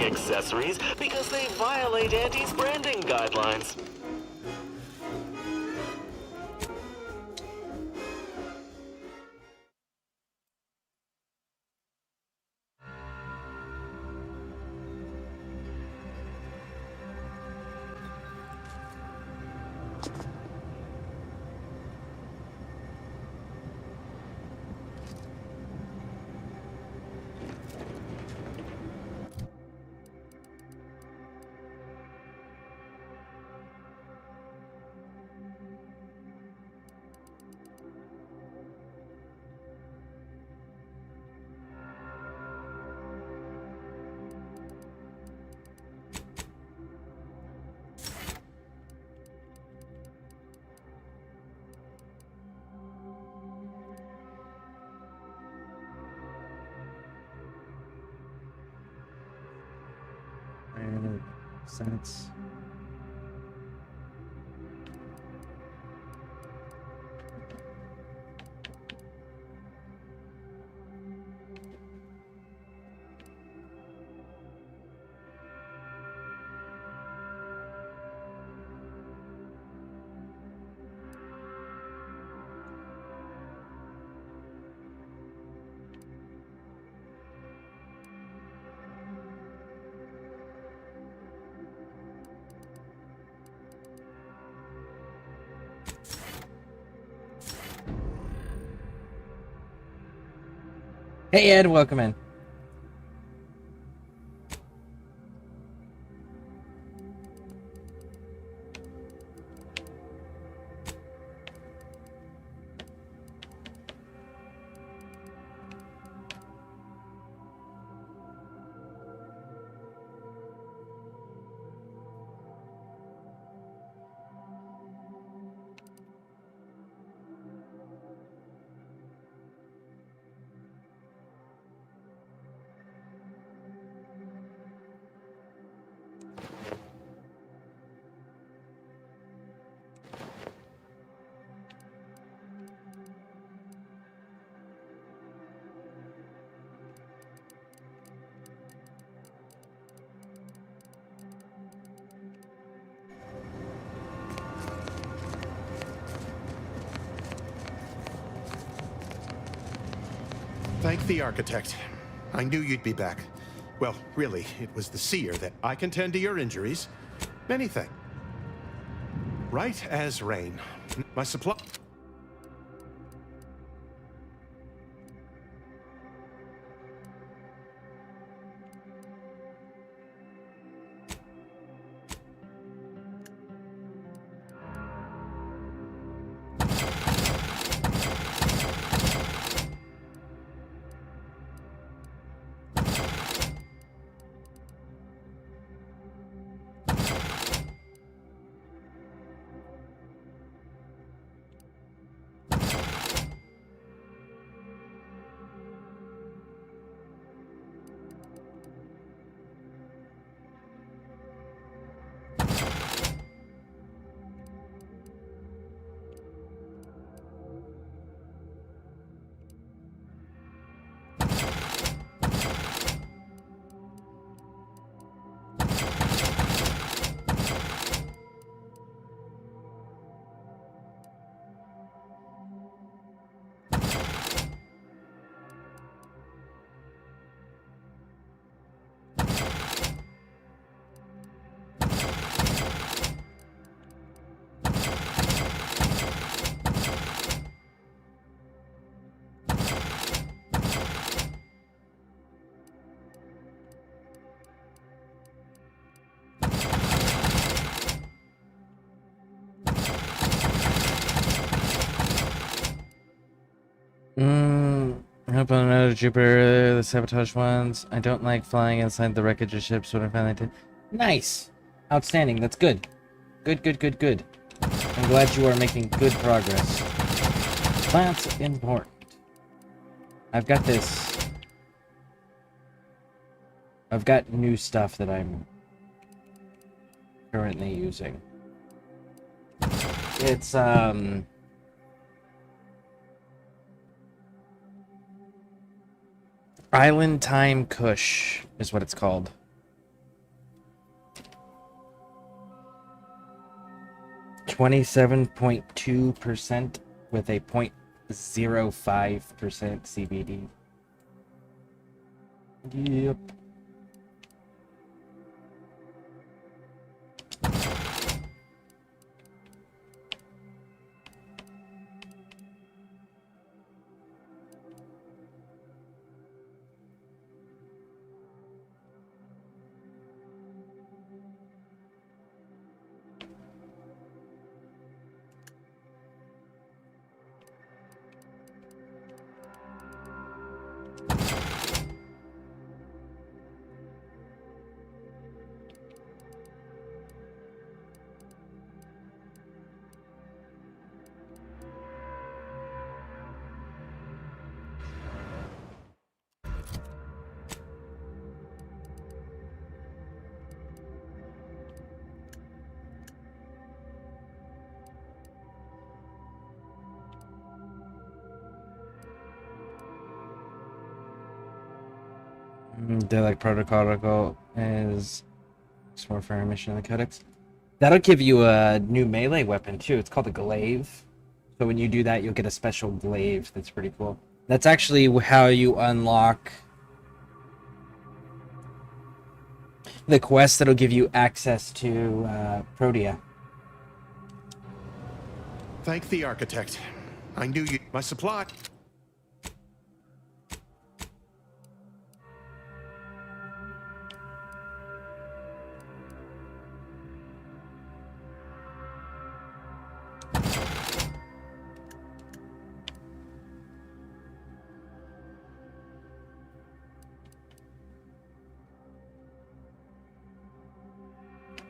accessories because they violate Auntie's branding guidelines. Sense. Hey Ed, welcome in. Thank the architect. I knew you'd be back. Well, really, it was the seer that I can tend to your injuries. Many thanks. Right as rain. My supply... Hope on another Jupiter, the sabotage ones. I don't like flying inside the wreckage of ships when I finally did. Nice! Outstanding, that's good. Good. I'm glad you are making good progress. That's important. I've got this. I've got new stuff that I'm currently using. It's, Island Time Kush is what it's called. 27.2% with a 0.05% CBD. Yep. Daylight Protocol is more for our mission in the Codex. That'll give you a new melee weapon too. It's called a glaive. So when you do that, you'll get a special glaive. That's pretty cool. That's actually how you unlock the quest that'll give you access to Protea. Thank the architect. I knew you. My supply.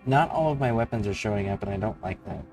Not all of my weapons are showing up, and I don't like that.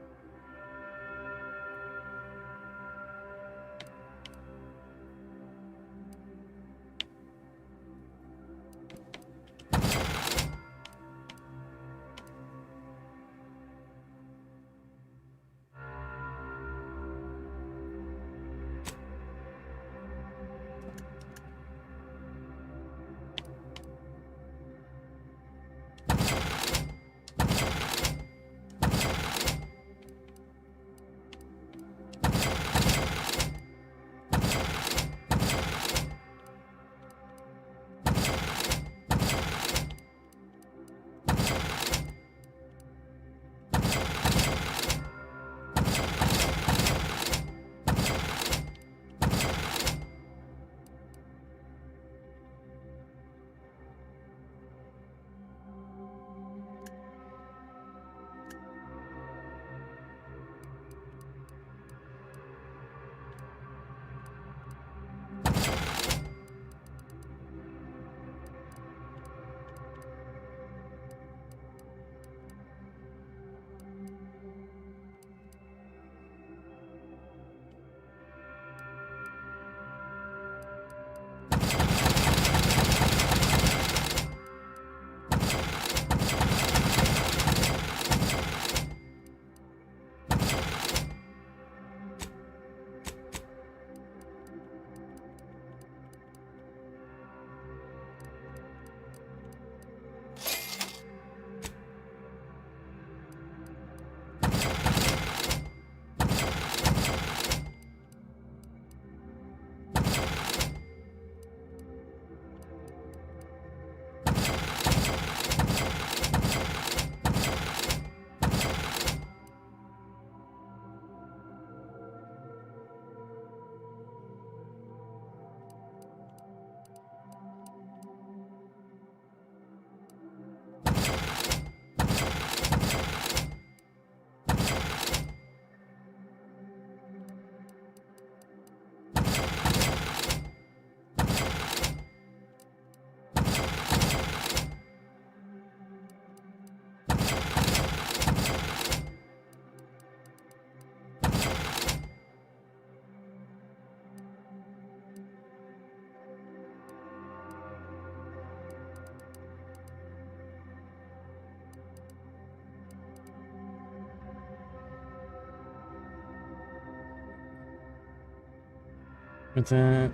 What's that?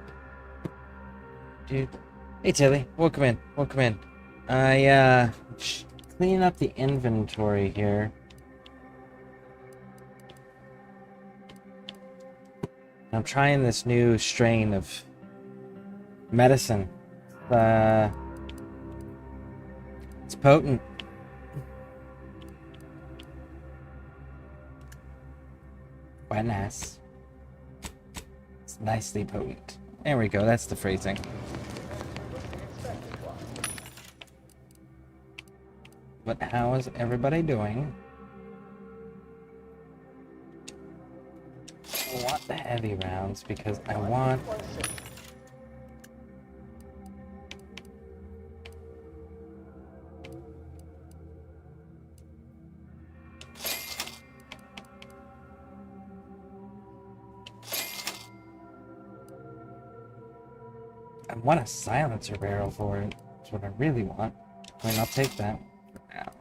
Dude. Hey, Tilly. Welcome in. Welcome in. Cleaning up the inventory here. I'm trying this new strain of medicine. It's potent. Quite nice. It's nicely potent. There we go, that's the phrasing. But how is everybody doing? I want the heavy rounds because I want... I want a silencer barrel for it. That's what I really want. I mean, I'll take that for now.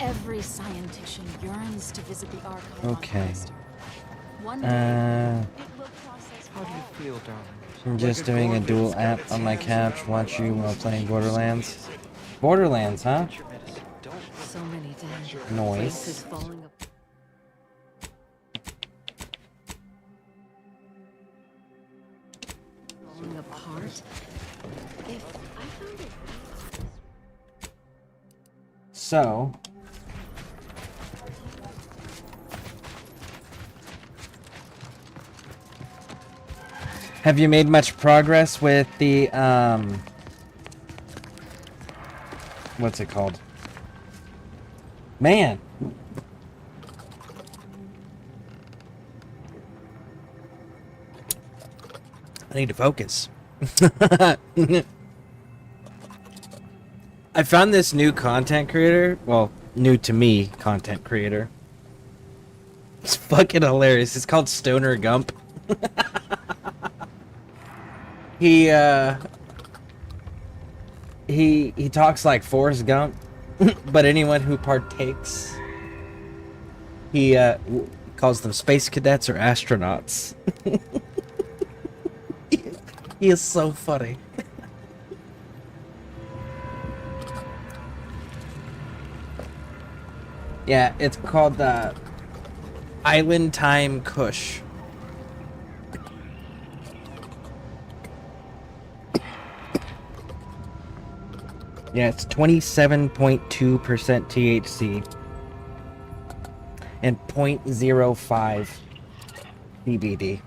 Every scientician yearns to visit the archive Okay. on Vesta. One day, it will process How do you feel, darling? I'm just doing a dual app on my couch, watch you while playing Borderlands. Borderlands, huh? Your medicine. Don't so many dead. Noise. Faces falling apart. If I found it. So... have you made much progress with the, what's it called? Man! I need to focus. I found this new content creator. Well, new to me content creator. It's fucking hilarious. It's called Stoner Gump. He talks like Forrest Gump, but anyone who partakes, he calls them space cadets or astronauts. He is so funny. Yeah, it's called the Island Time Kush. Yeah, it's 27.2% THC and 0.05 CBD.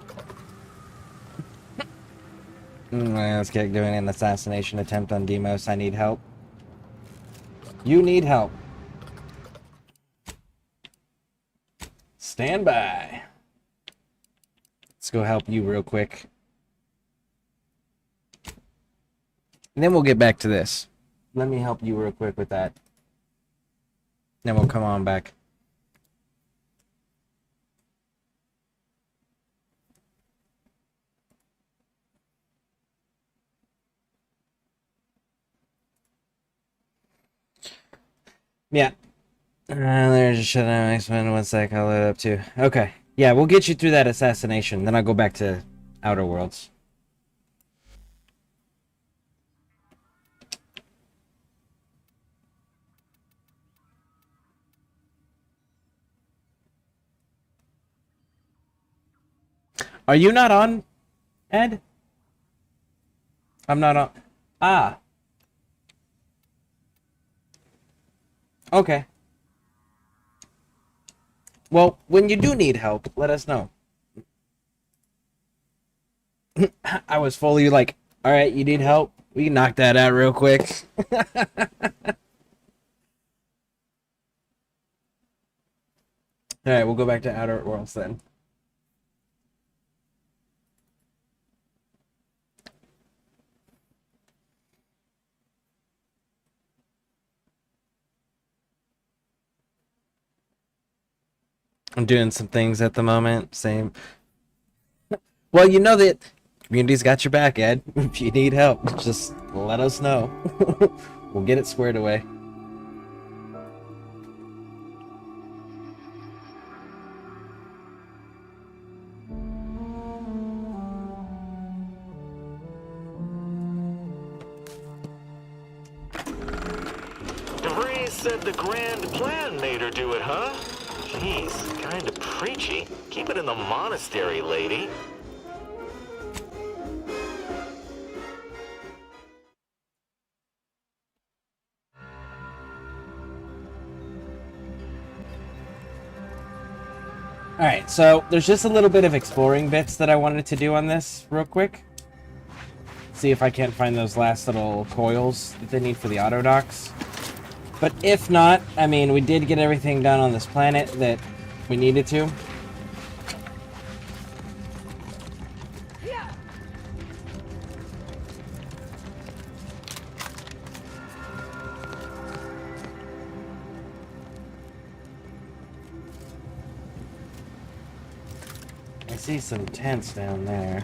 Let's get doing an assassination attempt on Demos. I need help. You need help. Stand by. Let's go help you real quick. And then we'll get back to this. Let me help you real quick with that. Then we'll come on back. Yeah. There's a shit on next one. One sec, I'll load it up too. Okay. Yeah, we'll get you through that assassination. Then I'll go back to Outer Worlds. Are you not on, Ed? I'm not on. Ah. Okay. Well, when you do need help, let us know. I was fully like, alright, you need help? We can knock that out real quick. Alright, we'll go back to Outer Worlds then. I'm doing some things at the moment. Same Well, you know that community's got your back, Ed. If you need help, just let us know. We'll get it squared away. DeVries said the grand plan made her do it, huh? Jeez, kinda preachy. Keep it in the monastery, lady. Alright, so there's just a little bit of exploring bits that I wanted to do on this real quick. See if I can't find those last little coils that they need for the auto docks. But if not, I mean, we did get everything done on this planet that we needed to. I see some tents down there.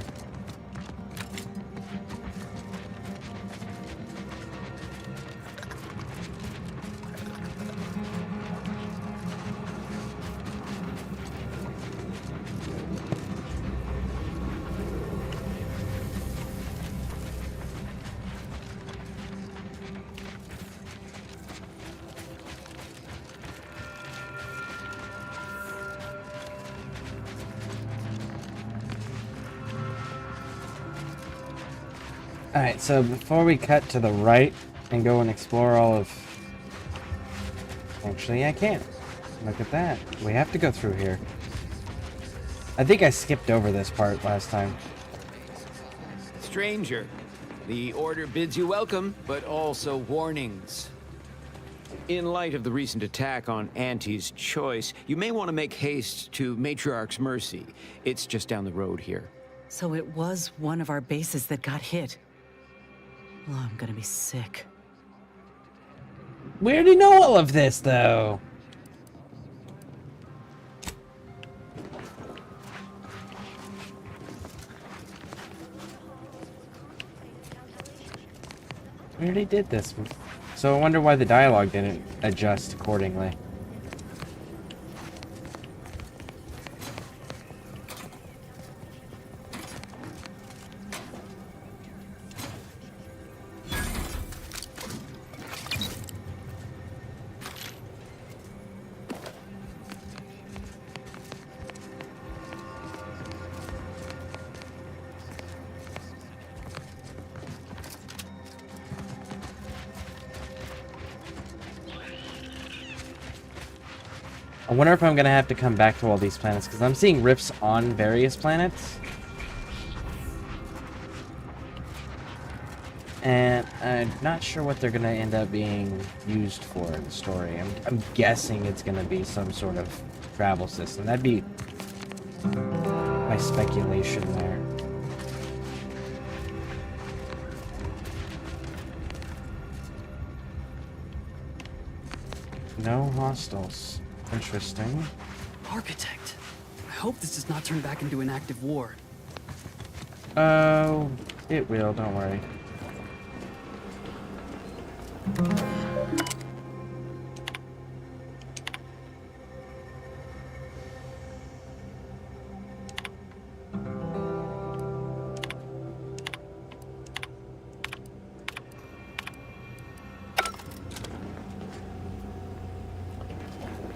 Alright, so before we cut to the right and go and explore all of... Actually, I can't. Look at that. We have to go through here. I think I skipped over this part last time. Stranger, the order bids you welcome, but also warnings. In light of the recent attack on Auntie's Choice, you may want to make haste to Matriarch's Mercy. It's just down the road here. So it was one of our bases that got hit. Oh, I'm gonna be sick. We already know all of this, though. We already did this. So I wonder why the dialogue didn't adjust accordingly. I wonder if I'm gonna have to come back to all these planets, because I'm seeing rips on various planets. And I'm not sure what they're gonna end up being used for in the story. I'm guessing it's gonna be some sort of travel system. That'd be my speculation there. No hostiles. Interesting. Architect. I hope this does not turn back into an active war. Oh, it will, don't worry.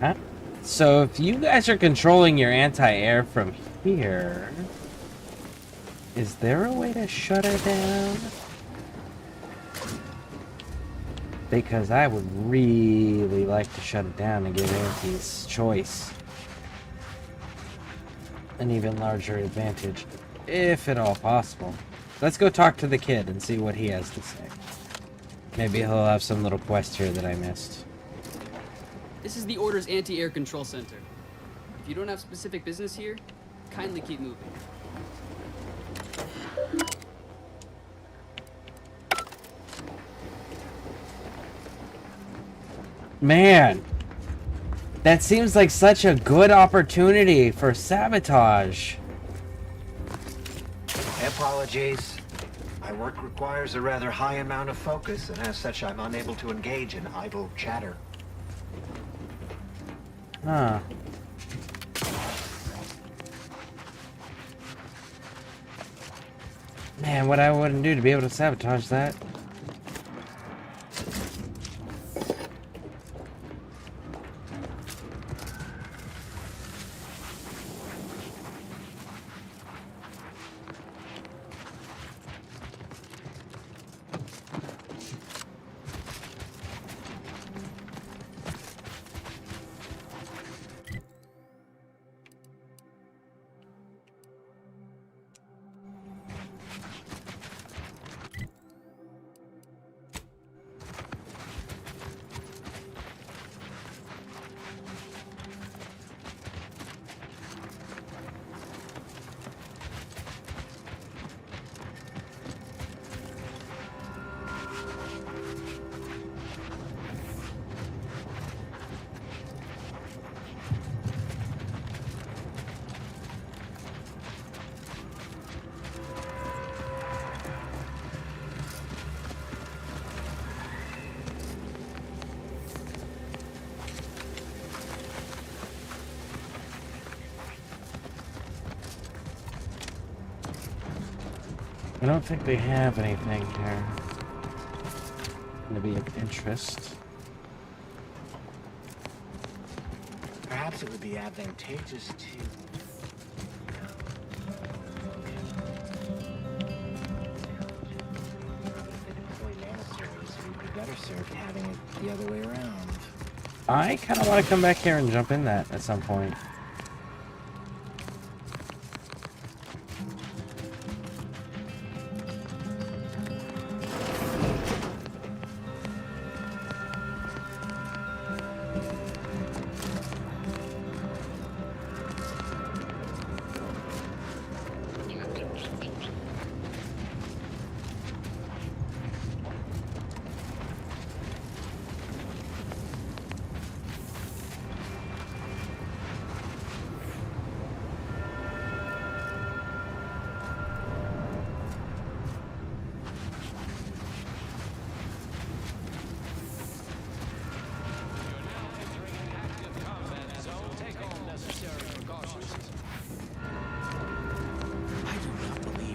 Huh? So if you guys are controlling your anti-air from here, is there a way to shut it down? Because I would really like to shut it down and give Auntie's Choice an even larger advantage, if at all possible. Let's go talk to the kid and see what he has to say. Maybe he'll have some little quest here that I missed. This is the Order's anti-air control center. If you don't have specific business here, kindly keep moving. Man, that seems like such a good opportunity for sabotage. apologies. My work requires a rather high amount of focus, and as such, I'm unable to engage in idle chatter. Huh. Man, what I wouldn't do to be able to sabotage that. I don't think they have anything here to be of interest. Perhaps it would be advantageous to... We'd be better served having it the other way around. I kind of want to come back here and jump in that at some point.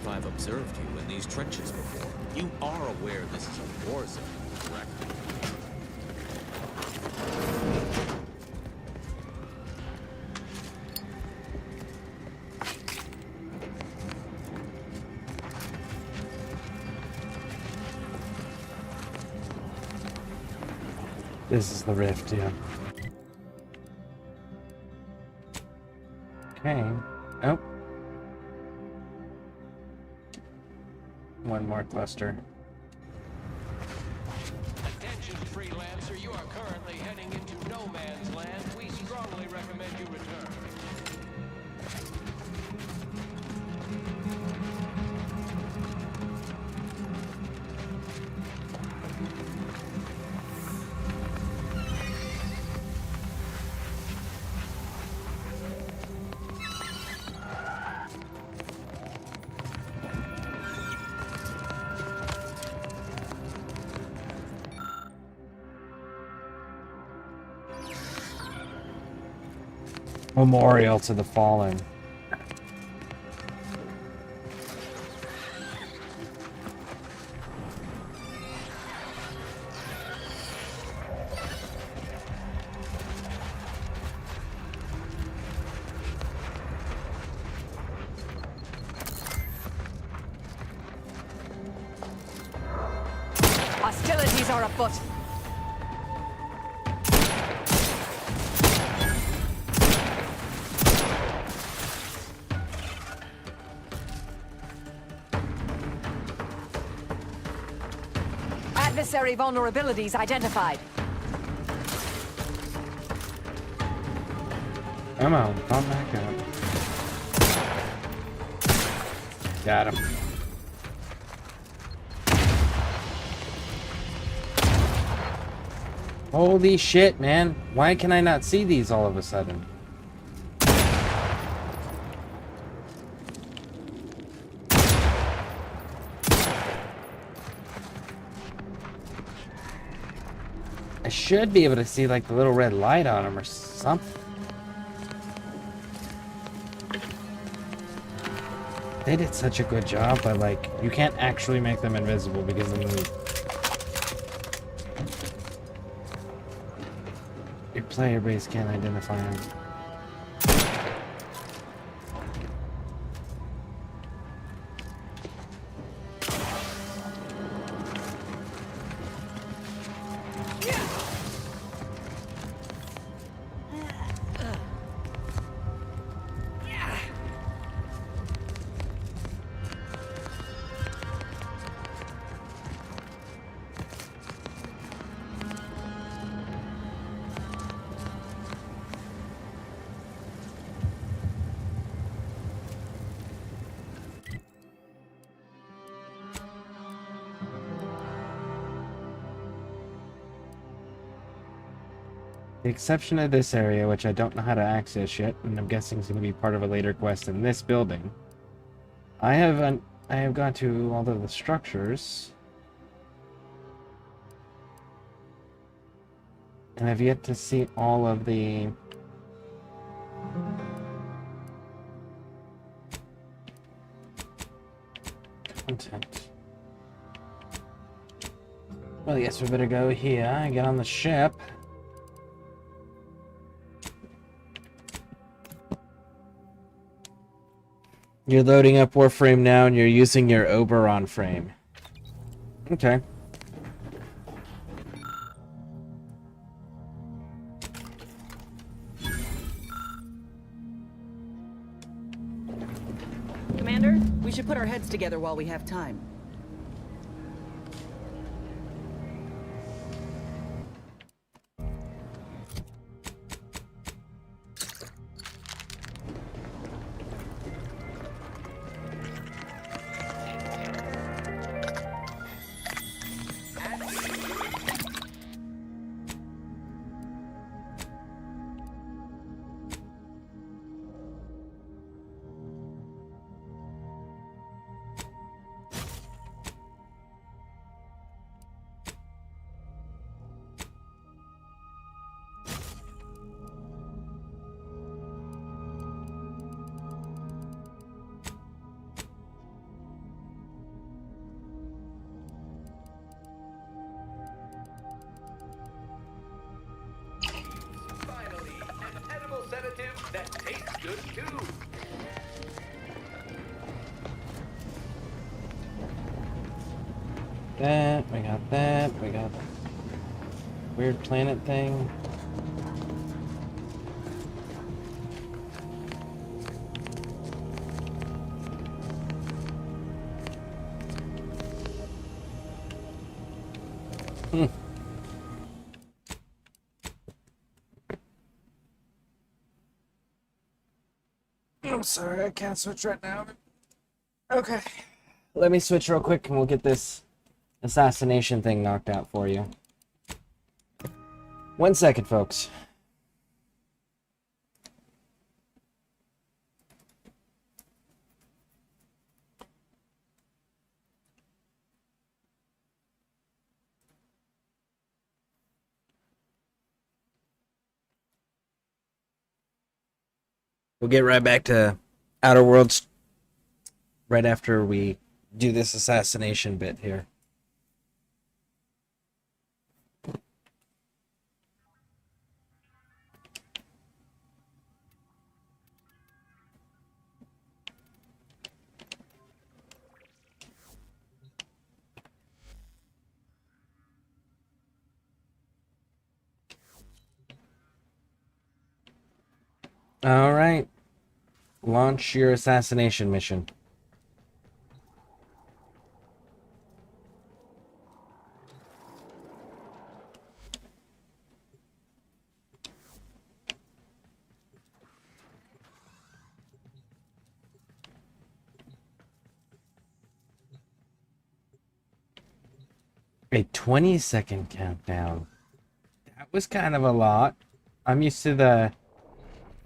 I've observed you in these trenches before. You are aware this is a war zone, correct? This is the rift, yeah. Okay. Oh. One more cluster. Attention, freelancer. You are currently heading into no man's land. We strongly recommend you return. Memorial to the fallen. Hostilities are afoot. Adversary vulnerabilities identified. Come on, come back up. Got him. Holy shit, man. Why can I not see these all of a sudden? should be able to see like the little red light on them or something. They did such a good job, but like you can't actually make them invisible because then your player base can't identify them. The exception of this area, which I don't know how to access yet, and I'm guessing is going to be part of a later quest in this building. I have gone to all of the structures, and I've yet to see all of the content. Well, I guess we better go here and get on the ship. You're loading up Warframe now, and you're using your Oberon frame. Okay. Commander, we should put our heads together while we have time. Sedative that tastes good too. That, we got that, we got weird planet thing. I'm sorry, I can't switch right now. Okay. Let me switch real quick and we'll get this assassination thing knocked out for you. 1 second, folks. We'll get right back to Outer Worlds right after we do this assassination bit here. All right. Launch your assassination mission. A 20-second countdown. That was kind of a lot. I'm used to the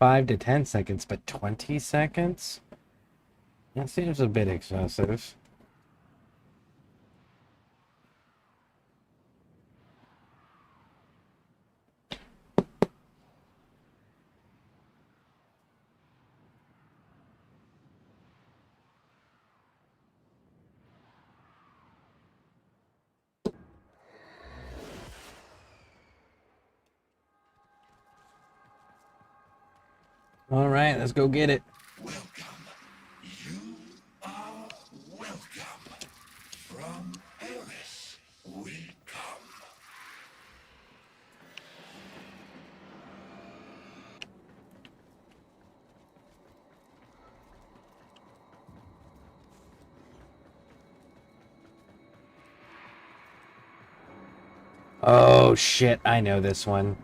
5 to 10 seconds, but 20 seconds? That seems a bit excessive. All right, let's go get it. Oh shit, I know this one.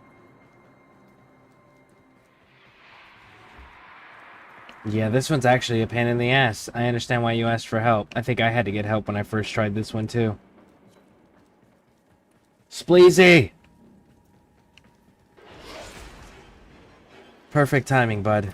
Yeah, this one's actually a pain in the ass. I understand why you asked for help. I think I had to get help when I first tried this one too. Spleezy! Perfect timing, bud.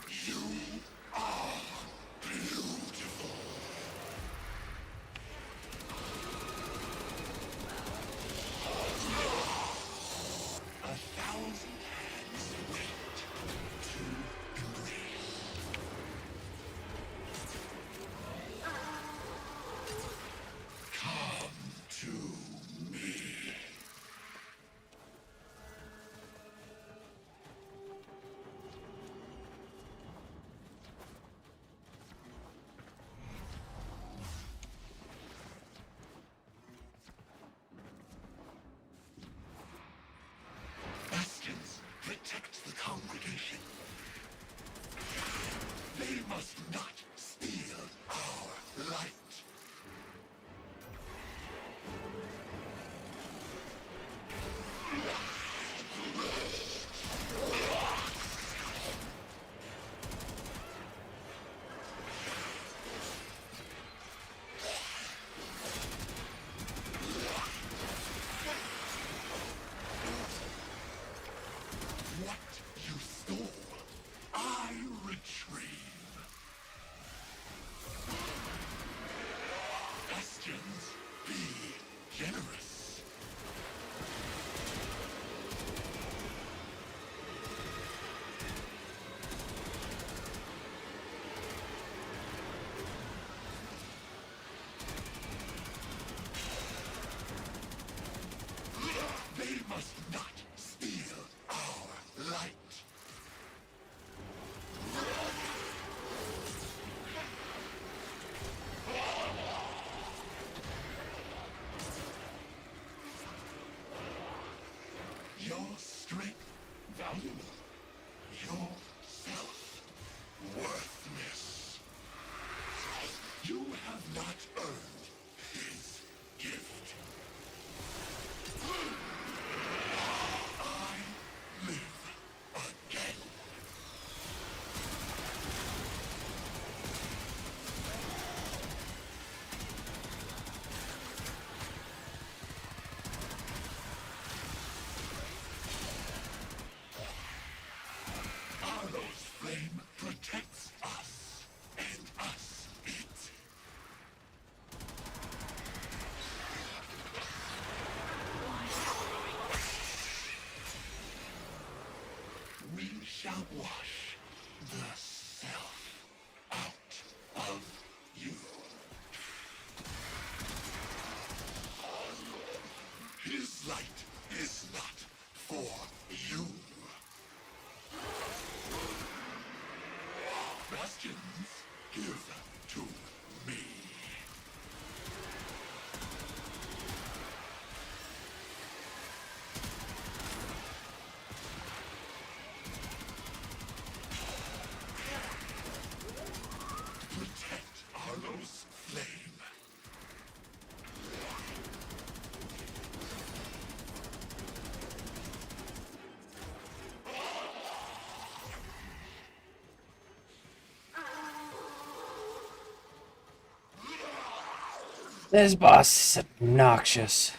This boss is obnoxious.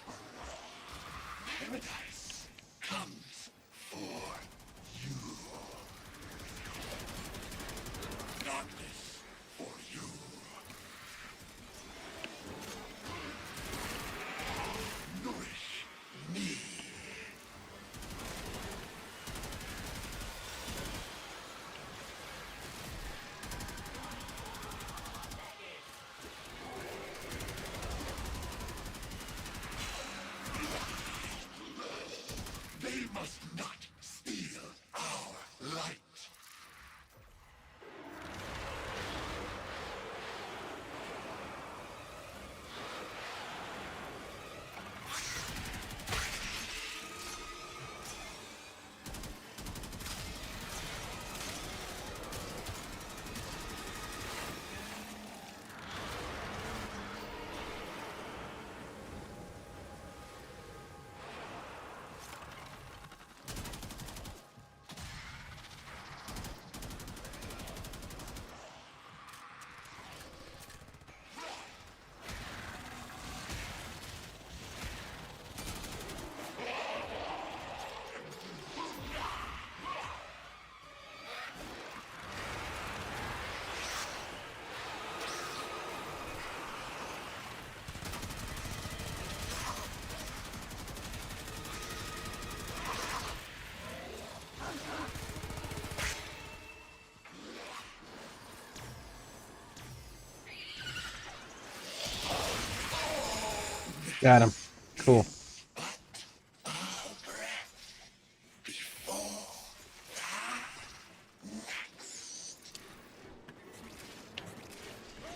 Got him. Cool.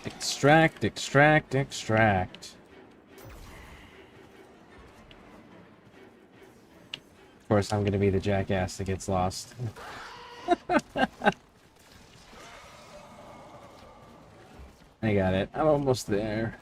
Extract, extract, extract. Of course, I'm gonna be the jackass that gets lost. I got it. I'm almost there.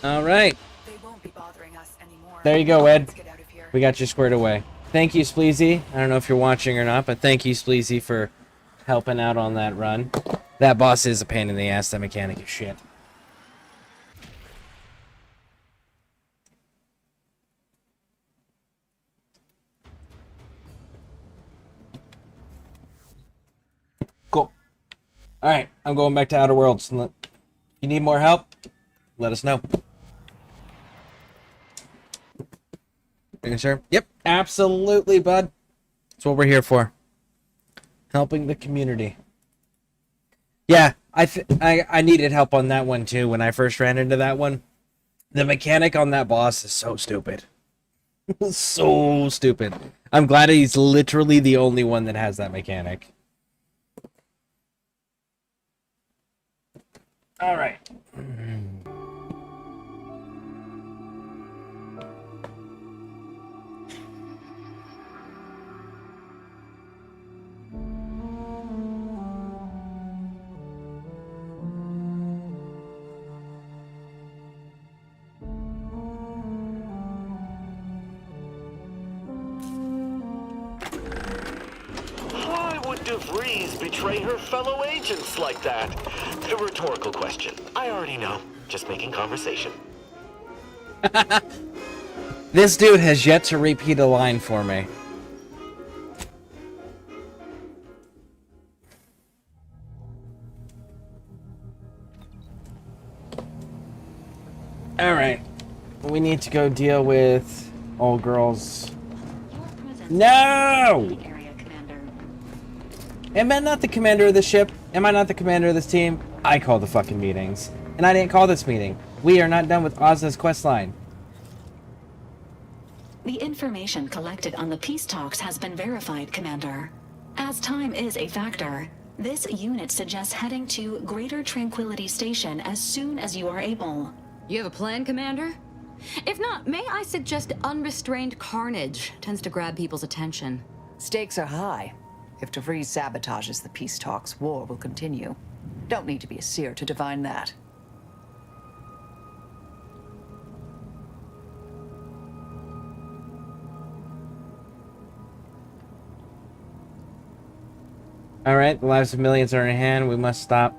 All right. They won't be bothering us anymore. There you go, Ed. Let's get out of here. We got you squared away. Thank you, Spleezy. I don't know if you're watching or not, but thank you, Spleezy, for helping out on that run. That boss is a pain in the ass. That mechanic is shit. Cool. All right, I'm going back to Outer Worlds. You need more help? Let us know. You sure? Yep, absolutely, bud. That's what we're here for. Helping the community. Yeah, I needed help on that one too when I first ran into that one. The mechanic on that boss is so stupid. So stupid. I'm glad he's literally the only one that has that mechanic. All right. Why would DeVries betray her fellow agents like that? A rhetorical question. I already know. Just making conversation. This dude has yet to repeat a line for me. Alright. We need to go deal with old girls. No! Am I not the commander of the ship? Am I not the commander of this team? I call the fucking meetings. And I didn't call this meeting. We are not done with Oz's quest line. The information collected on the peace talks has been verified, Commander. As time is a factor, this unit suggests heading to Greater Tranquility Station as soon as you are able. You have a plan, Commander? If not, may I suggest unrestrained carnage tends to grab people's attention. Stakes are high. If DeVries sabotages the peace talks, war will continue. Don't need to be a seer to divine that. Alright, the lives of millions are in hand. We must stop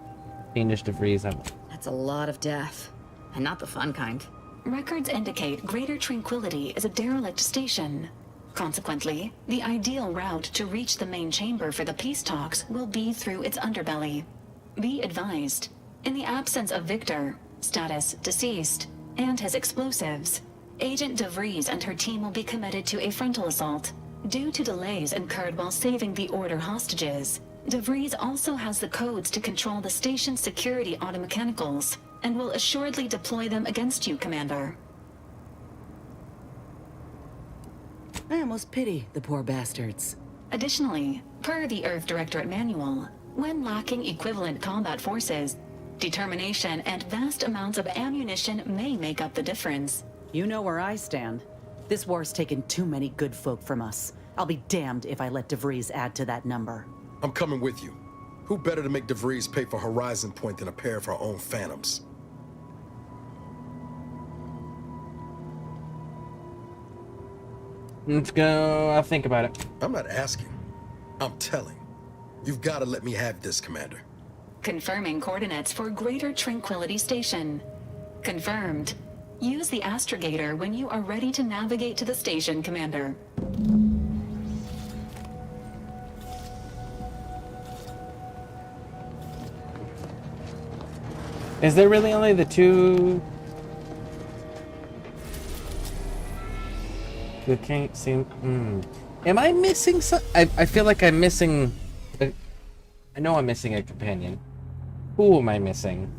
fiendish DeVries. That's a lot of death. And not the fun kind. Records indicate Greater Tranquility is a derelict station. Consequently, the ideal route to reach the main chamber for the peace talks will be through its underbelly. Be advised, in the absence of Victor, status deceased, and his explosives, Agent DeVries and her team will be committed to a frontal assault. Due to delays incurred while saving the Order hostages, DeVries also has the codes to control the station's security automechanicals, and will assuredly deploy them against you, Commander. I almost pity the poor bastards. Additionally, per the Earth Directorate Manual, when lacking equivalent combat forces, determination and vast amounts of ammunition may make up the difference. You know where I stand. This war's taken too many good folk from us. I'll be damned if I let DeVries add to that number. I'm coming with you. Who better to make DeVries pay for Horizon Point than a pair of her own phantoms? Let's go. I'll think about it. I'm not asking. I'm telling. You've got to let me have this, Commander. Confirming coordinates for Greater Tranquility Station. Confirmed. Use the astrogator when you are ready to navigate to the station, Commander. Is there really only the two You can't seem. Am I missing some? I feel like I'm missing. I know I'm missing a companion. Who am I missing?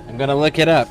I'm gonna look it up.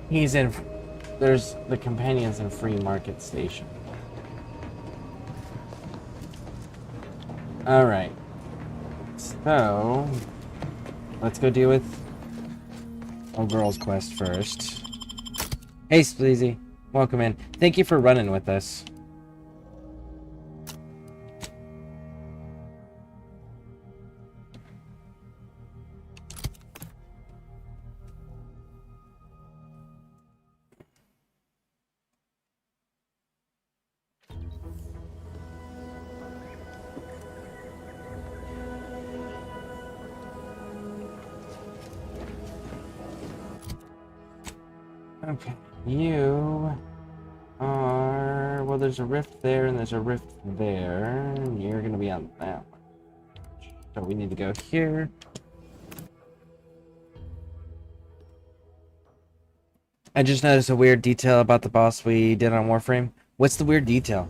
He's in. There's the companions in Free Market Station. All right. So let's go deal with old girl's quest first. Hey, Spleezy, welcome in. Thank you for running with us. Okay, you are... Well, there's a rift there and there's a rift there. You're gonna be on that one. So we need to go here. I just noticed a weird detail about the boss we did on Warframe. What's the weird detail?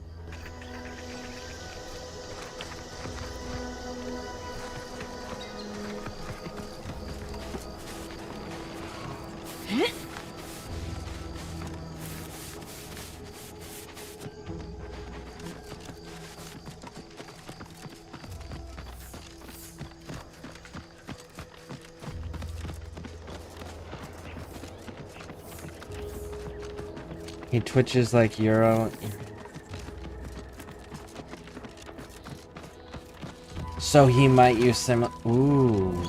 He twitches like Euro. So he might use similar. Ooh.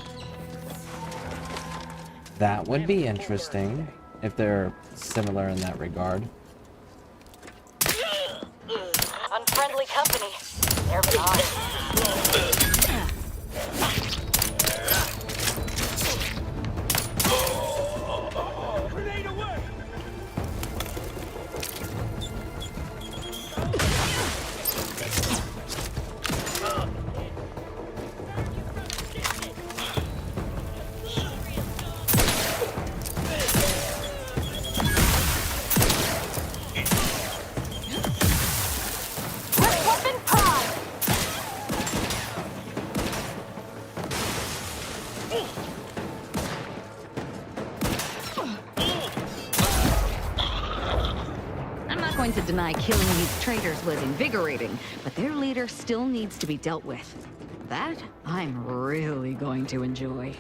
That would be interesting if they're similar in that regard. Unfriendly company. They're benign. To deny killing these traitors was invigorating, but their leader still needs to be dealt with. That I'm really going to enjoy.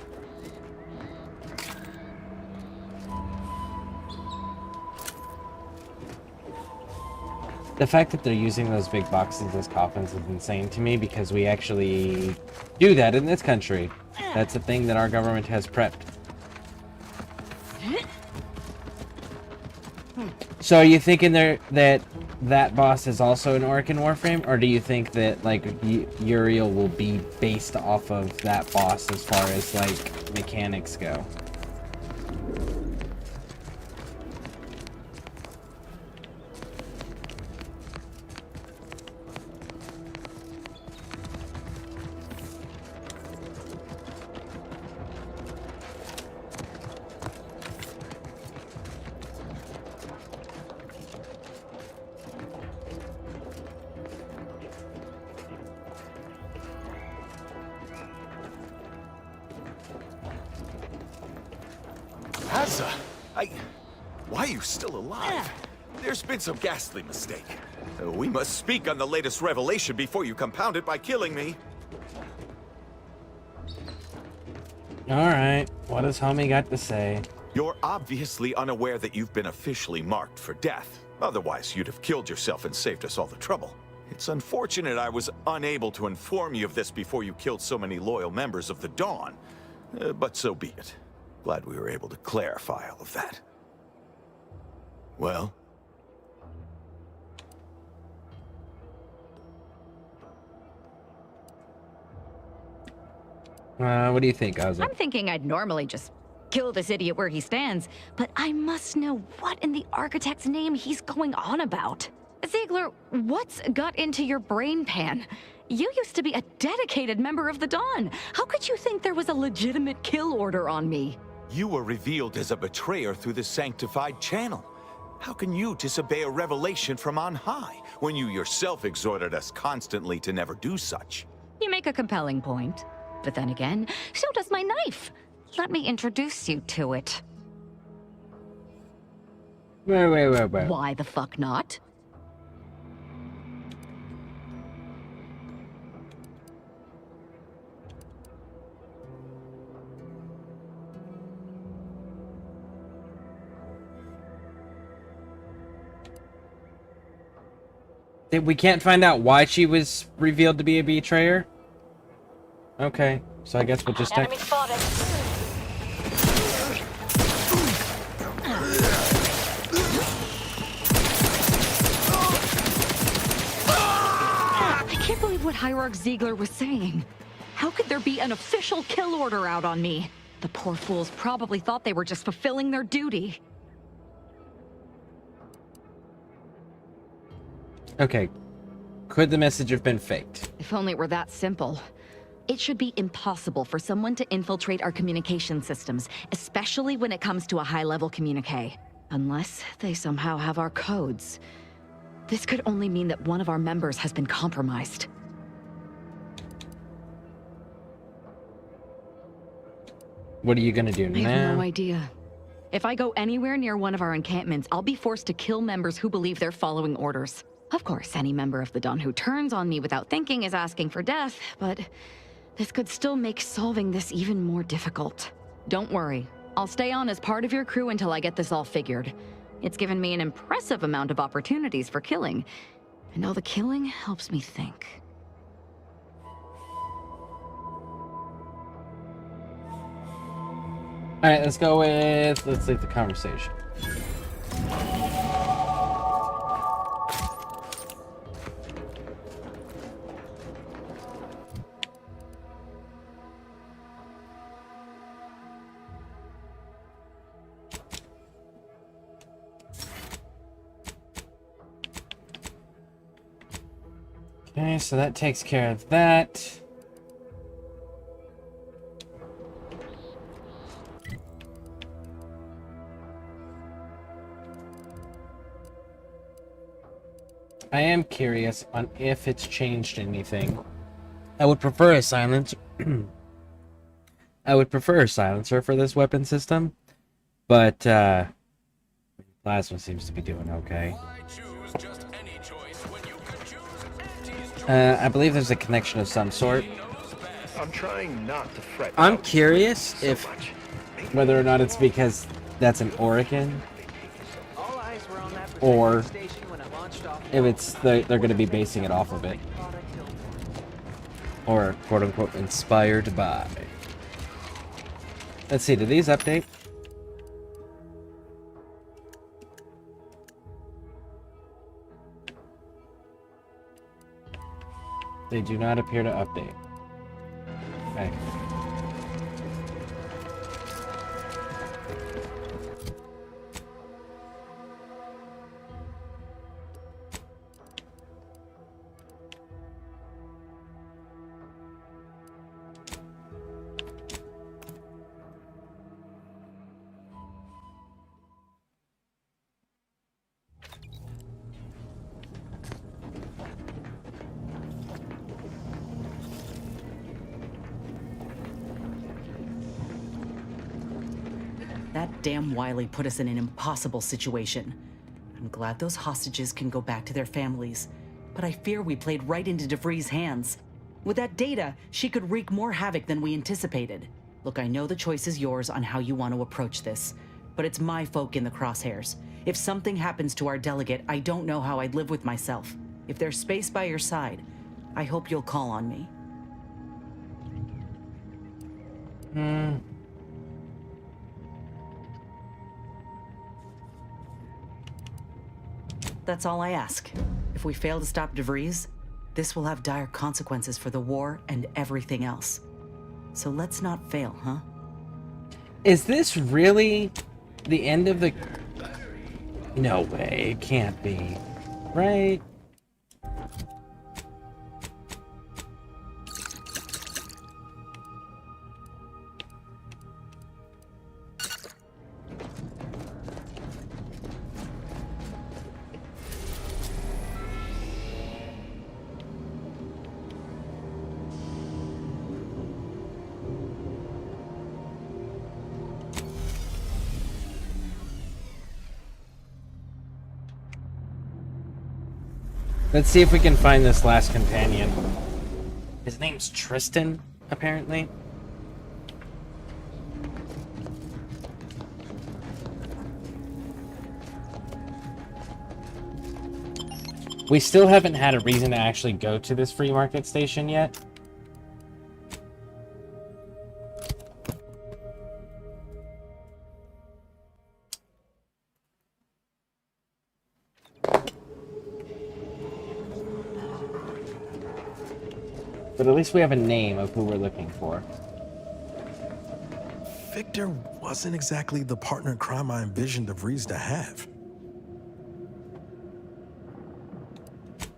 The fact that they're using those big boxes as coffins is insane to me because we actually do that in this country. That's a thing that our government has prepped. So are you thinking there that boss is also an orc in Warframe, or do you think that like Uriel will be based off of that boss as far as like mechanics go? Hazza, why are you still alive? There's been some ghastly mistake. We must speak on the latest revelation before you compound it by killing me. Alright, what has homie got to say? You're obviously unaware that you've been officially marked for death. Otherwise, you'd have killed yourself and saved us all the trouble. It's unfortunate I was unable to inform you of this before you killed so many loyal members of the Dawn. But so be it. Glad we were able to clarify all of that. Well? What do you think, Ozzy? I'm thinking I'd normally just kill this idiot where he stands, but I must know what in the architect's name he's going on about. Ziegler, what's got into your brain pan? You used to be a dedicated member of the Dawn. How could you think there was a legitimate kill order on me? You were revealed as a betrayer through the sanctified channel. How can you disobey a revelation from on high, when you yourself exhorted us constantly to never do such? You make a compelling point. But then again, so does my knife. Let me introduce you to it. Wait. Why the fuck not? We can't find out why she was revealed to be a betrayer? Okay, so I guess we'll just Enemy spotted. I can't believe what Hierarch Ziegler was saying. How could there be an official kill order out on me? The poor fools probably thought they were just fulfilling their duty. Okay. Could the message have been faked? If only it were that simple. It should be impossible for someone to infiltrate our communication systems, especially when it comes to a high-level communique. Unless they somehow have our codes. This could only mean that one of our members has been compromised. What are you gonna do now? I have no idea. If I go anywhere near one of our encampments, I'll be forced to kill members who believe they're following orders. Of course, any member of the Dawn who turns on me without thinking is asking for death, but this could still make solving this even more difficult. Don't worry. I'll stay on as part of your crew until I get this all figured. It's given me an impressive amount of opportunities for killing, and all the killing helps me think. Alright, let's leave the conversation. Okay, so that takes care of that. I am curious on if it's changed anything. I would prefer a silencer. I would prefer a silencer for this weapon system, but plasma seems to be doing okay. I believe there's a connection of some sort. I'm trying not to fret. I'm curious if whether or not it's because that's an Oregon, or if it's they're going to be basing it off of it, or quote unquote inspired by. Let's see, do these update? They do not appear to update. Okay. That damn Wiley put us in an impossible situation. I'm glad those hostages can go back to their families, but I fear we played right into DeVries' hands. With that data, she could wreak more havoc than we anticipated. Look, I know the choice is yours on how you want to approach this, but it's my folk in the crosshairs. If something happens to our delegate, I don't know how I'd live with myself. If there's space by your side, I hope you'll call on me. That's all I ask. If we fail to stop DeVries, this will have dire consequences for the war and everything else. So let's not fail, huh? Is this really the end of the... No way, it can't be. Right? Let's see if we can find this last companion. His name's Tristan, apparently. We still haven't had a reason to actually go to this free market station yet. But at least we have a name of who we're looking for. Victor wasn't exactly the partner in crime I envisioned DeVries to have.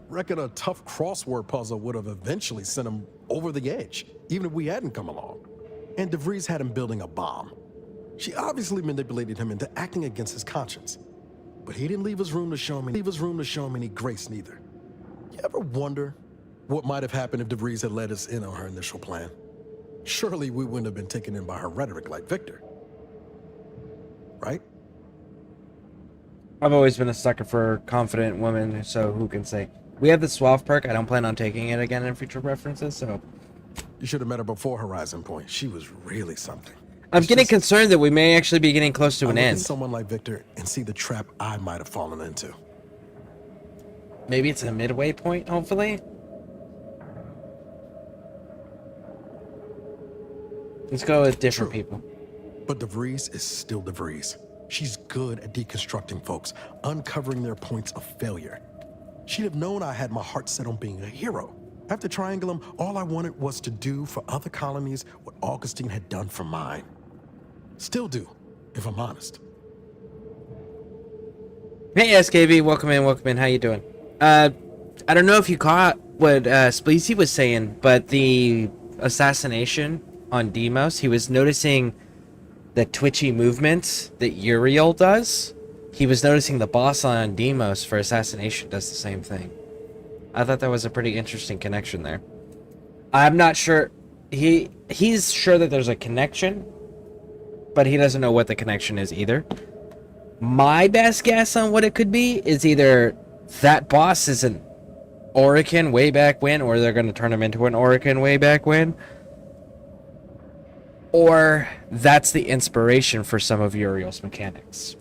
Reckon a tough crossword puzzle would have eventually sent him over the edge, even if we hadn't come along. And DeVries had him building a bomb. She obviously manipulated him into acting against his conscience. But he didn't leave us room to show him any grace neither. You ever wonder what might have happened if DeVries had let us in on her initial plan? Surely we wouldn't have been taken in by her rhetoric like Victor. Right? I've always been a sucker for confident women, so who can say? We have the Suave perk. I don't plan on taking it again in future references, so... You should have met her before Horizon Point. She was really something. I'm getting concerned that we may actually be getting close to an end. Someone like Victor and see the trap I might have fallen into. Maybe it's a midway point, hopefully? Let's go with different people. But DeVries is still DeVries. She's good at deconstructing folks, uncovering their points of failure. She'd have known I had my heart set on being a hero. After Triangulum, all I wanted was to do for other colonies what Augustine had done for mine. Still do, if I'm honest. Hey SKV, welcome in, how you doing? I don't know if you caught what Spleezy was saying, but the assassination on Demos, he was noticing the twitchy movements that Uriel does. He was noticing the boss on Demos for assassination does the same thing. I thought that was a pretty interesting connection there. I'm not sure. He's sure that there's a connection, but he doesn't know what the connection is either. My best guess on what it could be is either that boss is an Orican way back when, or they're going to turn him into an Orican way back when. Or that's the inspiration for some of Uriel's mechanics.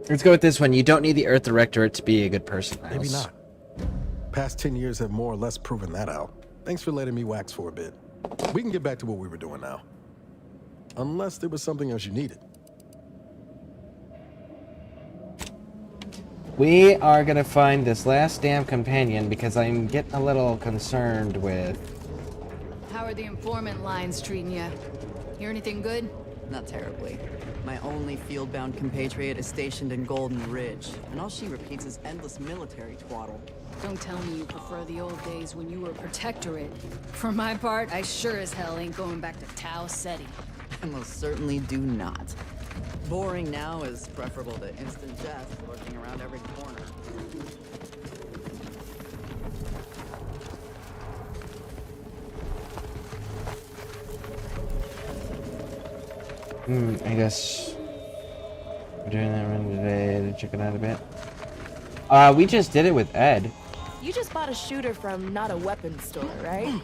Let's go with this one. You don't need the Earth Directorate to be a good person. Maybe not. Past 10 years have more or less proven that out. Thanks for letting me wax for a bit. We can get back to what we were doing now. Unless there was something else you needed. We are gonna find this last damn companion because I'm getting a little concerned with... How are the informant lines treating you? Hear anything good? Not terribly. My only field-bound compatriot is stationed in Golden Ridge, and all she repeats is endless military twaddle. Don't tell me you prefer the old days when you were protectorate. For my part, I sure as hell ain't going back to Tau Ceti. I most certainly do not. Boring now is preferable to instant death lurking around every corner. I guess we're doing that run today to check it out a bit. We just did it with Ed. You just bought a shooter from not a weapons store, right?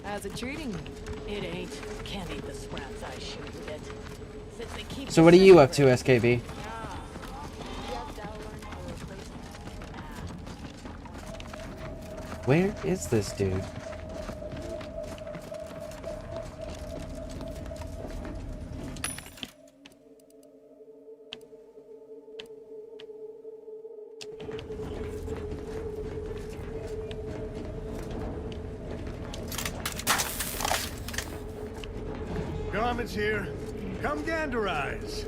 How's it treating you? It ain't. Can't eat the scraps I shoot with it. Since they keep So what are you up to, SKB? Where is this dude? Garment's here. Come ganderize.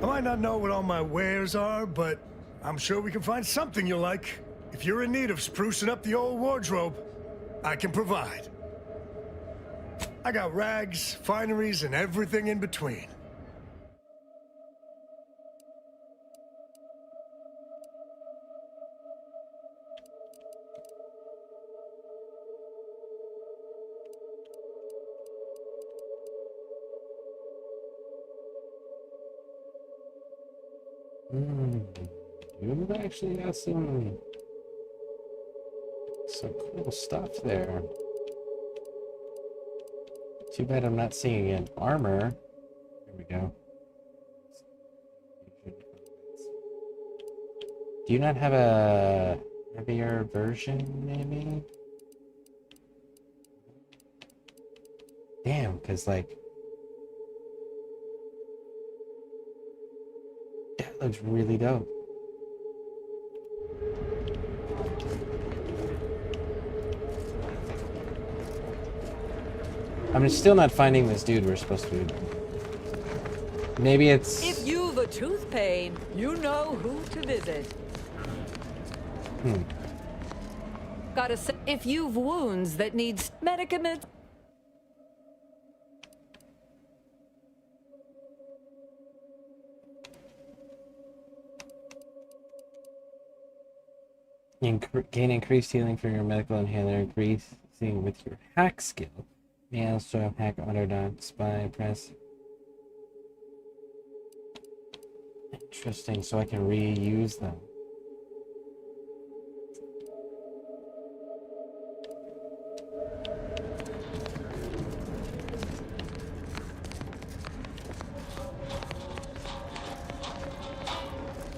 I might not know what all my wares are, but I'm sure we can find something you'll like. If you're in need of sprucing up the old wardrobe, I can provide. I got rags, fineries, and everything in between. You've actually got some cool stuff there. Too bad I'm not seeing an armor. There we go. Do you not have a heavier version, maybe? Damn, because like that looks really dope. I'm still not finding this dude we're supposed to be. Maybe it's... If you've a tooth pain, you know who to visit. Gotta say, if you've wounds that needs medicament. Gain increased healing for your medical inhaler, increasing with your hack skill. May also hack autodot, spy, press. Interesting, so I can reuse them.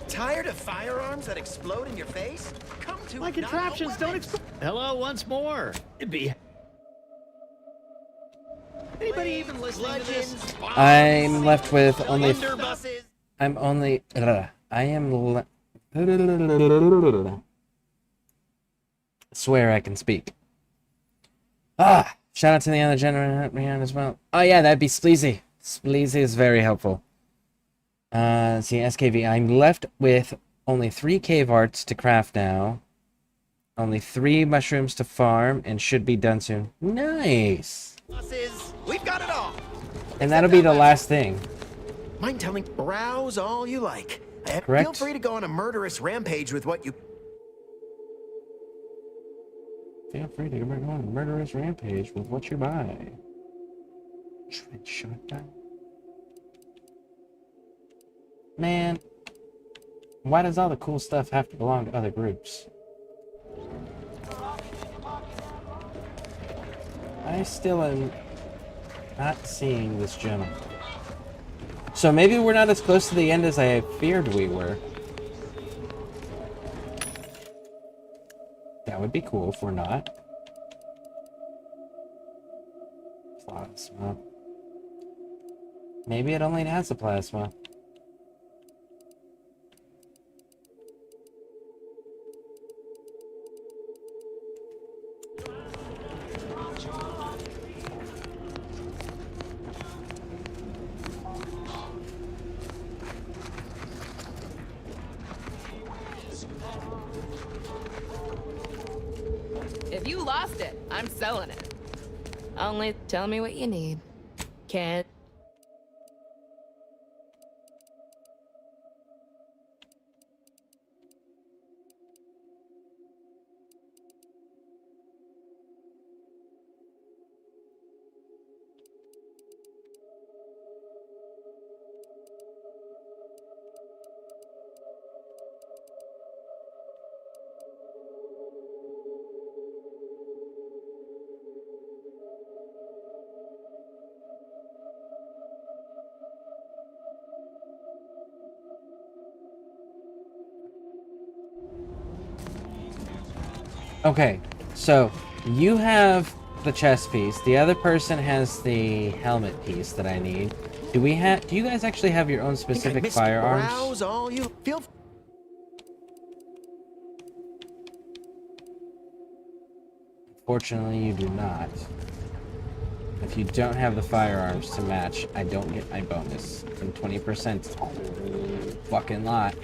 Tired of firearms that explode in your face? Come to My contraptions don't explode. Hello once more. It'd be. Anybody even listening to this? I'm left with only. Blunderbusses. I'm only. I am. Swear I can speak. Shout out to the other gentleman as well. Oh yeah, that'd be Spleezy. Spleezy is very helpful. See, SKV. I'm left with only 3 cave arts to craft now. Only 3 mushrooms to farm, and should be done soon. Nice. We've got it all. And that'll be the last thing. Mind telling, browse all you like. Correct. Feel free to go on a murderous rampage with what you. Feel free to go on a murderous rampage with what you buy. Trench shotgun. Man, why does all the cool stuff have to belong to other groups? I still am not seeing this gem. So maybe we're not as close to the end as I feared we were. That would be cool if we're not. Plasma. Maybe it only has a plasma. If you lost it, I'm selling it. Only tell me what you need. Can't. Okay, so you have the chest piece. The other person has the helmet piece that I need. Do you guys actually have your own specific firearms? Browse all you feel. Fortunately, you do not. If you don't have the firearms to match, I don't get my bonus. And 20% is a whole fucking lot.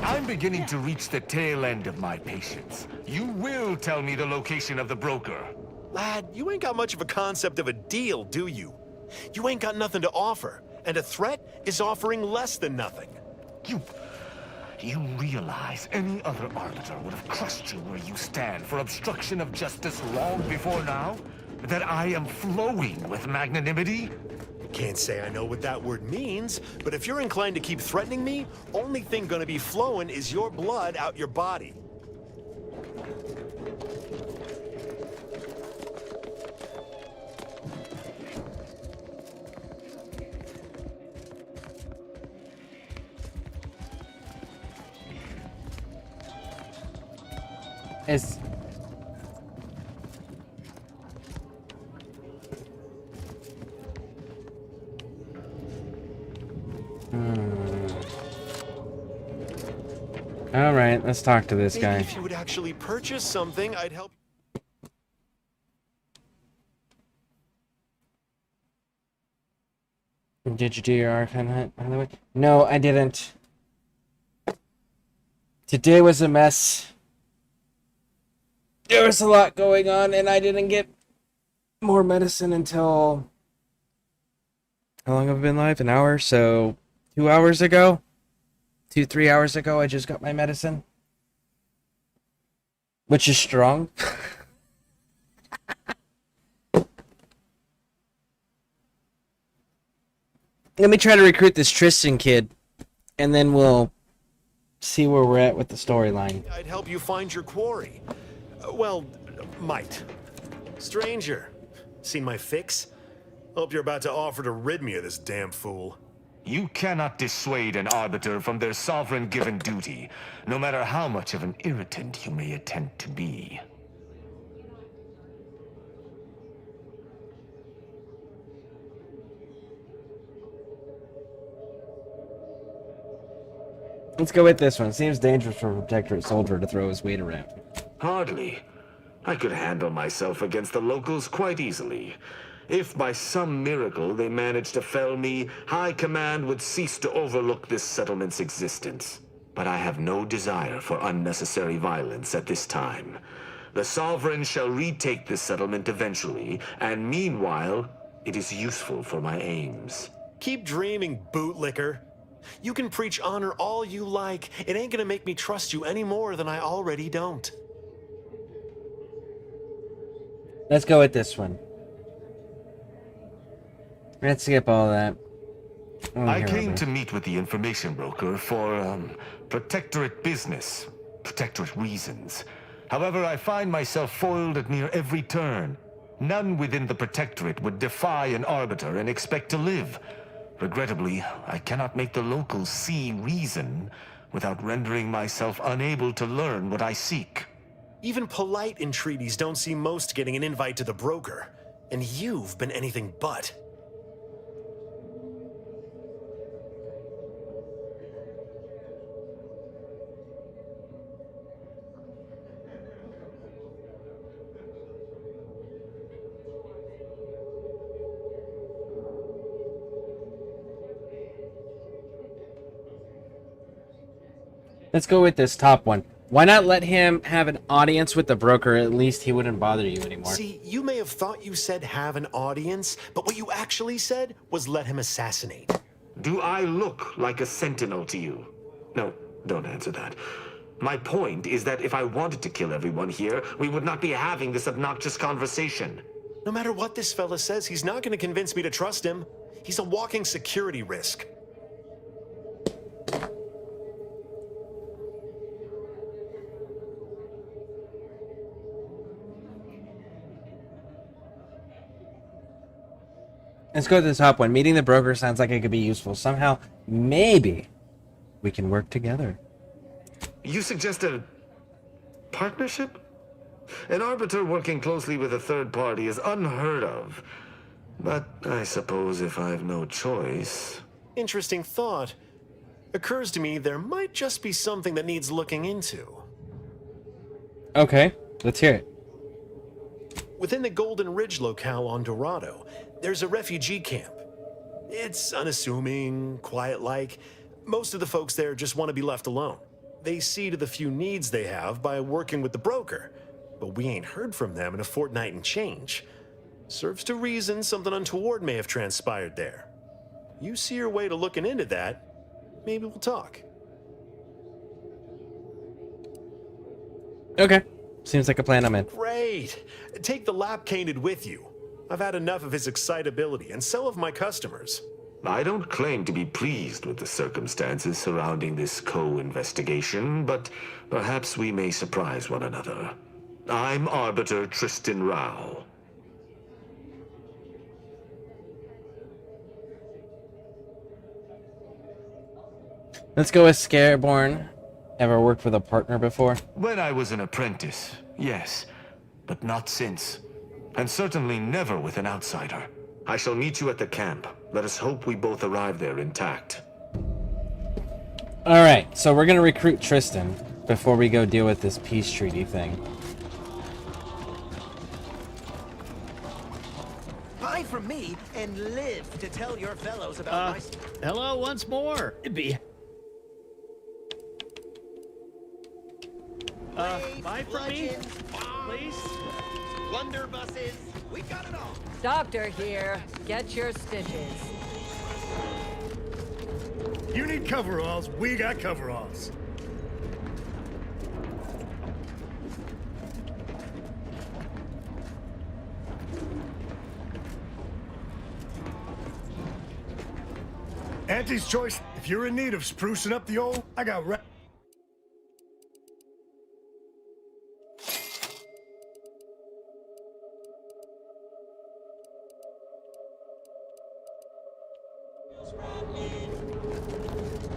I'm beginning to reach the tail end of my patience. You will tell me the location of the broker. Lad, you ain't got much of a concept of a deal, do you? You ain't got nothing to offer, and a threat is offering less than nothing. You realize any other arbiter would have crushed you where you stand for obstruction of justice long before now? That I am flowing with magnanimity? Can't say I know what that word means, but if you're inclined to keep threatening me, only thing gonna be flowing is your blood out your body. It's... Alright, let's talk to this guy. Maybe if you would actually purchase something, I'd help. Did you do your arcane hunt, by the way? No, I didn't. Today was a mess. There was a lot going on, and I didn't get more medicine until... How long have I been live? An hour? So, 2 hours ago? 3 hours ago, I just got my medicine. Which is strong. Let me try to recruit this Tristan kid, and then we'll see where we're at with the storyline. I'd help you find your quarry. Well, might. Stranger, seen my fix? Hope you're about to offer to rid me of this damn fool. You cannot dissuade an arbiter from their sovereign-given duty, no matter how much of an irritant you may attempt to be. Let's go with this one. Seems dangerous for a Protectorate soldier to throw his weight around. Hardly. I could handle myself against the locals quite easily. If by some miracle they managed to fell me, High Command would cease to overlook this settlement's existence. But I have no desire for unnecessary violence at this time. The Sovereign shall retake this settlement eventually, and meanwhile, it is useful for my aims. Keep dreaming, bootlicker. You can preach honor all you like. It ain't gonna make me trust you any more than I already don't. Let's go with this one. Let's skip all that. I came to meet with the information broker for, Protectorate business. Protectorate reasons. However, I find myself foiled at near every turn. None within the Protectorate would defy an arbiter and expect to live. Regrettably, I cannot make the locals see reason without rendering myself unable to learn what I seek. Even polite entreaties don't see most getting an invite to the broker. And you've been anything but. Let's go with this top one. Why not let him have an audience with the broker? At least he wouldn't bother you anymore. See, you may have thought you said have an audience, but what you actually said was let him assassinate. Do I look like a sentinel to you? No, don't answer that. My point is that if I wanted to kill everyone here, we would not be having this obnoxious conversation. No matter what this fella says, he's not going to convince me to trust him. He's a walking security risk. Let's go to the top one. Meeting the broker sounds like it could be useful. Somehow, maybe, we can work together. You suggest a Partnership? An arbiter working closely with a third party is unheard of. But I suppose if I've no choice... Interesting thought. Occurs to me there might just be something that needs looking into. Okay, let's hear it. Within the Golden Ridge locale on Dorado, there's a refugee camp. It's unassuming, quiet-like. Most of the folks there just want to be left alone. They see to the few needs they have by working with the broker, but we ain't heard from them in a fortnight and change. Serves to reason something untoward may have transpired there. You see your way to looking into that, maybe we'll talk. Okay. Seems like a plan I'm in. Great. Take the lap cainted with you. I've had enough of his excitability, and so have my customers. I don't claim to be pleased with the circumstances surrounding this co-investigation, but perhaps we may surprise one another. I'm Arbiter Tristan Rao. Let's go with Scareborn. Ever worked with a partner before? When I was an apprentice, yes, but not since. And certainly never with an outsider. I shall meet you at the camp. Let us hope we both arrive there intact. Alright, so we're gonna recruit Tristan before we go deal with this peace treaty thing. Buy from me and live to tell your fellows about my... Hello once more. Buy from me, please. Blunderbusses. We got it all. Doctor here. Get your stitches. You need coveralls, we got coveralls. Auntie's choice. If you're in need of sprucing up the old, I got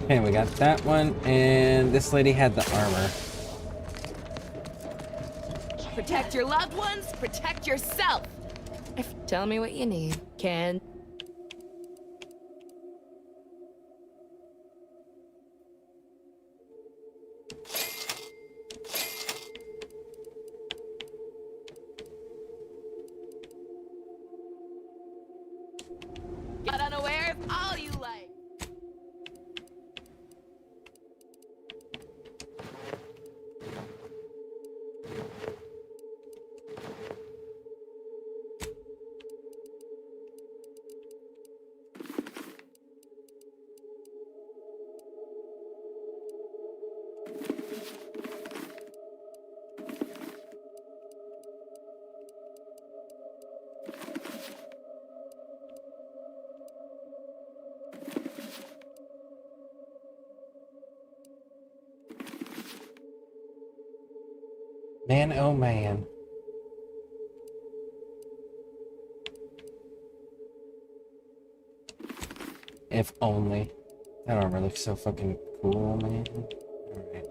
Okay, we got that one, and this lady had the armor. Protect your loved ones, protect yourself. Tell me what you need. Can... Get unawares all you like. Man, oh man. If only. That armor looks so fucking cool, man. Alright.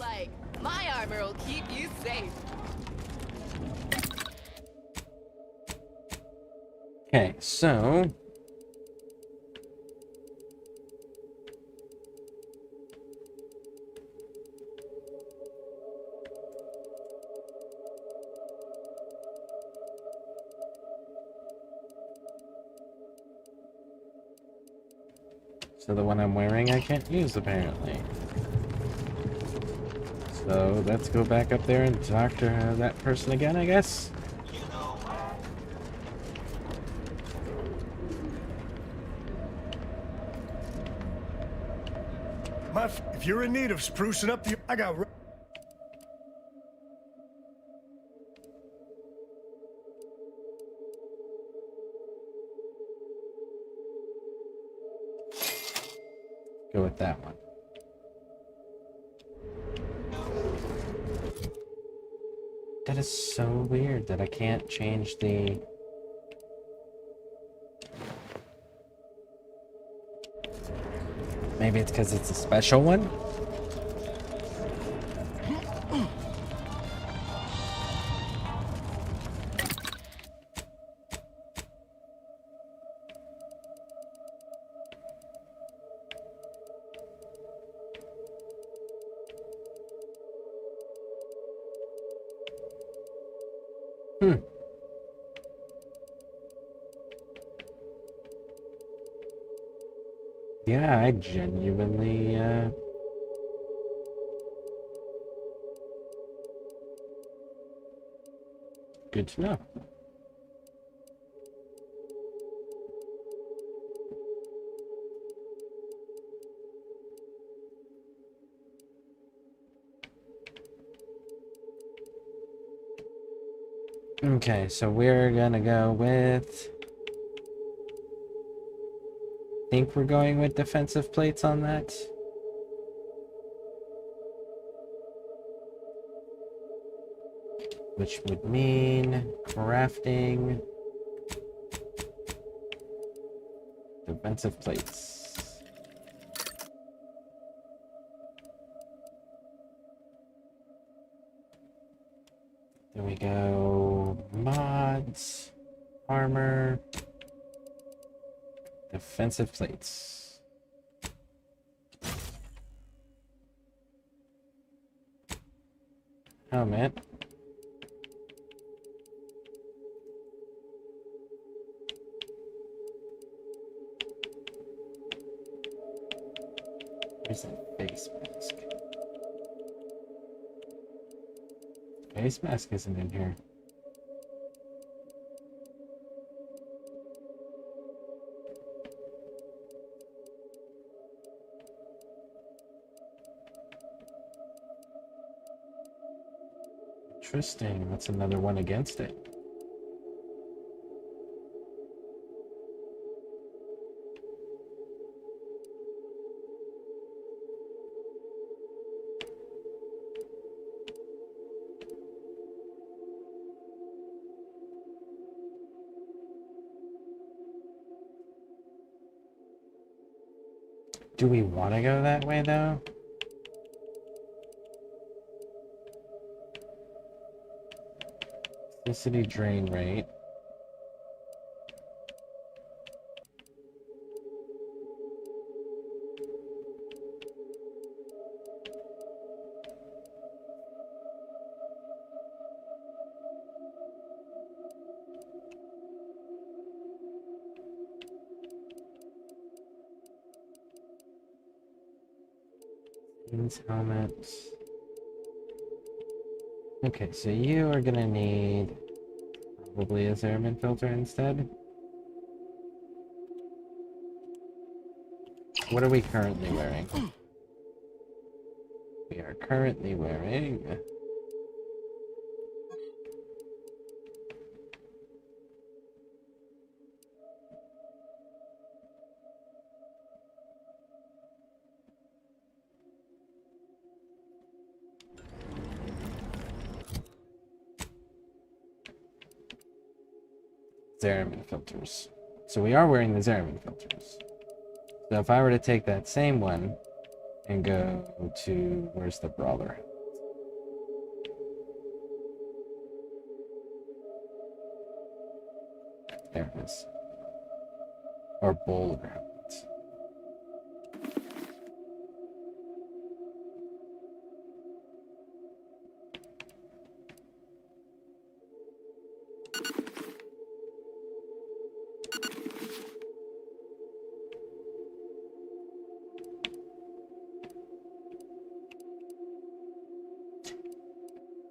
Like, my armor will keep you safe. Okay, so... So the one I'm wearing I can't use, apparently. So let's go back up there and talk to that person again, I guess. If you're in need of sprucing up the... I got... Go with that one. That is so weird that I can't change the... Maybe it's because it's a special one? Yeah, I genuinely, good to know. Okay, so we're gonna go with... think we're going with defensive plates on that. Which would mean crafting defensive plates. There we go. Mods, armor, defensive plates. Helmet. Where's that face mask? Face mask isn't in here. Interesting. That's another one against it. Do we want to go that way, though? Electricity drain rate. Helmets. Okay, so you are gonna need probably a Zerman filter instead. What are we currently wearing? We are currently wearing... Zerman filters. So we are wearing the Zerman filters. So if I were to take that same one and go to... where's the brawler? There it is. Or bowler.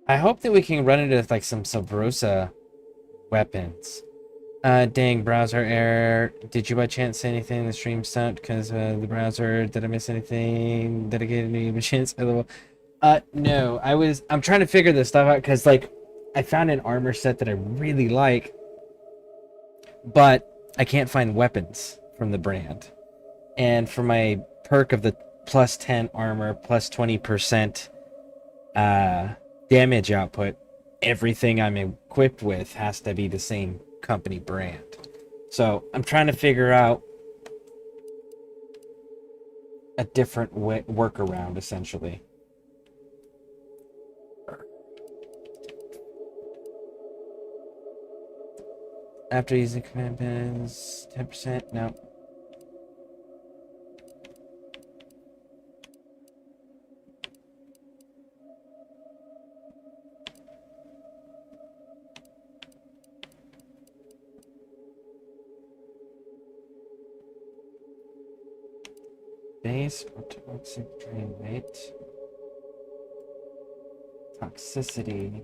I hope that we can run into like some Sub Rosa weapons. Dang, browser error. Did you by chance say anything? The stream stopped because the browser. Did I miss anything? Dedicated to you by chance? LOL. No. I'm trying to figure this stuff out because, like, I found an armor set that I really like, but I can't find weapons from the brand. And for my perk of the plus 10 armor, plus 20% damage output, everything I'm equipped with has to be the same company brand. So I'm trying to figure out a different workaround, essentially. After using command pins, 10%, no. Base or toxic drain rate. Toxicity.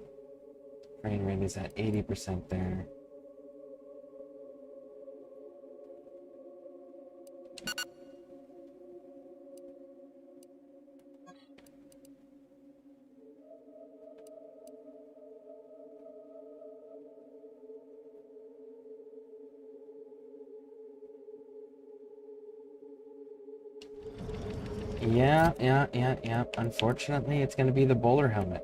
Drain rate is at 80% there. Yeah. Unfortunately, it's going to be the bowler helmet.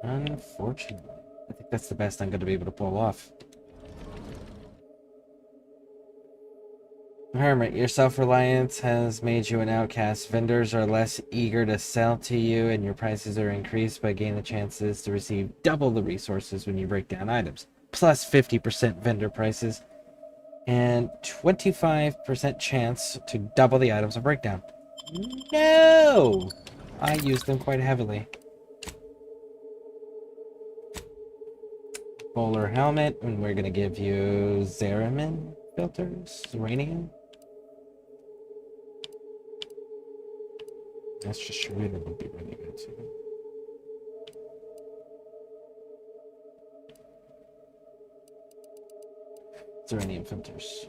Unfortunately. I think that's the best I'm going to be able to pull off. Hermit, your self-reliance has made you an outcast. Vendors are less eager to sell to you, and your prices are increased by gaining the chances to receive double the resources when you break down items. Plus 50% vendor prices. And 25% chance to double the items on breakdown. No! I use them quite heavily. Bowler helmet, and we're gonna give you Zeramin filters, Uranium. That's just really would be really good too. Uranium filters.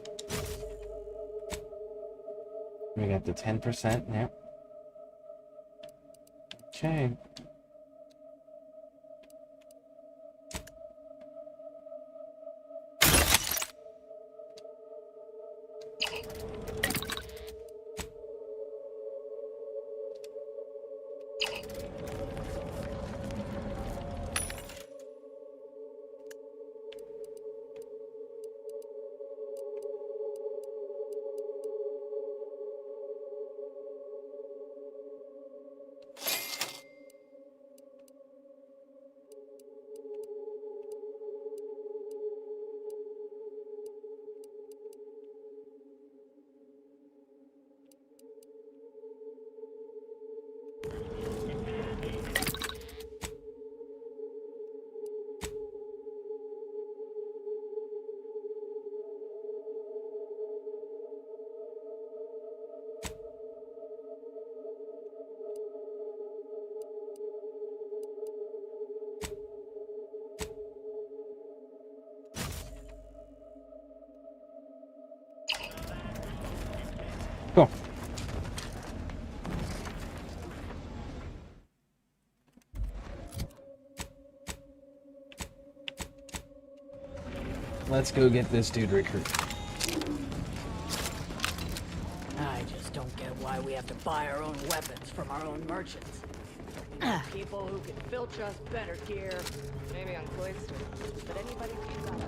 We got the 10%, yep. Okay. Cool. Let's go get this dude recruited. I just don't get why we have to buy our own weapons from our own merchants. We know people who can filch us better gear. Maybe on Cloister. But anybody who's got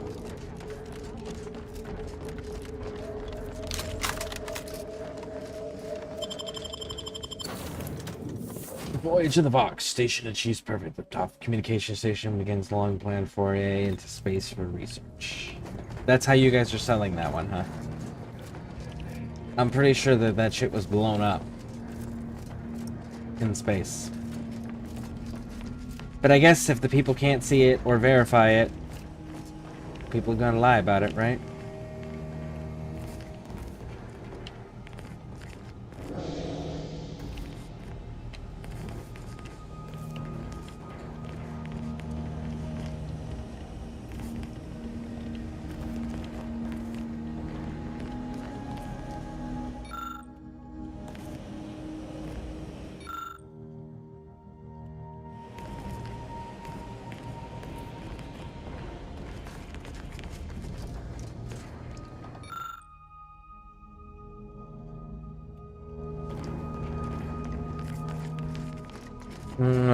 Voyage of the Vox. Station achieves perfect liftoff. Communication station begins long planned foray into space for research. That's how you guys are selling that one, huh? I'm pretty sure that that shit was blown up in space. But I guess if the people can't see it or verify it, people are gonna lie about it, right?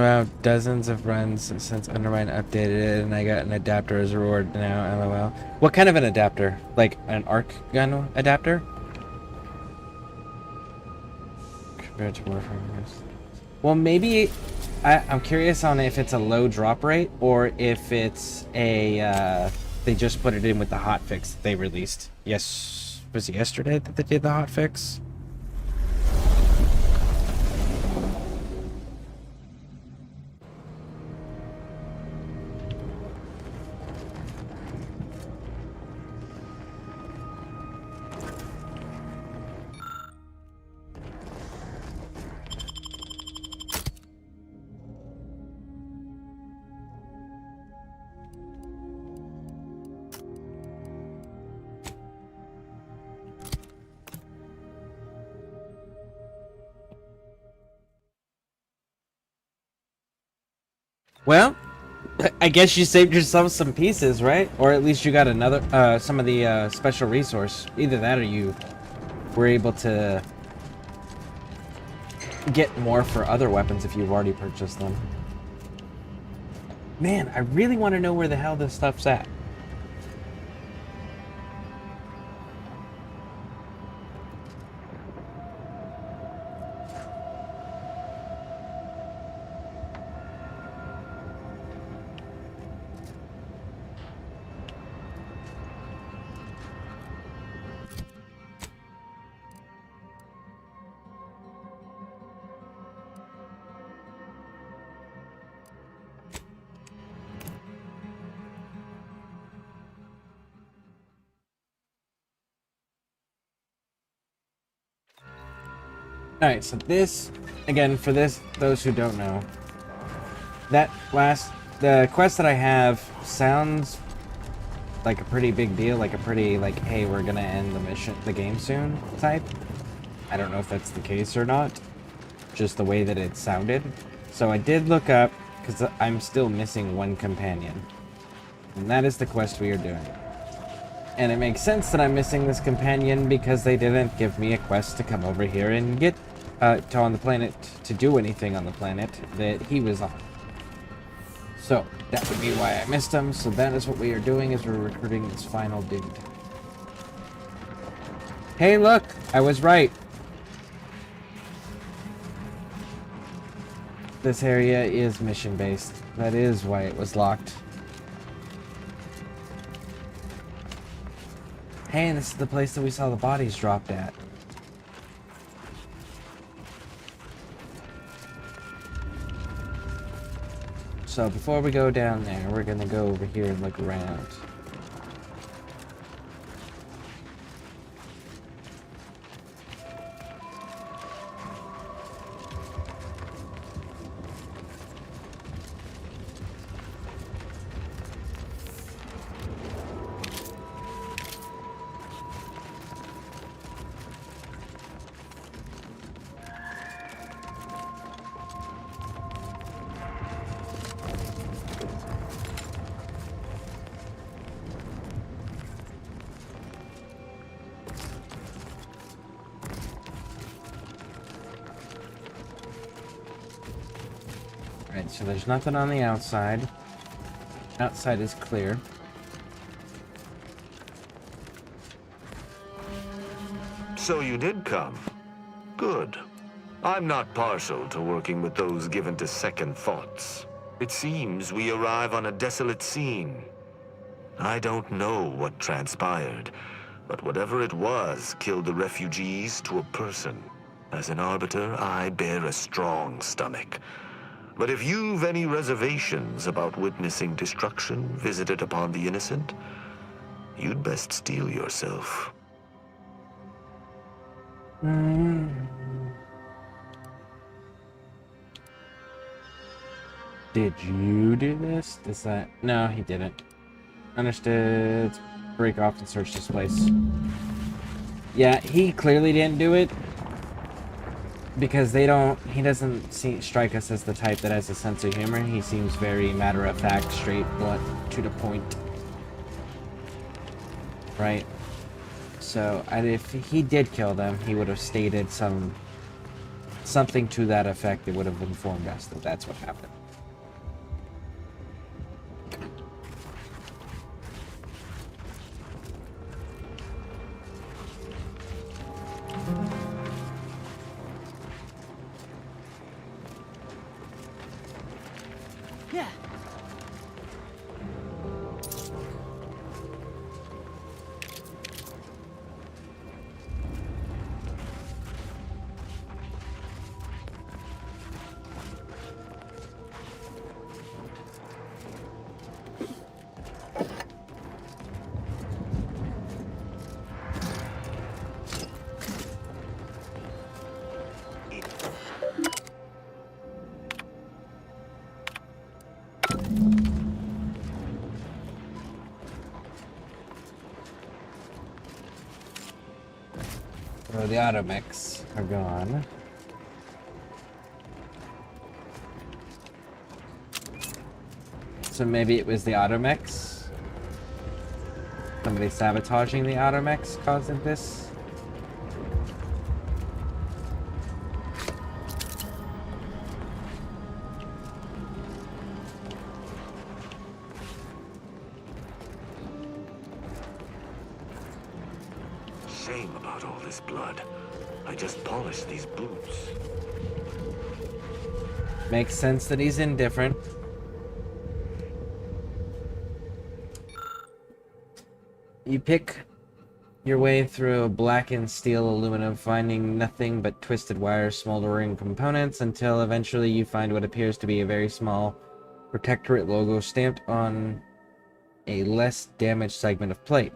Wow, dozens of runs since Undermine updated it, and I got an adapter as a reward now, lol. What kind of an adapter? Like an arc gun adapter? Compared to Warframe. Well, maybe... I'm curious on if it's a low drop rate, or if it's a... they just put it in with the hotfix they released. Yes, was it yesterday that they did the hotfix? Well, I guess you saved yourself some pieces, right? Or at least you got another, some of the special resource. Either that or you were able to get more for other weapons if you've already purchased them. Man, I really want to know where the hell this stuff's at. Alright, so this, again, for those who don't know, the quest that I have sounds like a pretty big deal, like a pretty, like, hey, we're gonna end the game soon type. I don't know if that's the case or not, just the way that it sounded. So I did look up, because I'm still missing one companion, and that is the quest we are doing. And it makes sense that I'm missing this companion because they didn't give me a quest to come over here and get on the planet, to do anything on the planet that he was on. So that would be why I missed him. So that is what we are doing, is we're recruiting this final dude. Hey, look, I was right. This area is mission based. That is why it was locked. Hey, this is the place that we saw the bodies dropped at. So before we go down there, we're gonna go over here and look around. Alright, so there's nothing on the outside. Outside is clear. So you did come. Good. I'm not partial to working with those given to second thoughts. It seems we arrive on a desolate scene. I don't know what transpired, but whatever it was killed the refugees to a person. As an arbiter, I bear a strong stomach. But if you've any reservations about witnessing destruction visited upon the innocent, you'd best steel yourself. Did you do this? No, he didn't. Understood. Let's break off and search this place. Yeah, he clearly didn't do it. Because he doesn't strike us as the type that has a sense of humor. He seems very matter-of-fact, straight, blunt, to the point. Right? So, if he did kill them, he would have stated some Something to that effect that would have informed us that that's what happened. Yeah. So the automechs are gone. So maybe it was the automechs? Somebody sabotaging the automechs causing this? Shame about all this blood. I just polished these boots. Makes sense that he's indifferent. You pick your way through blackened steel aluminum, finding nothing but twisted wires, smoldering components, until eventually you find what appears to be a very small Protectorate logo stamped on a less damaged segment of plate.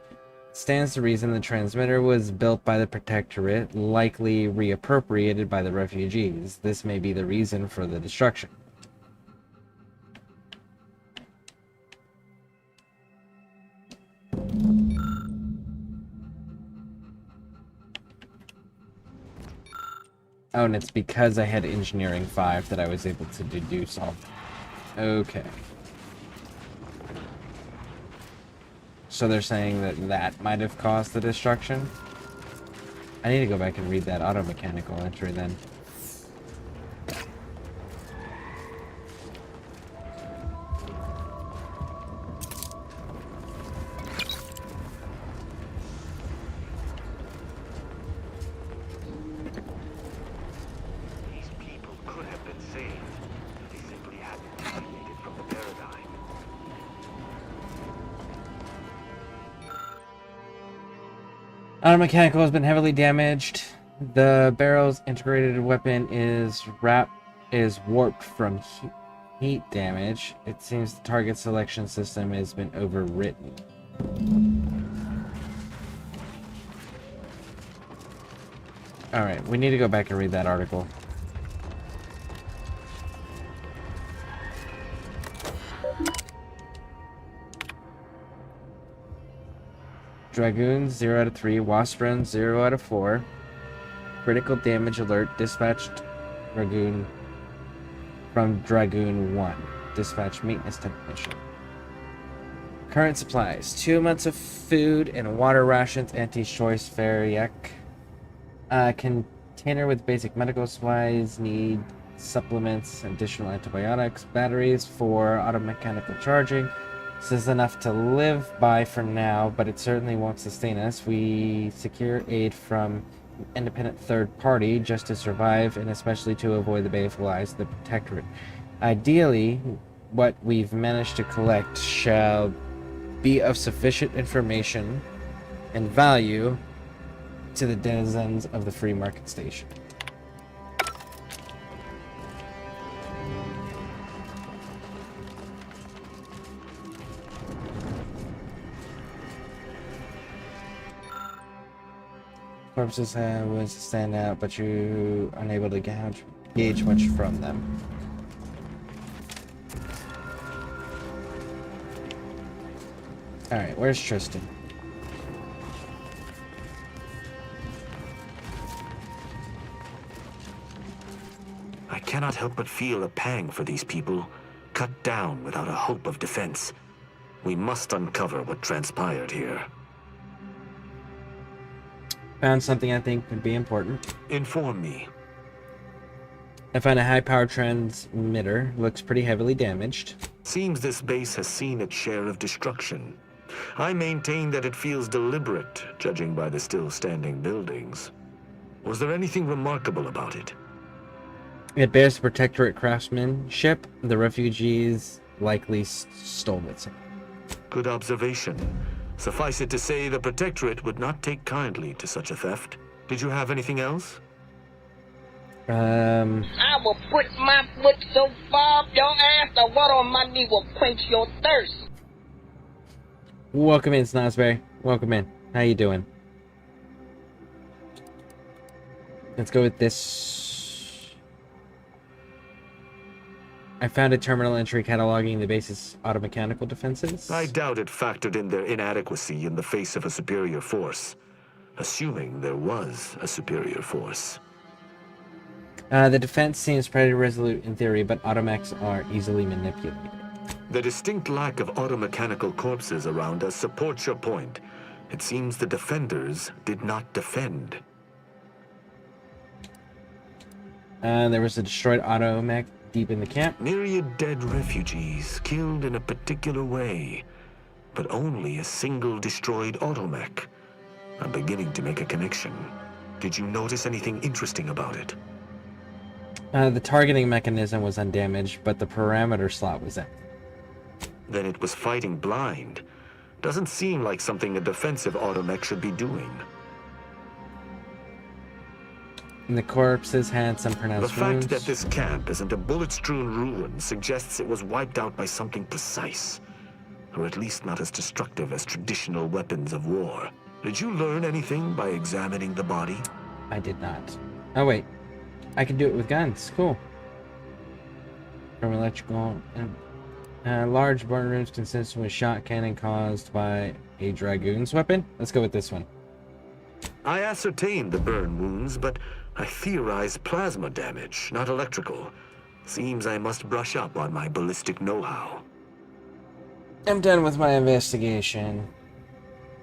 It stands to reason the transmitter was built by the Protectorate, likely reappropriated by the refugees. This may be the reason for the destruction. Oh, and it's because I had Engineering 5 that I was able to deduce all that. Okay. So they're saying that that might have caused the destruction? I need to go back and read that auto-mechanical entry then. Our mechanical has been heavily damaged. The barrel's integrated weapon is warped from heat damage. It seems the target selection system has been overwritten. Alright, we need to go back and read that article. Dragoons 0 out of 3, Wasp Runs 0 out of 4. Critical damage alert dispatched Dragoon from Dragoon 1. Dispatch maintenance technician. Current supplies: 2 months of food and water rations, anti-choice ferriac. Container with basic medical supplies, need supplements, additional antibiotics, batteries for automechanical charging. This is enough to live by for now, but it certainly won't sustain us. We secure aid from an independent third party just to survive, and especially to avoid the baleful eyes of the Protectorate. Ideally, what we've managed to collect shall be of sufficient information and value to the denizens of the free market station. Corpses was to stand out, but you are unable to gauge much from them. Alright, where's Tristan? I cannot help but feel a pang for these people, cut down without a hope of defense. We must uncover what transpired here. Found something I think could be important. Inform me. I found a high-power transmitter. Looks pretty heavily damaged. Seems this base has seen its share of destruction. I maintain that it feels deliberate, judging by the still-standing buildings. Was there anything remarkable about it? It bears the Protectorate craftsmanship. The refugees likely stole it. Good observation. Suffice it to say, the Protectorate would not take kindly to such a theft. Did you have anything else? I will put my foot so far up your ass the water on my knee will quench your thirst. Welcome in, Snosberry. Welcome in. How you doing? Let's go with this. I found a terminal entry cataloging the base's automechanical defenses. I doubt it factored in their inadequacy in the face of a superior force. Assuming there was a superior force. The defense seems pretty resolute in theory, but automechs are easily manipulated. The distinct lack of automechanical corpses around us supports your point. It seems the defenders did not defend. There was a destroyed automech deep in the camp. Myriad dead refugees killed in a particular way, but only a single destroyed automech. I'm beginning to make a connection. Did you notice anything interesting about it? The targeting mechanism was undamaged, but the parameter slot was empty. Then it was fighting blind. Doesn't seem like something a defensive automech should be doing. And the corpses had some pronounced The fact wounds. that this camp isn't a bullet-strewn ruin suggests it was wiped out by something precise, or at least not as destructive as traditional weapons of war. Did you learn anything by examining the body? I did not. Oh wait, I can do it with guns. Cool. From electrical and large burn wounds consistent with shot cannon caused by a dragoon's weapon. Let's go with this one. I ascertained the burn wounds, but I theorized plasma damage, not electrical. Seems I must brush up on my ballistic know-how. I'm done with my investigation.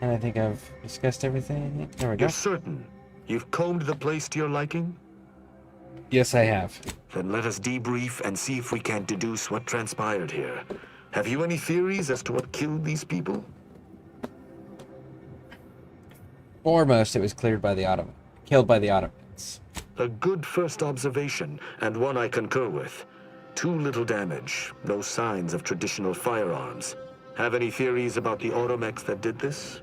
And I think I've discussed everything. There we go. You're certain? You've combed the place to your liking? Yes, I have. Then let us debrief and see if we can deduce what transpired here. Have you any theories as to what killed these people? Foremost, it was killed by the Ottomans. A good first observation, and one I concur with. Too little damage, no signs of traditional firearms. Have any theories about the automechs that did this?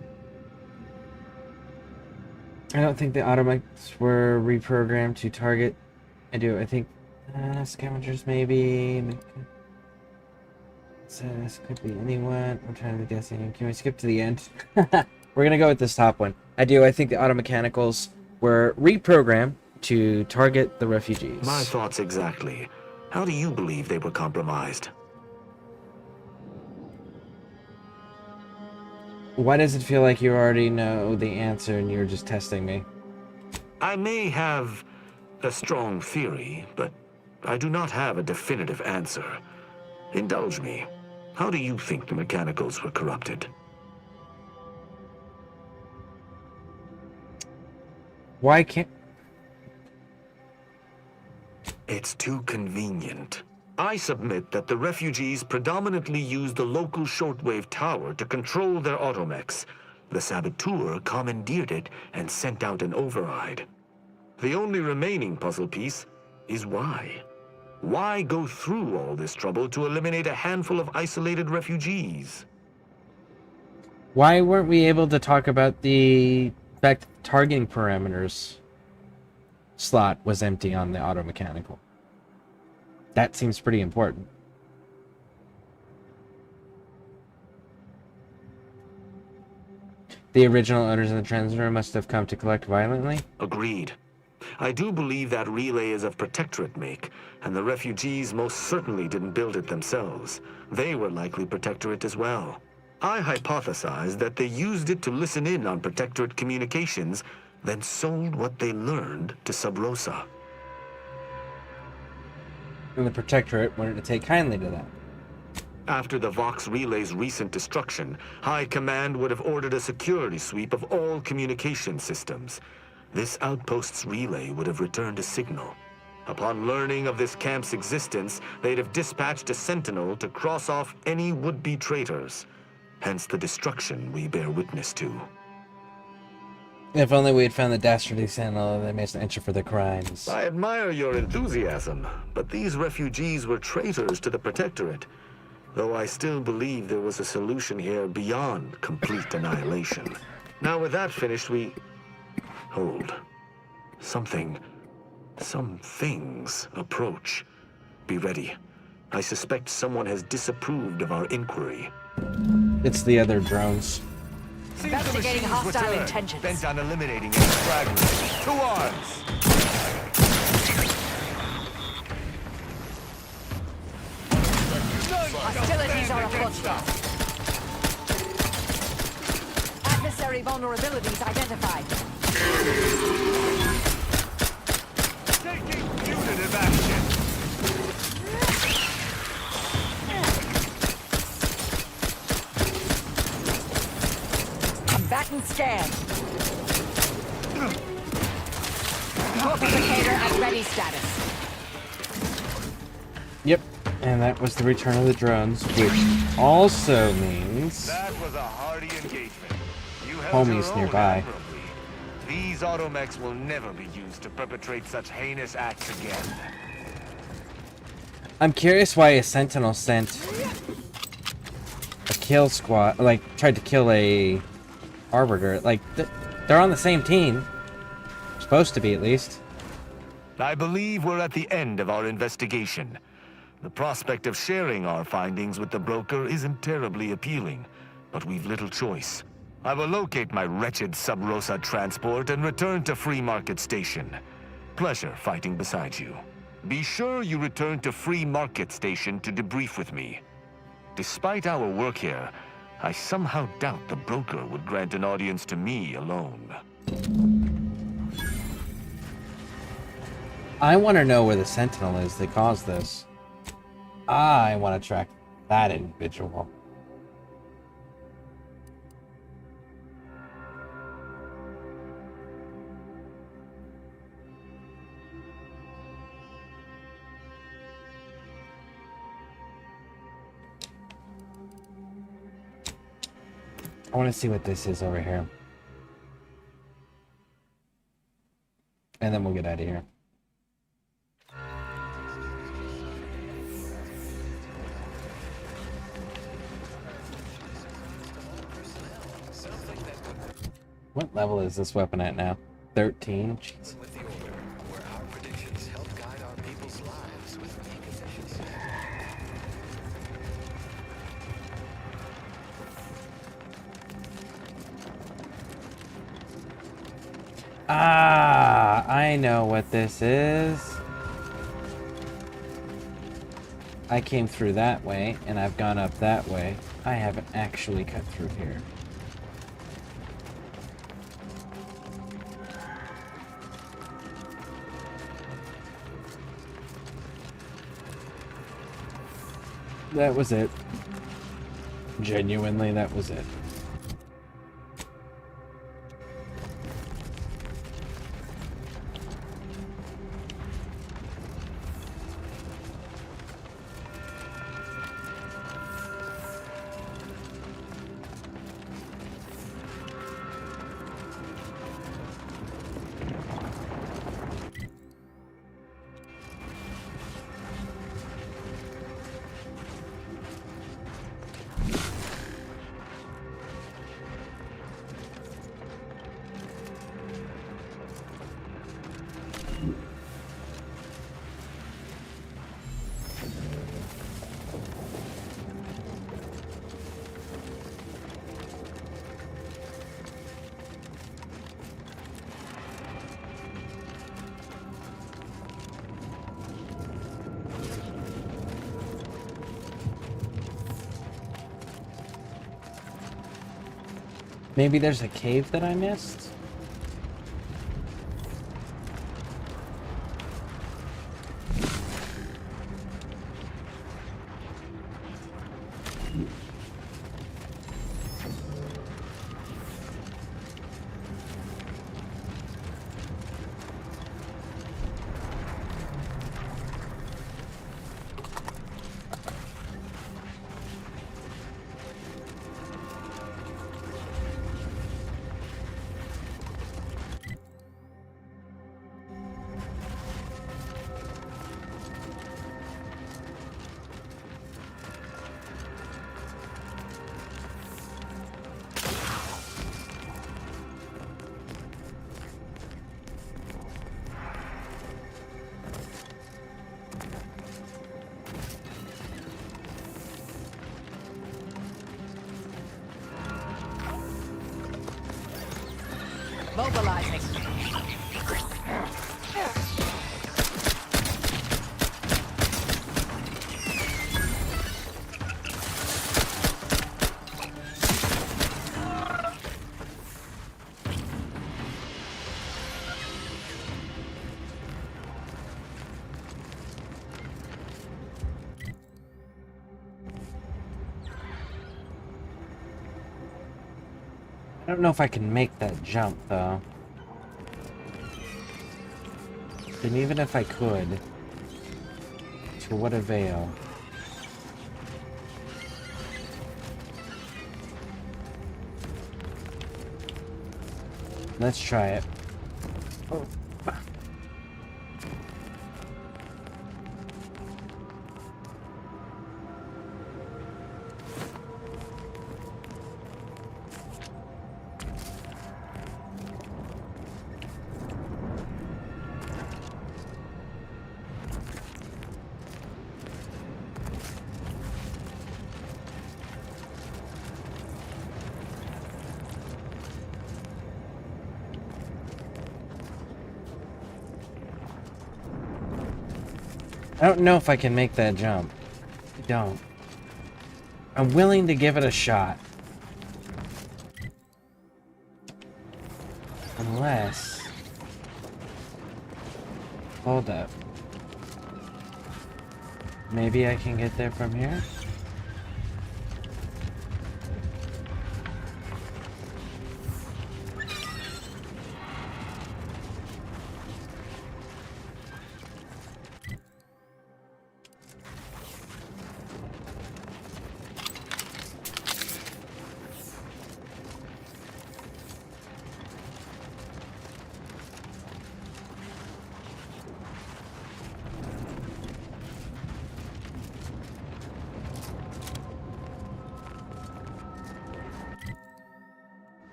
I don't think the automechs were reprogrammed to target. I do. I think scavengers maybe. So this could be anyone. I'm trying to guess. Can we skip to the end? We're gonna go with this top one. I do. I think the automechanicals were reprogrammed to target the refugees. My thoughts exactly. How do you believe they were compromised? Why does it feel like you already know the answer and you're just testing me? I may have a strong theory, but I do not have a definitive answer. Indulge me. How do you think the mechanicals were corrupted? Why can't... It's too convenient. I submit that the refugees predominantly used the local shortwave tower to control their automechs. The saboteur commandeered it and sent out an override. The only remaining puzzle piece is why. Why go through all this trouble to eliminate a handful of isolated refugees? Why weren't we able to talk about the fact that the targeting parameters slot was empty on the automechanical? That seems pretty important. The original owners of the transmitter must have come to collect violently? Agreed. I do believe that relay is of Protectorate make, and the refugees most certainly didn't build it themselves. They were likely Protectorate as well. I hypothesize that they used it to listen in on Protectorate communications, then sold what they learned to Sub Rosa. And the Protectorate wanted to take kindly to that. After the Vox relay's recent destruction, High Command would have ordered a security sweep of all communication systems. This outpost's relay would have returned a signal. Upon learning of this camp's existence, they'd have dispatched a sentinel to cross off any would-be traitors. Hence the destruction we bear witness to. If only we had found the dastardly sentinel that made an answer for the crimes. I admire your enthusiasm, but these refugees were traitors to the Protectorate. Though I still believe there was a solution here beyond complete annihilation. Now with that finished, we... Hold. Some things approach. Be ready. I suspect someone has disapproved of our inquiry. It's the other drones. Investigating hostile intentions. Bent on eliminating any stragglers. To arms! Hostilities are afoot. Adversary vulnerabilities identified. Taking punitive action. Combatant scanned. Multiplicator at ready status. Yep, and that was the return of the drones, which also means That was a hardy engagement. You held homies your own nearby. admirably. These automechs will never be used to perpetrate such heinous acts again. I'm curious why a sentinel sent a kill squad, like tried to kill a arbiter. Like they're on the same team, supposed to be at least. I believe we're at the end of our investigation. The prospect of sharing our findings with the broker isn't terribly appealing, but we've little choice. I will locate my wretched Sub Rosa transport and return to Free Market Station. Pleasure fighting beside you. Be sure you return to Free Market Station to debrief with me. Despite our work here, I somehow doubt the broker would grant an audience to me alone. I want to know where the sentinel is that caused this. I want to track that individual. I want to see what this is over here. And then we'll get out of here. What level is this weapon at now? 13? Jeez. Ah, I know what this is. I came through that way, and I've gone up that way. I haven't actually cut through here. That was it. Genuinely, that was it. Maybe there's a cave that I missed? Mobilizing. I don't know if I can make that jump, though. And even if I could, to what avail? Let's try it. Oh. I don't know if I can make that jump. I don't. I'm willing to give it a shot. Unless... Hold up. Maybe I can get there from here?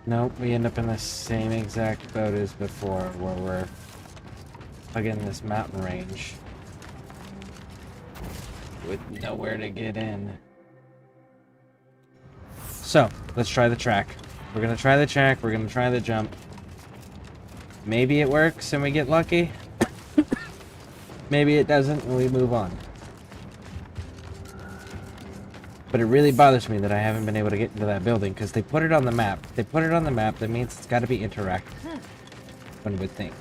Nope, we end up in the same exact boat as before, where we're again this mountain range with nowhere to get in. So, let's try the track. We're gonna try the track, we're gonna try the jump. Maybe it works and we get lucky. Maybe it doesn't and we move on. But it really bothers me that I haven't been able to get into that building, because they put it on the map. They put it on the map, that means it's got to be interactive. One would think.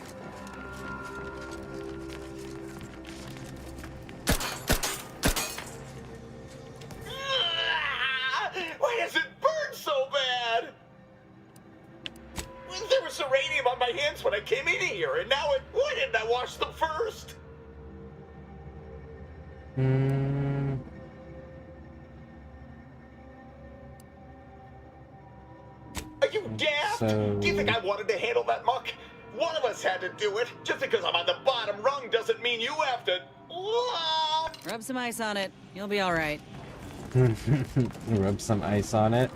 Why does it burn so bad? There was uranium on my hands when I came in here, and now why didn't I wash them first? Are you daft? So... Do you think I wanted to handle that muck? One of us had to do it. Just because I'm on the bottom rung doesn't mean you have to. Rub some ice on it. You'll be all right. Rub some ice on it.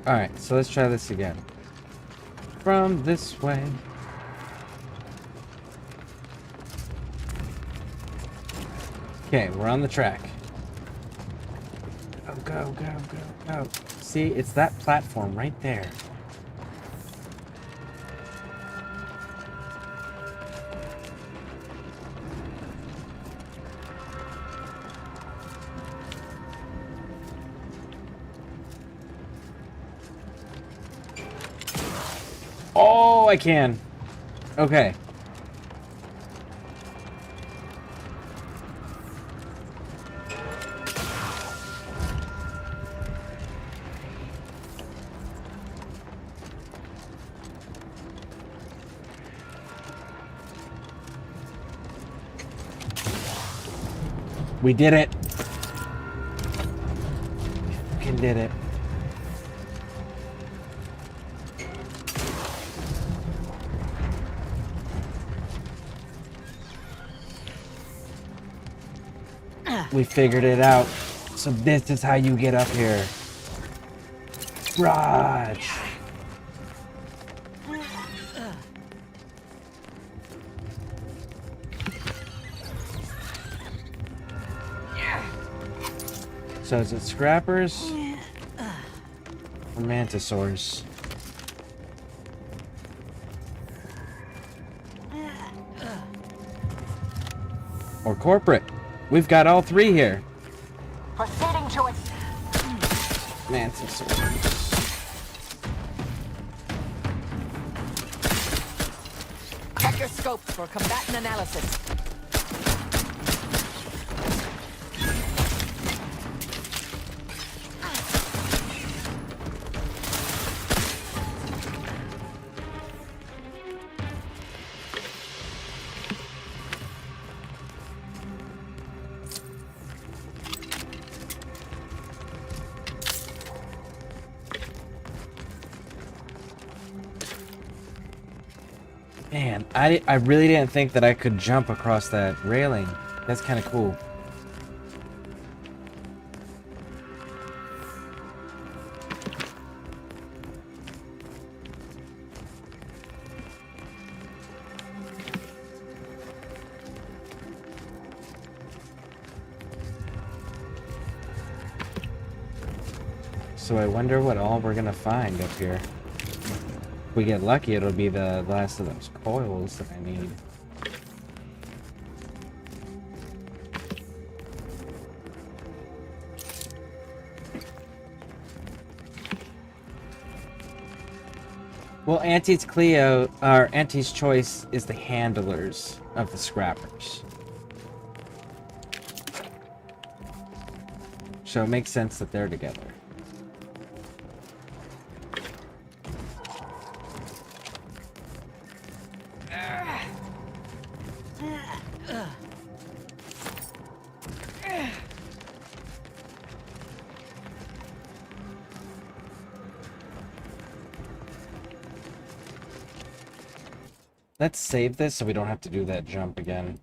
Alright, so let's try this again. From this way. Okay, we're on the track. Go, go, go, go. See, it's that platform right there. Oh, I can. Okay. We did it. We fucking did it. We figured it out. So this is how you get up here. Raj. So is it scrappers? Mantisaurs. Or corporate. We've got all three here. Proceeding to it. Mantisaurs. Check your scopes for combatant analysis. Man, I really didn't think that I could jump across that railing. That's kind of cool. So I wonder what all we're gonna find up here. If we get lucky, it'll be the last of those coils that I need. Well, Auntie's Auntie's choice is the handlers of the scrappers. So it makes sense that they're together. Let's save this so we don't have to do that jump again.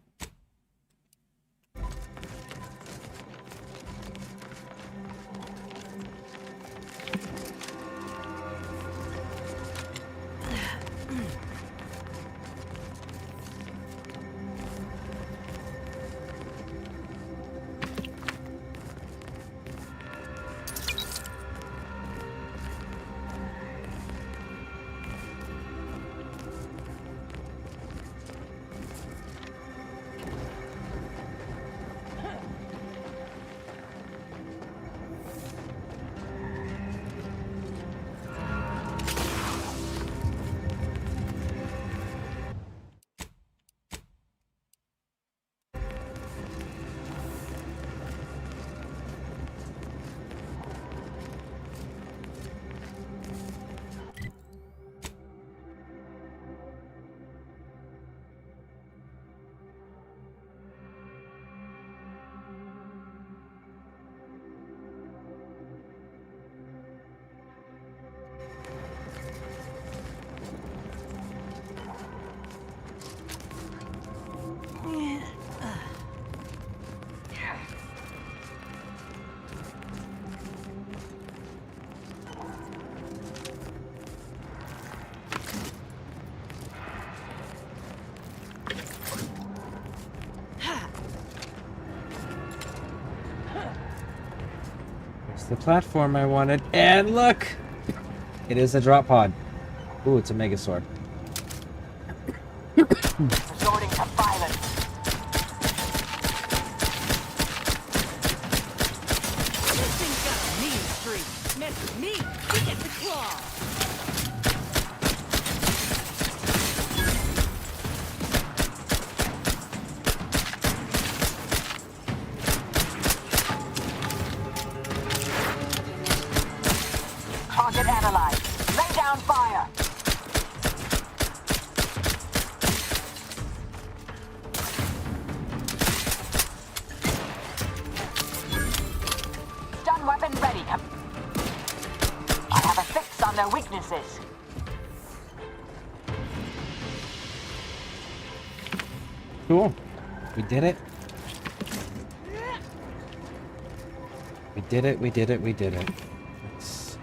The platform I wanted, and look! It is a drop pod. Ooh, it's a mega sword. Resorting to violence. This thing's got a mean streak. Mess with me, you get the claw. Target analyzed. Lay down fire. Stun weapon ready. I have a fix on their weaknesses. Cool. We did it. We did it, we did it, we did it. Let's...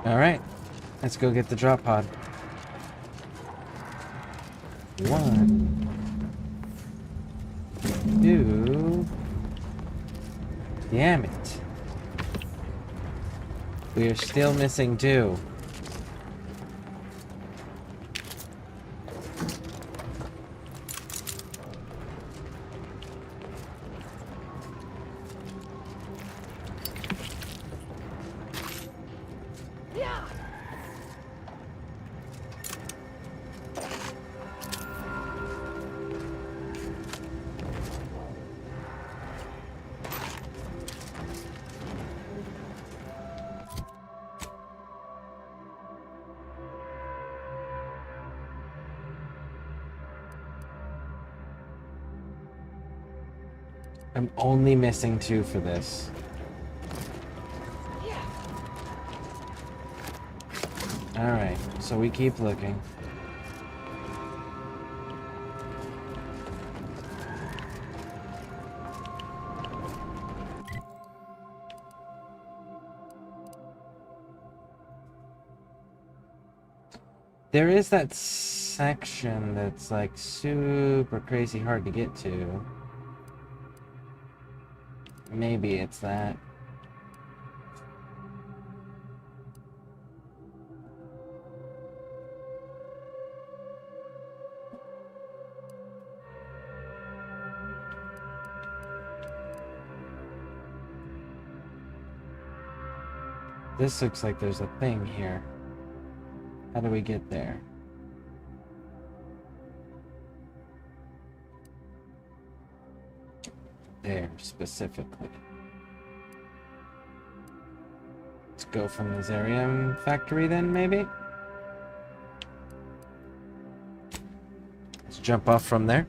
Alright. Let's go get the drop pod. 1, 2. Damn it. We are still missing 2. I'm only missing 2 for this. Alright, so we keep looking. There is that section that's like super crazy hard to get to. Maybe it's that. This looks like there's a thing here. How do we get there? There, specifically. Let's go from the Zarium factory then, maybe? Let's jump off from there.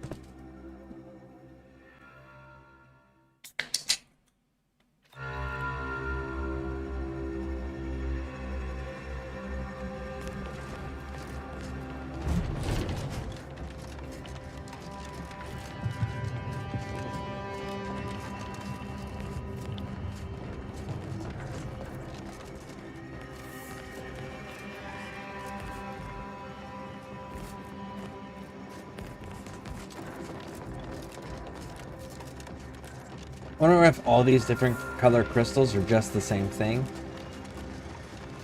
I wonder if all these different color crystals are just the same thing,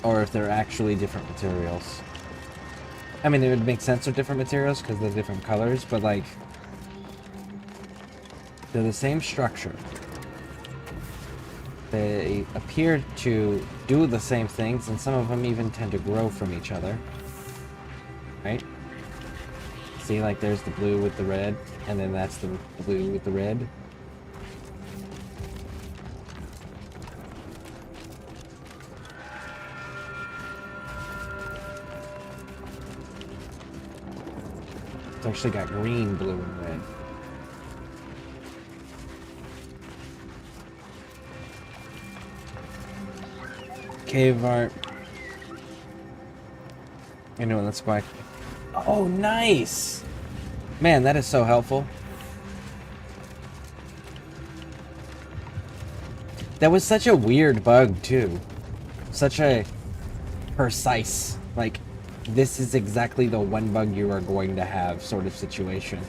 or if they're actually different materials. I mean, it would make sense with different materials because they're different colors, but like, they're the same structure. They appear to do the same things, and some of them even tend to grow from each other. Right? See, like there's the blue with the red, and then that's the blue with the red. It's actually got green, blue, and red. Cave art. Anyone that's quite. Oh, nice! Man, that is so helpful. That was such a weird bug, too. Such a precise, like, this is exactly the one bug you are going to have sort of situation.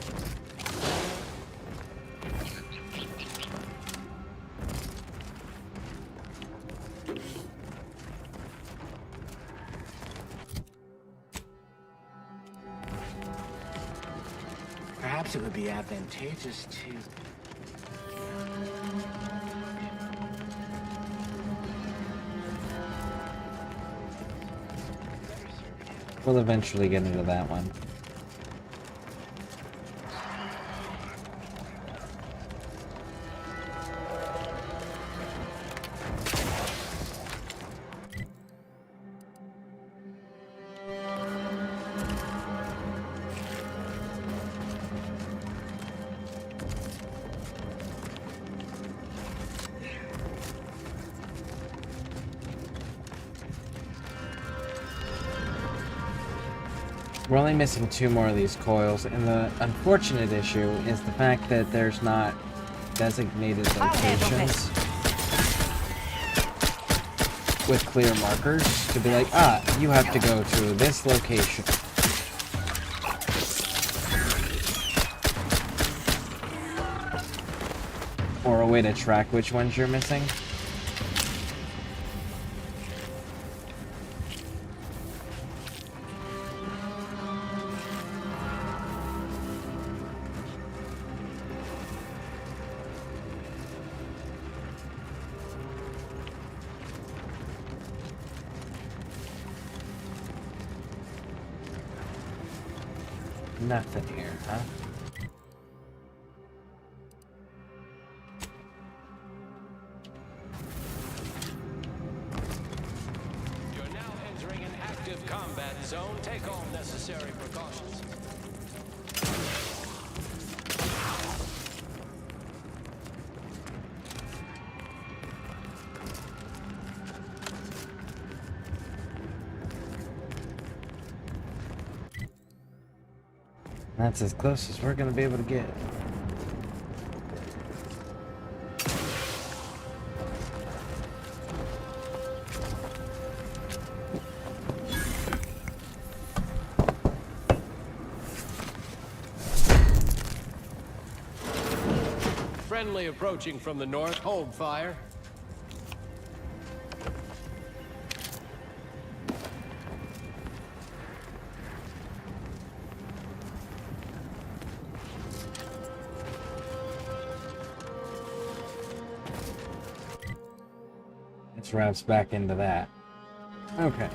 Perhaps it would be advantageous to... We'll eventually get into that one. We're only missing 2 more of these coils, and the unfortunate issue is the fact that there's not designated locations. with clear markers to be like, ah, you have to go to this location. Or a way to track which ones you're missing. Nothing here, huh? You're now entering an active combat zone. Take all necessary precautions. That's as close as we're gonna be able to get. Friendly approaching from the north. Hold fire. This routes back into that. Okay.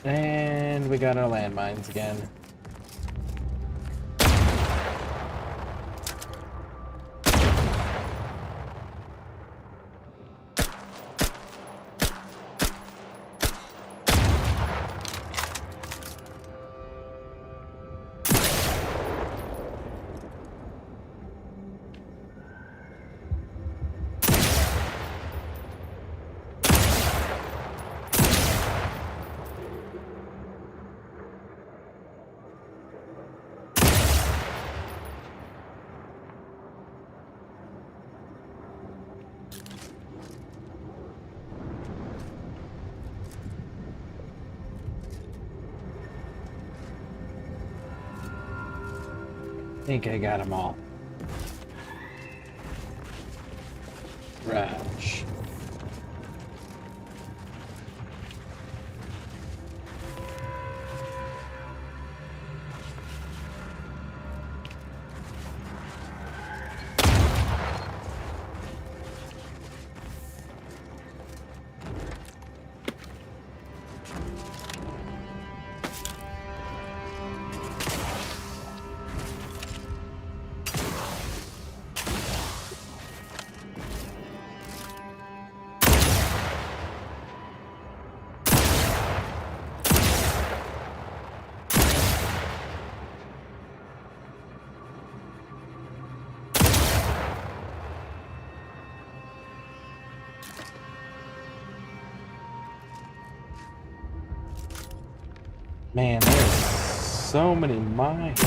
And we got our landmines again. I think I got them all. Raj. Man, there's so many mines.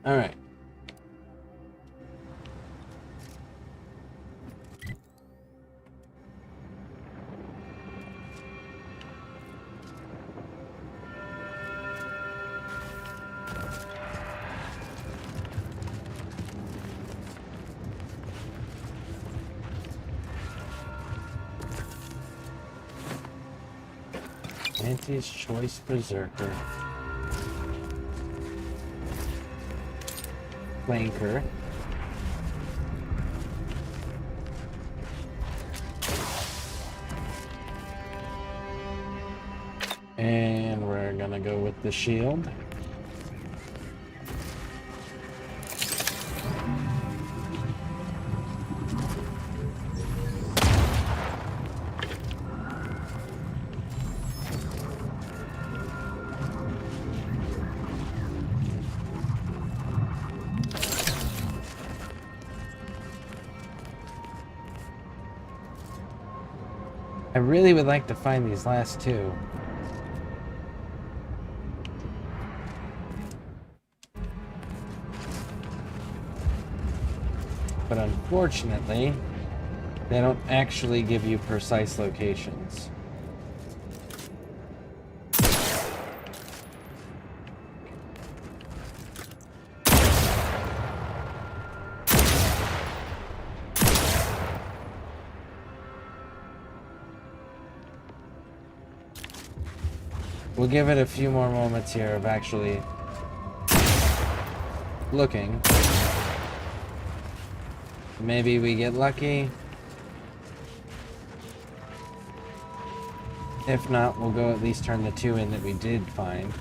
All right. Auntie's Choice Berserker. Flanker. And we're gonna go with the shield. I really would like to find these last two. But unfortunately, they don't actually give you precise locations. We'll give it a few more moments here of actually looking. Maybe we get lucky. If not, we'll go at least turn the two in that we did find.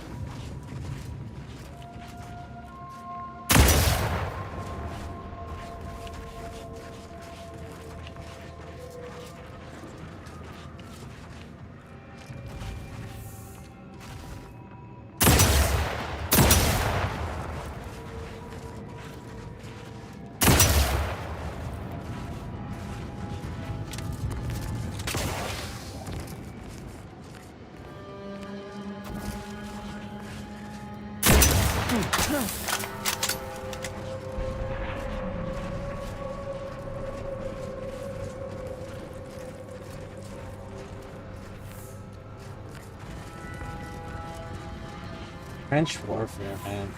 Trench warfare, man.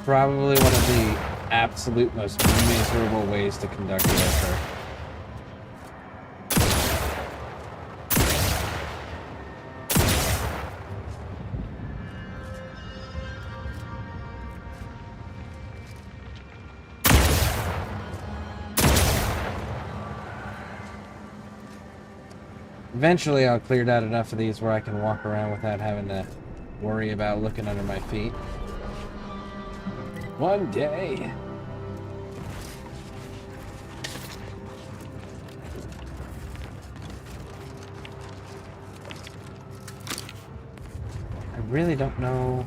Probably one of the absolute most miserable ways to conduct warfare. Eventually I'll clear out enough of these where I can walk around without having to worry about looking under my feet. One day. I really don't know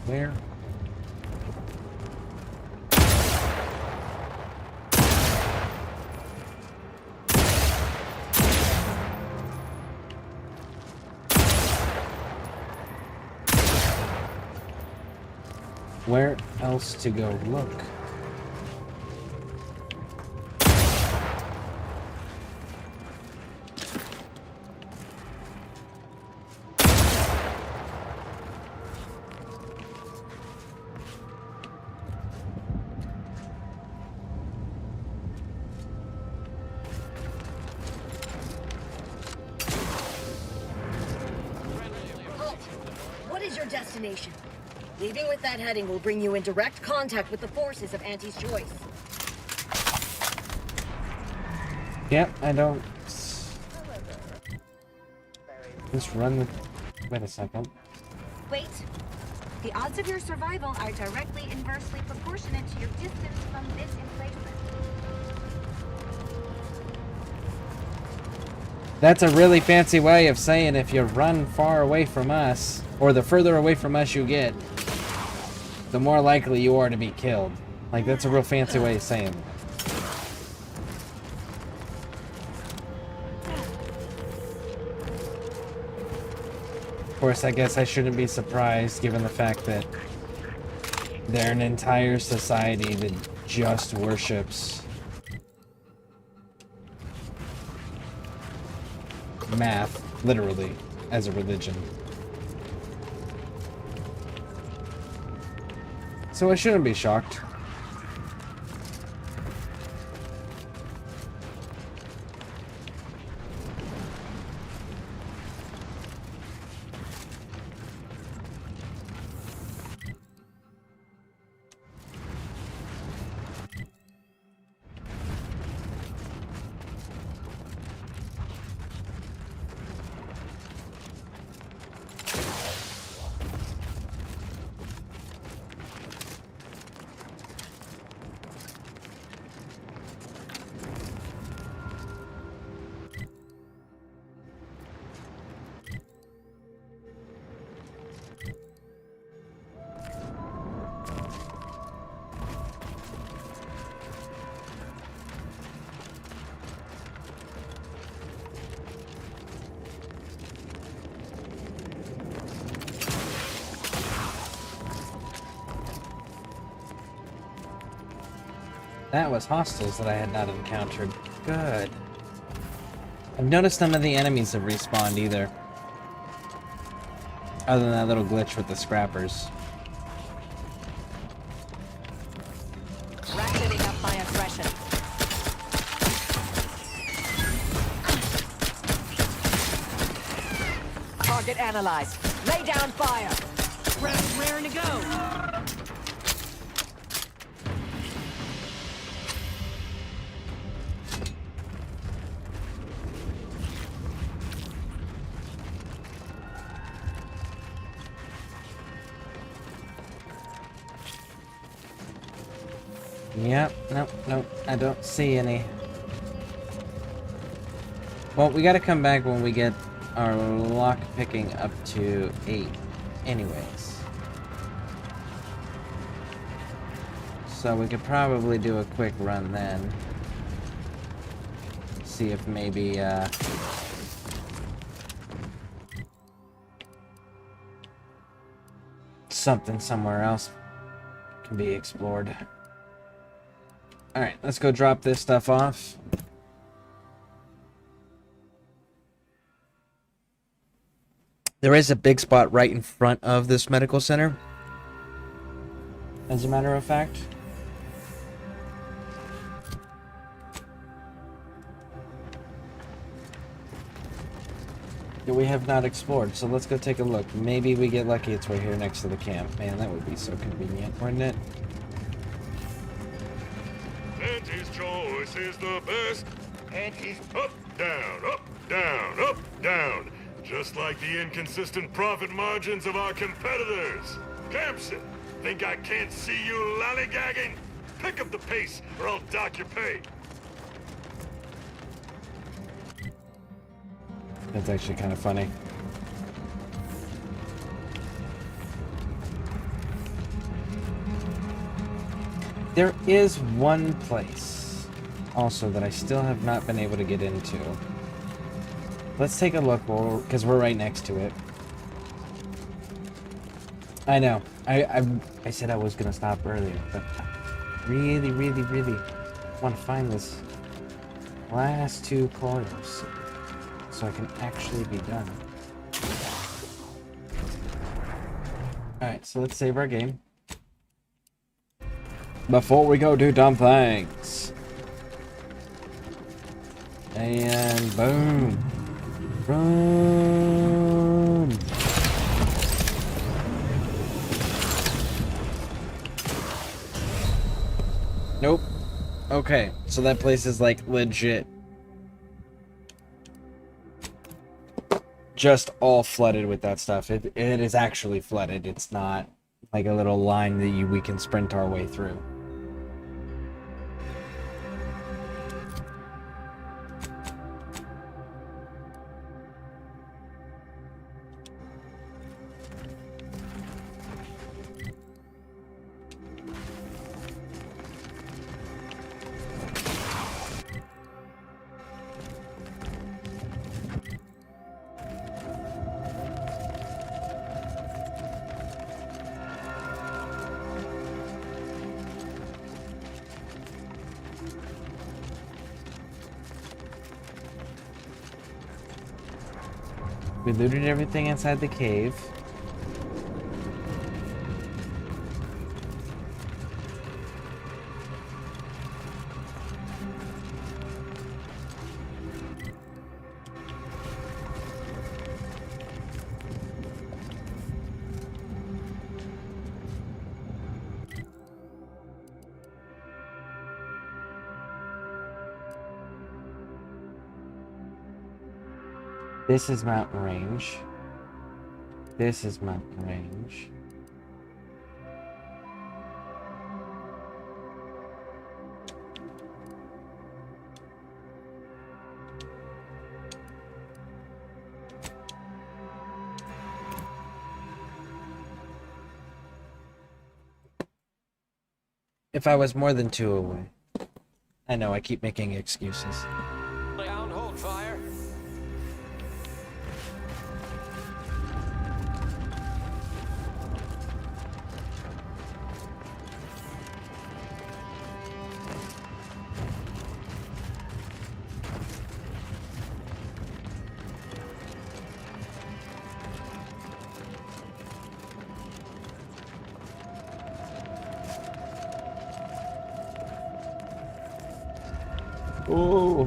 where. Where else to go look? What is your destination? Leaving with that heading will bring you in direct contact with the forces of Auntie's choice. Yep, I don't... Just run the... Wait a second. Wait. The odds of your survival are directly inversely proportionate to your distance from this emplacement. That's a really fancy way of saying if you run far away from us, or the further away from us you get, the more likely you are to be killed. Like, that's a real fancy way of saying that. Of course, I guess I shouldn't be surprised given the fact that they're an entire society that just worships math, literally, as a religion. So I shouldn't be shocked. That was hostiles that I had not encountered. Good. I've noticed none of the enemies have respawned either. Other than that little glitch with the scrappers. Ratcheting up my aggression. Target analyzed. Lay down fire. Raring to go. Yep, nope, I don't see any. Well, we gotta come back when we get our lock picking up to 8 anyways. So we could probably do a quick run then. See if maybe, something somewhere else can be explored. Alright, let's go drop this stuff off. There is a big spot right in front of this medical center, as a matter of fact. That we have not explored, so let's go take a look. Maybe we get lucky it's right here next to the camp. Man, that would be so convenient, wouldn't it? Auntie's choice is the best. Auntie's up, down, up, down, up, down. Just like the inconsistent profit margins of our competitors. Campson, think I can't see you lollygagging? Pick up the pace, or I'll dock your pay. That's actually kind of funny. There is one place also that I still have not been able to get into. Let's take a look, because we're right next to it. I know. I said I was going to stop earlier, but I really want to find this last 2 coils so I can actually be done. Alright, so let's save our game before we go do dumb things. And boom. Boom. Nope. Okay, so that place is like legit. Just all flooded with that stuff. It is actually flooded. It's not like a little line that we can sprint our way through. We looted everything inside the cave. This is mountain range. This is mountain range. If I was more than 2 away. I know, I keep making excuses. Down, hold fire. Oh.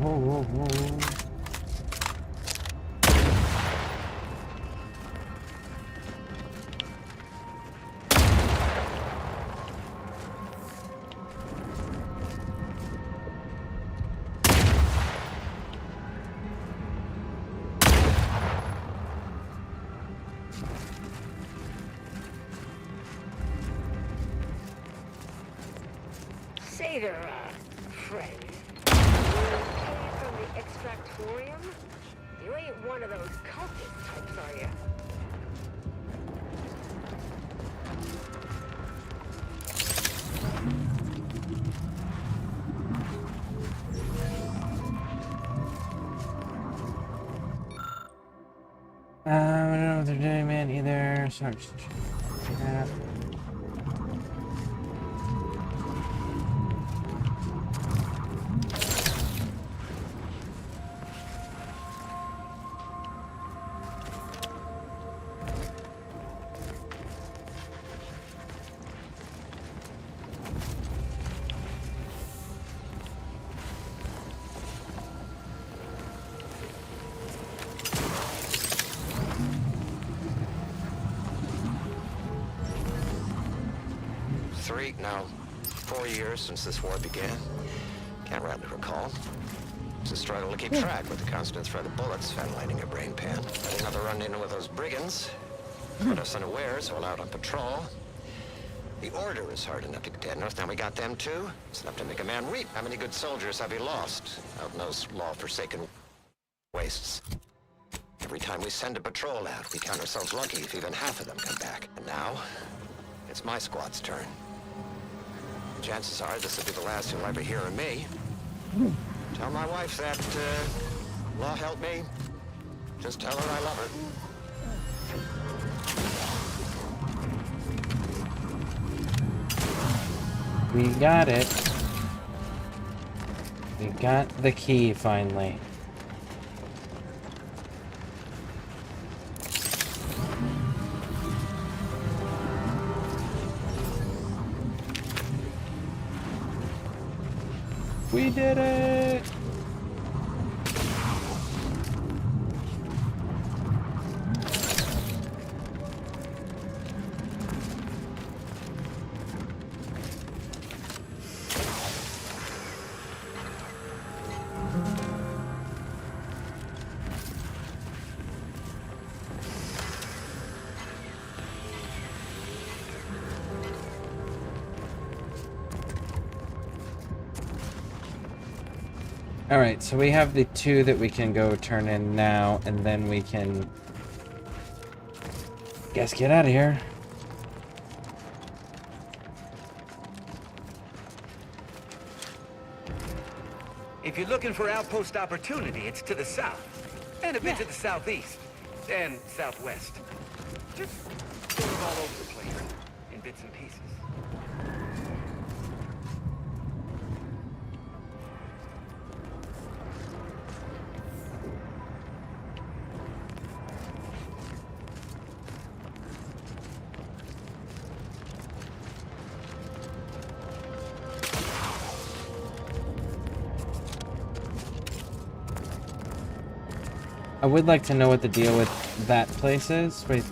Say there, friend. You came from the extractorium? You ain't one of those cultist types, are you? I don't know what they're doing, man, either. Sorry. Yeah. No, 4 years since this war began. Can't rightly recall. It's a struggle to keep track with the constant threat of bullets ventilating your brain pan. I another run in with those brigands. Put us unawares while out on patrol. The Order is hard enough to get enough. Now we got them too. It's enough to make a man weep. How many good soldiers have we lost out in those law-forsaken wastes? Every time we send a patrol out, we count ourselves lucky if even half of them come back. And now, it's my squad's turn. Chances are this will be the last you'll ever hear of me. Tell my wife that, law help me. Just tell her I love her. We got it. We got the key finally. We did it! Alright, so we have the 2 that we can go turn in now, and then we can... guess get out of here. If you're looking for outpost opportunity, it's to the south. And a bit to the southeast. And southwest. Just sort of all over the place. In bits and pieces. I would like to know what the deal with that place is, right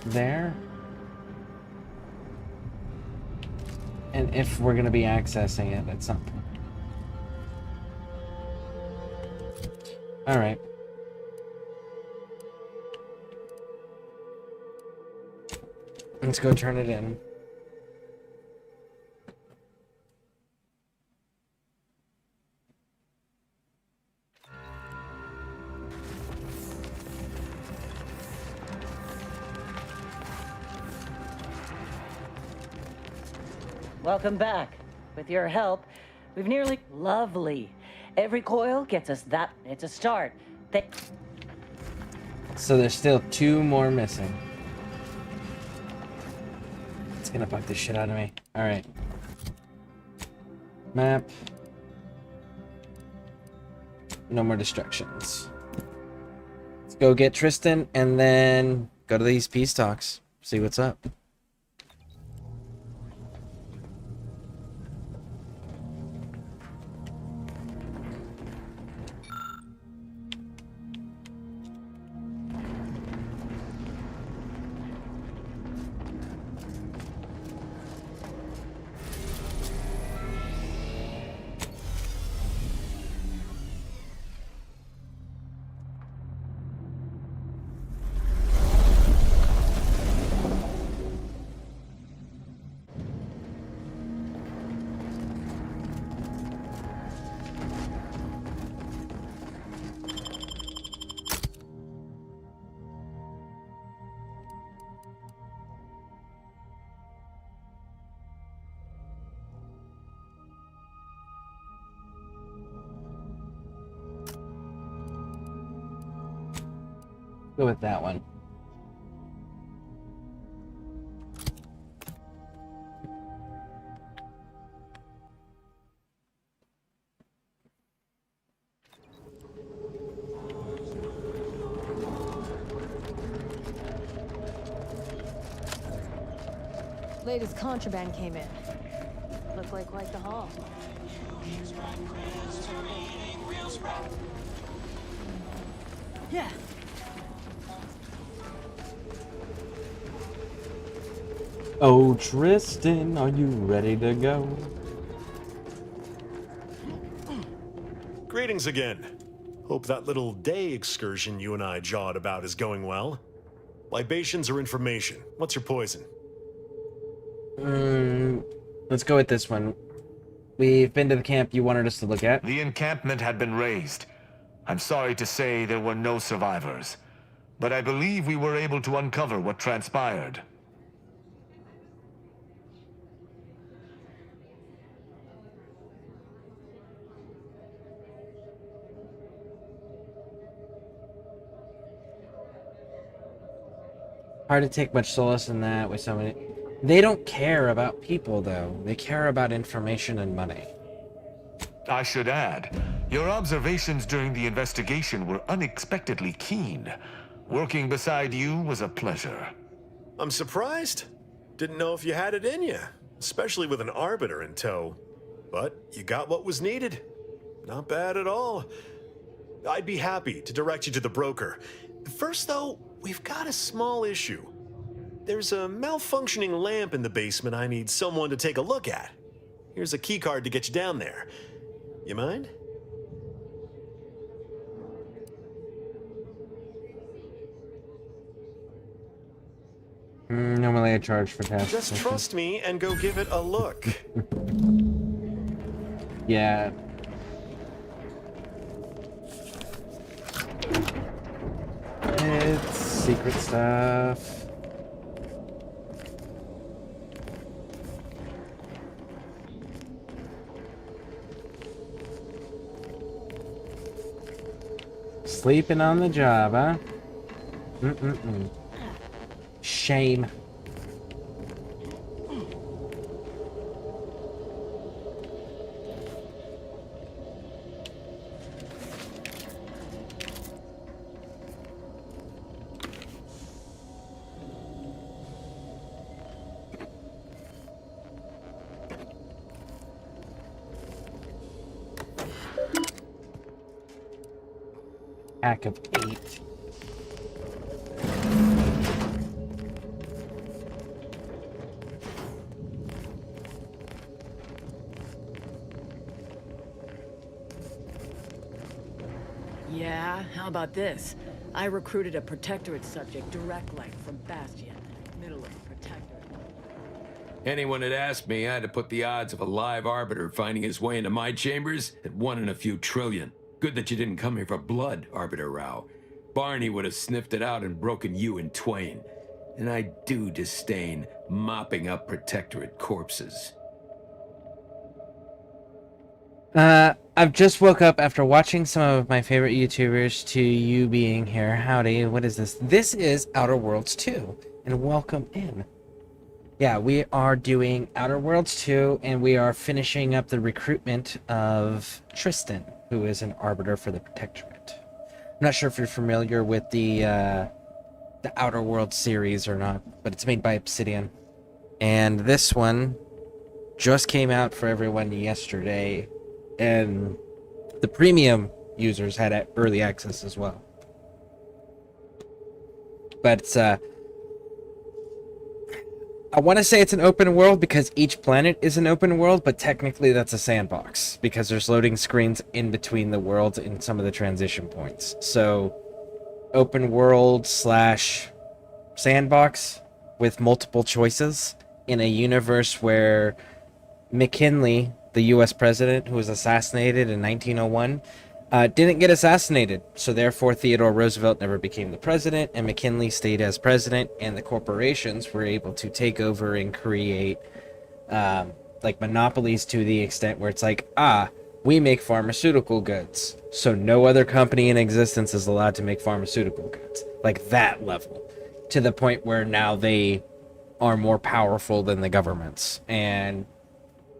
there. And if we're going to be accessing it at some point. Alright. Let's go turn it in. Welcome back. With your help, we've nearly... Lovely. Every coil gets us that... It's a start. So there's still 2 more missing. It's gonna bug the shit out of me. Alright. Map. No more distractions. Let's go get Tristan and then go to these peace talks. See what's up. Go with that one. Latest contraband came in. Looked like quite the haul. Yeah. Oh, Tristan, are you ready to go? Greetings again. Hope that little day excursion you and I jawed about is going well. Libations or information? What's your poison? Let's go with this one. We've been to the camp you wanted us to look at. The encampment had been razed. I'm sorry to say there were no survivors, but I believe we were able to uncover what transpired. Hard to take much solace in that with so many... They don't care about people, though. They care about information and money. I should add, your observations during the investigation were unexpectedly keen. Working beside you was a pleasure. I'm surprised. Didn't know if you had it in you, especially with an arbiter in tow. But you got what was needed. Not bad at all. I'd be happy to direct you to the broker. First, though, we've got a small issue. There's a malfunctioning lamp in the basement I need someone to take a look at. Here's a keycard to get you down there. You mind? Normally I charge for tasks. Just trust me and go give it a look. Yeah. It's secret stuff. Sleeping on the job, huh? Shame. Pack of 8. Yeah, how about this? I recruited a Protectorate subject direct leg from Bastion, middle of Protectorate. Anyone had asked me, I had to put the odds of a live arbiter finding his way into my chambers at 1 in a few trillion. Good that you didn't come here for blood, Arbiter Rao. Barney would have sniffed it out and broken you in twain. And I do disdain mopping up Protectorate corpses. I've just woke up after watching some of my favorite YouTubers to you being here. Howdy, what is this? This is Outer Worlds 2, and welcome in. Yeah, we are doing Outer Worlds 2, and we are finishing up the recruitment of Tristan, who is an arbiter for the Protectorate. I'm not sure if you're familiar with the Outer Worlds series or not, but it's made by Obsidian. And this one just came out for everyone yesterday, and the premium users had early access as well. But I want to say it's an open world because each planet is an open world, but technically that's a sandbox because there's loading screens in between the worlds in some of the transition points. So open world slash sandbox with multiple choices in a universe where McKinley, the US president who was assassinated in 1901, didn't get assassinated, so therefore Theodore Roosevelt never became the president, and McKinley stayed as president, and the corporations were able to take over and create like monopolies to the extent where it's like, we make pharmaceutical goods. So no other company in existence is allowed to make pharmaceutical goods. Like that level. To the point where now they are more powerful than the governments. And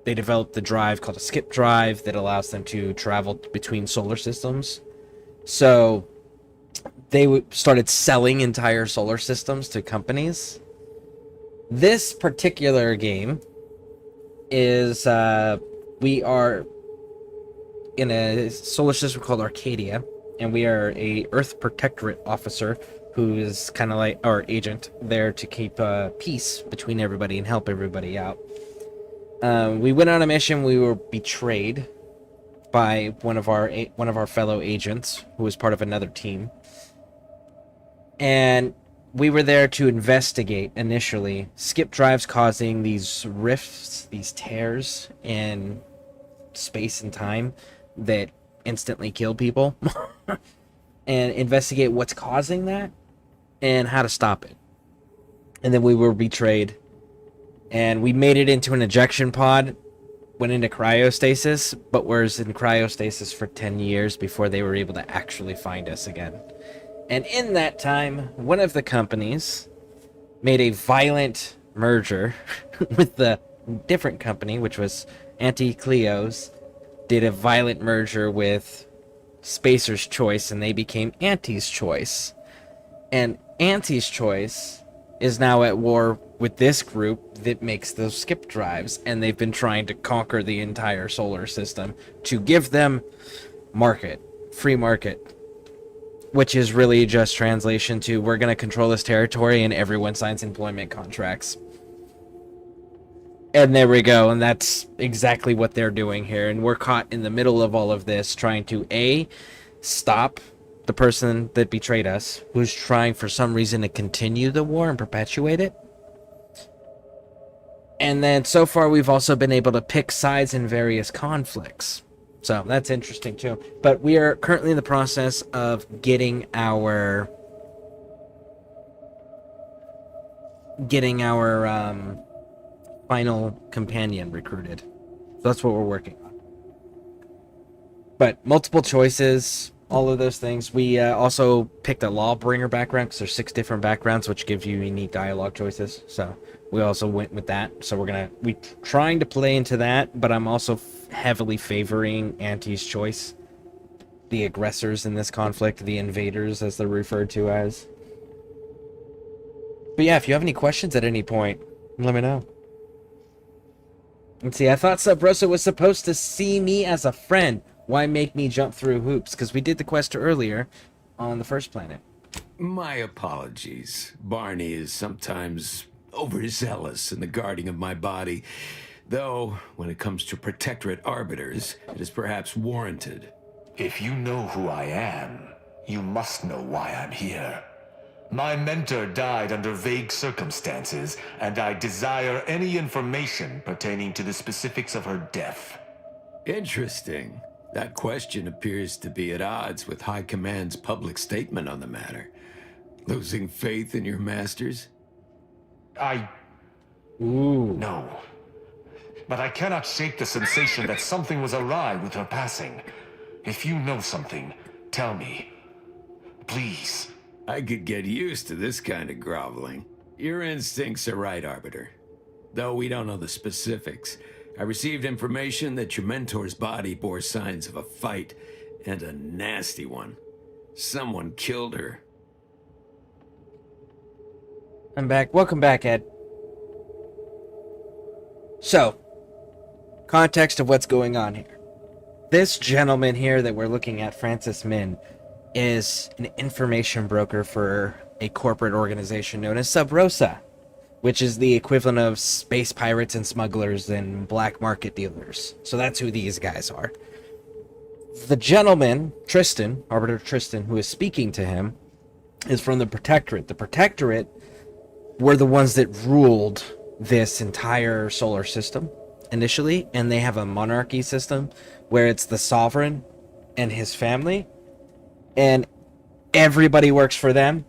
they developed the drive called a skip drive that allows them to travel between solar systems. So they started selling entire solar systems to companies. This particular game is, we are in a solar system called Arcadia, and we are a Earth Protectorate officer who is kind of like our agent there to keep peace between everybody and help everybody out. We went on a mission. We were betrayed by one of our fellow agents who was part of another team, and we were there to investigate initially skip drives causing these rifts, these tears in space and time that instantly kill people, and investigate what's causing that and how to stop it. And then we were betrayed, and we made it into an ejection pod, went into cryostasis, but was in cryostasis for 10 years before they were able to actually find us again. And in that time, one of the companies made a violent merger with the different company, which was Anti-Cleo's, did a violent merger with Spacer's Choice, and they became Anti's Choice. And Anti's Choice is now at war with this group that makes those skip drives, and they've been trying to conquer the entire solar system to give them free market, which is really just translation to we're going to control this territory and everyone signs employment contracts. And there we go, and that's exactly what they're doing here, and we're caught in the middle of all of this trying to stop the person that betrayed us, who's trying for some reason to continue the war and perpetuate it. And then so far we've also been able to pick sides in various conflicts. So that's interesting too. But we are currently in the process of getting our final companion recruited. So that's what we're working on. But multiple choices, all of those things. We also picked a lawbringer background because there's 6 different backgrounds which give you unique dialogue choices. So we also went with that. So we're trying to play into that, but I'm also heavily favoring Anti's Choice, the aggressors in this conflict, the invaders as they're referred to as. But yeah, if you have any questions at any point, let me know. Let's see, I thought Sub Rosa was supposed to see me as a friend. Why make me jump through hoops? Because we did the quest earlier on the first planet. My apologies. Barney is sometimes overzealous in the guarding of my body. Though, when it comes to Protectorate arbiters, it is perhaps warranted. If you know who I am, you must know why I'm here. My mentor died under vague circumstances, and I desire any information pertaining to the specifics of her death. Interesting. That question appears to be at odds with High Command's public statement on the matter. Losing faith in your masters? No. But I cannot shake the sensation that something was awry with her passing. If you know something, tell me. Please. I could get used to this kind of groveling. Your instincts are right, Arbiter. Though we don't know the specifics, I received information that your mentor's body bore signs of a fight, and a nasty one. Someone killed her. I'm back. Welcome back, Ed. So, context of what's going on here. This gentleman here that we're looking at, Francis Min, is an information broker for a corporate organization known as Sub Rosa, which is the equivalent of space pirates and smugglers and black market dealers. So that's who these guys are. The gentleman, Tristan, Arbiter Tristan, who is speaking to him, is from the Protectorate. The Protectorate were the ones that ruled this entire solar system initially, and they have a monarchy system where it's the sovereign and his family, and everybody works for them.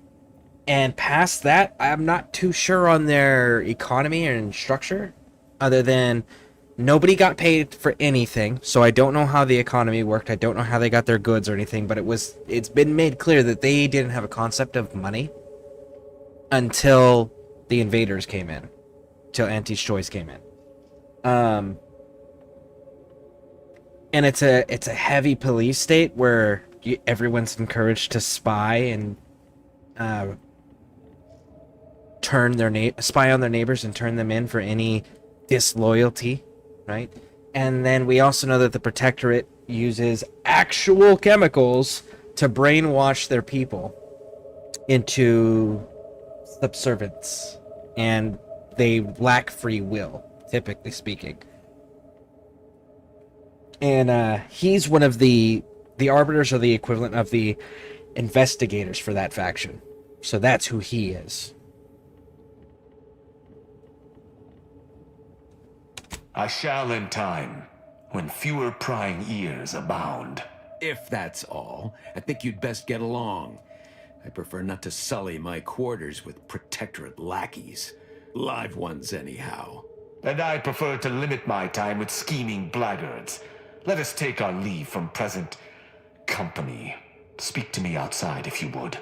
And past that, I'm not too sure on their economy and structure, other than Nobody got paid for anything, so I don't know how the economy worked. I don't know how they got their goods or anything, but it's been made clear that they didn't have a concept of money until the invaders came in, till Auntie's Choice came in. And it's a heavy police state where everyone's encouraged to spy and spy on their neighbors and turn them in for any disloyalty, right? And then we also know that the Protectorate uses actual chemicals to brainwash their people into subservience, and they lack free will, typically speaking. And he's one of the arbiters, or the equivalent of the investigators for that faction. So that's who he is. I shall in time, when fewer prying ears abound. If that's all, I think you'd best get along. I prefer not to sully my quarters with Protectorate lackeys. Live ones, anyhow. And I prefer to limit my time with scheming blackguards. Let us take our leave from present company. Speak to me outside, if you would.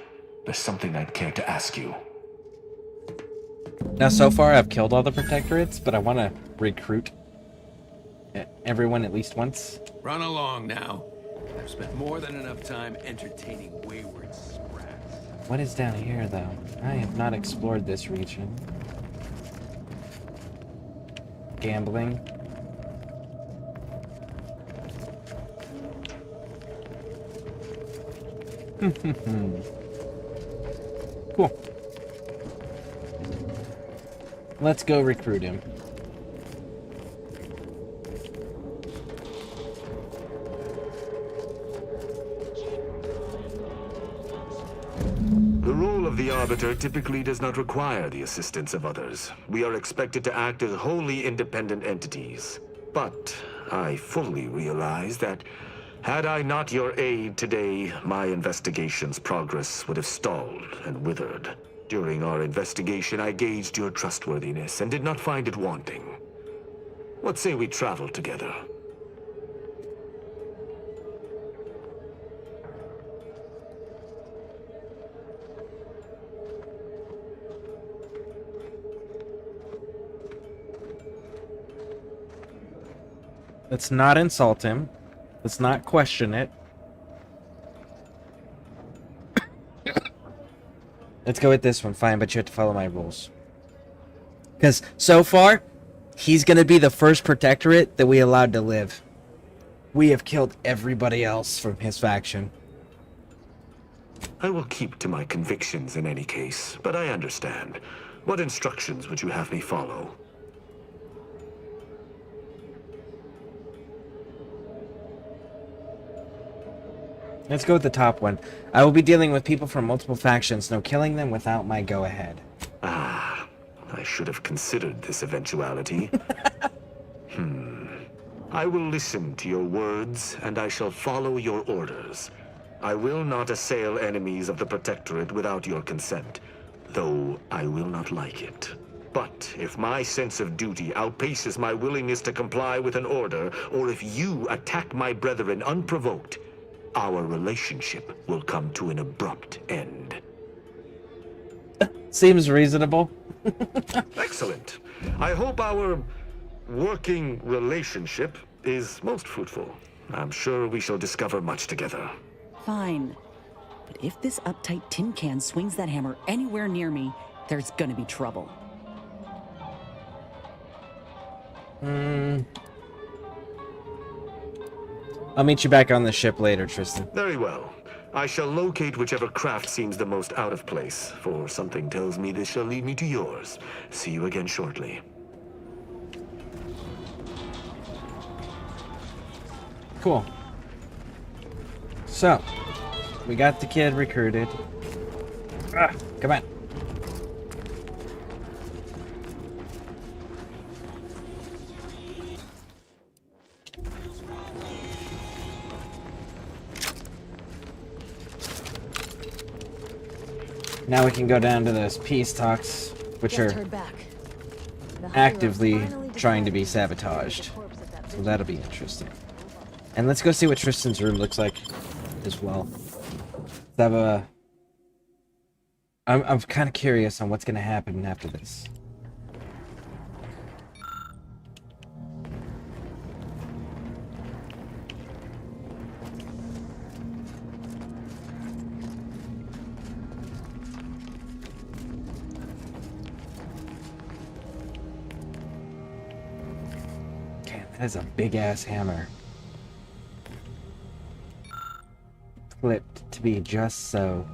There's something I'd care to ask you. Now, so far, I've killed all the Protectorates, but I want to recruit everyone at least once. Run along now. I've spent more than enough time entertaining wayward sprats. What is down here, though? I have not explored this region. Gambling. Cool. Let's go recruit him. The role of the Arbiter typically does not require the assistance of others. We are expected to act as wholly independent entities. But I fully realize that had I not your aid today, my investigation's progress would have stalled and withered. During our investigation, I gauged your trustworthiness and did not find it wanting. What say we travel together? Let's not insult him. Let's not question it. Let's go with this one. Fine, but you have to follow my rules. Because so far, he's going to be the first Protectorate that we allowed to live. We have killed everybody else from his faction. I will keep to my convictions in any case, but I understand. What instructions would you have me follow? Let's go with the top one. I will be dealing with people from multiple factions, no killing them without my go-ahead. Ah, I should have considered this eventuality. I will listen to your words, and I shall follow your orders. I will not assail enemies of the Protectorate without your consent, though I will not like it. But if my sense of duty outpaces my willingness to comply with an order, or if you attack my brethren unprovoked, our relationship will come to an abrupt end. Seems reasonable. Excellent. I hope our working relationship is most fruitful. I'm sure we shall discover much together. Fine. But if this uptight tin can swings that hammer anywhere near me, there's gonna be trouble. I'll meet you back on the ship later, Tristan. Very well. I shall locate whichever craft seems the most out of place, for something tells me this shall lead me to yours. See you again shortly. Cool. So, we got the kid recruited. Come on. Now we can go down to those peace talks, which are actively trying to be sabotaged. So that'll be interesting. And let's go see what Tristan's room looks like as well. I'm kind of curious on what's going to happen after this. That is a big-ass hammer. Flipped to be just so.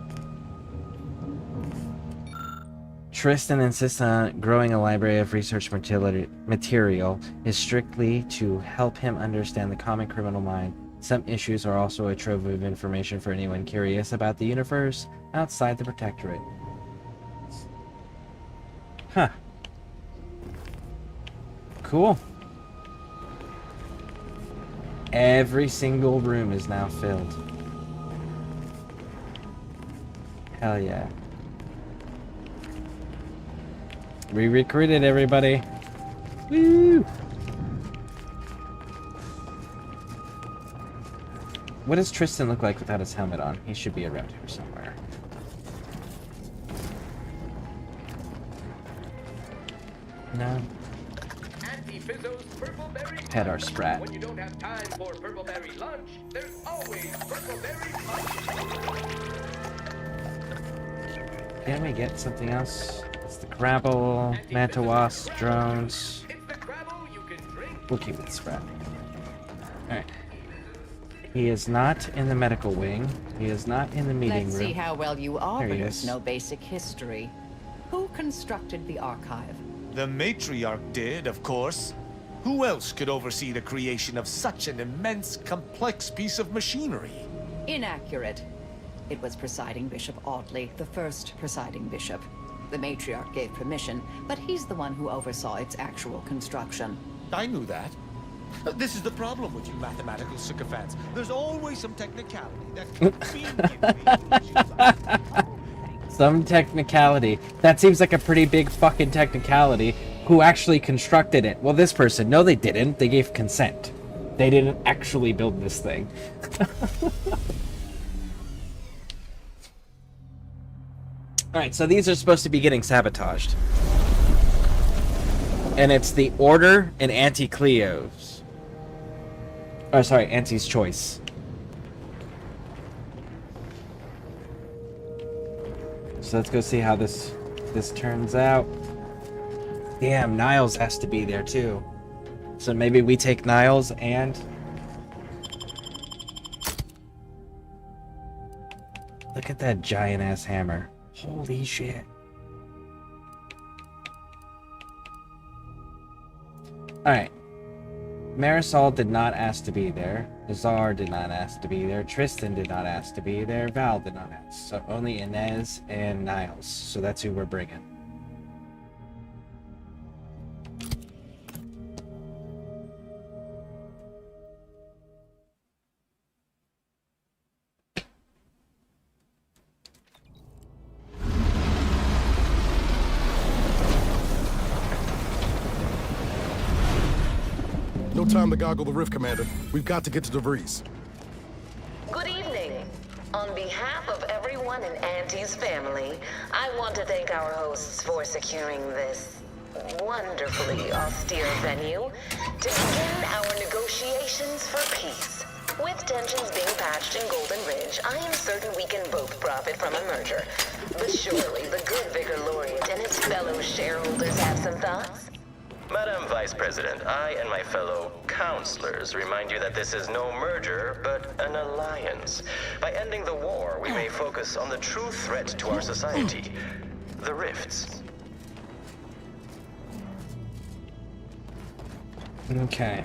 Tristan insists on growing a library of research material is strictly to help him understand the common criminal mind. Some issues are also a trove of information for anyone curious about the universe outside the Protectorate. Huh. Cool. Every single room is now filled. Hell yeah. We recruited everybody. Woo! What does Tristan look like without his helmet on? He should be around here somewhere. No. Had our sprat. When you don't have time for purpleberry lunch, there's always purpleberry punch. Can we get something else? It's the Crabble, Manta Wasp, drones. We'll keep it sprat. Alright. He is not in the medical wing. He is not in the meeting Let's room. see how well you are, There but he there's is. no basic history. Who constructed the archive? The matriarch did, of course. Who else could oversee the creation of such an immense, complex piece of machinery? Inaccurate. It was Presiding Bishop Audley, the first presiding bishop. The matriarch gave permission, but he's the one who oversaw its actual construction. I knew that. This is the problem with you mathematical sycophants. There's always some technicality that can be Some technicality. That seems like a pretty big fucking technicality. Who actually constructed it? Well, this person. No, they didn't. They gave consent. They didn't actually build this thing. Alright, so these are supposed to be getting sabotaged. And it's the Order and Auntie Cleo's. Oh, sorry, Auntie's Choice. So let's go see how this turns out. Damn, Niles has to be there too. So maybe we take Niles and... Look at that giant-ass hammer. Holy shit. Alright. Marisol did not ask to be there. Azar did not ask to be there. Tristan did not ask to be there. Val did not ask. So only Inez and Niles. So that's who we're bringing. No time to goggle the rift, Commander. We've got to get to DeVries. Good evening. On behalf of everyone in Auntie's family, I want to thank our hosts for securing this wonderfully austere venue to begin our negotiations for peace. With tensions being patched in Golden Ridge, I am certain we can both profit from a merger. But surely the good Vicar Laureate and his fellow shareholders have some thoughts? Madam Vice President, I and my fellow counselors remind you that this is no merger, but an alliance. By ending the war, we may focus on the true threat to our society, the rifts. Okay.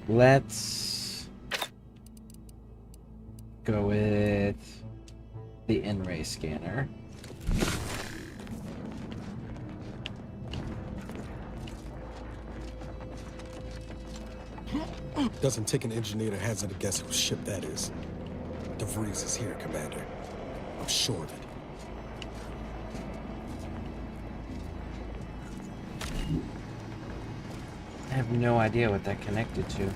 Let's go with the N-ray scanner. Doesn't take an engineer to hazard a guess whose ship that is. DeVries is here, Commander. I'm sure of it. have no idea what that connected to.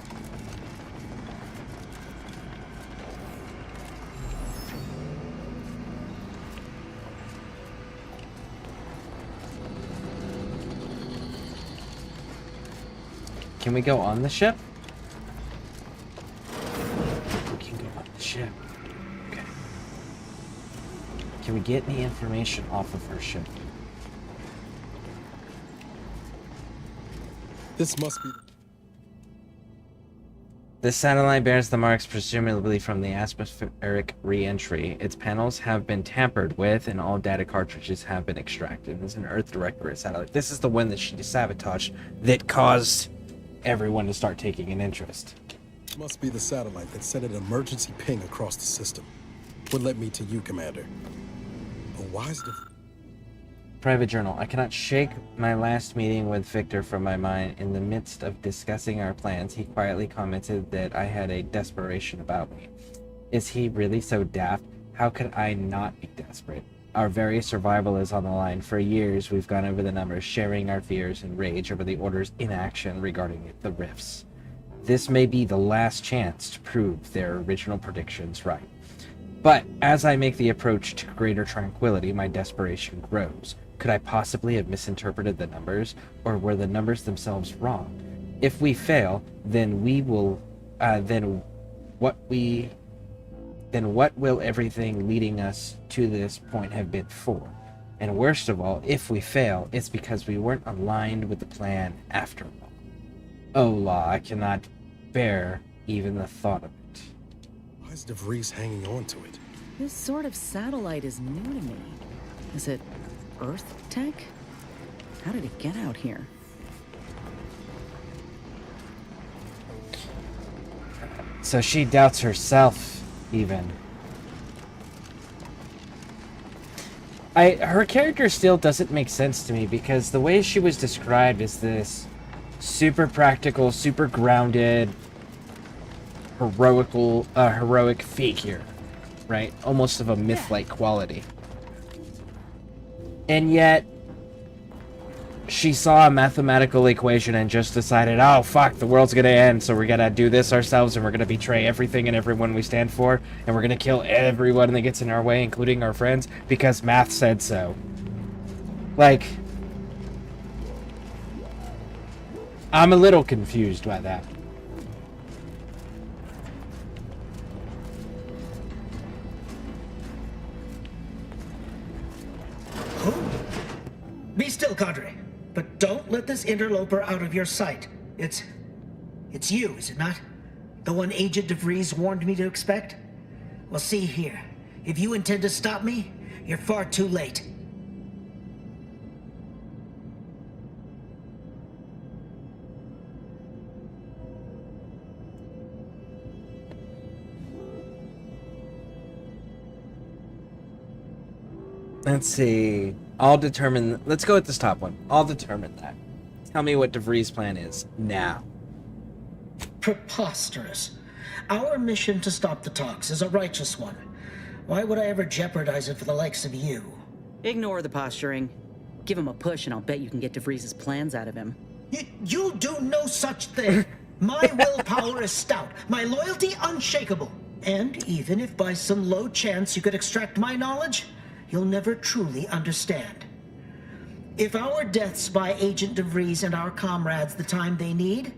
Can we go on the ship? We can go on the ship. Okay. Can we get any information off of her ship? This must be... The satellite bears the marks presumably from the atmospheric re-entry. Its panels have been tampered with and all data cartridges have been extracted. It's an Earth Directorate satellite. This is the one that she sabotaged that caused everyone to start taking an interest. Must be the satellite that sent an emergency ping across the system. What led me to you, Commander? But why is the... Private journal. I cannot shake my last meeting with Victor from my mind. In the midst of discussing our plans, he quietly commented that I had a desperation about me. Is he really so daft? How could I not be desperate? Our very survival is on the line. For years, we've gone over the numbers, sharing our fears and rage over the Order's inaction regarding the rifts. This may be the last chance to prove their original predictions right. But as I make the approach to greater tranquility, my desperation grows. Could I possibly have misinterpreted the numbers, or were the numbers themselves wrong? If we fail, then we will, then what will everything leading us to this point have been for? And worst of all, if we fail, it's because we weren't aligned with the plan after all. Oh, Law, I cannot bear even the thought of it. Why is DeVries hanging on to it? This sort of satellite is new to me. Is it Earth tech? How did it get out here? So she doubts herself, even. Her character still doesn't make sense to me, because the way she was described is this super practical, super grounded, heroic figure, right? Almost of a myth-like quality. And yet, she saw a mathematical equation and just decided, oh fuck, the world's gonna end, so we're gonna do this ourselves, and we're gonna betray everything and everyone we stand for, and we're gonna kill everyone that gets in our way, including our friends, because math said so. Like, I'm a little confused by that. Be still, Cadre. But don't let this interloper out of your sight. It's you, is it not? The one Agent DeVries warned me to expect? Well, see here. If you intend to stop me, you're far too late. Let's see. Let's go with this top one. I'll determine that. Tell me what DeVries' plan is now. Preposterous. Our mission to stop the talks is a righteous one. Why would I ever jeopardize it for the likes of you? Ignore the posturing. Give him a push and I'll bet you can get DeVries' plans out of him. You'll do no such thing. My willpower is stout, my loyalty unshakable. And even if by some low chance you could extract my knowledge, you'll never truly understand. If our deaths buy Agent DeVries and our comrades the time they need,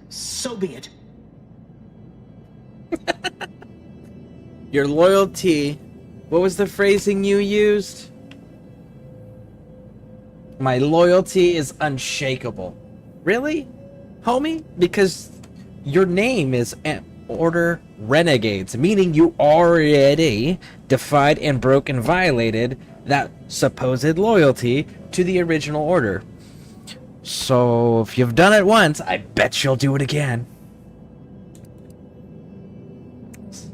so be it. Your loyalty. What was the phrasing you used? My loyalty is unshakable. Really? Homie? Because your name is Order Renegades, meaning you already defied and broke and violated that supposed loyalty to the original order. So if you've done it once, I bet you'll do it again.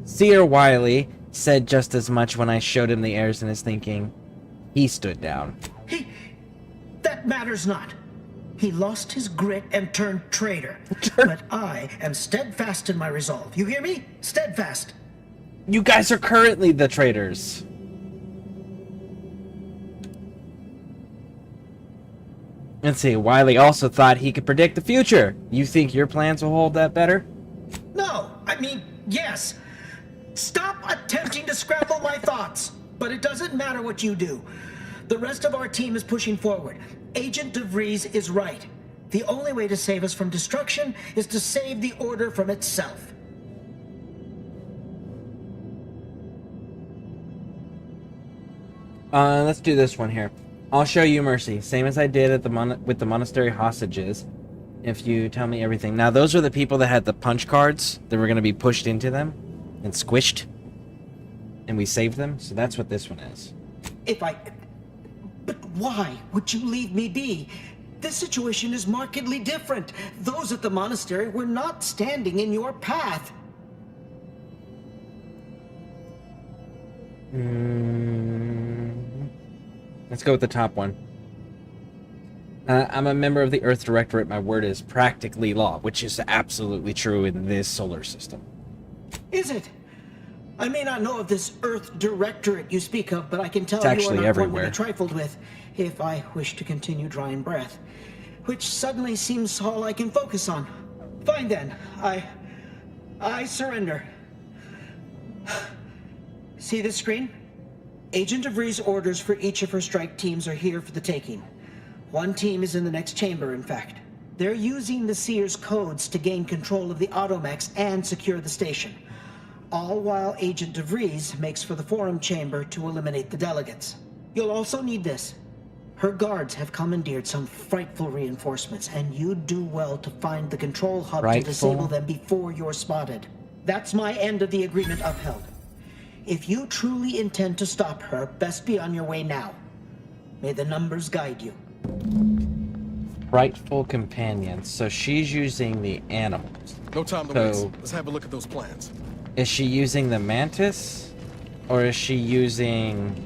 Seer Wiley said just as much when I showed him the errors in his thinking. He stood down. That matters not. He lost his grit and turned traitor. But I am steadfast in my resolve. You hear me? Steadfast. You guys are currently the traitors. Let's see. Wiley also thought he could predict the future. You think your plans will hold that better? No, I mean, yes. Stop attempting to scramble my thoughts. But it doesn't matter what you do. The rest of our team is pushing forward. Agent DeVries is right. The only way to save us from destruction is to save the Order from itself. Let's do this one here. I'll show you mercy, same as I did at with the monastery hostages. If you tell me everything. Now, those are the people that had the punch cards that were going to be pushed into them and squished, and we saved them. So that's what this one is. But why would you leave me be? This situation is markedly different. Those at the monastery were not standing in your path. Let's go with the top one. I'm a member of the Earth Directorate. My word is practically law, which is absolutely true in this solar system. Is it? I may not know of this Earth Directorate you speak of, but I can tell It's you are actually not everywhere. one to be trifled with, if I wish to continue drawing breath, which suddenly seems all I can focus on. Fine then, I surrender. See this screen? Agent DeVries' orders for each of her strike teams are here for the taking. One team is in the next chamber, in fact. They're using the Seer's codes to gain control of the automechs and secure the station. All while Agent DeVries makes for the forum chamber to eliminate the delegates. You'll also need this. Her guards have commandeered some frightful reinforcements, and you'd do well to find the control hub to disable them before you're spotted. That's my end of the agreement upheld. If you truly intend to stop her, best be on your way now. May the numbers guide you. Frightful companions. So she's using the animals. No time to waste. Let's have a look at those plans. Is she using the mantis? Or is she using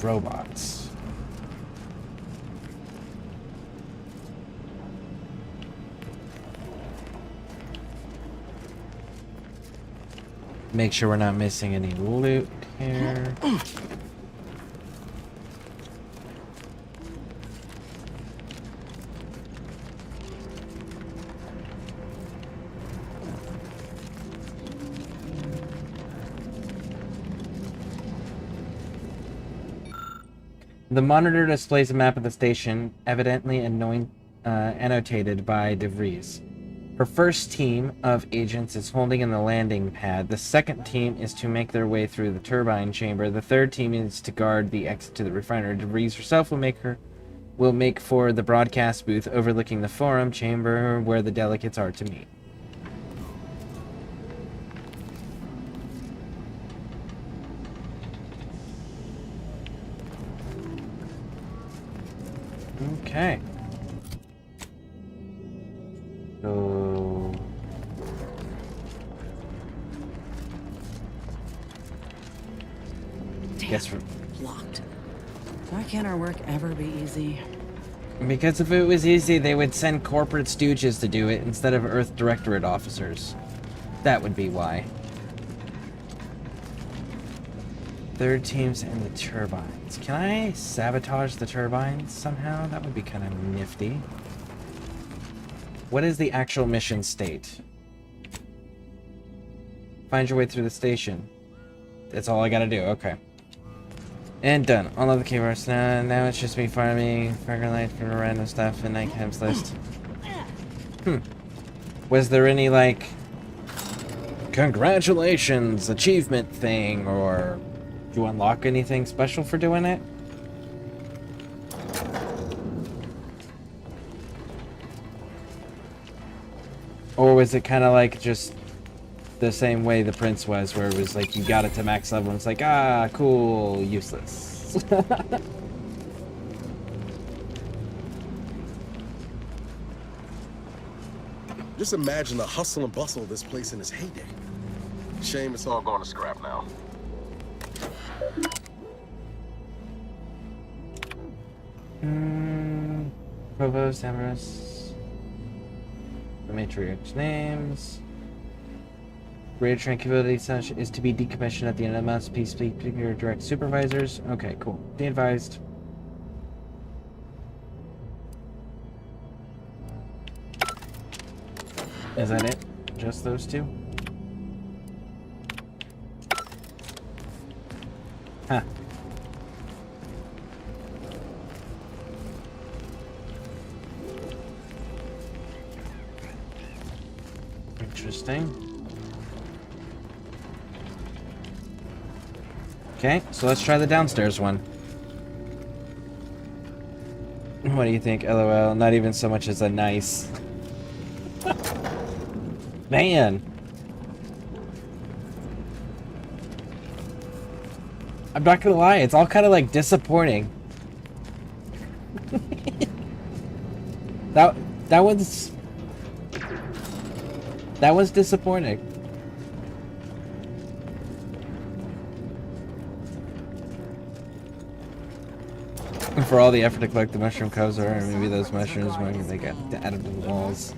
robots? Make sure we're not missing any loot here. The monitor displays a map of the station, evidently annotated by DeVries. Her first team of agents is holding in the landing pad. The second team is to make their way through the turbine chamber. The third team is to guard the exit to the refinery. DeVries herself will make for the broadcast booth overlooking the forum chamber where the delegates are to meet. Okay. So Damn, locked. Why can't our work ever be easy? Because if it was easy, they would send corporate stooges to do it instead of Earth Directorate officers. That would be why. Third team's in the turbines. Can I sabotage the turbines somehow? That would be kind of nifty. What is the actual mission state? Find your way through the station. That's all I gotta do. Okay. And done. All of the keywords. Now it's just me farming Light for the random stuff in Nightcap's list. Was there any, like, congratulations achievement thing, or do you unlock anything special for doing it? Or was it kind of like just the same way the Prince was, where it was like you got it to max level and it's like, ah, cool, useless. Just imagine the hustle and bustle of this place in its heyday. Shame it's all going to scrap now. Provost, Amorous. The matriarch's names. Greater tranquility such is to be decommissioned at the end of the month. Please speak to your direct supervisors. Okay, cool. Be advised. Is that it? Just those two? Huh. Interesting. Okay, so let's try the downstairs one. What do you think? LOL. Not even so much as a nice. Man. I'm not gonna lie, it's all kind of like disappointing. that one's disappointing. For all the effort to collect the mushroom cubs, or maybe those mushrooms when they get added to the walls.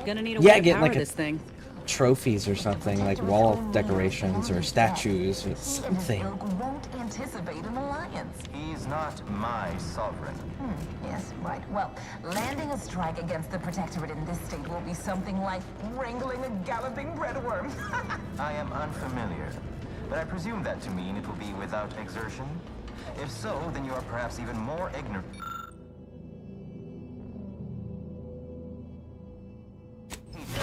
Gonna need a way to get power like this thing. trophies or something, like wall decorations or statues or something. Won't anticipate an alliance. He's not my sovereign. Yes, right. Well, landing a strike against the Protectorate in this state will be something like wrangling a galloping breadworm. I am unfamiliar, but I presume that to mean it will be without exertion. If so, then you are perhaps even more ignorant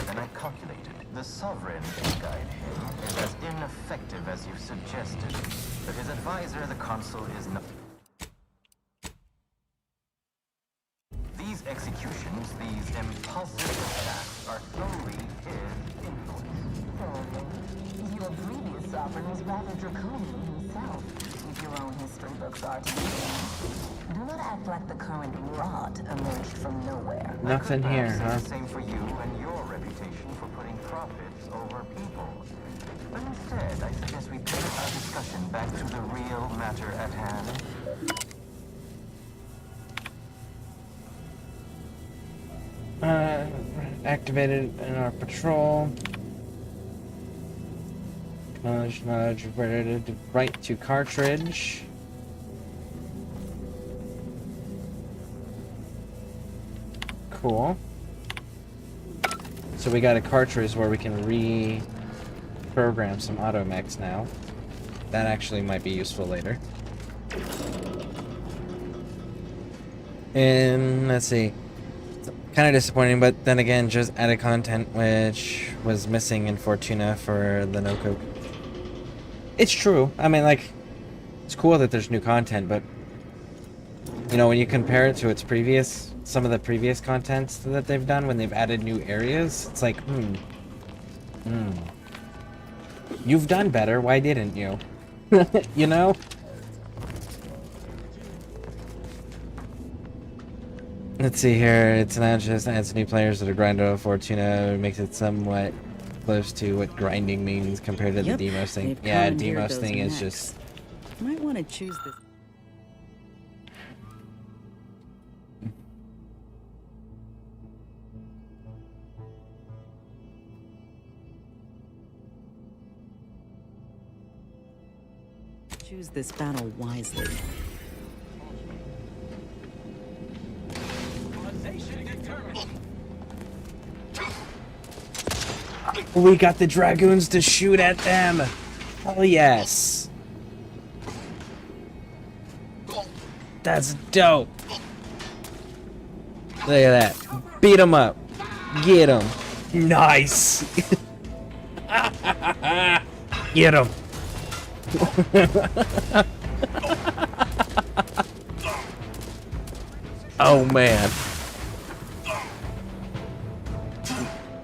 than I calculated. The Sovereign, to guide him, is as ineffective as you've suggested. But his advisor, the Consul, is not. These executions, these impulsive attacks, are solely his influence. Your previous sovereign was rather draconian himself, if your own history books are to believe. Do not act like the current rot emerged from nowhere. Nothing here, huh? The same for you and your reputation for putting profits over people. But instead, I suggest we pivot our discussion back to the real matter at hand. Activated in our patrol. Knowledge, right to cartridge. Cool. So we got a cartridge where we can reprogram some automechs now. That actually might be useful later. And let's see. Kind of disappointing, but then again, just added content which was missing in Fortuna for the no coke. It's true. I mean, like, it's cool that there's new content, but you know, when you compare it to its previous, some of the previous contents that they've done when they've added new areas, it's like, you've done better. Why didn't you? You know? Let's see here. It's not just adds new players that are grinder of Fortuna. It makes it somewhat close to what grinding means compared to the Demos thing. Yeah, Demos thing is just. Might want to choose this. Choose this battle wisely. We got the dragoons to shoot at them. Oh yes. That's dope. Look at that. Beat him up. Get him. Nice. Get him. Oh man.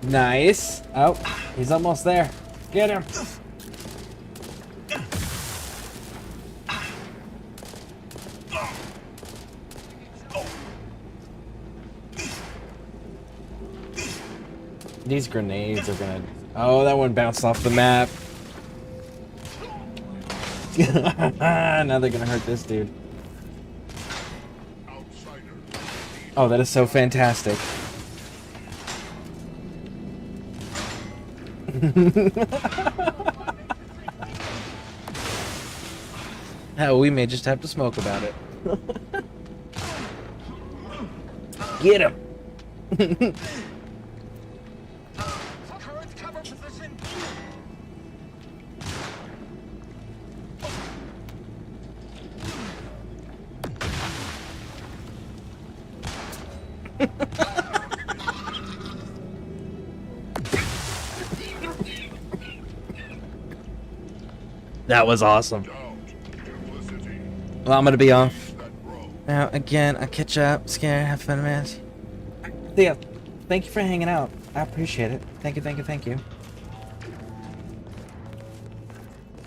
Nice. Oh, he's almost there. Get him. These grenades are gonna... Oh, that one bounced off the map. Now they're gonna hurt this dude. Oh, that is so fantastic. Hell, we may just have to smoke about it. Get him! That was awesome. Well, I'm gonna be off. Now, again, I'll catch up, Scare, have fun, man. Yeah, thank you for hanging out. I appreciate it. Thank you, thank you, thank you.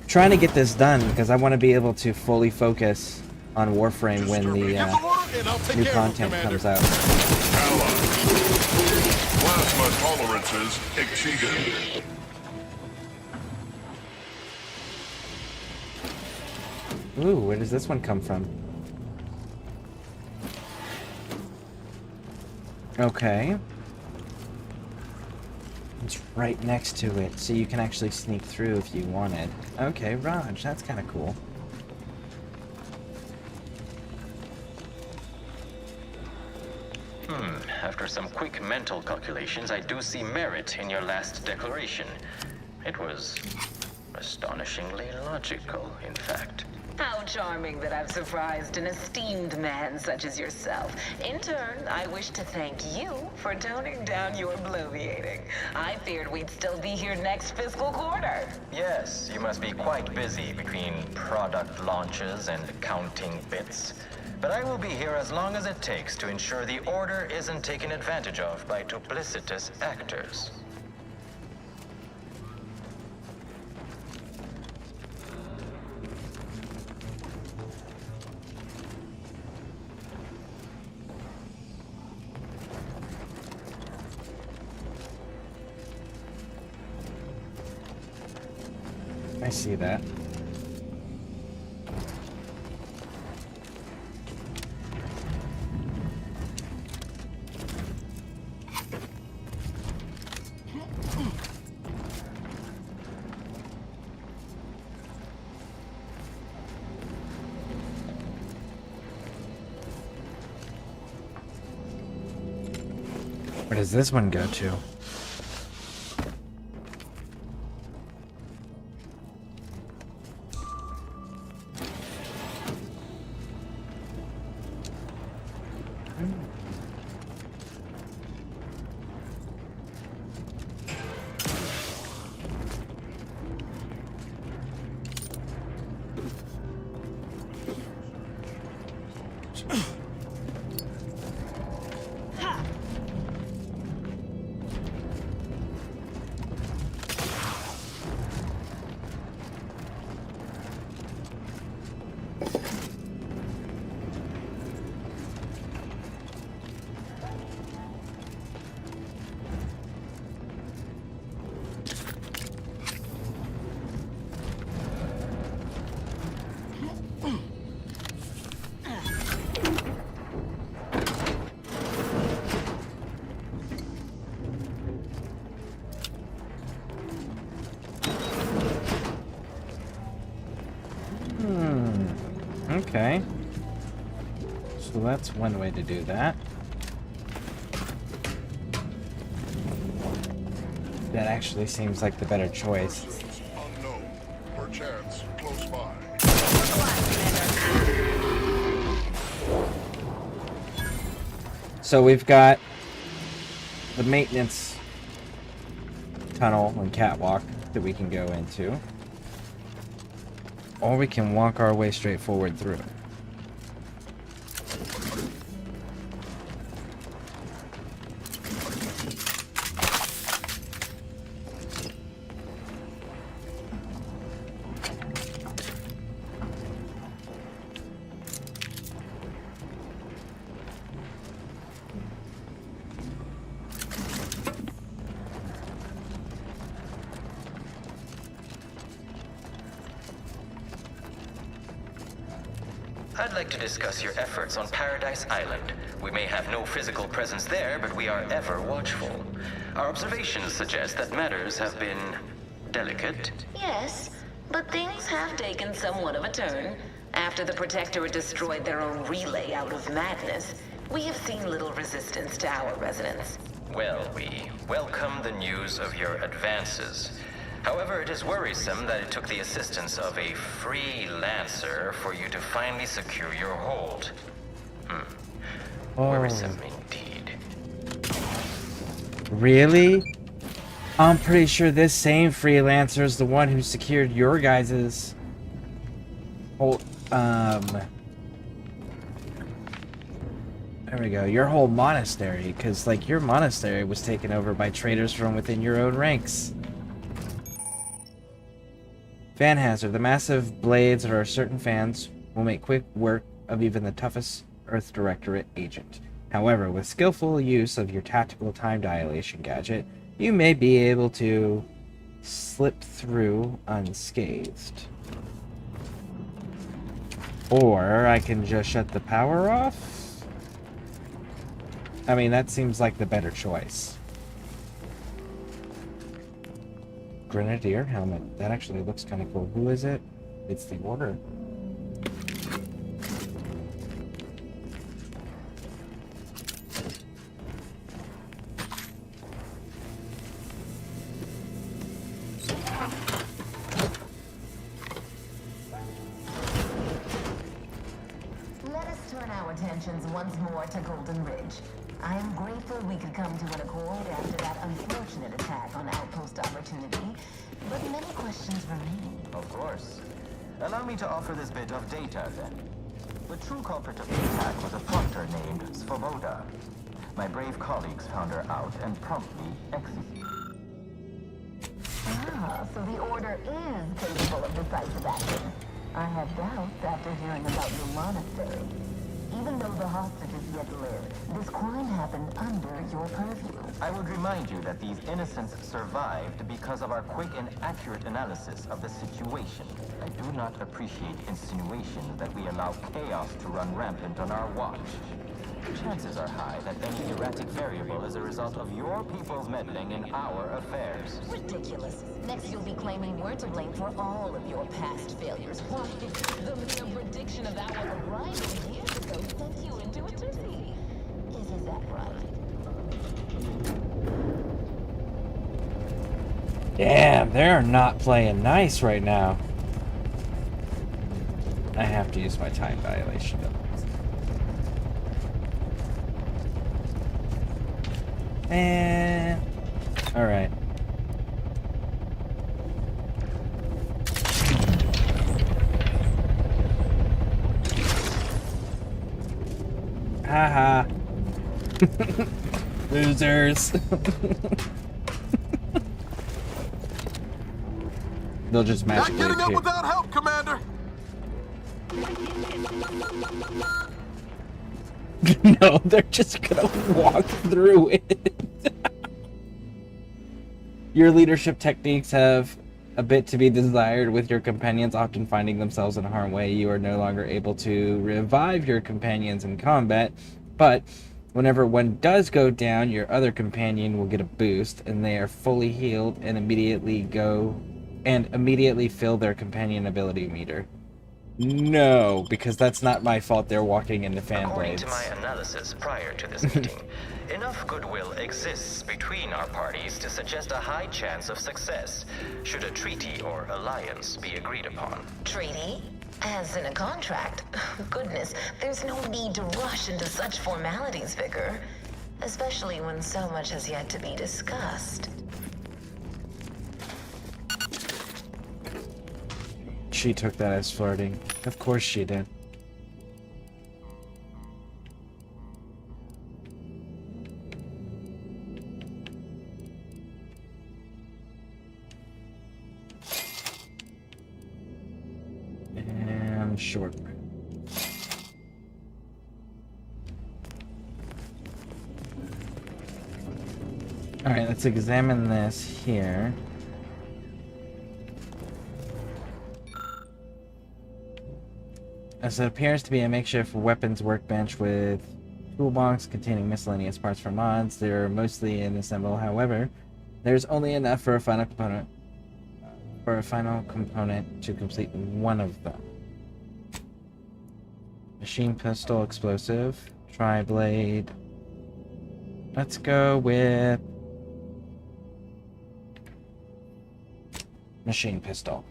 Trying to get this done because I want to be able to fully focus on Warframe when the new content comes out. Plasma tolerances exceeded. Ooh, where does this one come from? Okay. It's right next to it, so you can actually sneak through if you wanted. Okay, Raj, that's kind of cool. After some quick mental calculations, I do see merit in your last declaration. It was astonishingly logical, in fact. How charming that I've surprised an esteemed man such as yourself. In turn, I wish to thank you for toning down your bloviating. I feared we'd still be here next fiscal quarter. Yes, you must be quite busy between product launches and counting bits. But I will be here as long as it takes to ensure the order isn't taken advantage of by duplicitous actors. I see that. Where does this one go to? Okay. So that's one way to do that. That actually seems like the better choice. Unknown. Perchance close by. So we've got the maintenance tunnel and catwalk that we can go into. Or we can walk our way straight forward through. I'd like to discuss your efforts on Paradise Island. We may have no physical presence there, but we are ever watchful. Our observations suggest that matters have been delicate. Yes, but things have taken somewhat of a turn. After the Protectorate destroyed their own relay out of madness, we have seen little resistance to our residents. Well, we welcome the news of your advances. However, it is worrisome that it took the assistance of a freelancer for you to finally secure your hold. Worrisome indeed. Really? I'm pretty sure this same freelancer is the one who secured your guys's whole, there we go, your whole monastery, because, like, your monastery was taken over by traitors from within your own ranks. Fan hazard. The massive blades of our certain fans will make quick work of even the toughest Earth Directorate agent. However, with skillful use of your tactical time dilation gadget, you may be able to slip through unscathed. Or I can just shut the power off? I mean, that seems like the better choice. Grenadier helmet. That actually looks kind of cool. Who is it? It's the Order. Let us turn our attentions once more to Golden Ridge. I am grateful we could come to an accord after that unfortunate attack on Outpost Opportunity, but many questions remain. Of course. Allow me to offer this bit of data, then. The true culprit of the attack was a proctor named Svoboda. My brave colleagues found her out and promptly executed. Ah, so the Order is capable of decisive action. I have doubts after hearing about your monastery. Even though the hostages yet live, this crime happened under your purview. I would remind you that these innocents survived because of our quick and accurate analysis of the situation. I do not appreciate insinuations that we allow chaos to run rampant on our watch. Chances are high that any erratic variable is a result of your people's meddling in our affairs. Ridiculous. Next you'll be claiming we're to blame for all of your past failures. Why, the mere prediction of our arrival years ago sent you into a dizzy. Isn't that right? Damn, they're not playing nice right now. I have to use my time dilation. And all right. Haha. Losers. They'll just magically Not getting up appear. without help, Commander. No, they're just gonna walk through it. Your leadership techniques have a bit to be desired, with your companions often finding themselves in harm's way. You are no longer able to revive your companions in combat, but whenever one does go down, your other companion will get a boost, and they are fully healed and immediately fill their companion ability meter. No, because that's not my fault they're walking into fan According blades. to my analysis prior to this meeting, enough goodwill exists between our parties to suggest a high chance of success, should a treaty or alliance be agreed upon. Treaty? As in a contract? Goodness, there's no need to rush into such formalities, Vicar. Especially when so much has yet to be discussed. She took that as flirting. Of course she did. And short. Alright, let's examine this here. as it appears to be a makeshift weapons workbench with toolbox containing miscellaneous parts for mods. They're mostly inassemblable. However, there's only enough for a final component to complete one of them. Machine pistol, explosive, tri-blade. Let's go with machine pistol.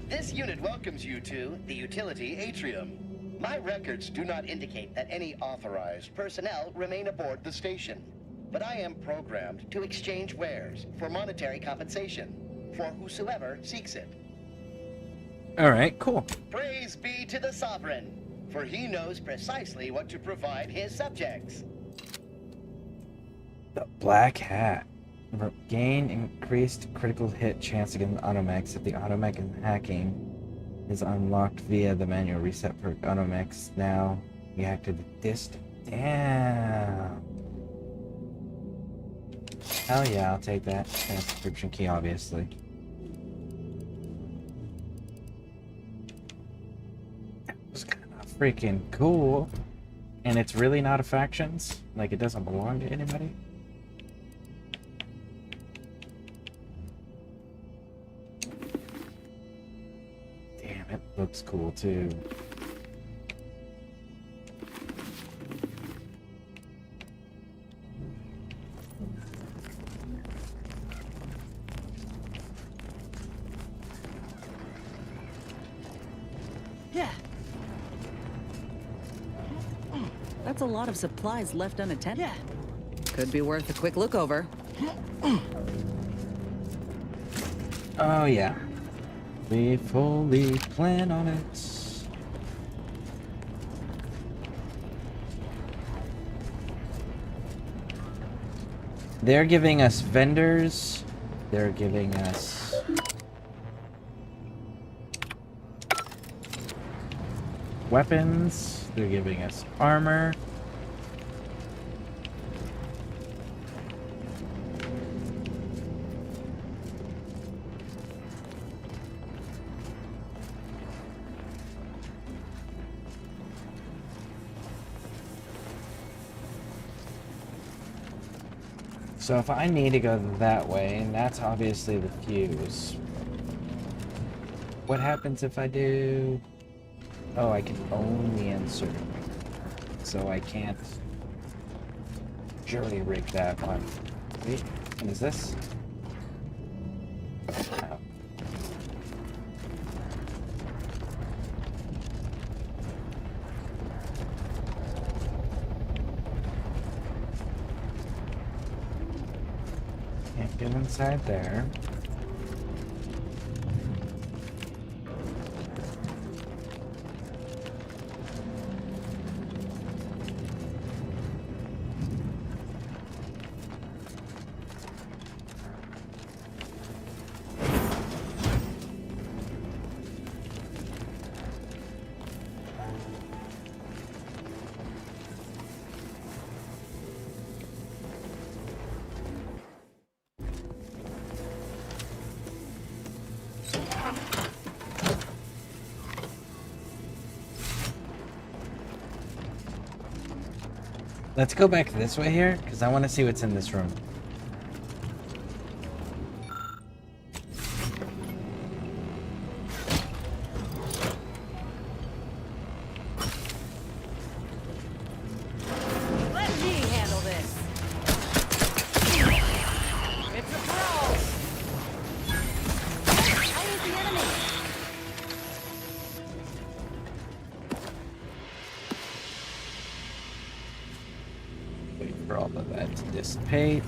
This unit welcomes you to the utility atrium. My records do not indicate that any authorized personnel remain aboard the station. But I am programmed to exchange wares for monetary compensation for whosoever seeks it. Alright, cool. Praise be to the Sovereign, for he knows precisely what to provide his subjects. The Black Hat. Gain increased critical hit chance against automechs if the automech is hacking is unlocked via the manual reset for automechs. Now reacted to dist. Damn. Hell yeah, I'll take that. And a subscription key, obviously. That was kind of freaking cool. And it's really not a factions. Like, it doesn't belong to anybody. Damn, it looks cool too. Yeah. That's a lot of supplies left unattended. Yeah. Could be worth a quick look over. Oh yeah. We fully plan on it. They're giving us vendors. They're giving us weapons. They're giving us armor. So if I need to go that way, and that's obviously the fuse. What happens if I do? Oh, I can only insert. So I can't jury rig that one. Wait, what is this? Oh. Can't get inside there. Let's go back this way here, because I want to see what's in this room. Let me handle this. It's a brawl. I need the enemy. Wait for all of that to dissipate.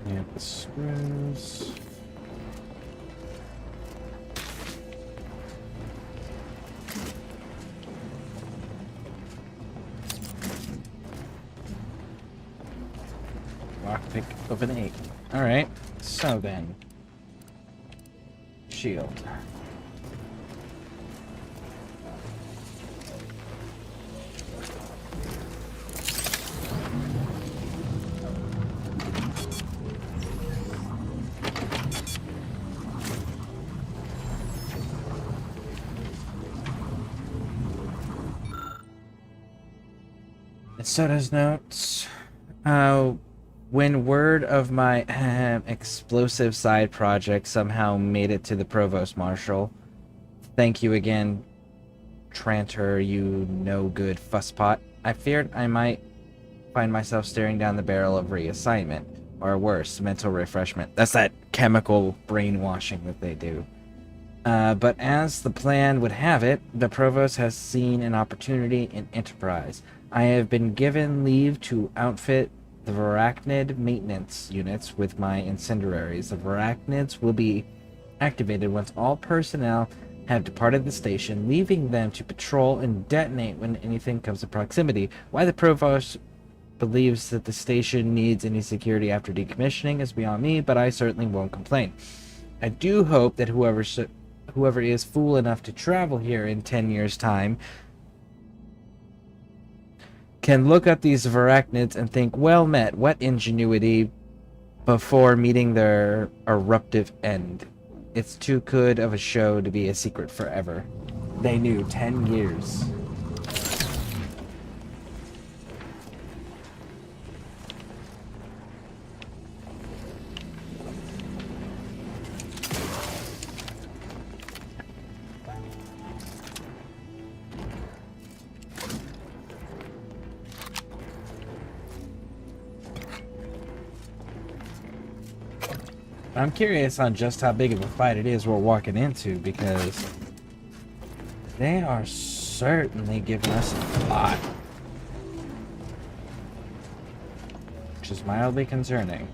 And the screws. Lockpick of an 8. Alright, so then. shield. Soda's notes. When word of my explosive side project somehow made it to the Provost Marshal, thank you again, Tranter, you no good fusspot. I feared I might find myself staring down the barrel of reassignment, or worse, mental refreshment. That's that chemical brainwashing that they do. But as the plan would have it, the Provost has seen an opportunity in Enterprise. I have been given leave to outfit the Varachnid maintenance units with my incendiaries. The Varachnids will be activated once all personnel have departed the station, leaving them to patrol and detonate when anything comes in proximity. Why the Provost believes that the station needs any security after decommissioning is beyond me, but I certainly won't complain. I do hope that whoever is fool enough to travel here in 10 years' time can look at these Varachnids and think, well met, what ingenuity, before meeting their eruptive end. It's too good of a show to be a secret forever. They knew 10 years. I'm curious on just how big of a fight it is we're walking into, because they are certainly giving us a lot, which is mildly concerning.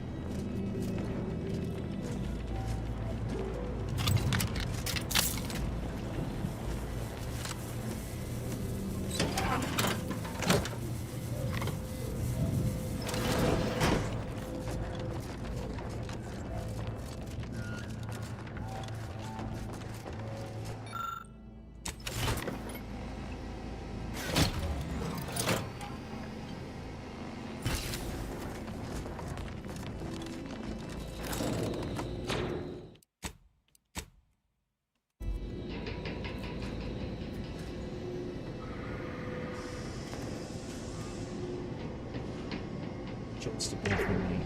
To go for me.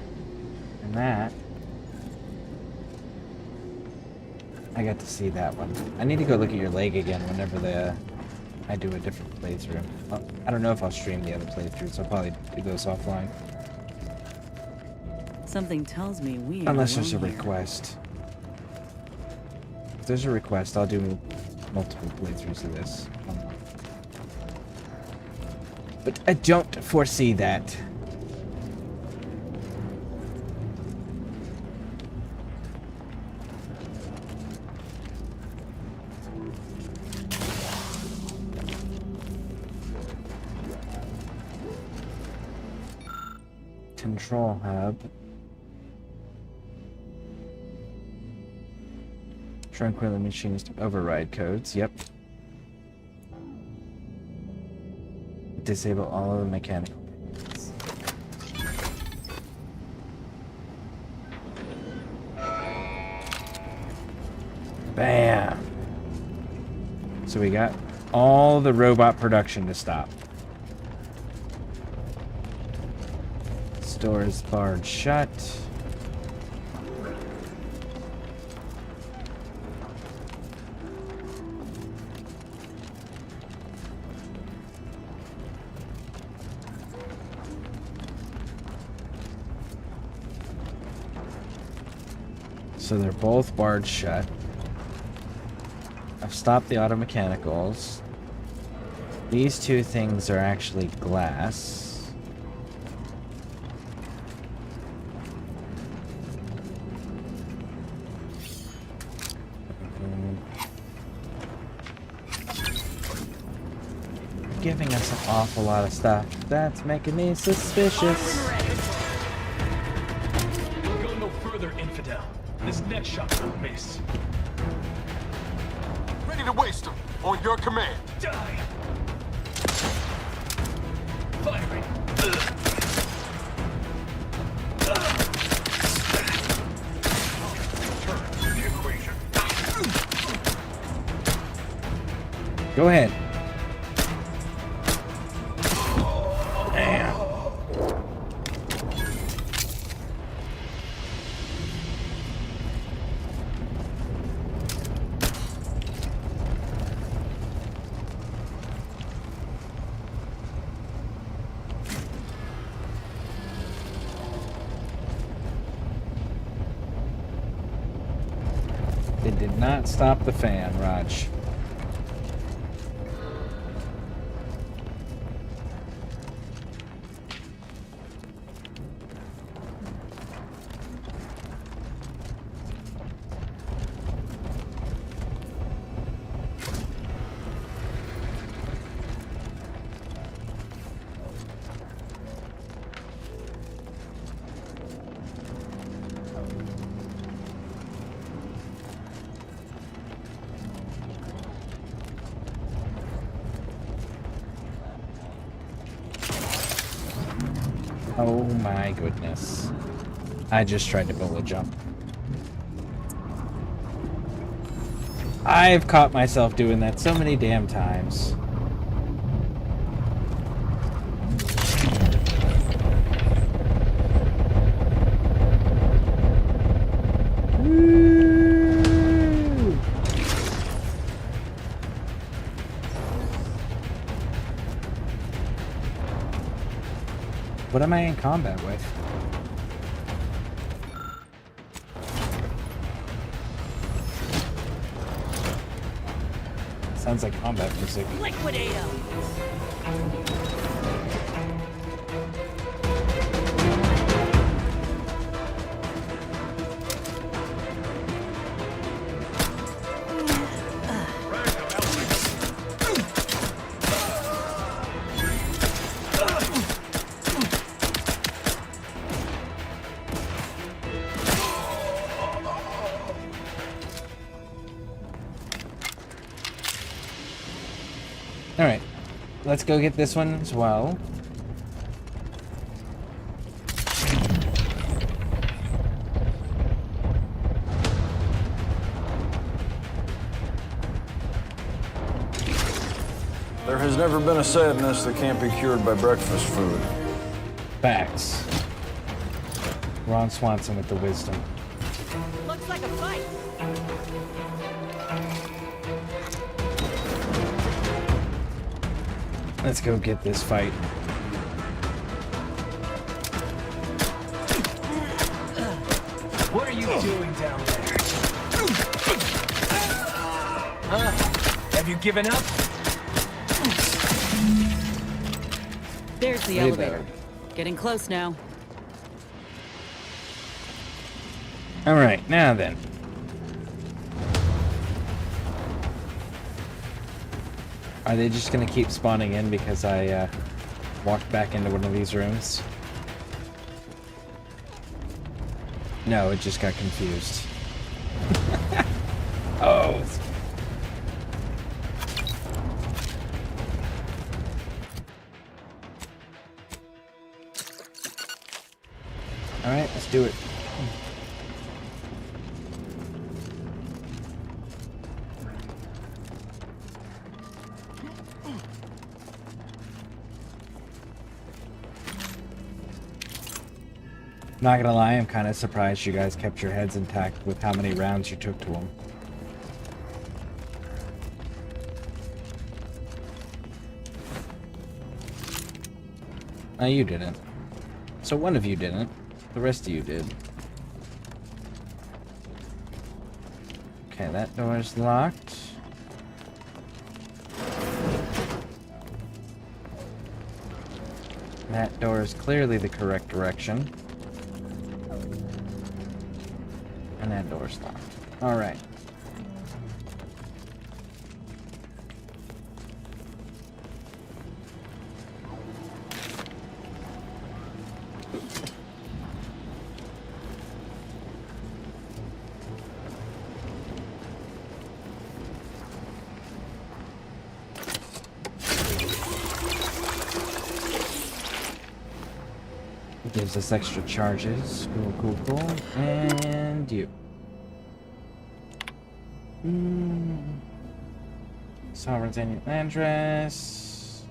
And that, I got to see that one. I need to go look at your leg again whenever I do a different playthrough. I don't know if I'll stream the other playthrough, so I'll probably do those offline. Something tells me we ain't Unless there's a alone here. request. If there's a request, I'll do multiple playthroughs of this. But I don't foresee that. Control hub. Tranquility machines to override codes. Yep. Disable all of the mechanical. Bam. So we got all the robot production to stop. Door is barred shut. So they're both barred shut. I've stopped the auto mechanicals. These two things are actually glass. Giving us an awful lot of stuff. That's making me suspicious. We'll go no further, infidel. This next shot will miss. Ready to waste them. On your command. Die! Firing! Go ahead. Damn. It did not stop the fan, Raj. Oh my goodness. I just tried to bullet jump. I've caught myself doing that so many damn times. Woo! What am I in combat with? Sounds like combat music. Liquidate him! Alright, let's go get this one as well. There has never been a sadness that can't be cured by breakfast food. Facts. Ron Swanson with the wisdom. Looks like a fight. Let's go get this fight. What are you doing down there? Huh? Have you given up? There's the elevator. Getting close now. Alright, now then. Are they just gonna keep spawning in because I walked back into one of these rooms? No, it just got confused. Oh. Alright, let's do it. Not gonna lie, I'm kind of surprised you guys kept your heads intact with how many rounds you took to them. No, you didn't. So one of you didn't. The rest of you did. Okay, that door is locked. That door is clearly the correct direction. And that door's locked. Alright. Gives us extra charges. Cool, cool, cool. And you. Sovereign's annual address.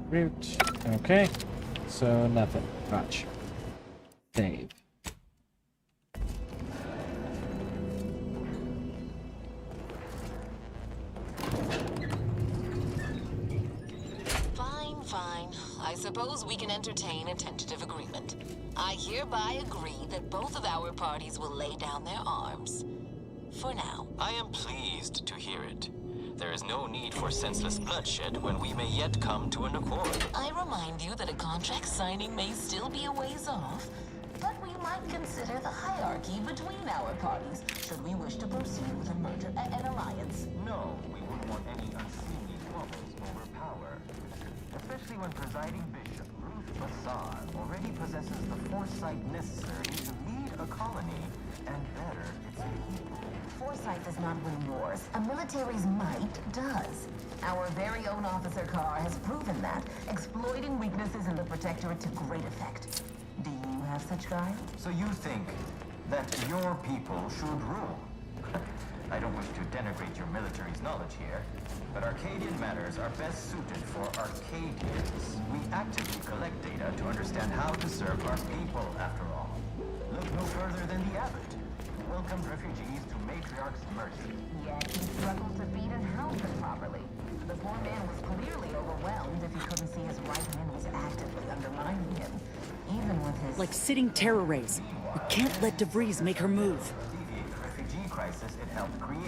Route. Okay. So nothing. Watch. Save. Fine. I suppose we can entertain a tentative agreement. I hereby agree that both of our parties will lay down their arms. For now. I am pleased to hear it. There is no need for senseless bloodshed when we may yet come to an accord. I remind you that a contract signing may still be a ways off, but we might consider the hierarchy between our parties should we wish to proceed with a merger, an alliance. No, we wouldn't want any unseemly squabbles over power. Especially when presiding Bishop Ruth Bassar already possesses the foresight necessary to lead a colony and better its people. Foresight does not win wars. A military's might does. Our very own Officer Carr has proven that, exploiting weaknesses in the Protectorate to great effect. Do you have such guile? So you think that your people should rule? I don't wish to denigrate your military's knowledge here, but Arcadian matters are best suited for Arcadians. We actively collect data to understand how to serve our people, after all. Look no further than the abbot, who welcomed refugees to Matriarch's mercy. Yet he struggled to feed and house them properly. The poor man was clearly overwhelmed if he couldn't see his right hand was actively undermining him. Even with his... Like sitting terror rays. We can't let DeVries make her move. Alleviate the refugee crisis it helped create.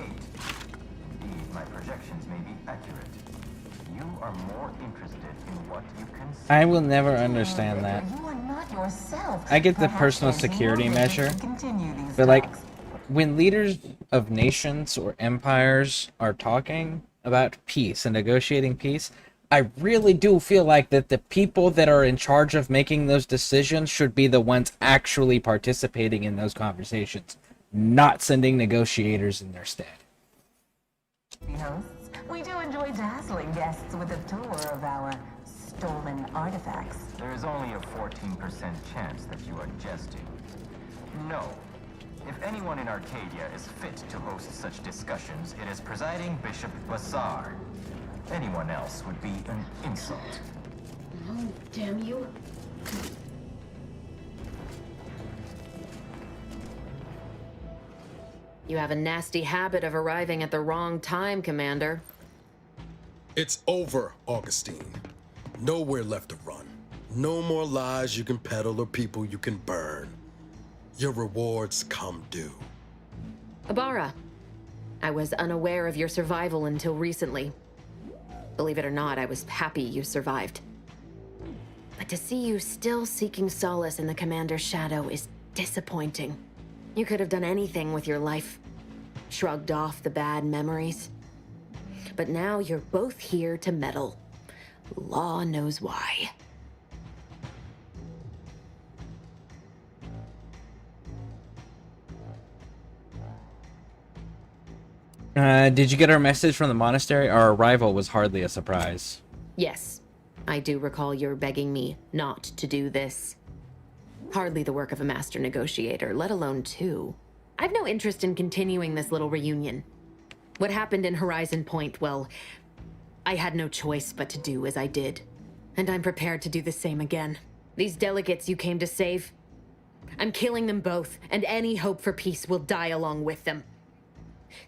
Indeed, my projections may be accurate. You are more interested in what you can see. I will never understand that. You are not yourself. I get the Perhaps personal there's security no reason measure, to continue these but like, talks. when leaders of nations or empires are talking about peace and negotiating peace, I really do feel like that the people that are in charge of making those decisions should be the ones actually participating in those conversations, not sending negotiators in their stead. Hosts, we do enjoy dazzling guests with a tour of our stolen artifacts. There is only a 14% chance that you are jesting. No. If anyone in Arcadia is fit to host such discussions, it is presiding Bishop Bassar. Anyone else would be an insult. Oh, damn you. You have a nasty habit of arriving at the wrong time, Commander. It's over, Augustine. Nowhere left to run. No more lies you can peddle or people you can burn. Your rewards come due. Ibarra, I was unaware of your survival until recently. Believe it or not, I was happy you survived. But to see you still seeking solace in the Commander's shadow is disappointing. You could have done anything with your life. Shrugged off the bad memories. But now you're both here to meddle. Law knows why. Did you get our message from the monastery? Our arrival was hardly a surprise. Yes, I do recall your begging me not to do this. Hardly the work of a master negotiator, let alone two. I've no interest in continuing this little reunion. What happened in Horizon Point, well, I had no choice but to do as I did. And I'm prepared to do the same again. These delegates you came to save, I'm killing them both, and any hope for peace will die along with them.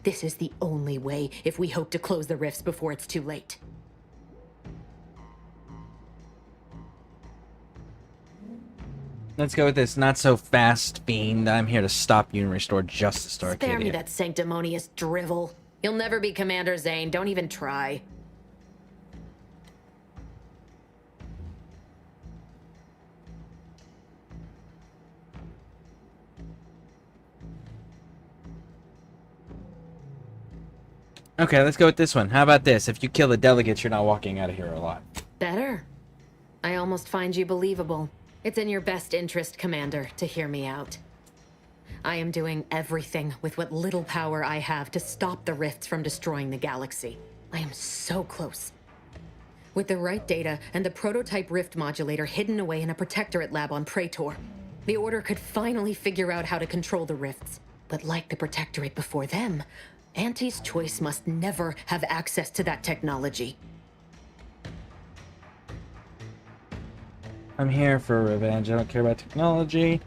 This is the only way if we hope to close the rifts before it's too late. Let's go with this. Not so fast, fiend. I'm here to stop you and restore justice to Spare me Arcadia. that sanctimonious drivel. You'll never be Commander Zane. Don't even try. Okay, let's go with this one. How about this? If you kill the delegates, you're not walking out of here alive. Better. I almost find you believable. It's in your best interest, Commander, to hear me out. I am doing everything with what little power I have to stop the rifts from destroying the galaxy. I am so close. With the right data and the prototype rift modulator hidden away in a protectorate lab on Praetor, the Order could finally figure out how to control the rifts. But like the protectorate before them, Auntie's Choice must never have access to that technology. I'm here for revenge. I don't care about technology.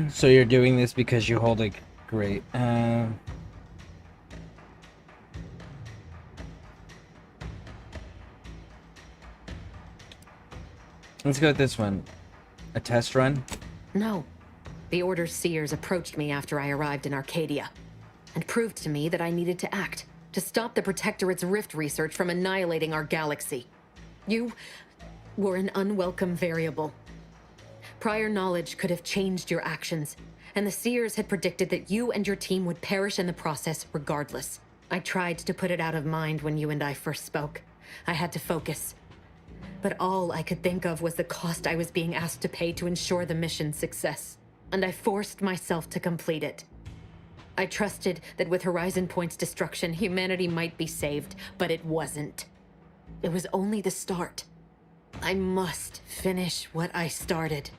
So you're doing this because you hold a great... Let's go with this one. A test run? No. The Order's seers approached me after I arrived in Arcadia and proved to me that I needed to act to stop the Protectorate's rift research from annihilating our galaxy. You were an unwelcome variable. Prior knowledge could have changed your actions, and the seers had predicted that you and your team would perish in the process regardless. I tried to put it out of mind when you and I first spoke. I had to focus. But all I could think of was the cost I was being asked to pay to ensure the mission's success. And I forced myself to complete it. I trusted that with Horizon Point's destruction, humanity might be saved, but it wasn't. It was only the start. I must finish what I started.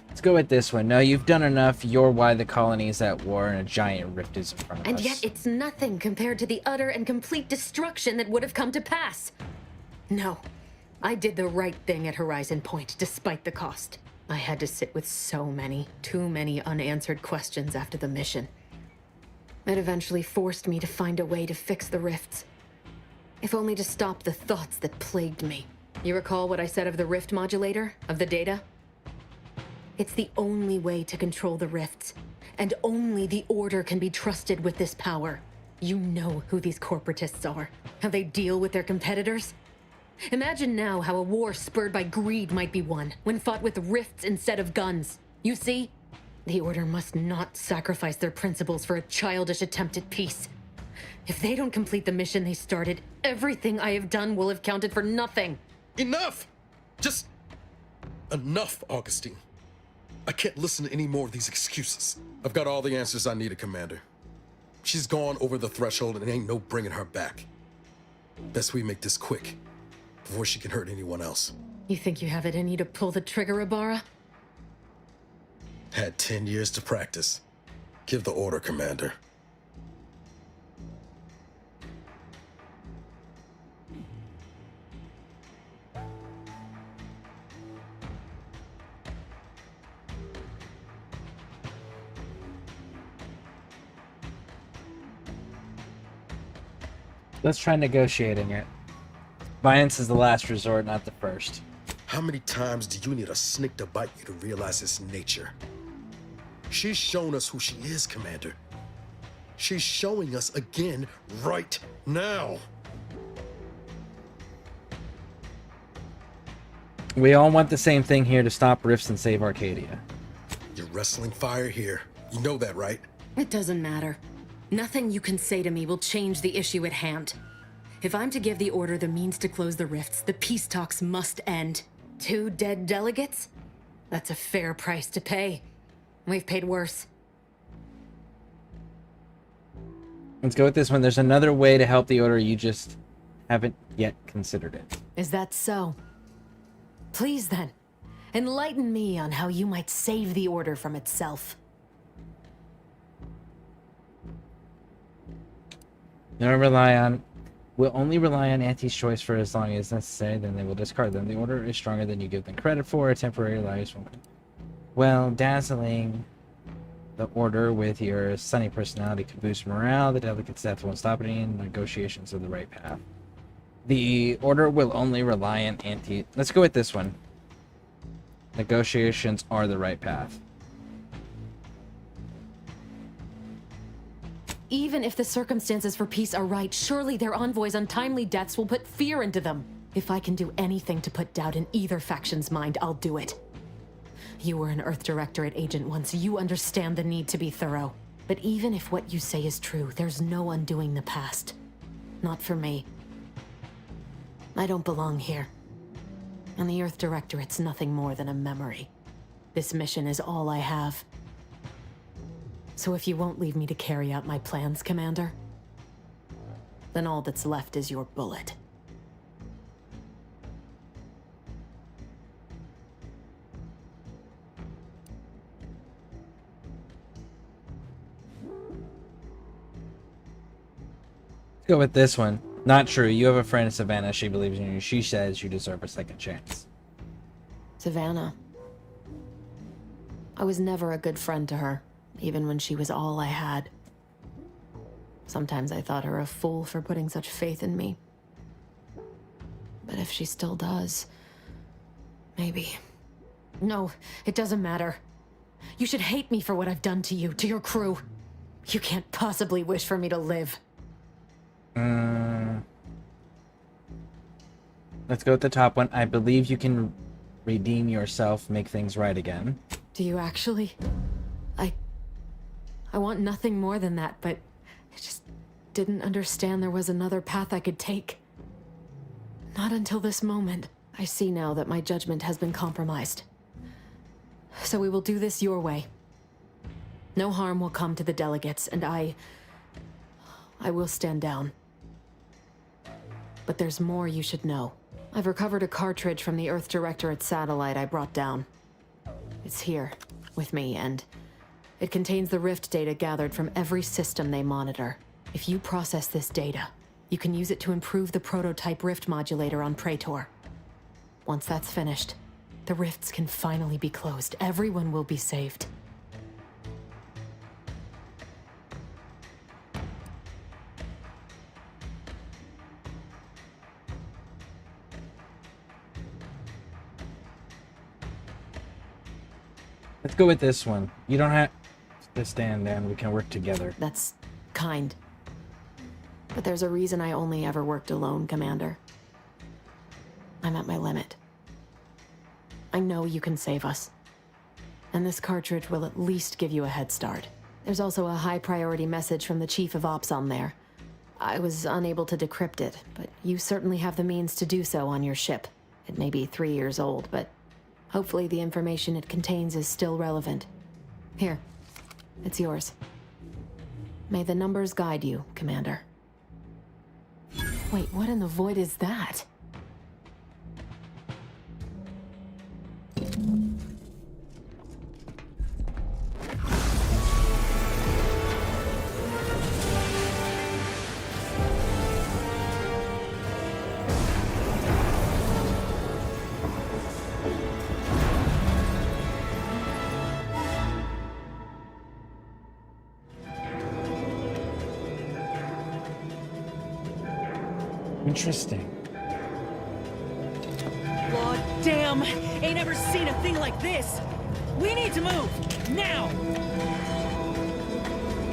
Let's go with this one. No, you've done enough. You're why the colony is at war and a giant rift is in front of us. And yet it's nothing compared to the utter and complete destruction that would have come to pass. No, I did the right thing at Horizon Point, despite the cost. I had to sit with too many unanswered questions after the mission. It eventually forced me to find a way to fix the rifts. If only to stop the thoughts that plagued me. You recall what I said of the rift modulator, of the data? It's the only way to control the rifts, and only the Order can be trusted with this power. You know who these corporatists are, how they deal with their competitors. Imagine now how a war spurred by greed might be won, when fought with rifts instead of guns. You see? The Order must not sacrifice their principles for a childish attempt at peace. If they don't complete the mission they started, everything I have done will have counted for nothing. Enough! Just... enough, Augustine. I can't listen to any more of these excuses. I've got all the answers I needed, Commander. She's gone over the threshold and ain't no bringing her back. Best we make this quick, before she can hurt anyone else. You think you have it in you to pull the trigger, Ibarra? Had 10 years to practice. Give the order, Commander. Let's try negotiating it. Violence is the last resort, not the first. How many times do you need a snake to bite you to realize its nature? She's shown us who she is, Commander. She's showing us again right now. We all want the same thing here, to stop rifts and save Arcadia. You're wrestling fire here. You know that, right? It doesn't matter. Nothing you can say to me will change the issue at hand. If I'm to give the Order the means to close the rifts, the peace talks must end. 2 dead delegates? That's a fair price to pay. We've paid worse. Let's go with this one. There's another way to help the Order, you just haven't yet considered it. Is that so? Please then, enlighten me on how you might save the Order from itself. We'll only rely on Auntie's Choice for as long as necessary, then they will discard them. The Order is stronger than you give them credit for. A temporary lives won't... Well, dazzling the Order with your sunny personality could boost morale. The delegate's death won't stop any negotiations of the right path. The order will only rely on anti... Let's go with this one. Negotiations are the right path. Even if the circumstances for peace are right, surely their envoys' untimely deaths will put fear into them. If I can do anything to put doubt in either faction's mind, I'll do it. You were an Earth Directorate agent once. You understand the need to be thorough. But even if what you say is true, there's no undoing the past. Not for me. I don't belong here. And the Earth Directorate's nothing more than a memory. This mission is all I have. So if you won't leave me to carry out my plans, Commander, then all that's left is your bullet. Let's go with this one. Not true. You have a friend, Savannah. She believes in you. She says you deserve a second chance. Savannah. I was never a good friend to her, even when she was all I had. Sometimes I thought her a fool for putting such faith in me. But if she still does, maybe. No, it doesn't matter. You should hate me for what I've done to you, to your crew. You can't possibly wish for me to live. Let's go with the top one. I believe you can redeem yourself, make things right again. Do you actually? I want nothing more than that, but I just didn't understand there was another path I could take. Not until this moment. I see now that my judgment has been compromised. So we will do this your way. No harm will come to the delegates, and I will stand down. But there's more you should know. I've recovered a cartridge from the Earth Directorate satellite I brought down. It's here, with me, and it contains the rift data gathered from every system they monitor. If you process this data, you can use it to improve the prototype rift modulator on Praetor. Once that's finished, the rifts can finally be closed. Everyone will be saved. Let's go with this one. You don't have to stand down. We can work together. That's kind. But there's a reason I only ever worked alone, Commander. I'm at my limit. I know you can save us. And this cartridge will at least give you a head start. There's also a high priority message from the Chief of Ops on there. I was unable to decrypt it, but you certainly have the means to do so on your ship. It may be 3 years old, but hopefully the information it contains is still relevant. Here, it's yours. May the numbers guide you, Commander. Wait, what in the void is that? Interesting. Lord damn! Ain't ever seen a thing like this! We need to move! Now!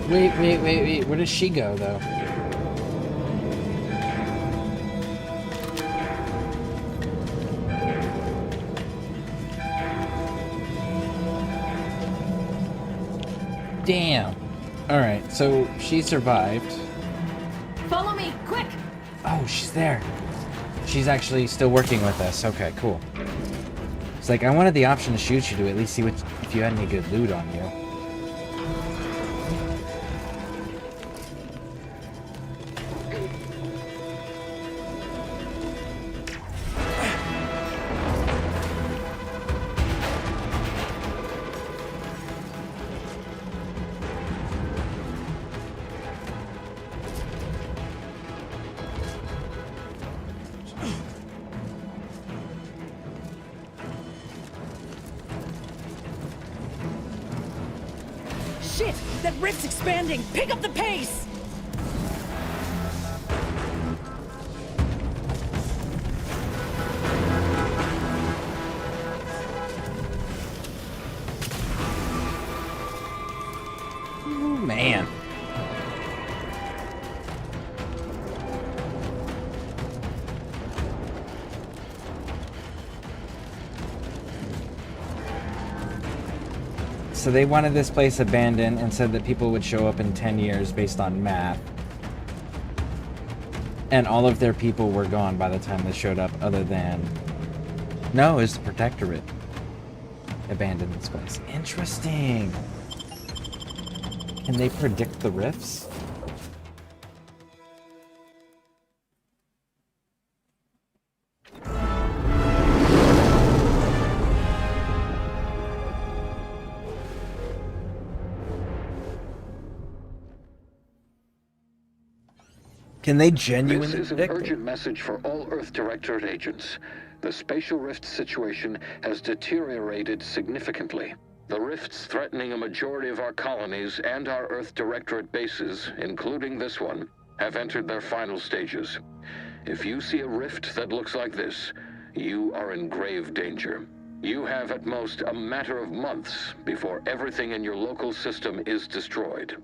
Wait. Where does she go, though? Damn. Alright, so she survived. Follow me, quick! Oh, she's there. She's actually still working with us. Okay, cool. It's like, I wanted the option to shoot you to at least see what, if you had any good loot on you. Shit! That rift's expanding! Pick up the pace! man. So they wanted this place abandoned and said that people would show up in 10 years based on math. And all of their people were gone by the time they showed up, other than... No, it's the Protectorate. Abandoned this place. Interesting. Can they predict the rifts? Can they genuinely This is an predict it? urgent message for all Earth Directorate agents. The spatial rift situation has deteriorated significantly. The rifts threatening a majority of our colonies and our Earth Directorate bases, including this one, have entered their final stages. If you see a rift that looks like this, you are in grave danger. You have at most a matter of months before everything in your local system is destroyed.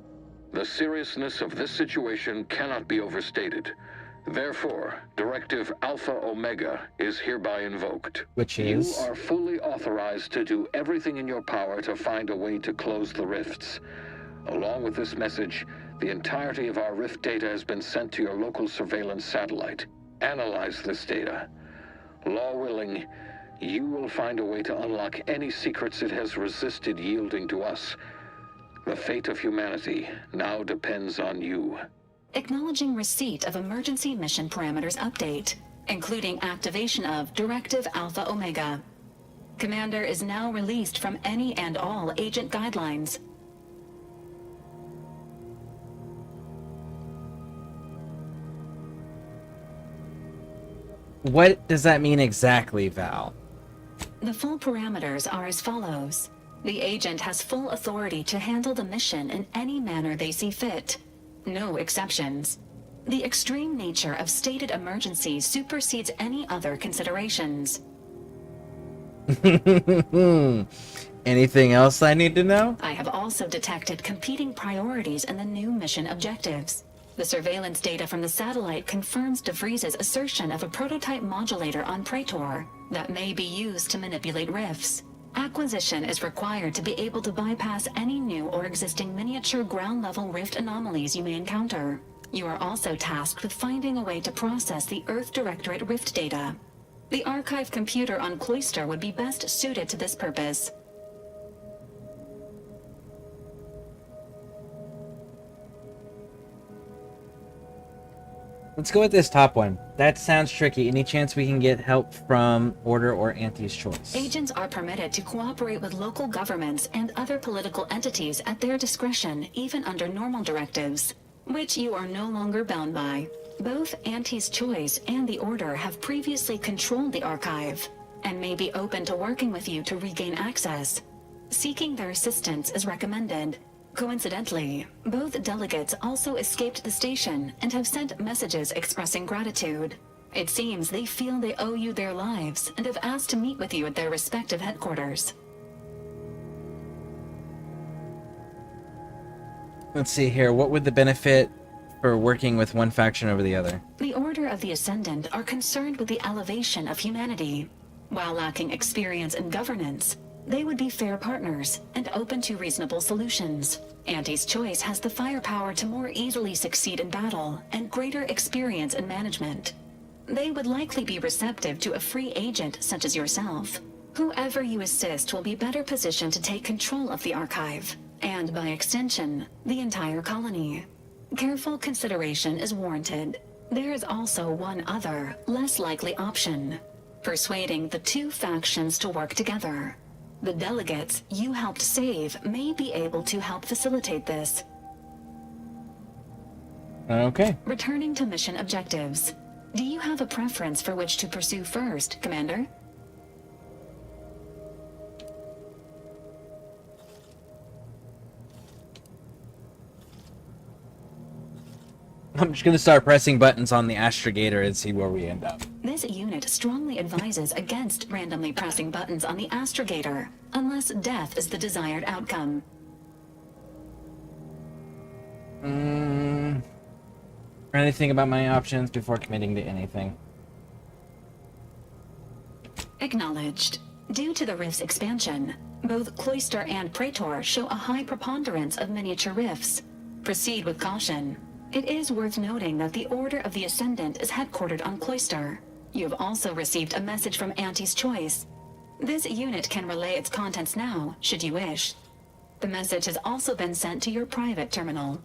The seriousness of this situation cannot be overstated. Therefore, Directive Alpha Omega is hereby invoked. Which is? You are fully authorized to do everything in your power to find a way to close the rifts. Along with this message, the entirety of our rift data has been sent to your local surveillance satellite. Analyze this data. Law willing, you will find a way to unlock any secrets it has resisted yielding to us. The fate of humanity now depends on you. Acknowledging receipt of emergency mission parameters update, including activation of Directive Alpha Omega. Commander is now released from any and all agent guidelines. What does that mean exactly, Val? The full parameters are as follows. The agent has full authority to handle the mission in any manner they see fit. No exceptions. The extreme nature of stated emergencies supersedes any other considerations. Anything else I need to know? I have also detected competing priorities in the new mission objectives. The surveillance data from the satellite confirms DeVries's assertion of a prototype modulator on Praetor that may be used to manipulate rifts. Acquisition is required to be able to bypass any new or existing miniature ground-level rift anomalies you may encounter. You are also tasked with finding a way to process the Earth Directorate rift data. The archive computer on Cloister would be best suited to this purpose. Let's go with this top one. That sounds tricky. Any chance we can get help from Order or Auntie's Choice? Agents are permitted to cooperate with local governments and other political entities at their discretion, even under normal directives, which you are no longer bound by. Both Auntie's Choice and the Order have previously controlled the archive, and may be open to working with you to regain access. Seeking their assistance is recommended. Coincidentally, both delegates also escaped the station and have sent messages expressing gratitude. It seems they feel they owe you their lives and have asked to meet with you at their respective headquarters. Let's see here. What would the benefit for working with one faction over the other? The Order of the Ascendant are concerned with the elevation of humanity. While lacking experience in governance, they would be fair partners and open to reasonable solutions. Auntie's Choice has the firepower to more easily succeed in battle and greater experience in management. They would likely be receptive to a free agent such as yourself. Whoever you assist will be better positioned to take control of the archive, and by extension, the entire colony. Careful consideration is warranted. There is also one other, less likely option: persuading the two factions to work together. The delegates you helped save may be able to help facilitate this. Okay. Returning to mission objectives. Do you have a preference for which to pursue first, Commander? I'm just gonna start pressing buttons on the astrogator and see where we end up. This unit strongly advises against randomly pressing buttons on the astrogator, unless death is the desired outcome. Anything about my options before committing to anything. Acknowledged. Due to the rift's expansion, both Cloister and Praetor show a high preponderance of miniature rifts. Proceed with caution. It is worth noting that the Order of the Ascendant is headquartered on Cloister. You have also received a message from Auntie's Choice. This unit can relay its contents now, should you wish. The message has also been sent to your private terminal.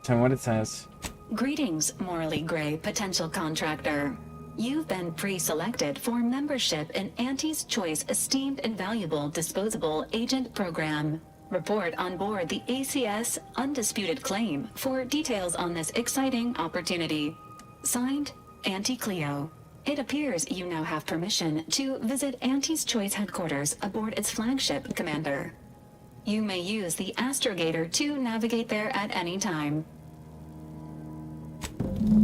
Tell me what it says. Greetings, morally gray potential contractor. You've been pre-selected for membership in Auntie's Choice Esteemed and Valuable Disposable Agent Program. Report on board the ACS Undisputed Claim for details on this exciting opportunity. Signed, Auntie Cleo. It appears you now have permission to visit Auntie's Choice headquarters aboard its flagship, Commander. You may use the astrogator to navigate there at any time.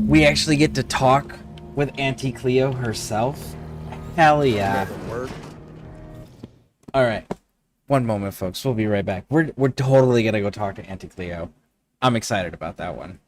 We actually get to talk with Auntie Cleo herself? Hell yeah. Alright. One moment, folks. We'll be right back. We're totally gonna go talk to Auntie Cleo. I'm excited about that one.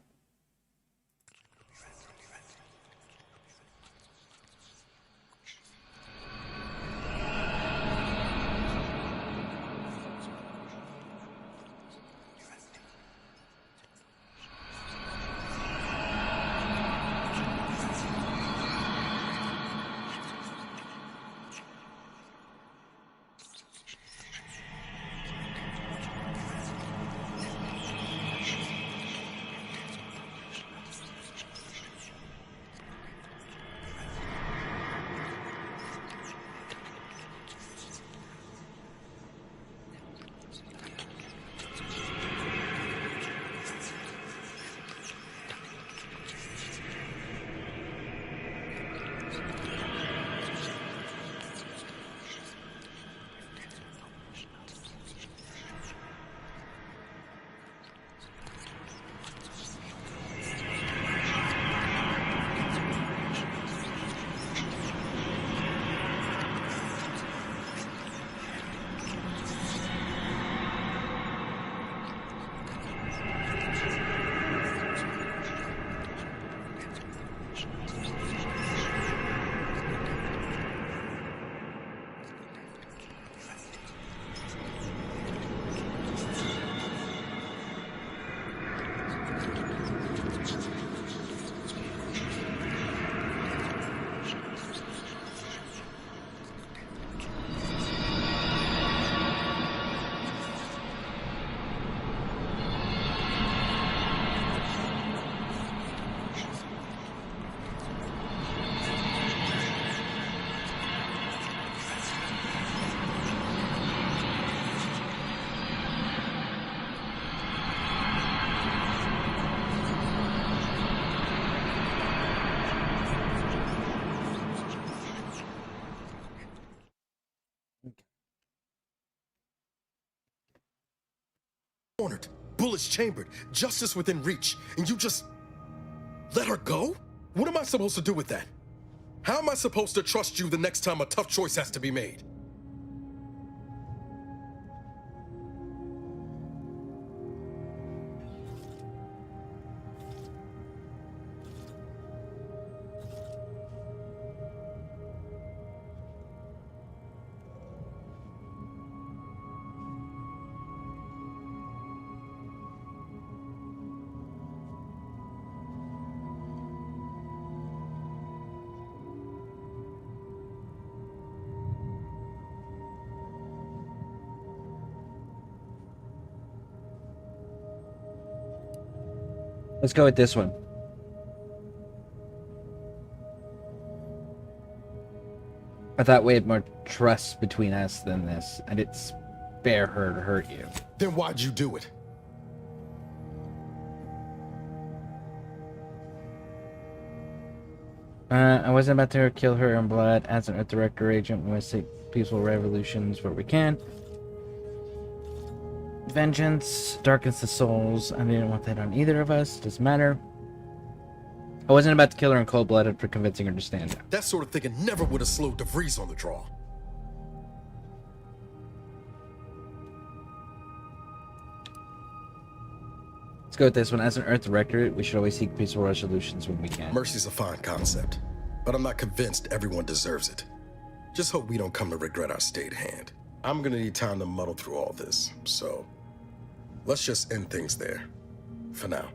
Cornered, bullets chambered, justice within reach, and you just let her go? What am I supposed to do with that? How am I supposed to trust you the next time a tough choice has to be made? Let's go with this one. I thought we had more trust between us than this. I didn't spare her to hurt you. Then why'd you do it? I wasn't about to kill her in blood. As an Earth Director agent, we must seek peaceful revolutions where we can. Vengeance darkens the souls. I didn't want that on either of us. Doesn't matter. I wasn't about to kill her in cold-blooded for convincing her to stand down. That sort of thinking never would have slowed DeVries on the draw. Let's go with this one. As an Earth Directorate, we should always seek peaceful resolutions when we can. Mercy's a fine concept, but I'm not convinced everyone deserves it. Just hope we don't come to regret our stayed hand. I'm gonna need time to muddle through all this, so let's just end things there. For now.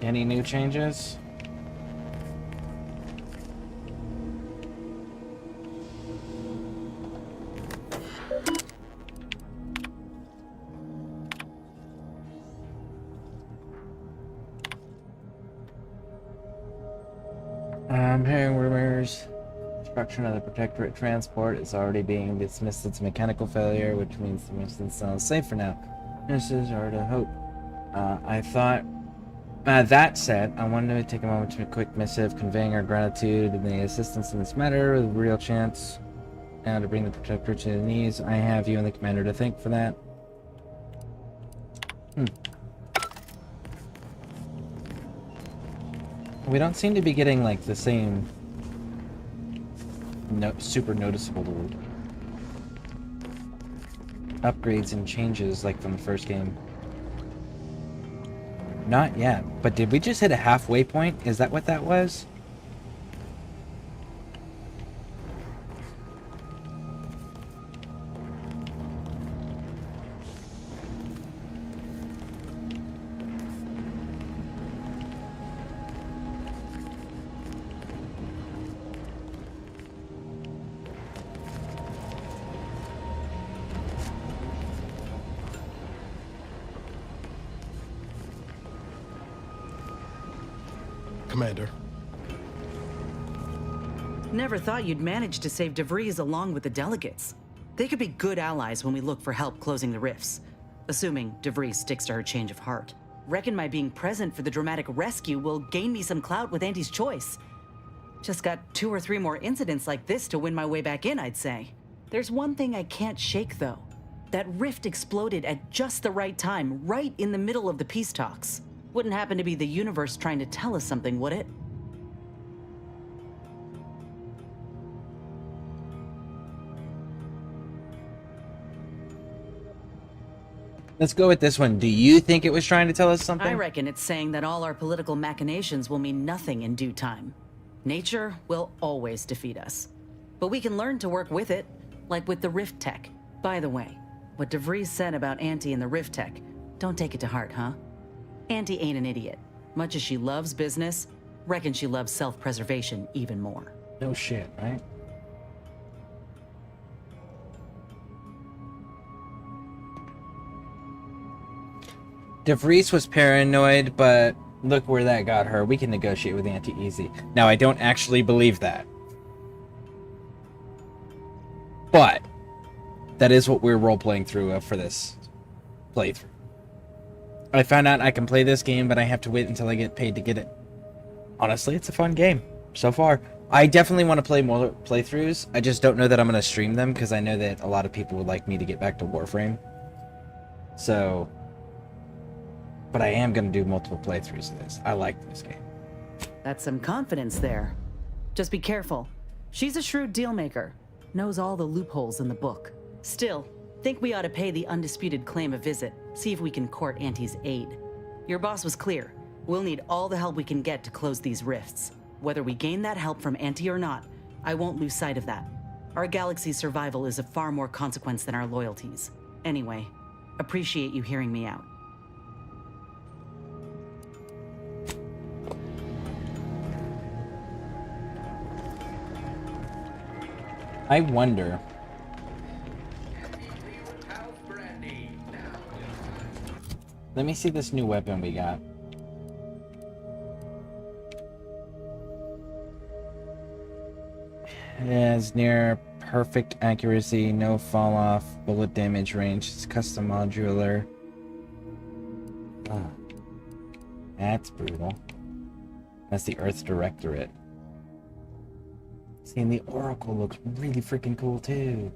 Any new changes? I'm hearing rumors. Construction of the Protectorate transport is already being dismissed as mechanical failure, which means the mission is safe for now. Nurses are to hope. I thought. That said, I wanted to take a moment to a quick missive conveying our gratitude and the assistance in this matter with a real chance now to bring the Protector to the knees. I have you and the Commander to thank for that. We don't seem to be getting, like, the same super noticeable upgrades and changes like from the first game. Not yet, but did we just hit a halfway point? Is that what that was? Commander. Never thought you'd manage to save DeVries along with the delegates. They could be good allies when we look for help closing the rifts. Assuming DeVries sticks to her change of heart. Reckon my being present for the dramatic rescue will gain me some clout with Auntie's choice. Just got 2 or 3 more incidents like this to win my way back in, I'd say. There's one thing I can't shake, though. That rift exploded at just the right time, right in the middle of the peace talks. Wouldn't happen to be the universe trying to tell us something, would it? Let's go with this one. Do you think it was trying to tell us something? I reckon it's saying that all our political machinations will mean nothing in due time. Nature will always defeat us. But we can learn to work with it, like with the Rift Tech. By the way, what DeVries said about Auntie and the Rift Tech, don't take it to heart, huh? Auntie ain't an idiot. Much as she loves business, reckon she loves self-preservation even more. No shit, right? DeVries was paranoid, but look where that got her. We can negotiate with Auntie easy. Now, I don't actually believe that. But that is what we're role-playing through for this playthrough. I found out I can play this game, but I have to wait until I get paid to get it. Honestly, it's a fun game so far. I definitely want to play more playthroughs. I just don't know that I'm going to stream them because I know that a lot of people would like me to get back to Warframe. So, but I am going to do multiple playthroughs of this. I like this game. That's some confidence there. Just be careful. She's a shrewd deal maker. Knows all the loopholes in the book. Still, think we ought to pay the undisputed claim a visit. See if we can court Auntie's aid. Your boss was clear. We'll need all the help we can get to close these rifts. Whether we gain that help from Auntie or not, I won't lose sight of that. Our galaxy's survival is of far more consequence than our loyalties. Anyway, appreciate you hearing me out. I wonder. Let me see this new weapon we got. It has near perfect accuracy, no fall off, bullet damage range. It's custom modular. Oh, that's brutal. That's the Earth Directorate. See, and the Oracle looks really freaking cool too.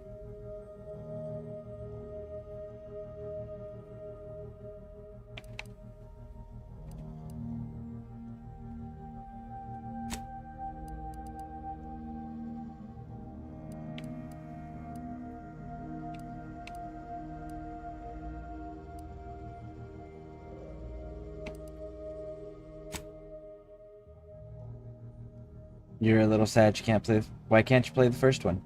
You're a little sad you can't play. Why can't you play the first one?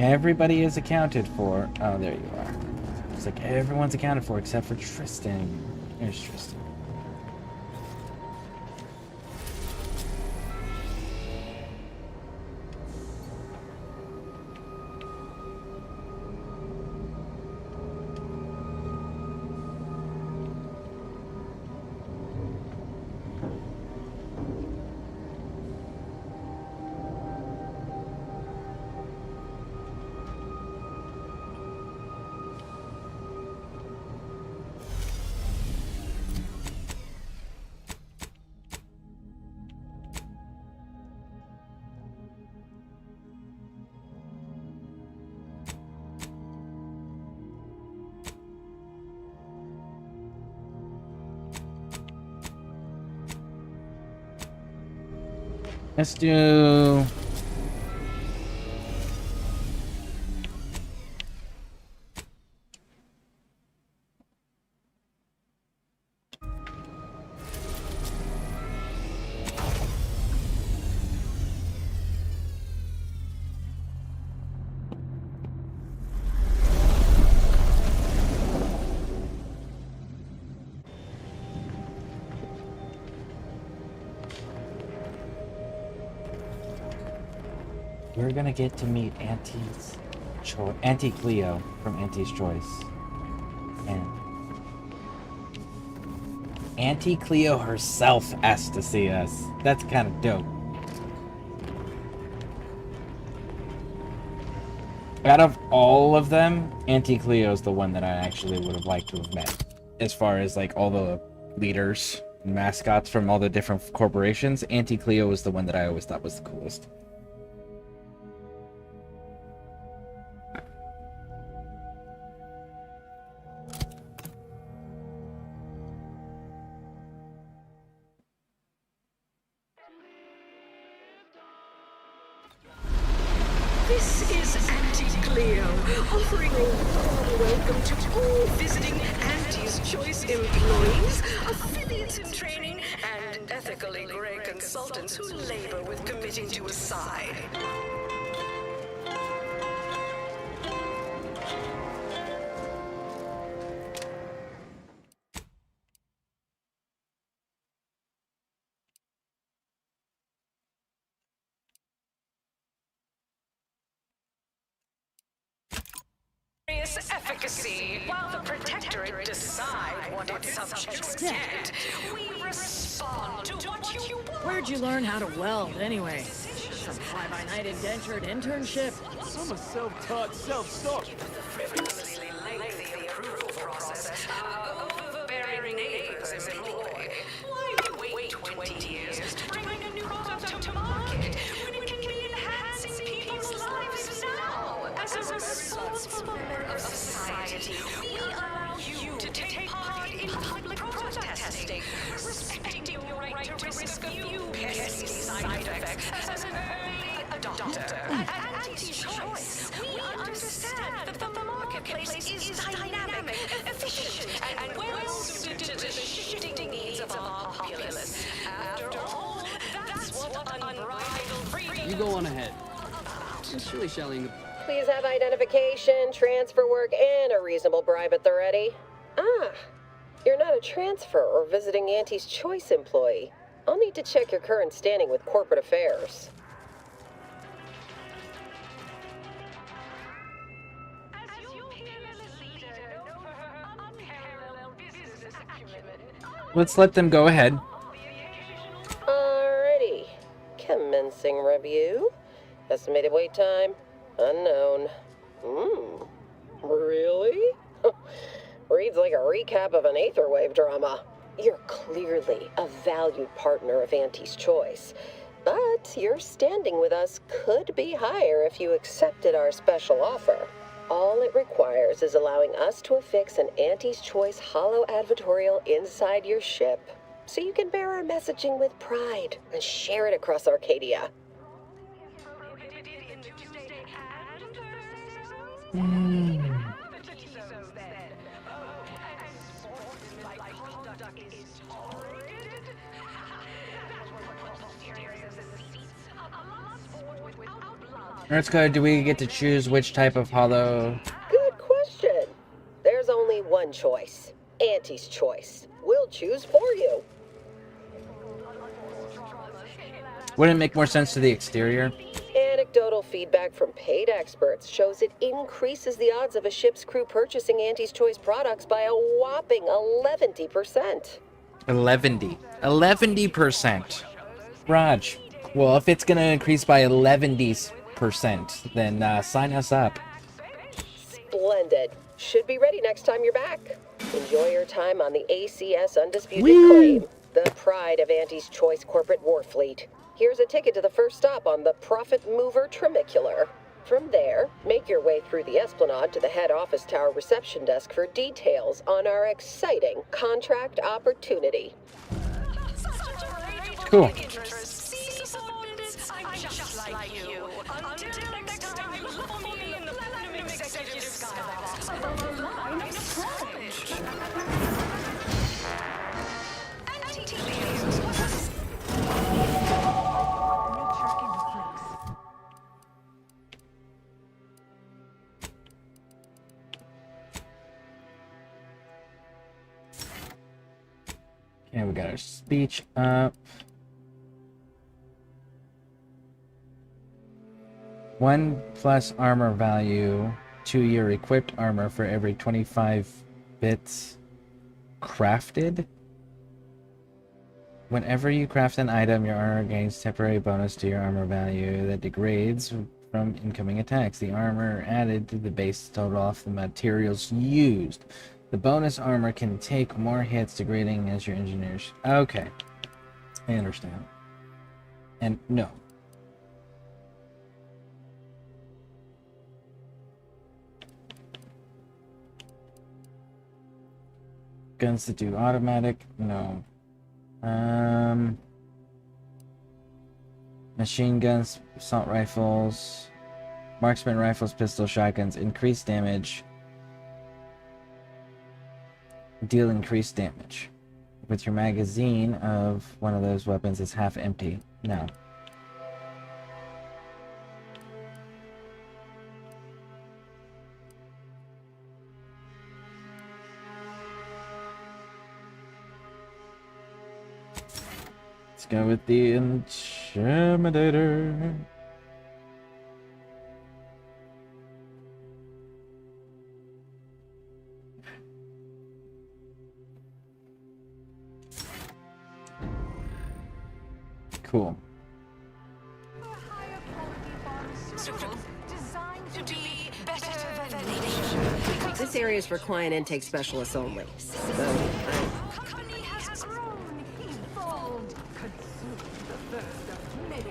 Everybody is accounted for. Oh, there you are. It's like everyone's accounted for except for Tristan. There's Tristan. Let's do... We're gonna get to meet Auntie Cleo from Auntie's Choice. And Auntie Cleo herself asked to see us. That's kind of dope. Out of all of them, Auntie Cleo's the one that I actually would have liked to have met. As far as like all the leaders and mascots from all the different corporations, Auntie Cleo was the one that I always thought was the coolest. This is Auntie Cleo, offering a warm welcome to all visiting Auntie's Choice employees, affiliates in training, and ethically gray consultants who labor with committing to a side. Efficacy, while the Protectorate decide what its subjects get, we respond to what you want. Where'd you learn how to weld, anyway? Some fly-by-night indentured internship? I'm a self-taught, self-taught. Frivolously lengthy approval process overbearing neighbors employ. Why wait 20 years to bring a new product to market when it can be enhancing people's lives now? As a responsible member of society, we allow you to take part in public product testing, respecting your right to risk a few pesky side effects as an early adopter. At Auntie's Choice, we understand that the marketplace is dynamic, efficient, and well-suited to the shifting needs of our populace. After all, that's what unbridled freedom... You go on ahead. Just really shelling. Please have identification, transfer work, and a reasonable bribe at the ready. Ah, you're not a transfer or visiting Auntie's Choice employee. I'll need to check your current standing with corporate affairs. Let's let them go ahead. Alrighty. Commencing review. Estimated wait time? Unknown. Really? Reads like a recap of an Aetherwave drama. You're clearly a valued partner of Auntie's Choice, but But your standing with us could be higher if you accepted our special offer. All it requires is allowing us to affix an Auntie's Choice holo advertorial inside your ship, so you can bear our messaging with pride and share it across Arcadia. Let's go. Do we get to choose which type of holo? Good question. There's only one choice. Auntie's Choice. We'll choose for you. Wouldn't it make more sense to the exterior? Anecdotal feedback from paid experts shows it increases the odds of a ship's crew purchasing Auntie's Choice products by a whopping 11%. 11%. Raj. Well, if it's gonna increase by 11%, then sign us up. Splendid. Should be ready next time you're back. Enjoy your time on the ACS Undisputed Claim, the pride of Auntie's Choice corporate war fleet. Here's a ticket to the first stop on the Profit Mover Trimicular. From there, make your way through the Esplanade to the head office tower reception desk for details on our exciting contract opportunity. Cool. Okay, we got our speech up. 1+ armor value to your equipped armor for every 25 bits crafted. Whenever you craft an item, your armor gains temporary bonus to your armor value that degrades from incoming attacks. The armor added to the base total off the materials used. The bonus armor can take more hits, degrading as your engineers. Okay. I understand. And no. Guns that do automatic? No. Machine guns, assault rifles, marksman rifles, pistols, shotguns, increased damage. Deal increased damage. With your magazine of one of those weapons is half empty. No. Let's go with the Intimidator. Cool. This area is for client intake specialists only.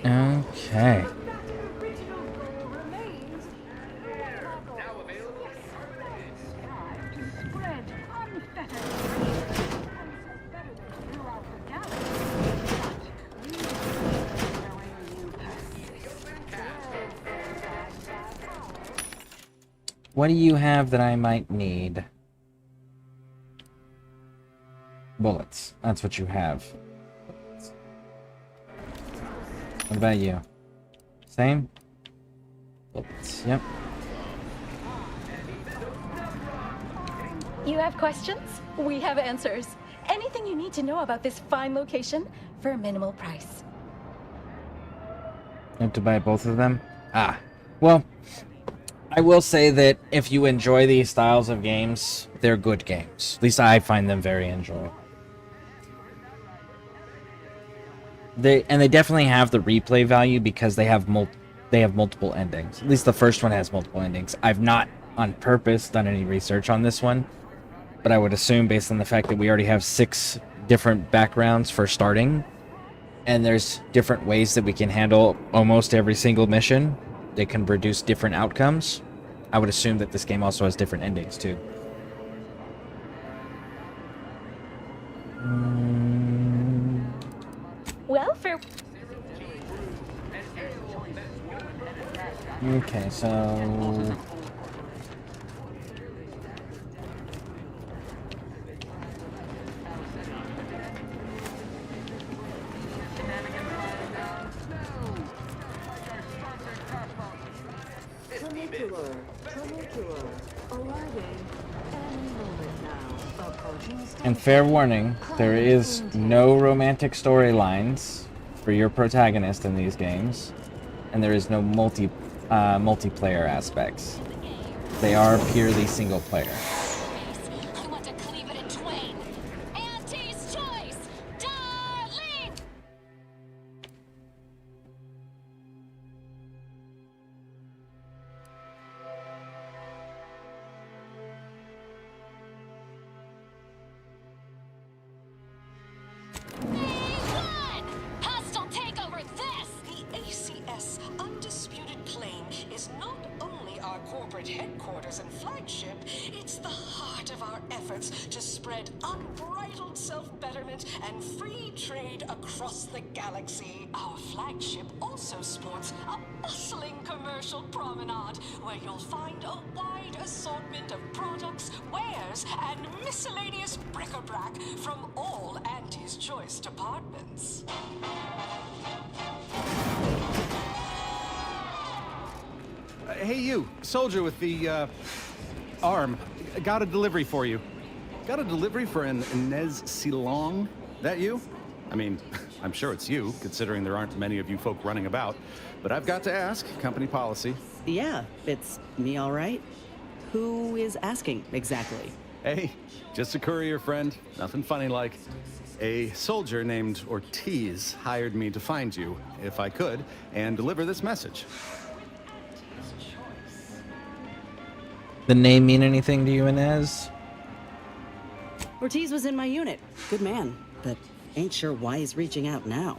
Okay. What do you have that I might need? Bullets. That's what you have. What about you? Same? Bullets. Yep. You have questions? We have answers. Anything you need to know about this fine location for a minimal price. I have to buy both of them? Ah. Well, I will say that if you enjoy these styles of games, they're good games. At least I find them very enjoyable. They definitely have the replay value because they have multiple endings. At least the first one has multiple endings. I've not on purpose done any research on this one, but I would assume based on the fact that we already have 6 different backgrounds for starting, and there's different ways that we can handle almost every single mission. They can produce different outcomes. I would assume that this game also has different endings too. Well, for... Okay, so... And fair warning, there is no romantic storylines for your protagonist in these games, and there is no multiplayer aspects. They are purely single player. I want to cleave it in twain. Auntie's choice, darling. Hostile takeover this! The ACS Undisputed Claim is not only our corporate headquarters and flagship, it's the heart of our efforts to spread unbridled self-betterment and free trade across the galaxy. Our flagship also sports a bustling commercial promenade where you'll find a wide assortment of products, wares, and miscellaneous bric-a-brac from all Auntie's Choice departments. Hey you, soldier with the, arm. Got a delivery for you. Got a delivery for an Inez Silong? That you? I mean, I'm sure it's you, considering there aren't many of you folk running about. But I've got to ask, company policy. Yeah, it's me all right. Who is asking, exactly? Hey, just a courier friend. Nothing funny like. A soldier named Ortiz hired me to find you, if I could, and deliver this message. The name mean anything to you, Inez? Ortiz was in my unit. Good man, but ain't sure why he's reaching out now.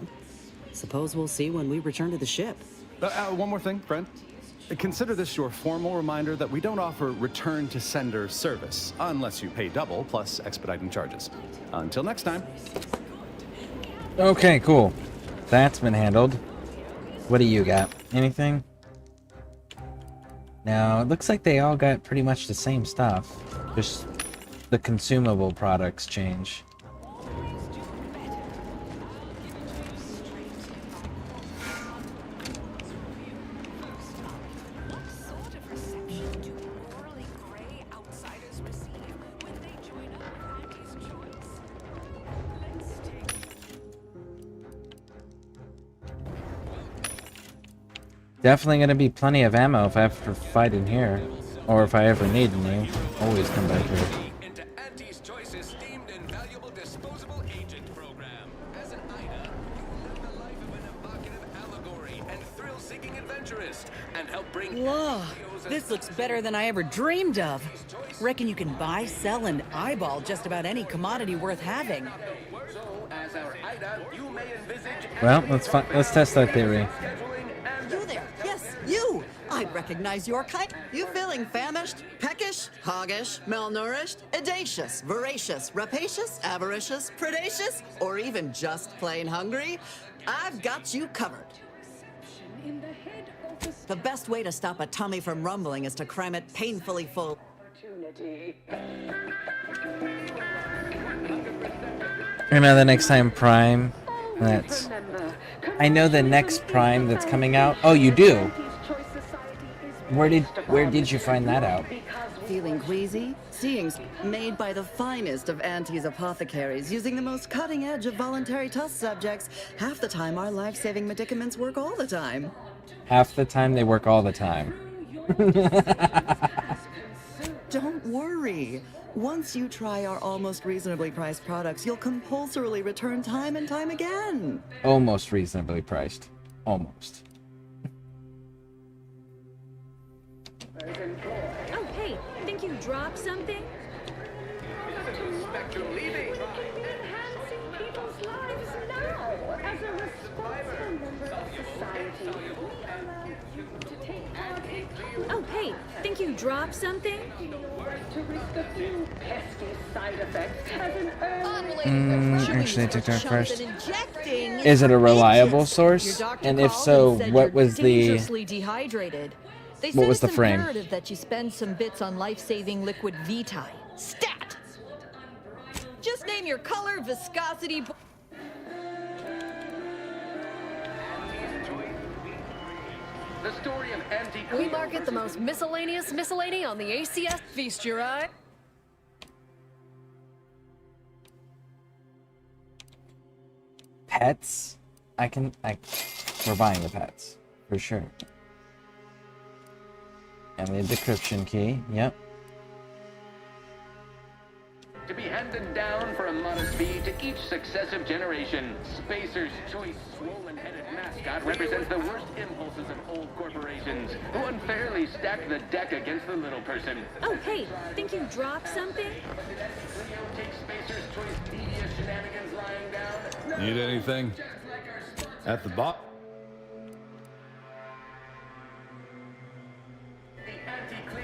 Suppose we'll see when we return to the ship. One more thing, friend. Consider this your formal reminder that we don't offer return to sender service, unless you pay double plus expediting charges. Until next time. Okay, cool. That's been handled. What do you got? Anything? No, it looks like they all got pretty much the same stuff. Just the consumable products change. Definitely gonna be plenty of ammo if I have to fight in here. Or if I ever need any. Always come back here. Into Auntie's Choice's esteemed and valuable disposable agent program. As an Ida, you live the life of an evocative allegory and thrill-seeking adventurist, and help bring... Whoa, this looks better than I ever dreamed of. Reckon you can buy, sell, and eyeball just about any commodity worth having. So, as our Ida, you may envisage... Well, let's test that theory. You there, yes, you! I recognize your kind. You feeling famished, peckish, hoggish, malnourished, audacious, voracious, rapacious, avaricious, predacious, or even just plain hungry? I've got you covered. The best way to stop a tummy from rumbling is to cram it painfully full. I know the next time Prime. That's. I know the next Prime that's coming out. Oh, you do? Where did you find that out? Feeling queasy? Seeing made by the finest of Auntie's apothecaries using the most cutting edge of voluntary test subjects. Half the time our life-saving medicaments work all the time. Half the time they work all the time. Don't worry. Once you try our almost reasonably priced products, you'll compulsorily return time and time again. Almost reasonably priced. Almost. Oh, hey, think you dropped something? Spectrum leaving. Enhancing people's lives now. As a responsible member of society, we allow you to take part in... Oh, hey, think you dropped something? to risk a few pesky side effects as an Actually, TikTok first. Is it a reliable source? And if so, what was the dehydrated. They what was the it's frame? imperative that you spend some bits on life-saving liquid vitae. Stat. Just name your color, viscosity. The story of We market the most miscellaneous miscellany on the ACS. Feast your eye. Pets? We're buying the pets. For sure. And the decryption key, yep. to be handed down for a modest fee to each successive generation. Spacer's Choice swollen-headed mascot represents the worst impulses of old corporations, who unfairly stack the deck against the little person. Oh, hey, think you dropped something? Take Spacer's Choice devious shenanigans lying down. Need anything? At the bottom.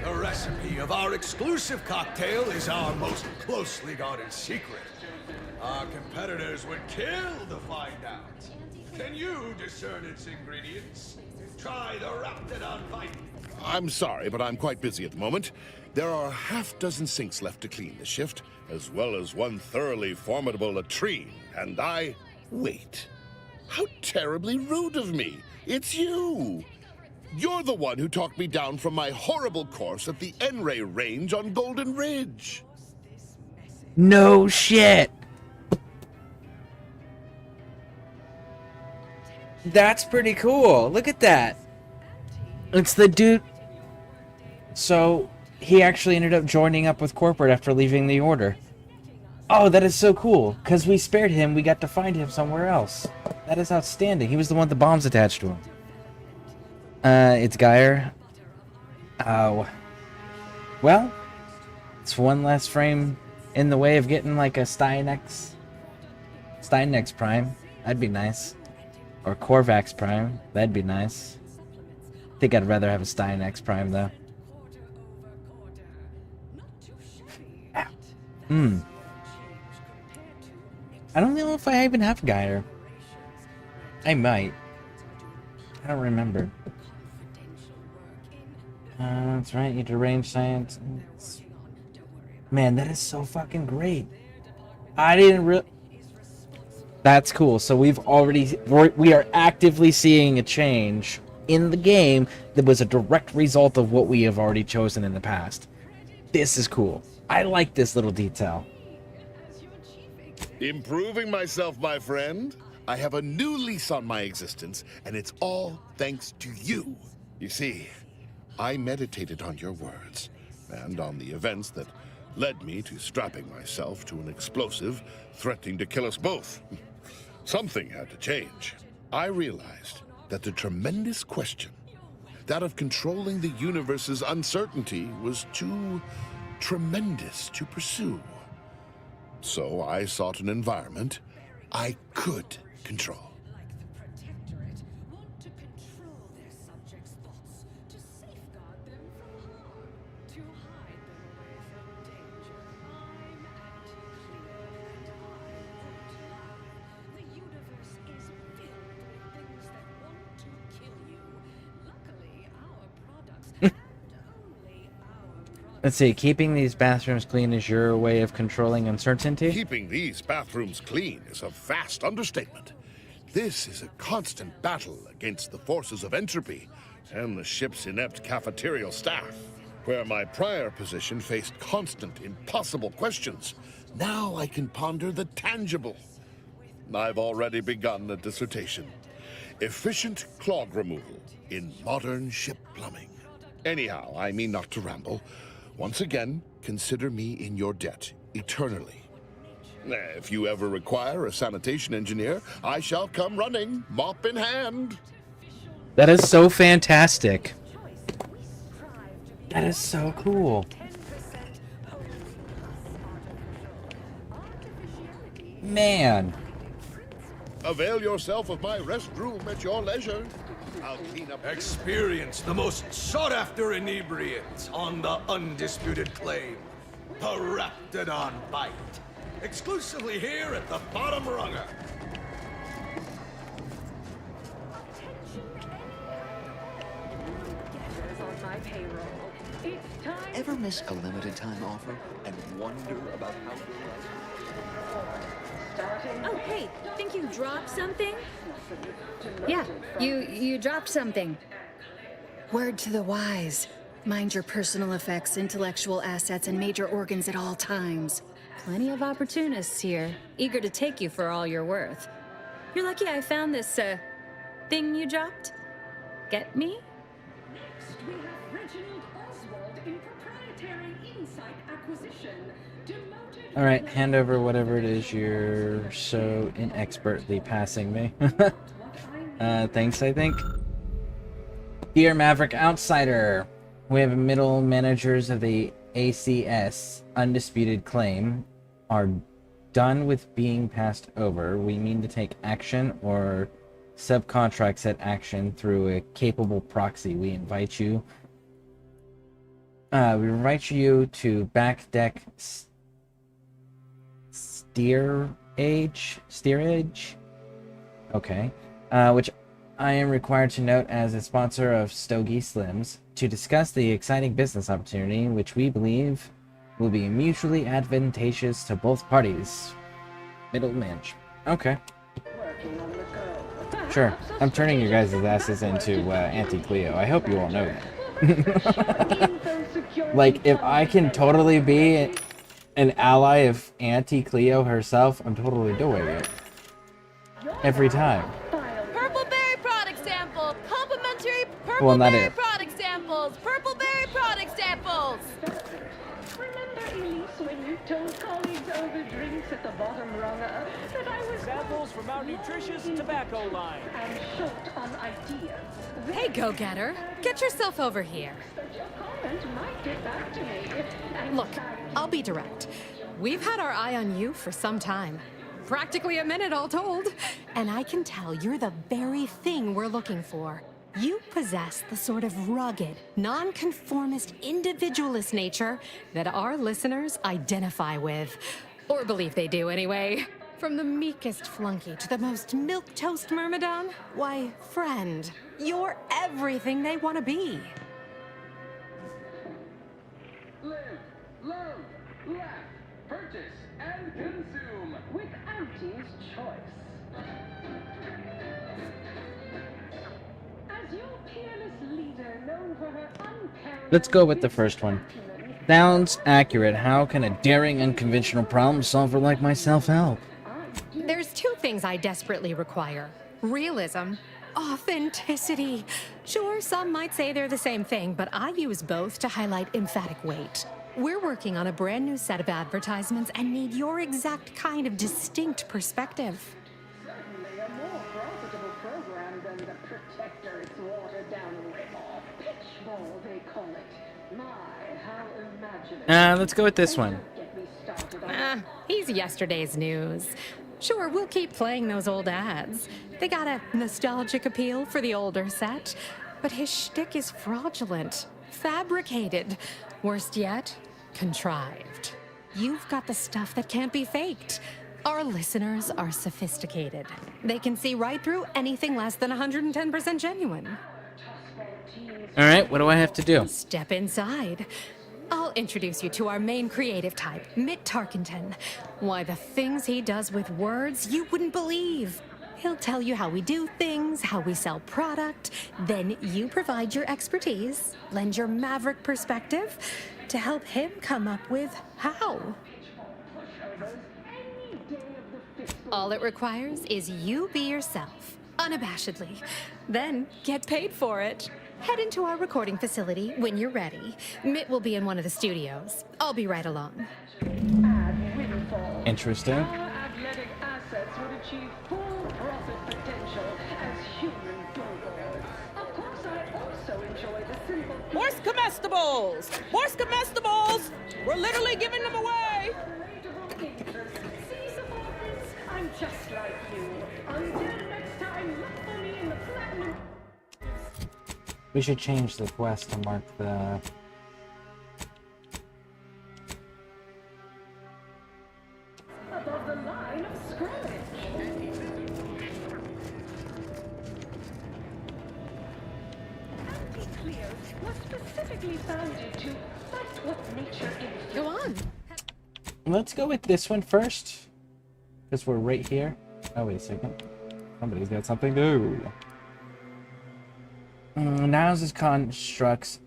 The recipe of our exclusive cocktail is our most closely guarded secret. Our competitors would kill to find out. Can you discern its ingredients? Try the Raptidon Vitamin. I'm sorry, but I'm quite busy at the moment. There are a half-dozen sinks left to clean this shift, as well as one thoroughly formidable latrine, and I... Wait. How terribly rude of me! It's you! You're the one who talked me down from my horrible course at the N-Ray range on Golden Ridge. No shit! That's pretty cool. Look at that. It's the dude... So, he actually ended up joining up with corporate after leaving the Order. Oh, that is so cool. Because we spared him, we got to find him somewhere else. That is outstanding. He was the one with the bombs attached to him. It's Geyer. Oh. Well, it's one less frame in the way of getting like a Steinex Prime. That'd be nice. Or Korvax Prime. That'd be nice. I think I'd rather have a Steinex Prime though. I don't know if I even have Geyer. I might. I don't remember. That's right, you deranged science. Man, that is so fucking great. I didn't That's cool. So we are actively seeing a change in the game that was a direct result of what we have already chosen in the past. This is cool. I like this little detail. Improving myself, my friend. I have a new lease on my existence, and it's all thanks to you. You see, I meditated on your words, and on the events that led me to strapping myself to an explosive threatening to kill us both. Something had to change. I realized that the tremendous question, that of controlling the universe's uncertainty, was too tremendous to pursue. So I sought an environment I could control. Let's see, keeping these bathrooms clean is your way of controlling uncertainty? Keeping these bathrooms clean is a vast understatement. This is a constant battle against the forces of entropy and the ship's inept cafeterial staff. Where my prior position faced constant, impossible questions, now I can ponder the tangible. I've already begun a dissertation. Efficient clog removal in modern ship plumbing. Anyhow, I mean not to ramble. Once again, consider me in your debt, eternally. If you ever require a sanitation engineer, I shall come running, mop in hand. That is so fantastic. That is so cool. Man. Avail yourself of my restroom at your leisure. I'll clean up. Experience the most sought-after inebriant on the undisputed claim. The Raptidon Bite. Exclusively here at the Bottom Runger. Ever miss a limited time offer and wonder about how Oh, hey, think you dropped something? Yeah, you dropped something. Word to the wise. Mind your personal effects, intellectual assets, and major organs at all times. Plenty of opportunists here, eager to take you for all you're worth. You're lucky I found this, thing you dropped. Get me? Next, we have Reginald Oswald in proprietary insight acquisition. Demoted. Alright, hand over whatever it is you're so inexpertly passing me. Thanks, I think. Dear Maverick Outsider, we have middle managers of the ACS Undisputed Claim are done with being passed over. We mean to take action or subcontract said action through a capable proxy. We invite you to back deck steerage, okay, which I am required to note as a sponsor of Stogie Slims, to discuss the exciting business opportunity which we believe will be mutually advantageous to both parties. Middle manage. Okay. Sure. I'm turning your guys' asses into Auntie Cleo. I hope you all know that. Like, if I can totally be an ally of Auntie Cleo herself, I'm totally doing it. Every time. Purple berry product sample. Complimentary Well, purple not berry it. product samples. Purple berry product samples. Remember, Elise, when you told colleagues over drinks at the Bottom Runger that I was Samples from our nutritious tobacco line. and short on ideas? Hey, go-getter. Get yourself over here. Your comment might get back to me. And Look, I'll be direct. We've had our eye on you for some time. Practically a minute all told. And I can tell you're the very thing we're looking for. You possess the sort of rugged, nonconformist, individualist nature that our listeners identify with. Or believe they do anyway. From the meekest flunky to the most milquetoast myrmidon, why, friend, you're everything they want to be. Live, love, laugh, purchase, and consume with Auntie's choice. As your peerless leader, known for her unparalleled Let's go with the first one. Sounds accurate. How can a daring, unconventional problem solver like myself help? There's two things I desperately require. Realism, authenticity. Sure, some might say they're the same thing, but I use both to highlight emphatic weight. We're working on a brand new set of advertisements and need your exact kind of distinct perspective. Certainly a more profitable program than the Protector it's watered down ripoff. Pitchball, they call it. My, how imaginative. Let's go with this one. He's yesterday's news. Sure, we'll keep playing those old ads. They got a nostalgic appeal for the older set, but his shtick is fraudulent, fabricated, worst yet, contrived. You've got the stuff that can't be faked. Our listeners are sophisticated. They can see right through anything less than 110% genuine. Alright, what do I have to do? Step inside. I'll introduce you to our main creative type, Mitt Tarkenton. Why, the things he does with words you wouldn't believe. He'll tell you how we do things, how we sell product. Then you provide your expertise, lend your maverick perspective to help him come up with how. All it requires is you be yourself, unabashedly. Then get paid for it. Head into our recording facility when you're ready. Mitt will be in one of the studios. I'll be right along. Interesting. Our athletic assets would achieve full profit potential as human billboards. Of course, I also enjoy the simple... Horse comestibles! Horse comestibles! We're literally giving them away! just like you. Until next time, look for me in the platinum. We should change the quest to mark the... Above the line of scrimmage. Anti-Clear was specifically founded to fight what nature is. Go on. Let's go with this one first. Because we're right here. Oh, wait a second. Somebody's got something to do. Niles constructs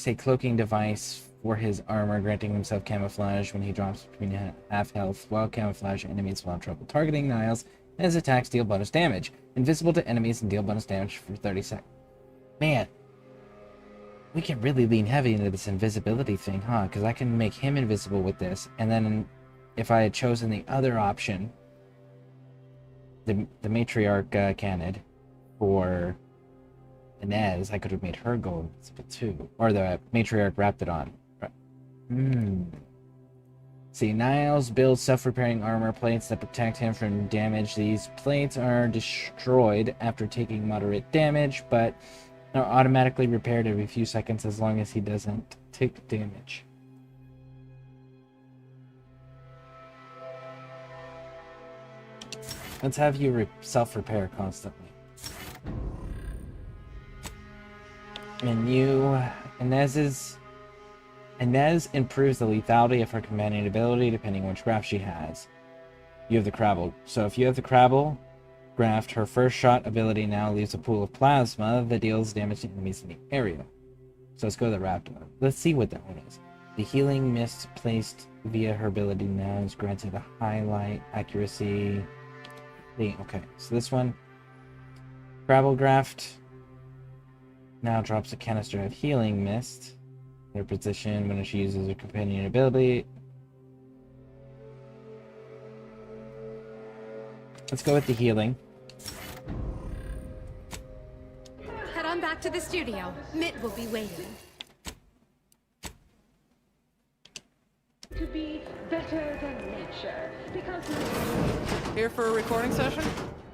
a cloaking device for his armor, granting himself camouflage when he drops between half health. While camouflage, enemies will have trouble targeting Niles, and his attacks deal bonus damage. Invisible to enemies and deal bonus damage for 30 seconds. Man, we can really lean heavy into this invisibility thing, huh? Because I can make him invisible with this, and then if I had chosen the other option, the matriarch Canid for Inez, I could have made her go invisible too. Or the matriarch Raptidon. See, Niles builds self-repairing armor plates that protect him from damage. These plates are destroyed after taking moderate damage, but are automatically repaired every few seconds as long as he doesn't take damage. Let's have you self-repair constantly. And Inez improves the lethality of her companion ability depending on which graft she has. You have the Crabble. So if you have the Crabble graft, her first shot ability now leaves a pool of plasma that deals damage to enemies in the area. So let's go to the Raptor. Let's see what that one is. The healing mist placed via her ability now is granted a highlight accuracy. Okay, so this one, Crabble graft, now drops a canister of healing mist in her position when she uses her companion ability. Let's go with the healing. Head on back to the studio. Mitt will be waiting. To be better than nature, because Here for a recording session?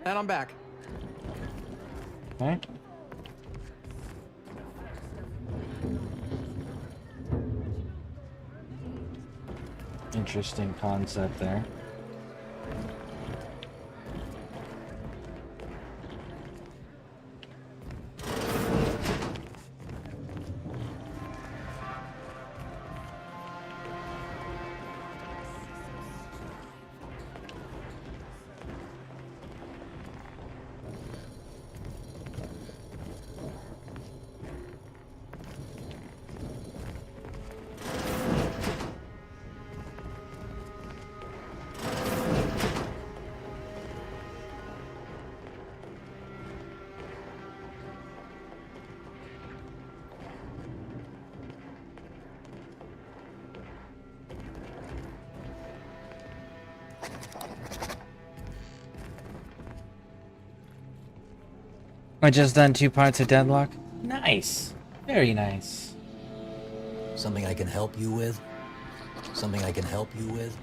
And I'm back. Okay. Interesting concept there. I just done 2 parts of Deadlock. Nice. Very nice. Something I can help you with? Something I can help you with?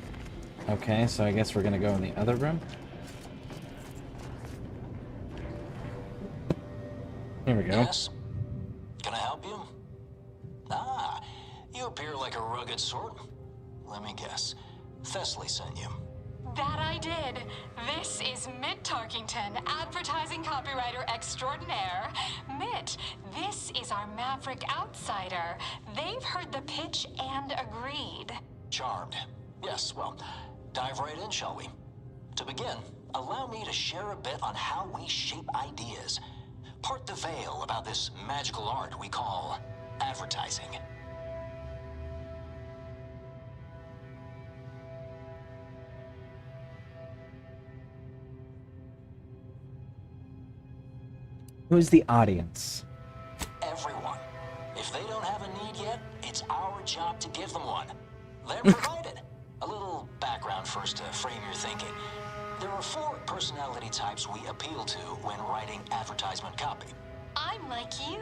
Okay, so I guess we're gonna go in the other room. Here we go. Yes? Can I help you? Ah, you appear like a rugged sort. Let me guess. Thessaly sent you. That I did. This is Mitt Tarkington, advertising copywriter extraordinaire. Mitt, this is our Maverick outsider. They've heard the pitch and agreed. Charmed. Yes, well, dive right in, shall we? To begin, allow me to share a bit on how we shape ideas. Part the veil about this magical art we call advertising. Who's the audience? Everyone. If they don't have a need yet, it's our job to give them one. They're provided. A little background first to frame your thinking. There are 4 personality types we appeal to when writing advertisement copy. I'm like you.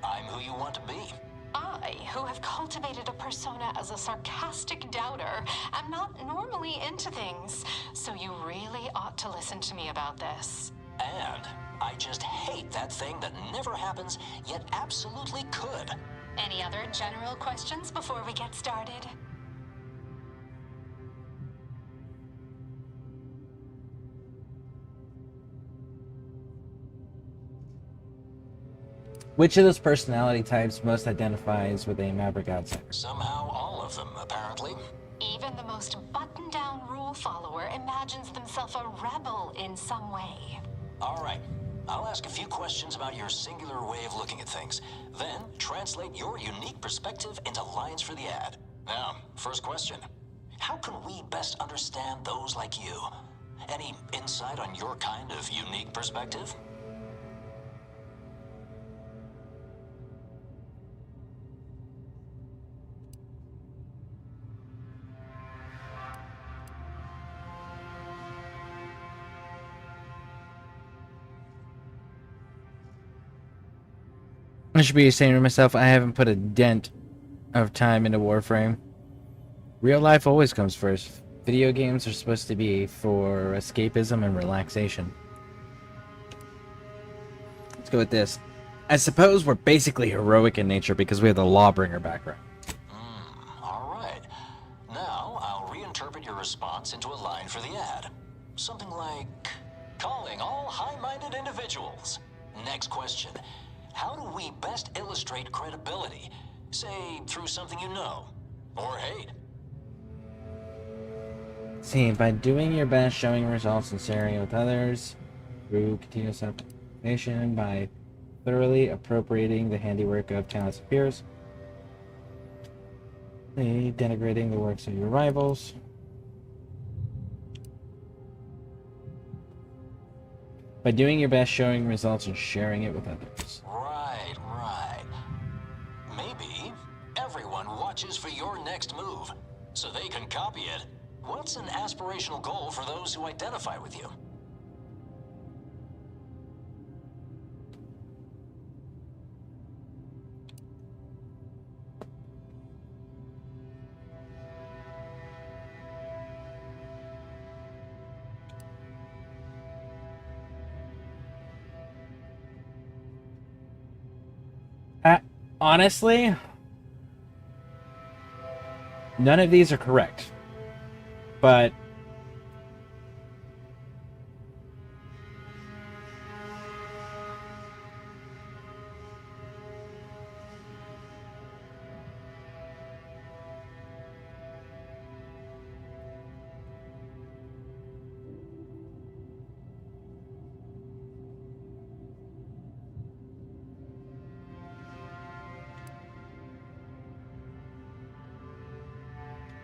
I'm who you want to be. Ah, I, who have cultivated a persona as a sarcastic doubter, am not normally into things, so you really ought to listen to me about this. And I just hate that thing that never happens, yet absolutely could. Any other general questions before we get started? Which of those personality types most identifies with a Maverick outsider? Somehow all of them, apparently. Even the most buttoned-down rule follower imagines themselves a rebel in some way. All right. I'll ask a few questions about your singular way of looking at things. Then, translate your unique perspective into lines for the ad. Now, first question. How can we best understand those like you? Any insight on your kind of unique perspective? I should be saying to myself, I haven't put a dent of time into Warframe. Real life always comes first. Video games are supposed to be for escapism and relaxation. Let's go with this. I suppose we're basically heroic in nature because we have the Lawbringer background. All right. Now, I'll reinterpret your response into a line for the ad. Something like, calling all high-minded individuals. Next question. How do we best illustrate credibility? Say, through something you know, or hate. See, by doing your best, showing results, and sharing it with others, through continuous information, by thoroughly appropriating the handiwork of talented peers, denigrating the works of your rivals, by doing your best, showing results, and sharing it with others. Right, right. Maybe everyone watches for your next move, so they can copy it. What's an aspirational goal for those who identify with you? Honestly, none of these are correct. But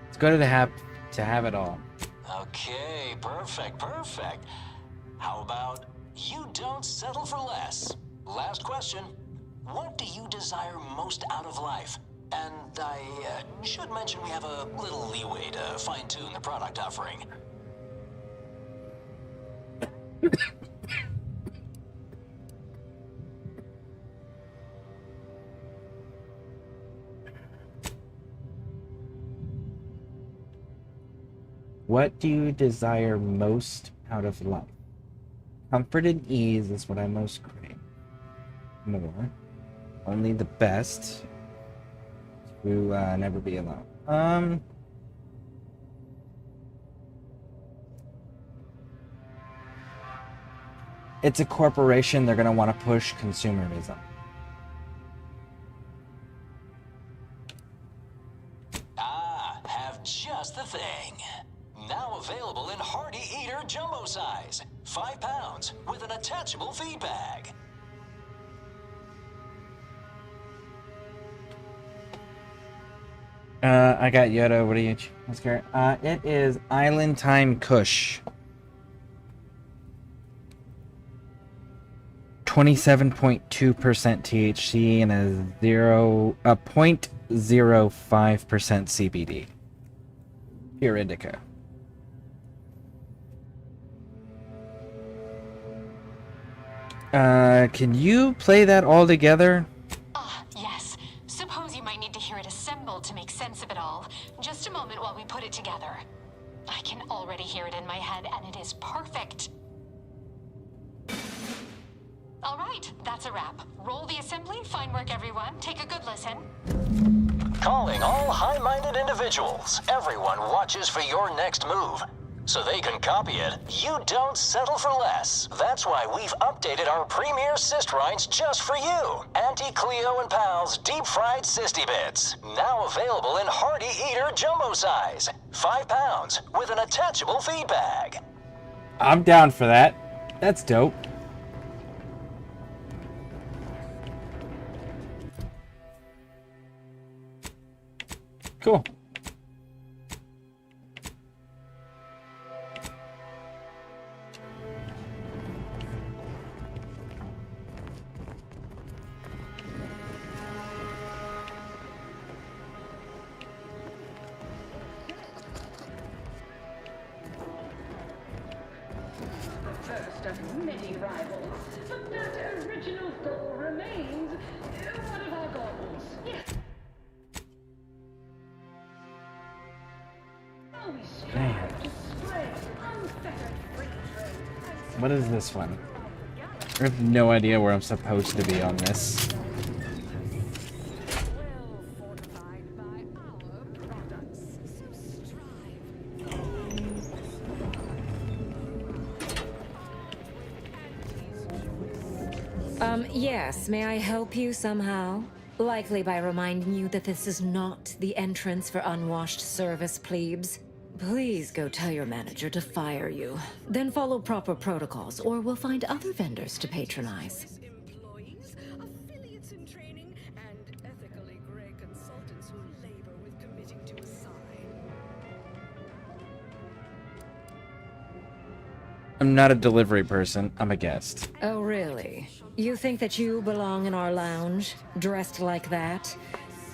it's good to have it all. Okay, perfect, perfect. How about you don't settle for less? Last question. What do you desire most out of life? And I should mention we have a little leeway to fine-tune the product offering. What do you desire most out of life? Comfort and ease is what I most crave. More. Only the best. To never be alone. It's a corporation, they're gonna want to push consumerism. Ah, have just the thing. Now available in Hearty Eater Jumbo size. 5 pounds with an attachable feed bag. I got Yoda. What are you? Let's go. It is Island Time Kush. 27.2% THC and a 0.05% CBD. Pure indica. Can you play that all together? Yes. Suppose you might need we put it together. I can already hear it in my head, and it is perfect. All right, that's a wrap. Roll the assembly. Fine work, everyone. Take a good listen. Calling all high-minded individuals. Everyone watches for your next move. So they can copy it. You don't settle for less. That's why we've updated our premier cyst rinds just for you. Auntie Cleo and Pal's deep-fried Sisty Bits. Now available in Hearty Eater jumbo size. 5 pounds with an attachable feed bag. I'm down for that. That's dope. Cool. First of many rivals, but that original goal remains one of our goals. Yes. We strive to spread unfettered free trade. What is this one? I have no idea where I'm supposed to be on this. Yes, may I help you somehow? Likely by reminding you that this is not the entrance for unwashed service plebes. Please go tell your manager to fire you. Then follow proper protocols, or we'll find other vendors to patronize. Employees, affiliates in training, and ethically gray consultants who labor with committing to a sign. I'm not a delivery person. I'm a guest. Oh, really? You think that you belong in our lounge, dressed like that?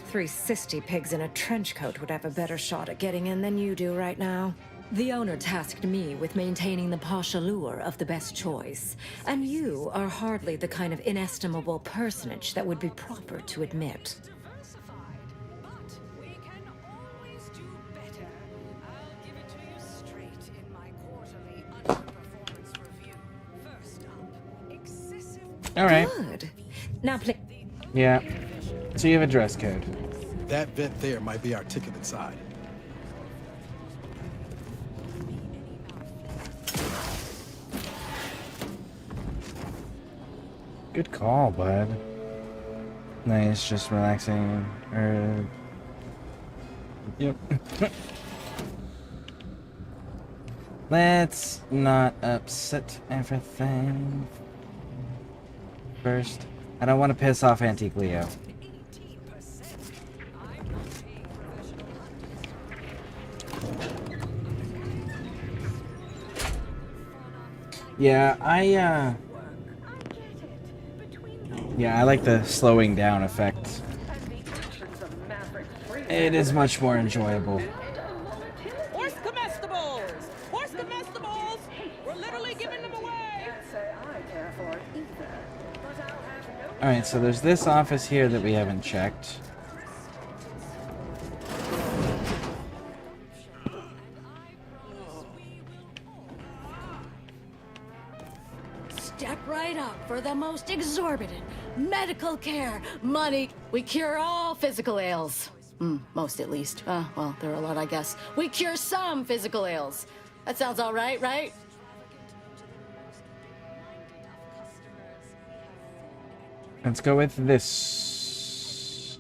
3 sisty pigs in a trench coat would have a better shot at getting in than you do right now. The owner tasked me with maintaining the posh allure of the best choice, and you are hardly the kind of inestimable personage that would be proper to admit. All right. Good. Now play. Yeah. So you have a dress code. That vent there might be our ticket inside. Good call, bud. Nice, just relaxing. Yep. Let's not upset everything. First, I don't want to piss off Auntie Cleo. Yeah, I like the slowing down effect. It is much more enjoyable. Horse comestibles! Horse comestibles! We're literally giving them away! Alright, so there's this office here that we haven't checked. Step right up for the most exorbitant medical care. Money. We cure all physical ails. Most at least. Well, there are a lot, I guess. We cure some physical ails. That sounds all right, right? Let's go with this.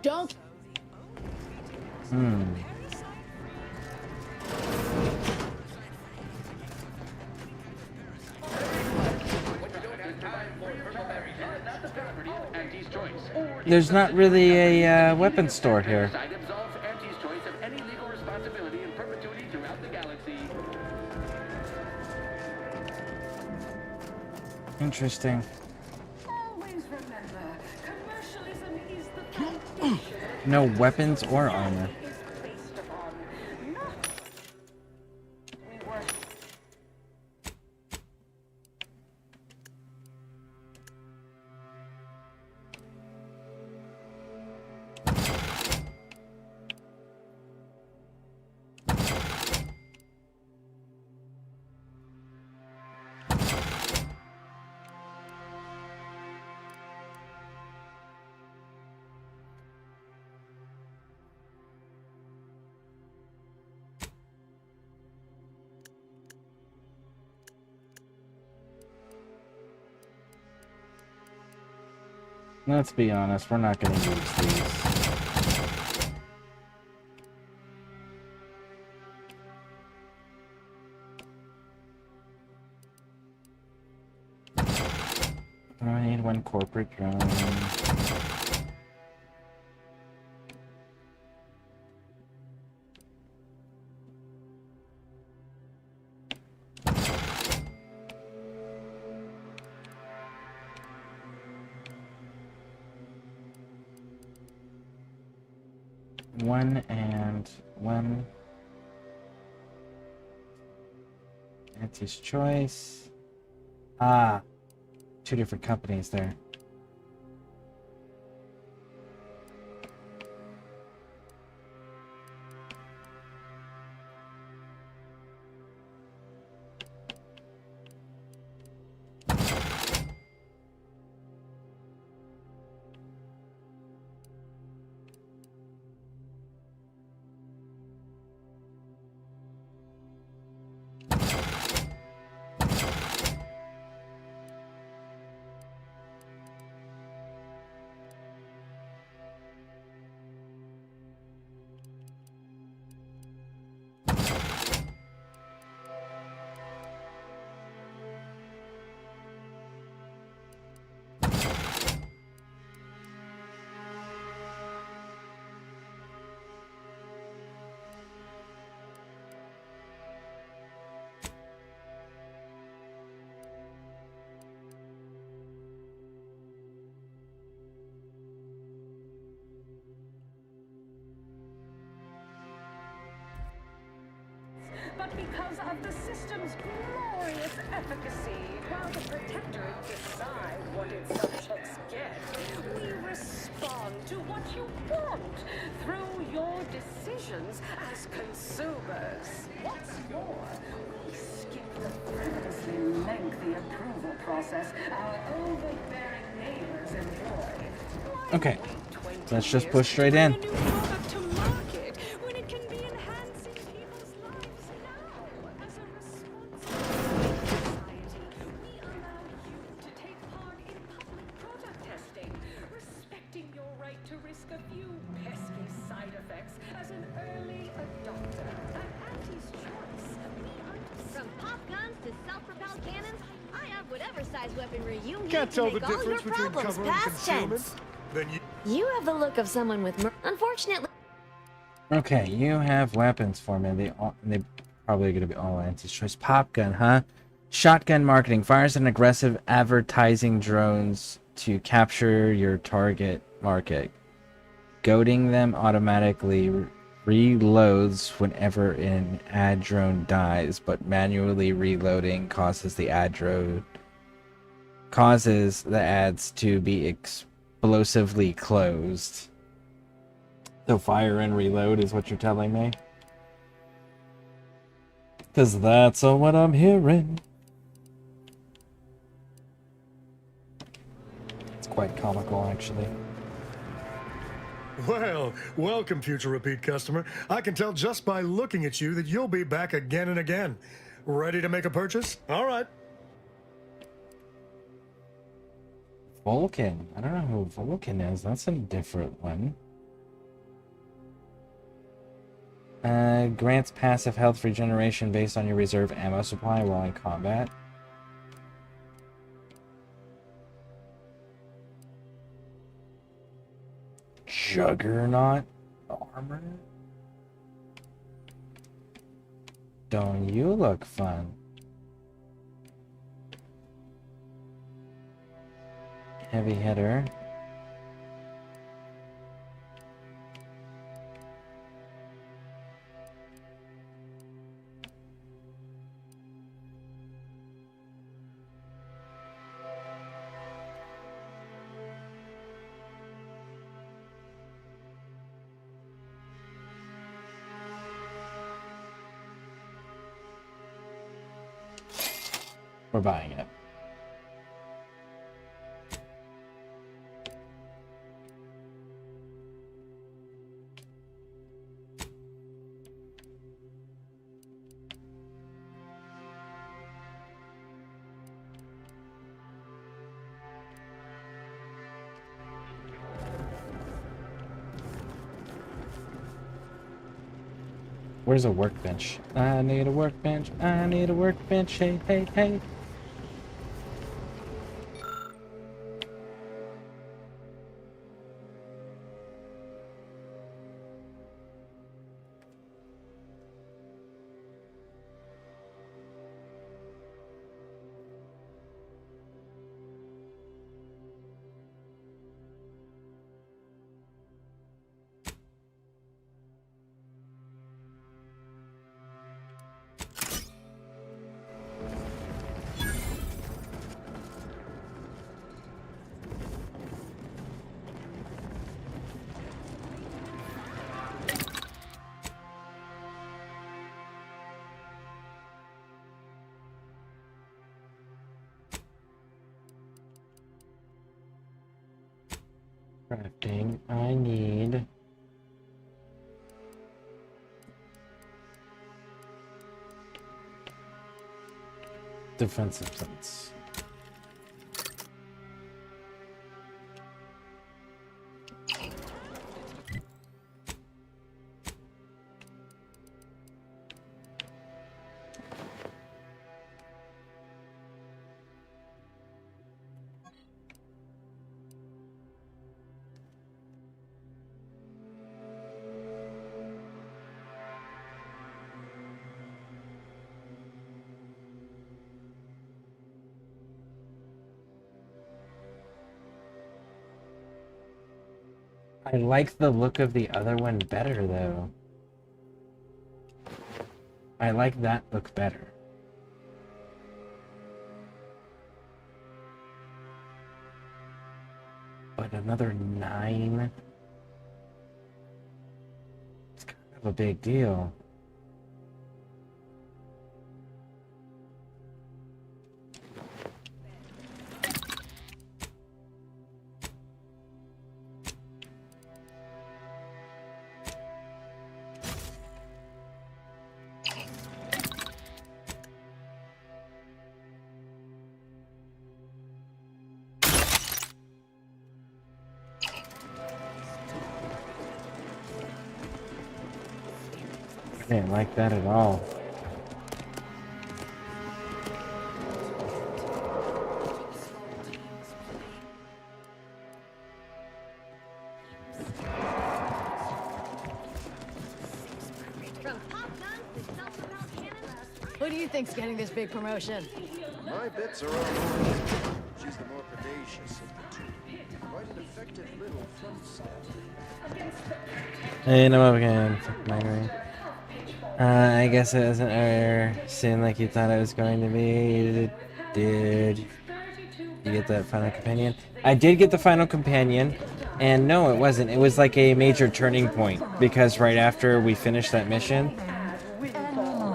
Don't. There's not really a weapon store here. Interesting. No weapons or armor. Let's be honest, we're not going to use these. I need one corporate drone. One and one. That's his choice. Ah, two different companies there. But because of the system's glorious efficacy, while the protectorate decide what its subjects get, we respond to what you want through your decisions as consumers. What's more, we skip the frivolously lengthy approval process our overbearing neighbors employ. Okay, let's just push straight in. Can't tell the difference between cover and concealment. Then you have the look of someone with unfortunately. Okay, you have weapons for me. They probably going to be all anti-choice. Pop gun, huh? Shotgun marketing fires an aggressive advertising drones to capture your target market. Goading them automatically reloads whenever an ad drone dies, but manually reloading causes the ads to be explosively closed. So fire and reload is what you're telling me? Because that's what I'm hearing. It's quite comical, actually. Well, welcome, future repeat customer. I can tell just by looking at you that you'll be back again and again. Ready to make a purchase? All right. Vulcan. I don't know who Vulcan is. That's a different one. Grants passive health regeneration based on your reserve ammo supply while in combat. Juggernaut armor? Don't you look fun? Heavy hitter. We're buying it. Where's a workbench? I need a workbench. I need a workbench. Hey, hey, hey. Crafting. I need defensive plates. I like the look of the other one better, though. I like that look better. But another 9? It's kind of a big deal. I didn't like that at all. Who do you think's getting this big promotion? My bets are on Orange. She's the more predacious of the two. Quite an effective little front step. Hey, I'm up again. Fuck my green. I guess it doesn't ever seem like you thought it was going to be. Did you get that final companion? I did get the final companion, and no, it wasn't. It was like a major turning point, because right after we finished that mission,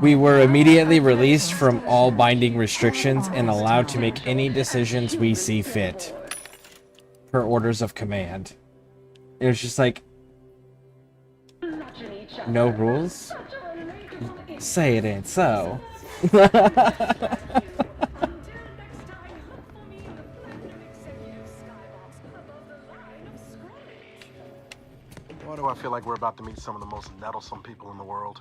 we were immediately released from all binding restrictions and allowed to make any decisions we see fit, per orders of command. It was just like, no rules? Say it ain't so. Why do I feel like we're about to meet some of the most nettlesome people in the world?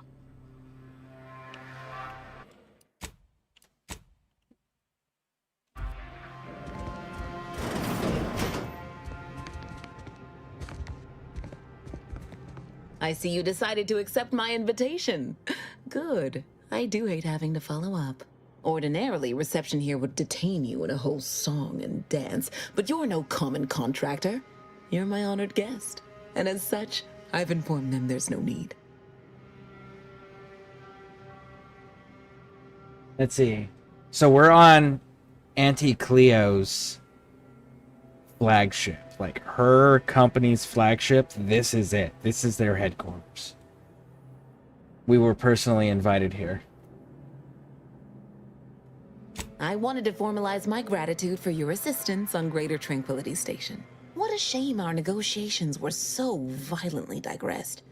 I see you decided to accept my invitation. Good. I do hate having to follow up. Ordinarily, reception here would detain you in a whole song and dance, but you're no common contractor. You're my honored guest, and as such, I've informed them there's no need. Let's see. So we're on Auntie Cleo's flagship. Like, her company's flagship. This is it. This is their headquarters. We were personally invited here. I wanted to formalize my gratitude for your assistance on Greater Tranquility Station. What a shame our negotiations were so violently digressed.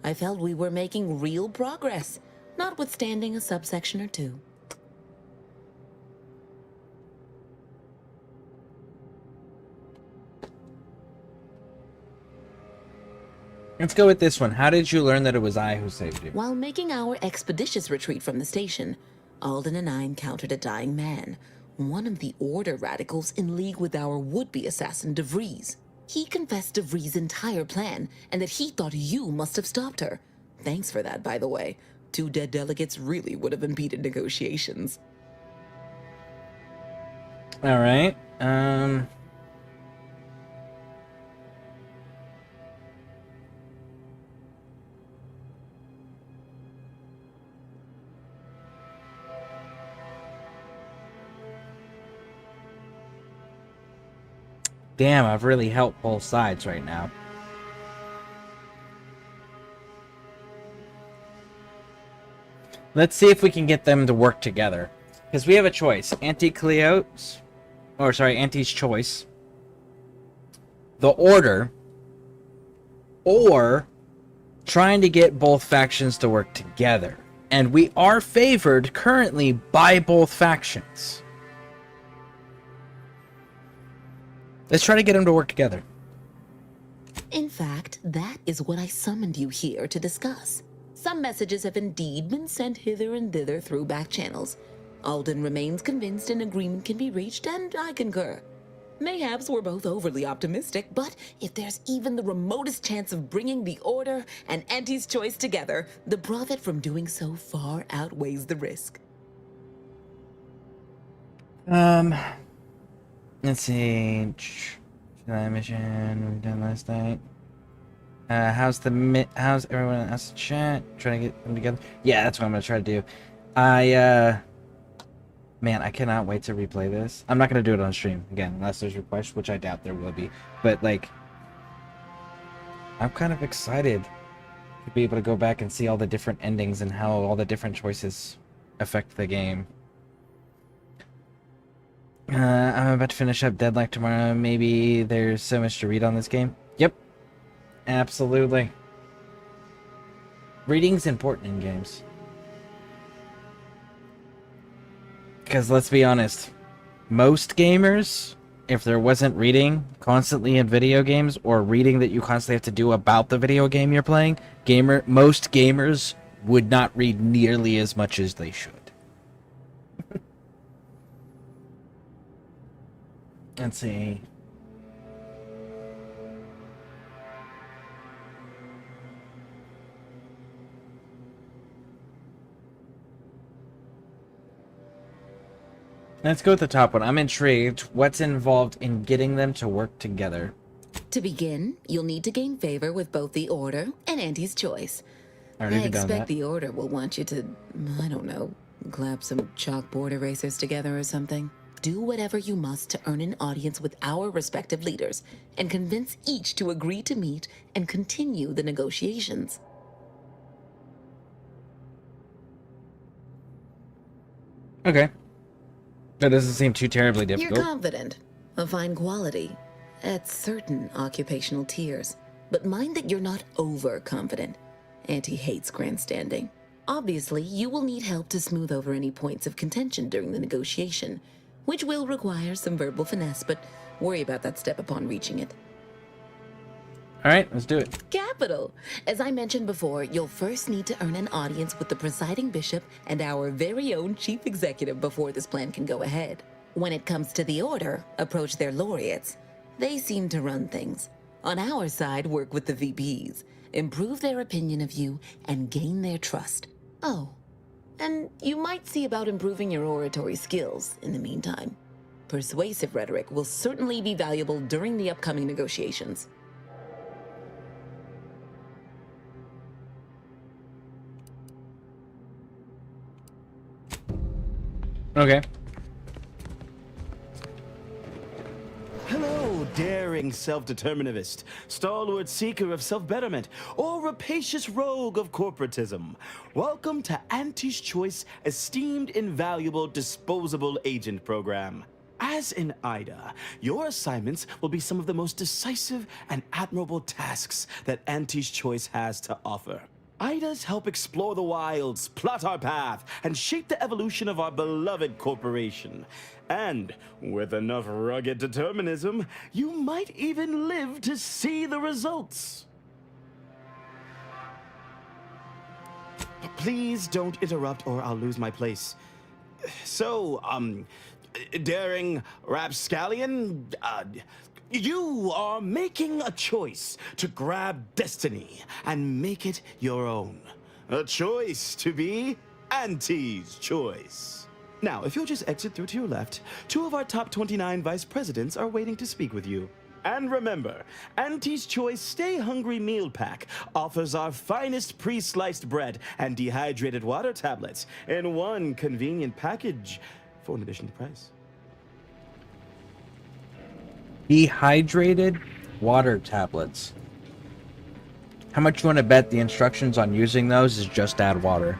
I felt we were making real progress, notwithstanding a subsection or two. Let's go with this one. How did you learn that it was I who saved you? While making our expeditious retreat from the station, Alden and I encountered a dying man, one of the Order radicals in league with our would-be assassin DeVries. He confessed DeVries' entire plan and that he thought you must have stopped her. Thanks for that, by the way. 2 dead delegates really would have impeded negotiations. All right. Damn, I've really helped both sides right now. Let's see if we can get them to work together. Because we have a choice. Anti-Cleo's, or sorry, Anti's choice. The Order. Or trying to get both factions to work together. And we are favored currently by both factions. Let's try to get them to work together. In fact, that is what I summoned you here to discuss. Some messages have indeed been sent hither and thither through back channels. Alden remains convinced an agreement can be reached, and I concur. Mayhaps we're both overly optimistic, but if there's even the remotest chance of bringing the Order and Anti's choice together, the profit from doing so far outweighs the risk. Let's see. July mission we've done last night. How's everyone else in chat? Trying to get them together. Yeah, that's what I'm gonna try to do. Man, I cannot wait to replay this. I'm not gonna do it on stream again, unless there's requests, which I doubt there will be. But like, I'm kind of excited to be able to go back and see all the different endings and how all the different choices affect the game. I'm about to finish up Deadlock tomorrow. Maybe there's so much to read on this game. Yep. Absolutely. Reading's important in games. Because let's be honest, most gamers, if there wasn't reading constantly in video games, or reading that you constantly have to do about the video game you're playing, most gamers would not read nearly as much as they should. Let's see. Let's go with the top one. I'm intrigued. What's involved in getting them to work together? To begin, you'll need to gain favor with both the Order and Anti's choice. I expect the Order will want you to, I don't know, clap some chalkboard erasers together or something. Do whatever you must to earn an audience with our respective leaders, and convince each to agree to meet and continue the negotiations. Okay. That doesn't seem too terribly difficult. You're confident. A fine quality. At certain occupational tiers. But mind that you're not overconfident. Anti hates grandstanding. Obviously, you will need help to smooth over any points of contention during the negotiation, which will require some verbal finesse, but worry about that step upon reaching it. Alright, let's do it. Capital! As I mentioned before, you'll first need to earn an audience with the presiding bishop and our very own chief executive before this plan can go ahead. When it comes to the Order, approach their laureates. They seem to run things. On our side, work with the VPs, improve their opinion of you, and gain their trust. Oh, and you might see about improving your oratory skills in the meantime. Persuasive rhetoric will certainly be valuable during the upcoming negotiations. Okay. Hello, daring self-determinist, stalwart seeker of self-betterment, or rapacious rogue of corporatism. Welcome to Anti's Choice Esteemed Invaluable Disposable Agent Program. As in IDA, your assignments will be some of the most decisive and admirable tasks that Anti's Choice has to offer. IDAs help explore the wilds, plot our path, and shape the evolution of our beloved corporation. And with enough rugged determinism, you might even live to see the results. Please don't interrupt or I'll lose my place. So, daring rapscallion, you are making a choice to grab destiny and make it your own. A choice to be Auntie's choice. Now, if you'll just exit through to your left, 2 of our top 29 vice presidents are waiting to speak with you. And remember, Auntie's Choice Stay Hungry Meal Pack offers our finest pre-sliced bread and dehydrated water tablets in one convenient package for an additional price. Dehydrated water tablets. How much you want to bet the instructions on using those is just add water?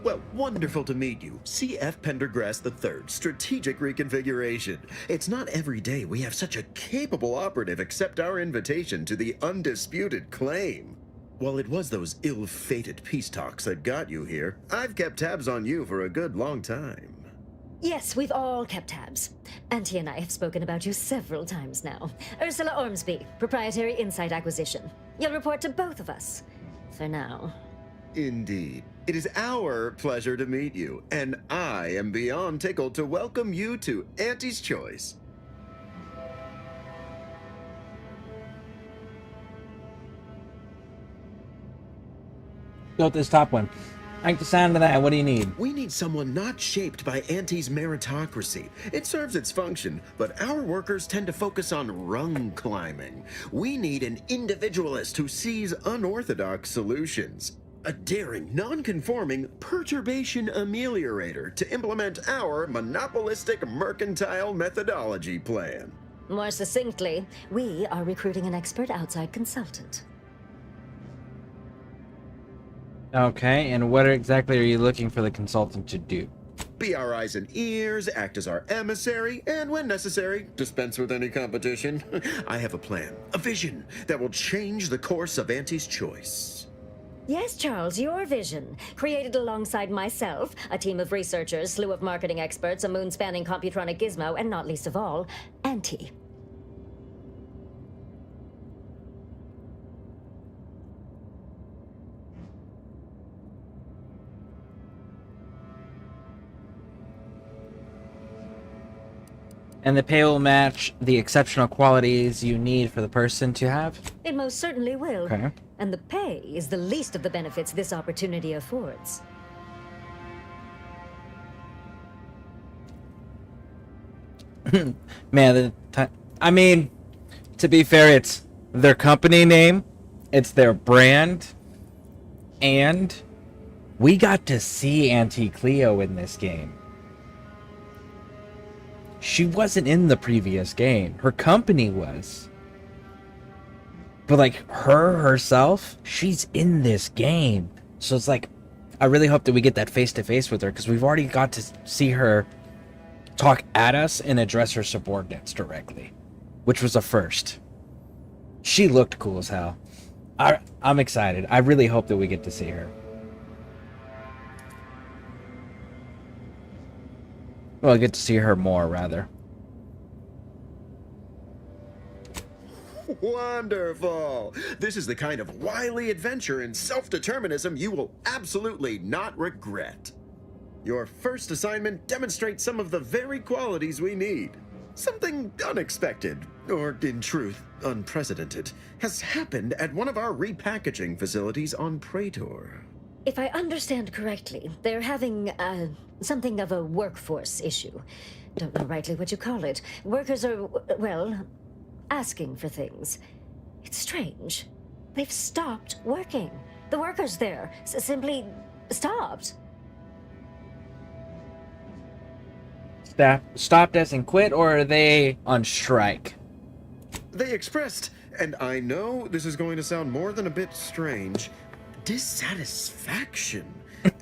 Well, wonderful to meet you. C.F. Pendergrass III, Strategic Reconfiguration. It's not every day we have such a capable operative accept our invitation to the undisputed claim. While it was those ill-fated peace talks that got you here, I've kept tabs on you for a good long time. Yes, we've all kept tabs. Auntie and I have spoken about you several times now. Ursula Ormsby, Proprietary Insight Acquisition. You'll report to both of us. For now. Indeed. It is our pleasure to meet you, and I am beyond tickled to welcome you to Auntie's Choice. Go with this top one. I like the sound of that. What do you need? We need someone not shaped by Auntie's meritocracy. It serves its function, but our workers tend to focus on rung climbing. We need an individualist who sees unorthodox solutions. A daring, non-conforming perturbation ameliorator to implement our monopolistic mercantile methodology plan. More succinctly, we are recruiting an expert outside consultant. Okay, and what exactly are you looking for the consultant to do? Be our eyes and ears, act as our emissary, and when necessary, dispense with any competition. I have a plan, a vision that will change the course of Auntie's Choice. Yes, Charles, your vision. Created alongside myself, a team of researchers, slew of marketing experts, a moon-spanning computronic gizmo, and not least of all, Auntie. And the pay will match the exceptional qualities you need for the person to have? It most certainly will. Okay. And the pay is the least of the benefits this opportunity affords. Man, I mean, to be fair, it's their company name, it's their brand, and we got to see Auntie Cleo in this game. She wasn't in the previous game. Her company was. But like her herself, she's in this game. So it's like, I really hope that we get that face-to-face with her, because we've already got to see her talk at us and address her subordinates directly, which was a first. She looked cool as hell. I'm excited. I really hope that we get to see her. Well, I get to see her more, rather. Wonderful! This is the kind of wily adventure and self-determinism you will absolutely not regret. Your first assignment demonstrates some of the very qualities we need. Something unexpected, or in truth, unprecedented, has happened at one of our repackaging facilities on Praetor. If I understand correctly, they're having, something of a workforce issue. Don't know rightly what you call it. Workers are, well, asking for things. It's strange. They've stopped working. The workers there simply stopped. Stopped as in quit, or are they on strike? They expressed, and I know this is going to sound more than a bit strange, dissatisfaction.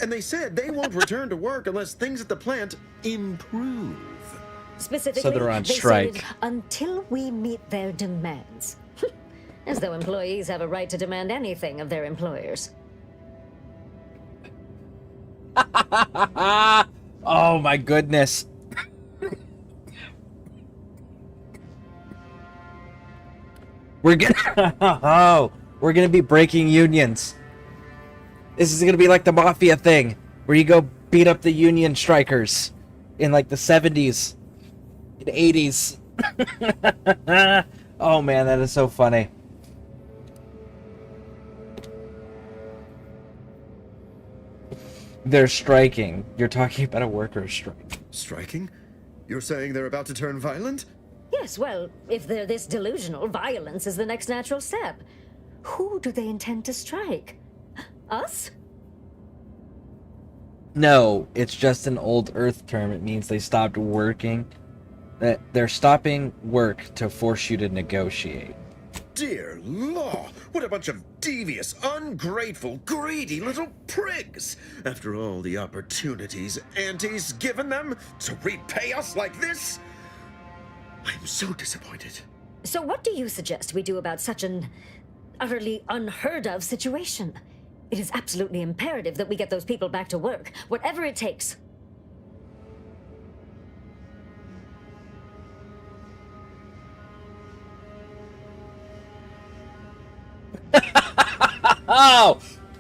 And they said they won't return to work unless things at the plant improve. Specifically, So they're on they strike. stated, until we meet their demands. As though employees have a right to demand anything of their employers. Oh my goodness. We're gonna be breaking unions. This is gonna be like the mafia thing, where you go beat up the union strikers in like the 70s and 80s. Oh man, that is so funny. They're striking. You're talking about a worker strike. Striking? You're saying they're about to turn violent? Yes, well, if they're this delusional, violence is the next natural step. Who do they intend to strike? Us? No, it's just an old Earth term. It means they stopped working. That they're stopping work to force you to negotiate. Dear law, what a bunch of devious, ungrateful, greedy little prigs! After all the opportunities Auntie's given them to repay us like this? I'm so disappointed. So what do you suggest we do about such an utterly unheard of situation? It is absolutely imperative that we get those people back to work, whatever it takes.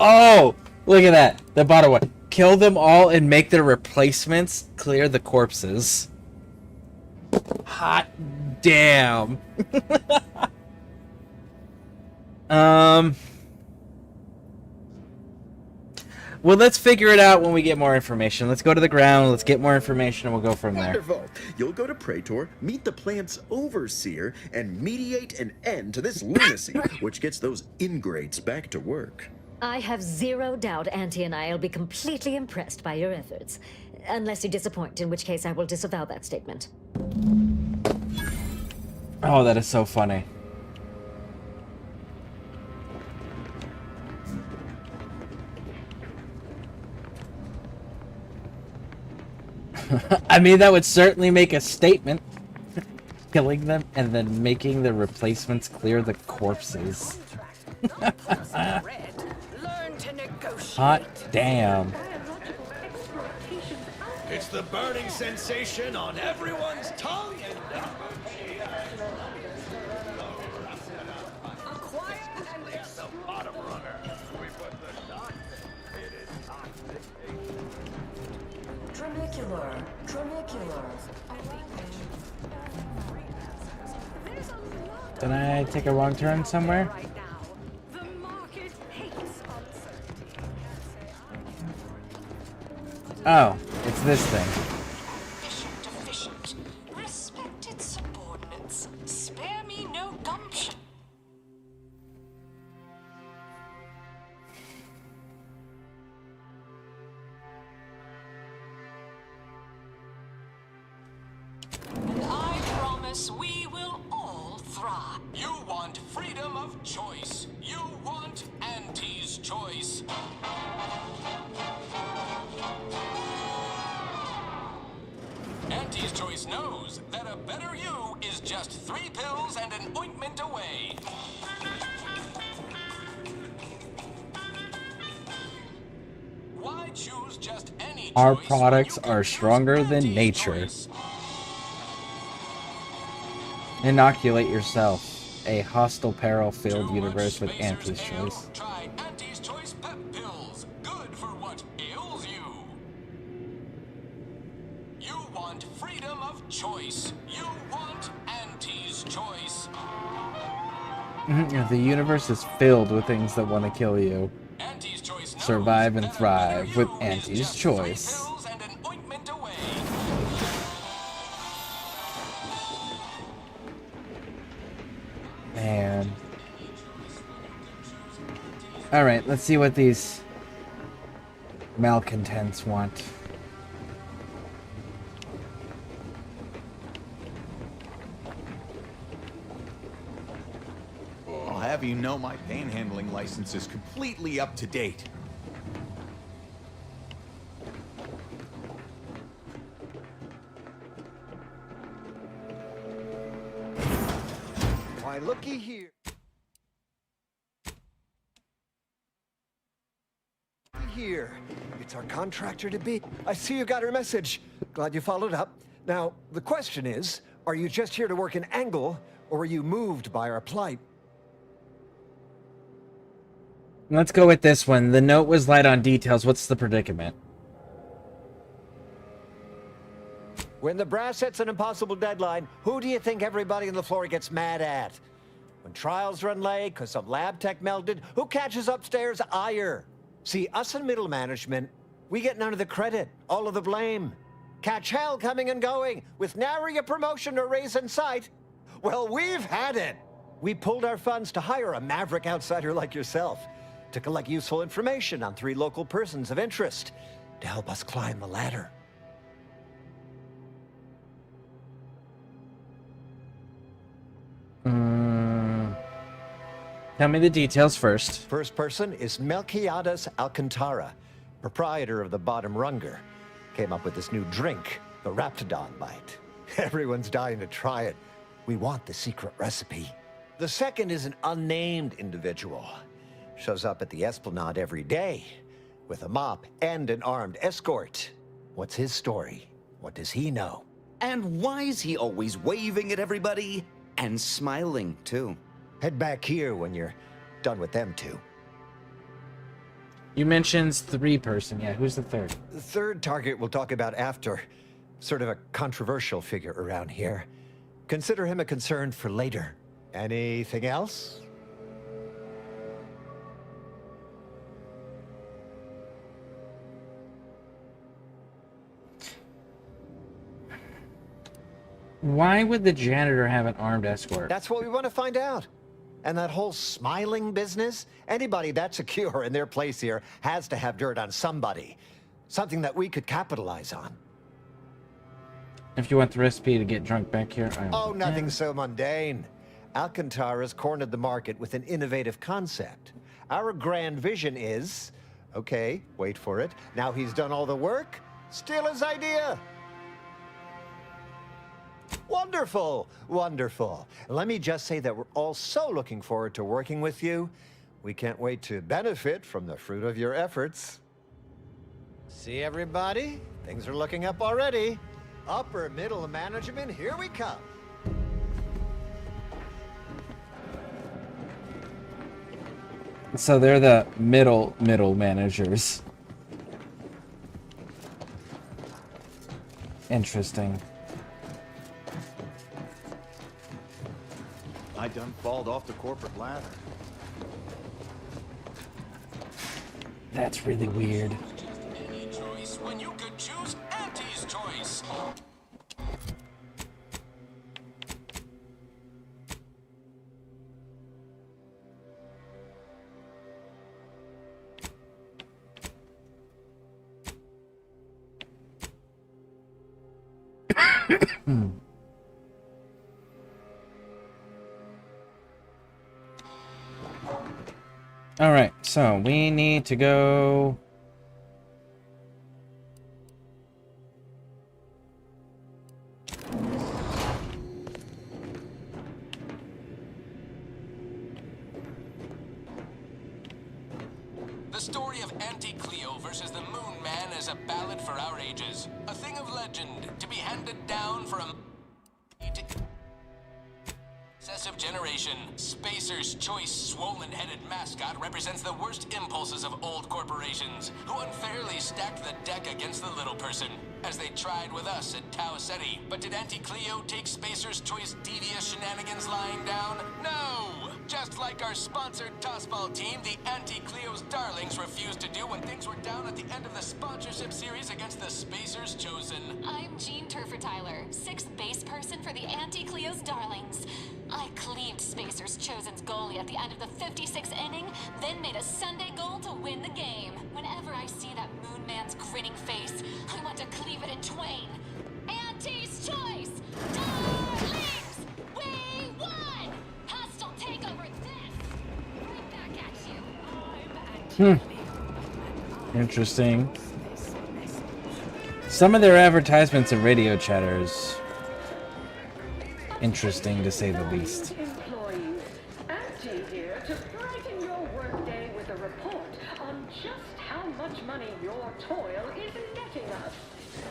Oh, look at that. The bottom one. Kill them all and make their replacements. Clear the corpses. Hot damn. Well, let's figure it out when we get more information. Let's go to the ground, let's get more information, and we'll go from there. Wonderful. You'll go to Praetor, meet the plant's overseer, and mediate an end to this lunacy, which gets those ingrates back to work. I have zero doubt Auntie and I will be completely impressed by your efforts. Unless you disappoint, in which case I will disavow that statement. Oh, that is so funny. I mean, that would certainly make a statement. Killing them and then making the replacements clear the corpses. Hot damn. It's the burning sensation on everyone's tongue and it's the bottom runner. We put the dot. It is toxic. Tramicular. Did I take a wrong turn somewhere? Oh, it's this thing. Efficient. Respected subordinates. Spare me no gumption. And I promise we will all thrive. You want freedom of choice. You want Auntie's choice. Auntie's choice knows that a better you is just 3 pills and an ointment away. Why choose just any Our choice products are stronger than nature. Inoculate yourself. A hostile peril-filled universe with Auntie's choice. Try Auntie's choice pep pills. Good for what ails you. You want freedom of choice. You want Auntie's choice. The universe is filled with things that want to kill you. Auntie's choice knows Survive and that a thrive better with you is Auntie's just choice. 3 pills and an ointment away. Man. Alright, let's see what these malcontents want. I'll have you know my panhandling license is completely up to date. Why, looky here. here. It's our contractor-to-be. I see you got her message. Glad you followed up. Now, the question is, are you just here to work an angle, or were you moved by our plight? Let's go with this one. The note was light on details. What's the predicament? When the brass sets an impossible deadline, who do you think everybody on the floor gets mad at? When trials run late because some lab tech melted, who catches upstairs ire? See, us in middle management, we get none of the credit, all of the blame. Catch hell coming and going, with nary a promotion or raise in sight. Well, we've had it. We pulled our funds to hire a maverick outsider like yourself, to collect useful information on 3 local persons of interest, to help us climb the ladder. Tell me the details first. First person is Melquiades Alcantara, proprietor of the Bottom Runger. Came up with this new drink, the Raptidon Bite. Everyone's dying to try it. We want the secret recipe. The second is an unnamed individual. Shows up at the Esplanade every day, with a mop and an armed escort. What's his story? What does he know? And why is he always waving at everybody? And smiling, too. Head back here when you're done with them two. You mentioned 3-person. Yeah, who's the third? The third target we'll talk about after. Sort of a controversial figure around here. Consider him a concern for later. Anything else? Why would the janitor have an armed escort? That's what we want to find out. And that whole smiling business, anybody that's secure in their place here has to have dirt on somebody. Something that we could capitalize on. If you want the recipe to get drunk back here, Oh, nothing so mundane. Alcantara's cornered the market with an innovative concept. Our grand vision is... Okay, wait for it. Now he's done all the work, steal his idea. Wonderful, wonderful. Let me just say that we're all so looking forward to working with you. We can't wait to benefit from the fruit of your efforts. See, everybody? Things are looking up already. Upper middle management, here we come. So they're the middle managers. Interesting. I done falled off the corporate ladder. That's really weird. Any choice when you could choose Auntie's choice. All right, so we need to go. The story of Auntie Cleo versus the Moon Man is a ballad for our ages. A thing of legend to be handed down from successive generation. Spacer's choice swollen-headed mascot represents the worst impulses of old corporations, who unfairly stacked the deck against the little person, as they tried with us at Tau Ceti. But did Auntie Cleo take Spacer's choice devious shenanigans lying down? No! Just like our sponsored tossball team, the Auntie Cleo's Darlings refused to do when things were down at the end of the sponsorship series against the Spacers Chosen. I'm Jean Turfer-Tyler, 6th base person for the Auntie Cleo's Darlings. I cleaved Spacers Chosen's goalie at the end of the 56th inning, then made a Sunday goal to win the game. Whenever I see that Moon Man's grinning face, I want to cleave it in twain. Auntie's Choice! Darlings! We won! Hostile takeover this! Right back at you. Interesting. Some of their advertisements and radio chatters. Interesting, to say the least. Employees, Auntie here to brighten your workday with a report on just how much money your toil is netting us.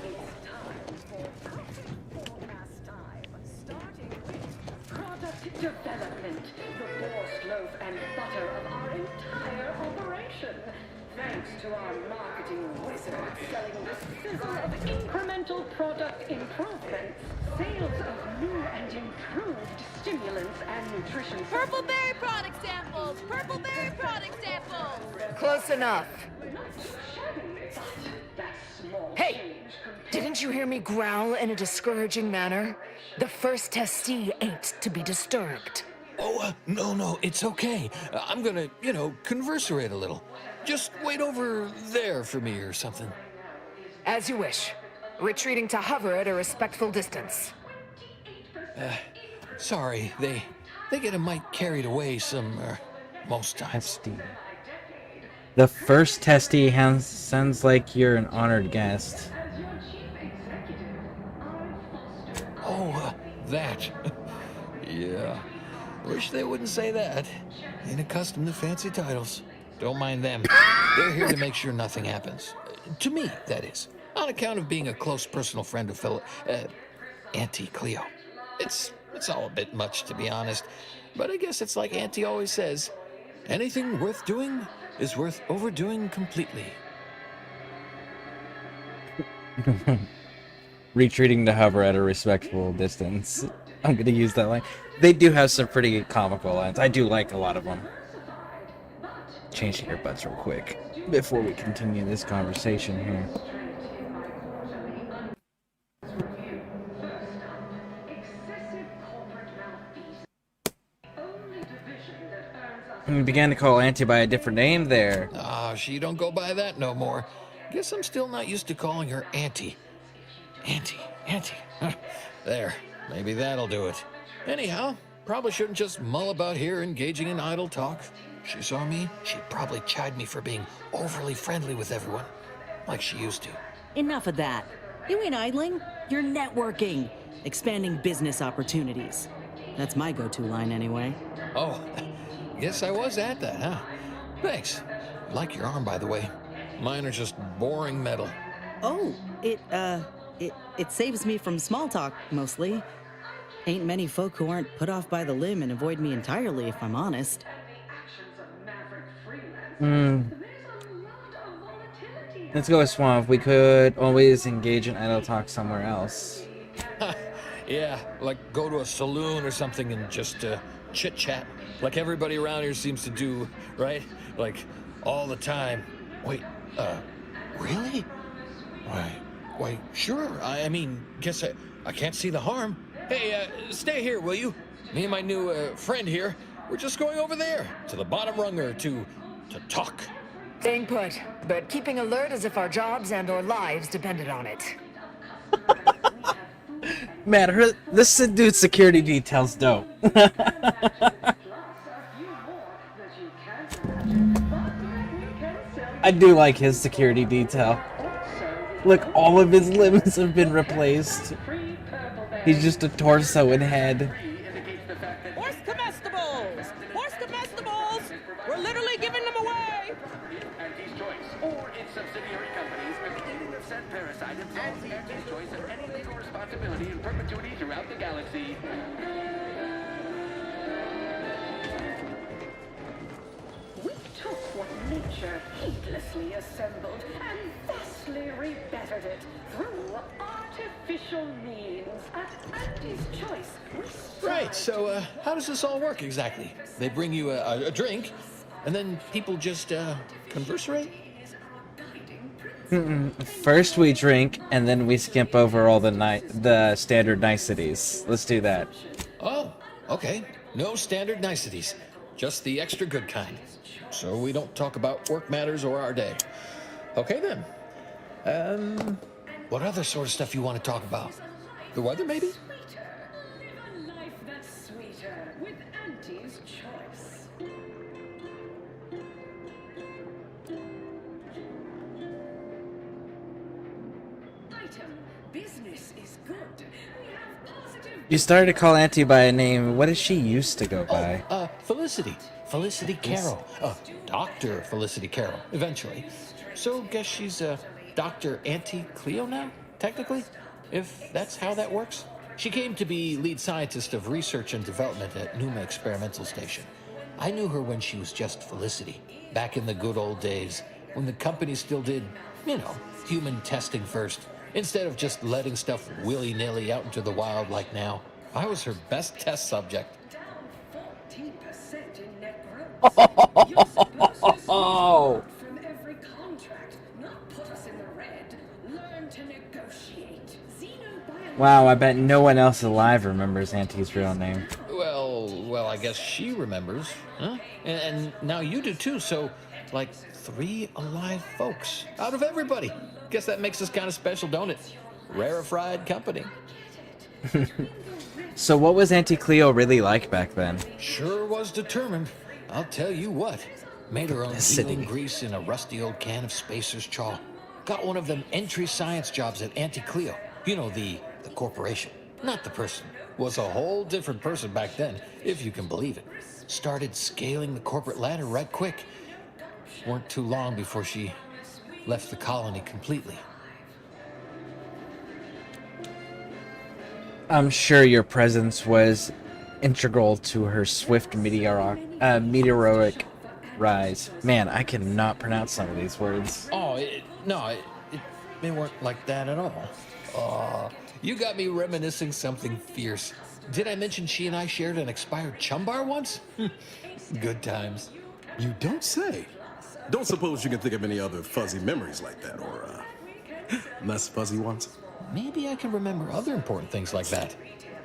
It's time for profit forecast time, starting with product development, the borscht loaf and butter of our entire operation. Thanks to our marketing wizards selling the sizzle of incremental product improvements, sales of new and improved stimulants and nutrition. Purple berry product samples! Purple berry product samples! Close enough. Hey! Didn't you hear me growl in a discouraging manner? The first testee ain't to be disturbed. Oh, no, it's okay. I'm gonna, converserate a little. Just wait over there for me or something. As you wish. Retreating to hover at a respectful distance. Sorry, they get a mite carried away most times. Testy. The first testy sounds like you're an honored guest. Oh, that. Yeah. Wish they wouldn't say that. Ain't accustomed to fancy titles. Don't mind them. They're here to make sure nothing happens. To me, that is. On account of being a close personal friend of fellow Auntie Cleo. It's all a bit much, to be honest. But I guess it's like Auntie always says, anything worth doing is worth overdoing completely. Retreating to hover at a respectful distance. I'm gonna use that line. They do have some pretty comical lines. I do like a lot of them. Change earbuds real quick before we continue this conversation here. We began to call Auntie by a different name there. She don't go by that no more. Guess I'm still not used to calling her Auntie. Auntie. Huh. There, maybe that'll do it. Anyhow, probably shouldn't just mull about here engaging in idle talk. She saw me, she'd probably chide me for being overly friendly with everyone, like she used to. Enough of that. You ain't idling, you're networking, expanding business opportunities. That's my go-to line anyway. Oh, guess I was at that, huh? Thanks. Like your arm, by the way. Mine are just boring metal. Oh, it saves me from small talk, mostly. Ain't many folk who aren't put off by the limb and avoid me entirely, if I'm honest. Let's go with Swamp. We could always engage in idle talk somewhere else. Yeah, like go to a saloon or something and just chit-chat. Like everybody around here seems to do, right? Like, all the time. Wait, really? Why, sure. I mean, guess I can't see the harm. Hey, stay here, will you? Me and my new friend here, we're just going over there, to the bottom runger, to talk. Staying put, but keeping alert as if our jobs and or lives depended on it. Man, this dude's security detail's dope. I do like his security detail. Look, all of his limbs have been replaced. He's just a torso and head. Horse comestibles! Horse comestibles! We're literally giving them away! Auntie's Choice, or its subsidiary companies, the eating of said parasite absolves Auntie's Choice of any legal responsibility in perpetuity throughout the galaxy. We took what nature heedlessly assembled and vastly rebettered it through artificial means. At Auntie's Choice, we Right, so how does this all work exactly? They bring you a drink, and then people just converserate? First we drink, and then we skip over all the standard niceties. Let's do that. Oh, okay. No standard niceties. Just the extra good kind. So we don't talk about work matters or our day. Okay then. What other sort of stuff you want to talk about? The weather, maybe? live a life that's sweeter with Auntie's Choice. Item: business is good. We have positive. You started to call Auntie by a name. What did she used to go by? Felicity. Felicity Carroll. Dr. Felicity Carroll, eventually. So guess she's Dr. Auntie Cleo now, technically, if that's how that works. She came to be lead scientist of research and development at Numa Experimental Station. I knew her when she was just Felicity, back in the good old days, when the company still did, you know, human testing first, instead of just letting stuff willy-nilly out into the wild like now. I was her best test subject. Oh! From every contract, not put us in the red. Learn to negotiate. Wow, I bet no one else alive remembers Auntie's real name. Well, I guess she remembers, huh? And now you do too, so, like, 3 alive folks out of everybody. Guess that makes us kind of special, don't it? Rarefied company. So what was Auntie Cleo really like back then? Sure was determined. I'll tell you what. Made her own healing grease in a rusty old can of Spacer's Chaw. Got one of them entry science jobs at Auntie Cleo. You know, the corporation. Not the person. Was a whole different person back then, if you can believe it. Started scaling the corporate ladder right quick. Weren't too long before she left the colony completely. I'm sure your presence was integral to her swift meteoric rise. Man, I cannot pronounce some of these words. Oh, they weren't like that at all. You got me reminiscing something fierce. Did I mention she and I shared an expired chum bar once? Good times. You don't say. Don't suppose you can think of any other fuzzy memories like that, or less fuzzy ones? Maybe I can remember other important things like that.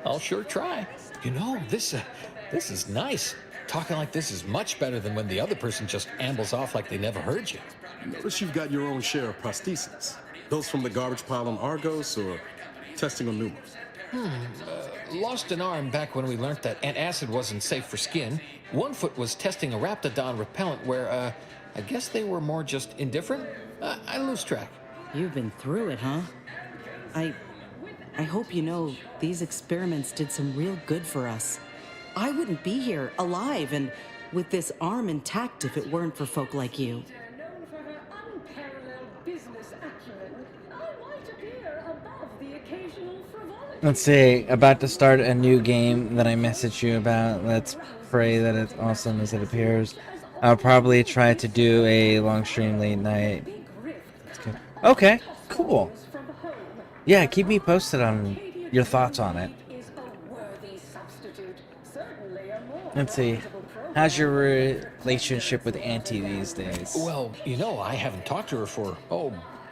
I'll sure try. You know, this is nice. Talking like this is much better than when the other person just ambles off like they never heard you. Notice you've got your own share of prostheses. Those from the garbage pile on Argos or testing on Numa? Lost an arm back when we learned that antacid wasn't safe for skin. One foot was testing a Raptidon repellent where, I guess they were more just indifferent. I lose track. You've been through it, huh? I hope you know these experiments did some real good for us. I wouldn't be here, alive, and with this arm intact if it weren't for folk like you. Known for her unparalleled business acumen, I might appear above the occasional frivolity. Let's see, about to start a new game that I messaged you about. Let's pray that it's awesome as it appears. I'll probably try to do a long stream late night. Okay, cool. Yeah, keep me posted on your thoughts on it. Let's see. How's your relationship with Auntie these days? Well, you know, I haven't talked to her for,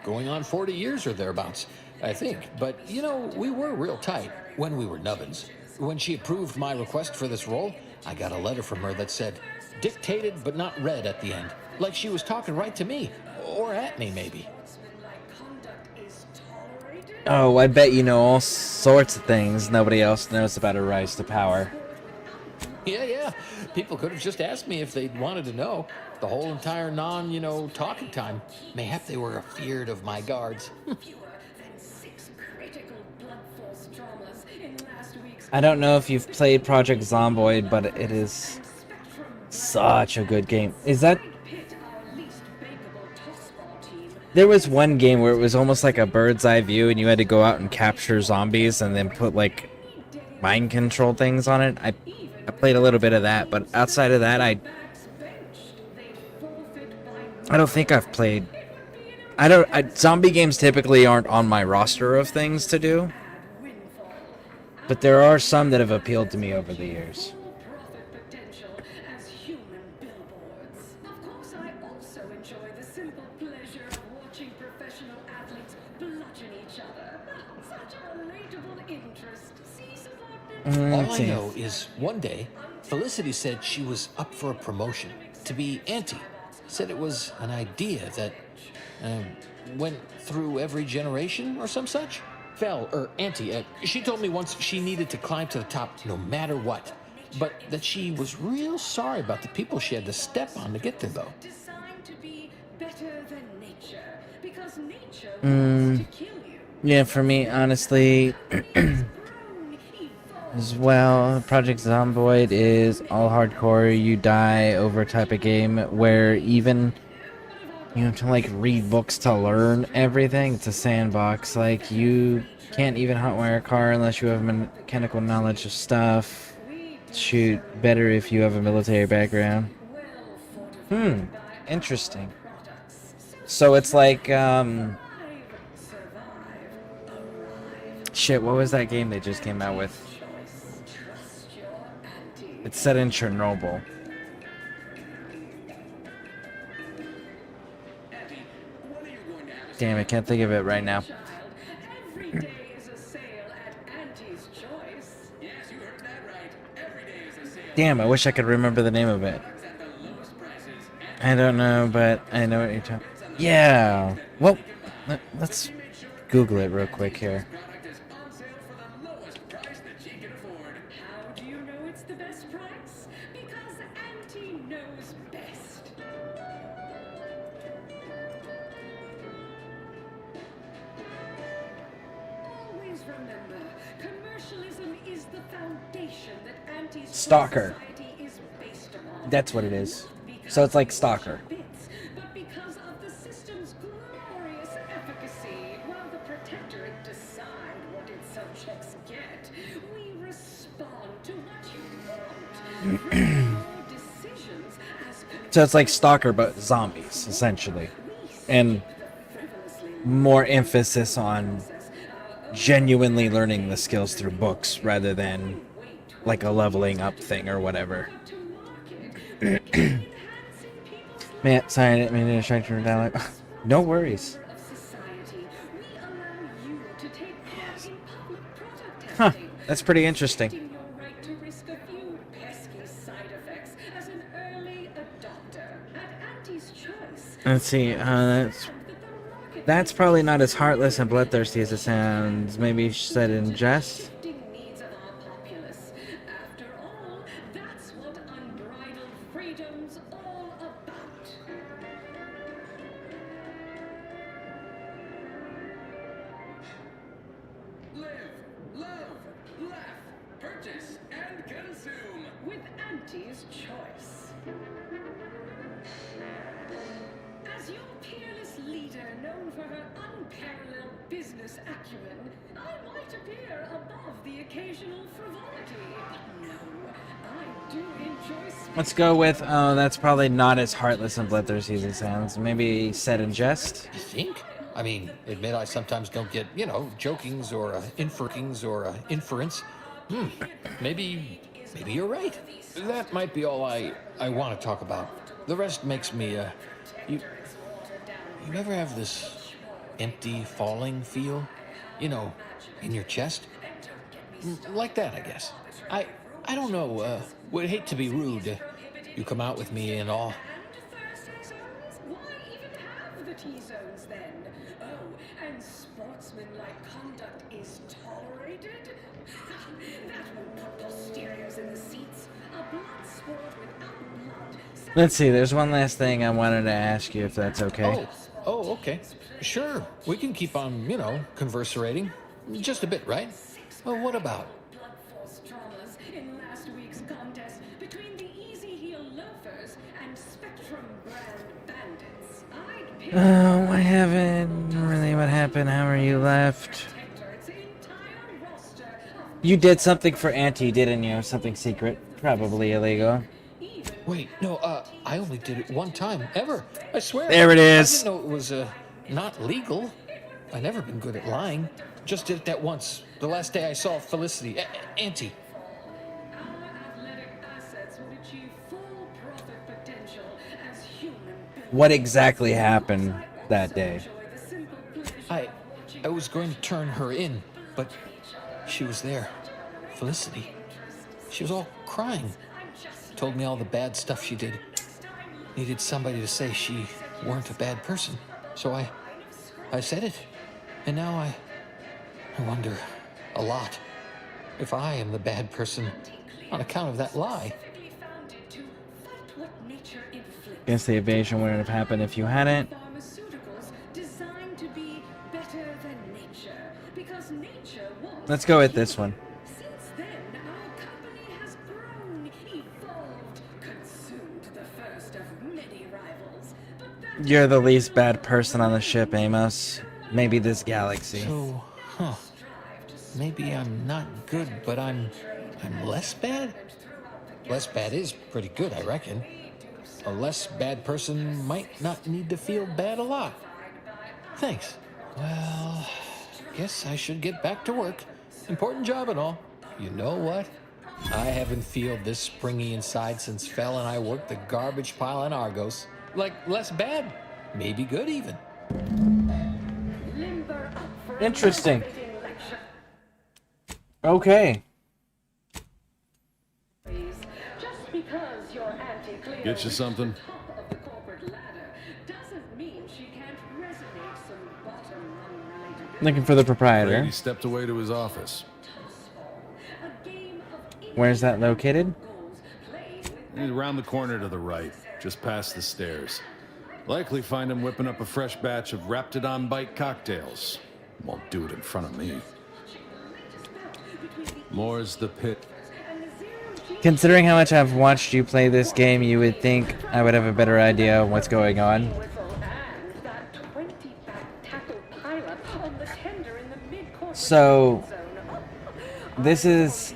going on 40 years or thereabouts, I think. But, you know, we were real tight when we were nubbins. When she approved my request for this role, I got a letter from her that said, dictated but not read at the end. Like she was talking right to me. Or at me, maybe. Oh, I bet you know all sorts of things nobody else knows about her rise to power. Yeah. People could have just asked me if they'd wanted to know. The whole entire talking time. Mayhap they were afeard of my guards. I don't know if you've played Project Zomboid, but it is such a good game. Is that... There was one game where it was almost like a bird's eye view and you had to go out and capture zombies and then put like mind control things on it. I played a little bit of that, but outside of that I don't think I've played. Zombie games typically aren't on my roster of things to do. But there are some that have appealed to me over the years. All I know is one day, Felicity said she was up for a promotion to be Auntie. Said it was an idea that went through every generation or some such. Auntie, she told me once she needed to climb to the top no matter what. But that she was real sorry about the people she had to step on to get there, though. Yeah, for me, honestly... As well, Project Zomboid is all hardcore, you die over type of game where even You have to like read books to learn everything. It's a sandbox. Like you can't even hotwire a car unless you have mechanical knowledge of stuff. Shoot better if you have a military background. Interesting. So it's like shit, what was that game they just came out with? It's set in Chernobyl. Damn, I can't think of it right now. Damn, I wish I could remember the name of it. I don't know, but I know what you're talking. Yeah. Well, let's Google it real quick here. How do you know it's the best price? Because Auntie knows best. Always remember, commercialism is the foundation that Auntie's Stalker. society is based upon. That's what it is. So it's like Stalker. But because of the system's glorious efficacy, while the Protectorate decide what its subjects get, we respond to what you want. Your decisions as So it's like Stalker, but zombies, essentially. And more emphasis on genuinely learning the skills through books rather than like a leveling up thing or whatever. Man, sorry, I didn't mean to distract you from dialogue. No worries. Huh, that's pretty interesting. Let's see, that's probably not as heartless and bloodthirsty as it sounds. Maybe said in jest. Purchase and consume with Auntie's choice. As your peerless leader, known for her unparalleled business acumen, I might appear above the occasional frivolity. But no, I do enjoy Let's go with, oh, that's probably not as heartless and bloodthirsty as it sounds. Maybe said in jest? You think? I mean, admit I sometimes don't get, you know, jokings or inferkings or inference. Maybe you're right. That might be all I want to talk about. The rest makes me, you ever have this empty falling feel? You know, in your chest? Like that, I guess. I don't know, would hate to be rude. You come out with me and all. Why even have the T-zones then? Oh, and sportsmanlike conduct is tolerated? That won't put posteriors in the seats. A blood sport without blood. Let's see, there's one last thing I wanted to ask you if that's okay. Oh, okay. Sure, we can keep on, you know, converserating. Just a bit, right? Well, what about? Blood force traumas in last week's contest between the Easy Heel Loafers and Spectrum Brand Bandits. I'd pick Oh, I haven't really. What happened? How are you left? You did something for Auntie, didn't you? Something secret. Probably illegal. Wait, no, I only did it one time, ever. I swear. There it is. I didn't know it was, not legal. I never been good at lying. Just did it that once. The last day I saw Felicity. Auntie. What exactly happened that day? I was going to turn her in, but she was there. Felicity. She was all crying. Told me all the bad stuff she did. Needed somebody to say she weren't a bad person. So I said it. And now I wonder a lot if I am the bad person on account of that lie. Guess the evasion wouldn't have happened if you hadn't. Let's go with this one. Since then, our company has grown, evolved, consumed the first of many rivals. But that You're the least bad person on the ship, Amos. Maybe this galaxy. So, maybe I'm not good, but I'm less bad? Less bad is pretty good, I reckon. A less bad person might not need to feel bad a lot. Thanks. Well, guess I should get back to work. Important job and all. You know what? I haven't felt this springy inside since Fel and I worked the garbage pile in Argos. Like, less bad. Maybe good, even. Interesting. Okay. Get you something? Looking for the proprietor. He stepped away to his office. Where's that located? Around the corner to the right, just past the stairs. Likely find him whipping up a fresh batch of Raptidon Bite cocktails. Won't do it in front of me. More's the pit. Considering how much I've watched you play this game, you would think I would have a better idea of what's going on. So, this is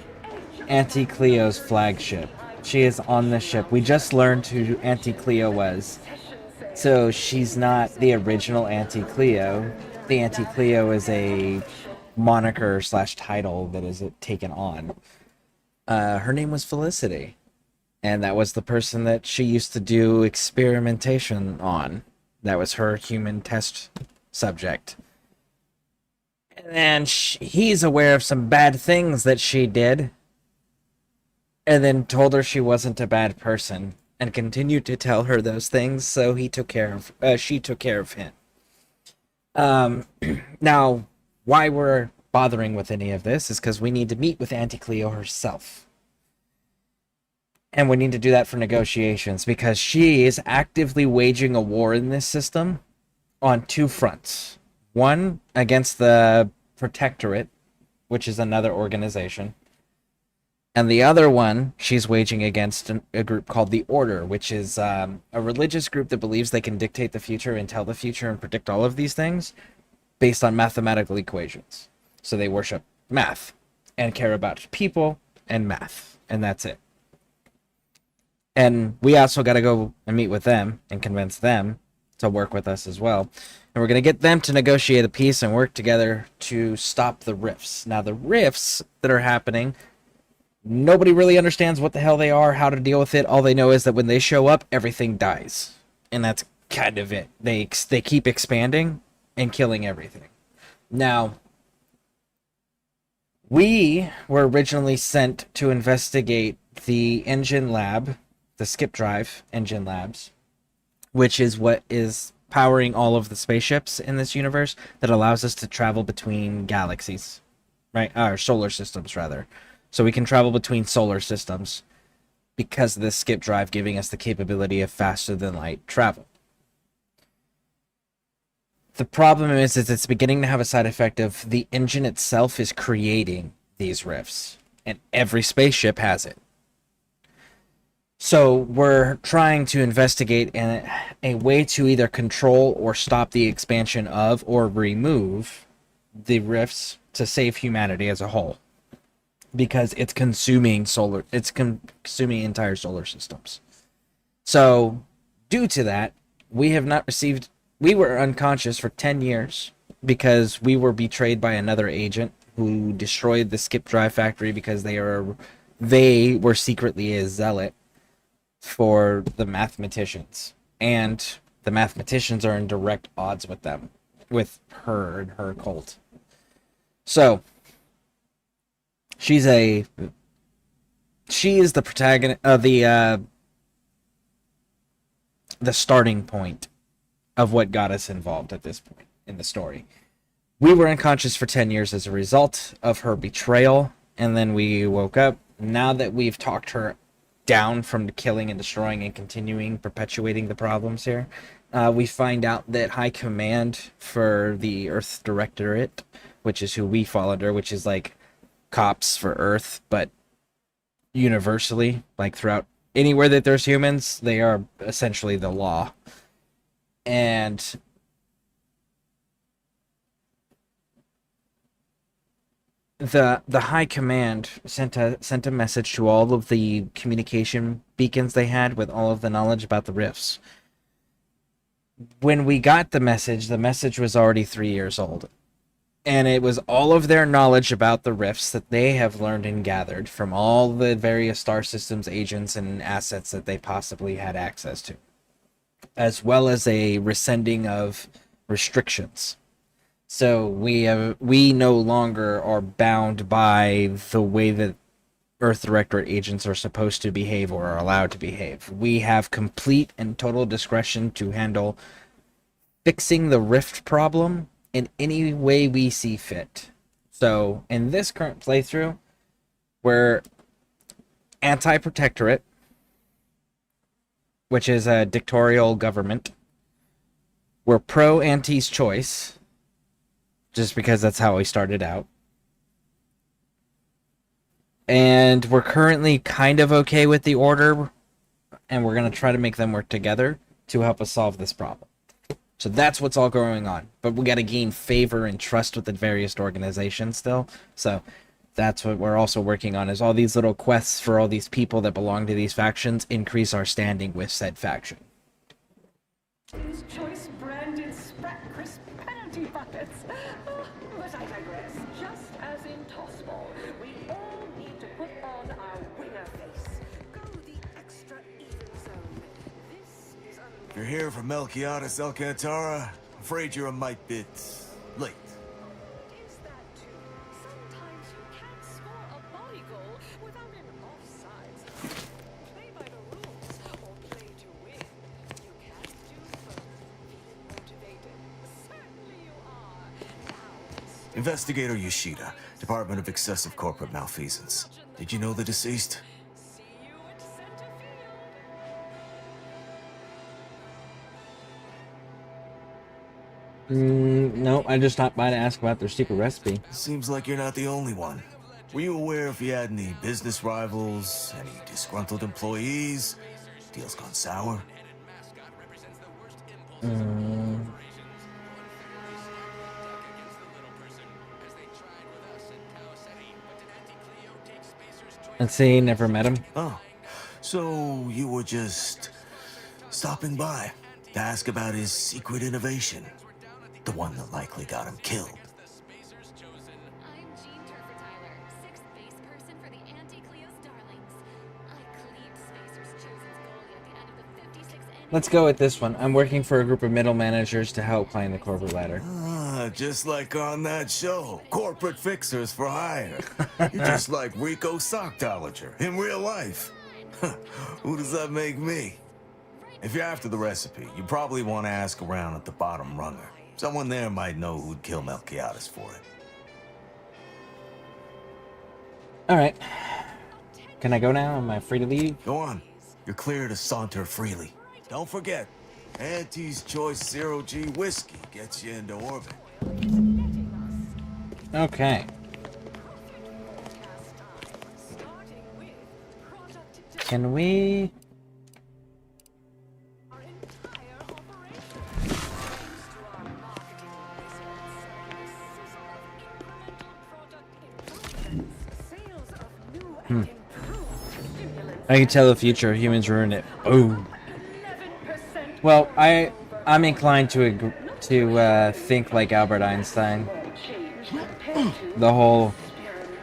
Auntie Cleo's flagship. She is on the ship. We just learned who Auntie Cleo was. So, she's not the original Auntie Cleo. The Auntie Cleo is a moniker / title that is taken on. Her name was Felicity. And that was the person that she used to do experimentation on. That was her human test subject. And he's aware of some bad things that she did. And then told her she wasn't a bad person. And continued to tell her those things, so he took care of, she took care of him. Now, why we're bothering with any of this is because we need to meet with Auntie Cleo herself. And we need to do that for negotiations, because she is actively waging a war in this system on two fronts. One, against the Protectorate, which is another organization. And the other one, she's waging against a group called the Order, which is a religious group that believes they can dictate the future and tell the future and predict all of these things based on mathematical equations. So they worship math and care about people and math, and that's it. And we also got to go and meet with them and convince them to work with us as well. And we're going to get them to negotiate a peace and work together to stop the rifts. Now, the rifts that are happening, nobody really understands what the hell they are, how to deal with it. All they know is that when they show up, everything dies. And that's kind of it. They keep expanding and killing everything. Now, we were originally sent to investigate the engine lab, the skip drive engine labs, which is what is powering all of the spaceships in this universe that allows us to travel between galaxies, right? Or solar systems, rather. So we can travel between solar systems because of this skip drive giving us the capability of faster than light travel. The problem is it's beginning to have a side effect of the engine itself is creating these rifts, and every spaceship has it. So we're trying to investigate a way to either control or stop the expansion of or remove the rifts to save humanity as a whole. Because it's consuming entire solar systems. So, due to that, we were unconscious for 10 years because we were betrayed by another agent who destroyed the skip drive factory because they were secretly a zealot for the mathematicians. And the mathematicians are in direct odds with them, with her and her cult. So, she is the protagonist of the starting point of what got us involved at this point in the story. We were unconscious for 10 years as a result of her betrayal, and then we woke up. Now that we've talked her down from the killing and destroying and continuing perpetuating the problems here, we find out that High Command for the Earth Directorate, which is who we fall under, which is like cops for Earth, but universally, like throughout anywhere that there's humans, they are essentially the law. And the high command sent a message to all of the communication beacons they had with all of the knowledge about the rifts. When we got the message was already 3 years old. And it was all of their knowledge about the rifts that they have learned and gathered from all the various star systems agents and assets that they possibly had access to, as well as a rescinding of restrictions. So we no longer are bound by the way that Earth Directorate agents are supposed to behave or are allowed to behave. We have complete and total discretion to handle fixing the rift problem in any way we see fit. So in this current playthrough, we're anti-protectorate, which is a dictatorial government. We're pro-Auntie's choice, just because that's how we started out. And we're currently kind of okay with the Order, and we're going to try to make them work together to help us solve this problem. So that's what's all going on. But we got to gain favor and trust with the various organizations still. So that's what we're also working on, is all these little quests for all these people that belong to these factions increase our standing with said faction. These choice branded Sprat Crisp panty buckets. But I digress. Just as in Tossball, we all need to put on our winner face. Go the extra even zone. This is If you're here from Melquiades Alcantara, I'm afraid you're a mite bit late. Is that too? Sometimes you can't score a body goal without an offsides. Play by the rules or play to win. You can't do both. Feeling motivated? Certainly you are. Now, Investigator Yoshida, Department of Excessive Corporate Malfeasance. Did you know the deceased? No, I just stopped by to ask about their secret recipe. Seems like you're not the only one. Were you aware if you had any business rivals, any disgruntled employees? Deals gone sour? Let's see, never met him. Oh, so you were just stopping by to ask about his secret innovation. The one that likely got him killed. Let's go with this one. I'm working for a group of middle managers to help climb the corporate ladder. Ah, just like on that show, Corporate Fixers for Hire. You're just like Rico Sockdolager in real life. Who does that make me? If you're after the recipe, you probably want to ask around at the bottom runner. Someone there might know who'd kill Melquiades for it. Alright. Can I go now? Am I free to leave? Go on. You're clear to saunter freely. Don't forget, Auntie's Choice Zero G whiskey gets you into orbit. Okay. Can we... I can tell the future. Humans ruin it. Boom. Well, I'm inclined to think like Albert Einstein. The whole,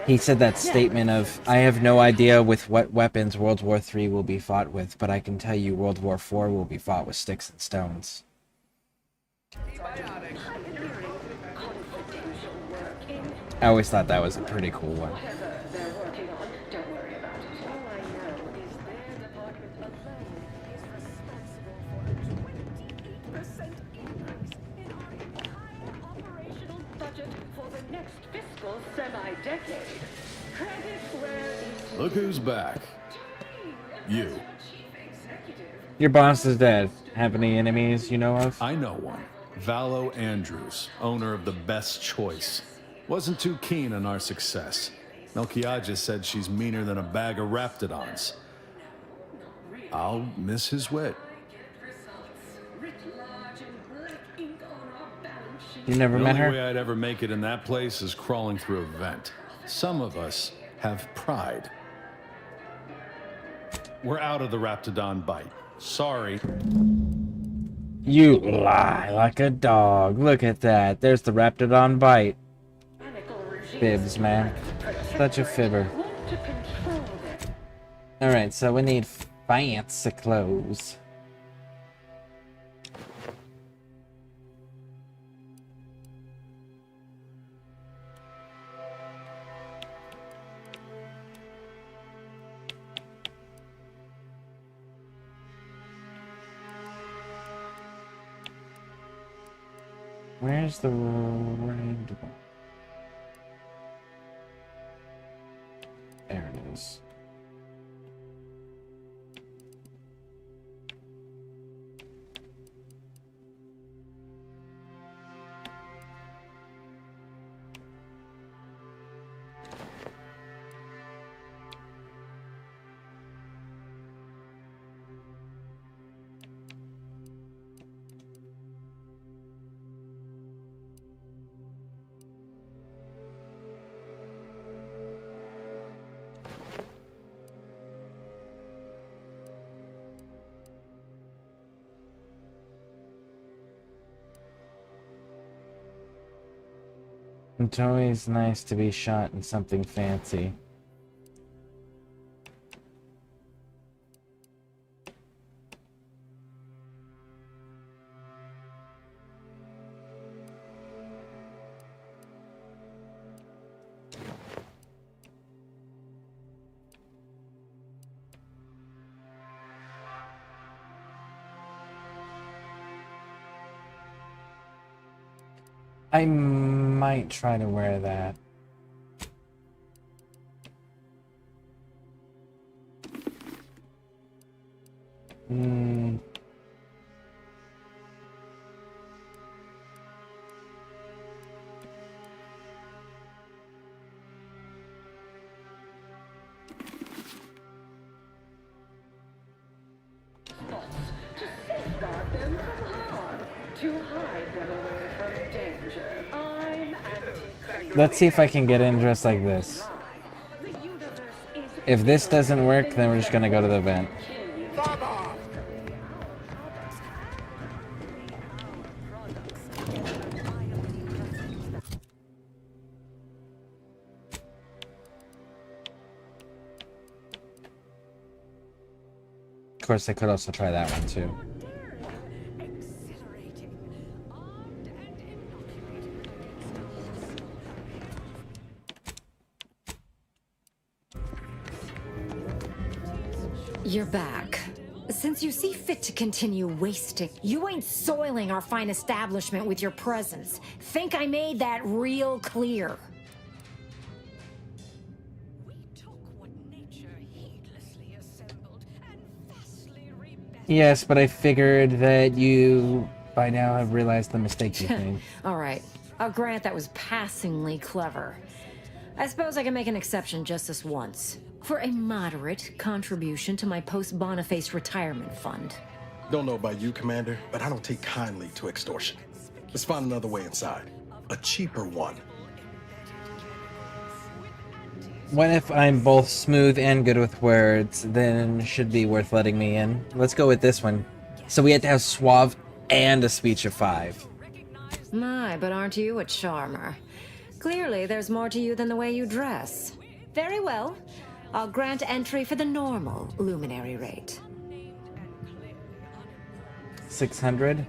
he said that statement of, I have no idea with what weapons World War III will be fought with, but I can tell you World War IV will be fought with sticks and stones. I always thought that was a pretty cool one. Look who's back. You. Your boss is dead. Have any enemies you know of? I know one. Valo Andrews, owner of the Best Choice. Wasn't too keen on our success. Melquiades said she's meaner than a bag of Raptidons. I'll miss his wit. You never The met only her? way I'd ever make it in that place is crawling through a vent. Some of us have pride. We're out of the Raptidon bite. Sorry. You lie like a dog. Look at that. There's the Raptidon bite. Fibs, man. Such a fibber. Alright, so we need fancy clothes. Where's the red one? There it is. It's always nice to be shot in something fancy. I might try to wear that. Let's see if I can get in dressed like this. If this doesn't work, then we're just gonna go to the vent. Of course, I could also try that one too. You're back. Since you see fit to continue wasting, you ain't soiling our fine establishment with your presence. Think I made that real clear. Yes, but I figured that you by now have realized the mistake you made. All right. I'll grant that was passingly clever. I suppose I can make an exception just this once. For a moderate contribution to my post-Boniface retirement fund. Don't know about you, Commander, but I don't take kindly to extortion. Let's find another way inside. A cheaper one. What if I'm both smooth and good with words? Then it should be worth letting me in. Let's go with this one. So we have to have suave and a speech of 5. My, but aren't you a charmer? Clearly, there's more to you than the way you dress. Very well. I'll grant entry for the normal luminary rate. 600?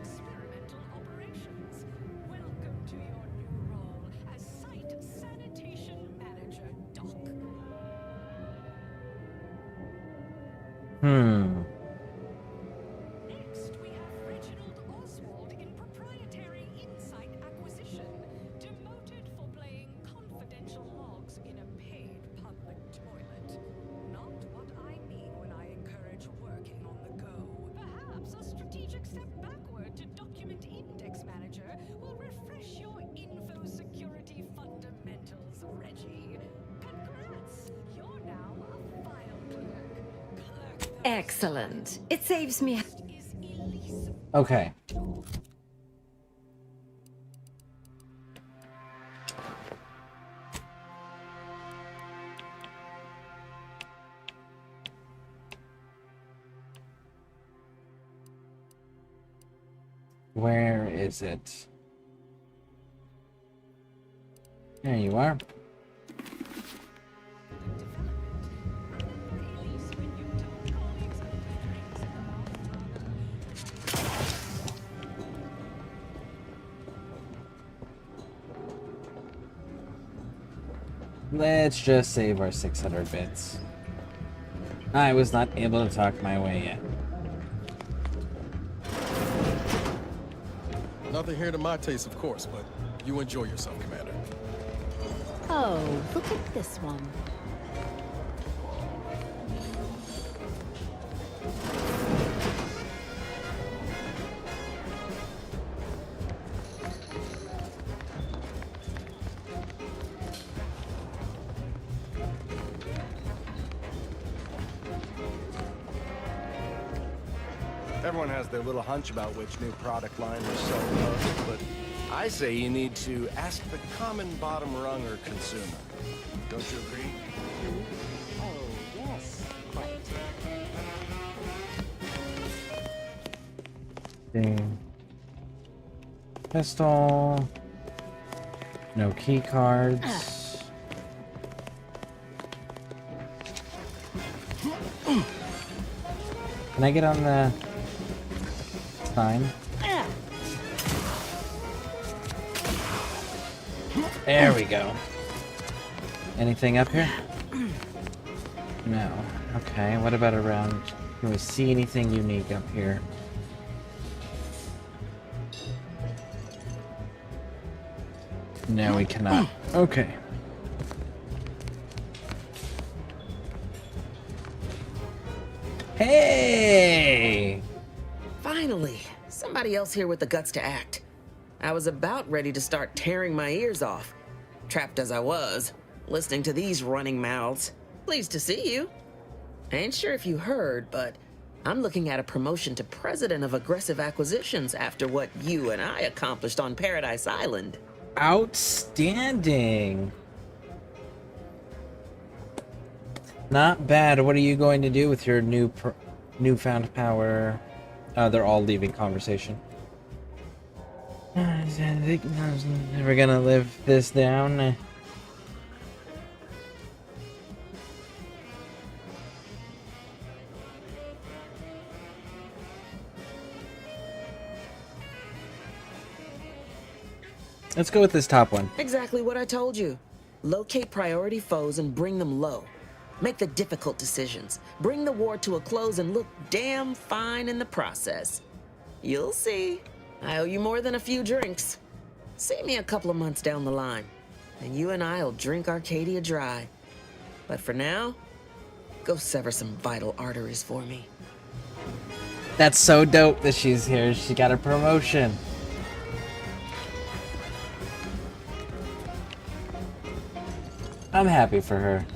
Excellent. It saves me. Okay. Where is it? There you are. Let's just save our 600 bits. I was not able to talk my way yet. Nothing here to my taste, of course, but you enjoy yourself, Commander. Oh, look at this one. Everyone has their little hunch about which new product line will sell most, but I say you need to ask the common bottom runger consumer. Don't you agree? Oh, yes, quite. Ding. Pistol. No key cards. Can I get on the sign? There we go. Anything up here? No. Okay, what about around? Can we see anything unique up here? No, we cannot. Okay. Hey! Finally, somebody else here with the guts to act. I was about ready to start tearing my ears off, trapped as I was, listening to these running mouths. Pleased to see you. Ain't sure if you heard, but I'm looking at a promotion to president of aggressive acquisitions after what you and I accomplished on Paradise Island. Outstanding. Not bad. What are you going to do with your newfound power? They're all leaving conversation. Never gonna live this down. Let's go with this top one. Exactly what I told you. Locate priority foes and bring them low. Make the difficult decisions. Bring the war to a close and look damn fine in the process. You'll see. I owe you more than a few drinks. See me a couple of months down the line, and you and I'll drink Arcadia dry. But for now, go sever some vital arteries for me. That's so dope that she's here. She got a promotion. I'm happy for her.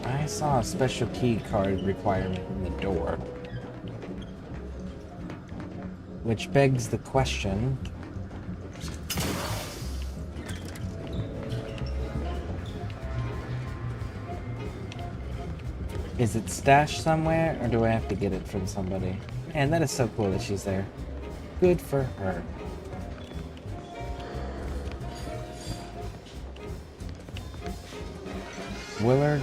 I saw a special key card requirement in the door. Which begs the question. Is it stashed somewhere, or do I have to get it from somebody? Man, that is so cool that she's there. Good for her. Willard.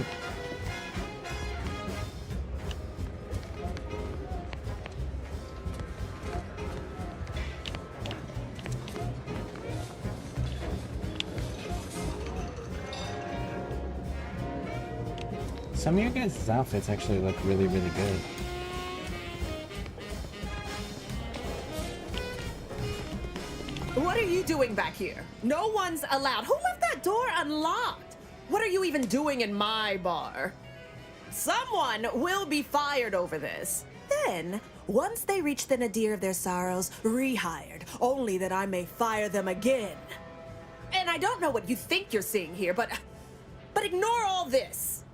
Some of your guys' outfits actually look really, really good. What are you doing back here? No one's allowed. Who left that door unlocked? What are you even doing in my bar? Someone will be fired over this. Then, once they reach the nadir of their sorrows, rehired, only that I may fire them again. And I don't know what you think you're seeing here, but ignore all this.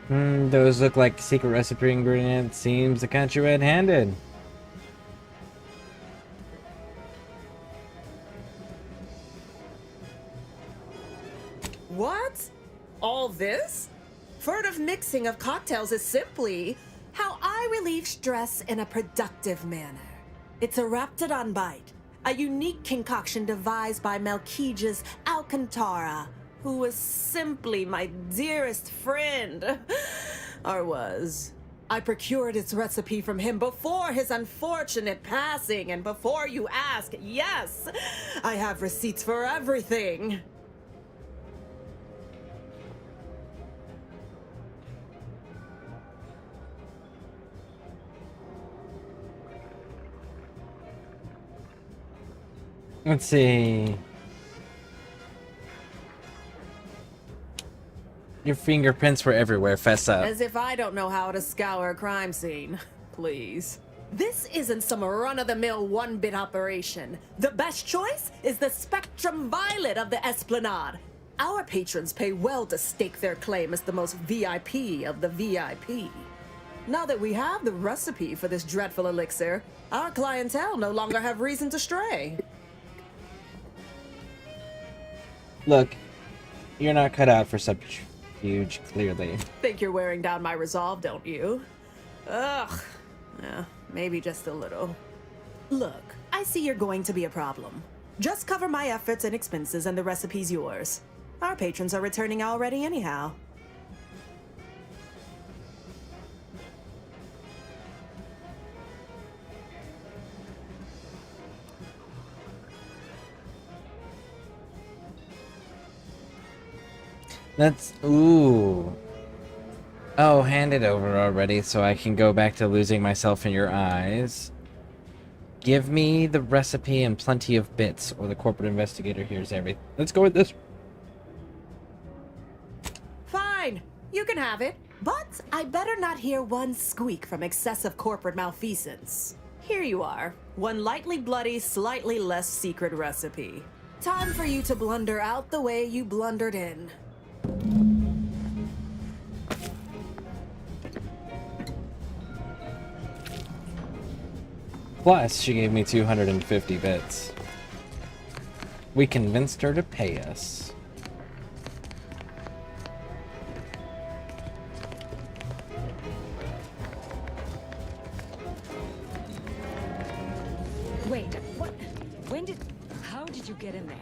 Those look like secret recipe ingredients. Seems to catch you red-handed. What? All this? Furtive mixing of cocktails is simply How I relieve stress in a productive manner. It's a Raptidon bite, a unique concoction devised by Melquiades Alcantara, who was simply my dearest friend. Or was. I procured its recipe from him before his unfortunate passing, and before you ask, yes, I have receipts for everything. Let's see. Your fingerprints were everywhere, fess up. As if I don't know how to scour a crime scene. Please. This isn't some run-of-the-mill one-bit operation. The best choice is the Spectrum Violet of the Esplanade. Our patrons pay well to stake their claim as the most VIP of the VIP. Now that we have the recipe for this dreadful elixir, our clientele no longer have reason to stray. Look, you're not cut out for subterfuge, clearly. Think you're wearing down my resolve, don't you? Ugh. Yeah, maybe just a little. Look, I see you're going to be a problem. Just cover my efforts and expenses and the recipe's yours. Our patrons are returning already anyhow. That's... ooh. Oh, hand it over already so I can go back to losing myself in your eyes. Give me the recipe and plenty of bits, or the corporate investigator hears everything. Let's go with this. Fine, you can have it. But I better not hear one squeak from excessive corporate malfeasance. Here you are. One lightly bloody, slightly less secret recipe. Time for you to blunder out the way you blundered in. Plus, she gave me 250 bits. We convinced her to pay us. Wait, what? How did you get in there?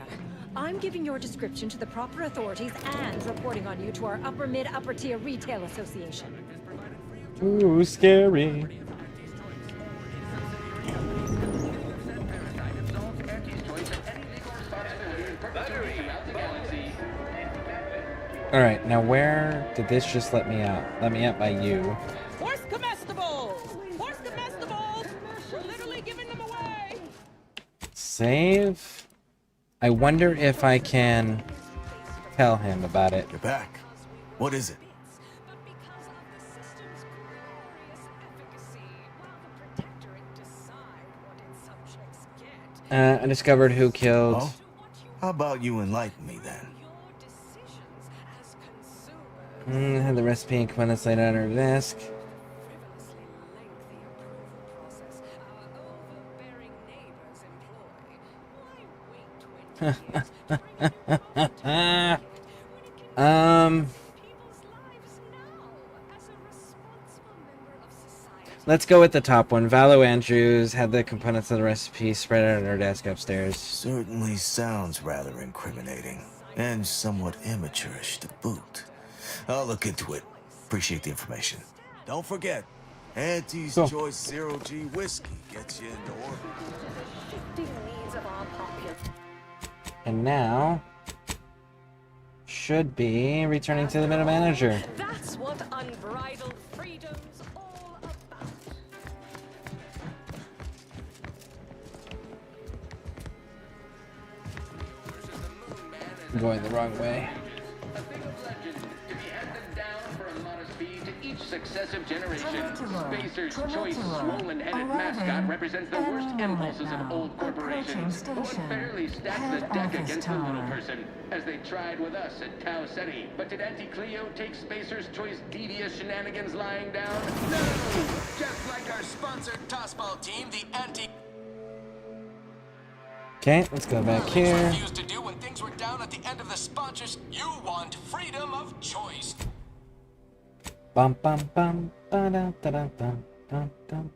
I'm giving your description to the proper authorities and reporting on you to our upper tier retail association. Ooh, scary. Alright, now where did this just let me out? Let me out by you. Horse comestibles! Horse comestibles! We're literally giving them away! Save? I wonder if I can tell him about it. You're back. What is it? I discovered who killed... Oh? How about you enlighten me then? I had the recipe and components laid out on her desk. Let's go with the top one. Valo Andrews had the components of the recipe spread out on her desk upstairs. Certainly sounds rather incriminating. And somewhat amateurish to boot. I'll look into it. Appreciate the information. Don't forget, Auntie's Choice Zero G whiskey gets you into order. And now should be returning to the middle manager. That's what unbridled freedom's all about. I'm going the wrong way. A thing of legend to be handed down for a modest fee to each successive generation. Spacer's Choice swollen-headed mascot represents the worst impulses of old corporations. Who would fairly stack the deck against the little person, as they tried with us at Tau Ceti. But did Auntie Cleo take Spacer's Choice devious shenanigans lying down? No! Just like our sponsored tossball team, the Auntie... Okay, let's go back here. Refused to do when things were down at the end of the sponsors. You want freedom of choice. Bum bum bum ba da da da dum dum dum.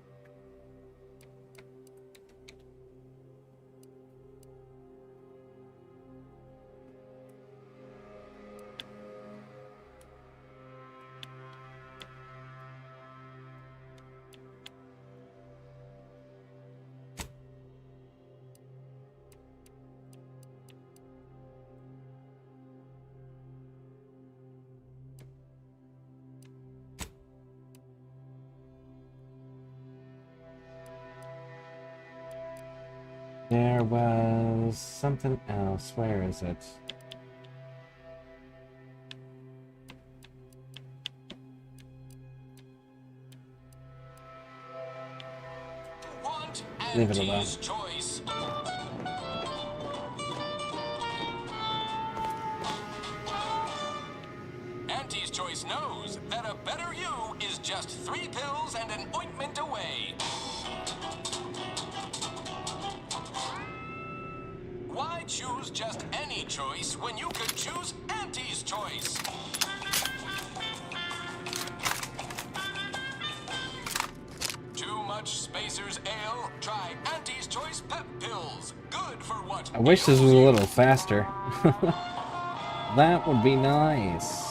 There was something else. Where is it? Leave it alone. Choice. Auntie's Choice knows that a better you is just 3 pills and an ointment away. Why choose just any choice when you could choose Auntie's Choice? Too much Spacer's Ale? Try Auntie's Choice Pep Pills. Good for what? I wish this was a little faster. That would be nice.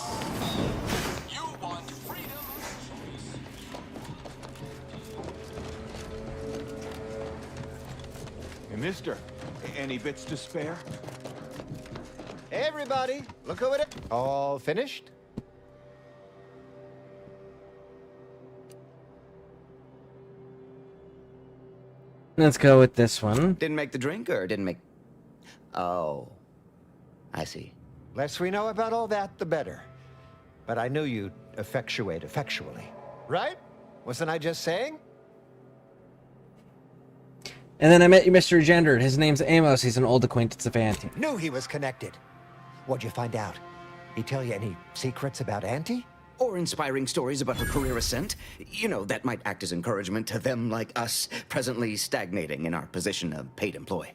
Hey, mister, any bits to spare? Hey, everybody, look over it. All finished? Let's go with this one. Didn't make the drink or didn't make... Oh, I see. Less we know about all that, the better. But I knew you'd effectuate effectually. Right? Wasn't I just saying? And then I met you, Mr. Gendered. His name's Amos. He's an old acquaintance of Auntie. Knew he was connected. What'd you find out? He tell you any secrets about Auntie? Or inspiring stories about her career ascent. You know, that might act as encouragement to them like us, presently stagnating in our position of paid employee.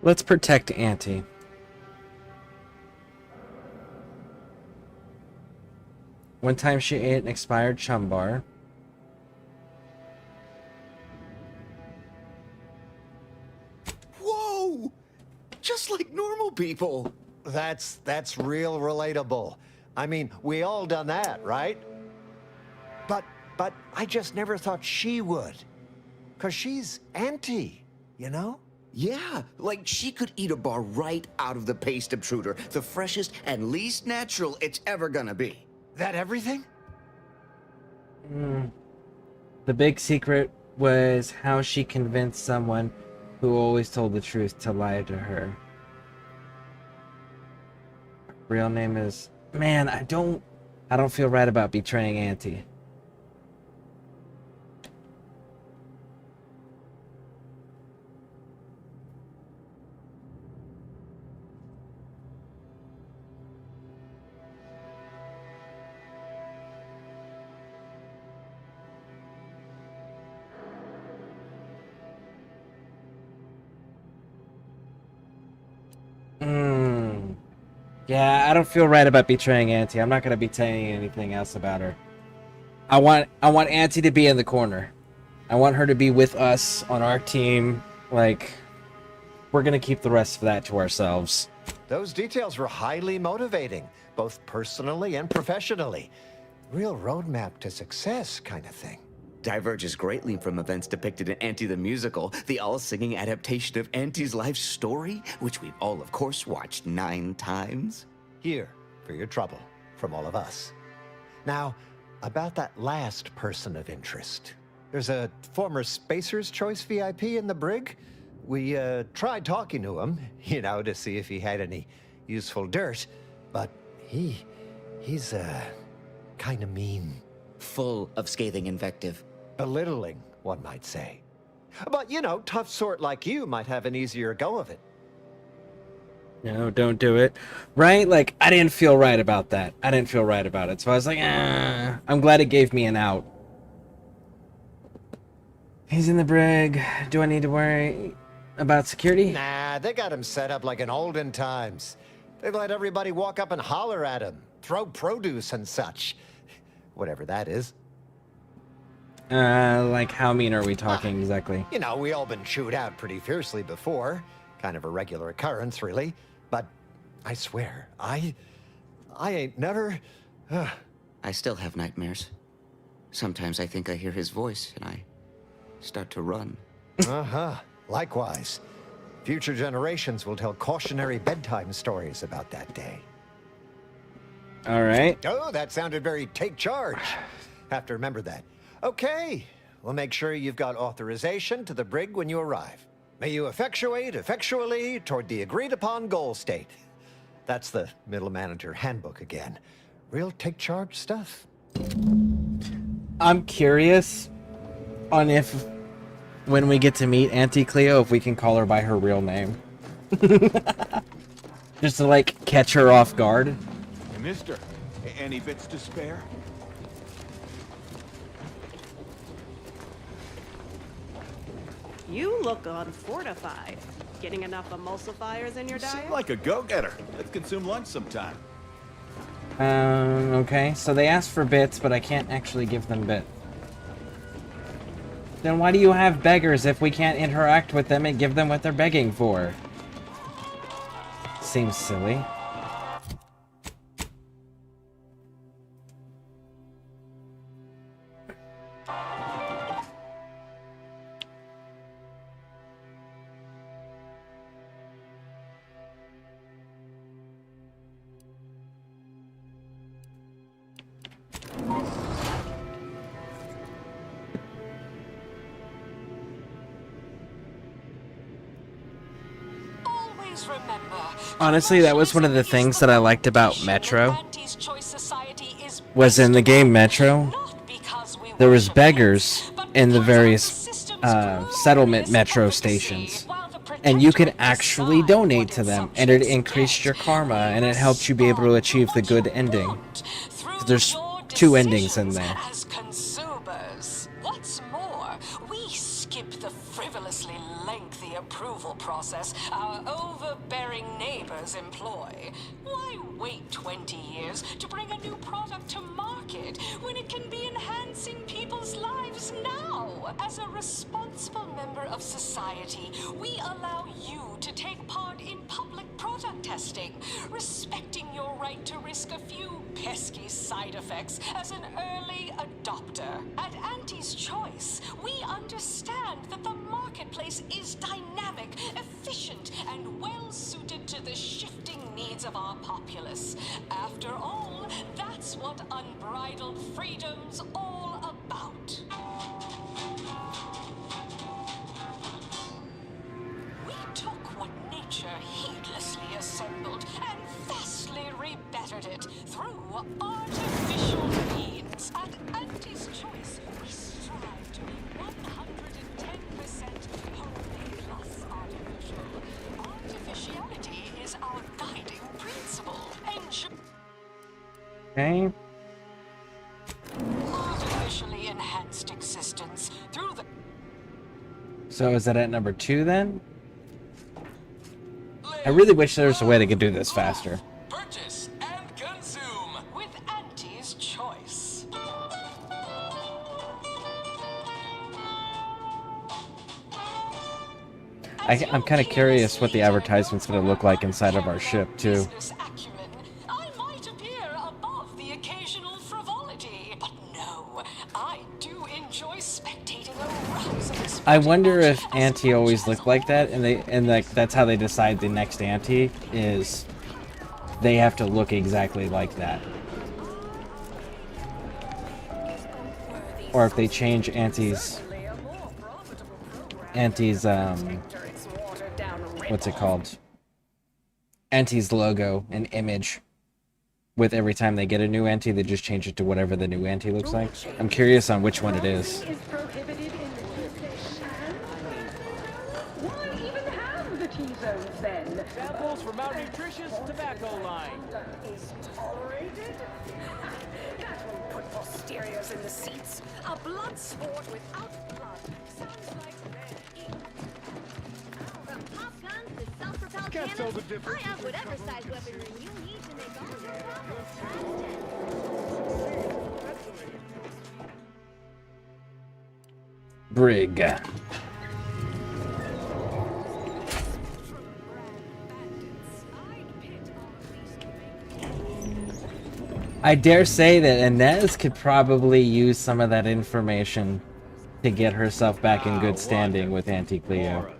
Let's protect Auntie. One time she ate an expired chum bar. Whoa! Just like normal people. That's real relatable. I mean, we all done that, right? But I just never thought she would. 'Cause she's Auntie, you know? Yeah, like she could eat a bar right out of the paste obtruder, the freshest and least natural it's ever gonna be. That everything? The big secret was how she convinced someone who always told the truth to lie to her. Real name is... Man, I don't feel right about betraying Auntie. Yeah, I don't feel right about betraying Auntie. I'm not gonna be saying anything else about her. I want Auntie to be in the corner. I want her to be with us on our team. Like, we're gonna keep the rest of that to ourselves. Those details were highly motivating, both personally and professionally. Real roadmap to success kind of thing. Diverges greatly from events depicted in Auntie the Musical, the all-singing adaptation of Auntie's life story, which we've all, of course, watched 9 times. Here, for your trouble, from all of us. Now, about that last person of interest. There's a former Spacer's Choice VIP in the brig. We tried talking to him, you know, to see if he had any useful dirt, but he's kind of mean. Full of scathing invective. Belittling, one might say. But, you know, tough sort like you might have an easier go of it. No, don't do it. Right? Like, I didn't feel right about that. I didn't feel right about it. So I was like, I'm glad it gave me an out. He's in the brig. Do I need to worry about security? Nah, they got him set up like in olden times. They let everybody walk up and holler at him, throw produce and such. Whatever that is. Like how mean are we talking exactly? You know, we all been chewed out pretty fiercely before. Kind of a regular occurrence, really. But I swear, I ain't never... I still have nightmares. Sometimes I think I hear his voice and I start to run. Uh-huh. Likewise. Future generations will tell cautionary bedtime stories about that day. All right. Oh, that sounded very take charge. Have to remember that. Okay. We'll make sure you've got authorization to the brig when you arrive. May you effectuate effectually toward the agreed upon goal state. That's the middle manager handbook again. Real take charge stuff. I'm curious on if, when we get to meet Auntie Cleo, if we can call her by her real name. Just to, like, catch her off guard. Hey, mister, any bits to spare? You look unfortified. Getting enough emulsifiers in your diet? Seem like a go-getter. Let's consume lunch sometime. Okay. So they asked for bits, but I can't actually give them bit. Then why do you have beggars if we can't interact with them and give them what they're begging for? Seems silly. Honestly, that was one of the things that I liked about Metro. Was in the game Metro, there was beggars in the various settlement Metro stations. And you could actually donate to them, and it increased your karma, and it helped you be able to achieve the good ending. There's 2 endings in there. What's more, we skip the frivolously lengthy approval process our overbearing neighbors employ. Why wait 20 years to bring a new product to market when it can be enhancing people's lives now? As a responsible member of society, we allow you to take part in public product testing, respecting your right to risk a few pesky side effects as an early adopter. At Auntie's Choice, we understand that the marketplace is dynamic, efficient, and well-suited to the shifting needs of our populace. After all, that's what unbridled freedom's all about. We took what nature heedlessly assembled and vastly rebettered it through artificial means. At Auntie's Choice, we strive to be 110% homely plus artificial. Artificiality is our guiding principle. Okay. Artificially enhanced existence through the... So is that at number 2 then? I really wish there was a way they could do this faster. Purchase and consume with Auntie's Choice. I'm kind of curious what the advertisement's going to look like inside of our ship, too. I might appear above the occasional frivolity, but no, I do enjoy spectating arousing. I wonder if Auntie always looked like that, and like that's how they decide the next Auntie is they have to look exactly like that. Or if they change Auntie's what's it called? Auntie's logo and image. With every time they get a new Auntie, they just change it to whatever the new Auntie looks like. I'm curious on which one it is. Why even have the T-zones then? Samples from our nutritious tobacco line. Is tolerated? That will put posteriors in the seats. A blood sport without blood sounds tell the difference? I have whatever size weaponry you need to make all your problems past tense. Brig. I dare say that Inez could probably use some of that information to get herself back in good standing with Auntie Cleo.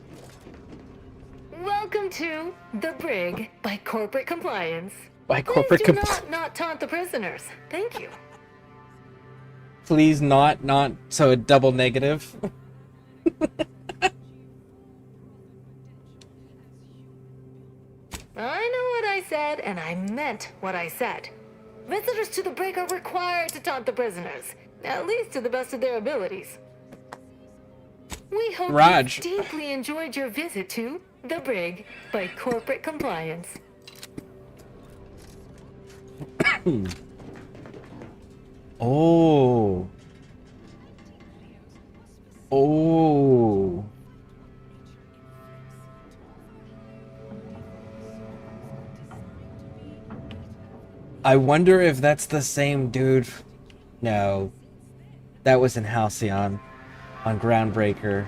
Welcome to The Brig by Corporate Compliance. By corporate Please do not taunt the prisoners. Thank you. Please not so a double negative. I know what I said, and I meant what I said. Visitors to the brig are required to taunt the prisoners, at least to the best of their abilities. We hope Raj. you deeply enjoyed your visit to The Brig by Corporate Compliance. Oh. Oh. I wonder if that's the same dude. No. That was in Halcyon on Groundbreaker.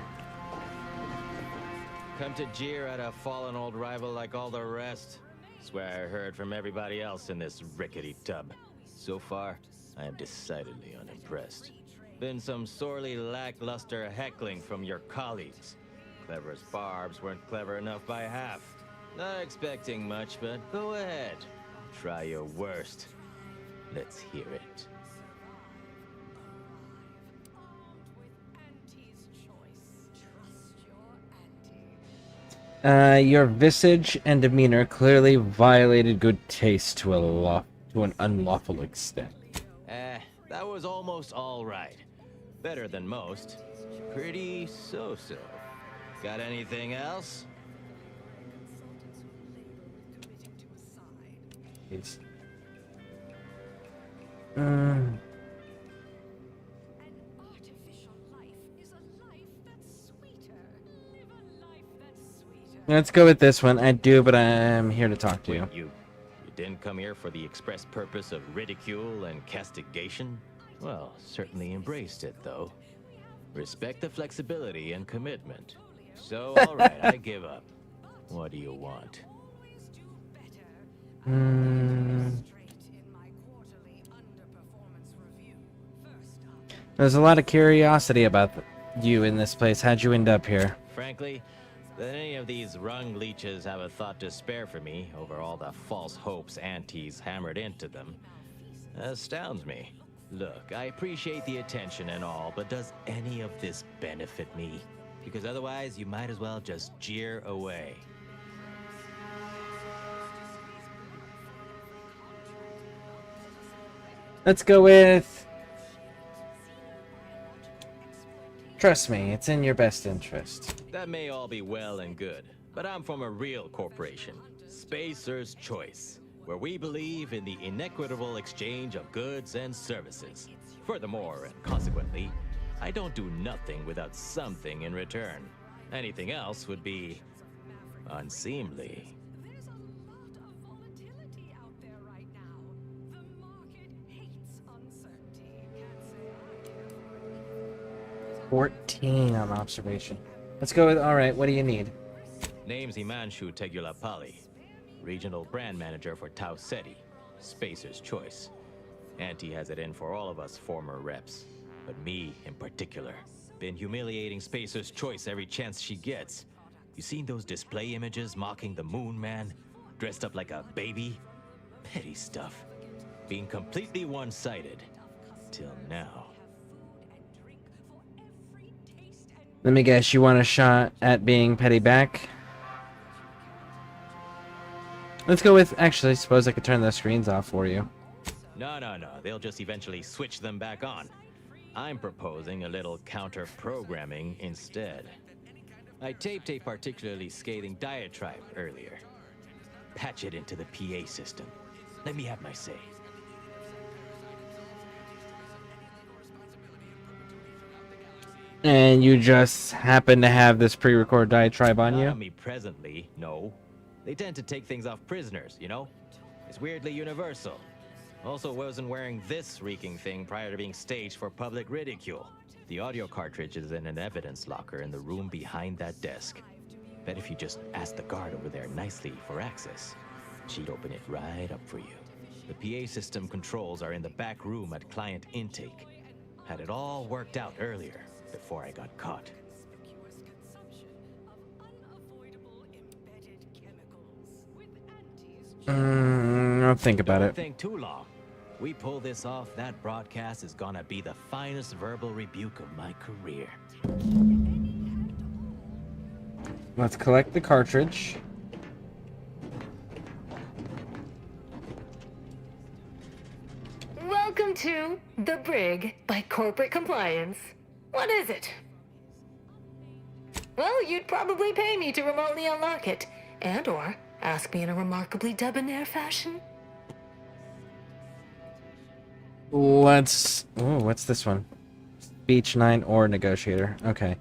Come to jeer at a fallen old rival like all the rest. Swear I heard from everybody else in this rickety tub. So far, I am decidedly unimpressed. Been some sorely lackluster heckling from your colleagues. Clever as barbs weren't clever enough by half. Not expecting much, but go ahead. Try your worst. Let's hear it. Your visage and demeanor clearly violated good taste to an unlawful extent. That was almost all right. Better than most. Pretty so-so. Got anything else? It's... Let's go with this one. I do, but I'm here to talk to you. You didn't come here for the express purpose of ridicule and castigation? Well, certainly embraced it, though. Respect the flexibility and commitment. So, all right, I give up. What do you want? There's a lot of curiosity about you in this place. How'd you end up here? Frankly, that any of these rung leeches have a thought to spare for me over all the false hopes aunties hammered into them astounds me. Look, I appreciate the attention and all, but does any of this benefit me? Because otherwise, you might as well just jeer away. Let's go with... Trust me, it's in your best interest. That may all be well and good, but I'm from a real corporation, Spacer's Choice, where we believe in the inequitable exchange of goods and services. Furthermore, and consequently, I don't do nothing without something in return. Anything else would be unseemly. 14 on observation. Let's go with, alright, what do you need? Name's Himanshu Tegulapalli, Regional Brand Manager for Tau Ceti, Spacer's Choice. Auntie has it in for all of us former reps, but me in particular. Been humiliating Spacer's Choice every chance she gets. You seen those display images mocking the Moon Man? Dressed up like a baby? Petty stuff. Being completely one-sided. Till now. Let me guess, you want a shot at being petty back? Let's go with, actually, suppose I could turn the screens off for you. No. They'll just eventually switch them back on. I'm proposing a little counter-programming instead. I taped a particularly scathing diatribe earlier. Patch it into the PA system. Let me have my say. And you just happen to have this pre-recorded diatribe on Not you? on me presently, no. They tend to take things off prisoners, you know? It's weirdly universal. Also wasn't wearing this reeking thing prior to being staged for public ridicule. The audio cartridge is in an evidence locker in the room behind that desk. Bet if you just ask the guard over there nicely for access, she'd open it right up for you. The PA system controls are in the back room at client intake. Had it all worked out earlier, before I got caught. I'll think about Don't it. think too long. We pull this off, that broadcast is gonna be the finest verbal rebuke of my career. Let's collect the cartridge. Welcome to The Brig by Corporate Compliance. What is it? Well, you'd probably pay me to remotely unlock it, and/or ask me in a remarkably debonair fashion. Let's... Oh, what's this one? Speech 9 or Negotiator. Okay.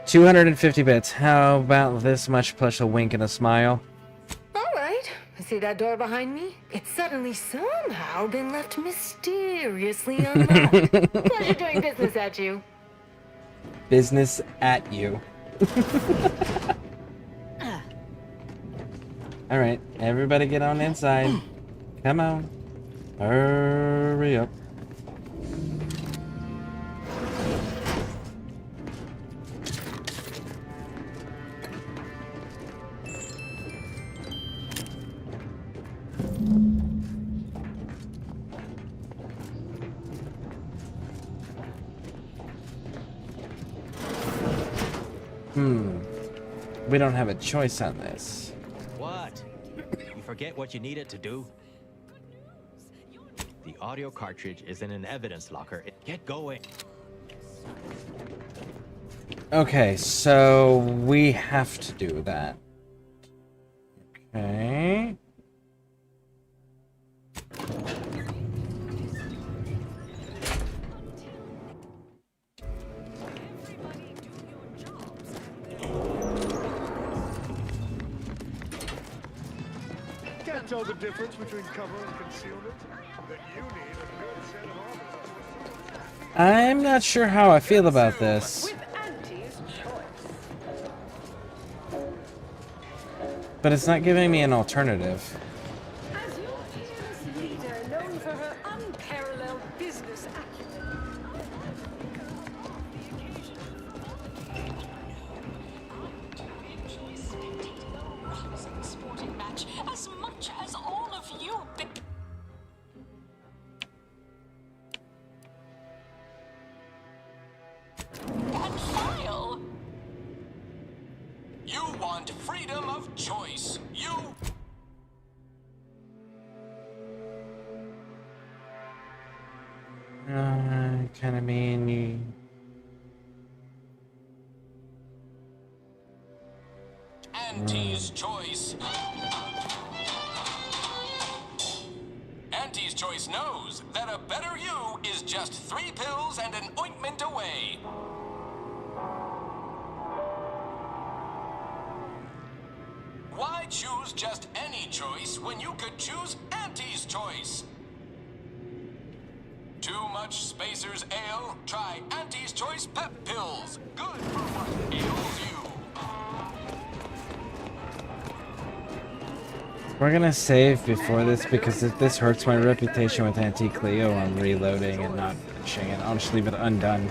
250 bits. How about this much plus a wink and a smile? All right. See that door behind me? It's suddenly somehow been left mysteriously unlocked. Pleasure doing business at you. Business at you. Alright, everybody get on inside. Come on. Hurry up. We don't have a choice on this. What? You forget what you needed to do? The audio cartridge is in an evidence locker. Get going. Okay, so we have to do that. Okay. Can't tell the difference between cover and concealment. But you need a good set of armor. I'm not sure how I feel about this. But it's not giving me an alternative. As your fearless leader, known for her unparalleled business acumen. Sporting match as much as all of you. And file. You want freedom of choice. You... Kind of mean you... Auntie's choice. Auntie's choice knows that a better you is just 3 pills and an ointment away. Why choose just any choice when you could choose Auntie's choice? Too much Spacer's Ale? Try Auntie's Choice Pep Pills. Good for what ails you. We're gonna save before this because if this hurts my reputation with Auntie Cleo, I'm reloading and not finishing it. I'll just leave it undone.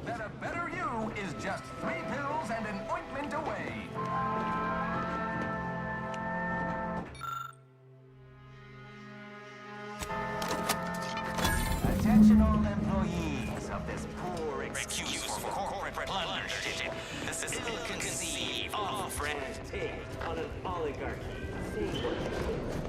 That a better you is just 3 pills and an ointment away. Attention all employees of this poor excuse for corporate blunders. This is ill-conceived, off-brand take on an oligarchy.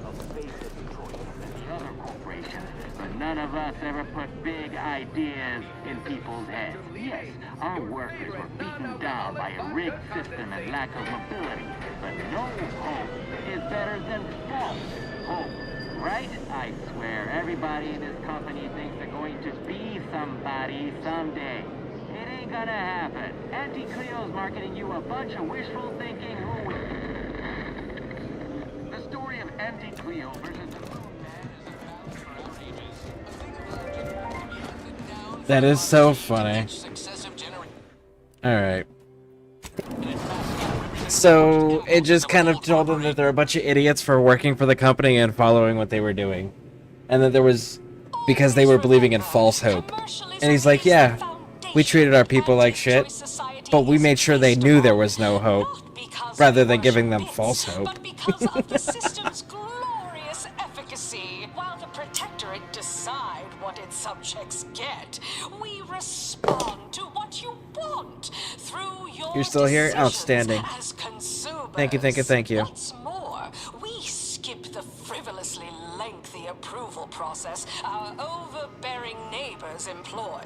Of basic choice and other corporations. But none of us ever put big ideas in people's heads. Yes, our workers were beaten down by a rigged system and lack of mobility. But no hope is better than false hope. right? I swear, everybody in this company thinks they're going to be somebody someday. It ain't gonna happen. Auntie Cleo's marketing you a bunch of wishful thinking. The story of Auntie Cleo versus the Moon Man is about for ages. That is so funny. Alright. So, it just kind of told them that they're a bunch of idiots for working for the company and following what they were doing. And that there was... because they were believing in false hope. And he's like, yeah, we treated our people like shit, but we made sure they knew there was no hope, rather than giving them false hope. Because of the system's glorious efficacy, while the Protectorate decide what its subjects get, we respond to what you want through your You're still here? decisions Outstanding. as consumers. Thank you, thank you, thank you. What's more, we skip the frivolously lengthy approval process our overbearing neighbors employ.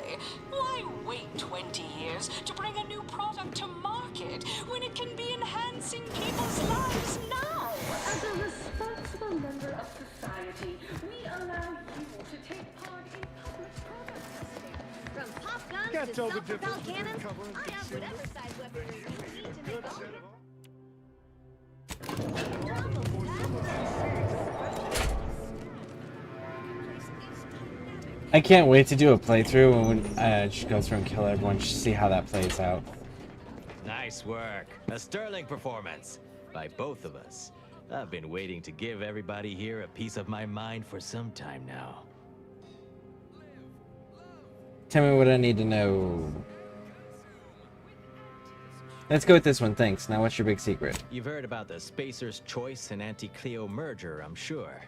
Why wait 20 years to bring a new product to market when it can be enhancing people's lives now? As a responsible member of society, we allow you to take part in public product testing. From pop guns Can't to tell the self-propelled difference between cannons, cover and I have concealment. whatever size weaponry you need to make all I can't wait to do a playthrough and just go through and kill everyone, just see how that plays out. Nice work. A sterling performance by both of us. I've been waiting to give everybody here a piece of my mind for some time now. Tell me what I need to know. Let's go with this one, thanks. Now what's your big secret? You've heard about the Spacer's Choice and Auntie Cleo merger, I'm sure.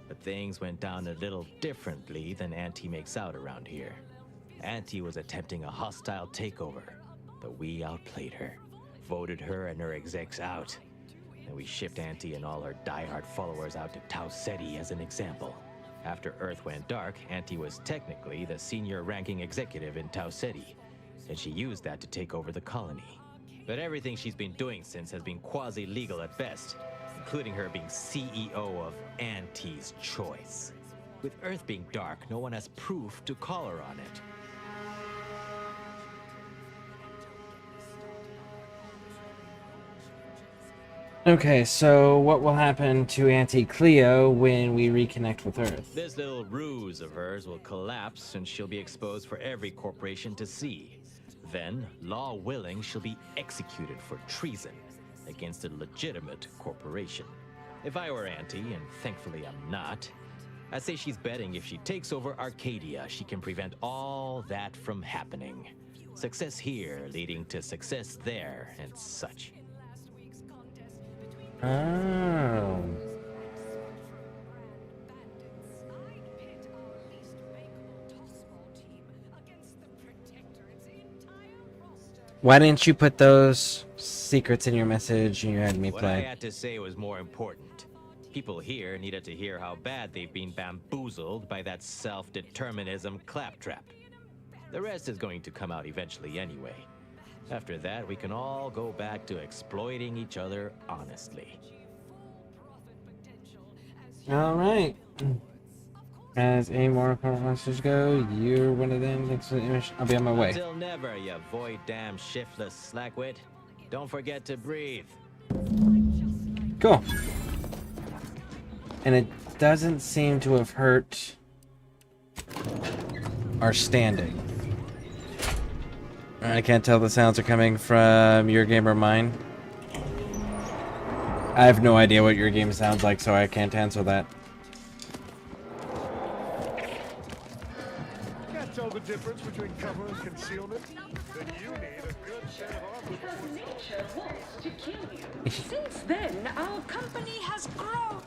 But things went down a little differently than Auntie makes out around here. Auntie was attempting a hostile takeover, but we outplayed her, voted her and her execs out. And we shipped Auntie and all her diehard followers out to Tau Ceti as an example. After Earth went dark, Auntie was technically the senior ranking executive in Tau Ceti, and she used that to take over the colony. But everything she's been doing since has been quasi-legal at best, including her being CEO of Auntie's Choice. With Earth being dark, no one has proof to call her on it. Okay, so what will happen to Auntie Cleo when we reconnect with Earth? This little ruse of hers will collapse and she'll be exposed for every corporation to see. Then, law willing, she'll be executed for treason against a legitimate corporation. If I were Auntie, and thankfully I'm not, I'd say she's betting if she takes over Arcadia, she can prevent all that from happening. Success here leading to success there and such. Oh. Why didn't you put those secrets in your message you had me What I play? had to say was more important. People here needed to hear how bad they've been bamboozled by that self-determinism claptrap. The rest is going to come out eventually anyway. After that, we can all go back to exploiting each other honestly. Alright. As any more monsters go, you're one of them. Thanks for the image. I'll be on my way. Until never, you void damn shiftless slackwit. Don't forget to breathe. Cool. And it doesn't seem to have hurt our standing. I can't tell the sounds are coming from your game or mine. I have no idea what your game sounds like, so I can't answer that. Can't tell the difference between cover and concealment? Then you need a good set of armor. Because nature wants to kill you. Since then, our company has grown.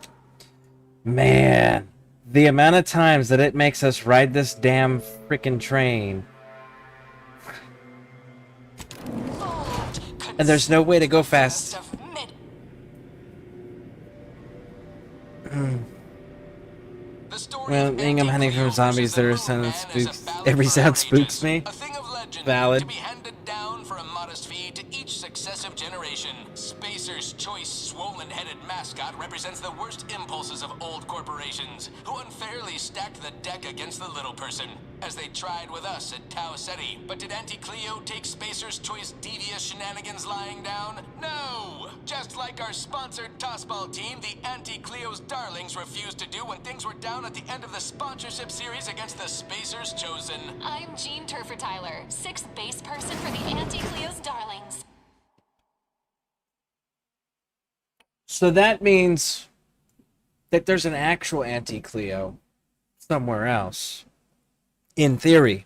Man, the amount of times that it makes us ride this damn freaking train. And there's no way to go fast. Well, being I'm hunting from zombies, there are sound spooks. Every sound spooks me. Valid. Down for a modest fee to each successive generation. Spacer's Choice swollen swollen-headed mascot represents the worst impulses of old corporations, who unfairly stacked the deck against the little person, as they tried with us at Tau Ceti. But did Auntie Cleo take Spacer's Choice devious shenanigans lying down? No! Just like our sponsored tossball team, the Auntie Cleo's Darlings refused to do when things were down at the end of the sponsorship series against the Spacers Chosen. I'm Jean Turfer-Tyler, 6th base person for the Auntie Cleo's Darlings. So that means that there's an actual Auntie Cleo somewhere else. In theory,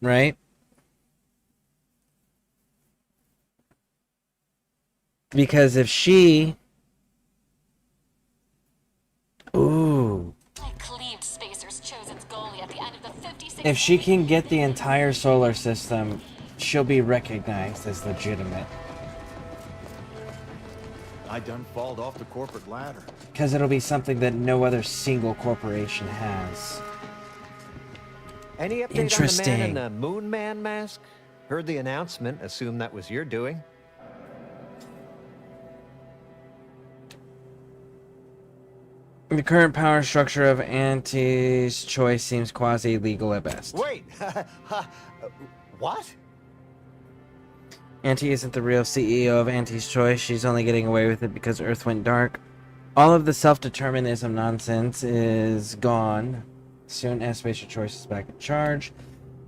right? Because if she... Ooh. I cleaved Spacer's Chosen's goalie at the end of the 56th. If she can get the entire solar system, she'll be recognized as legitimate. I done falled off the corporate ladder. Because it'll be something that no other single corporation has. Any update Interesting. on the man in the Moon Man mask? Heard the announcement, assumed that was your doing. The current power structure of Auntie's Choice seems quasi-legal at best. Wait! What? Auntie isn't the real CEO of Auntie's Choice. She's only getting away with it because Earth went dark. All of the self-determinism nonsense is gone. Soon as Spacer Choice is back in charge.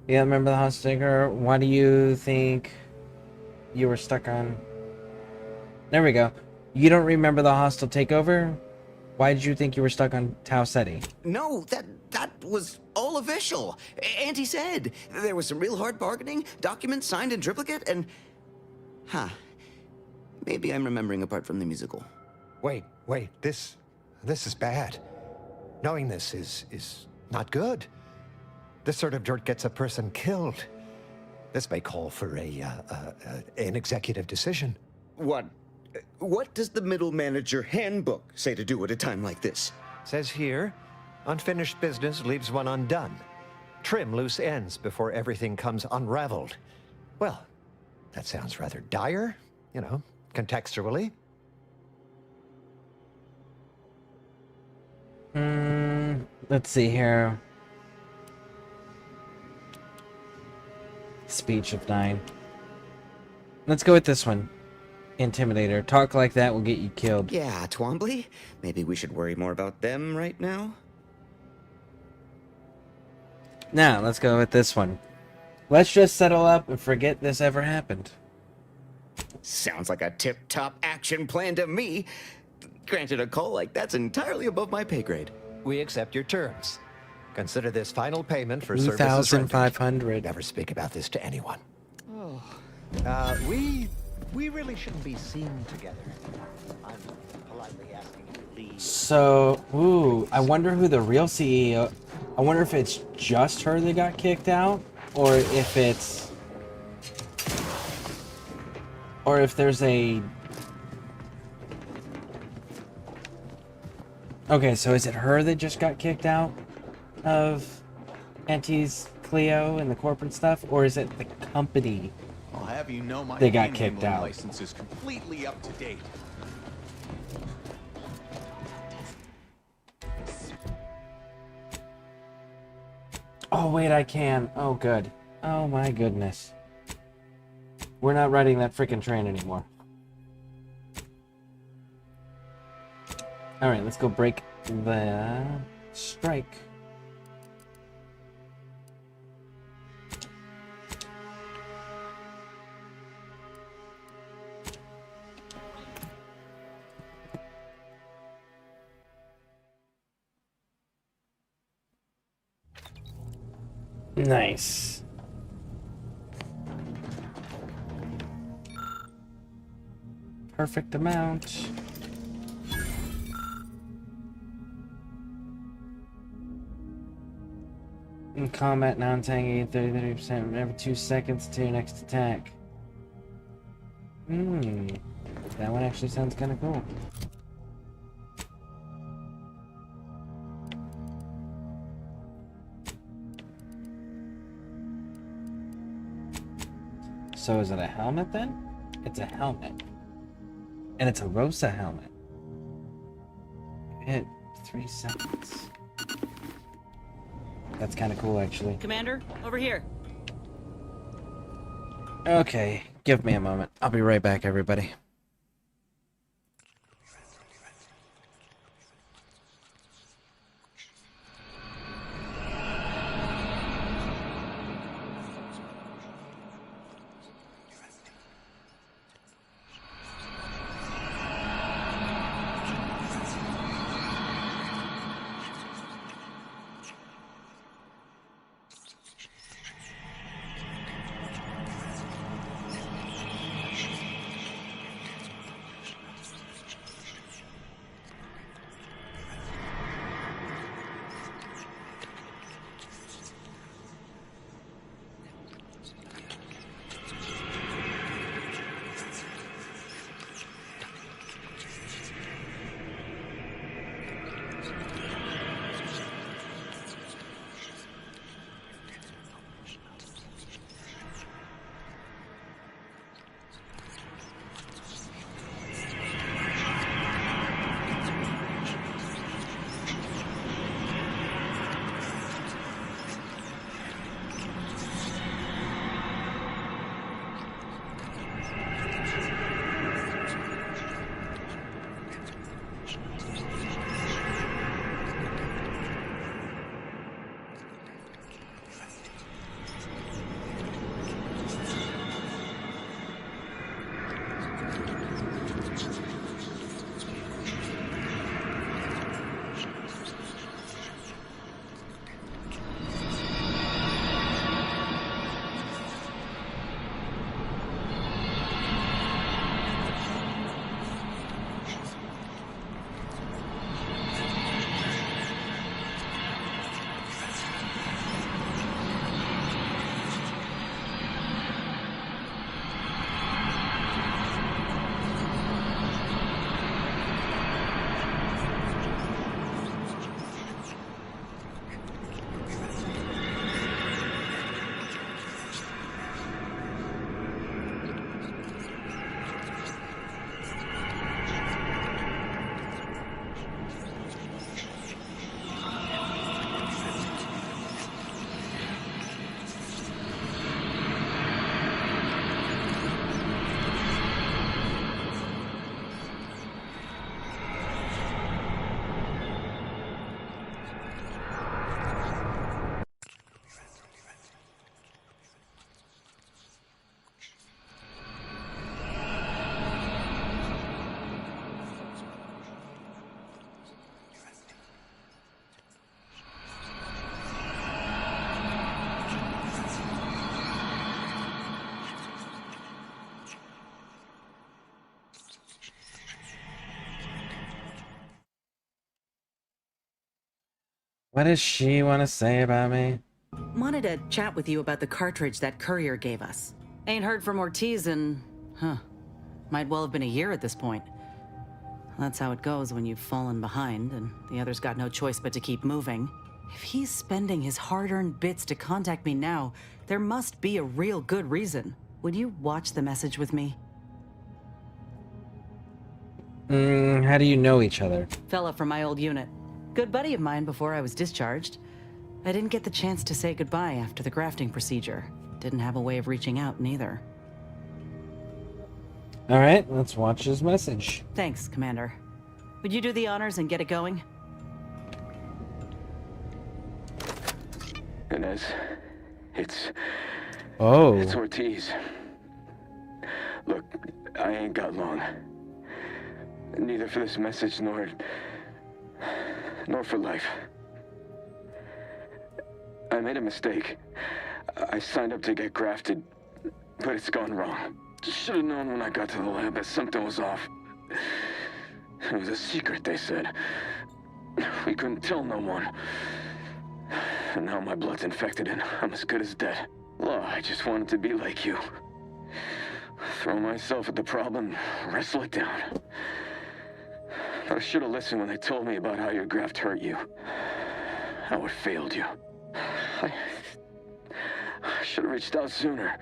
Yeah, remember the hot sticker? Why do you think you were stuck on... There we go. You don't remember the hostile takeover? Why did you think you were stuck on Tau Ceti? No, that was all official. Auntie said there was some real hard bargaining, documents signed in triplicate, and... Huh. Maybe I'm remembering apart from the musical. Wait, this is bad. Knowing this is not good. This sort of dirt gets a person killed. This may call for an executive decision. What does the middle manager handbook say to do at a time like this? Says here, unfinished business leaves one undone. Trim loose ends before everything comes unraveled. Well, that sounds rather dire, you know, contextually. Let's see here. Speech of 9. Let's go with this one. Intimidator. Talk like that will get you killed. Yeah, Twombly. Maybe we should worry more about them right now. Now, let's go with this one. Let's just settle up and forget this ever happened. Sounds like a tip-top action plan to me. Granted, a call like that's entirely above my pay grade. We accept your terms. Consider this final payment for services rendered. 2,500. Never speak about this to anyone. Oh. We really shouldn't be seen together. I'm politely asking you to leave. So, ooh, I wonder who the real CEO... I wonder if it's just her that got kicked out, or if it's... Or if there's a... Okay, so is it her that just got kicked out of Auntie's Cleo and the corporate stuff, or is it the company? I'll have you know my They got kicked panhandling out. license is completely up to date. Oh, wait, I can. Oh, good. Oh, my goodness. We're not riding that freaking train anymore. Alright, let's go break the strike. Nice. Perfect amount. In combat, non-tanking 30% every 2 seconds to your next attack. That one actually sounds kind of cool. So is it a helmet then? It's a helmet. And it's a Rosa helmet. hit 3 seconds. That's kind of cool, actually. Commander, over here. Okay, give me a moment. I'll be right back, everybody. What does she want to say about me? Wanted to chat with you about the cartridge that courier gave us. Ain't heard from Ortiz in, might well have been a year at this point. That's how it goes when you've fallen behind and the other's got no choice but to keep moving. If he's spending his hard-earned bits to contact me now, there must be a real good reason. Would you watch the message with me? How do you know each other? Fella from my old unit. Good buddy of mine before I was discharged. I didn't get the chance to say goodbye after the grafting procedure. Didn't have a way of reaching out neither. Alright, let's watch his message. Thanks, Commander. Would you do the honors and get it going? Inez, it's Ortiz. Look, I ain't got long. Neither for this message nor for life. I made a mistake. I signed up to get grafted, but it's gone wrong. Should have known when I got to the lab that something was off. It was a secret, they said. We couldn't tell no one. And now my blood's infected and I'm as good as dead. Well, I just wanted to be like you. Throw myself at the problem, wrestle it down. But I should have listened when they told me about how your graft hurt you. How it failed you. I should have reached out sooner.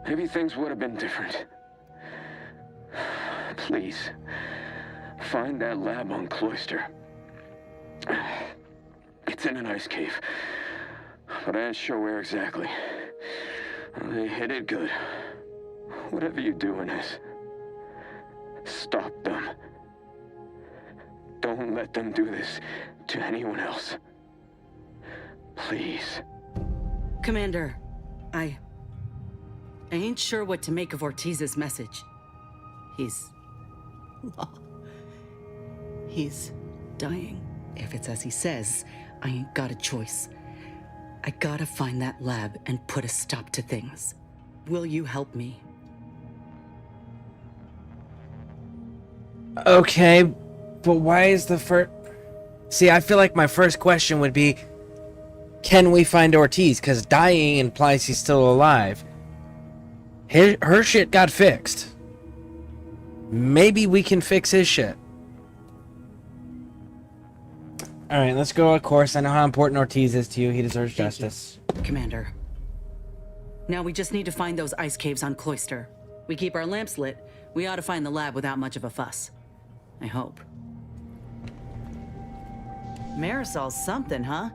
Maybe things would have been different. Please, find that lab on Cloister. It's in an ice cave, but I ain't sure where exactly. They hit it good. Whatever you're doing is, stop them. Don't let them do this to anyone else. Please. Commander, I ain't sure what to make of Ortiz's message. He's dying. If it's as he says, I ain't got a choice. I gotta find that lab and put a stop to things. Will you help me? Okay, but why is the first... See, I feel like my first question would be, can we find Ortiz? Because dying implies he's still alive. Her shit got fixed. Maybe we can fix his shit. Alright, let's go, of course. I know how important Ortiz is to you. He deserves justice. Commander. Now we just need to find those ice caves on Cloister. We keep our lamps lit, we ought to find the lab without much of a fuss. I hope. Marisol's something, huh?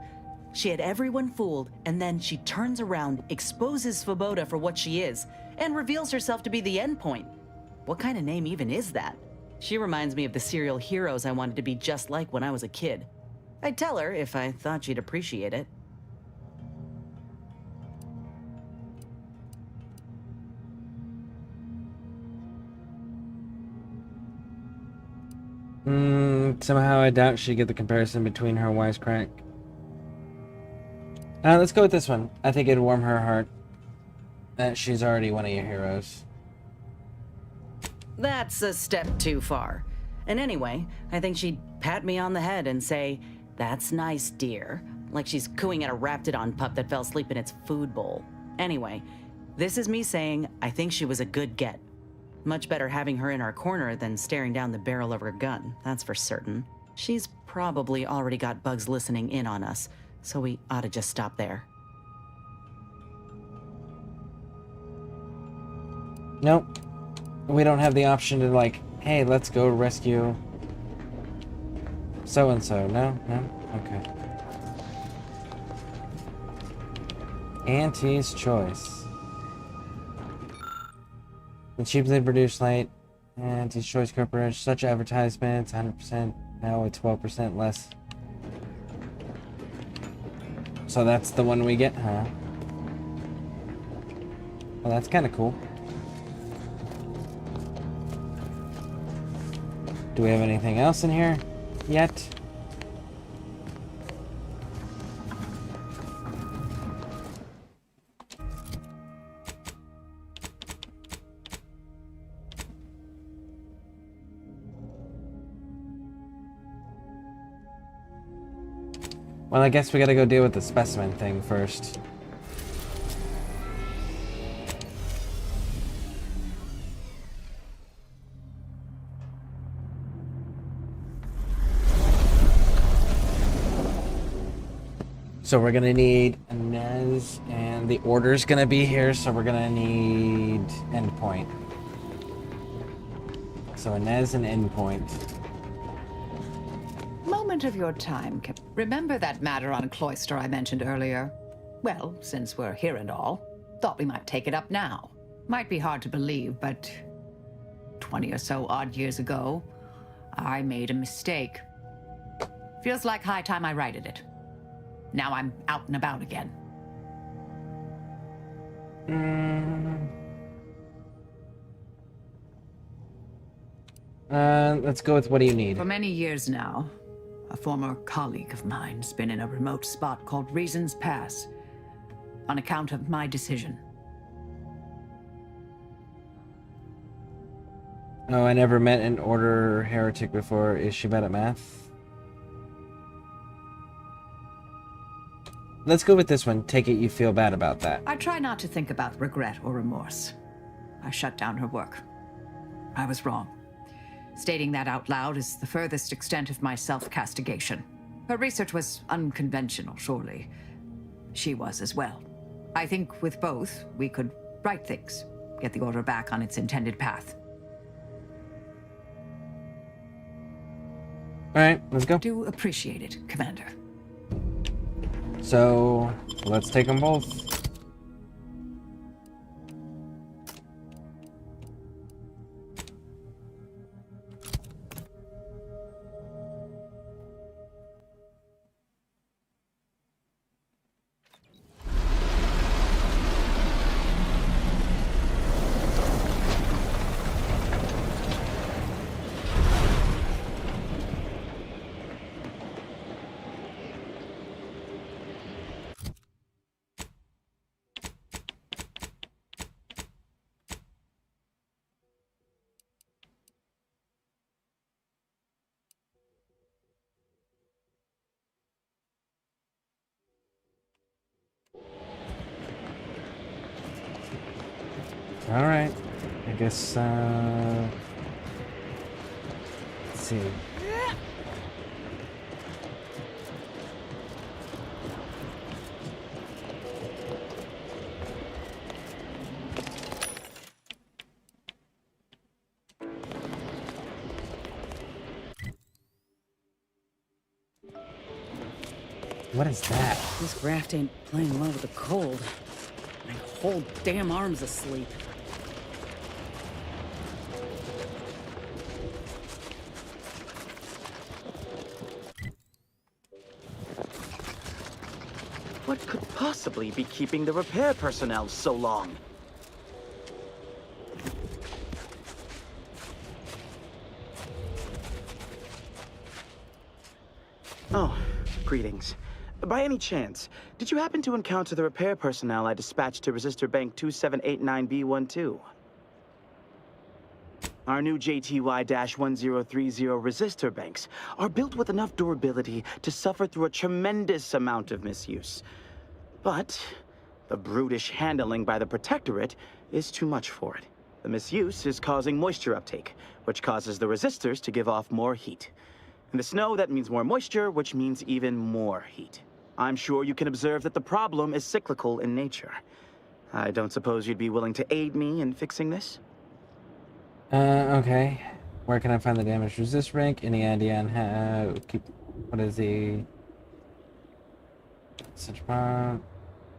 She had everyone fooled, and then she turns around, exposes Svoboda for what she is, and reveals herself to be the endpoint. What kind of name even is that? She reminds me of the serial heroes I wanted to be just like when I was a kid. I'd tell her if I thought she'd appreciate it. Somehow I doubt she'd get the comparison between her wisecrack. Let's go with this one. I think it'd warm her heart that she's already one of your heroes. That's a step too far. And anyway, I think she'd pat me on the head and say, "That's nice, dear," like she's cooing at a Raptidon pup that fell asleep in its food bowl. Anyway, this is me saying I think she was a good get. Much better having her in our corner than staring down the barrel of her gun, that's for certain. She's probably already got bugs listening in on us, so we ought to just stop there. Nope. We don't have the option to, like, hey, let's go rescue so-and-so. No? Okay. Auntie's choice. The cheaply produced light. Auntie's Choice Corporation. Such advertisements. 100%. Now it's 12% less. So that's the one we get, huh? Well, that's kind of cool. Do we have anything else in here yet? Well, I guess we gotta go deal with the specimen thing first. So we're gonna need Inez, and the order's gonna be here, so we're gonna need endpoint. So Inez and endpoint. Moment of your time, remember that matter on Cloister I mentioned earlier? Well, since we're here and all, thought we might take it up now. Might be hard to believe, but 20 or so odd years ago, I made a mistake. Feels like high time I righted it. Now I'm out and about again. Let's go with what do you need? For many years now, a former colleague of mine's been in a remote spot called Reasons Pass on account of my decision. Oh, I never met an order heretic before. Is she bad at math? Let's go with this one. Take it you feel bad about that. I try not to think about regret or remorse. I shut down her work. I was wrong. Stating that out loud is the furthest extent of my self-castigation. Her research was unconventional, surely. She was as well. I think with both, we could right things, get the order back on its intended path. Alright, let's go. Do appreciate it, Commander. So, let's take them both. Alright. I guess, let's see. What is that? This graft ain't playing well with the cold. My whole damn arm's asleep. What could possibly be keeping the repair personnel so long? Oh, greetings. By any chance, did you happen to encounter the repair personnel I dispatched to Resistor Bank 2789B12? Our new JTY-1030 resistor banks are built with enough durability to suffer through a tremendous amount of misuse. But the brutish handling by the Protectorate is too much for it. The misuse is causing moisture uptake, which causes the resistors to give off more heat. In the snow, that means more moisture, which means even more heat. I'm sure you can observe that the problem is cyclical in nature. I don't suppose you'd be willing to aid me in fixing this? Okay. Where can I find the damaged resist rank? Any idea on how... What is the... Such bomb?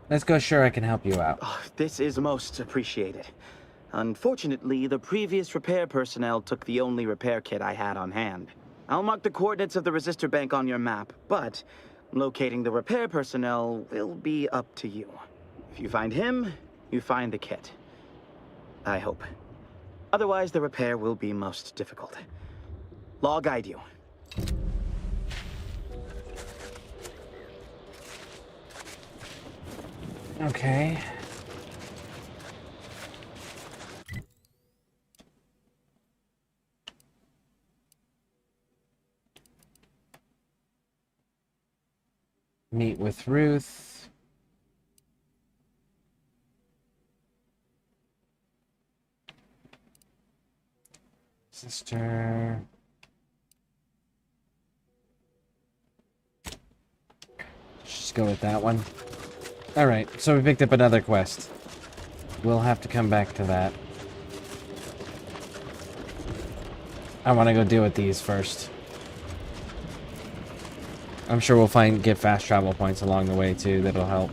Let's go, sure, I can help you out. Oh, this is most appreciated. Unfortunately, the previous repair personnel took the only repair kit I had on hand. I'll mark the coordinates of the resistor bank on your map, but locating the repair personnel will be up to you. If you find him, you find the kit. I hope. Otherwise, the repair will be most difficult. I'll guide you. Okay. Meet with Ruth. Sister. Just go with that one. Alright, so we picked up another quest. We'll have to come back to that. I want to go deal with these first. I'm sure we'll get fast travel points along the way too, that'll help.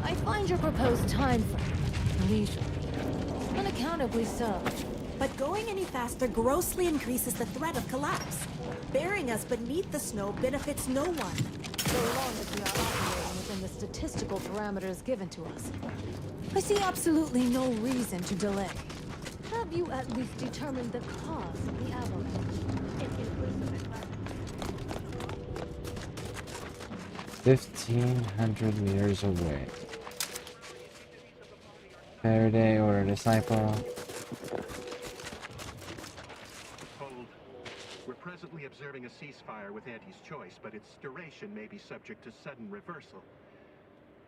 I find your proposed time frame leisurely. Unaccountably so. But going any faster grossly increases the threat of collapse. Burying us beneath the snow benefits no one. So long as we are operating within the statistical parameters given to us. I see absolutely no reason to delay. Have you at least determined the cause of the avalanche? 1,500 meters away. Faraday or a disciple. We're presently observing a ceasefire with Auntie's choice, but its duration may be subject to sudden reversal.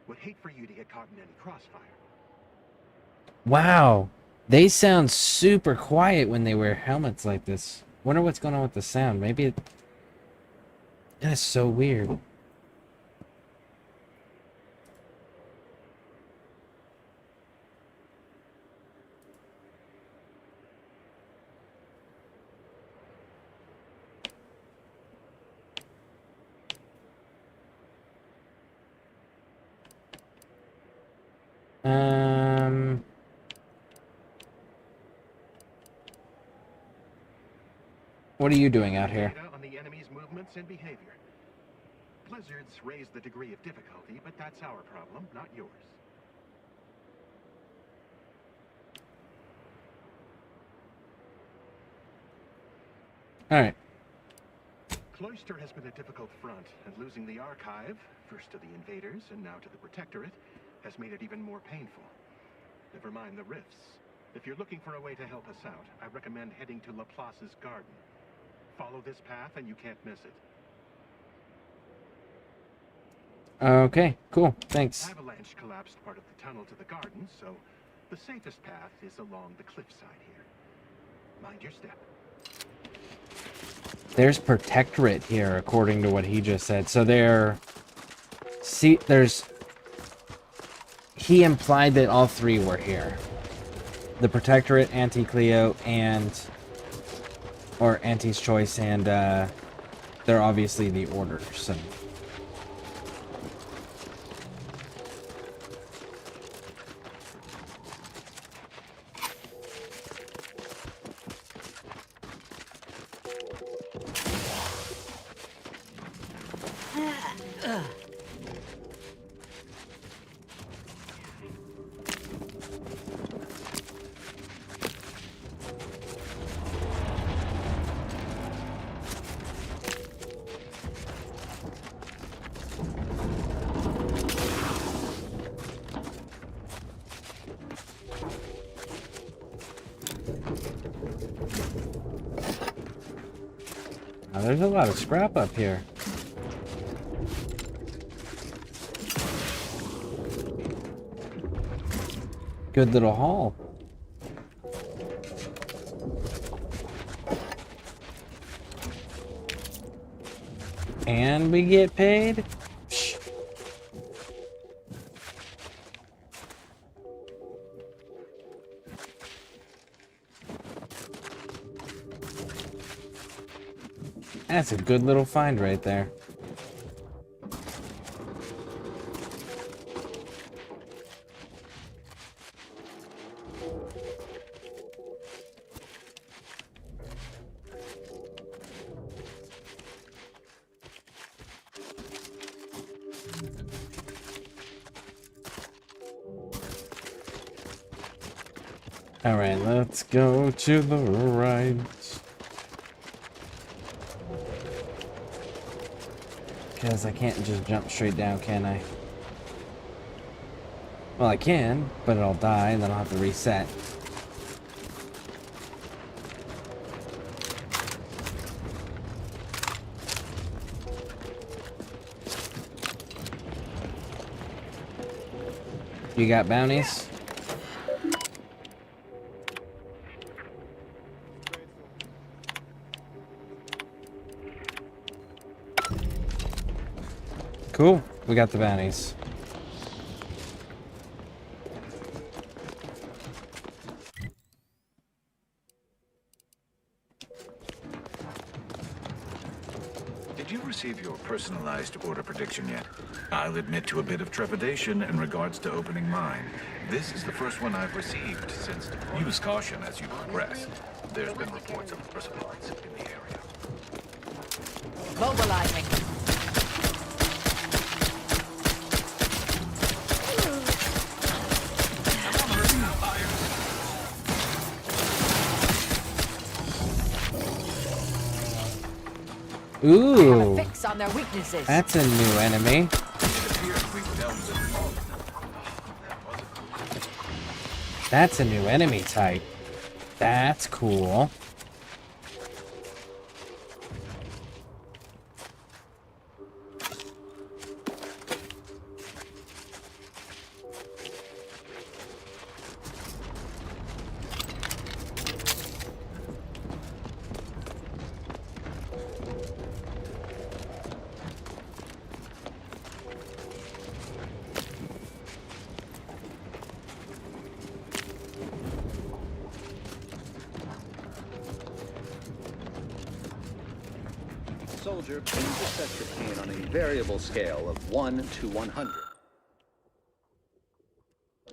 Would hate for you to get caught in any crossfire. Wow, they sound super quiet when they wear helmets like this. Wonder what's going on with the sound. Maybe it... That is so weird. What are you doing out here? Data on the enemy's movements and behavior. Blizzards raise the degree of difficulty, but that's our problem, not yours. Alright. Cloister has been a difficult front, and losing the archive, first to the invaders and now to the Protectorate, has made it even more painful. Never mind the rifts. If you're looking for a way to help us out, I recommend heading to Laplace's garden. Follow this path and you can't miss it. Okay, cool. Thanks. Avalanche collapsed part of the tunnel to the garden, so the safest path is along the cliffside here. Mind your step. There's Protectorate here, according to what he just said. So he implied that all three were here. The Protectorate, Anti-Cleo, or Anti's Choice, and they're obviously the Order, so... Now, there's a lot of scrap up here. Good little haul. And we get paid? Psh. That's a good little find right there. All right, let's go to the right. Because I can't just jump straight down, can I? Well, I can, but it'll die, and then I'll have to reset. You got bounties? Cool. We got the bounties. Did you receive your personalized order prediction yet? I'll admit to a bit of trepidation in regards to opening mine. This is the first one I've received since deployment. Use caution as you progress. There's been reports of supplies in the area. Mobilizing. Ooh, Fix on their weaknesses. that's a new enemy. That's a new enemy type. That's cool. Soldier, please assess your pain on a variable scale of 1 to 100.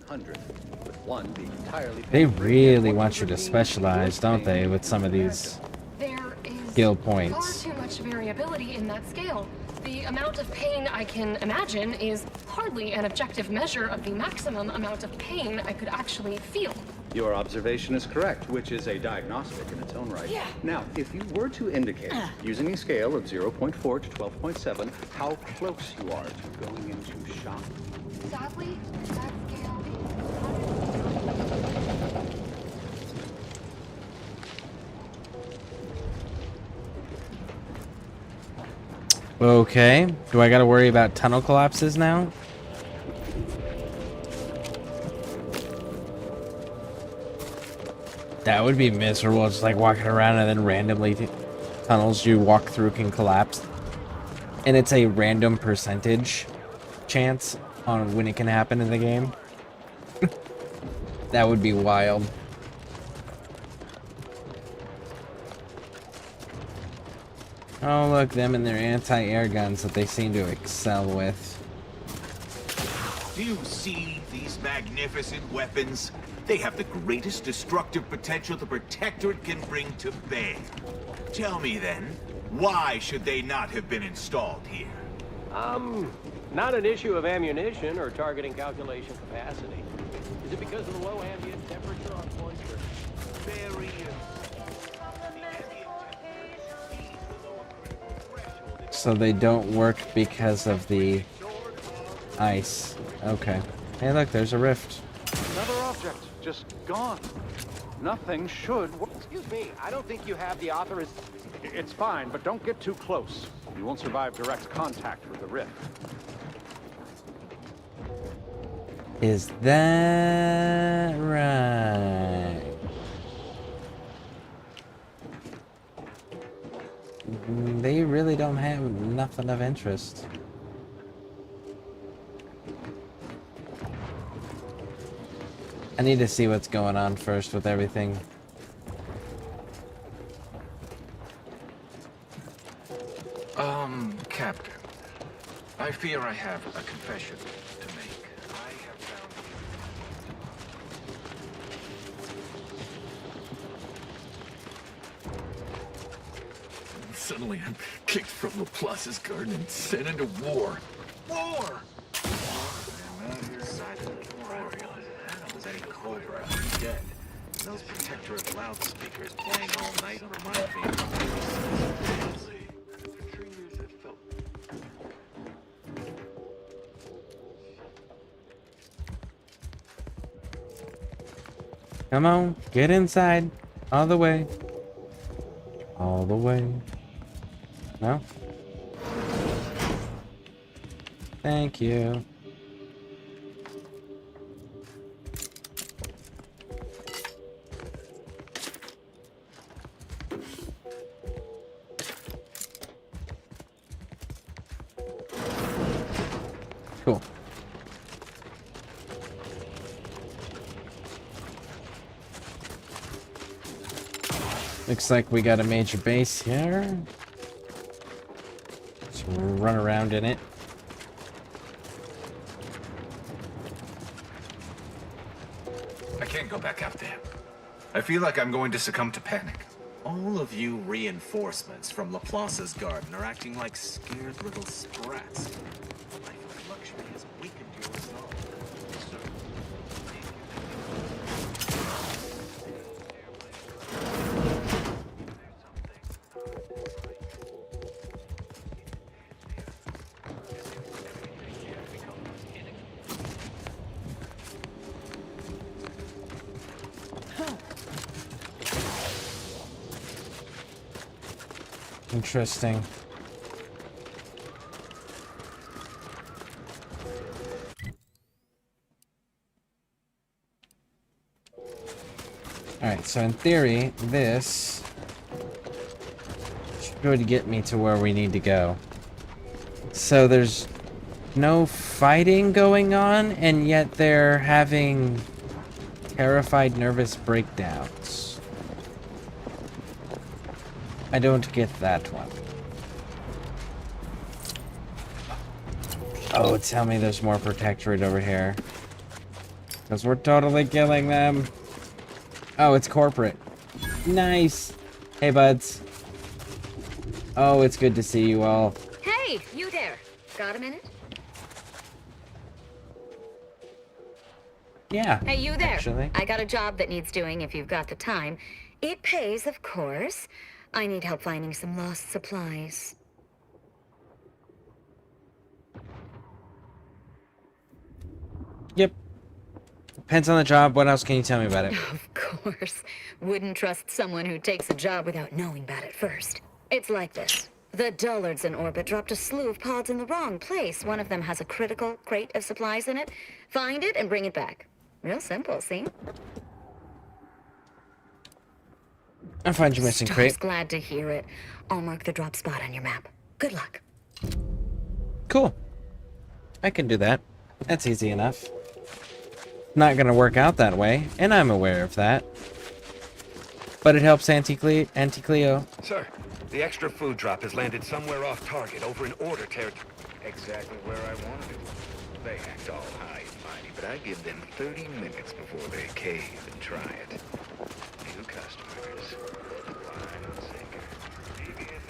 100, with one being entirely They pain-free, really and want you to 100 being specialize, less don't they, pain with some of than these There is skill far points. too much variability in that scale. The amount of pain I can imagine is hardly an objective measure of the maximum amount of pain I could actually feel. Your observation is correct, which is a diagnostic in its own right. Yeah. Now, if you were to indicate, using a scale of 0.4 to 12.7, how close you are to going into shock. Sadly, that scale Okay. Do I gotta worry about tunnel collapses now? That would be miserable, just like walking around and then randomly tunnels you walk through can collapse. And it's a random percentage chance on when it can happen in the game. That would be wild. Oh look, them and their anti-air guns that they seem to excel with. Do you see these magnificent weapons? They have the greatest destructive potential the Protectorate can bring to bear. Tell me then, why should they not have been installed here? Not an issue of ammunition or targeting calculation capacity. Is it because of the low ambient temperature on Cloister? Very So they don't work because of the ice. Okay. Hey look, there's a rift. Another object, just gone. Nothing should. Excuse me, I don't think you have the authorization. It's fine, but don't get too close. You won't survive direct contact with the rift. Is that right? They really don't have nothing of interest. I need to see what's going on first with everything. Captain, I fear I have a confession to make. I have found Suddenly I'm kicked from Laplace's garden and sent into war. War! I'm out here silent. I realized that was Eddie Cobra. I'm dead. Those Protectorate loudspeakers playing all night remind me of trees that felt. Come on, get inside. All the way. All the way. No? Thank you. Cool. Looks like we got a major base here. Let's run around in it. I can't go back out there. I feel like I'm going to succumb to panic. All of you reinforcements from Laplace's garden are acting like scared little sprats. Life of luxury has weakened your resolve. Interesting. Alright, so in theory, this should get me to where we need to go. So there's no fighting going on, and yet they're having terrified, nervous breakdowns. I don't get that one. Oh, tell me there's more Protectorate over here. Because we're totally killing them. Oh, it's corporate. Nice. Hey, buds. Oh, it's good to see you all. Hey, you there. Got a minute? Yeah. Hey, you there. Actually. I got a job that needs doing if you've got the time. It pays, of course. I need help finding some lost supplies. Yep. Depends on the job. What else can you tell me about it? Of course. Wouldn't trust someone who takes a job without knowing about it first. It's like this. The dullards in orbit dropped a slew of pods in the wrong place. One of them has a critical crate of supplies in it. Find it and bring it back. Real simple, see? I'll find your missing crate. Glad to hear it. I'll mark the drop spot on your map. Good luck. Cool. I can do that. That's easy enough. Not gonna work out that way, and I'm aware of that. But it helps Auntie Cleo. Sir, the extra food drop has landed somewhere off target over in order territory. Exactly where I wanted it. They act all high and mighty, but I give them 30 minutes before they cave and try it. New customers. Line and sinker. Devious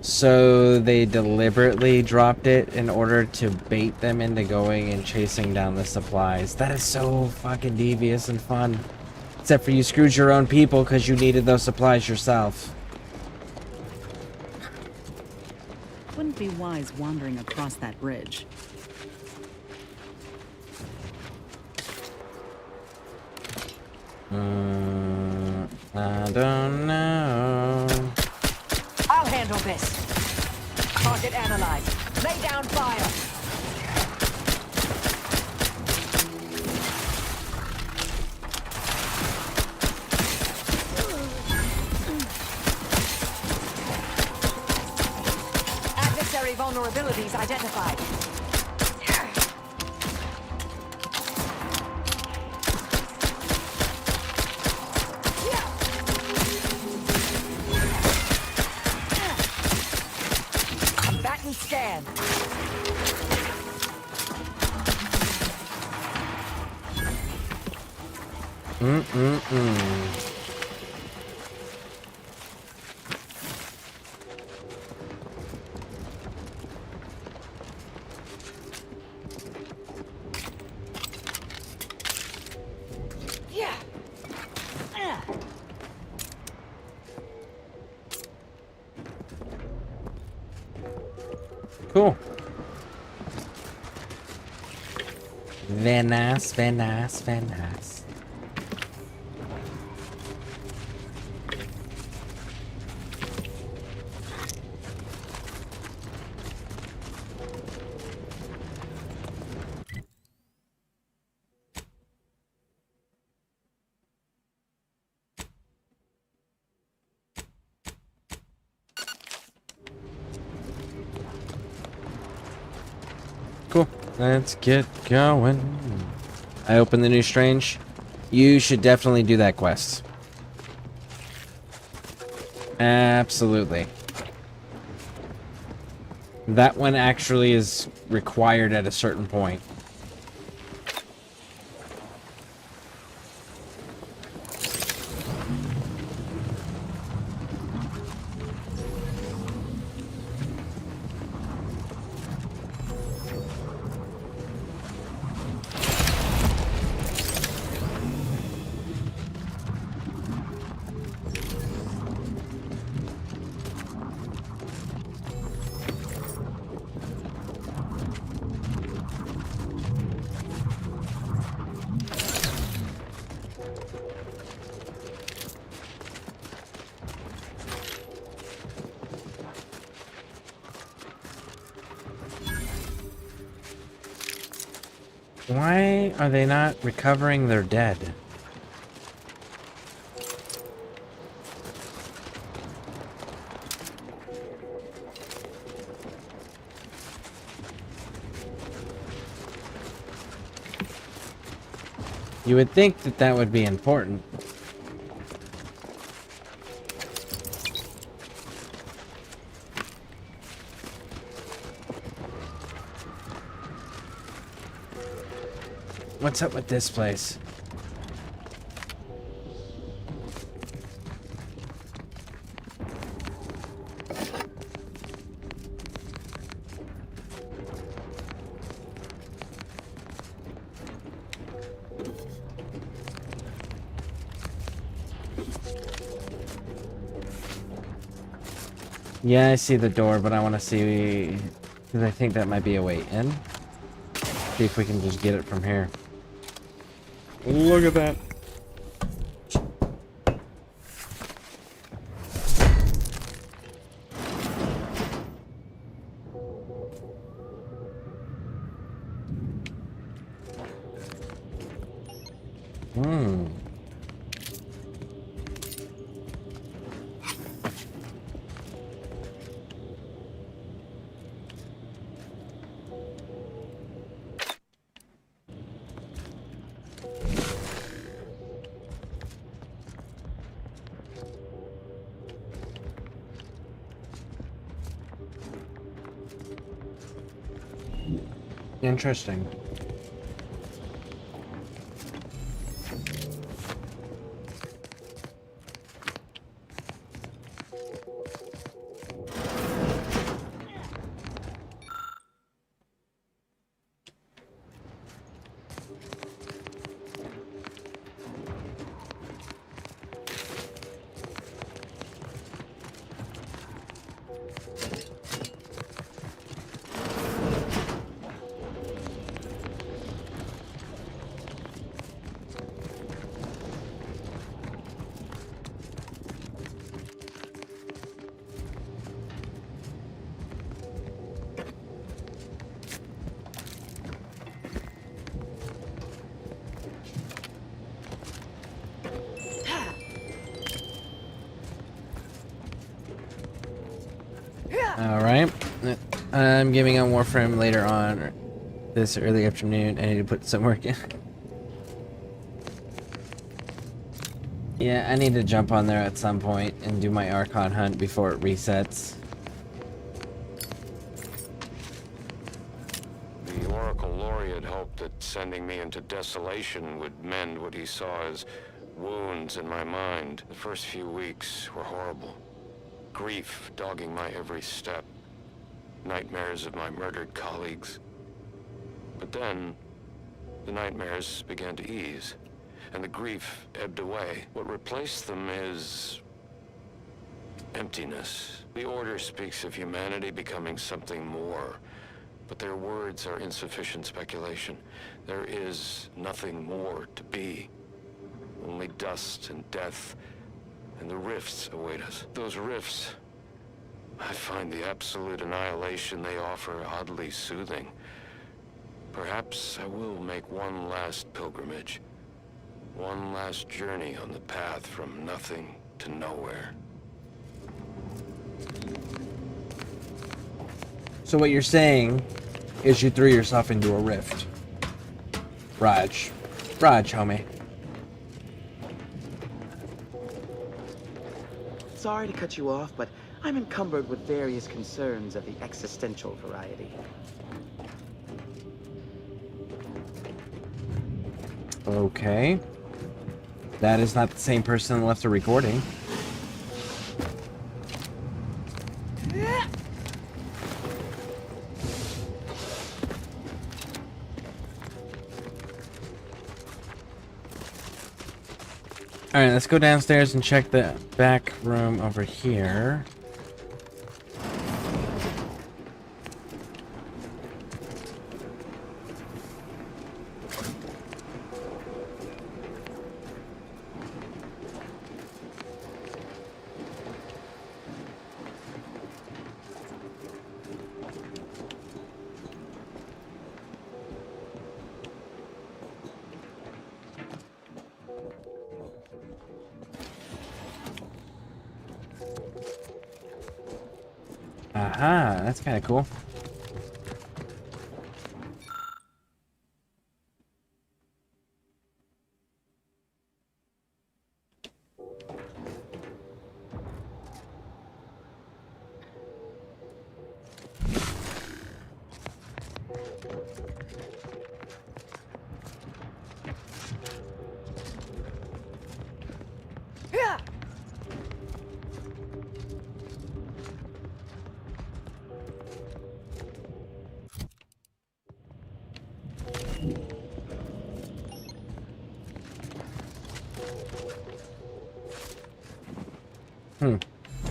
So they deliberately dropped it in order to bait them into going and chasing down the supplies. That is so fucking devious and fun. Except for you screwed your own people because you needed those supplies yourself. Wouldn't be wise wandering across that bridge. I don't know. I'll handle this. Target analyzed. Lay down fire. Adversary vulnerabilities identified. Combatant scan. Yeah. Cool. Very nice, very nice, very nice. Cool. Let's get going. I opened the new Strange. You should definitely do that quest. Absolutely. That one actually is required at a certain point. Why are they not recovering their dead? You would think that that would be important. What's up with this place? Yeah, I see the door, but I want to see, because I think that might be a way in. See if we can just get it from here. Look at that. Interesting. Alright. I'm giving on Warframe later on this early afternoon. I need to put some work in. Yeah, I need to jump on there at some point and do my Archon hunt before it resets. The Oracle Laureate hoped that sending me into desolation would mend what he saw as wounds in my mind. The first few weeks were horrible. Grief dogging my every step. Nightmares of my murdered colleagues. But then, the nightmares began to ease, and the grief ebbed away. What replaced them is emptiness. The Order speaks of humanity becoming something more, but their words are insufficient speculation. There is nothing more to be. Only dust and death, and the rifts await us. Those rifts, I find the absolute annihilation they offer oddly soothing. Perhaps I will make one last pilgrimage. One last journey on the path from nothing to nowhere. So what you're saying is you threw yourself into a rift. Raj, homie. Sorry to cut you off, but I'm encumbered with various concerns of the existential variety. Okay. That is not the same person that left the recording. Alright, let's go downstairs and check the back room over here. Aha, that's kind of cool.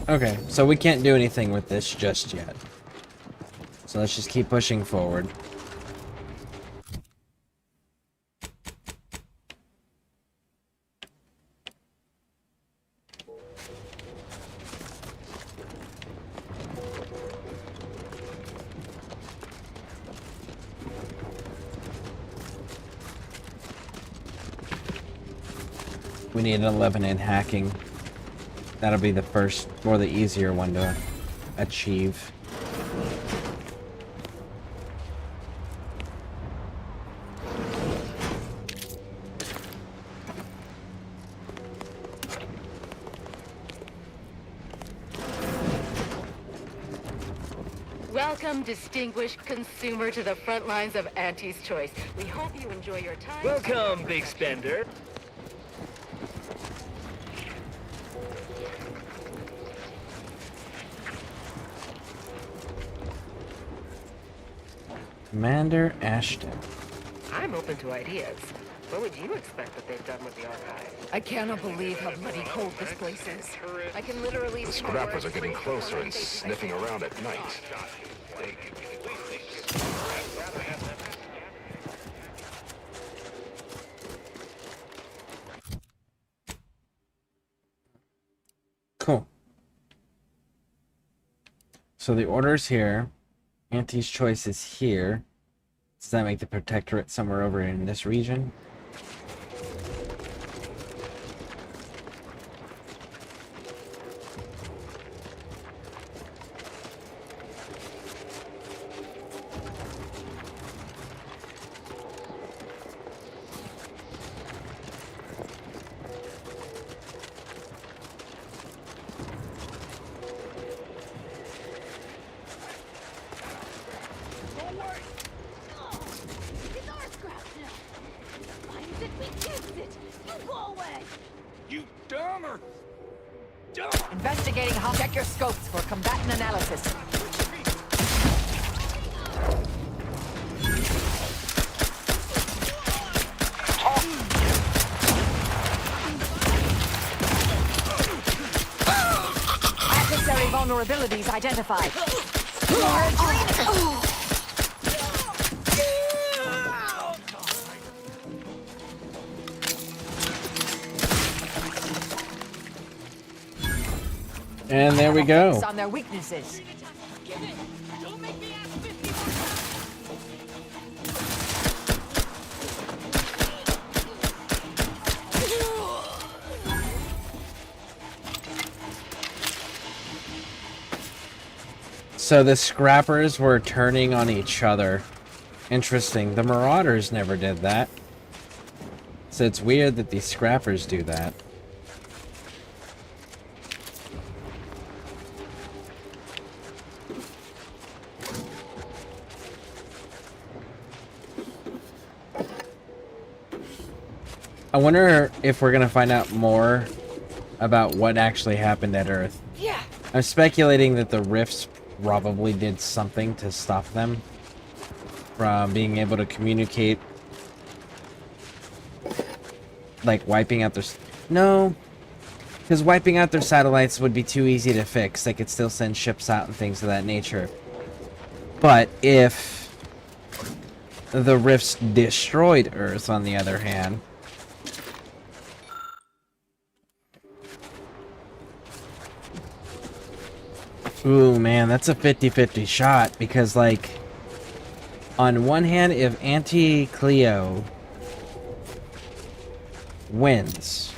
Okay, so we can't do anything with this just yet. So let's just keep pushing forward. We need an 11 in hacking. That'll be the first, or the easier one to achieve. Welcome, distinguished consumer, to the front lines of Auntie's Choice. We hope you enjoy your time. Welcome, big spender. Commander Ashton. I'm open to ideas. What would you expect that they've done with the archive? I cannot believe how bloody cold this place is. I can literally... The scrappers are getting closer and sniffing around at night. Cool. So the order's here. Auntie's Choice is here. Does that make the Protectorate somewhere over in this region? Investigating how. Check your scopes for combatant analysis. Adversary vulnerabilities identified. And there we go. On their weaknesses. So the scrappers were turning on each other. Interesting. The Marauders never did that. So it's weird that these scrappers do that. I wonder if we're gonna find out more about what actually happened at Earth. Yeah. I'm speculating that the rifts probably did something to stop them from being able to communicate, like wiping out their... No, because wiping out their satellites would be too easy to fix. They could still send ships out and things of that nature. But if the rifts destroyed Earth, on the other hand... Ooh, man, that's a 50-50 shot, because, like, on one hand, if Auntie Cleo wins,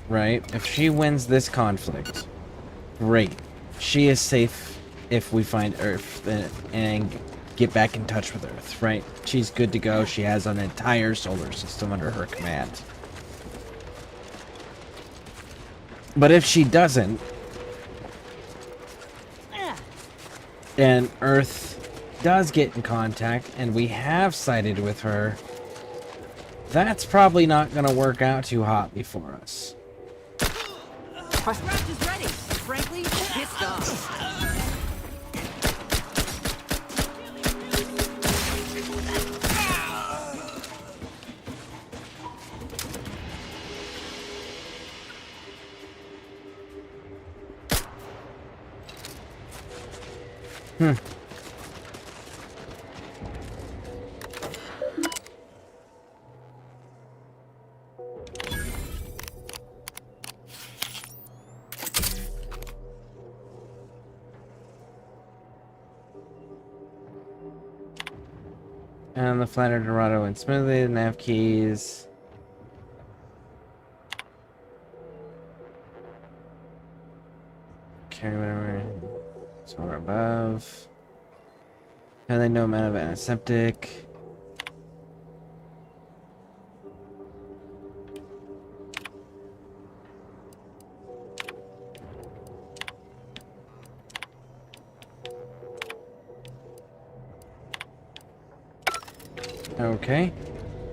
right? If she wins this conflict, great. She is safe if we find Earth and get back in touch with Earth, right? She's good to go. She has an entire solar system under her command. But if she doesn't, and Earth does get in contact, and we have sided with her, that's probably not going to work out too hotly for us. Our scratch is ready. Frankly, pissed off. And the flight of Dorado went smoothly. The nav keys. Carry whatever. Somewhere above. And then no amount of antiseptic. Okay.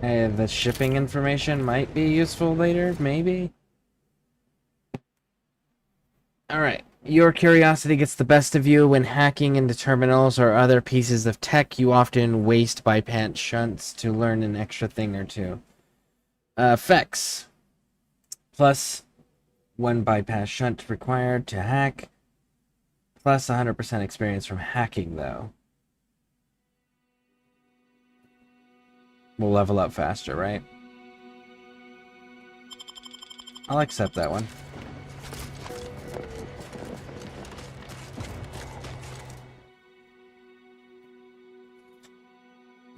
The shipping information might be useful later, maybe? Alright. Your curiosity gets the best of you when hacking into terminals or other pieces of tech. You often waste bypass shunts to learn an extra thing or two. Effects. Plus 1 bypass shunt required to hack. Plus 100% experience from hacking, though. We'll level up faster, right? I'll accept that one.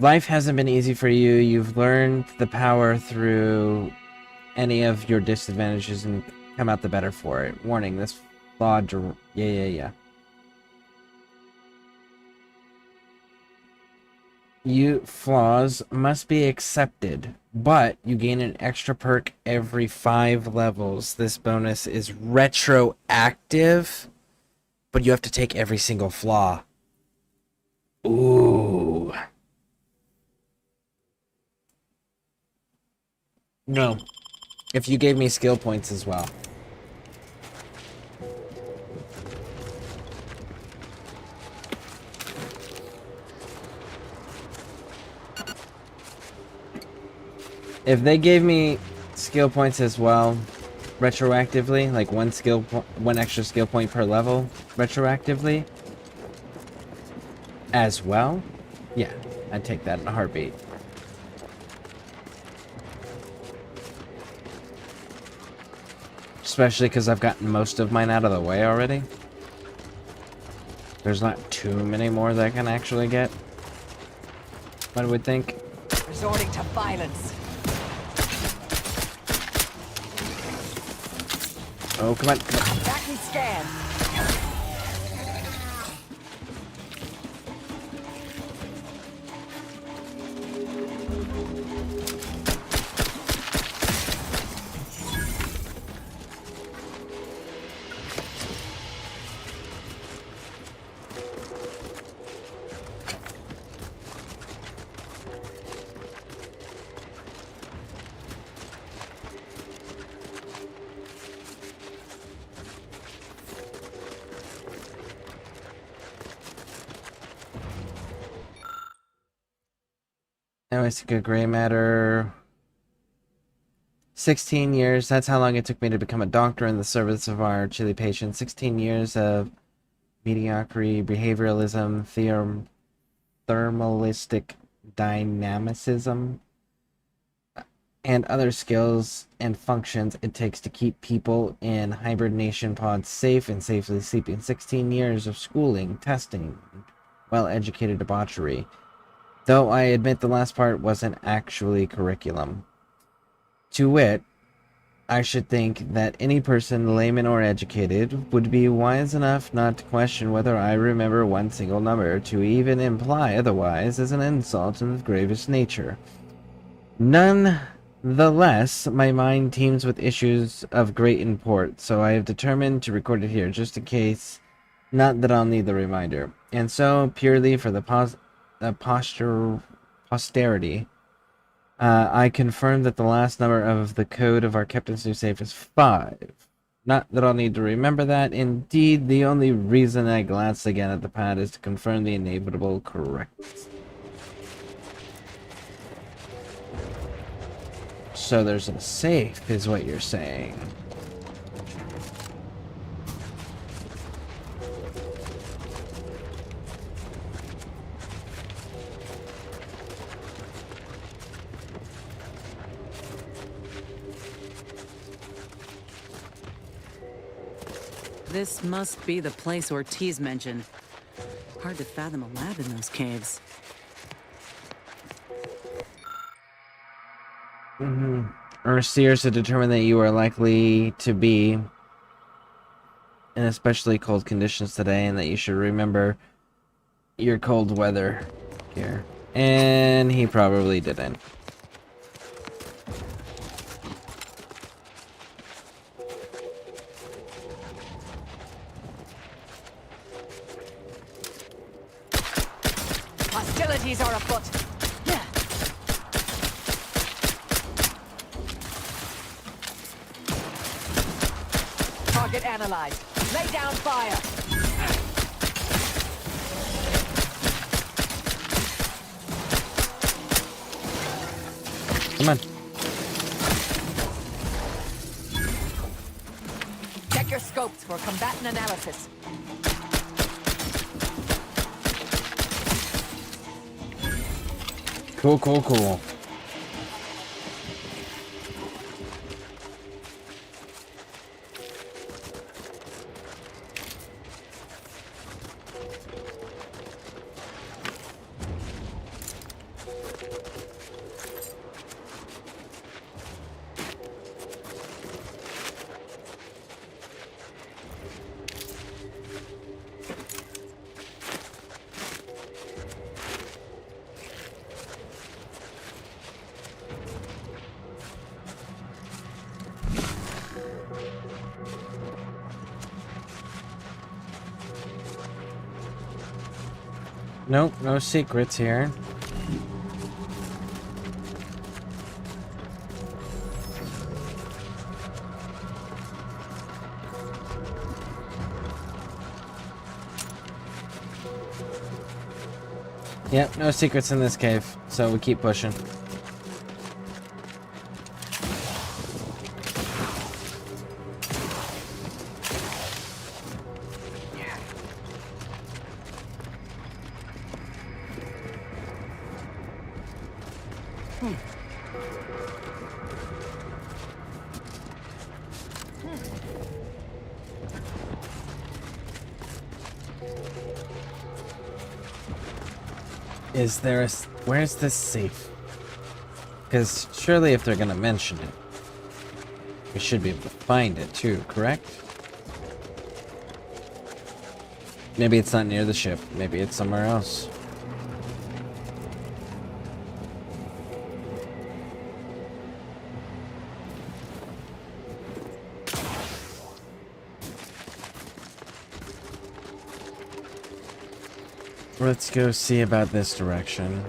Life hasn't been easy for you. You've learned the power through any of your disadvantages and come out the better for it. Warning, this flawed... Yeah. You flaws must be accepted, but you gain an extra perk every 5 levels. This bonus is retroactive, but you have to take every single flaw. Ooh. No. If you gave me skill points as well. If they gave me skill points as well, retroactively, like one extra skill point per level, retroactively, as well, yeah, I'd take that in a heartbeat. Especially because I've gotten most of mine out of the way already. There's not too many more that I can actually get, I would think. Resorting to violence. Oh, come on, come on. Back and scan. Now it's a good gray matter. 16 years. That's how long it took me to become a doctor in the service of our Chile patients. 16 years of mediocrity, behavioralism, thermalistic dynamicism, and other skills and functions it takes to keep people in hibernation pods safe and safely sleeping. 16 years of schooling, testing, well-educated debauchery. Though I admit the last part wasn't actually curriculum. To wit, I should think that any person, layman or educated, would be wise enough not to question whether I remember one single number. To even imply otherwise is an insult of the gravest nature. Nonetheless, my mind teems with issues of great import, so I have determined to record it here, just in case. Not that I'll need the reminder. And so, purely for the posterity, I confirm that the last number of the code of our Captain's new safe is 5. Not that I'll need to remember that. Indeed, the only reason I glance again at the pad is to confirm the inevitable correctness. So there's a safe, is what you're saying. This must be the place Ortiz mentioned. Hard to fathom a lab in those caves. Our seers have determined that you are likely to be in especially cold conditions today, and that you should remember your cold weather here. And he probably didn't. Hostilities are afoot. Target analyzed. Lay down fire. Come on. Check your scopes for combatant analysis. Cool, cool, cool. Nope, no secrets here. Yep, no secrets in this cave, so we keep pushing. Is there a... Where's this safe? Because surely if they're gonna mention it, we should be able to find it too, correct? Maybe it's not near the ship. Maybe it's somewhere else. Let's go see about this direction.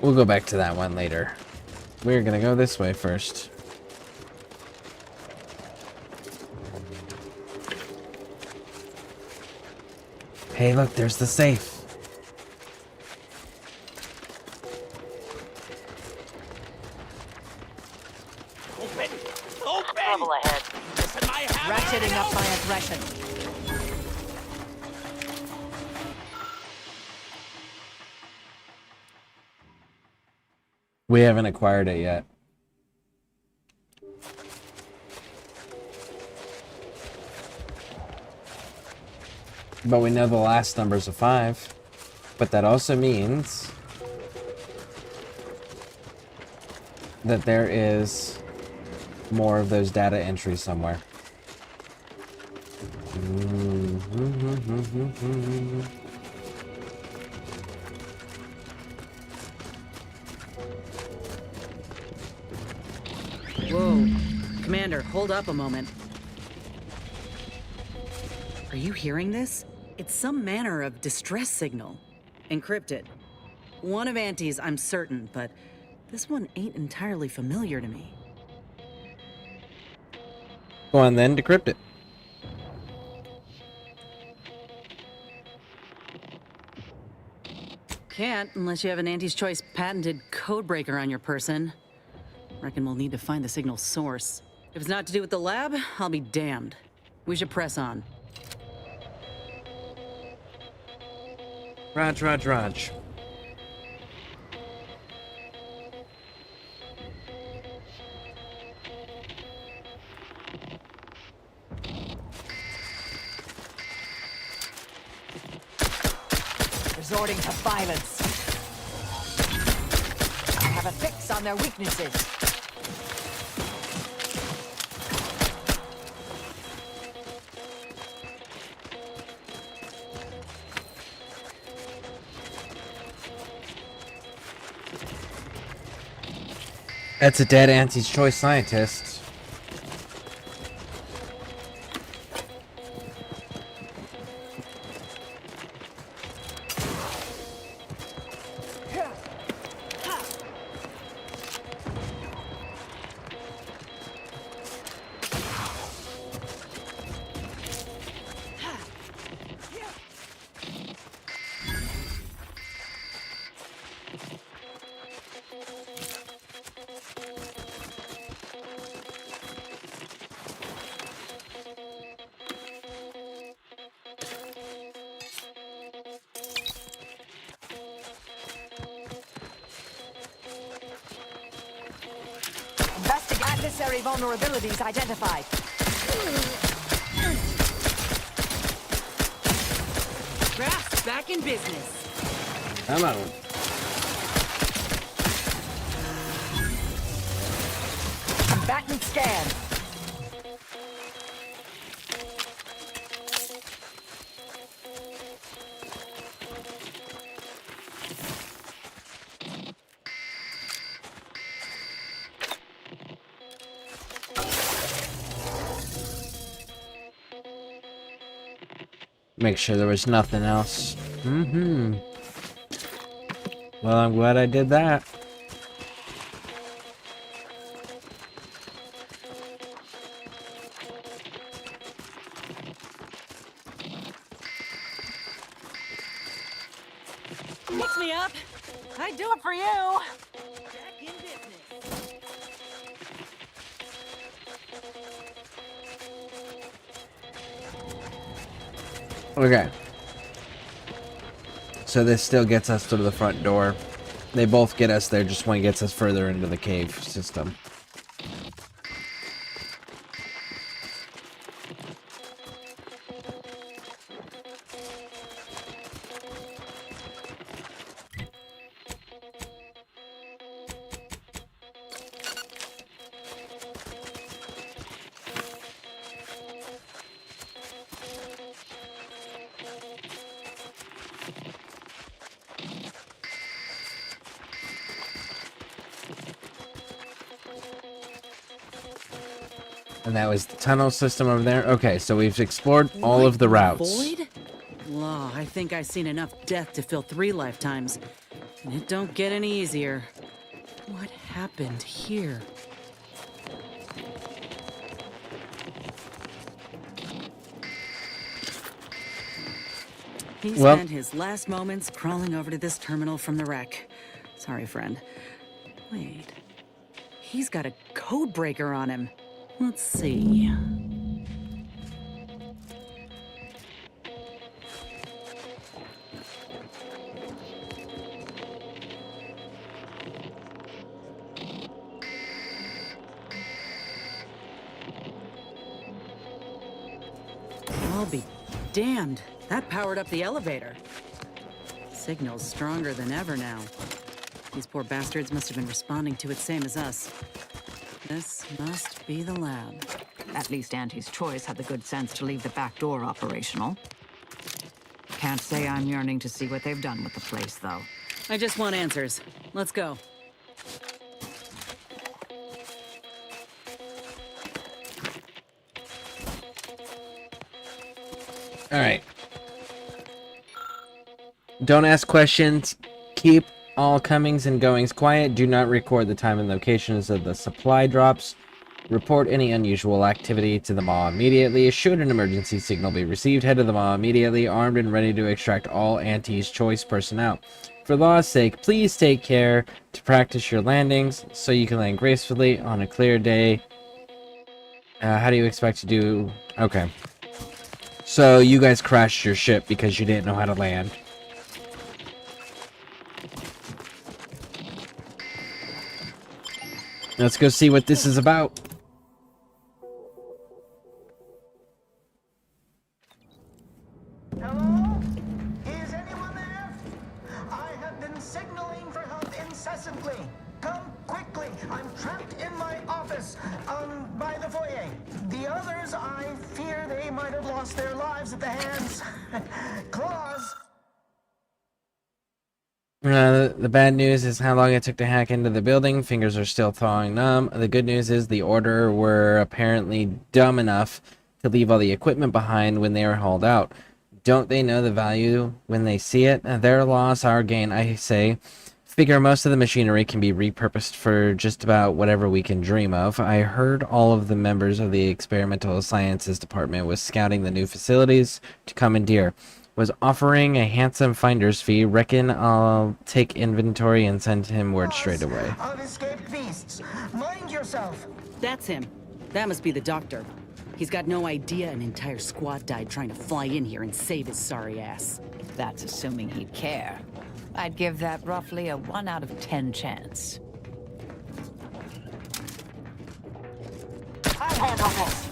We'll go back to that one later. We're gonna go this way first. Hey, look, there's the safe. Trouble ahead. Ratcheting up my aggression. We haven't acquired it yet. But we know the last number's a 5. But that also means that there is more of those data entries somewhere. Whoa. Commander, hold up a moment. Are you hearing this? It's some manner of distress signal. Encrypted. One of Auntie's, I'm certain, but this one ain't entirely familiar to me. Go on then, decrypt it. Can't unless you have an Auntie's Choice patented codebreaker on your person. Reckon we'll need to find the signal's source. If it's not to do with the lab, I'll be damned. We should press on. Raj. resorting to violence. I have a fix on their weaknesses. That's a dead Auntie's Choice scientist. Adversary vulnerabilities identified. Craft's back in business. Come on. Combatant scan. Make sure there was nothing else. Well, I'm glad I did that. Mix me up. I'd do it for you. Back in business. Okay. So this still gets us to the front door. They both get us there, just one gets us further into the cave system. And that was the tunnel system over there. Okay, so we've explored all of the routes. Void? Law, I think I've seen enough death to fill 3 lifetimes. And it don't get any easier. What happened here? He spent his last moments crawling over to this terminal from the wreck. Sorry, friend. Wait. He's got a code breaker on him. Let's see. I'll be damned. That powered up the elevator. Signal's stronger than ever now. These poor bastards must have been responding to it same as us. This must be the lab. At least Auntie's Choice had the good sense to leave the back door operational. Can't say I'm yearning to see what they've done with the place, though. I just want answers. Let's go. Alright. Don't ask questions. Keep all comings and goings quiet. Do not record the time and locations of the supply drops. Report any unusual activity to the mall immediately. Should an emergency signal be received, head to the mall immediately, armed and ready to extract all Auntie's Choice personnel. For law's sake, please take care to practice your landings so you can land gracefully on a clear day. How do you expect to do... Okay. So you guys crashed your ship because you didn't know how to land. Let's go see what this is about. Hello? Is anyone there? lost their lives at the hands. Claws. The bad news is how long it took to hack into the building. Fingers are still thawing numb. The good news is the Order were apparently dumb enough to leave all the equipment behind when they were hauled out. Don't they know the value when they see it? Their loss, our gain, I say. Figure most of the machinery can be repurposed for just about whatever we can dream of. I heard all of the members of the Experimental Sciences Department was scouting the new facilities to commandeer. Was offering a handsome finder's fee. Reckon I'll take inventory and send him word straight away. Of escaped beasts. Mind yourself. That's him. That must be the doctor. He's got no idea an entire squad died trying to fly in here and save his sorry ass. That's assuming he'd care. I'd give that roughly a 1 out of 10 chance. I'll handle this.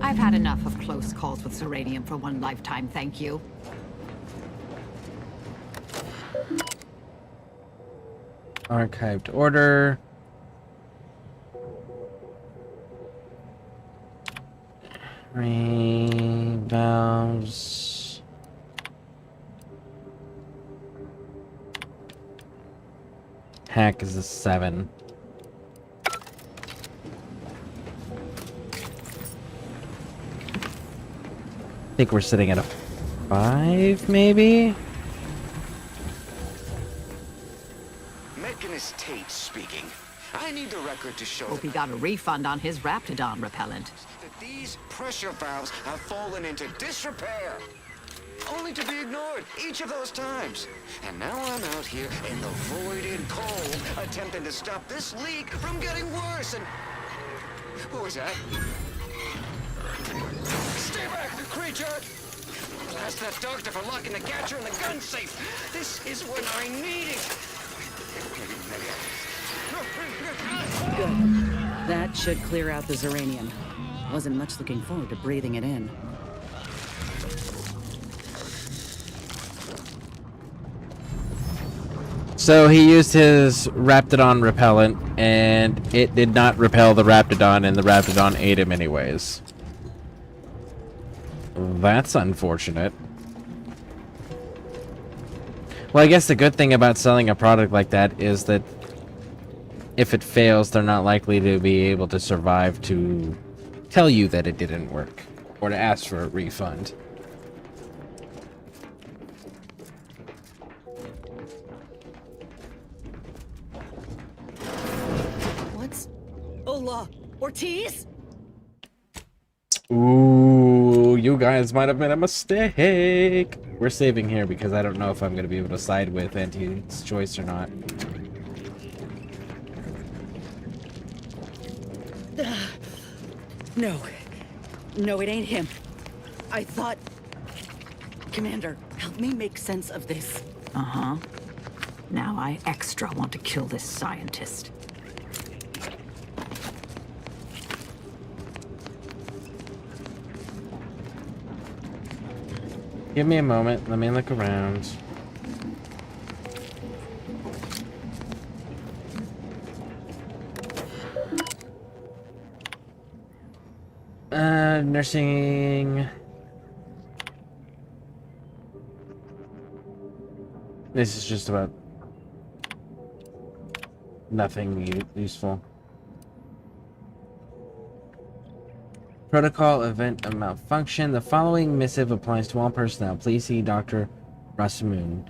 I've had enough of close calls with Zeranium for one lifetime, thank you. Archived order. Valves. Hack is a 7. I think we're sitting at a 5, maybe? Mechanist Tate speaking. I need the record to show Hope he got a refund on his Raptidon repellent. that these pressure valves have fallen into disrepair. Only to be ignored each of those times. And now I'm out here in the void and cold, attempting to stop this leak from getting worse. And what was that? Stay back, creature! Blast that doctor for locking the gadget in the gun safe. This is when I need it. Good. That should clear out the Zeranium. Wasn't much looking forward to breathing it in. So he used his Raptidon repellent, and it did not repel the Raptidon, and the Raptidon ate him anyways. That's unfortunate. Well, I guess the good thing about selling a product like that is that if it fails, they're not likely to be able to survive to tell you that it didn't work, or to ask for a refund. What's... Hola, Ortiz? Ooh, you guys might have made a mistake. We're saving here because I don't know if I'm going to be able to side with Anti's choice or not. No. No, it ain't him. I thought... Commander, help me make sense of this. Uh-huh. Now I extra want to kill this scientist. Give me a moment. Let me look around. Nursing. This is just about nothing useful. Protocol event of malfunction. The following missive applies to all personnel. Please see Dr. Rasmussen.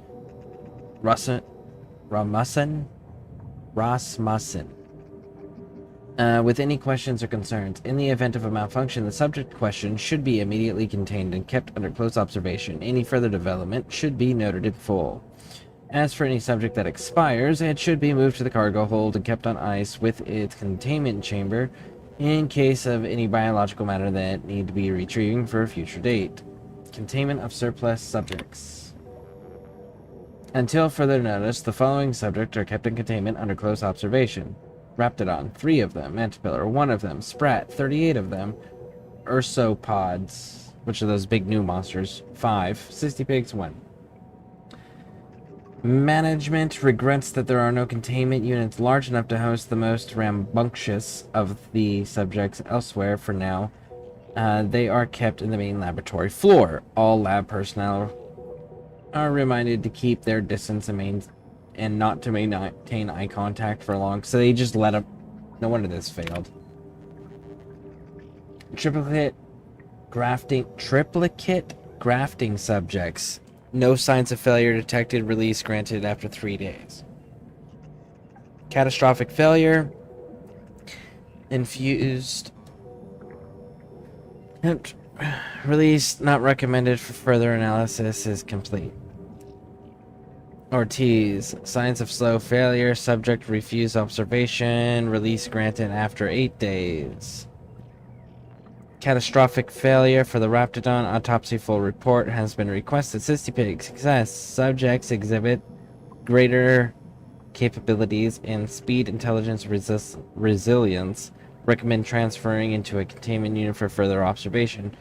With any questions or concerns. In the event of a malfunction, the subject question should be immediately contained and kept under close observation. Any further development should be noted in full. As for any subject that expires, it should be moved to the cargo hold and kept on ice with its containment chamber in case of any biological matter that need to be retrieving for a future date. Containment of surplus subjects. Until further notice, the following subjects are kept in containment under close observation. Raptidon, 3 of them. Antipillar, 1 of them. Sprat, 38 of them. Ursopods, which are those big new monsters, 5. Cystypigs, 1. Management regrets that there are no containment units large enough to host the most rambunctious of the subjects elsewhere for now. They are kept in the main laboratory floor. All lab personnel are reminded to keep their distance and not to maintain eye contact for long. So they just let them. No wonder this failed. Triplicate grafting subjects. No signs of failure detected. Release granted after 3 days. Catastrophic failure. Infused. Release not recommended for further analysis is complete. Ortiz. Signs of slow failure. Subject refused observation. Release granted after 8 days. Catastrophic failure for the Raptidon. Autopsy full report has been requested. Cystipig success. Subjects exhibit greater capabilities in speed, intelligence, resilience. Recommend transferring into a containment unit for further observation.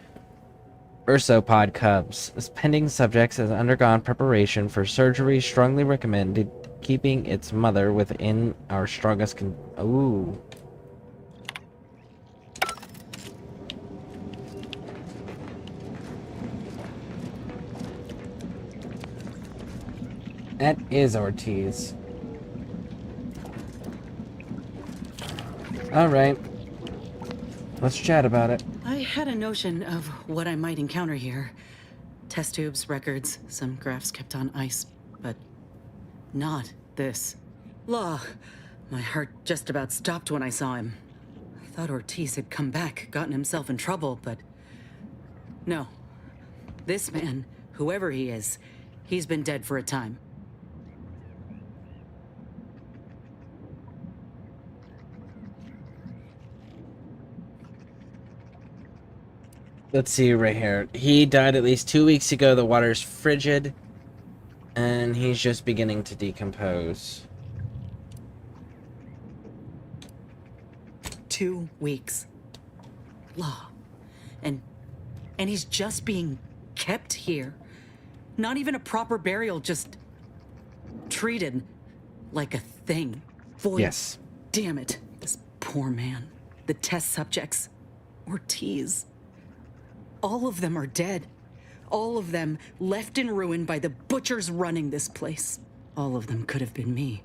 Ursopod cubs. Pending subjects has undergone preparation for surgery. Strongly recommended keeping its mother within our strongest Ooh. That is Ortiz. Alright. Let's chat about it. I had a notion of what I might encounter here. Test tubes, records, some graphs kept on ice, but not this. Law. My heart just about stopped when I saw him. I thought Ortiz had come back, gotten himself in trouble, but no. This man, whoever he is, he's been dead for a time. Let's see right here. He died at least 2 weeks ago. The water's frigid. And he's just beginning to decompose. 2 weeks. Law. And he's just being kept here. Not even a proper burial, just treated like a thing. Boy, yes. Damn it. This poor man. The test subjects. Ortiz. All of them are dead. All of them left in ruin by the butchers running this place. All of them could have been me.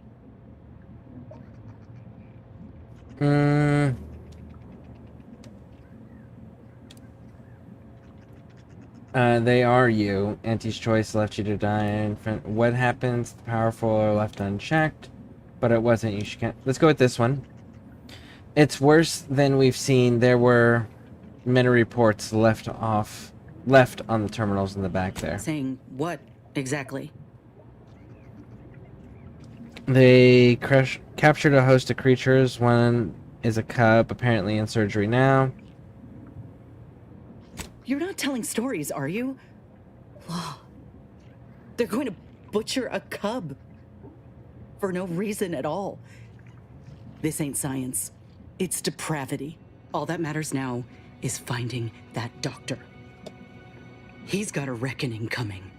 They are you. Auntie's choice left you to die in front. What happens? The powerful are left unchecked. But it wasn't you. Let's go with this one. It's worse than we've seen. There were many reports left on the terminals in the back there. Saying what exactly? They captured a host of creatures. One is a cub, apparently in surgery now. You're not telling stories, are you? They're going to butcher a cub. For no reason at all. This ain't science. It's depravity. All that matters now is finding that doctor. He's got a reckoning coming.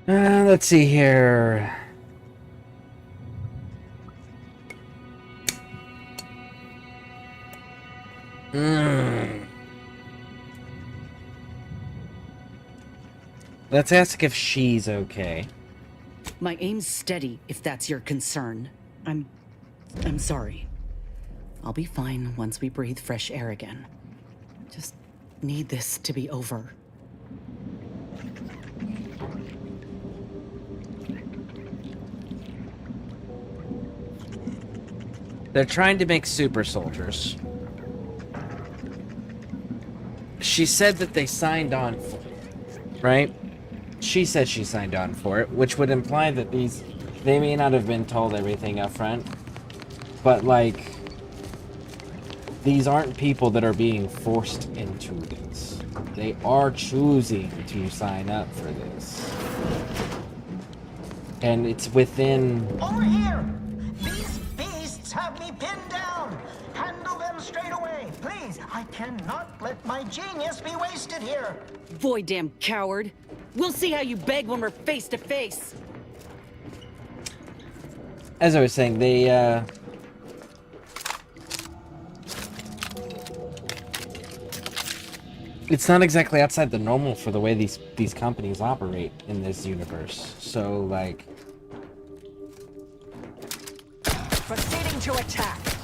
Let's see here. Let's ask if she's okay. My aim's steady, if that's your concern. I'm sorry. I'll be fine once we breathe fresh air again. Just need this to be over. They're trying to make super soldiers. She said that they signed on for it, right? She said she signed on for it, which would imply that they may not have been told everything up front, but like, these aren't people that are being forced into this. They are choosing to sign up for this. And it's within... Over here! These beasts have me pinned down! Handle them straight away, please! I cannot let my genius be wasted here. Boy, damn coward. We'll see how you beg when we're face to face. As I was saying, they, it's not exactly outside the normal for the way these companies operate in this universe. So, like... Proceeding to attack.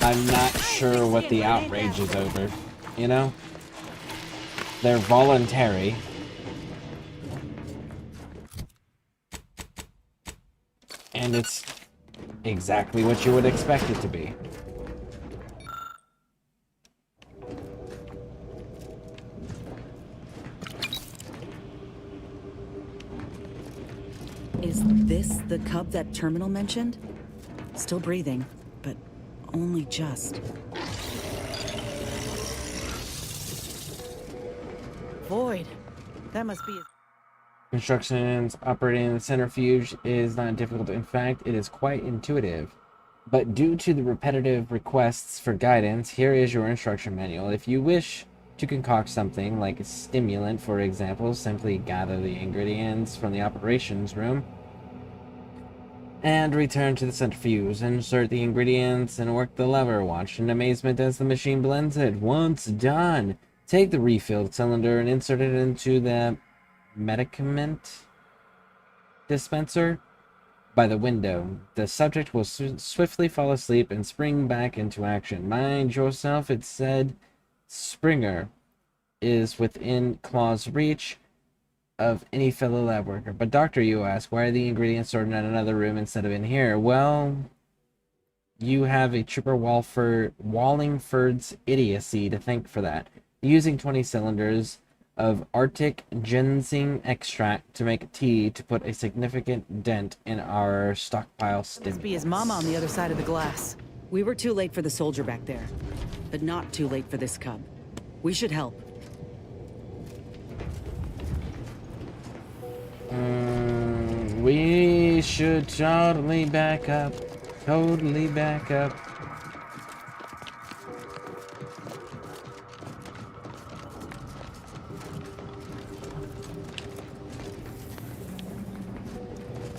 I'm not sure what the outrage is over, you know? They're voluntary. And it's exactly what you would expect it to be. Is this the cub that Terminal mentioned? Still breathing, but only just. Void. That must be... Instructions operating the centrifuge is not difficult. In fact, it is quite intuitive. But due to the repetitive requests for guidance, here is your instruction manual. If you wish to concoct something like a stimulant, for example, simply gather the ingredients from the operations room and return to the centrifuge. Insert the ingredients and work the lever. Watch in amazement as the machine blends it. Once done, take the refilled cylinder and insert it into the medicament dispenser by the window. The subject will swiftly fall asleep and spring back into action. Mind yourself, it said. Springer is within claw's reach of any fellow lab worker. But doctor, you ask, why are the ingredients stored in another room instead of in here? Well, you have a Trooper Wallingford's idiocy to thank for that. Using 20 cylinders of Arctic ginseng extract to make tea to put a significant dent in our stockpile stimulants. Must be his mama on the other side of the glass. We were too late for the soldier back there, but not too late for this cub. We should help. We should totally back up. Totally back up.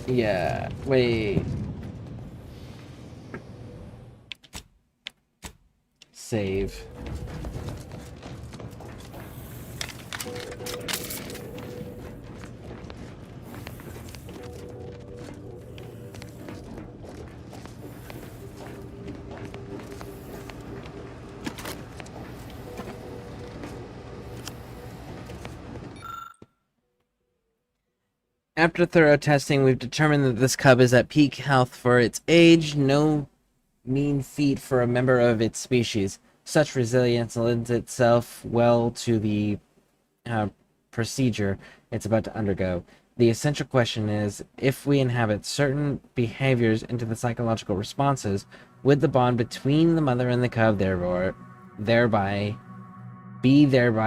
Yeah, wait. Save. After thorough testing, we've determined that this cub is at peak health for its age. No mean feat for a member of its species. Such resilience lends itself well to the procedure it's about to undergo. The essential question is, if we inhabit certain behaviors into the psychological responses, would the bond between the mother and the cub thereby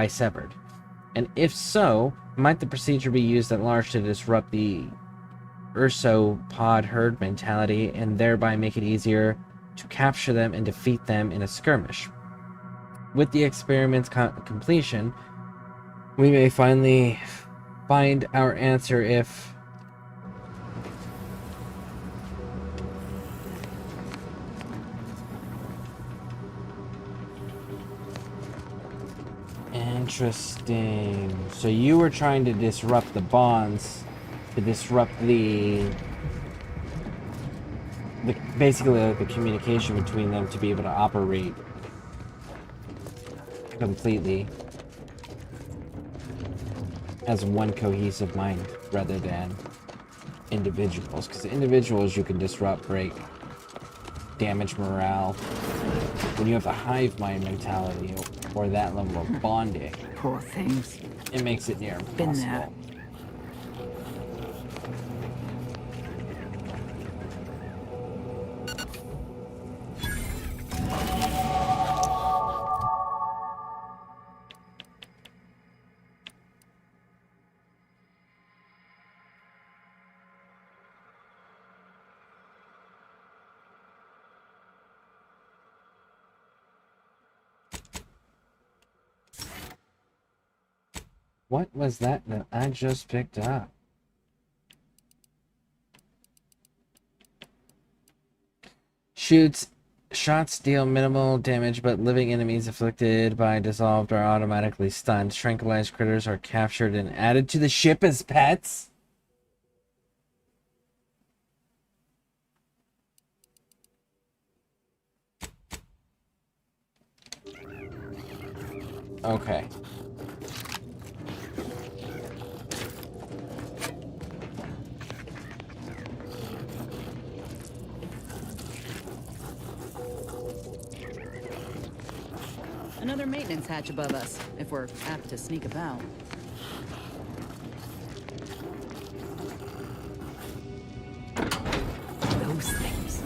severed? And if so, might the procedure be used at large to disrupt the ursopod herd mentality and thereby make it easier to capture them and defeat them in a skirmish? With the experiment's completion, we may finally find our answer if... Interesting. So you were trying to disrupt the bonds, to disrupt basically the communication between them to be able to operate completely as one cohesive mind rather than individuals. Because individuals you can disrupt, break, damage morale. When you have a hive mind mentality or that level of bonding, Poor things. it makes it near Been impossible. there. What was that I just picked up? Shots deal minimal damage, but living enemies afflicted by dissolved are automatically stunned. Tranquilized critters are captured and added to the ship as pets. Okay. Another maintenance hatch above us, if we're apt to sneak about. Those things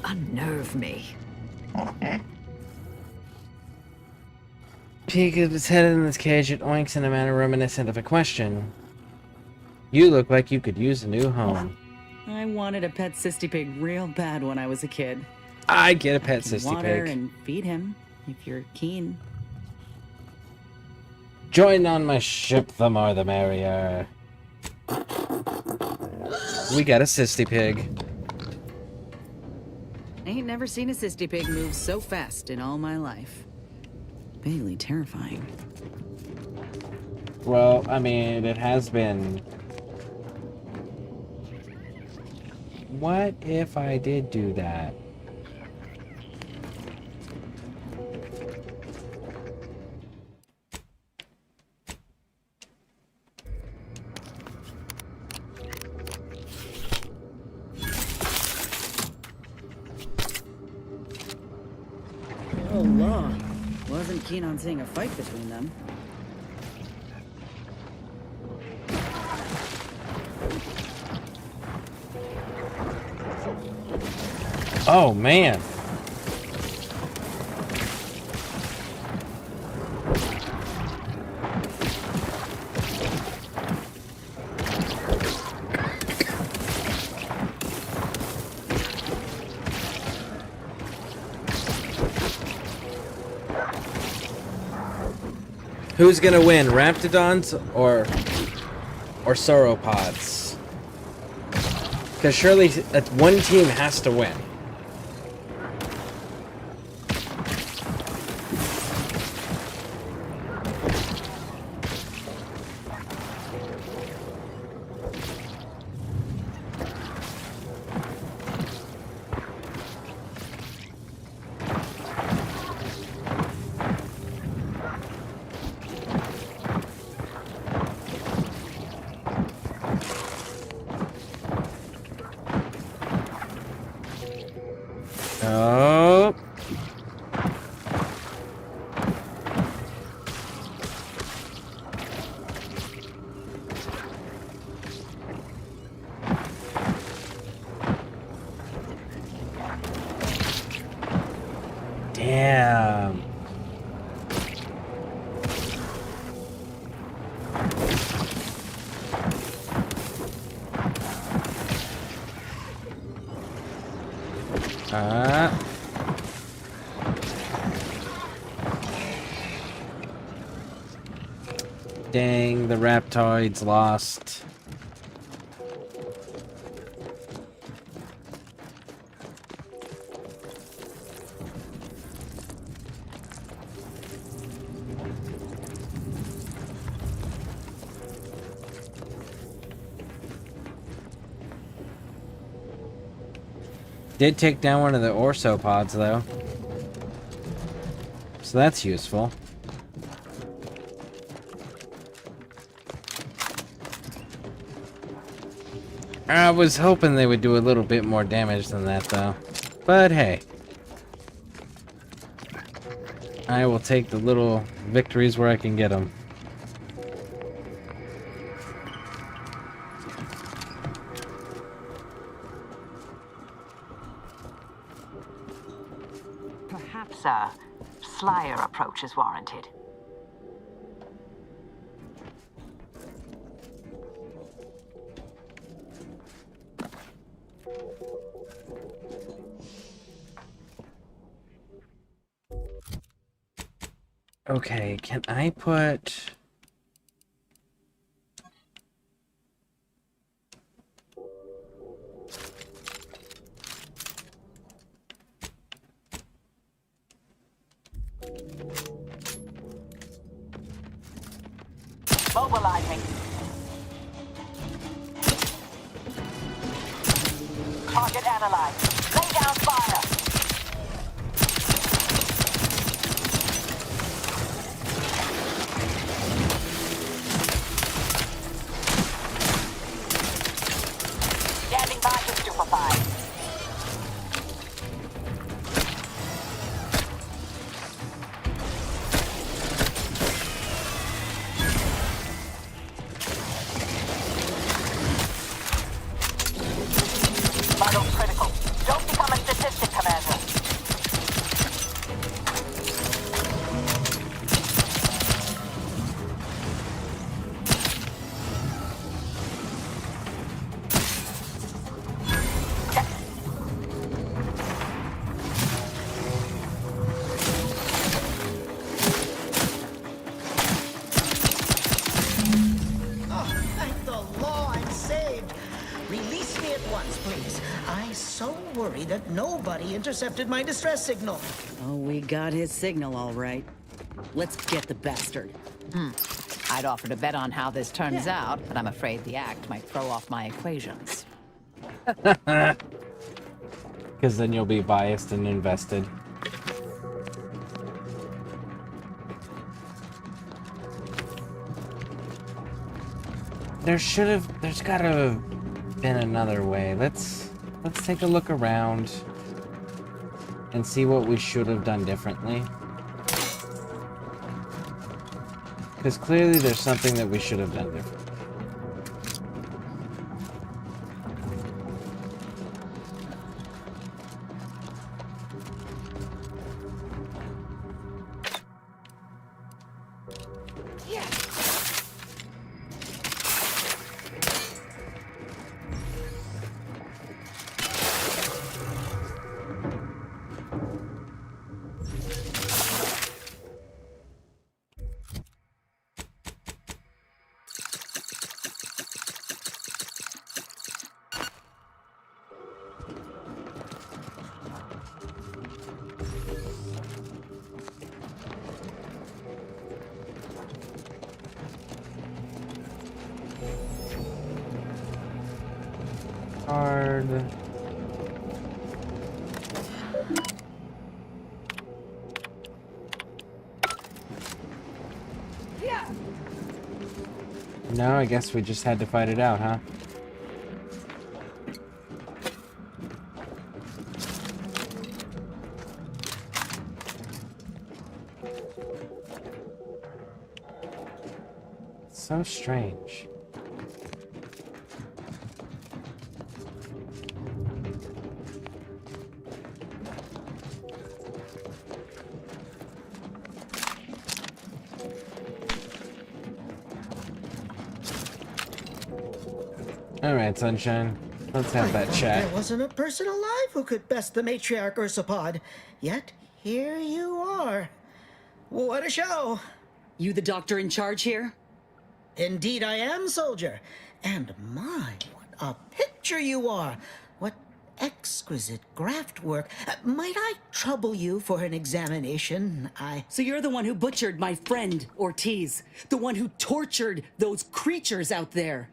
unnerve me. Peek at its head in this cage, it oinks in a manner reminiscent of a question. You look like you could use a new home. I wanted a pet cysty pig real bad when I was a kid. I get a pet You can cysty water pig. and feed him if you're keen. Join on my ship, the more the merrier. We got a cysty pig. I ain't never seen a cysty pig move so fast in all my life. Vaguely terrifying. Well, I mean, it has been. What if I did do that? Oh, law. Wasn't keen on seeing a fight between them. Oh, man. Who's gonna win, Raptidons or Sauropods? Because surely one team has to win. Oh. Damn. Dang, the Raptoids lost. Did take down one of the orsopods, though. So that's useful. I was hoping they would do a little bit more damage than that, though. But hey. I will take the little victories where I can get them. Perhaps a slyer approach is warranted. Okay, can I put... Mobilizing. Target analyzed. Lay down fire. Standing by to stupefy. Vital critical. Don't become a statistic, Commander. Oh, thank the law, I'm saved. Release me at once, please. I so worry that nobody intercepted my distress signal. Oh, we got his signal all right. Let's get the bastard. I'd offer to bet on how this turns out, but I'm afraid the act might throw off my equations. Because then you'll be biased and invested. There's gotta have been another way. Let's take a look around and see what we should have done differently. Because clearly there's something that we should have done differently. Hard. No, I guess we just had to fight it out, huh? So strange. Alright, Sunshine. Let's have that chat. There wasn't a person alive who could best the matriarch Ursapod. Yet, here you are. What a show. You the doctor in charge here? Indeed I am, soldier. And my, what a picture you are. What exquisite graft work. Might I trouble you for an examination? So you're the one who butchered my friend, Ortiz. The one who tortured those creatures out there.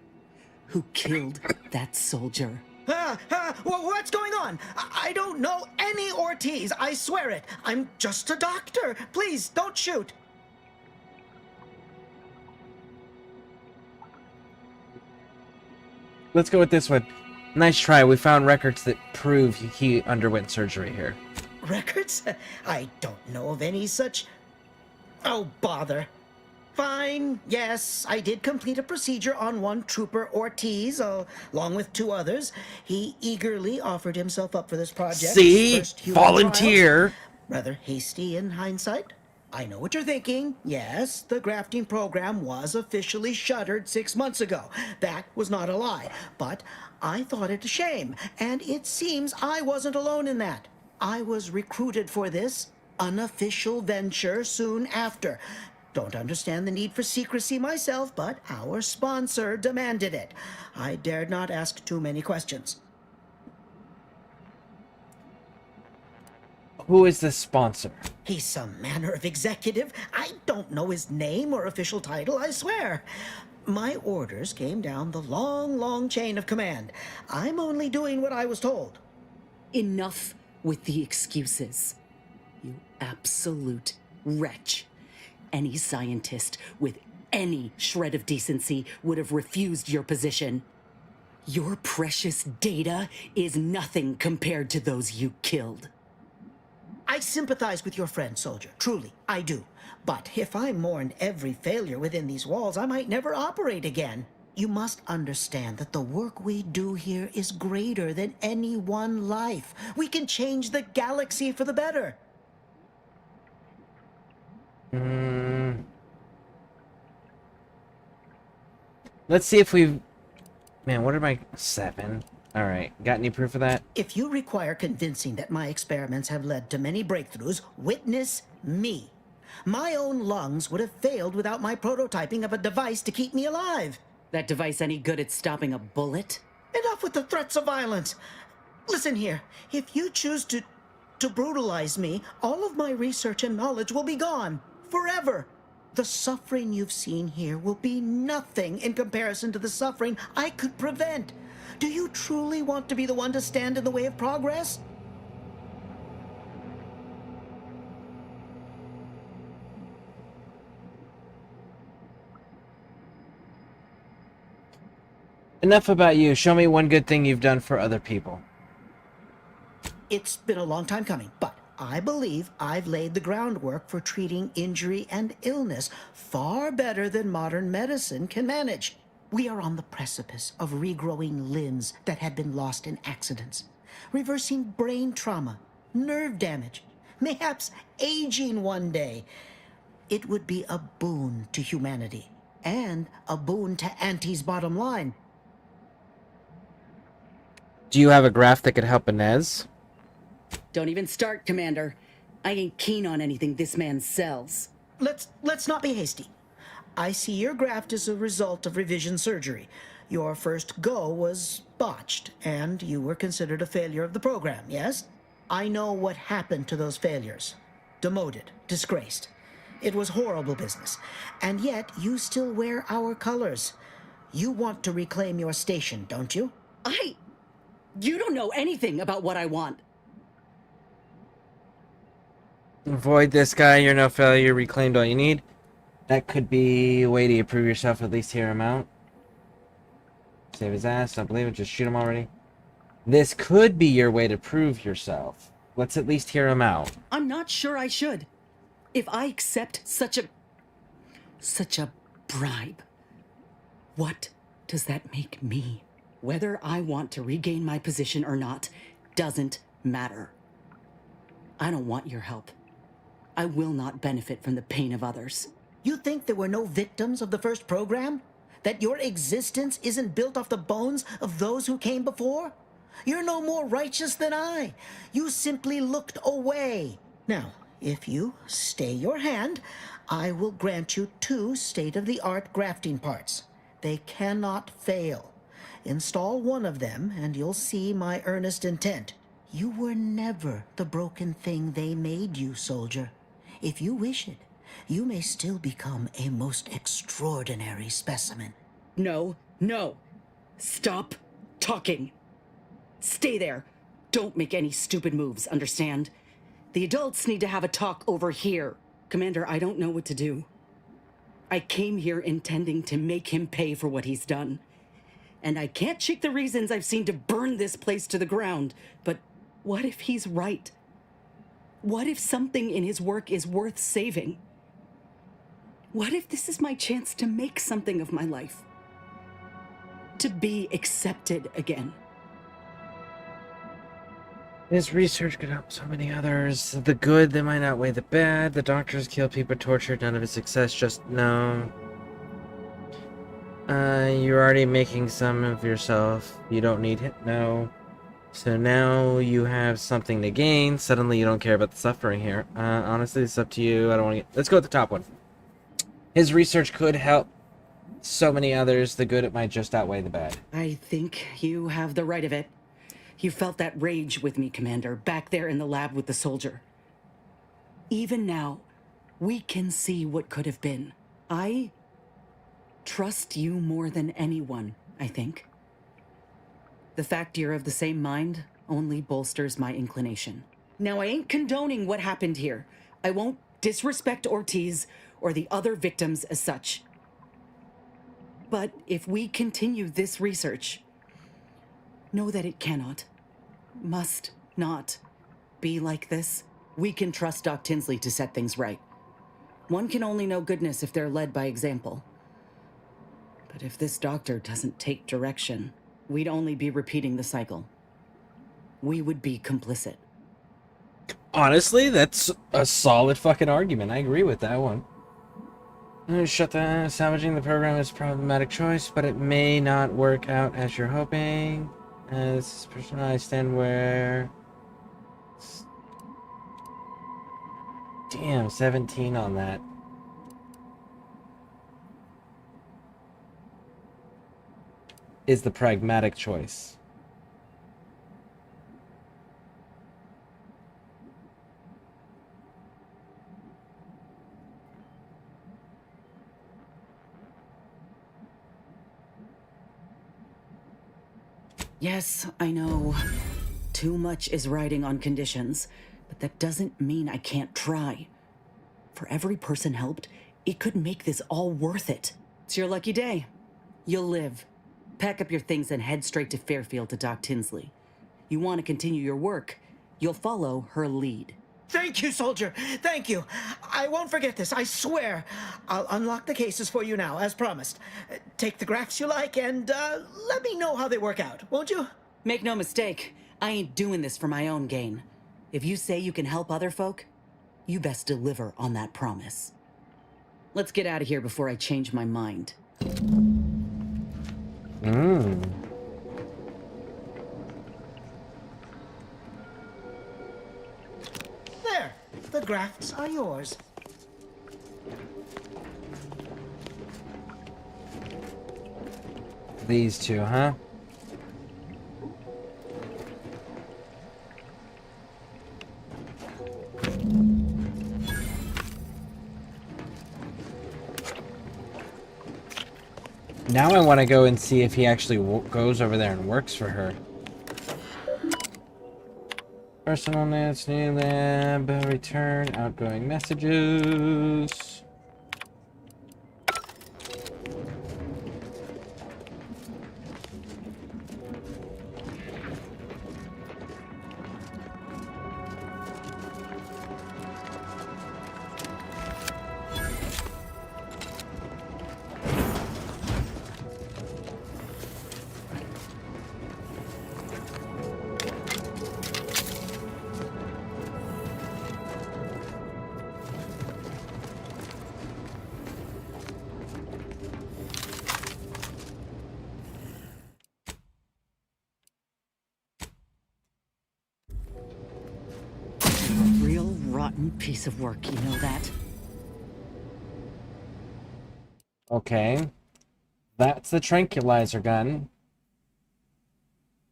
Who killed that soldier. What's going on? I don't know any Ortiz, I swear it. I'm just a doctor. Please, don't shoot. Let's go with this one. Nice try. We found records that prove he underwent surgery here. Records? I don't know of any such... Oh, bother. Fine, yes, I did complete a procedure on one Trooper Ortiz, along with 2 others. He eagerly offered himself up for this project. See? First human Volunteer! trials. Rather hasty in hindsight. I know what you're thinking. Yes, the grafting program was officially shuttered 6 months ago. That was not a lie. But I thought it a shame, and it seems I wasn't alone in that. I was recruited for this unofficial venture soon after. Don't understand the need for secrecy myself, but our sponsor demanded it. I dared not ask too many questions. Who is the sponsor? He's some manner of executive. I don't know his name or official title, I swear. My orders came down the long, long chain of command. I'm only doing what I was told. Enough with the excuses. You absolute wretch. Any scientist with any shred of decency would have refused your position. Your precious data is nothing compared to those you killed. I sympathize with your friend, soldier. Truly, I do. But if I mourned every failure within these walls, I might never operate again. You must understand that the work we do here is greater than any one life. We can change the galaxy for the better. Let's see if we've... Man, what are my... 7. Alright, got any proof of that? If you require convincing that my experiments have led to many breakthroughs, witness me. My own lungs would have failed without my prototyping of a device to keep me alive. That device any good at stopping a bullet? Enough with the threats of violence. Listen here, if you choose to brutalize me, all of my research and knowledge will be gone. Forever. The suffering you've seen here will be nothing in comparison to the suffering I could prevent. Do you truly want to be the one to stand in the way of progress? Enough about you. Show me one good thing you've done for other people. It's been a long time coming, but I believe I've laid the groundwork for treating injury and illness far better than modern medicine can manage. We are on the precipice of regrowing limbs that had been lost in accidents, reversing brain trauma, nerve damage, mayhaps aging one day. It would be a boon to humanity and a boon to Auntie's bottom line. Do you have a graph that could help Inez? Don't even start, Commander. I ain't keen on anything this man sells. Let's not be hasty. I see your graft is a result of revision surgery. Your first go was botched, and you were considered a failure of the program, yes? I know what happened to those failures. Demoted, disgraced. It was horrible business. And yet, you still wear our colors. You want to reclaim your station, don't you? You don't know anything about what I want. Avoid this guy. You're no failure. Reclaimed all you need. That could be a way to prove yourself, at least hear him out. Save his ass. Don't believe it. Just shoot him already. This could be your way to prove yourself. Let's at least hear him out. I'm not sure I should. If I accept such a bribe, what does that make me? Whether I want to regain my position or not doesn't matter. I don't want your help. I will not benefit from the pain of others. You think there were no victims of the first program? That your existence isn't built off the bones of those who came before? You're no more righteous than I. You simply looked away. Now, if you stay your hand, I will grant you 2 state-of-the-art grafting parts. They cannot fail. Install one of them, and you'll see my earnest intent. You were never the broken thing they made you, soldier. If you wish it, you may still become a most extraordinary specimen. No. Stop talking. Stay there. Don't make any stupid moves, understand? The adults need to have a talk over here. Commander, I don't know what to do. I came here intending to make him pay for what he's done. And I can't shake the reasons I've seen to burn this place to the ground. But what if he's right? What if something in his work is worth saving? What if this is my chance to make something of my life? To be accepted again? His research could help so many others. The good that might outweigh the bad. The doctors kill people, tortured. None of his success. Just no. You're already making some of yourself. You don't need it. No. So now you have something to gain. Suddenly you don't care about the suffering here. Honestly, it's up to you. I don't want to get... Let's go with the top one. His research could help so many others. The good, it might just outweigh the bad. I think you have the right of it. You felt that rage with me, Commander, back there in the lab with the soldier. Even now, we can see what could have been. I trust you more than anyone, I think. The fact you're of the same mind only bolsters my inclination. Now, I ain't condoning what happened here. I won't disrespect Ortiz or the other victims as such. But if we continue this research, know that it cannot, must not be like this. We can trust Doc Tinsley to set things right. One can only know goodness if they're led by example. But if this doctor doesn't take direction, we'd only be repeating the cycle. We would be complicit. Honestly, that's a solid fucking argument. I agree with that one. Shut the salvaging the program is a problematic choice, but it may not work out as you're hoping. As person I stand where. Damn, 17 on that. Is the pragmatic choice. Yes, I know. Too much is riding on conditions, but that doesn't mean I can't try. For every person helped, it could make this all worth it. It's your lucky day. You'll live. Pack up your things and head straight to Fairfield to Doc Tinsley. You want to continue your work, you'll follow her lead. Thank you, soldier. Thank you. I won't forget this, I swear. I'll unlock the cases for you now, as promised. Take the graphs you like and let me know how they work out, won't you? Make no mistake, I ain't doing this for my own gain. If you say you can help other folk, you best deliver on that promise. Let's get out of here before I change my mind. There. The graphs are yours. These two, huh? Now I want to go and see if he actually goes over there and works for her. Personal notes, new lab, return, outgoing messages. Real rotten piece of work, you know that? Okay. That's the tranquilizer gun.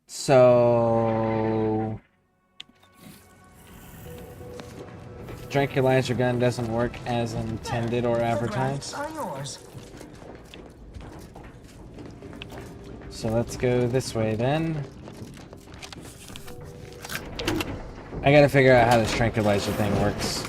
So... tranquilizer gun doesn't work as intended or advertised. Are yours. So let's go this way then. I gotta figure out how this tranquilizer thing works.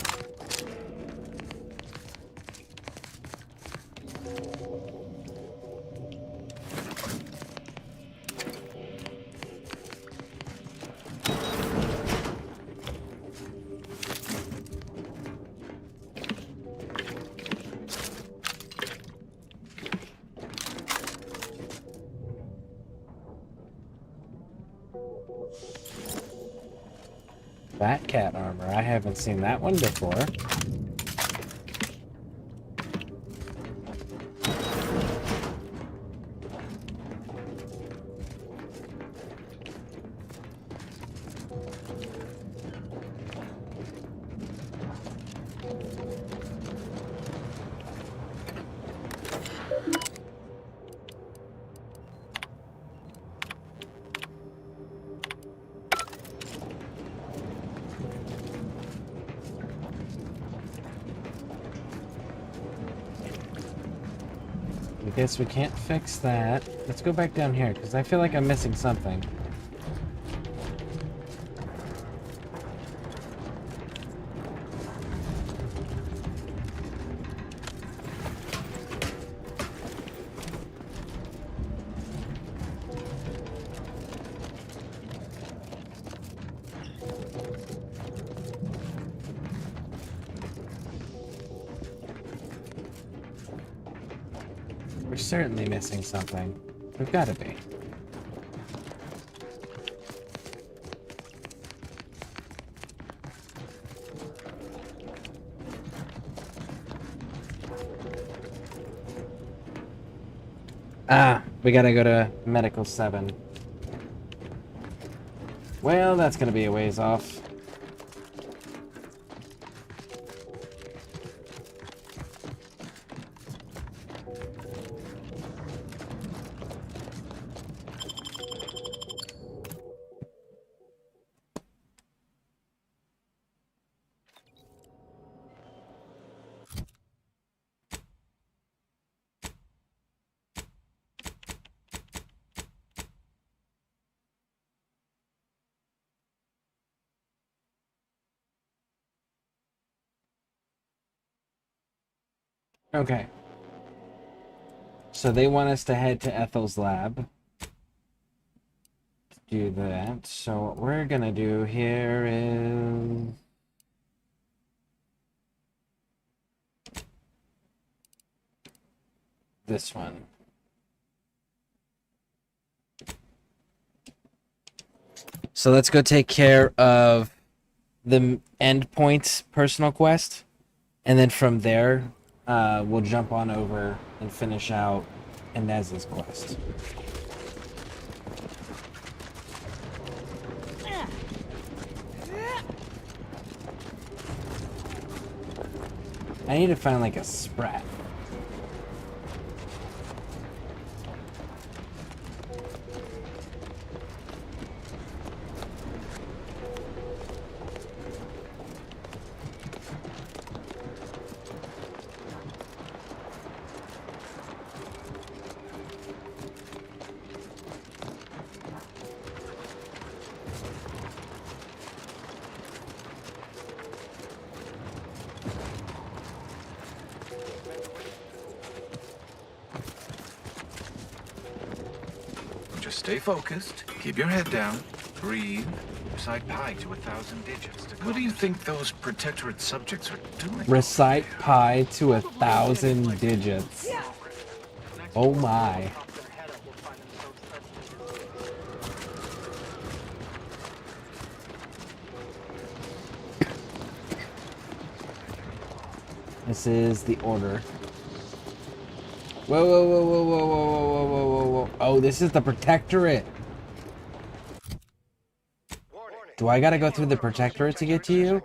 Bat cat armor. I haven't seen that one before. guess we can't fix that. Let's go back down here, because I feel like I'm missing something. We're certainly missing something. We've got to be. Ah, we gotta go to Medical 7. Well, that's gonna be a ways off. Okay. So they want us to head to Ethel's lab. Do that. So what we're gonna do here is... this one. So let's go take care of the endpoints personal quest. And then from there, we'll jump on over and finish out Inez's quest. I need to find like a sprat. Just stay focused, keep your head down, breathe, recite pi to 1,000 digits. What do you think those Protectorate subjects are doing? Recite pi to 1,000 digits. Oh my. This is the order. Whoa, whoa, whoa, whoa, whoa, whoa, whoa, whoa, whoa, whoa. Oh, this is the Protectorate. Do I gotta go through the Protectorate to get to you?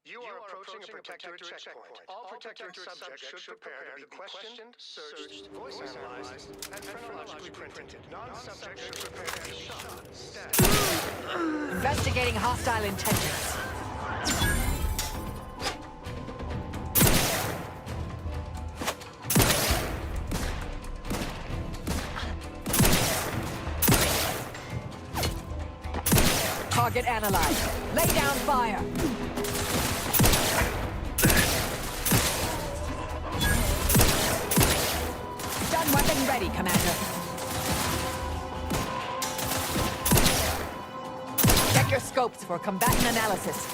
You are approaching a Protectorate checkpoint. All Protectorate subjects should prepare to be questioned, searched, voice analyzed, and phrenologically printed. Non-subjects should prepare to be shot, stabbed. Investigating hostile intentions. Target analyzed. Lay down fire. Gun weapon ready, Commander. Check your scopes for combatant analysis.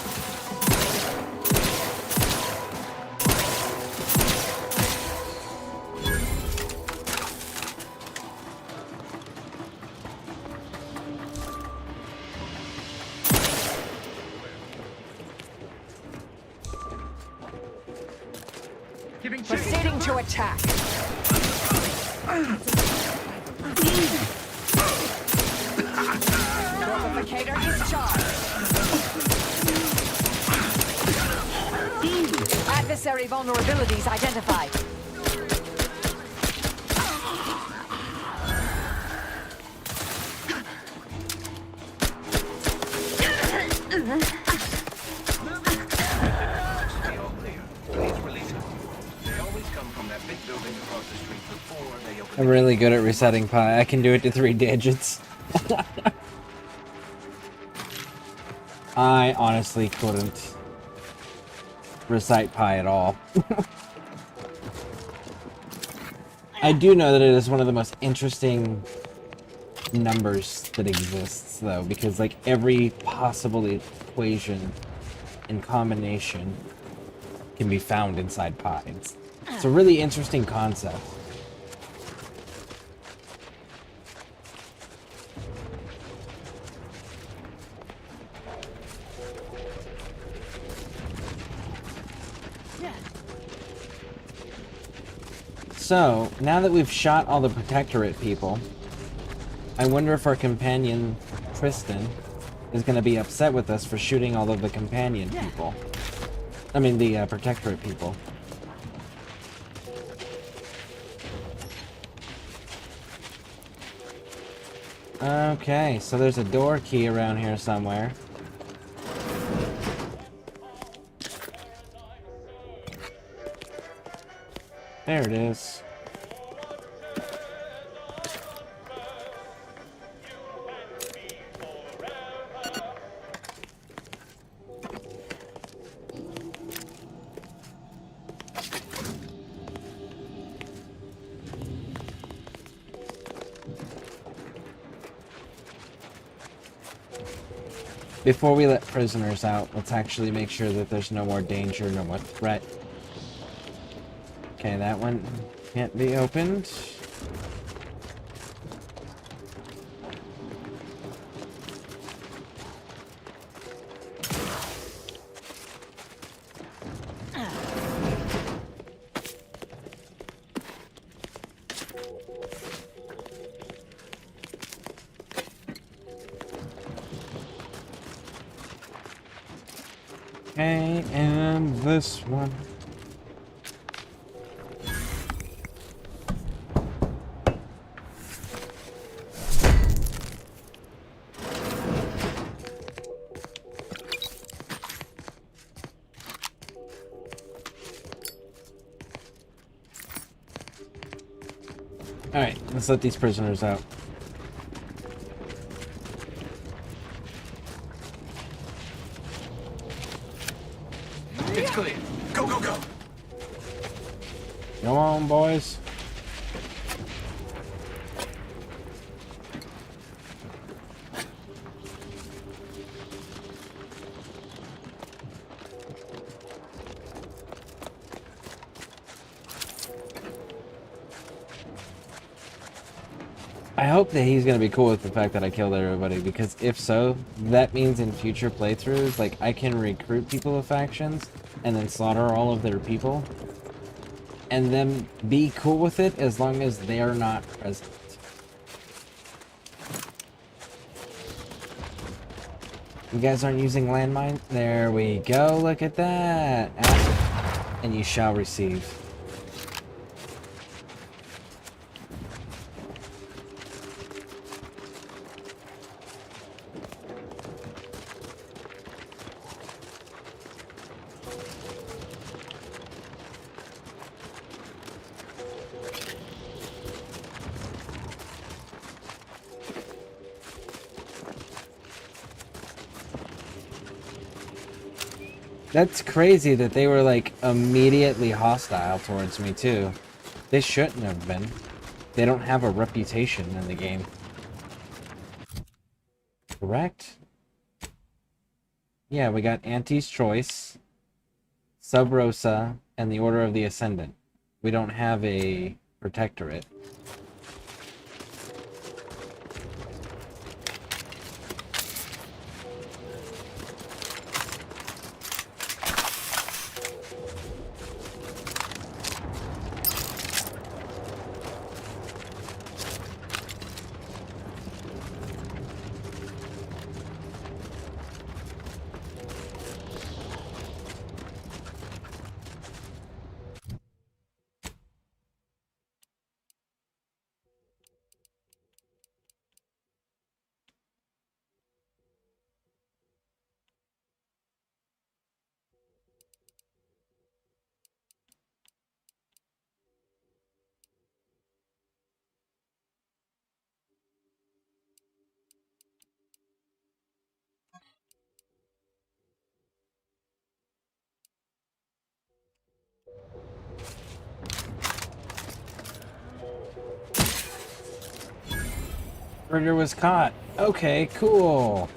Proceeding to attack. Replicator is charged. Adversary vulnerabilities identified. I'm really good at resetting pi. I can do it to 3 digits. I honestly couldn't recite pi at all. I do know that it is one of the most interesting numbers that exists, though, because like every possible equation and combination can be found inside pi. It's a really interesting concept. So, now that we've shot all the Protectorate people, I wonder if our companion, Tristan, is going to be upset with us for shooting all of the companion people. I mean, the Protectorate people. Okay, so there's a door key around here somewhere. There it is. Before we let prisoners out, let's actually make sure that there's no more danger, no more threat. Okay, that one can't be opened. Okay, and this one. Alright, let's let these prisoners out. It's clear. Go, go, go! Come on, boys. I hope that he's gonna be cool with the fact that I killed everybody, because if so, that means in future playthroughs, like, I can recruit people of factions and then slaughter all of their people and then be cool with it as long as they are not present. You guys aren't using landmine? There we go, look at that! Ask, and you shall receive. That's crazy that they were, like, immediately hostile towards me, too. They shouldn't have been. They don't have a reputation in the game. Correct? Yeah, we got Auntie's Choice, Sub Rosa, and the Order of the Ascendant. We don't have a Protectorate. Critter was caught. Okay, cool.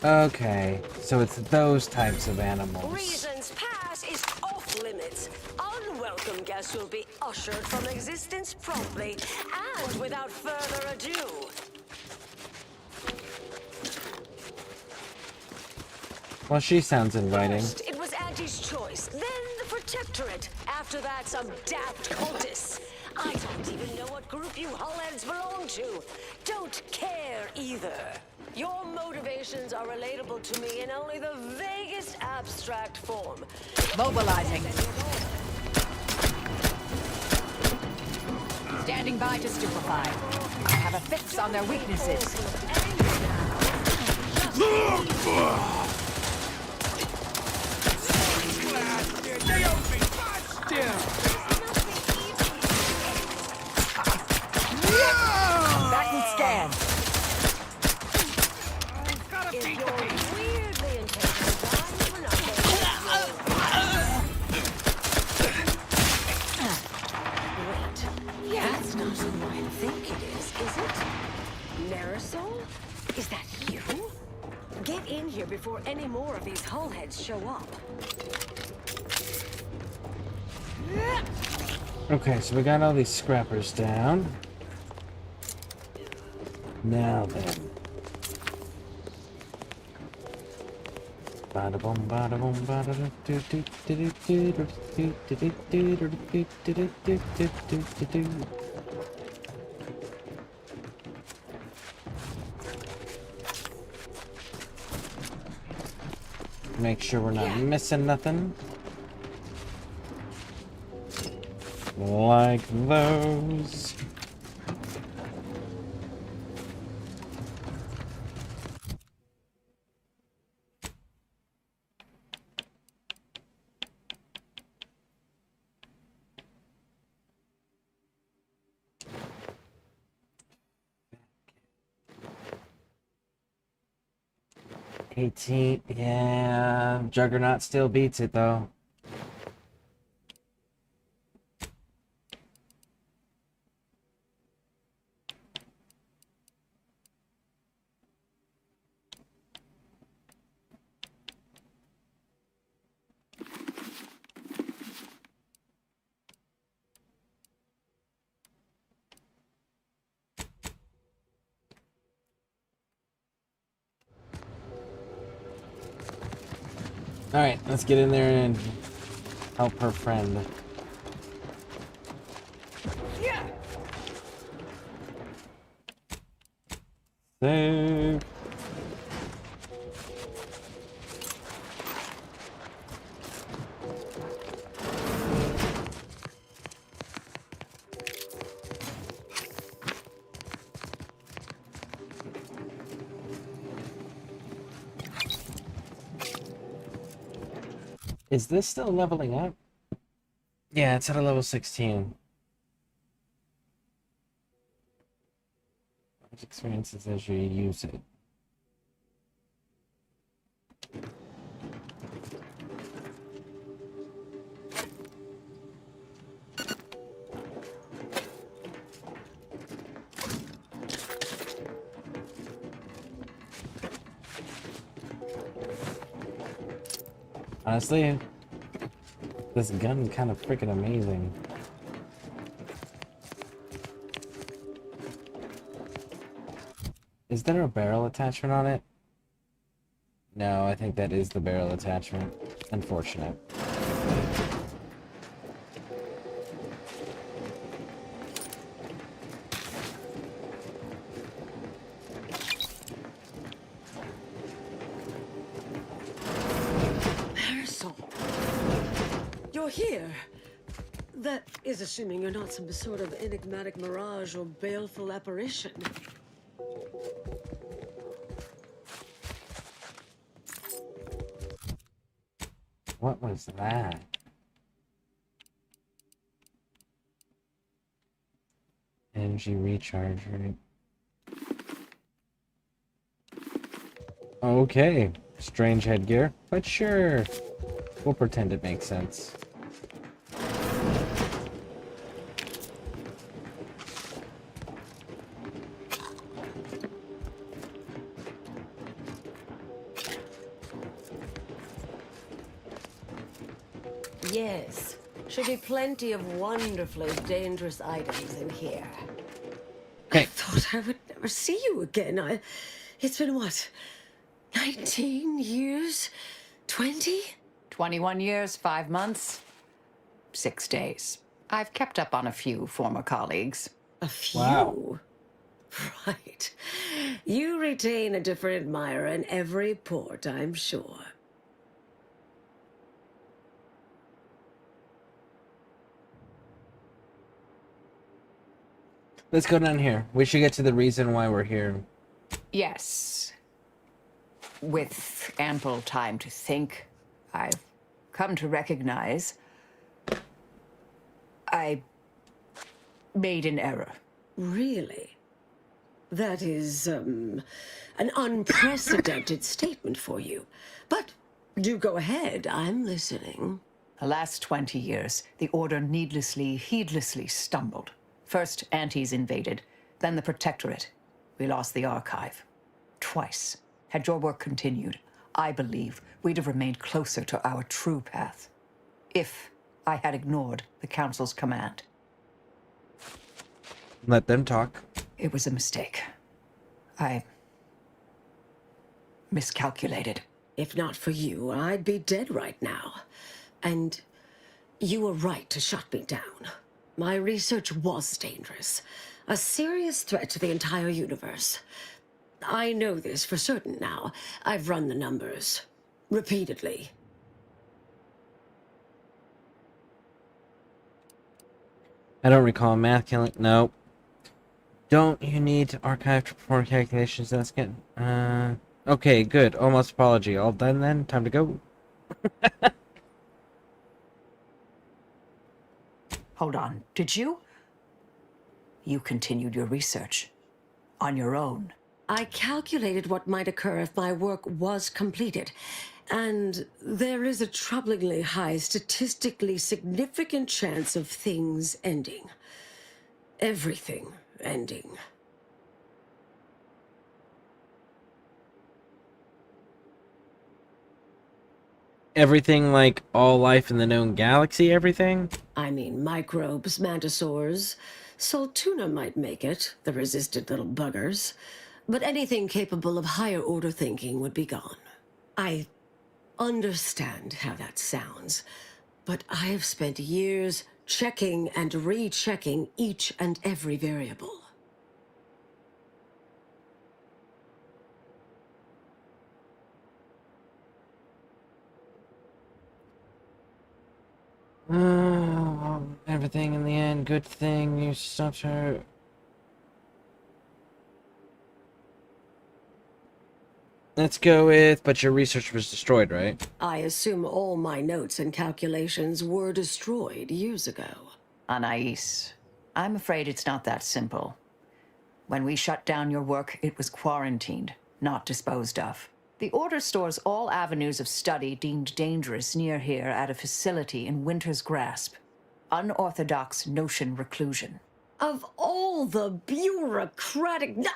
Okay, so it's those types of animals. Reason's Pass is off limits. Unwelcome guests will be ushered from existence promptly and without further ado. Well, she sounds inviting. First, it was Auntie's choice, then the Protectorate. After that, some daft cultists. I don't even know what group you hullheads belong to. Don't care either. Your motivations are relatable to me in only the vaguest abstract form. Mobilizing. Standing by to stupefy. I have a fix on their weaknesses. Back and scan. If you're weirdly intentional, I'm not Wait, that's not who I think it is it? Marisol? Is that you? Get in here before any more of these hullheads show up. Okay, so we got all these scrappers down. Now then. Bada boom, bada boom, bada do do do do do do do do do do do do do do do do. Make sure we're not missing nothing. Like those. Yeah, Juggernaut still beats it though. Alright, let's get in there and help her friend. Save. Is this still leveling up? Yeah, it's at a level 16. Experiences as you use it. Honestly, this gun kind of freaking amazing. Is there a barrel attachment on it? No, I think that is the barrel attachment. Unfortunate. Marisol, you're here. That is assuming you're not some sort of enigmatic mirage or baleful apparition. What was that? Energy recharge rate. Okay. Strange headgear, but sure. We'll pretend it makes sense. Yes. Should be plenty of wonderfully dangerous items in here. I thought I would never see you again. It's been what? 19 years? 20? 21 years, 5 months, 6 days. I've kept up on a few former colleagues. A few? Right. You retain a different admirer in every port, I'm sure. Let's go down here. We should get to the reason why we're here. Yes. With ample time to think, I've come to recognize I made an error. Really? That is, an unprecedented statement for you. But do go ahead, I'm listening. The last 20 years, the Order needlessly, heedlessly stumbled. First, Antes invaded, then the Protectorate. We lost the Archive. Twice. Had your work continued, I believe we'd have remained closer to our true path. If I had ignored the Council's command. Let them talk. It was a mistake. I miscalculated. If not for you, I'd be dead right now. And you were right to shut me down. My research was dangerous. A serious threat to the entire universe. I know this for certain now. I've run the numbers. Repeatedly. I don't recall math killing. No. Don't you need to archive to perform calculations? That's good. Okay, good. Almost apology. All done then? Time to go. Hold on. Did you? You continued your research. On your own. I calculated what might occur if my work was completed. And there is a troublingly high, statistically significant chance of things ending. Everything ending. Everything, like all life in the known galaxy, everything? I mean, microbes, mantisaurs. Saltuna might make it, the resistant little buggers. But anything capable of higher order thinking would be gone. I understand how that sounds, but I have spent years checking and rechecking each and every variable. Everything in the end, good thing you stopped her. Let's go with, but your research was destroyed, right? I assume all my notes and calculations were destroyed years ago. Anais, I'm afraid it's not that simple. When we shut down your work, it was quarantined, not disposed of. The Order stores all avenues of study deemed dangerous near here at a facility in Winter's Grasp. Unorthodox notion reclusion. Of all the bureaucratic... No.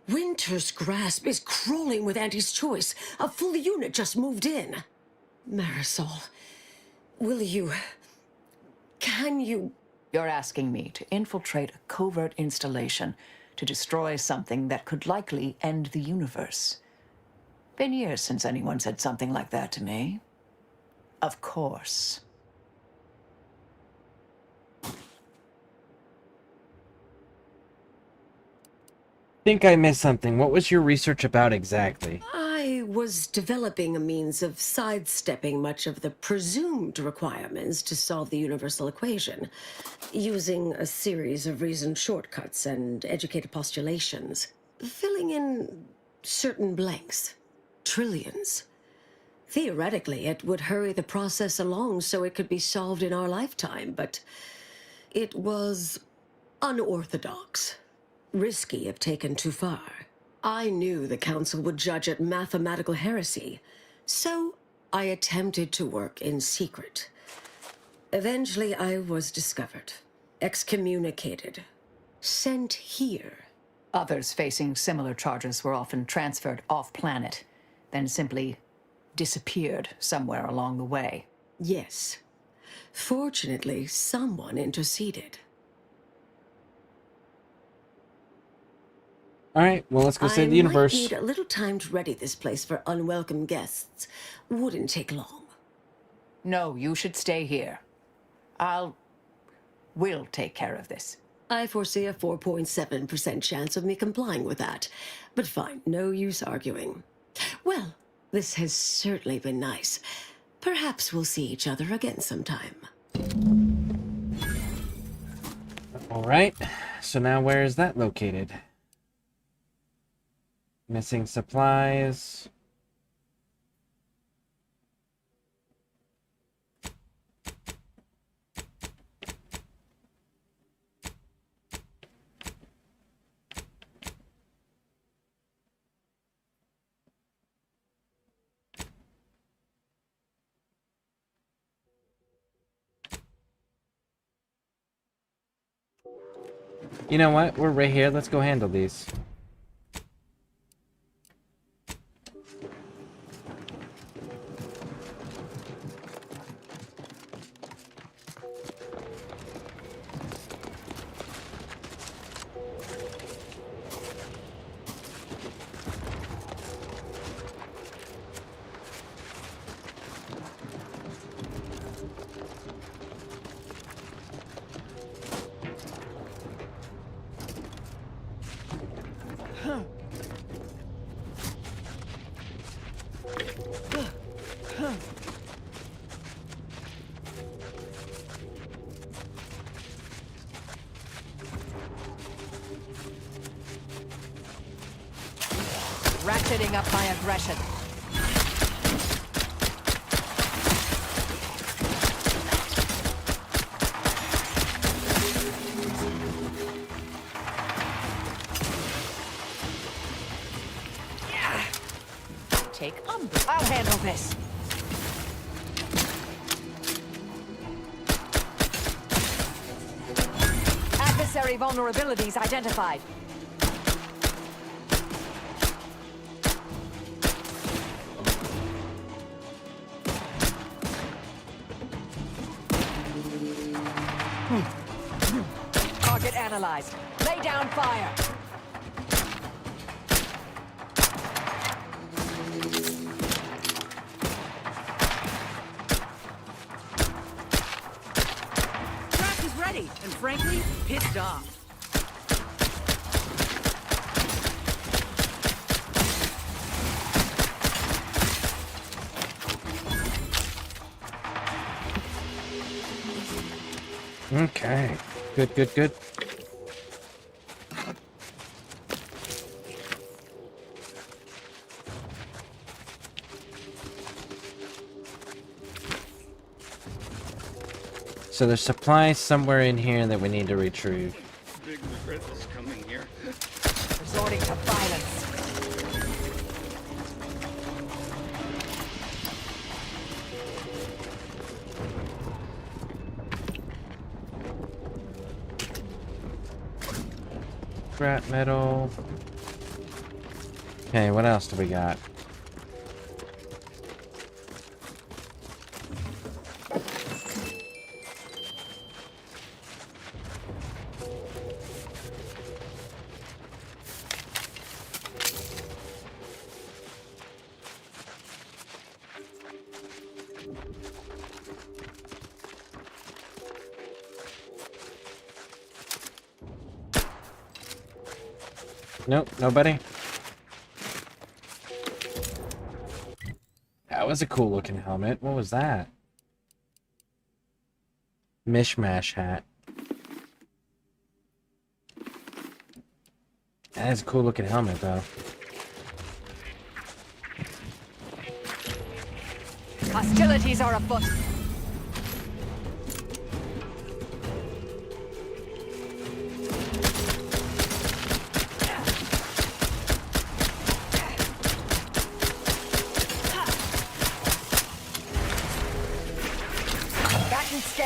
Winter's Grasp is crawling with Anti's choice. A full unit just moved in. Marisol, will you... Can you... You're asking me to infiltrate a covert installation to destroy something that could likely end the universe. Been years since anyone said something like that to me. Of course. Think I missed something. What was your research about exactly? I was developing a means of sidestepping much of the presumed requirements to solve the universal equation, using a series of reasoned shortcuts and educated postulations, filling in certain blanks. Trillions. Theoretically, it would hurry the process along so it could be solved in our lifetime, but it was unorthodox. risky if taken too far. I knew the Council would judge it mathematical heresy, so I attempted to work in secret. Eventually, I was discovered, excommunicated, sent here. Others facing similar charges were often transferred off-planet, then simply disappeared somewhere along the way. Yes. Fortunately, someone interceded. Alright, well, let's go save the I might universe. need a little time to ready this place for unwelcome guests. Wouldn't take long. No, you should stay here. We'll take care of this. I foresee a 4.7% chance of me complying with that. But fine, no use arguing. Well, this has certainly been nice. Perhaps we'll see each other again sometime. Alright, so now where is that located? Missing supplies. You know what? We're right here. Let's go handle these. Ratcheting up my aggression. Take umbrage. I'll handle this. Adversary vulnerabilities identified. Target analyzed. Lay down fire. Trap is ready, and frankly, pissed off. Okay. Good, good, good. So there's supplies somewhere in here that we need to retrieve. Big regret is coming here. Resorting to violence. Scrap metal. Okay, what else do we got? Nope, nobody. That was a cool looking helmet. What was that? Mishmash hat. That is a cool looking helmet though. Hostilities are afoot.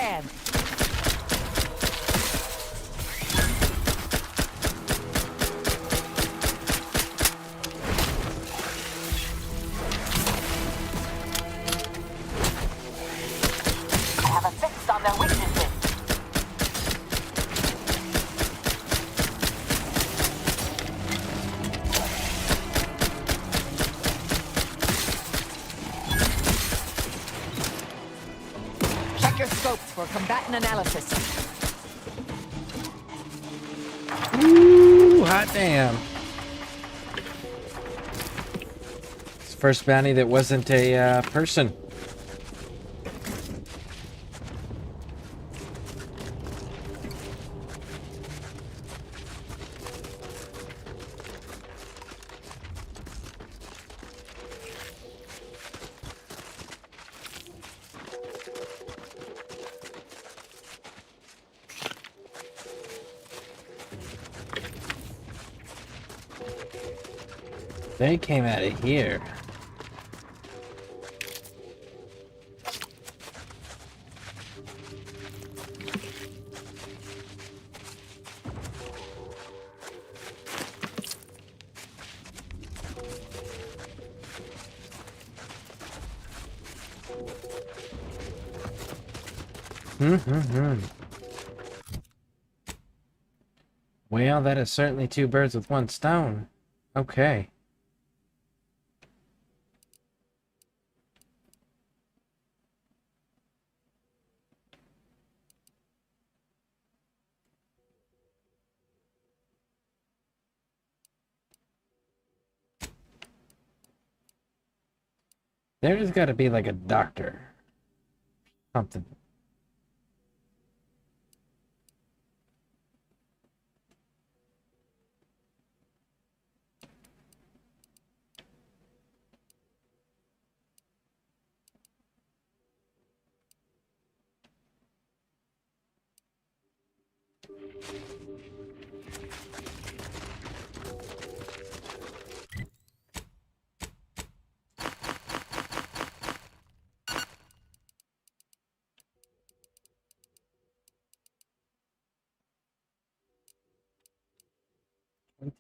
scan. I have a fix on their weaknesses. Check your scopes for combatant analysis. Ooh, hot damn. It's the first bounty that wasn't a person. They came out of here. Well, that is certainly two birds with one stone. Okay. There's got to be like a doctor. Something.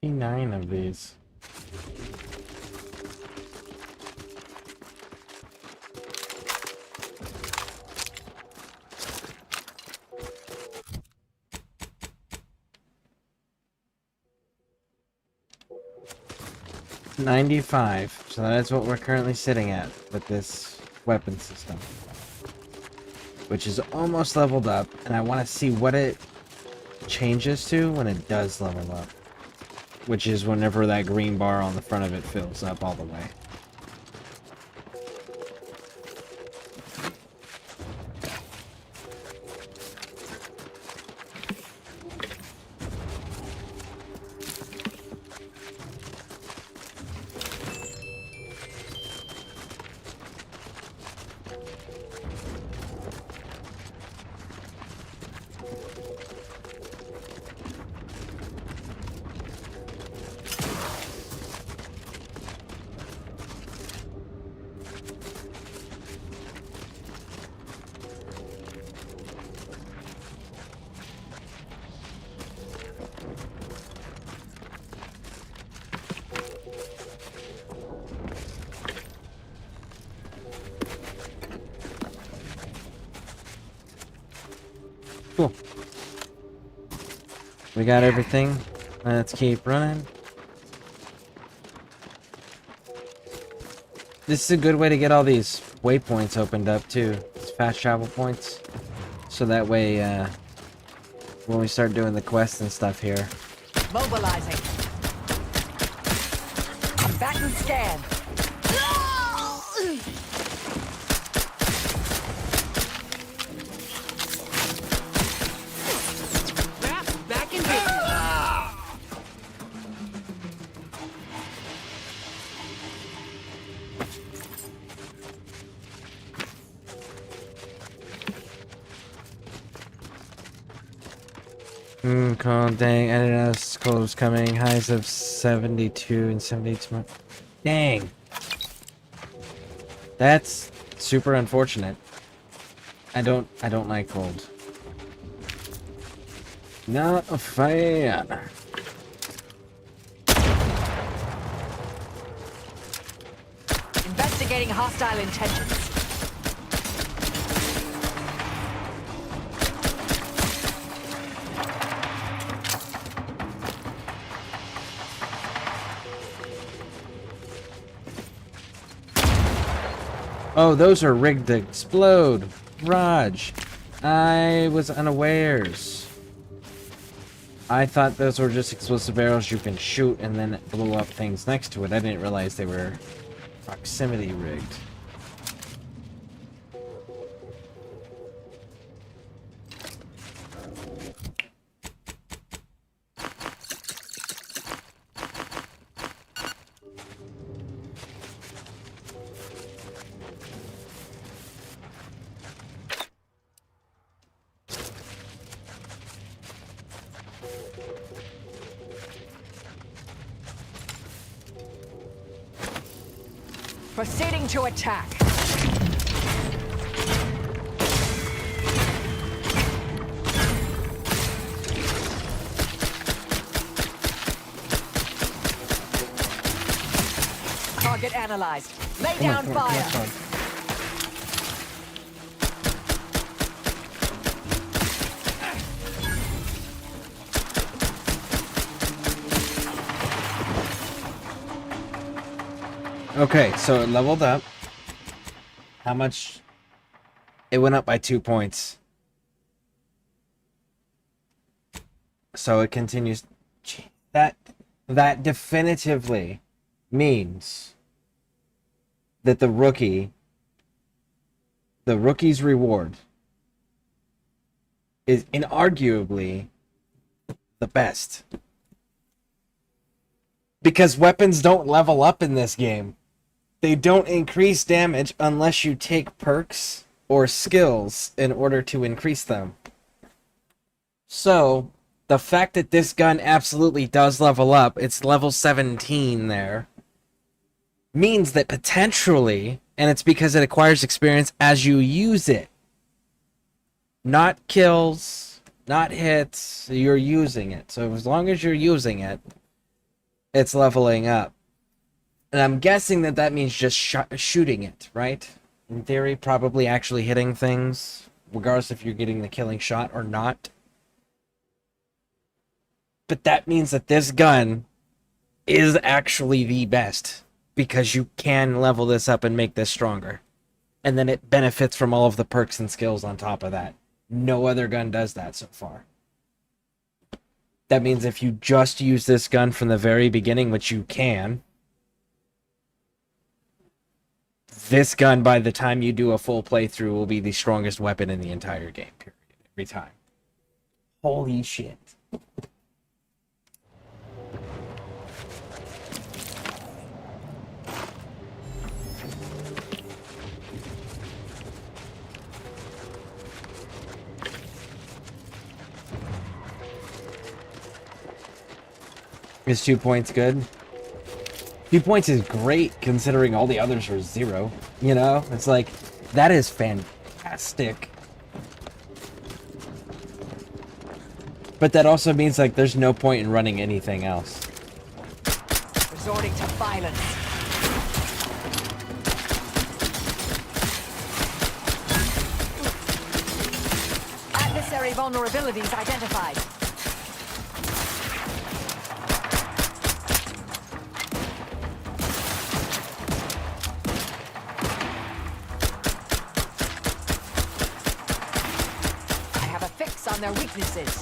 Nine of these. $95. So that's what we're currently sitting at with this weapon system, which is almost leveled up, and I want to see what it changes to when it does level up, which is whenever that green bar on the front of it fills up all the way. Cool. We got everything. Let's keep running. This is a good way to get all these waypoints opened up too. These fast travel points. So that way, when we start doing the quests and stuff here. Mobilizing. Combatant scan. Back in business. Cool, dang, I didn't know school was coming. Highs of 72 and 72. Dang. That's super unfortunate. I don't like cold. Not a fan. Investigating hostile intentions. Oh, those are rigged to explode. Raj, I was unawares. I thought those were just explosive barrels you can shoot and then blow up things next to it. I didn't realize they were proximity rigged. Proceeding to attack. Target analyzed. Lay down fire. Okay, so it leveled up. How much? It went up by 2 points. So it continues. That definitively means that the rookie's reward is inarguably the best. Because weapons don't level up in this game. They don't increase damage unless you take perks or skills in order to increase them. So, the fact that this gun absolutely does level up, it's level 17 there, means that potentially, and it's because it acquires experience as you use it. Not kills, not hits, you're using it. So as long as you're using it, it's leveling up. And I'm guessing that that means just shooting it, right? In theory, probably actually hitting things, regardless if you're getting the killing shot or not. But that means that this gun is actually the best, because you can level this up and make this stronger. And then it benefits from all of the perks and skills on top of that. No other gun does that so far. That means if you just use this gun from the very beginning, which you can, this gun, by the time you do a full playthrough, will be the strongest weapon in the entire game, period. Every time. Holy shit. Is 2 points good? 2 points is great considering all the others are 0. You know? It's like, that is fantastic. But that also means like there's no point in running anything else. Resorting to violence. Adversary vulnerabilities identified. On their weaknesses.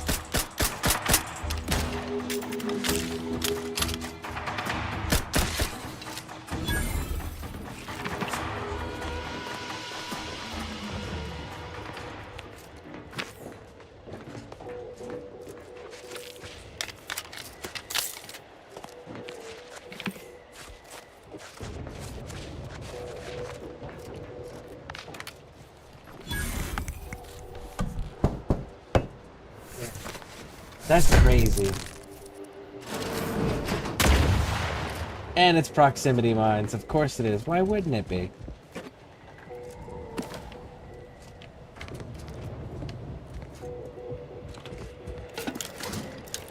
That's crazy. And it's proximity mines. Of course it is. Why wouldn't it be?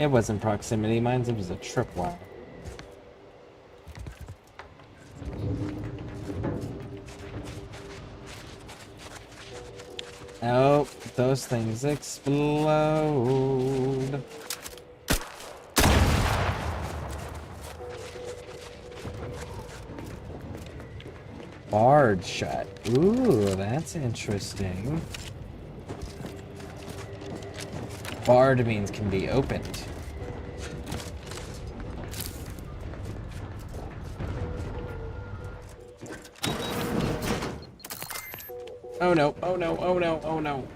It wasn't proximity mines, it was a tripwire. Oh, those things explode. Barred shut. Ooh, that's interesting. Barred means can be opened. Oh no, oh no, oh no, oh no.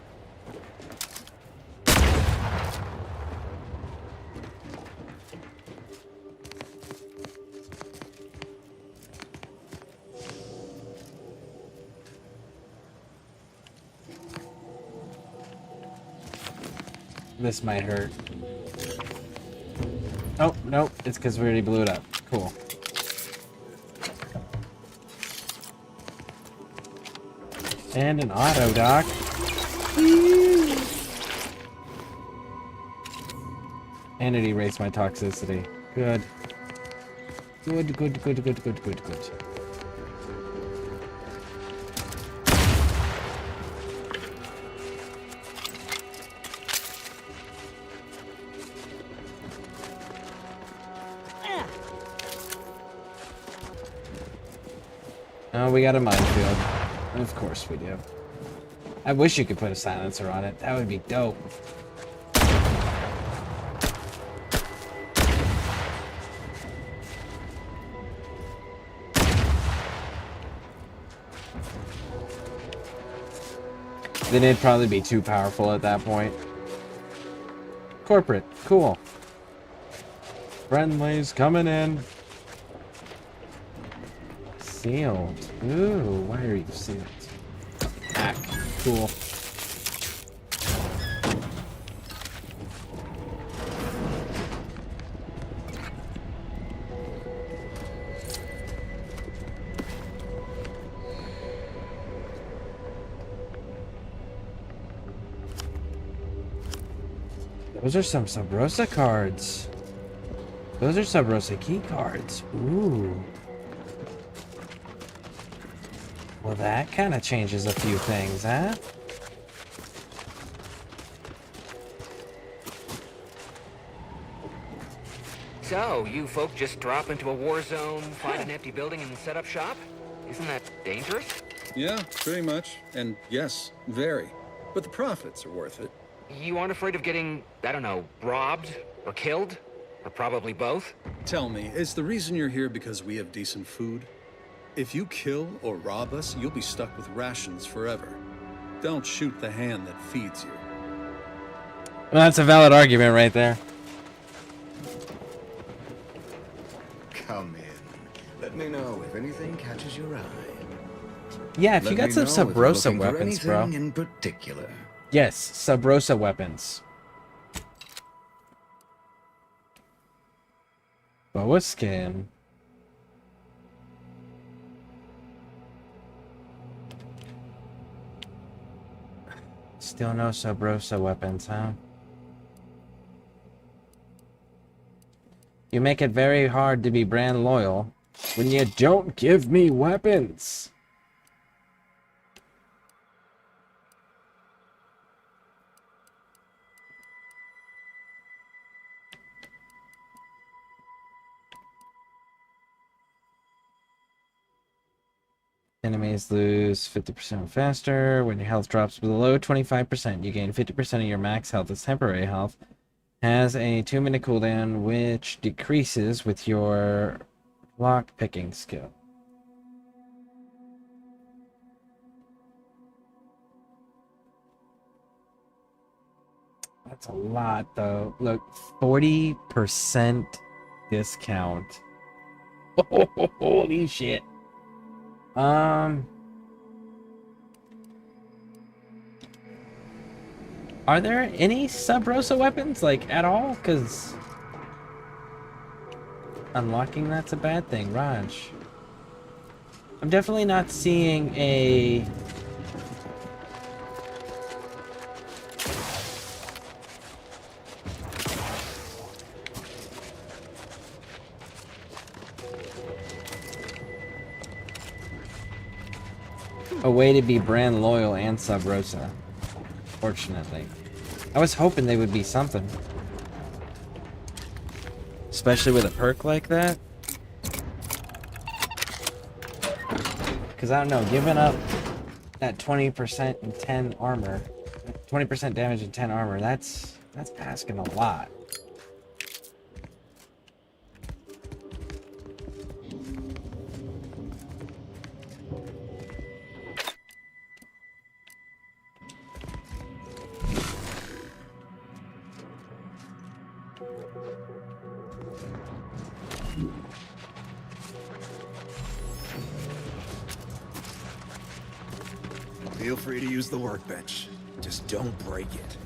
This might hurt. Oh, no, it's because we already blew it up. Cool. And an auto dock. And it erased my toxicity. Good. Good, good, good, good, good, good, good. Oh, we got a minefield. Of course we do. I wish you could put a silencer on it. That would be dope. Then it'd probably be too powerful at that point. Corporate, cool. Friendlies coming in. Sealed. Ooh, why are you sealed? Hack. Cool. Those are some Sub Rosa cards. Those are Sub Rosa key cards. Ooh. Well, that kind of changes a few things, huh? So, you folk just drop into a war zone, find an empty building, and set up shop? Isn't that dangerous? Yeah, pretty much. And yes, very. But the profits are worth it. You aren't afraid of getting, I don't know, robbed? Or killed? Or probably both? Tell me, is the reason you're here because we have decent food? If you kill or rob us, you'll be stuck with rations forever. Don't shoot the hand that feeds you. Well, that's a valid argument right there. Come in. Let me know if anything catches your eye. Yeah, if you got some Sub Rosa looking for weapons, bro. anything in particular. Yes, Sub Rosa weapons. Boa skin. Still no Sub Rosa weapons, huh? You make it very hard to be brand loyal when you don't give me weapons. Enemies lose 50% faster. When your health drops below 25%, you gain 50% of your max health as temporary health. Has a 2-minute cooldown, which decreases with your lock picking skill. That's a lot, though. Look, 40% discount. Holy shit. Are there any Sub Rosa weapons, like, at all? Because unlocking that's a bad thing, Raj. I'm definitely not seeing a... a way to be brand loyal and Sub Rosa. Fortunately. I was hoping they would be something. Especially with a perk like that. Because I don't know, giving up that 20% and 10 armor, 20% damage and 10 armor, that's asking a lot. Feel free to use the workbench. Just don't break it.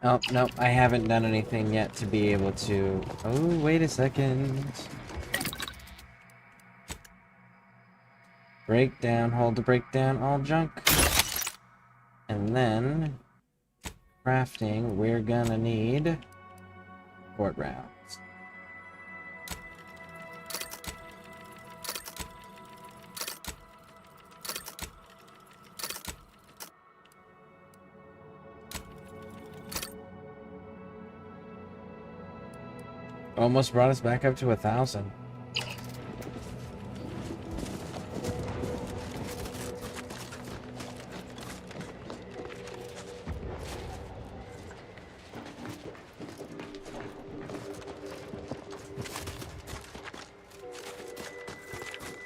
Oh, nope, I haven't done anything yet to be able to... Oh, wait a second. Break down, hold to break down all junk. And then... crafting, we're gonna need... port rounds. Almost brought us back up to 1,000.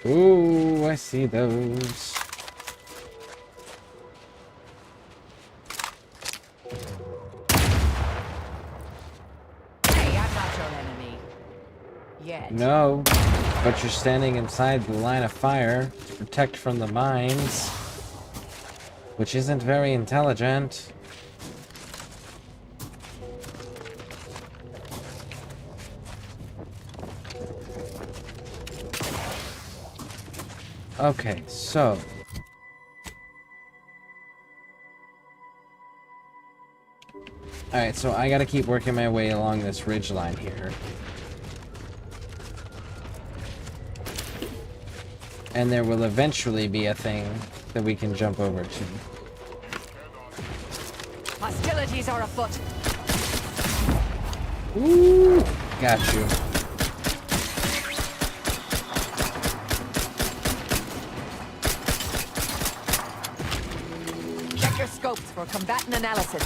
Ooh, I see those. Hey, I'm not your enemy. Yet. No, but you're standing inside the line of fire to protect from the mines, which isn't very intelligent. Okay, so... Alright, so I gotta keep working my way along this ridge line here. And there will eventually be a thing that we can jump over to. Hostilities are afoot. Ooh, got you. Check your scopes for combatant analysis.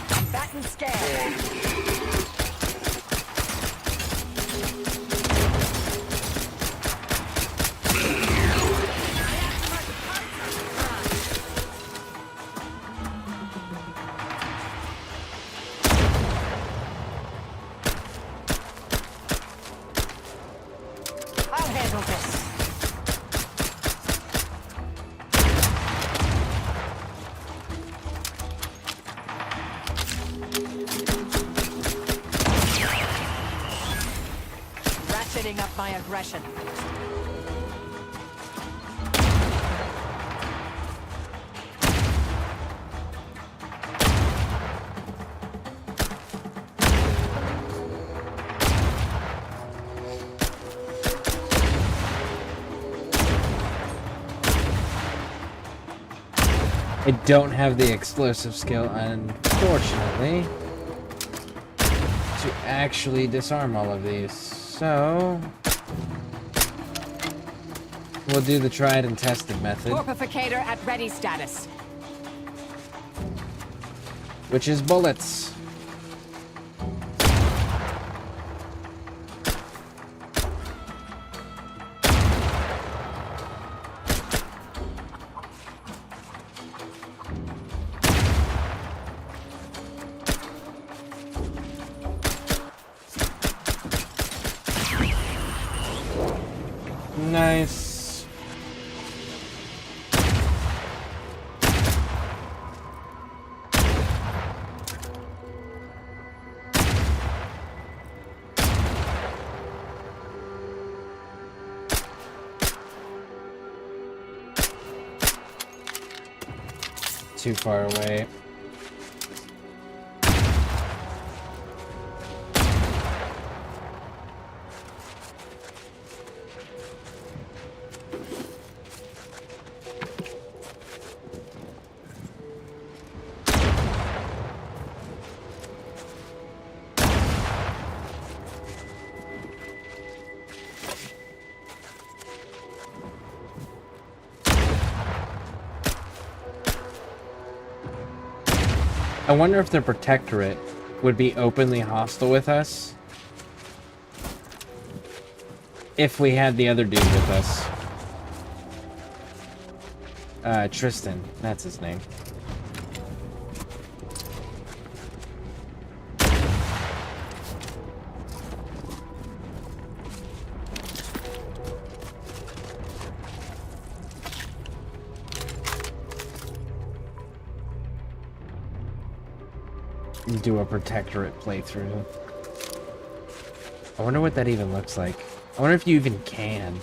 Combatant scan. I'll handle this. Ratcheting up my aggression. I don't have the explosive skill, unfortunately, to actually disarm all of these. So... we'll do the tried and tested method, Torpificator at ready status. which is bullets. Nice. too far away. I wonder if the Protectorate would be openly hostile with us if we had the other dude with us. Tristan, that's his name. Do a Protectorate playthrough. I wonder what that even looks like. I wonder if you even can.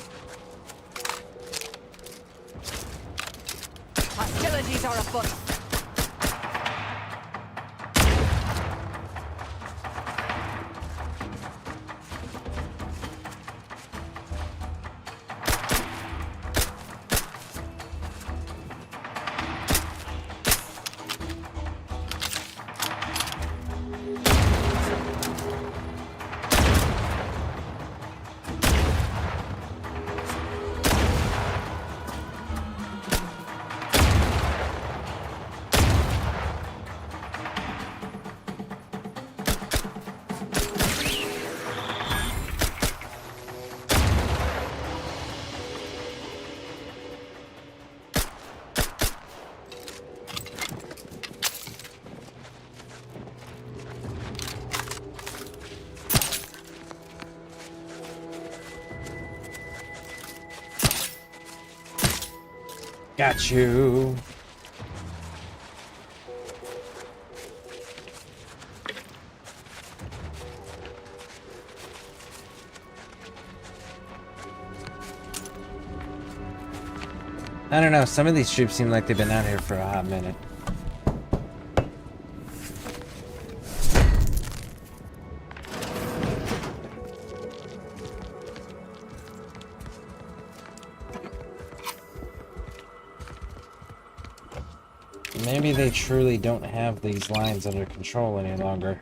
Hostilities are afoot. Got you. I don't know, some of these troops seem like they've been out here for a hot minute. Maybe they truly don't have these lines under control any longer.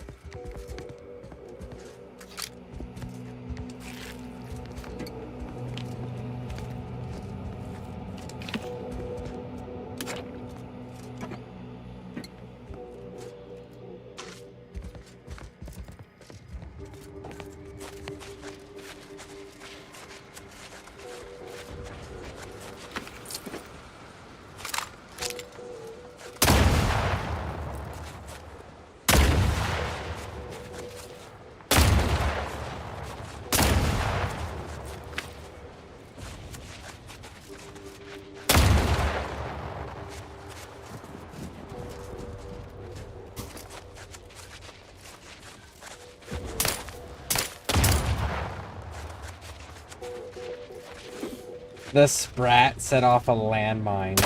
The Sprat set off a landmine.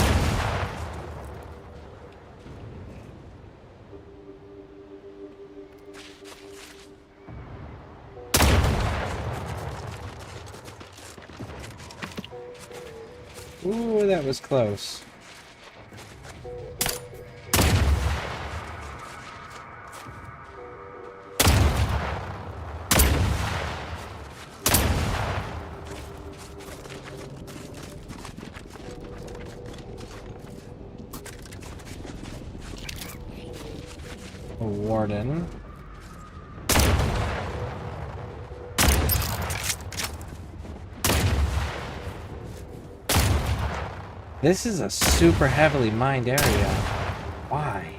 Ooh, that was close. Warden. This is a super heavily mined area. Why?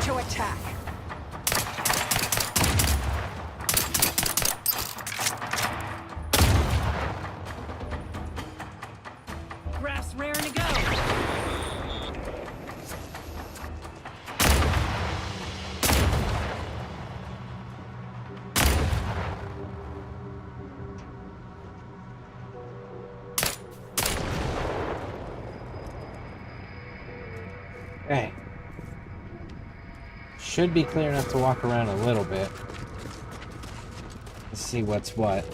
Prepare to attack. Graph's raring to go. Okay. Should be clear enough to walk around a little bit. Let's see what's what.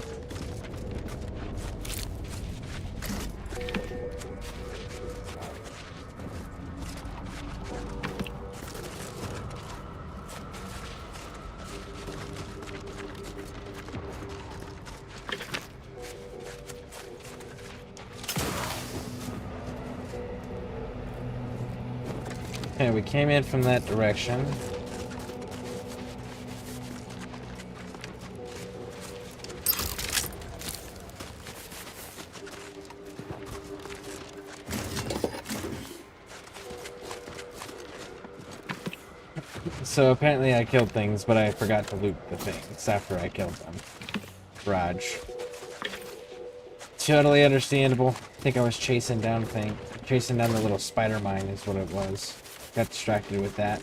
Okay, we came in from that direction. So apparently I killed things, but I forgot to loot the things after I killed them. Raj. Totally understandable. I think I was chasing down the little spider mine is what it was. Got distracted with that.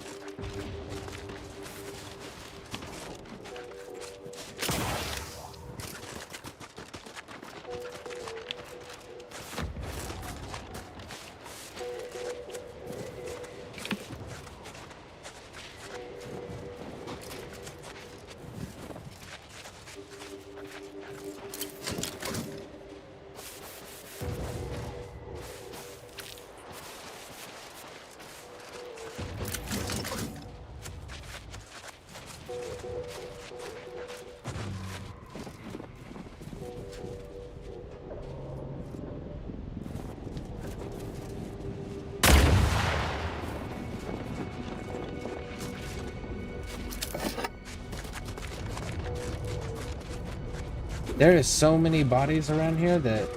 There is so many bodies around here that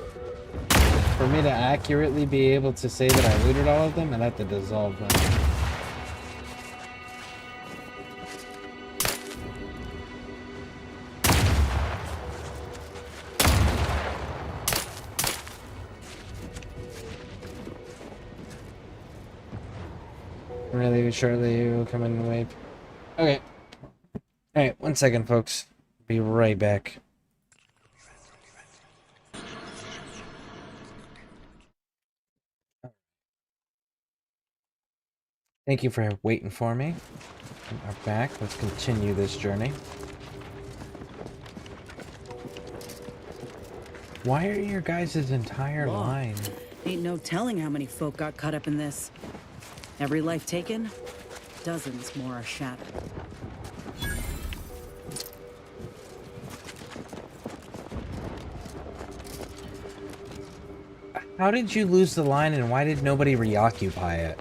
for me to accurately be able to say that I looted all of them, I'd have to dissolve them. Really shortly you will come in and wave. Okay. Alright, 1 second, folks. Be right back. Thank you for waiting for me. We are back. Let's continue this journey. Why are your guys' entire line? Ain't no telling how many folk got caught up in this. Every life taken, dozens more are shattered. How did you lose the line and why did nobody reoccupy it?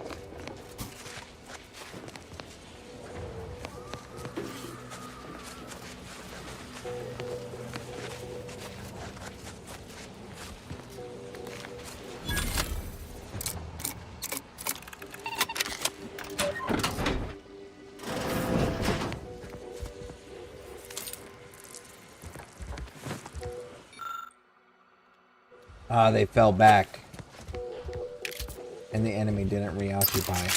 They fell back. And the enemy didn't reoccupy.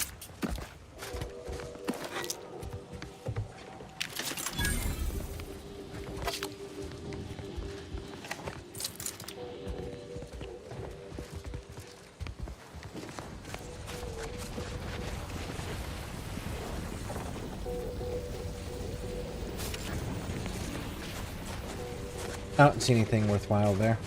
I don't see anything worthwhile there.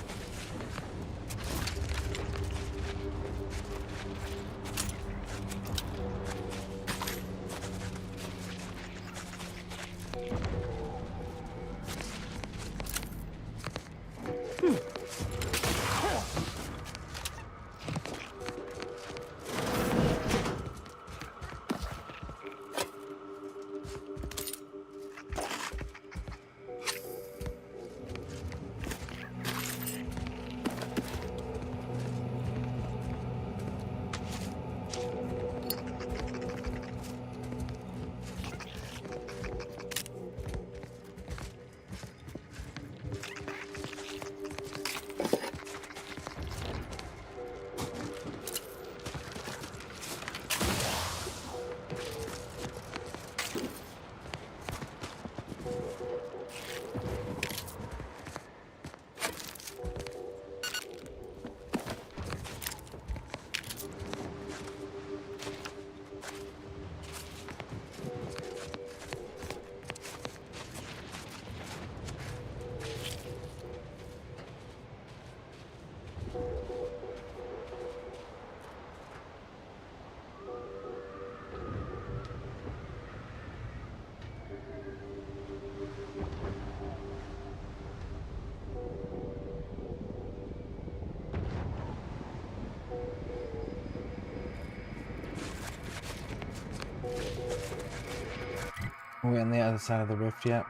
Are we on the other side of the rift yet?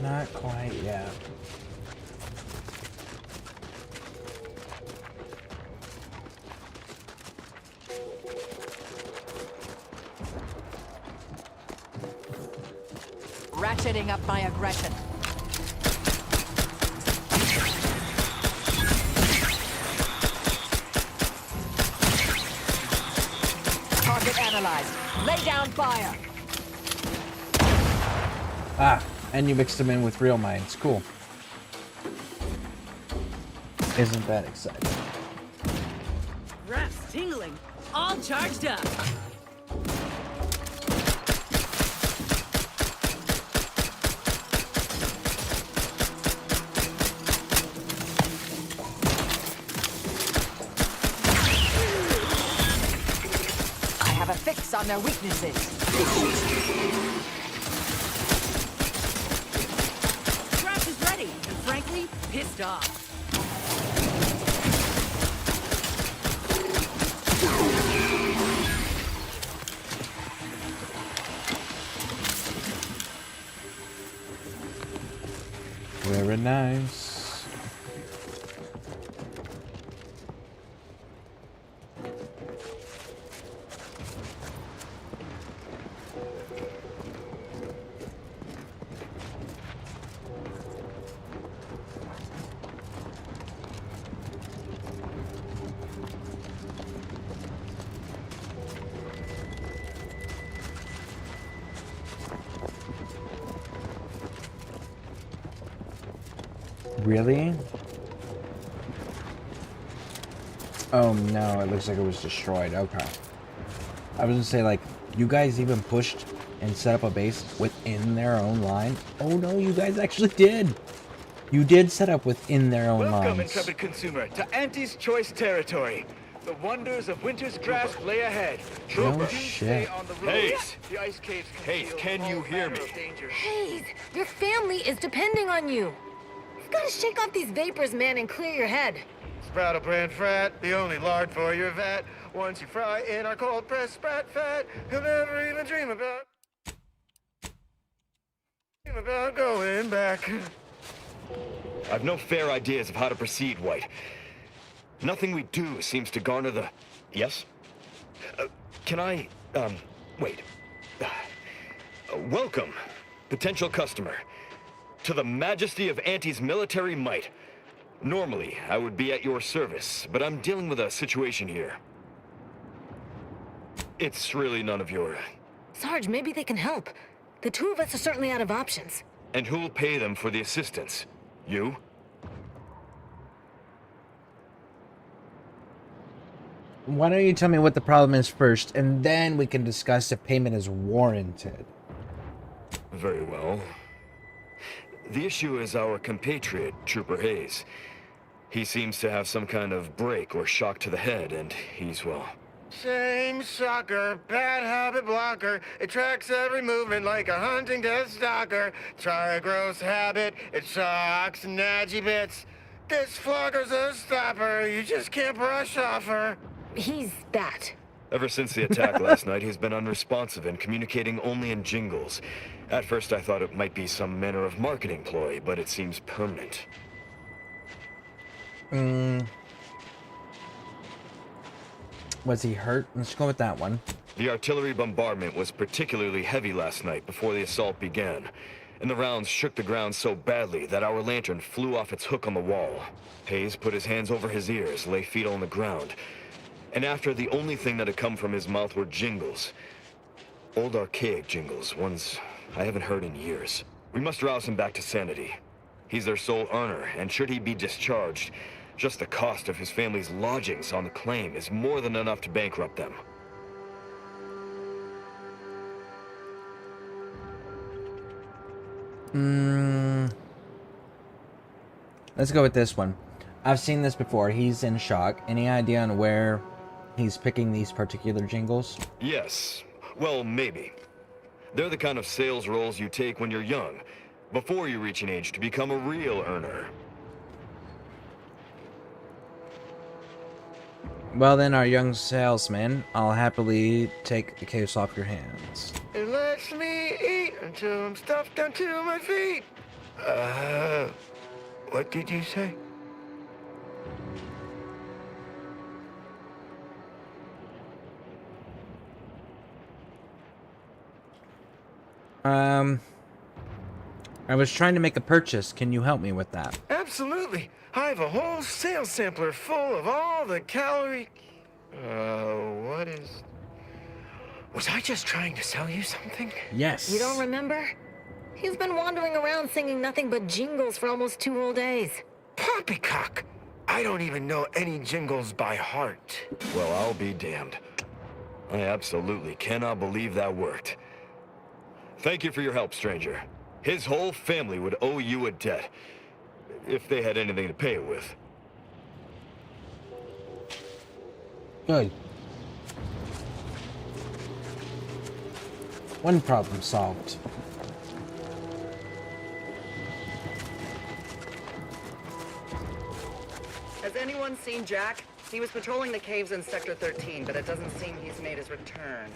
Not quite yet. Ratcheting up my aggression. Target analyzed. Lay down fire. Ah, and you mixed them in with real mines. Cool. Isn't that exciting? Reps tingling. All charged up. I have a fix on their weaknesses. Crash is ready, and frankly, pissed off. Very nice. Really? Oh no, it looks like it was destroyed. Okay. I was gonna say, like, you guys even pushed and set up a base within their own line? Oh no, you guys actually did! You did set up within their own Welcome, lines. intrepid consumer, to Auntie's Choice territory. The wonders of winter's grasp lay ahead. No shit. Hayes! The ice caves Hayes, can you hear me? Hayes, your family is depending on you. You've got to shake off these vapors, man, and clear your head. Sproutle brand frat, the only lard for your vat. Once you fry in our cold pressed sprat fat, you'll never even dream about going back. I've no fair ideas of how to proceed, White. Nothing we do seems to garner the... Yes? Can I... wait. Welcome, potential customer, to the majesty of Auntie's military might. Normally, I would be at your service, but I'm dealing with a situation here. It's really none of your... Sarge, maybe they can help. The two of us are certainly out of options. And who'll pay them for the assistance? You? Why don't you tell me what the problem is first, and then we can discuss if payment is warranted. Very well. The issue is our compatriot, Trooper Hayes. He seems to have some kind of break or shock to the head, and he's, well... Same sucker, bad habit blocker. It tracks every movement like a hunting death stalker. Try a gross habit, it shocks and nadgy bits. This flogger's a stopper, you just can't brush off her. He's bad. Ever since the attack last night, he's been unresponsive and communicating only in jingles. At first I thought it might be some manner of marketing ploy, but it seems permanent. Was he hurt? Let's go with that one. The artillery bombardment was particularly heavy last night before the assault began, and the rounds shook the ground so badly that our lantern flew off its hook on the wall. Hayes put his hands over his ears, lay fetal on the ground, and after the only thing that had come from his mouth were jingles. Old archaic jingles, ones I haven't heard in years. We must rouse him back to sanity. He's their sole earner, and should he be discharged, just the cost of his family's lodgings on the claim is more than enough to bankrupt them. Let's go with this one. I've seen this before. He's in shock. Any idea on where he's picking these particular jingles? Yes. Well, maybe. They're the kind of sales roles you take when you're young, before you reach an age to become a real earner. Well then, our young salesman, I'll happily take the case off your hands. It lets me eat until I'm stuffed down to my feet. What did you say? I was trying to make a purchase. Can you help me with that? Absolutely. I have a whole sales sampler full of all the calorie... what is... Was I just trying to sell you something? Yes. You don't remember? He's been wandering around singing nothing but jingles for almost 2 whole days. Poppycock! I don't even know any jingles by heart. Well, I'll be damned. I absolutely cannot believe that worked. Thank you for your help, stranger. His whole family would owe you a debt, if they had anything to pay it with. Good. One problem solved. Has anyone seen Jack? He was patrolling the caves in Sector 13, but it doesn't seem he's made his return.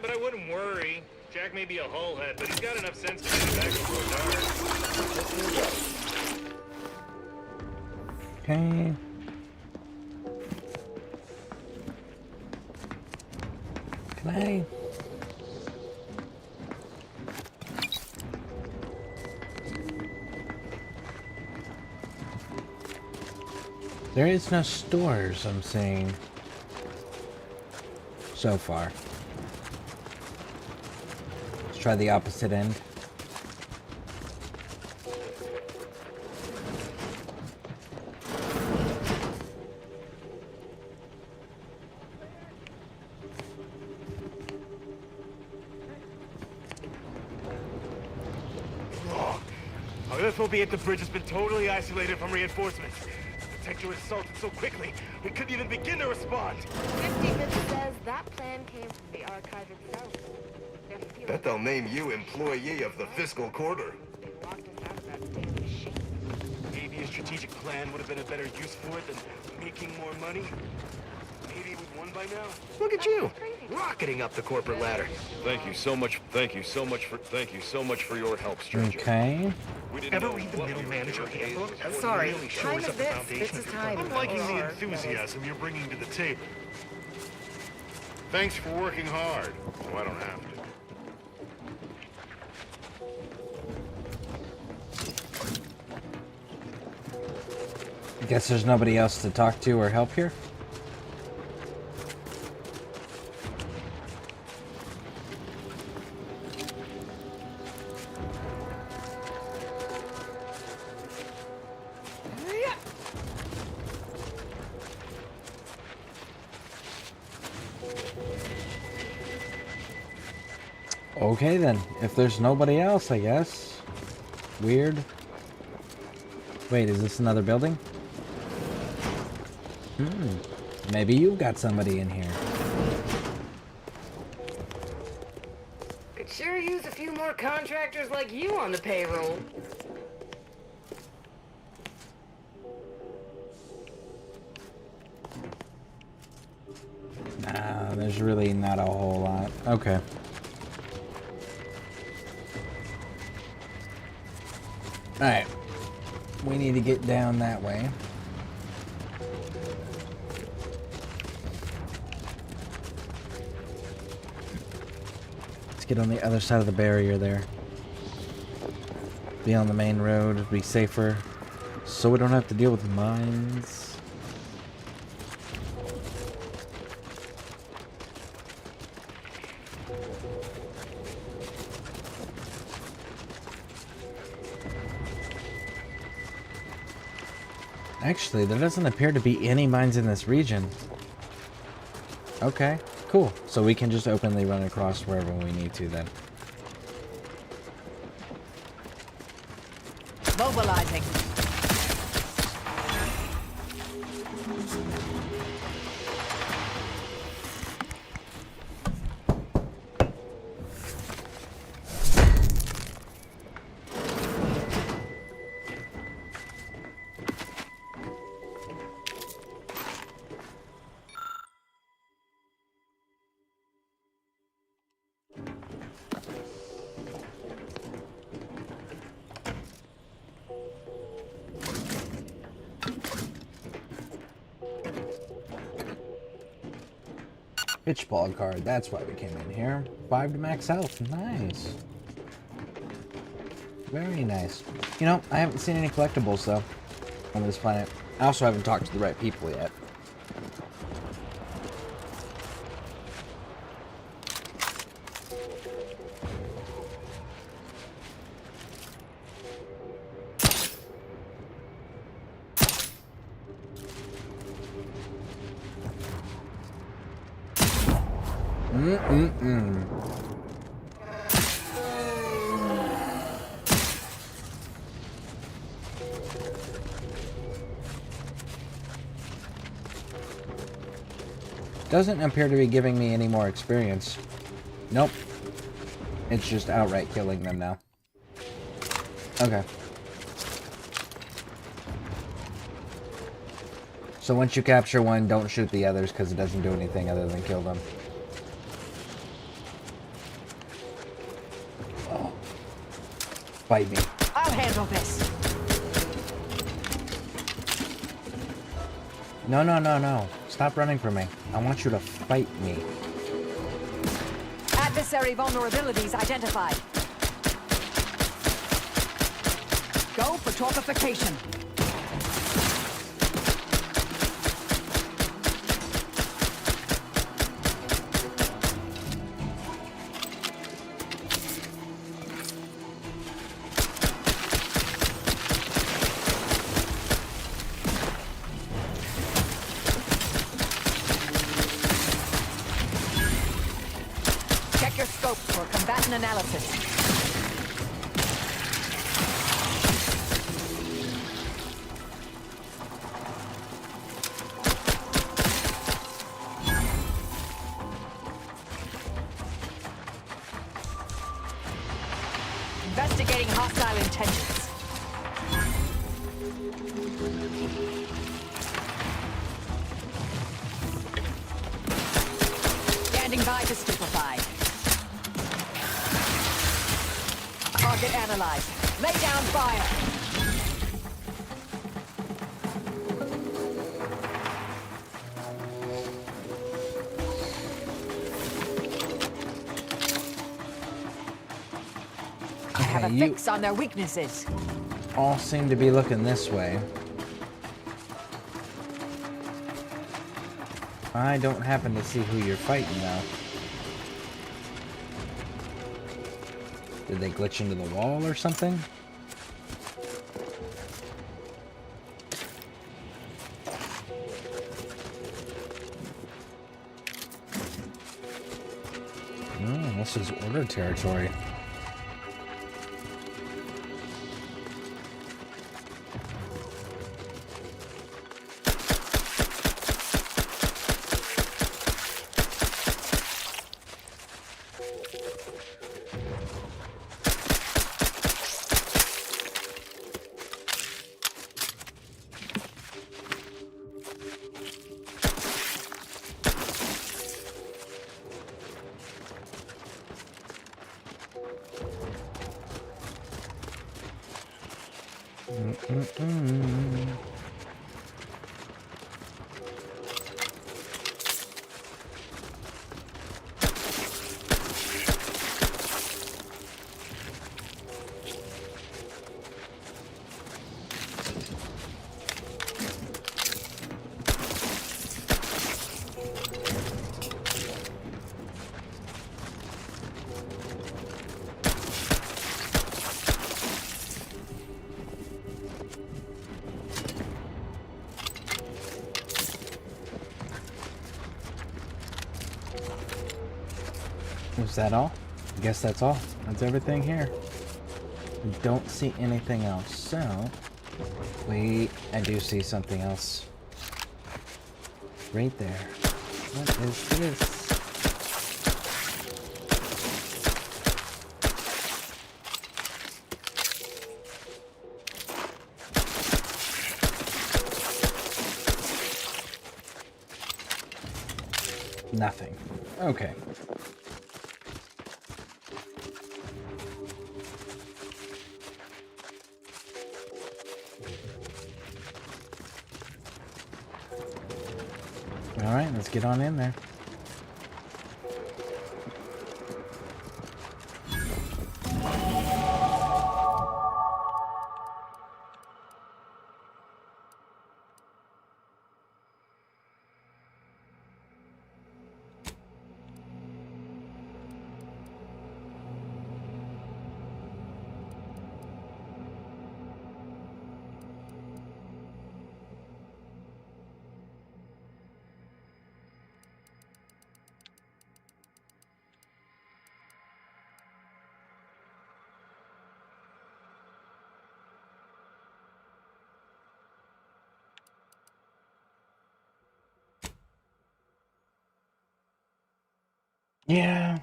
But I wouldn't worry. Jack may be a hullhead, but he's got enough sense to get it back before dark. Okay. Can I... There is no stores, I'm seeing. So far. Let's try the opposite end. Our FOB at the bridge has been totally isolated from reinforcements. The Protectorate assaulted so quickly, we couldn't even begin to respond. 50 Minutes says that plan came from the archive itself. Bet they'll name you employee of the fiscal quarter. Maybe a strategic plan would have been a better use for it than making more money. Maybe we'd won by now. Look at you, rocketing up the corporate ladder. Thank you so much for your help, stranger. Okay. Ever read the middle manager handbook? Sorry, time is this. This is time. I'm liking the enthusiasm you're bringing to the table. Thanks for working hard, so I don't have to. I guess there's nobody else to talk to or help here? Okay then, if there's nobody else, I guess. Weird. Wait, is this another building? Maybe you've got somebody in here. Could sure use a few more contractors like you on the payroll. Nah, there's really not a whole lot. Okay. Alright. We need to get down that way. Let's get on the other side of the barrier there. Be on the main road, be safer. So we don't have to deal with mines. Actually, there doesn't appear to be any mines in this region. Okay, cool. So we can just openly run across wherever we need to then. Mobilizing. Pitchball card, that's why we came in here. 5 to max health, nice. Very nice. You know, I haven't seen any collectibles, though, on this planet. I also haven't talked to the right people yet. Doesn't appear to be giving me any more experience. Nope. It's just outright killing them now. Okay. So once you capture one, don't shoot the others because it doesn't do anything other than kill them. Oh. Fight me. I'll handle this. No, no, no, no. Stop running from me. I want you to fight me. Adversary vulnerabilities identified. Go for torpification. Check your scope for combatant analysis. Investigating hostile intentions. Standing by to stupefy. Target analyzed. Lay down fire. I have a fix on their weaknesses. All seem to be looking this way. I don't happen to see who you're fighting now. Did they glitch into the wall or something? This is order territory. Was that all? I guess that's all. That's everything here. I don't see anything else, so... Wait, I do see something else. Right there. What is this? Nothing. Okay. Alright, let's get on in there. Yeah.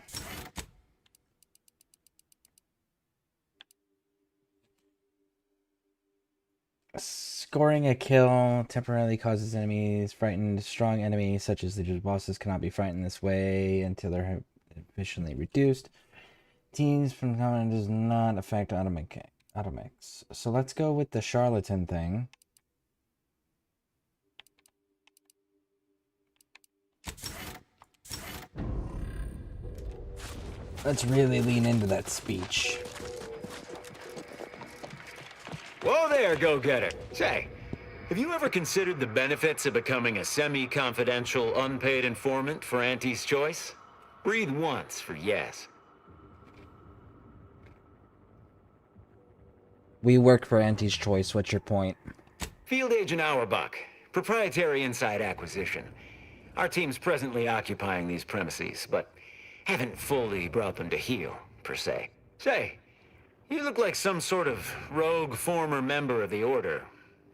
Scoring a kill temporarily causes enemies frightened. Strong enemies, such as the bosses, cannot be frightened this way until they're efficiently reduced. Teams from combat does not affect automix. So let's go with the charlatan thing. Let's really lean into that speech. Whoa there, go-getter. Say, have you ever considered the benefits of becoming a semi-confidential, unpaid informant for Auntie's Choice? Breathe once for yes. We work for Auntie's Choice. What's your point? Field Agent Auerbach, proprietary inside acquisition. Our team's presently occupying these premises, but haven't fully brought them to heel, per se. Say, you look like some sort of rogue former member of the Order.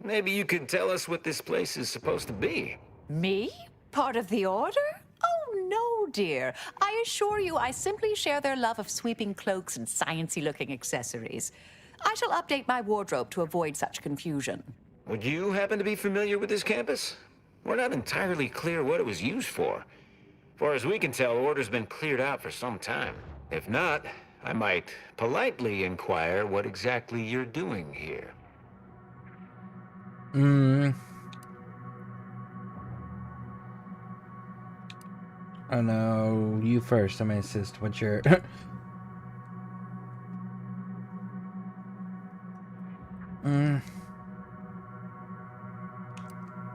Maybe you could tell us what this place is supposed to be. Me? Part of the Order? Oh, no, dear. I assure you I simply share their love of sweeping cloaks and sciencey-looking accessories. I shall update my wardrobe to avoid such confusion. Would you happen to be familiar with this campus? We're not entirely clear what it was used for. Far as we can tell, Order's been cleared out for some time. If not, I might politely inquire what exactly you're doing here. Oh no, you first. I'm gonna assist. What's your...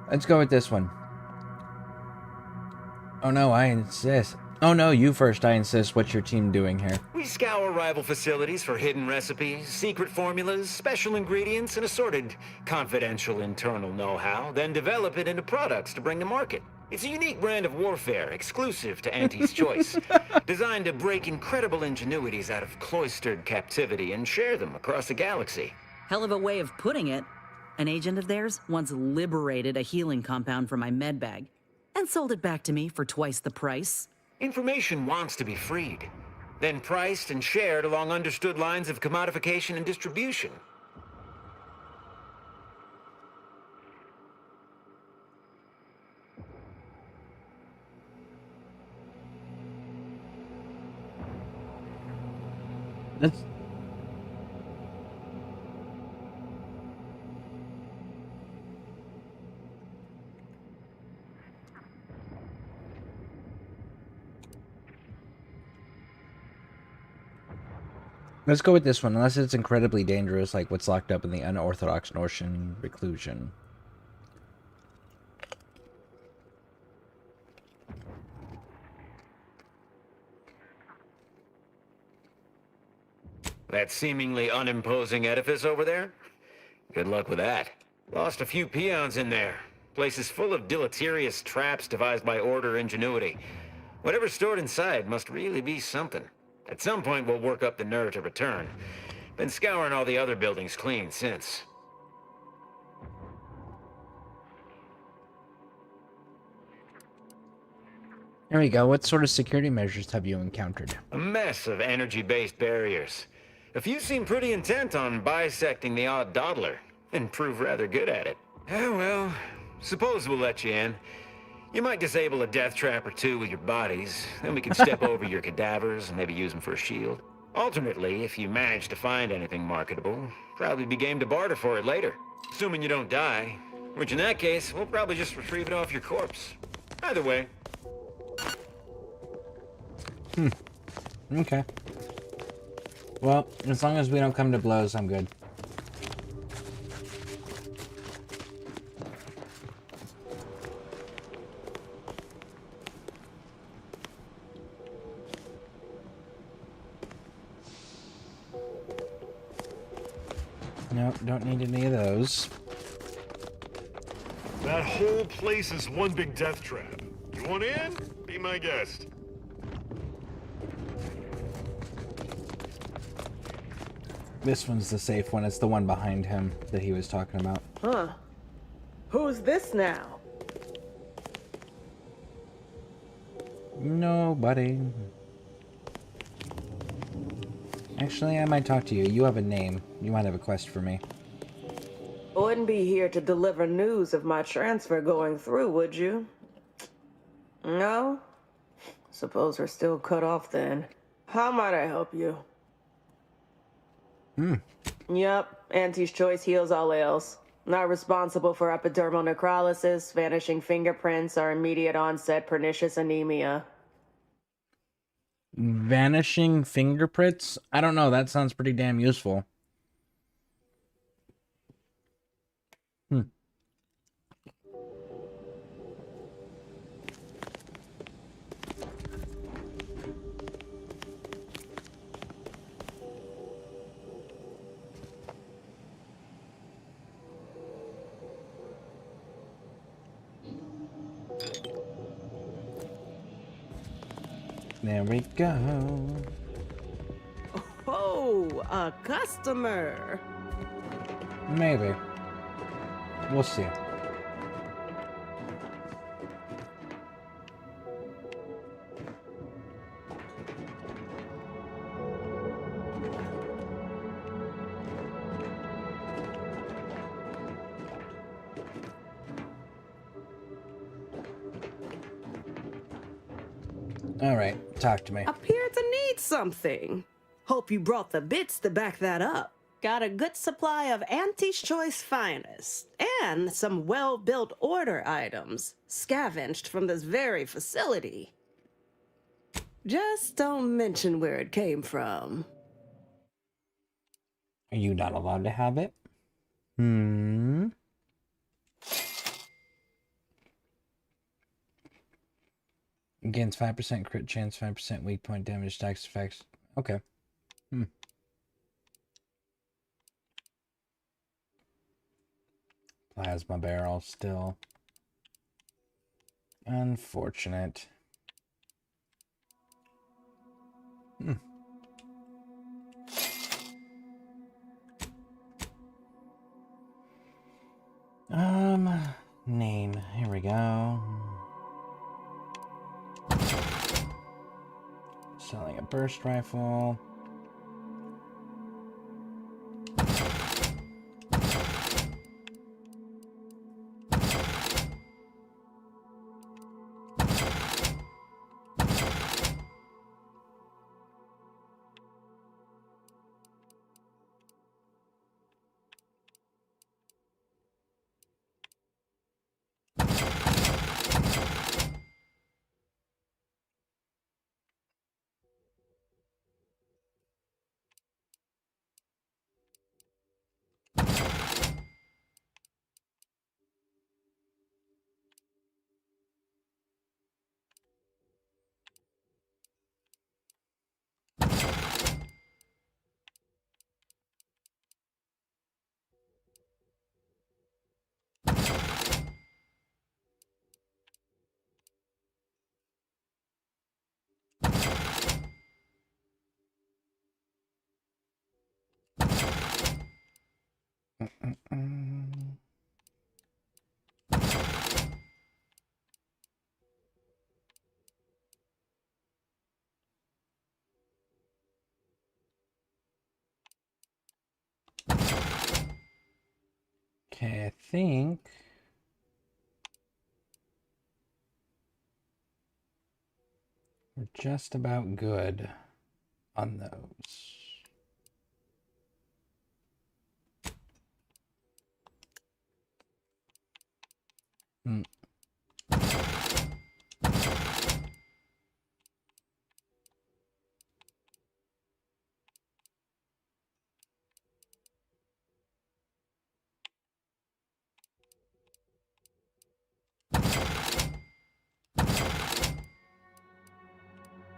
Let's go with this one. Oh no, I insist. Oh no, you first, I insist. What's your team doing here? We scour rival facilities for hidden recipes, secret formulas, special ingredients, and assorted confidential internal know-how, then develop it into products to bring to market. It's a unique brand of warfare, exclusive to Auntie's Choice, designed to break incredible ingenuities out of cloistered captivity and share them across the galaxy. Hell of a way of putting it. An agent of theirs once liberated a healing compound from my med bag and sold it back to me for twice the price. Information wants to be freed, then priced and shared along understood lines of commodification and distribution. Let's go with this one, unless it's incredibly dangerous, like what's locked up in the unorthodox Nortian reclusion. That seemingly unimposing edifice over there? Good luck with that. Lost a few peons in there. Place is full of deleterious traps devised by Order ingenuity. Whatever's stored inside must really be something. At some point, we'll work up the nerve to return. Been scouring all the other buildings clean since. There we go. What sort of security measures have you encountered? A mess of energy-based barriers. A few seem pretty intent on bisecting the odd dawdler, and prove rather good at it. Well, suppose we'll let you in. You might disable a death trap or two with your bodies, then we can step over your cadavers and maybe use them for a shield. Alternately, if you manage to find anything marketable, probably be game to barter for it later. Assuming you don't die, which in that case, we'll probably just retrieve it off your corpse. Either way. Okay. Well, as long as we don't come to blows, I'm good. Nope, don't need any of those. That whole place is one big death trap. You want in? Be my guest. This one's the safe one. It's the one behind him that he was talking about. Huh. Who's this now? Nobody. Actually, I might talk to you. You have a name. You might have a quest for me. Wouldn't be here to deliver news of my transfer going through, would you? No? Suppose we're still cut off then. How might I help you? Yep, Auntie's choice heals all ails. Not responsible for epidermal necrolysis, vanishing fingerprints, or immediate onset pernicious anemia. Vanishing fingerprints? I don't know. That sounds pretty damn useful. There we go. Oh, a customer. Maybe. We'll see. All right, talk to me. Appear to need something. Hope you brought the bits to back that up. Got a good supply of Auntie's Choice finest, and some well-built order items, scavenged from this very facility. Just don't mention where it came from. Are you not allowed to have it? Gains 5% crit chance, 5% weak point damage, stacks effects. Okay. Plasma barrel still. Unfortunate. Name. Here we go. Selling a burst rifle. Okay, I think we're just about good on those.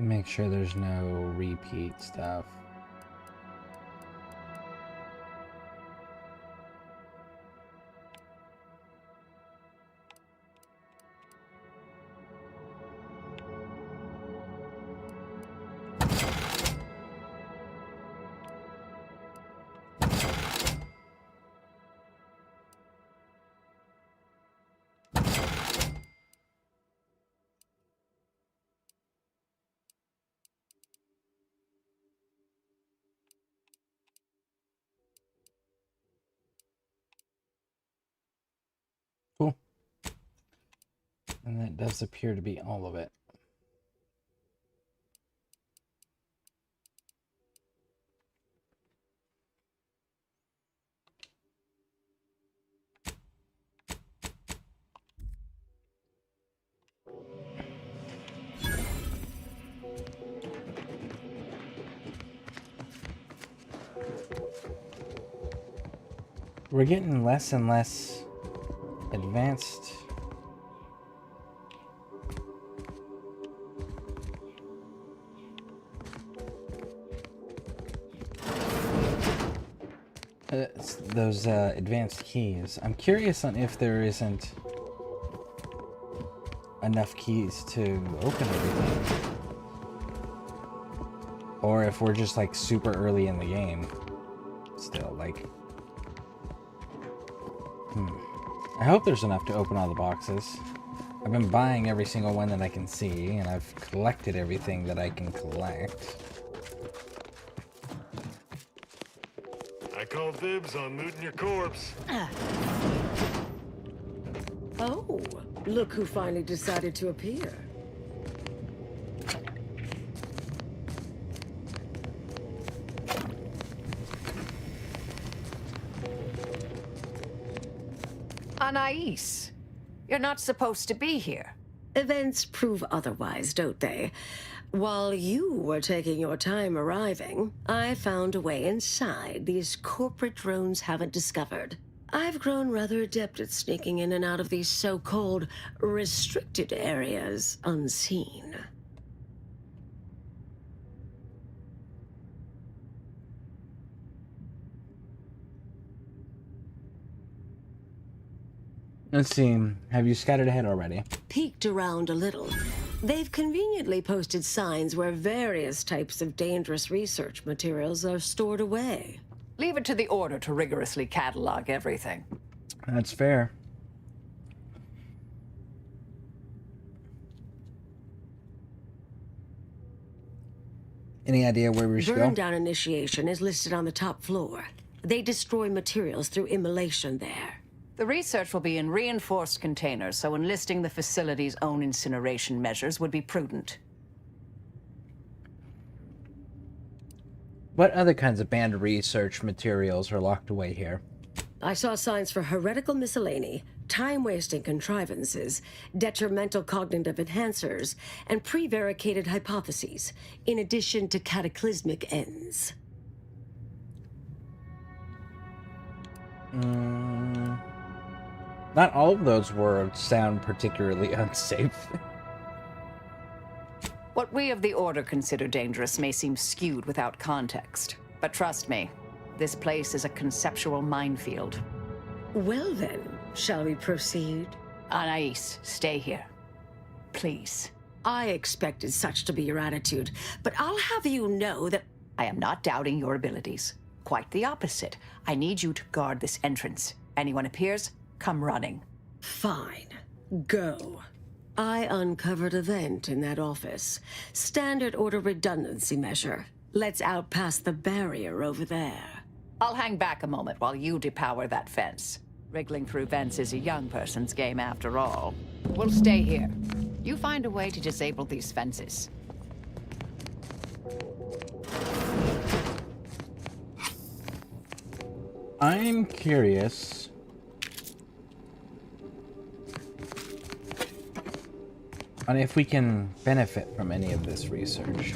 Make sure there's no repeat stuff. And that does appear to be all of it. We're getting less and less advanced. Those advanced keys. I'm curious on if there isn't enough keys to open everything. Or if we're just like super early in the game. Still, like... I hope there's enough to open all the boxes. I've been buying every single one that I can see, and I've collected everything that I can collect. I call dibs on looting your corpse. Oh, look who finally decided to appear. Anais, you're not supposed to be here. Events prove otherwise, don't they? While you were taking your time arriving, I found a way inside these corporate drones haven't discovered. I've grown rather adept at sneaking in and out of these so-called restricted areas unseen. Let's see. Have you scattered ahead already? Peeked around a little. They've conveniently posted signs where various types of dangerous research materials are stored away. Leave it to the Order to rigorously catalog everything. That's fair. Any idea where we should go? Burn down initiation is listed on the top floor. They destroy materials through immolation there. The research will be in reinforced containers, so enlisting the facility's own incineration measures would be prudent. What other kinds of banned research materials are locked away here? I saw signs for heretical miscellany, time-wasting contrivances, detrimental cognitive enhancers, and prevaricated hypotheses, in addition to cataclysmic ends. Not all of those words sound particularly unsafe. What we of the Order consider dangerous may seem skewed without context. But trust me, this place is a conceptual minefield. Well then, shall we proceed? Anais, stay here. Please. I expected such to be your attitude, but I'll have you know that... I am not doubting your abilities. Quite the opposite. I need you to guard this entrance. Anyone appears, come running. Fine. Go. I uncovered a vent in that office. Standard Order redundancy measure. Let's out past the barrier over there. I'll hang back a moment while you depower that fence. Wriggling through vents is a young person's game after all. We'll stay here. You find a way to disable these fences. I'm curious. On if we can benefit from any of this research.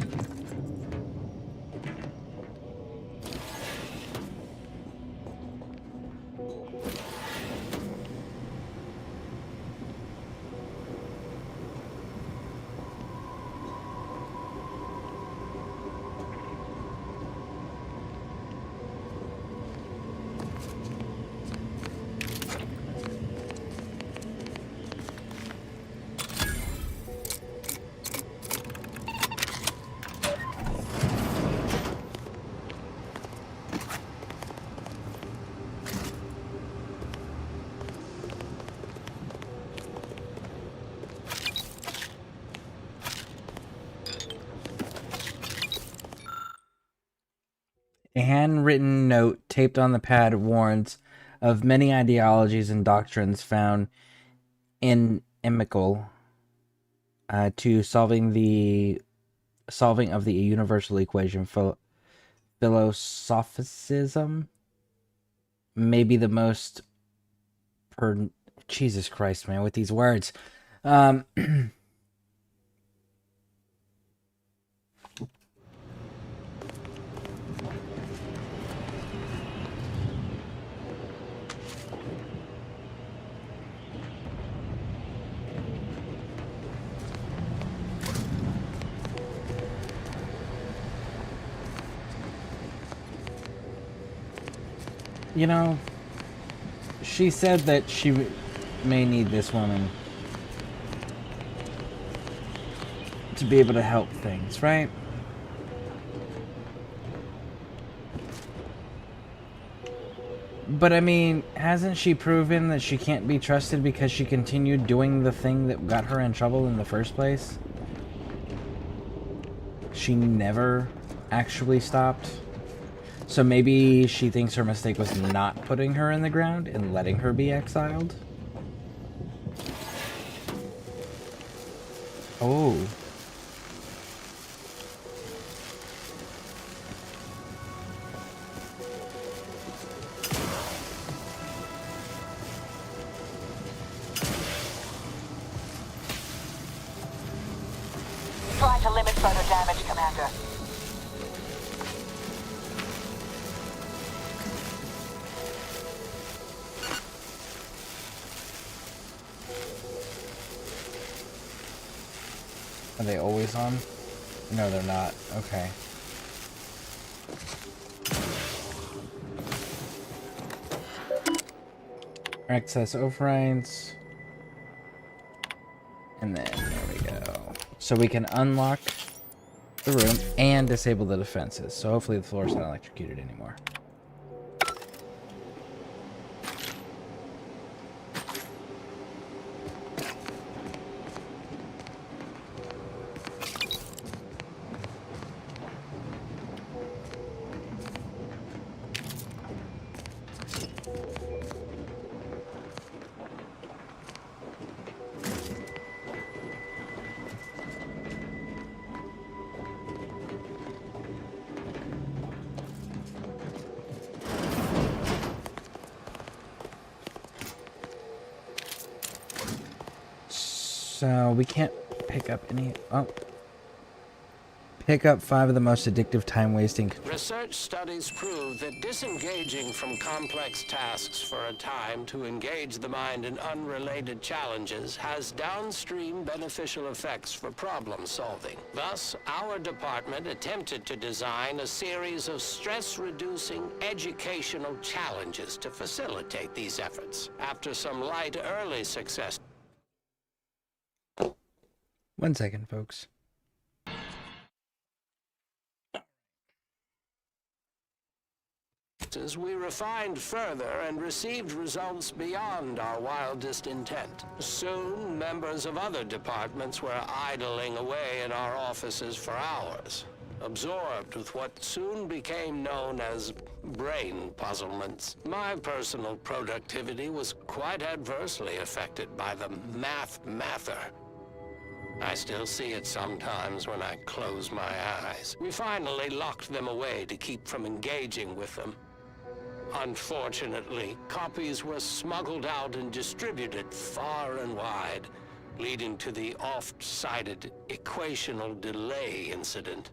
A handwritten note taped on the pad warns of many ideologies and doctrines found inimical to solving of the universal equation philosophicism may be the most Jesus Christ, man, with these words. You know, she said that she may need this woman to be able to help things, right? But I mean, hasn't she proven that she can't be trusted because she continued doing the thing that got her in trouble in the first place? She never actually stopped. So maybe she thinks her mistake was not putting her in the ground and letting her be exiled? Oh. Try to limit further damage, Commander. Are they always on? No, they're not. Okay. Access overrides. And then, there we go. So we can unlock the room and disable the defenses. So hopefully the floor's not electrocuted anymore. So we can't pick up any... Oh. Pick up 5 of the most addictive time-wasting... Research studies prove that disengaging from complex tasks for a time to engage the mind in unrelated challenges has downstream beneficial effects for problem solving. Thus, our department attempted to design a series of stress-reducing educational challenges to facilitate these efforts. After some light early success... 1 second, folks. We refined further and received results beyond our wildest intent. Soon, members of other departments were idling away in our offices for hours, absorbed with what soon became known as brain puzzlements. My personal productivity was quite adversely affected by the mather. I still see it sometimes when I close my eyes. We finally locked them away to keep from engaging with them. Unfortunately, copies were smuggled out and distributed far and wide, leading to the oft-cited equational delay incident.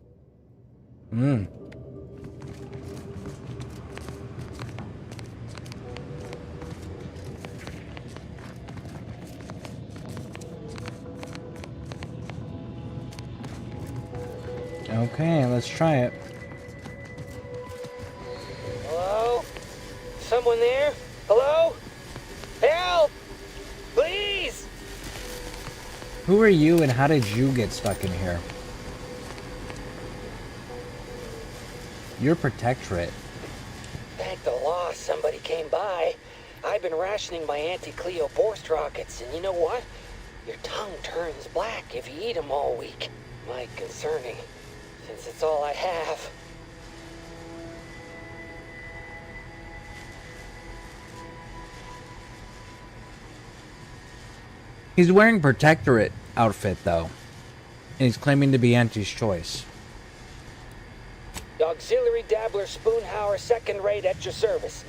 Okay, let's try it. Hello? Someone there? Hello? Help! Please! Who are you and how did you get stuck in here? You're Protectorate. Thank the law somebody came by. I've been rationing my anti-Cleo Borst rockets, and you know what? Your tongue turns black if you eat them all week. Might concerning, since it's all I have. He's wearing Protectorate outfit, though. And he's claiming to be Auntie's choice. Auxiliary Dabbler Spoonhauer, second rate at your service.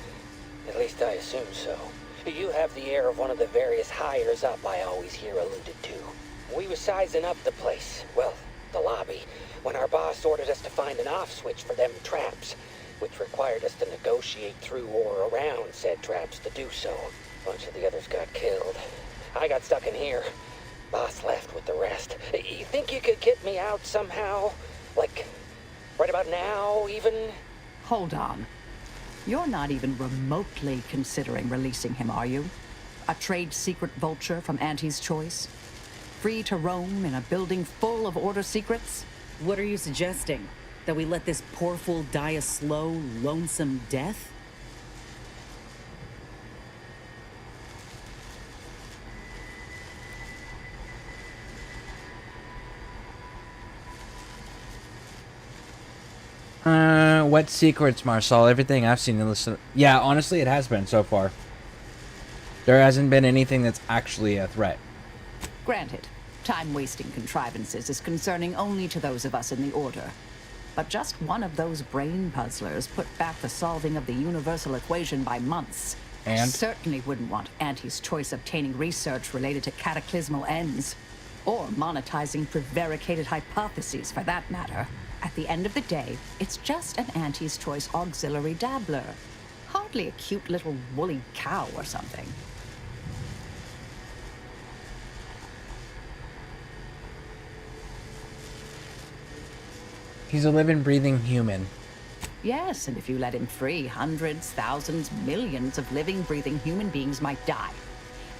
At least I assume so. You have the air of one of the various hires up I always hear alluded to. We were sizing up the place, well, the lobby, when our boss ordered us to find an off switch for them traps, which required us to negotiate through or around said traps to do so. A bunch of the others got killed. I got stuck in here. Boss left with the rest. You think you could get me out somehow? Like, right about now, even? Hold on. You're not even remotely considering releasing him, are you? A trade secret vulture from Auntie's choice? Free to roam in a building full of order secrets? What are you suggesting? That we let this poor fool die a slow, lonesome death? What secrets, Marcel? Everything I've seen and listened. Yeah, honestly, it has been so far. There hasn't been anything that's actually a threat. Granted, time-wasting contrivances is concerning only to those of us in the Order. But just one of those brain puzzlers put back the solving of the universal equation by months. And? Certainly wouldn't want Auntie's choice obtaining research related to cataclysmal ends. Or monetizing prevaricated hypotheses, for that matter. At the end of the day, it's just an Auntie's choice auxiliary dabbler. Hardly a cute little woolly cow or something. He's a living, breathing human. Yes, and if you let him free, hundreds, thousands, millions of living, breathing human beings might die.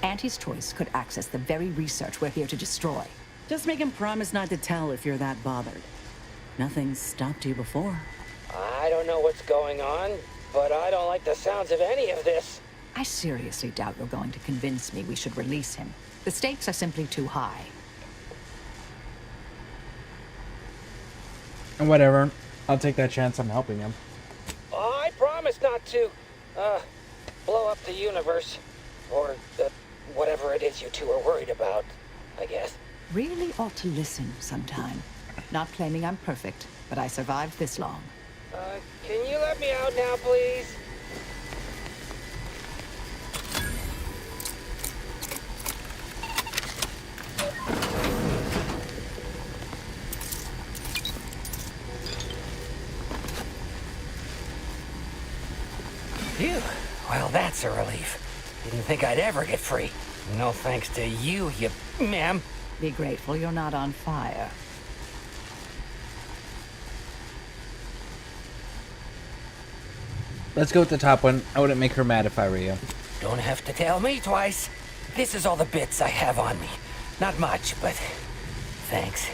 Auntie's choice could access the very research we're here to destroy. Just make him promise not to tell if you're that bothered. Nothing's stopped you before. I don't know what's going on, but I don't like the sounds of any of this. I seriously doubt you're going to convince me we should release him. The stakes are simply too high. Whatever. I'll take that chance. I'm helping him. I promise not to, blow up the universe. Or, whatever it is you two are worried about, I guess. Really ought to listen sometime. Not claiming I'm perfect, but I survived this long. Can you let me out now, please? Phew. Well, that's a relief. Didn't think I'd ever get free. No thanks to you, ma'am. Be grateful you're not on fire. Let's go with the top one. I wouldn't make her mad if I were you. Don't have to tell me twice. This is all the bits I have on me. Not much, but thanks.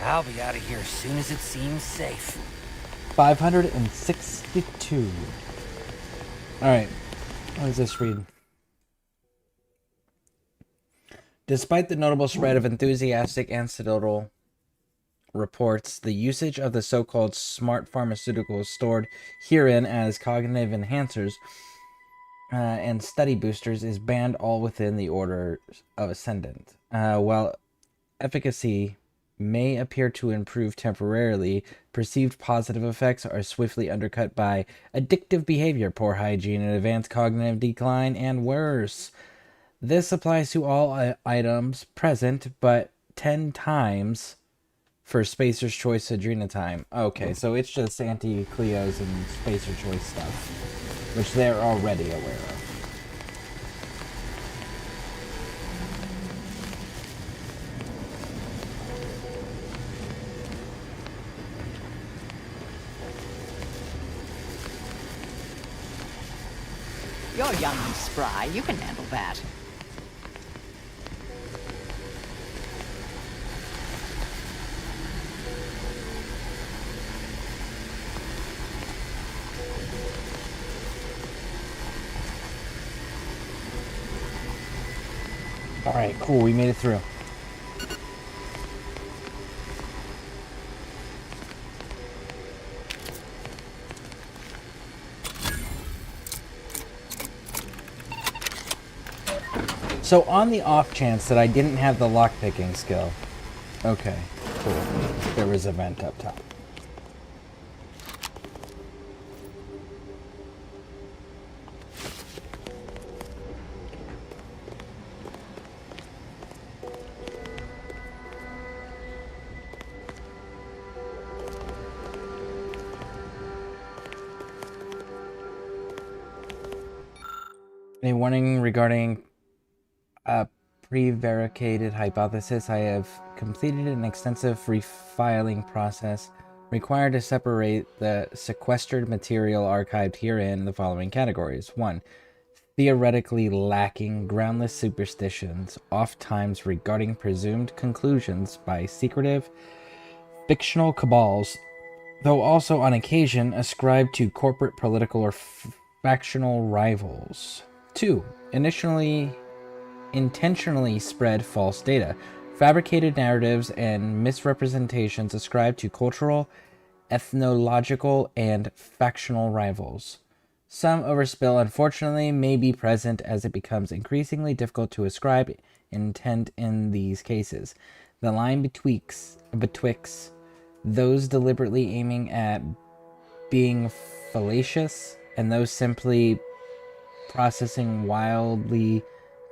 I'll be out of here as soon as it seems safe. 562. Alright. What does this read? Despite the notable spread of enthusiastic anecdotal reports, the usage of the so-called smart pharmaceuticals stored herein as cognitive enhancers and study boosters is banned all within the Order of Ascendant. While efficacy may appear to improve temporarily, perceived positive effects are swiftly undercut by addictive behavior, poor hygiene, and advanced cognitive decline, and worse. This applies to all items present, but 10 times for Spacer's Choice Adrenatime. Okay, so it's just anti-Cleos and Spacer Choice stuff, which they're already aware of. You're young and spry. You can handle that. Alright, cool. We made it through. So on the off chance that I didn't have the lockpicking skill. Okay. Cool. There was a vent up top. A warning regarding a prevaricated hypothesis. I have completed an extensive refiling process required to separate the sequestered material archived herein in the following categories. 1. Theoretically lacking groundless superstitions, oft-times regarding presumed conclusions by secretive, fictional cabals, though also on occasion ascribed to corporate, political, or factional rivals. 2. Intentionally spread false data, fabricated narratives, and misrepresentations ascribed to cultural, ethnological, and factional rivals. Some overspill, unfortunately, may be present as it becomes increasingly difficult to ascribe intent in these cases. The line betwixt those deliberately aiming at being fallacious and those simply processing wildly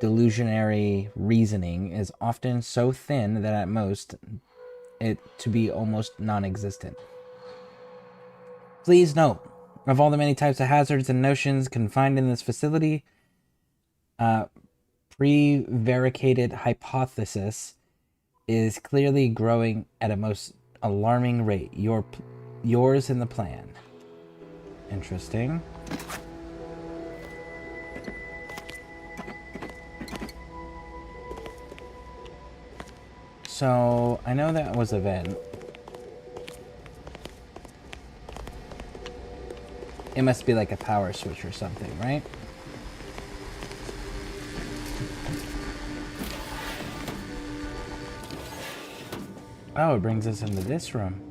delusionary reasoning is often so thin that at most it to be almost non-existent. Please note, of all the many types of hazards and notions confined in this facility, prevaricated hypothesis is clearly growing at a most alarming rate. Yours in the plan. Interesting. So, I know that was a vent. It must be like a power switch or something, right? Oh, it brings us into this room.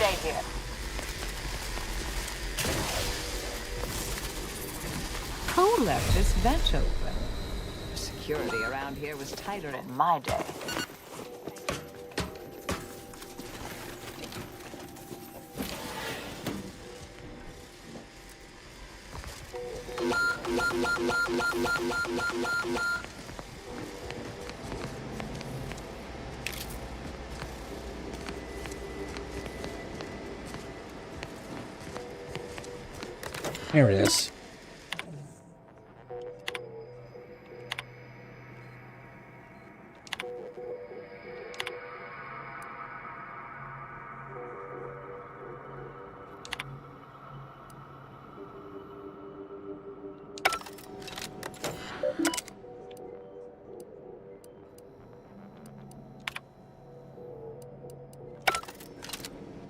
Stay here. Who left this vent open? Security around here was tighter in my day. Here it is.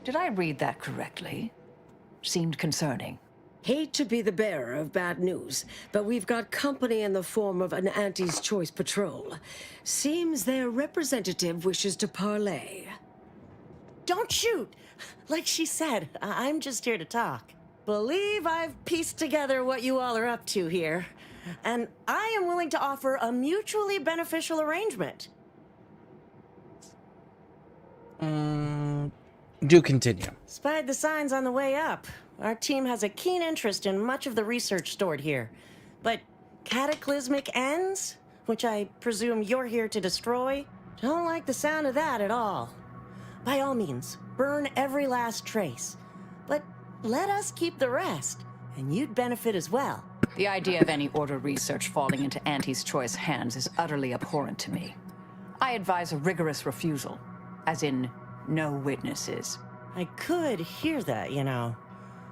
Did I read that correctly? Seemed concerning. Hate to be the bearer of bad news, but we've got company in the form of an Auntie's Choice patrol. Seems their representative wishes to parley. Don't shoot! Like she said, I'm just here to talk. Believe I've pieced together what you all are up to here. And I am willing to offer a mutually beneficial arrangement. Do continue. Spied the signs on the way up. Our team has a keen interest in much of the research stored here. But cataclysmic ends, which I presume you're here to destroy, don't like the sound of that at all. By all means, burn every last trace. But let us keep the rest, and you'd benefit as well. The idea of any Order research falling into Auntie's Choice hands is utterly abhorrent to me. I advise a rigorous refusal, as in no witnesses. I could hear that, you know.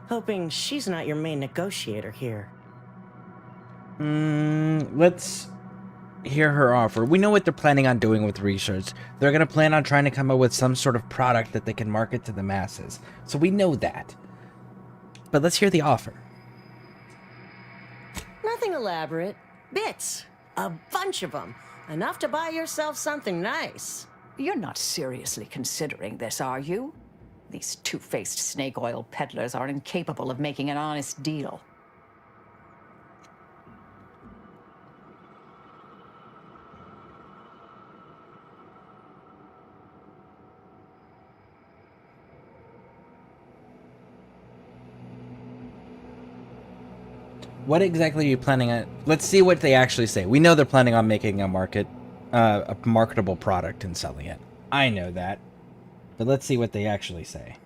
Hoping she's not your main negotiator here. Let's hear her offer. We know what they're planning on doing with research. They're going to plan on trying to come up with some sort of product that they can market to the masses. So we know that. But let's hear the offer. Nothing elaborate. Bits. A bunch of them. Enough to buy yourself something nice. You're not seriously considering this, are you? These two-faced snake oil peddlers are incapable of making an honest deal. What exactly are you planning on? Let's see what they actually say. We know they're planning on making a marketable product and selling it. I know that. But let's see what they actually say.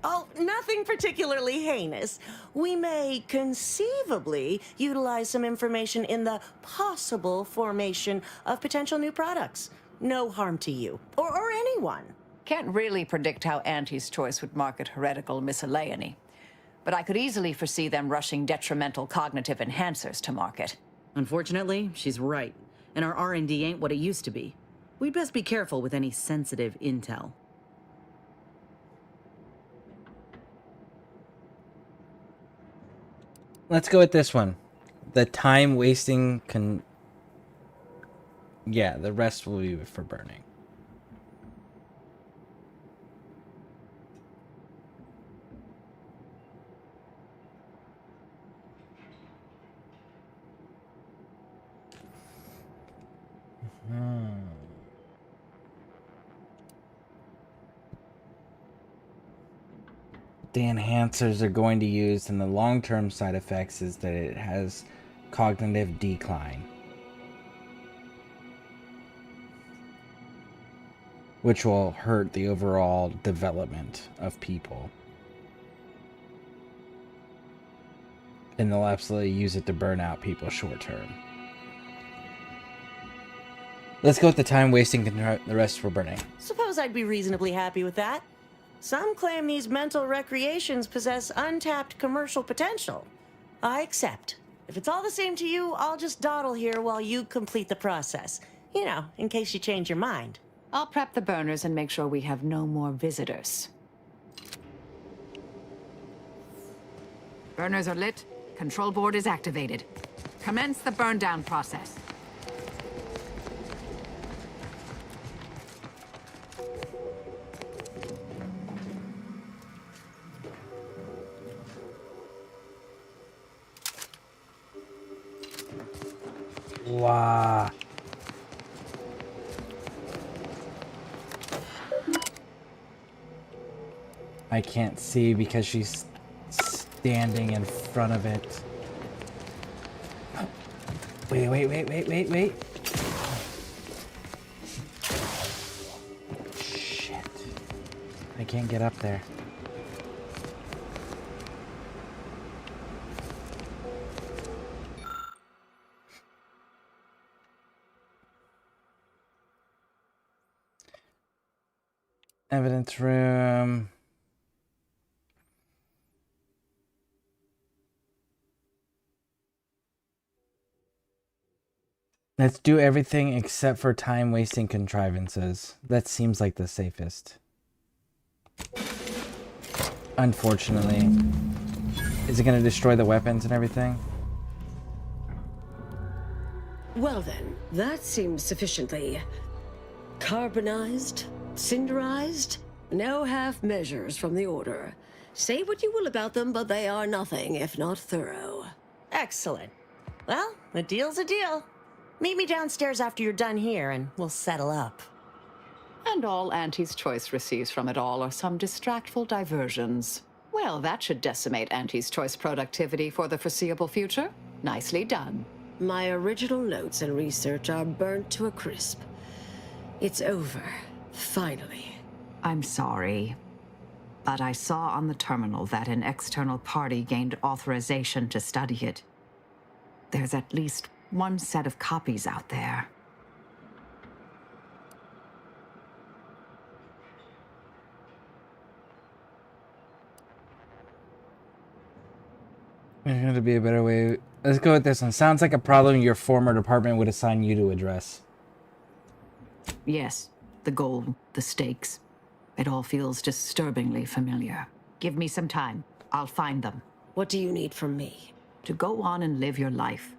Oh, nothing particularly heinous. We may conceivably utilize some information in the possible formation of potential new products. No harm to you, or anyone. Can't really predict how Auntie's Choice would market heretical miscellany. But I could easily foresee them rushing detrimental cognitive enhancers to market. Unfortunately, she's right. And our R&D ain't what it used to be. We'd best be careful with any sensitive intel. Let's go with this one. The time wasting can... Yeah, the rest will be for burning. The enhancers are going to use, and the long-term side effects is that it has cognitive decline, which will hurt the overall development of people. And they'll absolutely use it to burn out people short-term. Let's go with the time wasting, the rest for burning. Suppose I'd be reasonably happy with that. Some claim these mental recreations possess untapped commercial potential. I accept. If it's all the same to you, I'll just dawdle here while you complete the process. You know, in case you change your mind. I'll prep the burners and make sure we have no more visitors. Burners are lit. Control board is activated. Commence the burn down process. Wow. I can't see because she's standing in front of it. Wait. Shit. I can't get up there. Evidence room. Let's do everything except for time-wasting contrivances. That seems like the safest. Unfortunately. Is it going to destroy the weapons and everything? Well then, that seems sufficiently carbonized, cinderized. No half measures from the Order. Say what you will about them, but they are nothing if not thorough. Excellent. Well, a deal's a deal. Meet me downstairs after you're done here, and we'll settle up. And all Auntie's Choice receives from it all are some distractful diversions. Well, that should decimate Auntie's Choice productivity for the foreseeable future. Nicely done. My original notes and research are burnt to a crisp. It's over. Finally. I'm sorry, but I saw on the terminal that an external party gained authorization to study it. There's at least one set of copies out there. There's got to be a better way. Let's go with this one. Sounds like a problem your former department would assign you to address. Yes, the goal, the stakes. It all feels disturbingly familiar. Give me some time. I'll find them. What do you need from me? To go on and live your life.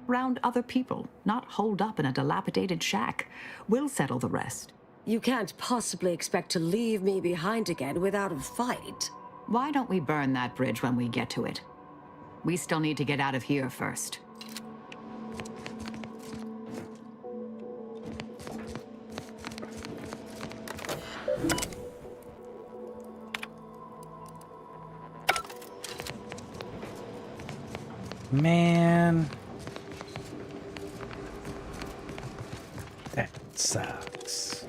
Round other people, not holed up in a dilapidated shack. We'll settle the rest. You can't possibly expect to leave me behind again without a fight. Why don't we burn that bridge when we get to it? We still need to get out of here first. Man. That sucks.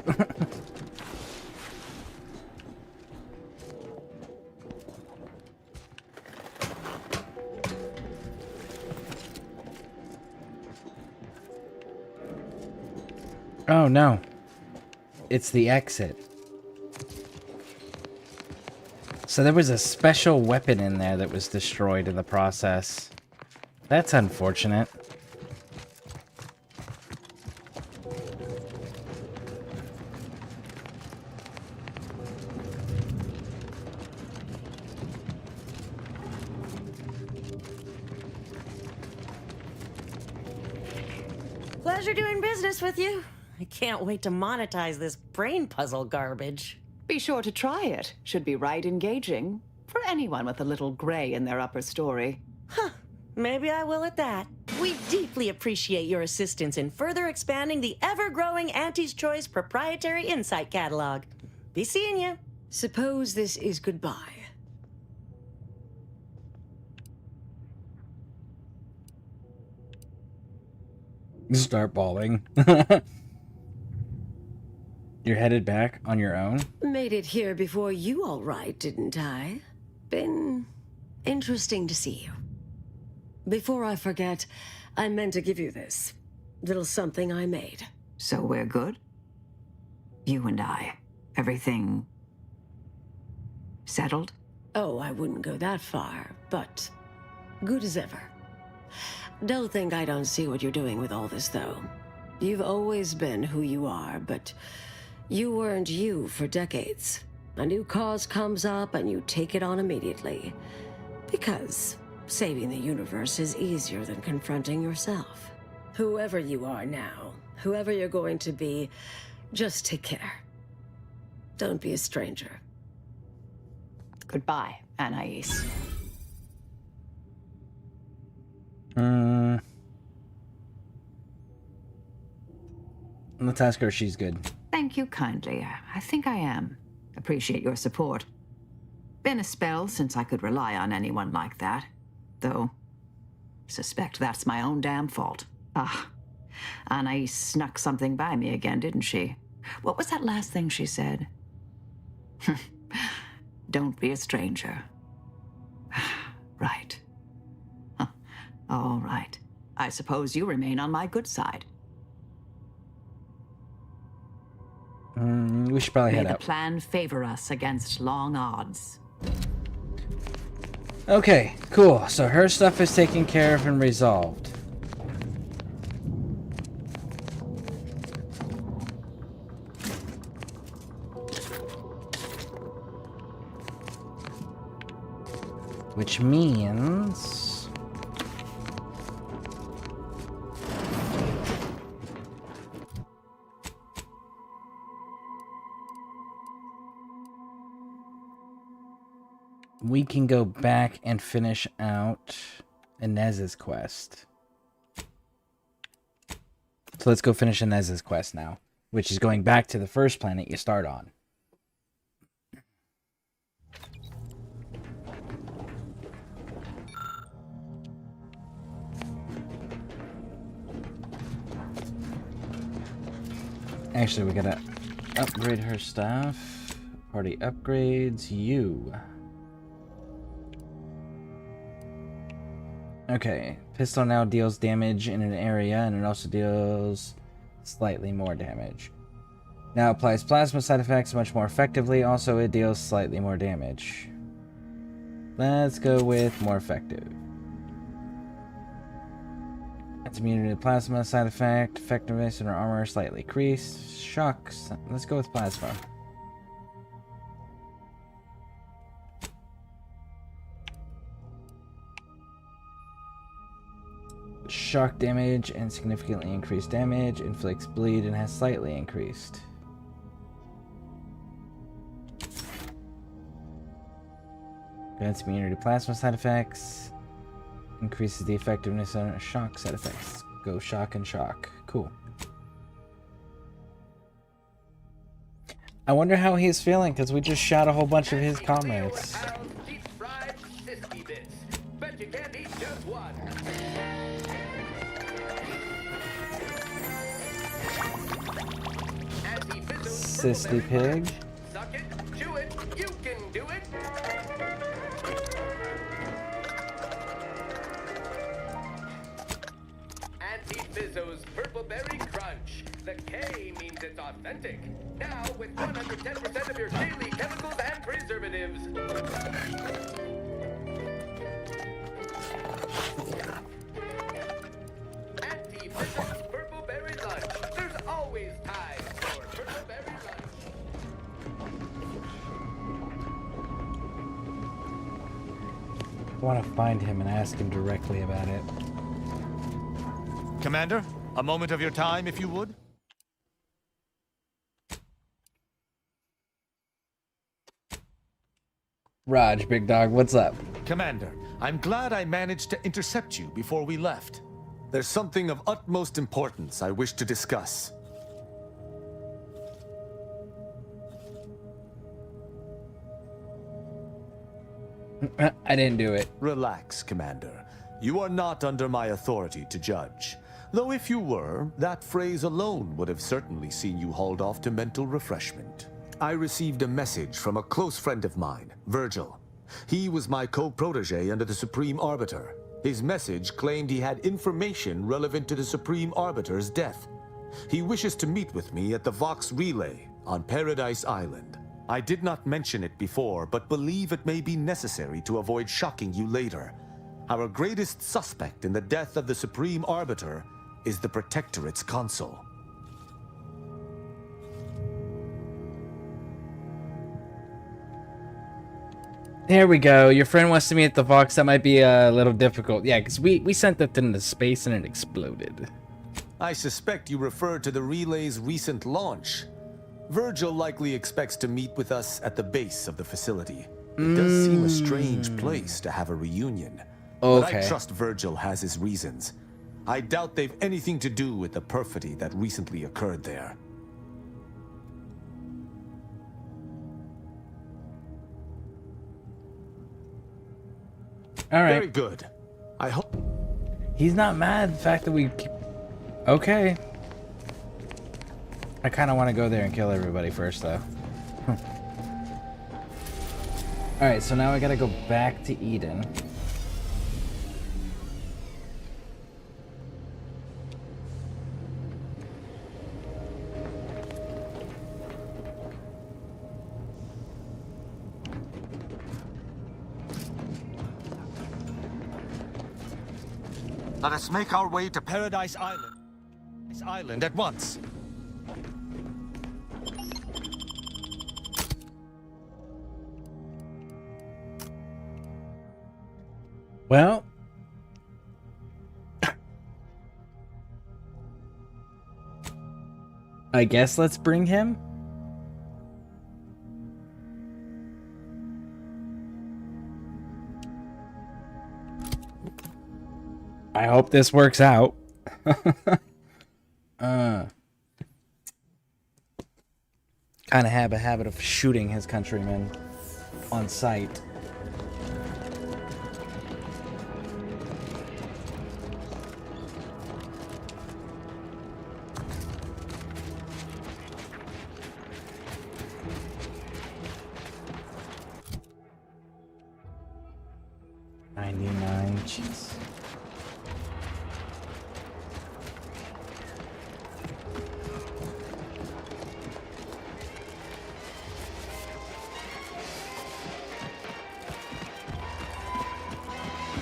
Oh no. It's the exit. So there was a special weapon in there that was destroyed in the process. That's unfortunate. Pleasure doing business with you. I can't wait to monetize this brain puzzle garbage. Be sure to try it. Should be right engaging. For anyone with a little gray in their upper story. Huh. Maybe I will at that. We deeply appreciate your assistance in further expanding the ever-growing Auntie's Choice proprietary insight catalog. Be seeing you. Suppose this is goodbye. Start bawling. You're headed back on your own? Made it here before you, all right, didn't I? Been interesting to see you. Before I forget, I meant to give you this. Little something I made. So we're good? You and I. Everything... settled? Oh, I wouldn't go that far, but good as ever. Don't think I don't see what you're doing with all this, though. You've always been who you are, but you weren't you for decades. A new cause comes up and you take it on immediately. Because saving the universe is easier than confronting yourself. Whoever you are now, whoever you're going to be, just take care. Don't be a stranger. Goodbye, Anais. Let's ask her if she's good. Thank you kindly. I think I am. Appreciate your support. Been a spell since I could rely on anyone like that. Though, suspect that's my own damn fault. Ah, Anais snuck something by me again, didn't she? What was that last thing she said? Don't be a stranger. Right. Huh. All right. I suppose you remain on my good side. We should probably head May the out. plan favor us against long odds. Okay, cool. So her stuff is taken care of and resolved. Which means... we can go back and finish out Inez's quest. So let's go finish Inez's quest now, which is going back to the first planet you start on. Actually, we gotta upgrade her stuff. Party upgrades, you. Okay, pistol now deals damage in an area, and it also deals slightly more damage. Now applies plasma side effects much more effectively. Also, it deals slightly more damage. Let's go with more effective. It's immunity to plasma. Side effect. Effectiveness in her armor slightly increased. Shocks. Let's go with plasma. Shock damage and significantly increased damage. Inflicts bleed and has slightly increased. Grants immunity to plasma side effects. Increases the effectiveness on shock side effects. Go shock and shock. Cool. I wonder how he's feeling because we just shot a whole bunch of his comments. Sissy pig. Suck it, chew it, you can do it. Auntie Fizzo's Purple Berry Crunch. The K means it's authentic. Now with 110% of your daily chemicals and preservatives. Auntie Fizzo's Purple Berry Lunch. There's always time for Purple Berry Lunch. I want to find him and ask him directly about it. Commander, a moment of your time, if you would. Raj, big dog, what's up? Commander, I'm glad I managed to intercept you before we left. There's something of utmost importance I wish to discuss. I didn't do it. Relax, Commander. You are not under my authority to judge. Though if you were, that phrase alone would have certainly seen you hauled off to mental refreshment. I received a message from a close friend of mine, Virgil. He was my co-protege under the Supreme Arbiter. His message claimed he had information relevant to the Supreme Arbiter's death. He wishes to meet with me at the Vox Relay on Paradise Island. I did not mention it before, but believe it may be necessary to avoid shocking you later. Our greatest suspect in the death of the Supreme Arbiter is the Protectorate's consul. There we go. Your friend wants to meet at the Vox. That might be a little difficult. Yeah, because we sent that into space and it exploded. I suspect you refer to the relay's recent launch. Virgil likely expects to meet with us at the base of the facility. It does seem a strange place to have a reunion. Okay. But I trust Virgil has his reasons. I doubt they've anything to do with the perfidy that recently occurred there. All right. Very good. I hope... He's not mad the fact that we... Okay. I kind of want to go there and kill everybody first, though. Alright, so now I gotta go back to Eden. Let us make our way to Paradise Island. This island at once. Well, I guess let's bring him. I hope this works out. Kind of have a habit of shooting his countrymen on sight. Jeez.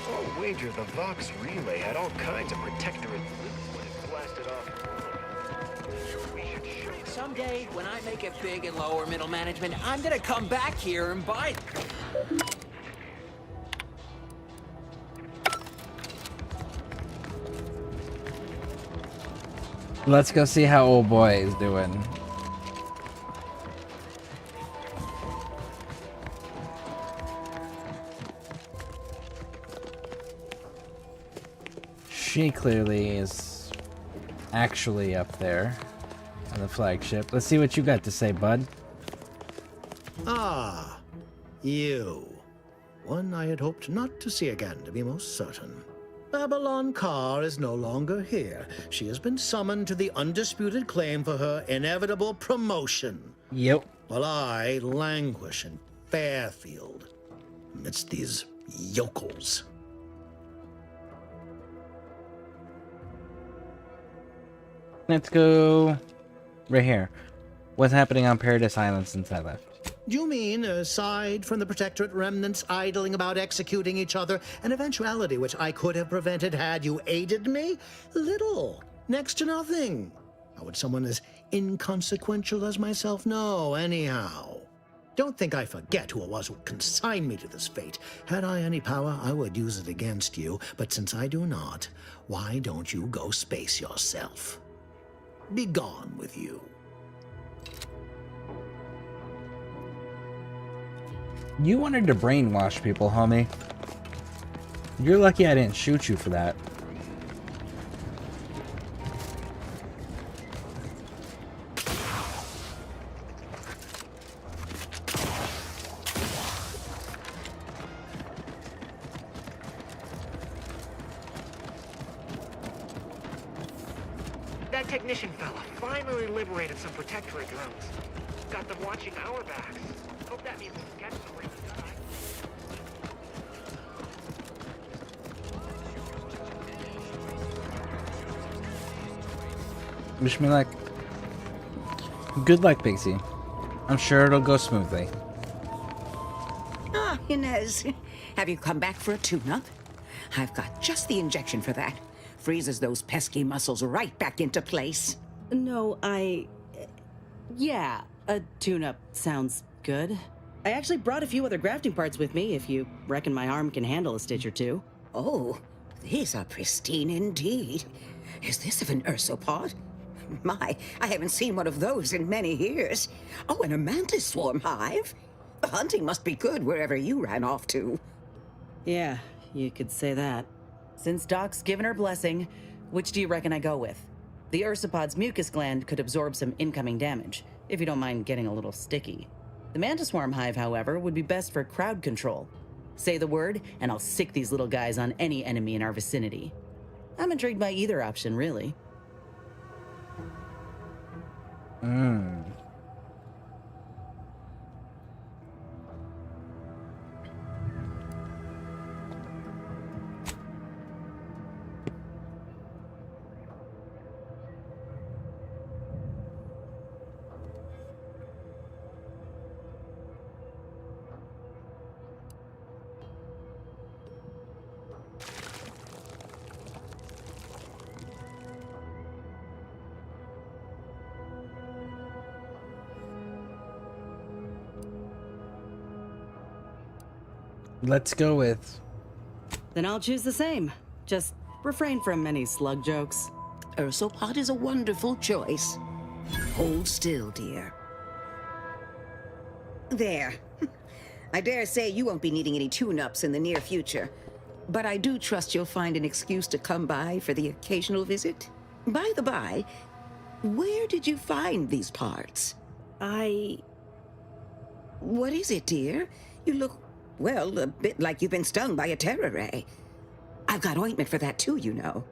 Oh, wager the Vox relay had all kinds of protectorate loot when it blasted off. Someday, when I make it big in lower middle management, I'm gonna come back here and buy. Let's go see how old boy is doing. She clearly is actually up there on the flagship. Let's see what you got to say, bud. Ah, you. One I had hoped not to see again, to be most certain. Babylon Carr is no longer here. She has been summoned to the undisputed claim for her inevitable promotion. Yep. While I languish in Fairfield amidst these yokels. Let's go right here. What's happening on Paradise Island since I left? Do you mean, aside from the Protectorate remnants idling about executing each other, an eventuality which I could have prevented had you aided me? Little. Next to nothing. How would someone as inconsequential as myself know, anyhow? Don't think I forget who it was who consigned me to this fate. Had I any power, I would use it against you. But since I do not, why don't you go space yourself? Be gone with you. You wanted to brainwash people, homie. You're lucky I didn't shoot you for that. That technician fella finally liberated some protectorate drones. Got them watching our backs. Hope that means we can catch them where they die. Wish me luck. Good luck, Pixie. I'm sure it'll go smoothly. Ah, Inez. Have you come back for a tune-up? I've got just the injection for that. Freezes those pesky muscles right back into place. No, yeah, a tune-up sounds good. I actually brought a few other grafting parts with me, if you reckon my arm can handle a stitch or two. Oh, these are pristine indeed. Is this of an ursopod? My, I haven't seen one of those in many years. Oh, and a mantis swarm hive. The hunting must be good wherever you ran off to. Yeah, you could say that. Since Doc's given her blessing, which do you reckon I go with? The ursopod's mucus gland could absorb some incoming damage, if you don't mind getting a little sticky. The mantis swarm hive, however, would be best for crowd control. Say the word, and I'll sick these little guys on any enemy in our vicinity. I'm intrigued by either option, really. Let's go with... Then I'll choose the same. Just refrain from any slug jokes. Ursopod is a wonderful choice. Hold still, dear. There. I dare say you won't be needing any tune-ups in the near future. But I do trust you'll find an excuse to come by for the occasional visit. By the by, where did you find these parts? What is it, dear? You look, well, a bit like you've been stung by a terror ray. I've got ointment for that too, you know.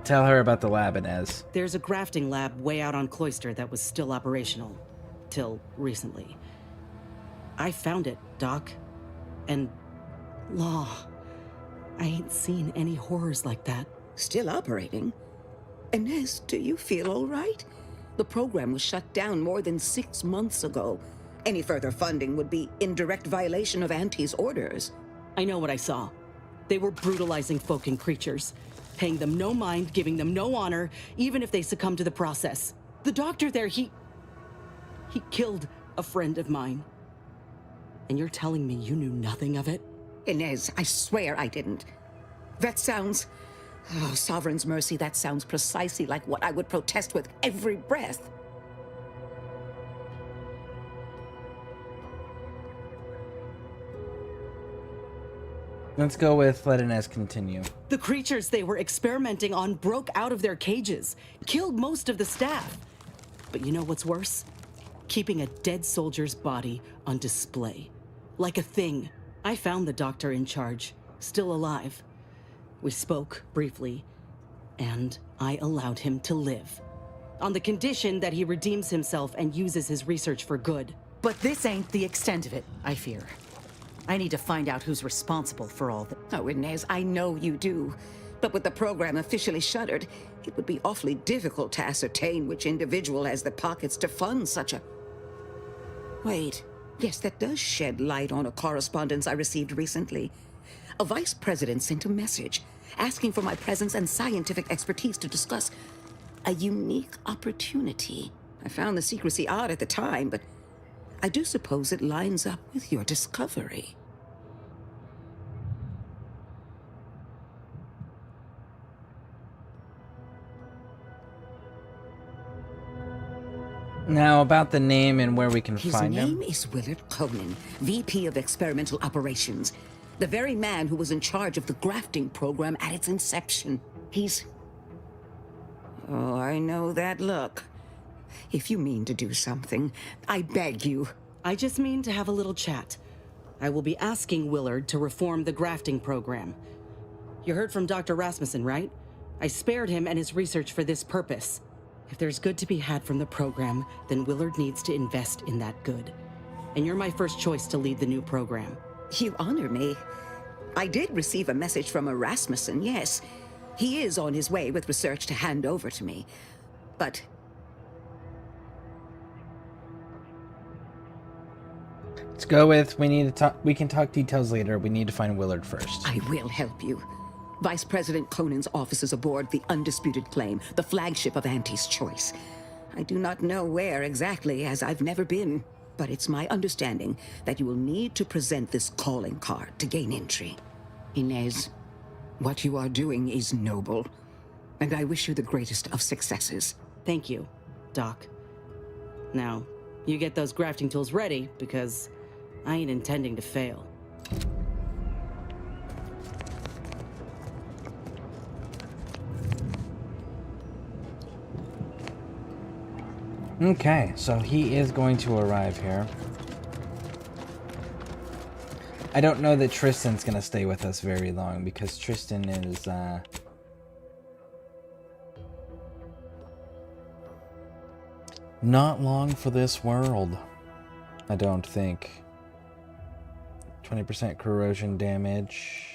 Tell her about the lab, Inez. There's a grafting lab way out on Cloister that was still operational. Till recently. I found it, Doc. And... Law. I ain't seen any horrors like that. Still operating? Inez, do you feel all right? The program was shut down more than 6 months ago. Any further funding would be in direct violation of Auntie's orders. I know what I saw. They were brutalizing folk and creatures, paying them no mind, giving them no honor, even if they succumb to the process. The doctor there, he killed a friend of mine. And you're telling me you knew nothing of it? Inez, I swear I didn't. That sounds... Oh, Sovereign's mercy, that sounds precisely like what I would protest with every breath. Let's go with let Inez continue. The creatures they were experimenting on broke out of their cages, killed most of the staff. But you know what's worse? Keeping a dead soldier's body on display. Like a thing. I found the doctor in charge, still alive. We spoke briefly, and I allowed him to live. On the condition that he redeems himself and uses his research for good. But this ain't the extent of it, I fear. I need to find out who's responsible for all the... Oh, Inez, I know you do. But with the program officially shuttered, it would be awfully difficult to ascertain which individual has the pockets to fund such a... Wait. Yes, that does shed light on a correspondence I received recently. A vice president sent a message asking for my presence and scientific expertise to discuss a unique opportunity. I found the secrecy odd at the time, but I do suppose it lines up with your discovery. Now, about the name and where we can find him. His name is Willard Conan, VP of Experimental Operations. The very man who was in charge of the grafting program at its inception. He's... Oh, I know that look. If you mean to do something, I beg you. I just mean to have a little chat. I will be asking Willard to reform the grafting program. You heard from Dr. Rasmussen, right? I spared him and his research for this purpose. If there's good to be had from the program, then Willard needs to invest in that good. And you're my first choice to lead the new program. You honor me. I did receive a message from a Rasmussen, yes. He is on his way with research to hand over to me. But... Let's go with we need to talk. We can talk details later. We need to find Willard first. I will help you. Vice President Conan's office is aboard the Undisputed Claim, the flagship of Auntie's Choice. I do not know where exactly, as I've never been, but it's my understanding that you will need to present this calling card to gain entry. Inez, what you are doing is noble, and I wish you the greatest of successes. Thank you, Doc. Now, you get those grafting tools ready, because I ain't intending to fail. Okay, so he is going to arrive here. I don't know that Tristan's going to stay with us very long, because Tristan is, not long for this world, I don't think. 20% corrosion damage.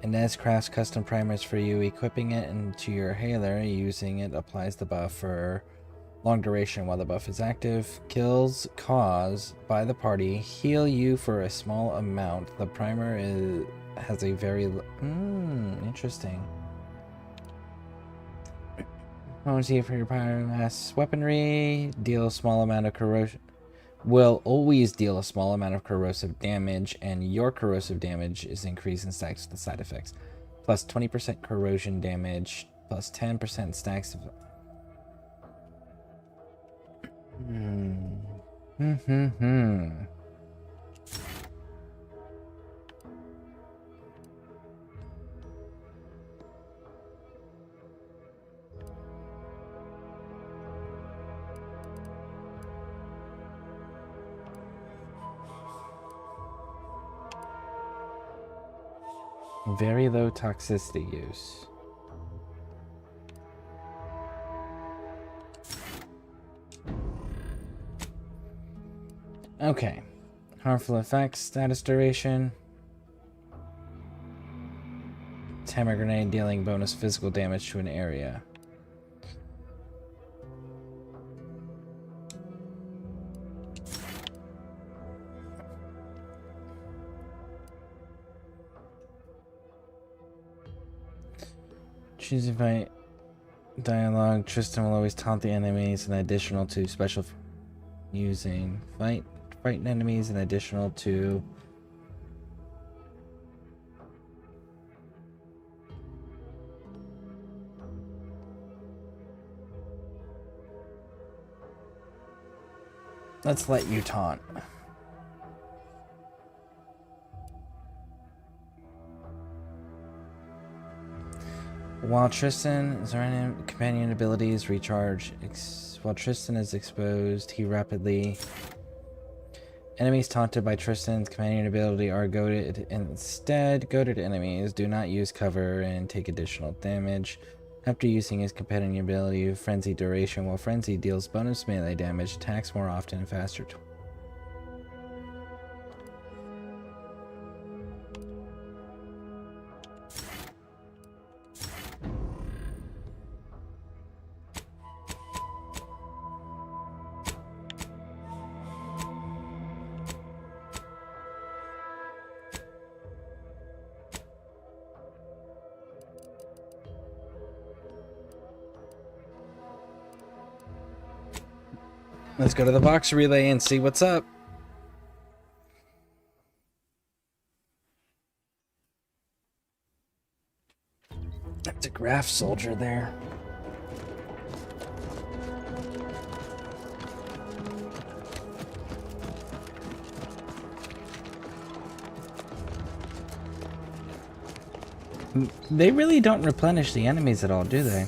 Inez crafts custom primers for you. Equipping it into your hailer, using it applies the buff for long duration while the buff is active. Kills caused by the party heal you for a small amount. The primer has a very... interesting. Potency for your pyromass weaponry. Deal a small amount of corrosion. Will always deal a small amount of corrosive damage, and your corrosive damage is increased in stacks with the side effects. Plus 20% corrosion damage, plus 10% stacks of... Very low toxicity use. Okay. Harmful effects, status duration. Hammer grenade dealing bonus physical damage to an area. Choose a fight dialogue. Tristan will always taunt the enemies, an additional to special using frighten enemies, an additional to let's let you taunt. While Tristan is running, companion abilities recharge. While Tristan is exposed, he rapidly. Enemies taunted by Tristan's companion ability are goaded. Instead, goaded enemies do not use cover and take additional damage. After using his companion ability, Frenzy duration, while Frenzy deals bonus melee damage, attacks more often and faster. Let's go to the box relay and see what's up. That's a graph soldier there. They really don't replenish the enemies at all, do they?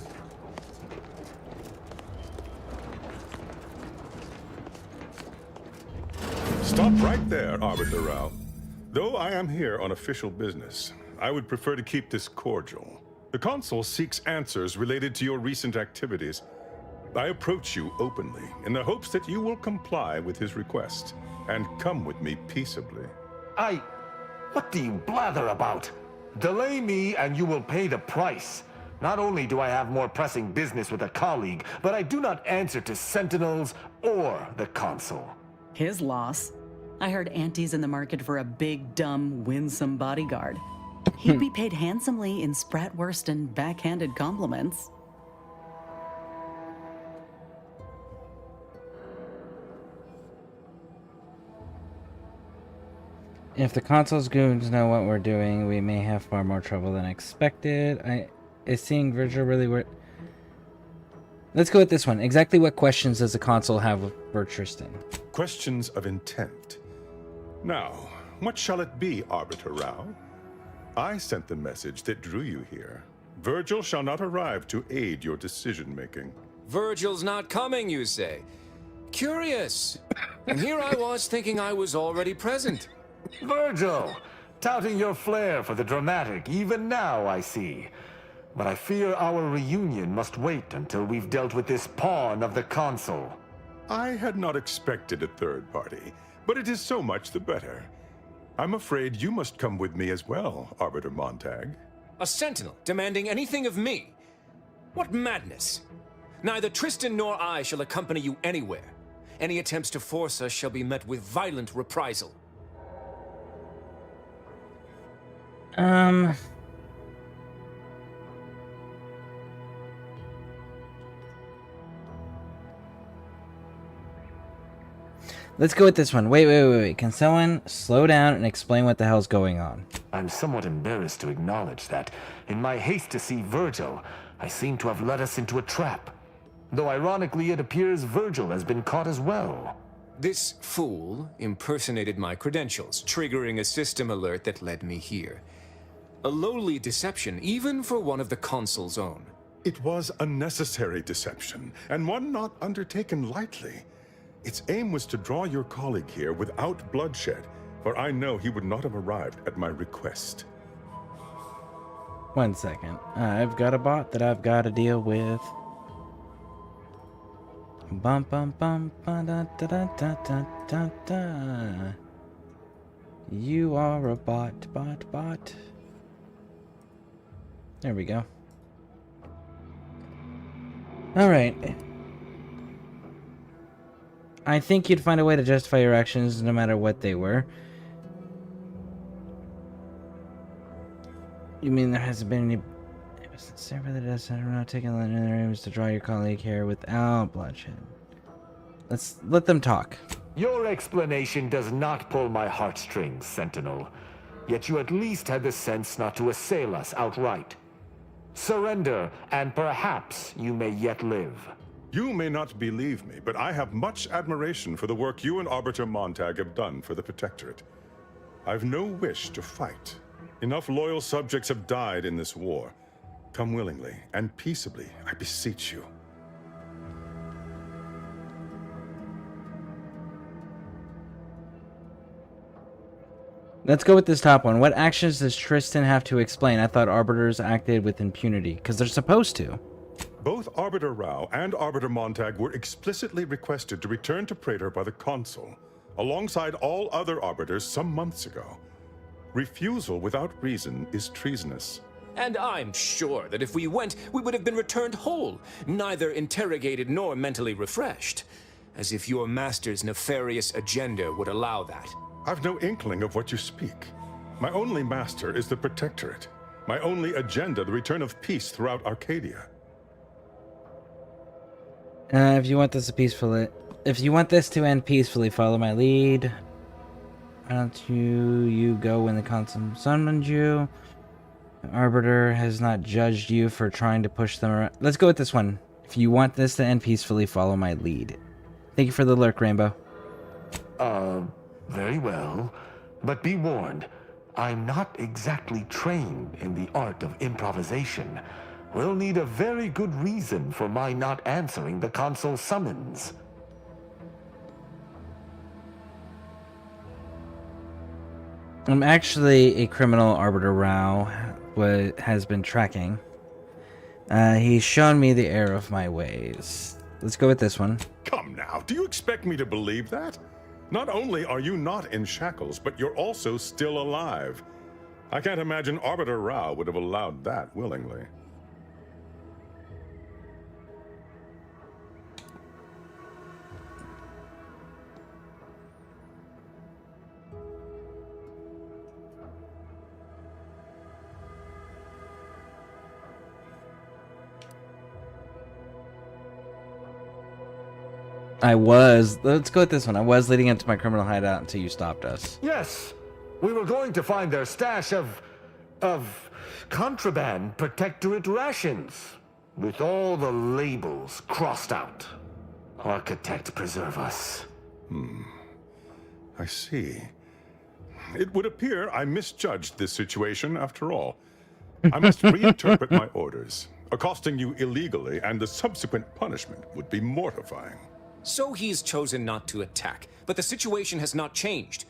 Stop right there, Arbiter Rao. Though I am here on official business, I would prefer to keep this cordial. The Consul seeks answers related to your recent activities. I approach you openly in the hopes that you will comply with his request and come with me peaceably. What do you blather about? Delay me and you will pay the price. Not only do I have more pressing business with a colleague, but I do not answer to Sentinels or the Consul. His loss. I heard Auntie's in the market for a big, dumb, winsome bodyguard. He'd be paid handsomely in Spratwurst and backhanded compliments. If the Consul's goons know what we're doing, we may have far more trouble than expected. Is seeing Virgil really worth... Let's go with this one. Exactly what questions does the Consul have for Tristan? Questions of intent. Now, what shall it be, Arbiter Rao? I sent the message that drew you here. Virgil shall not arrive to aid your decision-making. Virgil's not coming, you say? Curious. And here I was thinking I was already present. Virgil! Touting your flair for the dramatic, even now, I see. But I fear our reunion must wait until we've dealt with this pawn of the Consul. I had not expected a third party, but it is so much the better. I'm afraid you must come with me as well, Arbiter Montag. A sentinel demanding anything of me? What madness! Neither Tristan nor I shall accompany you anywhere. Any attempts to force us shall be met with violent reprisal. Let's go with this one. Wait. Can someone slow down and explain what the hell's going on? I'm somewhat embarrassed to acknowledge that, in my haste to see Virgil, I seem to have led us into a trap. Though ironically, it appears Virgil has been caught as well. This fool impersonated my credentials, triggering a system alert that led me here. A lowly deception, even for one of the Consul's own. It was a necessary deception, and one not undertaken lightly. Its aim was to draw your colleague here without bloodshed, for I know he would not have arrived at my request. 1 second. I've got a bot that I've got to deal with. Bum bum bum ba da da da da da da da. You are a bot. There we go. Alright. I think you'd find a way to justify your actions no matter what they were. You mean there hasn't been any... It was sincere for the death center, not taking legendary aims to draw your colleague here without bloodshed. Let's let them talk. Your explanation does not pull my heartstrings, Sentinel. Yet you at least had the sense not to assail us outright. Surrender, and perhaps you may yet live. You may not believe me, but I have much admiration for the work you and Arbiter Montag have done for the Protectorate. I've no wish to fight. Enough loyal subjects have died in this war. Come willingly and peaceably, I beseech you. Let's go with this top one. What actions does Tristan have to explain? I thought Arbiters acted with impunity, because they're supposed to. Both Arbiter Rao and Arbiter Montag were explicitly requested to return to Praetor by the Consul, alongside all other Arbiters some months ago. Refusal without reason is treasonous. And I'm sure that if we went, we would have been returned whole, neither interrogated nor mentally refreshed. As if your master's nefarious agenda would allow that. I've no inkling of what you speak. My only master is the Protectorate. My only agenda, the return of peace throughout Arcadia. If you want this to end peacefully, follow my lead. Why don't you go when the Consul summoned you? The Arbiter has not judged you for trying to push them around. Let's go with this one. If you want this to end peacefully, follow my lead. Thank you for the lurk, Rainbow. Very well. But be warned, I'm not exactly trained in the art of improvisation. We'll need a very good reason for my not answering the Consul's summons. I'm actually a criminal Arbiter Rao has been tracking. He's shown me the error of my ways. Let's go with this one. Come now, do you expect me to believe that? Not only are you not in shackles, but you're also still alive. I can't imagine Arbiter Rao would have allowed that willingly. Let's go with this one. I was leading into my criminal hideout until you stopped us. Yes, we were going to find their stash of contraband Protectorate rations, with all the labels crossed out. Architect preserve us. I see. It would appear I misjudged this situation after all. I must reinterpret my orders. Accosting you illegally and the subsequent punishment would be mortifying. So he's chosen not to attack, but the situation has not changed.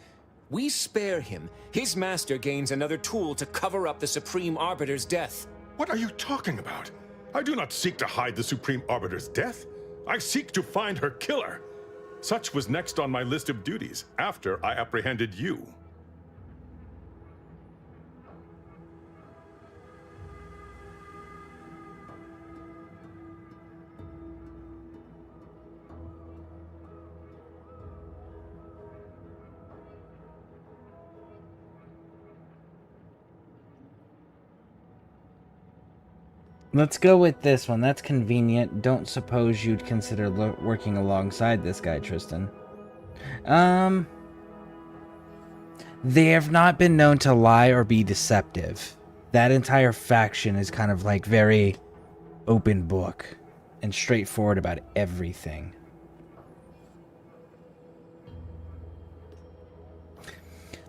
We spare him. His master gains another tool to cover up the Supreme Arbiter's death. What are you talking about? I do not seek to hide the Supreme Arbiter's death. I seek to find her killer. Such was next on my list of duties, after I apprehended you. Let's go with this one. That's convenient. Don't suppose you'd consider working alongside this guy, Tristan. They have not been known to lie or be deceptive. That entire faction is kind of like very open book and straightforward about everything.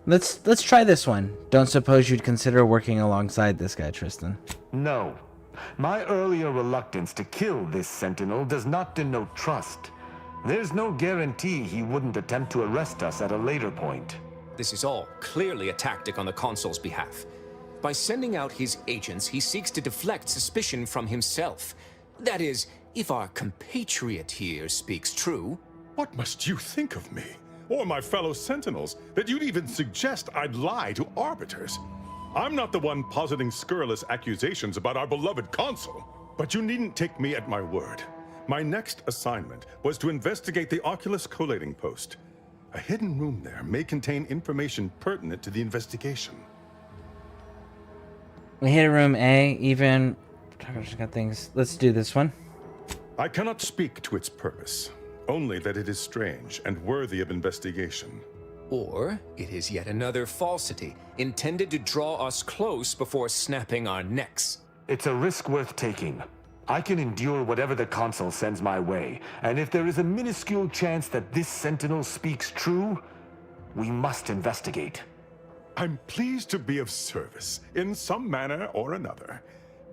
Let's try this one. Don't suppose you'd consider working alongside this guy, Tristan. No. My earlier reluctance to kill this Sentinel does not denote trust. There's no guarantee he wouldn't attempt to arrest us at a later point. This is all clearly a tactic on the Consul's behalf. By sending out his agents, he seeks to deflect suspicion from himself. That is, if our compatriot here speaks true. What must you think of me, or my fellow Sentinels, that you'd even suggest I'd lie to Arbiters? I'm not the one positing scurrilous accusations about our beloved consul. But you needn't take me at my word. My next assignment was to investigate the Oculus collating post. A hidden room there may contain information pertinent to the investigation. We hit room A, even... I just got things. Let's do this one. I cannot speak to its purpose, only that it is strange and worthy of investigation. Or it is yet another falsity, intended to draw us close before snapping our necks. It's a risk worth taking. I can endure whatever the consul sends my way, and if there is a minuscule chance that this sentinel speaks true, we must investigate. I'm pleased to be of service, in some manner or another.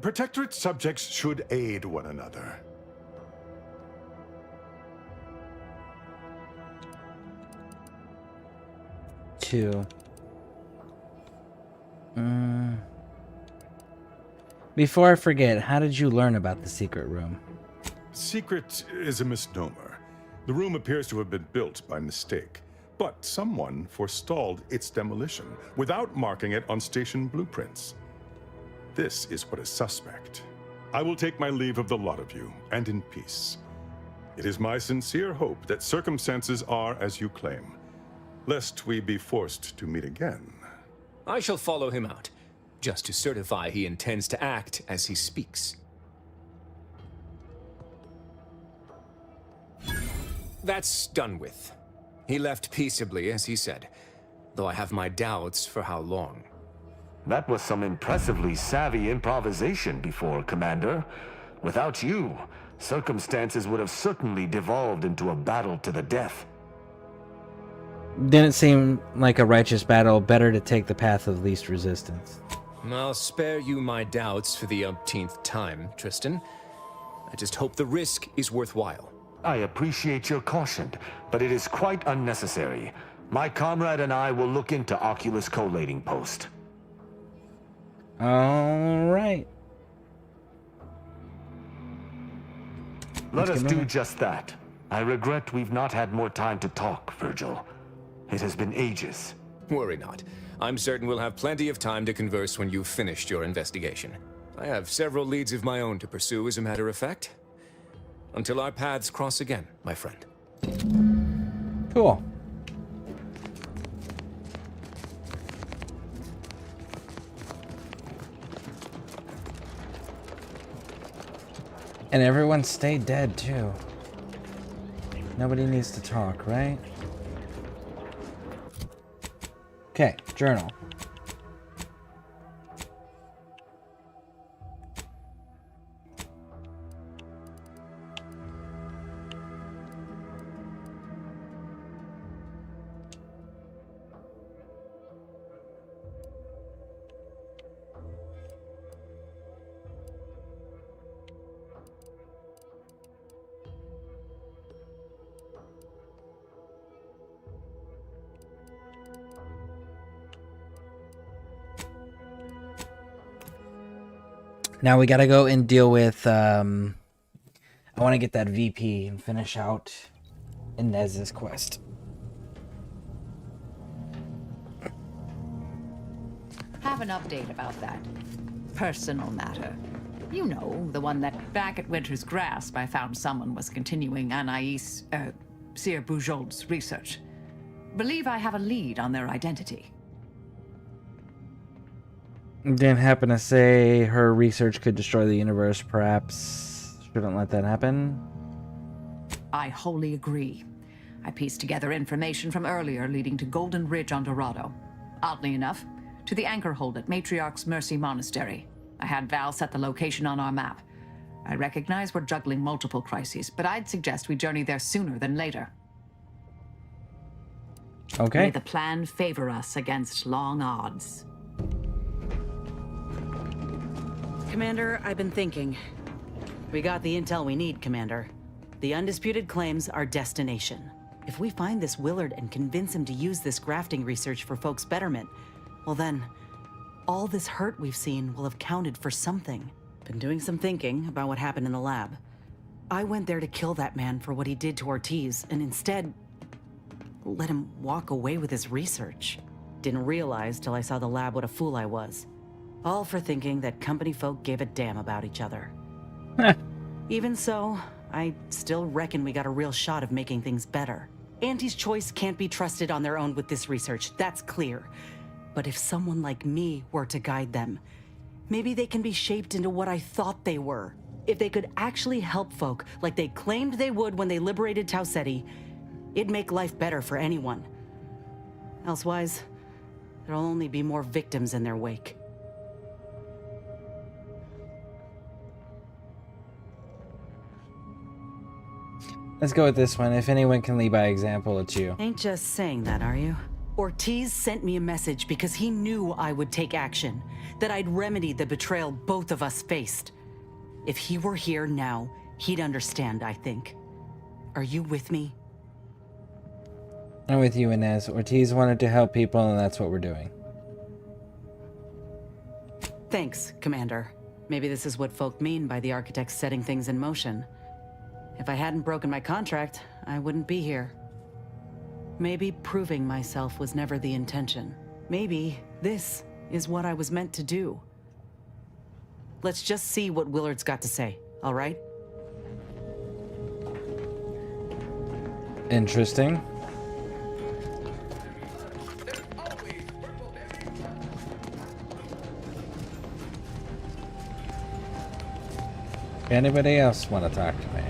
Protectorate subjects should aid one another. Two. Before I forget, how did you learn about the secret room? Secret is a misnomer. The room appears to have been built by mistake, but someone forestalled its demolition without marking it on station blueprints. This is what is suspect. I will take my leave of the lot of you, and in peace. It is my sincere hope that circumstances are as you claim, lest we be forced to meet again. I shall follow him out, just to certify he intends to act as he speaks. That's done with. He left peaceably, as he said, though I have my doubts for how long. That was some impressively savvy improvisation before, Commander. Without you, circumstances would have certainly devolved into a battle to the death. Didn't seem like a righteous battle. Better to take the path of least resistance. I'll spare you my doubts for the umpteenth time, Tristan. I just hope the risk is worthwhile. I appreciate your caution, but it is quite unnecessary. My comrade and I will look into Oculus collating post. All right. Let us do just that. I regret we've not had more time to talk, Virgil. It has been ages. Worry not. I'm certain we'll have plenty of time to converse when you've finished your investigation. I have several leads of my own to pursue, as a matter of fact. Until our paths cross again, my friend. Cool. And everyone stay dead, too. Nobody needs to talk, right? Okay, journal. Now we gotta go and deal with, I want to get that VP and finish out Inez's quest. Have an update about that personal matter. You know, the one that back at Winter's Grasp I found someone was continuing Anais, Sir Bujold's research. Believe I have a lead on their identity. Didn't happen to say her research could destroy the universe. Perhaps shouldn't let that happen. I wholly agree. I pieced together information from earlier leading to Golden Ridge on Dorado. Oddly enough, to the anchor hold at Matriarch's Mercy Monastery. I had Val set the location on our map. I recognize we're juggling multiple crises, but I'd suggest we journey there sooner than later. Okay. May the plan favor us against long odds. Commander, I've been thinking. We got the intel we need, Commander. The undisputed claims our destination. If we find this Willard and convince him to use this grafting research for folks' betterment, well then, all this hurt we've seen will have counted for something. Been doing some thinking about what happened in the lab. I went there to kill that man for what he did to Ortiz, and instead, let him walk away with his research. didn't realize till I saw the lab what a fool I was. All for thinking that company folk gave a damn about each other. Even so, I still reckon we got a real shot of making things better. Auntie's Choice can't be trusted on their own with this research, that's clear. But if someone like me were to guide them, maybe they can be shaped into what I thought they were. If they could actually help folk like they claimed they would when they liberated Tau Ceti, it'd make life better for anyone. Elsewise, there'll only be more victims in their wake. Let's go with this one. If anyone can lead by example, it's you. Ain't just saying that, are you? Ortiz sent me a message because he knew I would take action, that I'd remedy the betrayal both of us faced. If he were here now, he'd understand, I think. Are you with me? I'm with you, Inez. Ortiz wanted to help people, and that's what we're doing. Thanks, Commander. Maybe this is what folk mean by the architects setting things in motion. If I hadn't broken my contract, I wouldn't be here. Maybe proving myself was never the intention. Maybe this is what I was meant to do. Let's just see what Willard's got to say, all right? Interesting. Anybody else want to talk to me?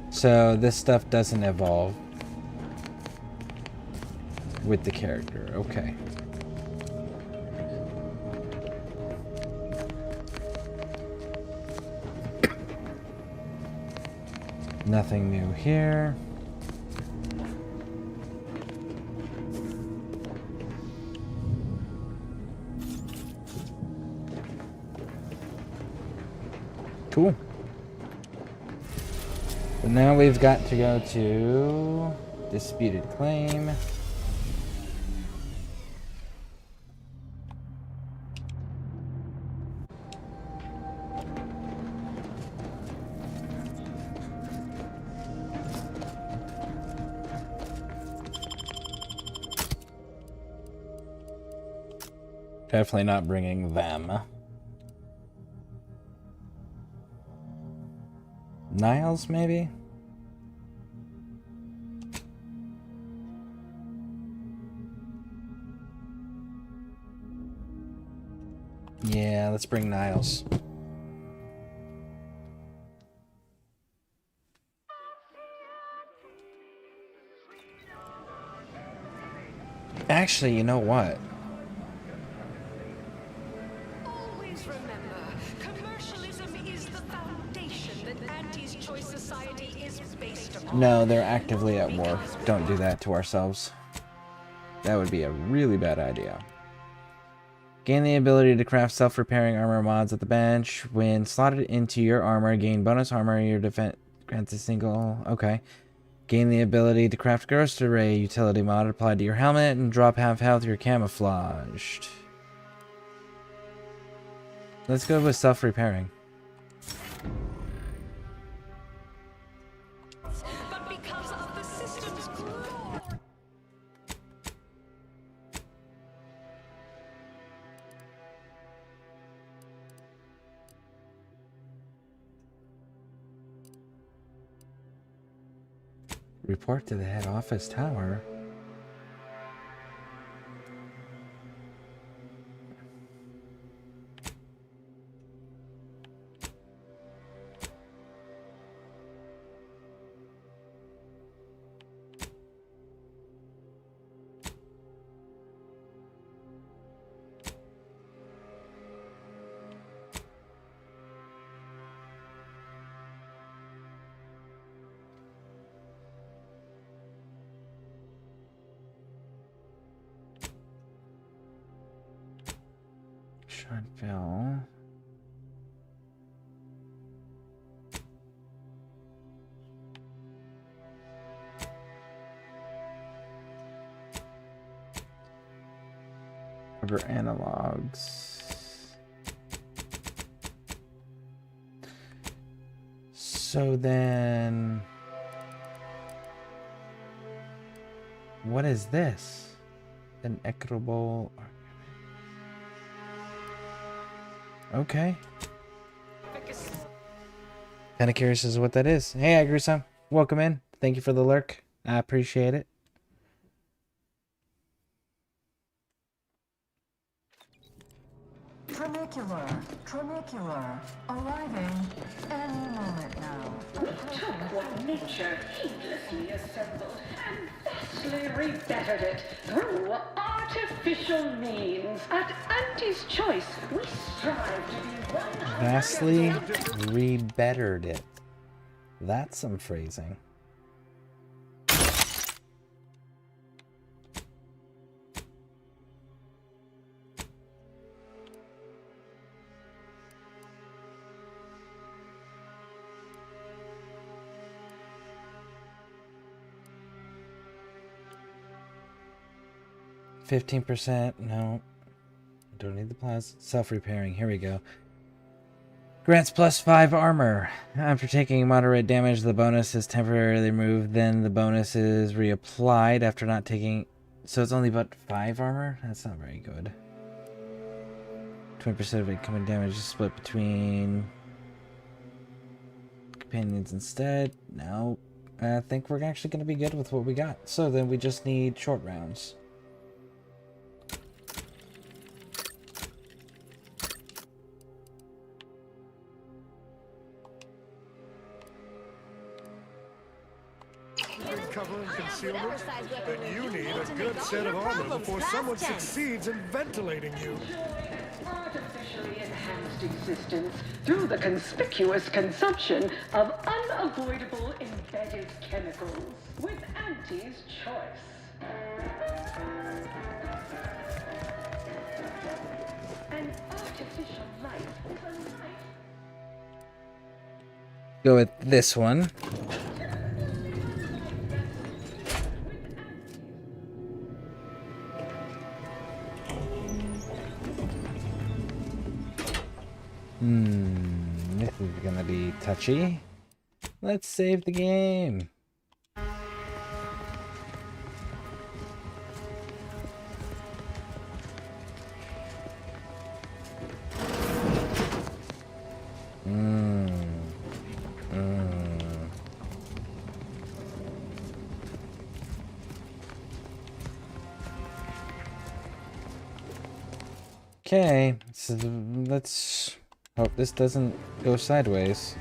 So this stuff doesn't evolve with the character. Okay. Nothing new here. Cool. But now we've got to go to disputed claim. Definitely not bringing them. Niles, maybe? Yeah, let's bring Niles. Actually, you know what? Always remember, commercialism is the foundation that Auntie's Choice Society is based upon. No, they're actively at war. Don't do that to ourselves. That would be a really bad idea. Gain the ability to craft self-repairing armor mods at the bench. When slotted into your armor, gain bonus armor. Your defense grants a single... Okay. Gain the ability to craft Ghost Array utility mod applied to your helmet and drop half health. You're camouflaged. Let's go with self-repairing. But because of the system's growth. Report to the head office tower. Shuntville. Order analogs. So then... what is this? An equitable... okay. Kind of curious as to what that is. Hey, Agru-san. Welcome in. Thank you for the lurk. I appreciate it. Tramicular, arriving any moment now. We took what nature heedlessly assembled and vastly rebettered it through artificial means. At Auntie's Choice, we strive to be 100%. Vastly rebettered it. That's some phrasing. %. No. Don't need the plasma. Self-repairing. Here we go. Grants +5 armor. After taking moderate damage, the bonus is temporarily removed. Then the bonus is reapplied after not taking... so it's only but 5 armor? That's not very good. 20% of incoming damage is split between... companions instead. No. I think we're actually going to be good with what we got. So then we just need short rounds. Cover and concealment, then you need a good set of armor before someone succeeds in ventilating you. Artificially enhanced existence through the conspicuous consumption of unavoidable embedded chemicals with Auntie's Choice. An artificial life is a life. Go with this one. This is gonna be touchy. Let's save the game. Okay, so let's hope this doesn't go sideways.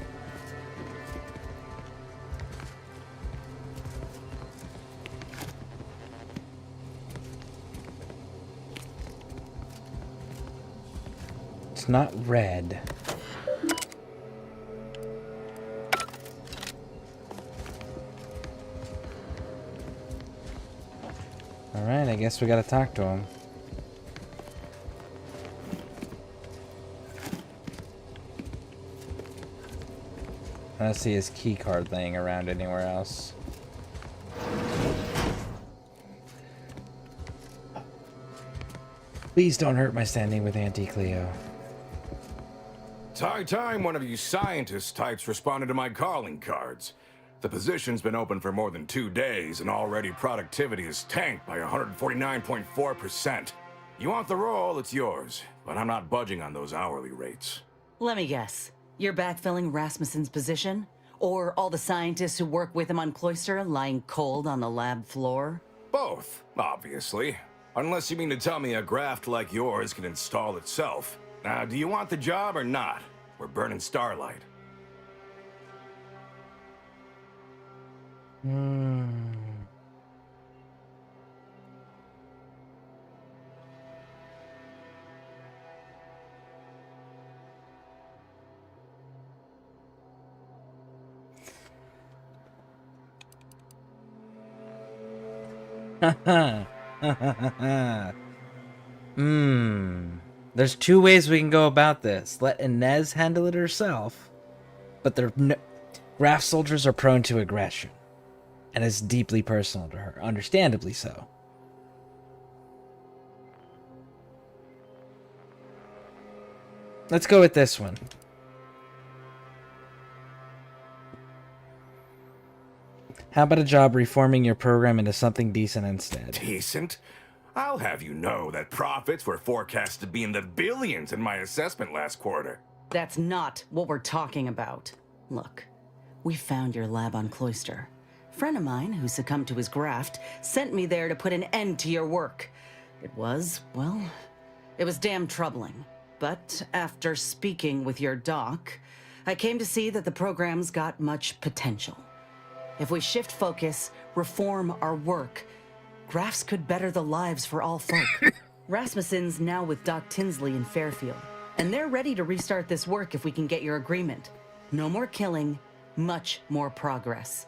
It's not red. Alright, I guess we gotta talk to him. I don't see his key card laying around anywhere else. Please don't hurt my standing with Auntie Cleo. It's high time one of you scientist types responded to my calling cards. The position's been open for more than 2 days, and already productivity is tanked by 149.4%. You want the role, it's yours, but I'm not budging on those hourly rates. Let me guess. You're backfilling Rasmussen's position? Or all the scientists who work with him on Cloister lying cold on the lab floor? Both, obviously. Unless you mean to tell me a graft like yours can install itself. Now, do you want the job or not? We're burning starlight. There's 2 ways we can go about this. Let Inez handle it herself, but Graft soldiers are prone to aggression, and it's deeply personal to her, understandably so. Let's go with this one. How about a job reforming your program into something decent instead? Decent? I'll have you know that profits were forecast to be in the billions in my assessment last quarter. That's not what we're talking about. Look, we found your lab on Cloister. A friend of mine who succumbed to his graft sent me there to put an end to your work. It was, well, it was damn troubling. But after speaking with your doc, I came to see that the program's got much potential. If we shift focus, reform our work, grafts could better the lives for all folk. Rasmussen's now with Doc Tinsley in Fairfield, and they're ready to restart this work if we can get your agreement. No more killing, much more progress.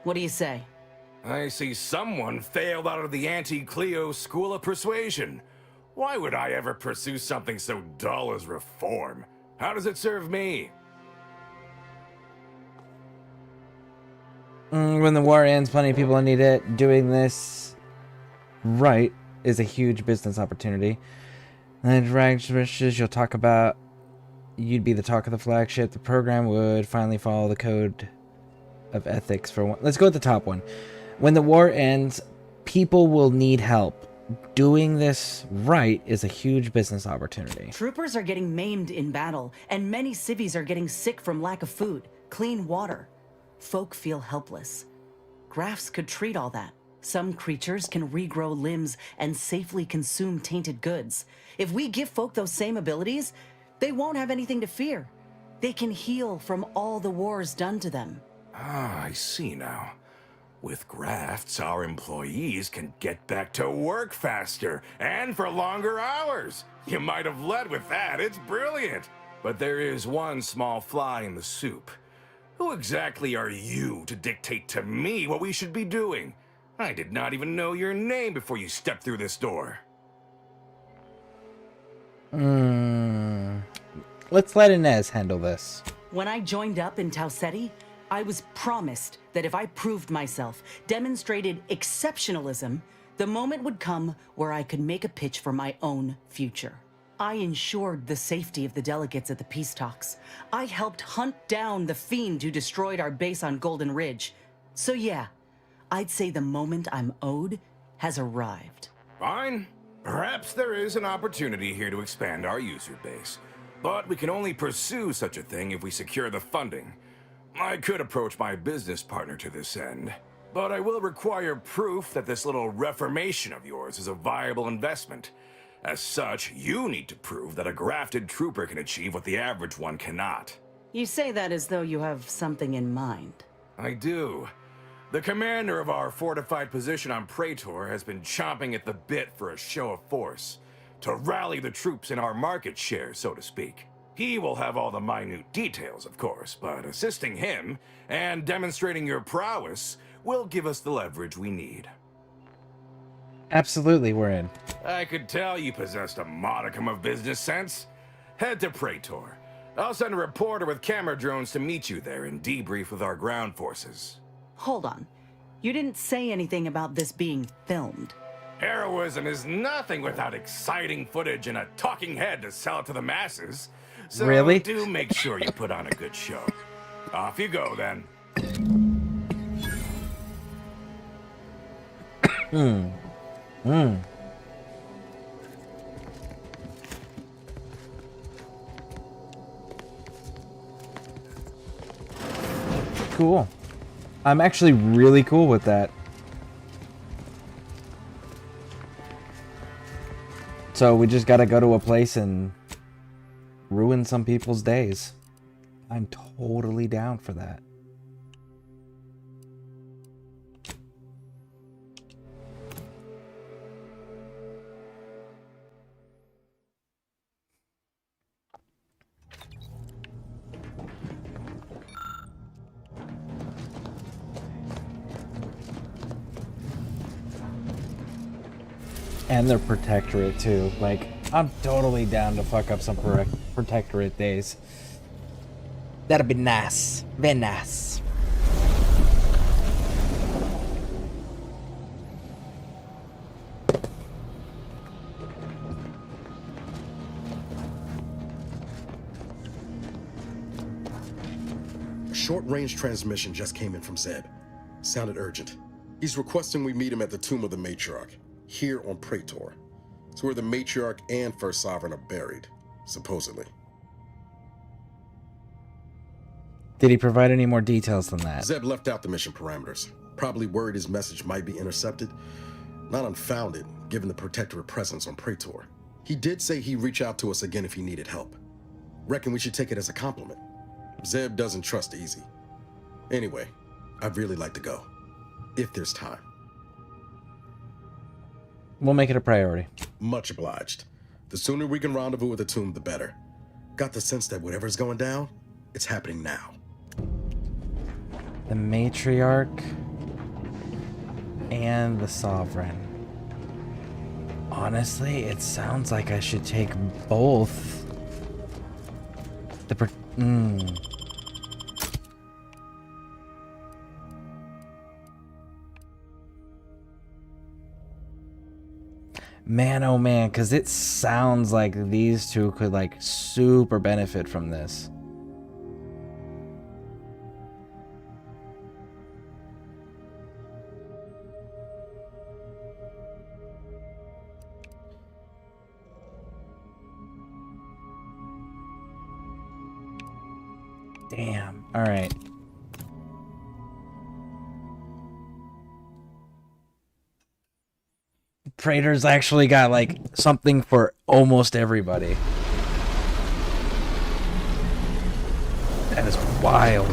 What do you say? I see someone failed out of the anti-Cleo School of Persuasion. Why would I ever pursue something so dull as reform? How does it serve me? When the war ends, plenty of people will need it. Doing this right is a huge business opportunity. And rags you'll talk about. You'd be the talk of the flagship. The program would finally follow the code of ethics for one. Let's go with the top one. When the war ends, people will need help. Doing this right is a huge business opportunity. Troopers are getting maimed in battle, and many civvies are getting sick from lack of food, clean water. Folk feel helpless. Grafts could treat all that. Some creatures can regrow limbs and safely consume tainted goods. If we give folk those same abilities, they won't have anything to fear. They can heal from all the wars done to them. Ah, I see now. With grafts, our employees can get back to work faster and for longer hours. You might have led with that. It's brilliant. But there is one small fly in the soup. Who exactly are you to dictate to me what we should be doing? I did not even know your name before you stepped through this door. Let's let Inez handle this. When I joined up in Tau Ceti, I was promised that if I proved myself, demonstrated exceptionalism, the moment would come where I could make a pitch for my own future. I ensured the safety of the delegates at the peace talks. I helped hunt down the fiend who destroyed our base on Golden Ridge. So yeah, I'd say the moment I'm owed has arrived. Fine. Perhaps there is an opportunity here to expand our user base. But we can only pursue such a thing if we secure the funding. I could approach my business partner to this end, but I will require proof that this little reformation of yours is a viable investment. As such, you need to prove that a grafted trooper can achieve what the average one cannot. You say that as though you have something in mind. I do. The commander of our fortified position on Praetor has been chomping at the bit for a show of force, to rally the troops in our market share, so to speak. He will have all the minute details, of course, but assisting him and demonstrating your prowess will give us the leverage we need. Absolutely, we're in. I could tell you possessed a modicum of business sense. Head to Praetor. I'll send a reporter with camera drones to meet you there and debrief with our ground forces. Hold on. You didn't say anything about this being filmed. Heroism is nothing without exciting footage and a talking head to sell it to the masses. So really? Do make sure you put on a good show. Off you go, then. Cool. I'm actually really cool with that. So we just gotta go to a place and ruin some people's days. I'm totally down for that. And their protectorate too. Like, I'm totally down to fuck up some protectorate days. That'd be nice. Very nice. short-range transmission just came in from Zeb. Sounded urgent. He's requesting we meet him at the tomb of the Matriarch, here on Praetor. It's where the Matriarch and First Sovereign are buried, supposedly. Did he provide any more details than that? Zeb left out the mission parameters. Probably worried his message might be intercepted. Not unfounded, given the Protectorate presence on Praetor. He did say he'd reach out to us again if he needed help. Reckon we should take it as a compliment. Zeb doesn't trust easy. Anyway, I'd really like to go. If there's time. We'll make it a priority. Much obliged. The sooner we can rendezvous at the tomb, the better. Got the sense that whatever's going down, it's happening now. The Matriarch and the Sovereign. Honestly, it sounds like I should take both. Man, oh man, because it sounds like these two could like super benefit from this. Damn. All right. Praetor's actually got like something for almost everybody. That is wild.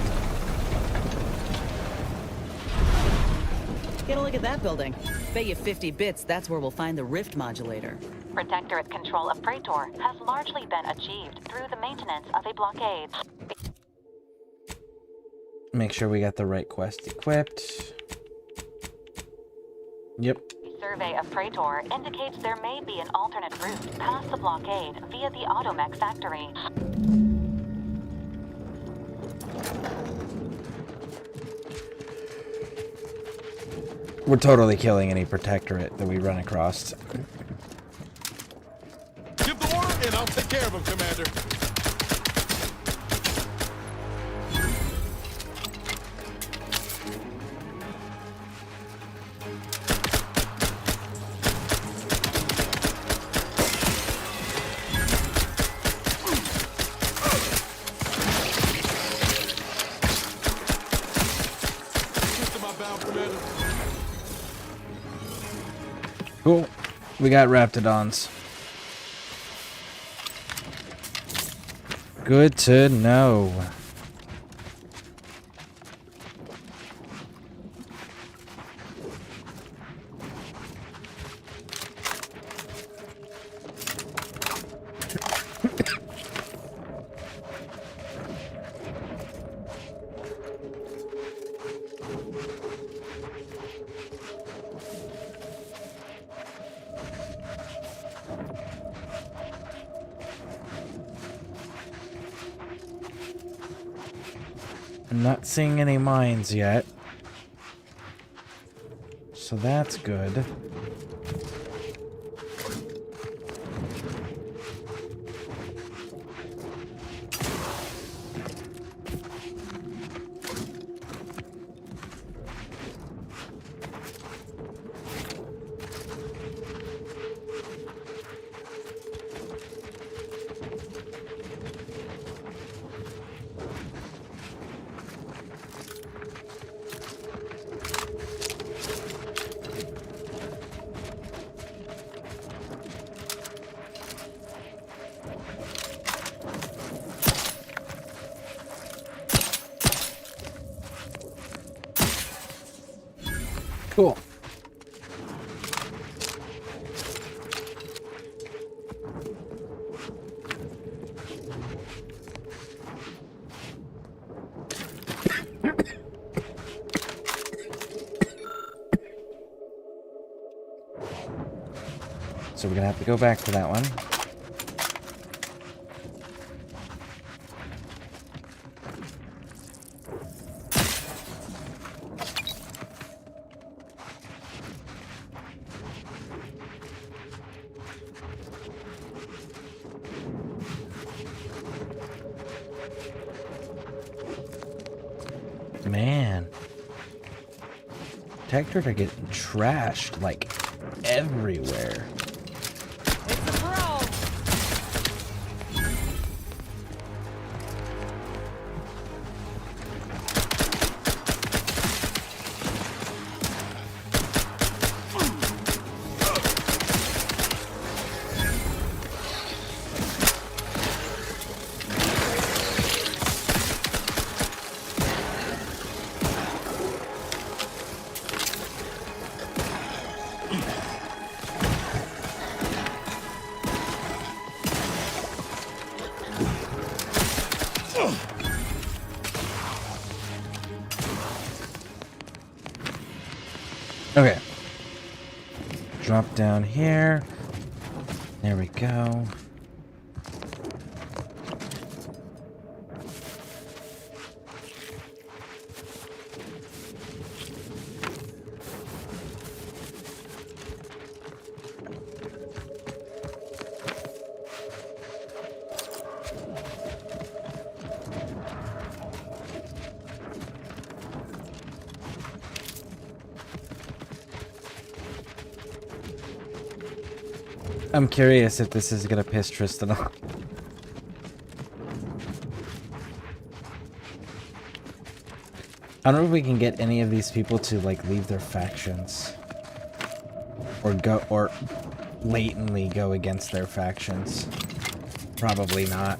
Get a look at that building. Bet you 50 bits that's where we'll find the rift modulator. Protectorate control of Praetor has largely been achieved through the maintenance of a blockade. Make sure we got the right quest equipped. Yep. Survey of Praetor indicates there may be an alternate route past the blockade via the Automech factory. We're totally killing any Protectorate that we run across. Give the order and I'll take care of him, Commander. Cool. We got Raptidons. Good to know. I'm not seeing any mines yet. So that's good. Cool. So we're gonna have to go back to that one. Protectorate are getting trashed, like, everywhere. It's a pro! Okay. Drop down here. There we go. I'm curious if this is gonna piss Tristan off. I don't know if we can get any of these people to like leave their factions. Or blatantly go against their factions. Probably not.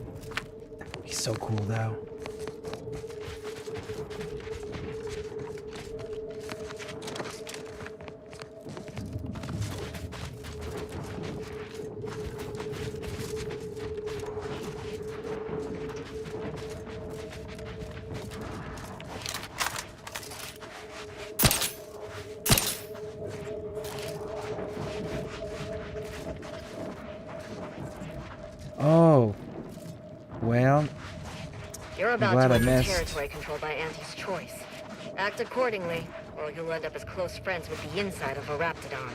That'd be so cool though. Oh, well, You're I'm about glad to I enter missed. territory controlled by Auntie's choice. Act accordingly, or you'll end up as close friends with the inside of a Raptidon.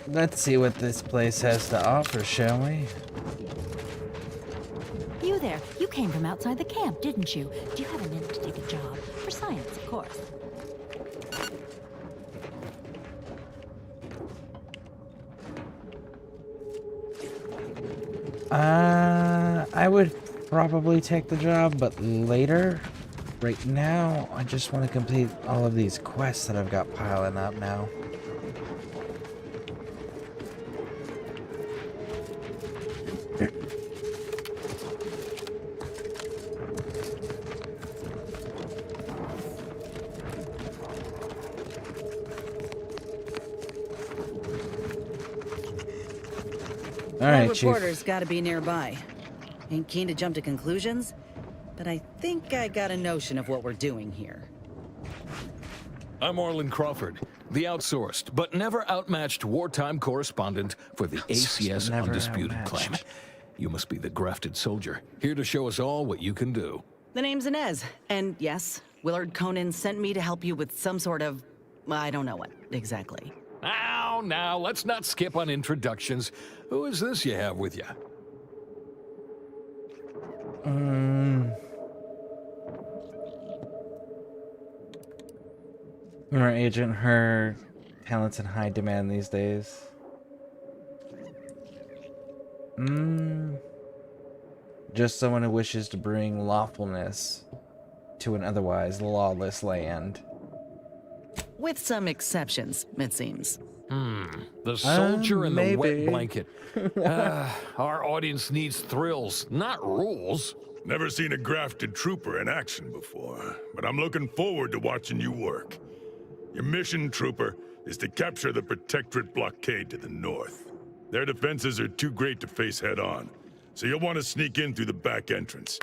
Let's see what this place has to offer, shall we? You there. You came from outside the camp, didn't you? Do you have a minute to take a job? For science, of course. I would probably take the job, but later. Right now, I just want to complete all of these quests that I've got piling up now. All right, Chief. Reporter's got to be nearby. Ain't keen to jump to conclusions, but I think I got a notion of what we're doing here. I'm Orland Crawford, the outsourced but never outmatched wartime correspondent for the ACS Never Undisputed outmatched. Claim. You must be the grafted soldier, here to show us all what you can do. The name's Inez, and yes, Willard Conan sent me to help you with some sort of... I don't know what, exactly. Now, let's not skip on introductions. Who is this you have with you? Our agent, her talent's in high demand these days. Just someone who wishes to bring lawfulness to an otherwise lawless land. With some exceptions, it seems. The soldier and the wet maybe. blanket. Our audience needs thrills, not rules. Never seen a grafted trooper in action before, but I'm looking forward to watching you work. Your mission, trooper, is to capture the Protectorate blockade to the north. Their defenses are too great to face head-on, so you'll want to sneak in through the back entrance.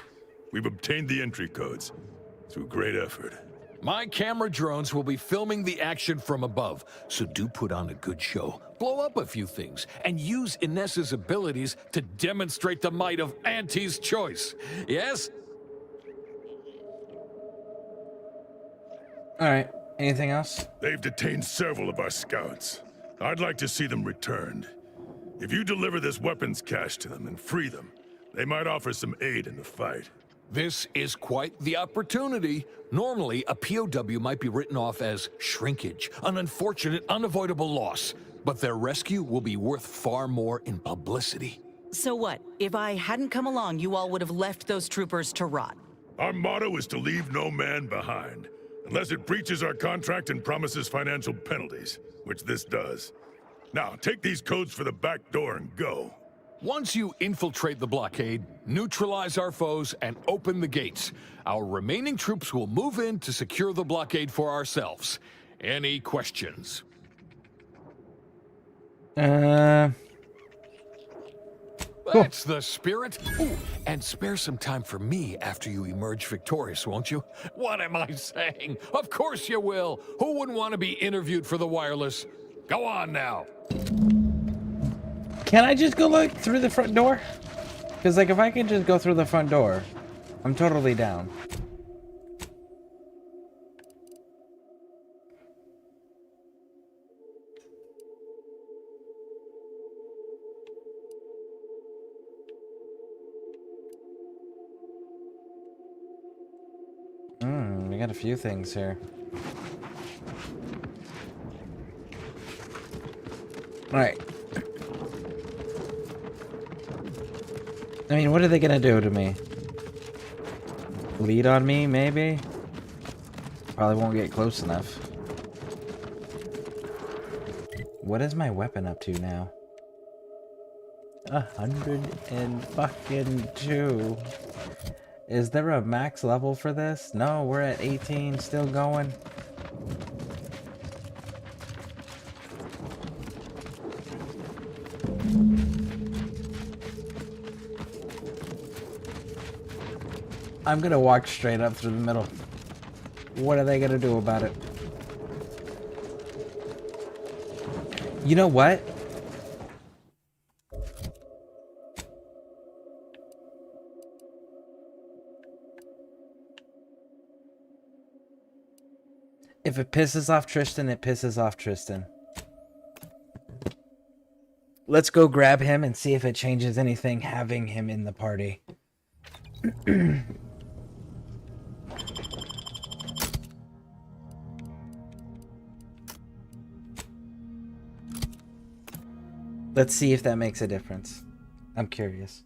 We've obtained the entry codes through great effort. My camera drones will be filming the action from above, so do put on a good show. Blow up a few things, and use Inez's abilities to demonstrate the might of Auntie's choice. Yes? Alright, anything else? They've detained several of our scouts. I'd like to see them returned. If you deliver this weapons cache to them and free them, They might offer some aid in the fight. This is quite the opportunity. Normally, a POW might be written off as shrinkage, an unfortunate, unavoidable loss. But their rescue will be worth far more in publicity. So what? If I hadn't come along, you all would have left those troopers to rot. Our motto is to leave no man behind, unless it breaches our contract and promises financial penalties, which this does. Now, take these codes for the back door and go. Once you infiltrate the blockade, neutralize our foes, and open the gates, our remaining troops will move in to secure the blockade for ourselves. Any questions? That's the spirit. Ooh, and spare some time for me after you emerge victorious, won't you? What am I saying? Of course you will. Who wouldn't want to be interviewed for the wireless? Go on now. Can I just go like through the front door? Because like if I can just go through the front door, I'm totally down. We got a few things here. Alright. I mean, what are they gonna do to me? Lead on me, maybe? Probably won't get close enough. What is my weapon up to now? 102. Is there a max level for this? No, we're at 18, still going. I'm gonna walk straight up through the middle. What are they gonna do about it? You know what? If it pisses off Tristan, it pisses off Tristan. Let's go grab him and see if it changes anything having him in the party. Let's see if that makes a difference. I'm curious.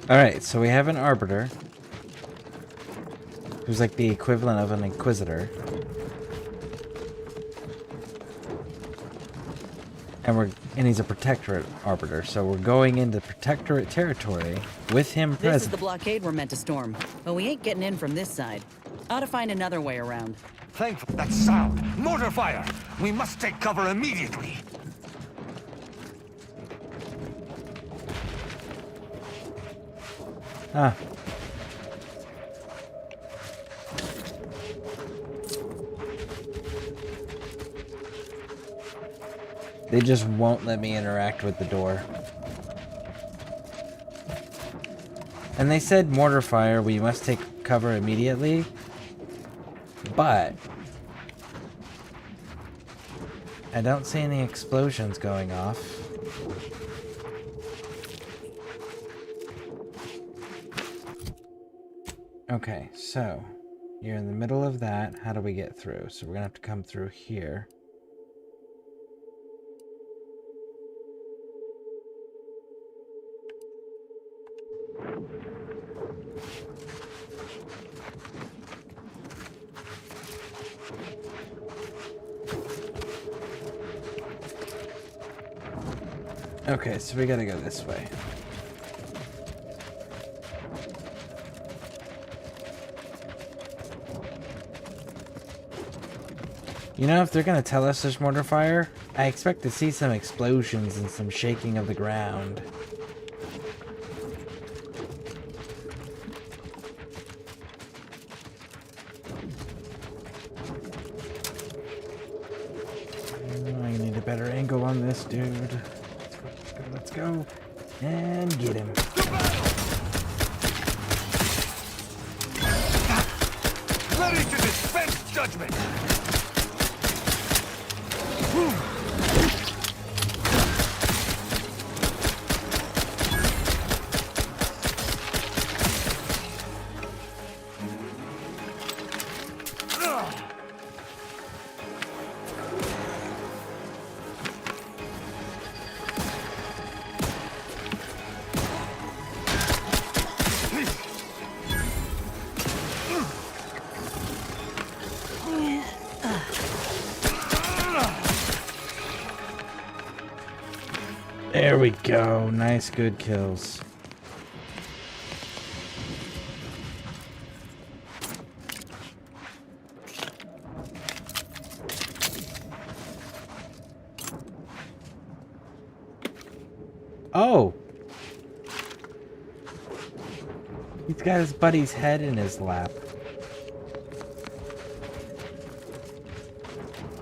Alright, so we have an Arbiter, who's like the equivalent of an Inquisitor. And he's a Protectorate Arbiter, so we're going into Protectorate territory with him present. This is the blockade we're meant to storm, but we ain't getting in from this side. Ought to find another way around. Thankful. That sound! Mortar fire! We must take cover immediately! Ah. They just won't let me interact with the door. And they said mortar fire, we must take cover immediately. But I don't see any explosions going off. Okay, so you're in the middle of that. How do we get through? So we're gonna have to come through here. Okay, so we gotta go this way. You know, if they're gonna tell us there's mortar fire, I expect to see some explosions and some shaking of the ground. I need a better angle on this dude. Let's go. And get him. Ready to dispense judgment! There we go. Nice, good kills. Oh! He's got his buddy's head in his lap.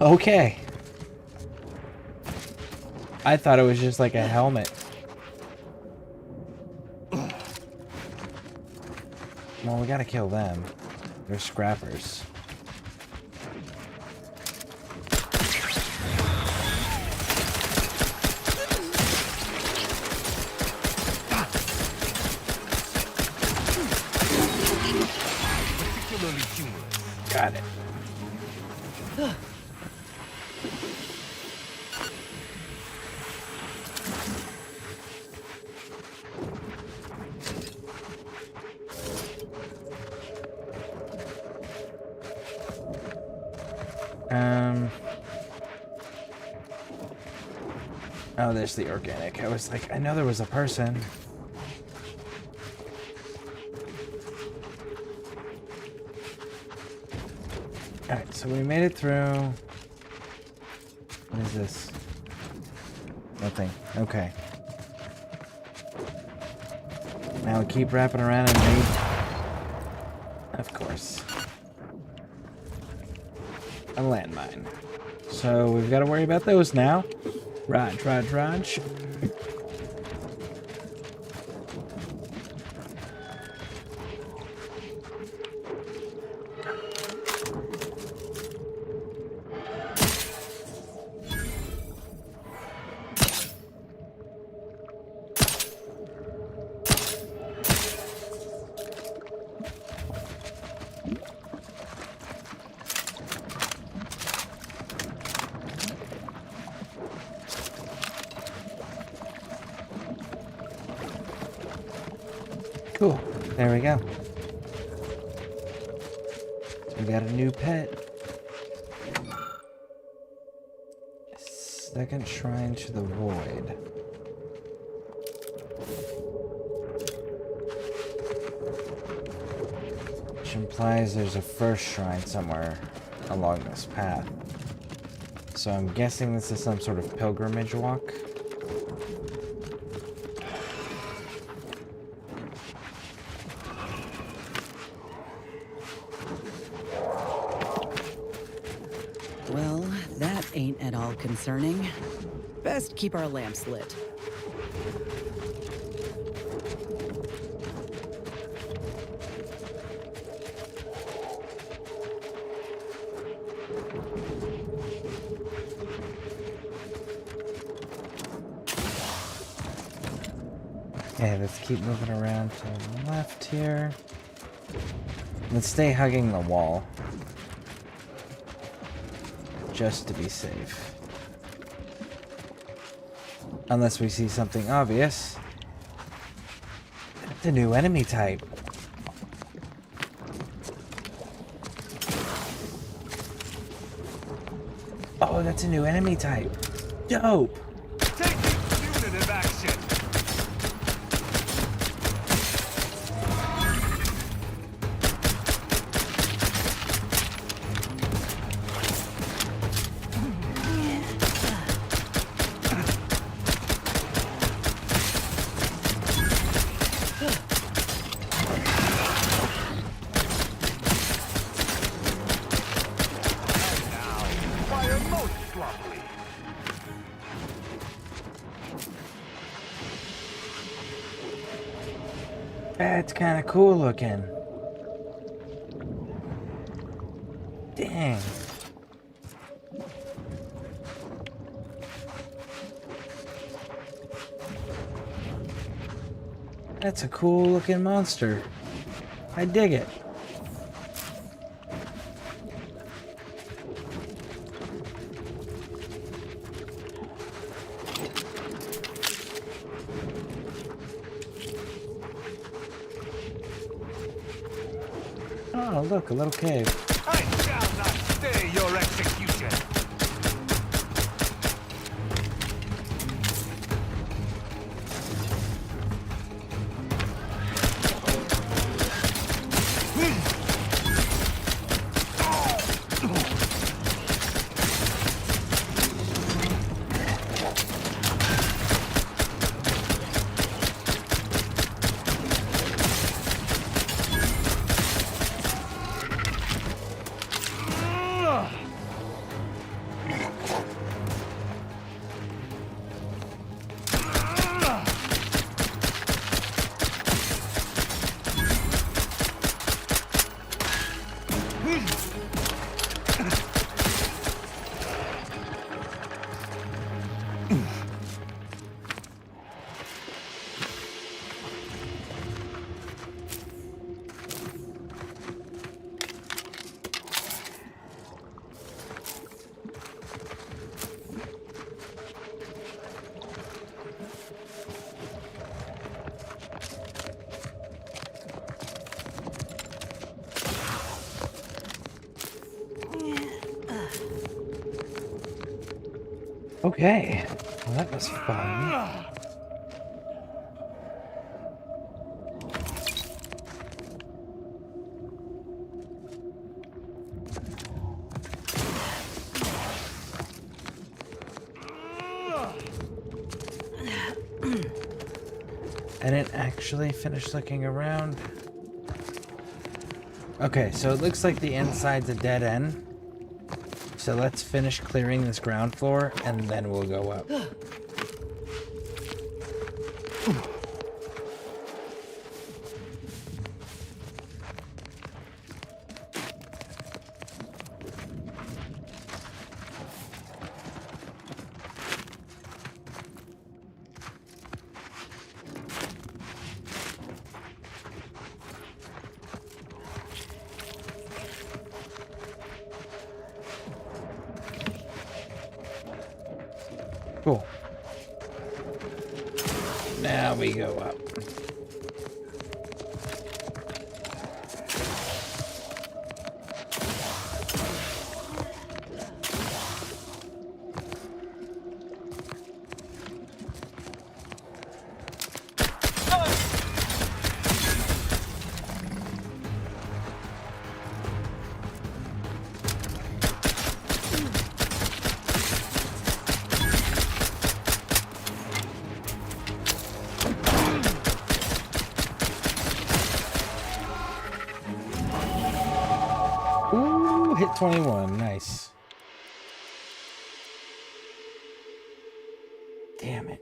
Okay. I thought it was just like a helmet. Well, we gotta kill them. They're scrappers. Got it. Oh, there's the organic. I was like, I know there was a person. Alright, so we made it through. What is this? Nothing. Okay. Now we keep wrapping around and read. Of course. A landmine. So we've got to worry about those now. Raj. Cool. There we go. So we got a new pet. Second shrine to the void. Which implies there's a first shrine somewhere along this path. So I'm guessing this is some sort of pilgrimage walk. Well, that ain't at all concerning. Best keep our lamps lit. Okay, let's keep moving around to the left here. Let's stay hugging the wall. Just to be safe. Unless we see something obvious. It's a new enemy type. Oh, that's a new enemy type. Dope. Taking punitive action. That's kind of cool looking. Dang. That's a cool looking monster. I dig it. Oh, look, a little cave. I shall not stay your execution. Okay, well that was fun. I didn't actually finish looking around. Okay, so it looks like the inside's a dead end. So let's finish clearing this ground floor, and then we'll go up. Cool. Now we go up. Ooh, hit 21. Nice. Damn it.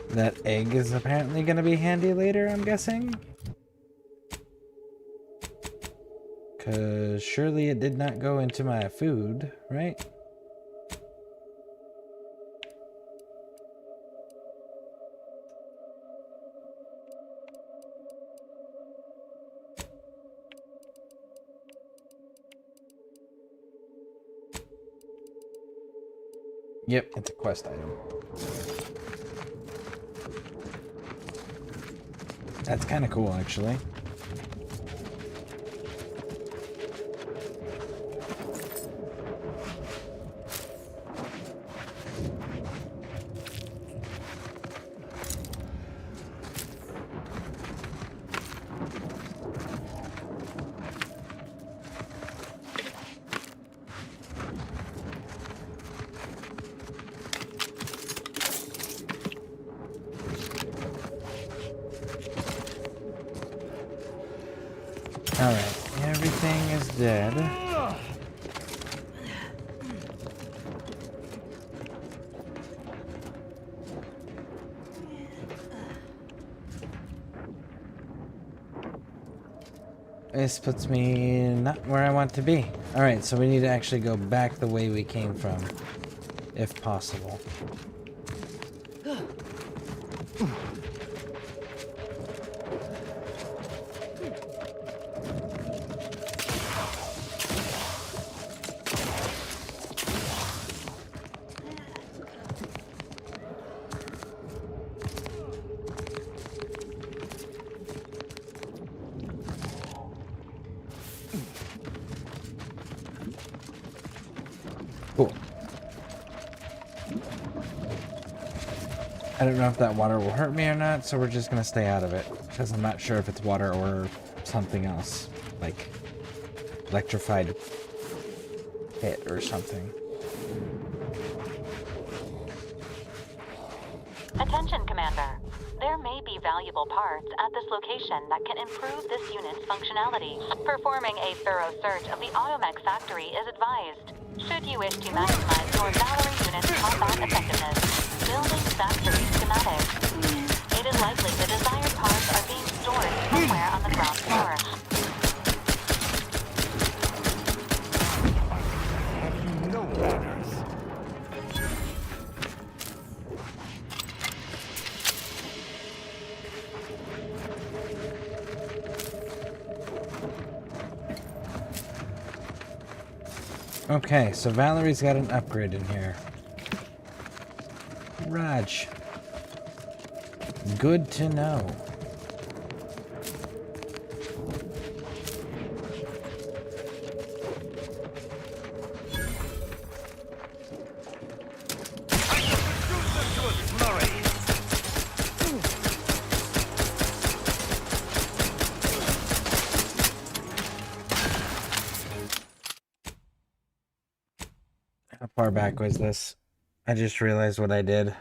That egg is apparently going to be handy later, I'm guessing. Because surely it did not go into my food, right? Yep, it's a quest item. That's kind of cool, actually. dead. This puts me not where I want to be. Alright, so we need to actually go back the way we came from, if possible. Cool. I don't know if that water will hurt me or not, so we're just gonna stay out of it. Because I'm not sure if it's water or something else. Like electrified pit or something. Attention, Commander. There may be valuable parts at this location that can improve this unit's functionality. Performing a thorough search of the Automech factory is advised. Should you wish to maximize your Valerie unit's combat effectiveness, building factory schematics. It is likely the desired parts are being stored somewhere on the ground floor. No manners. Okay, so Valerie's got an upgrade in here. Raj. Good to know. How far back was this? I just realized what I did.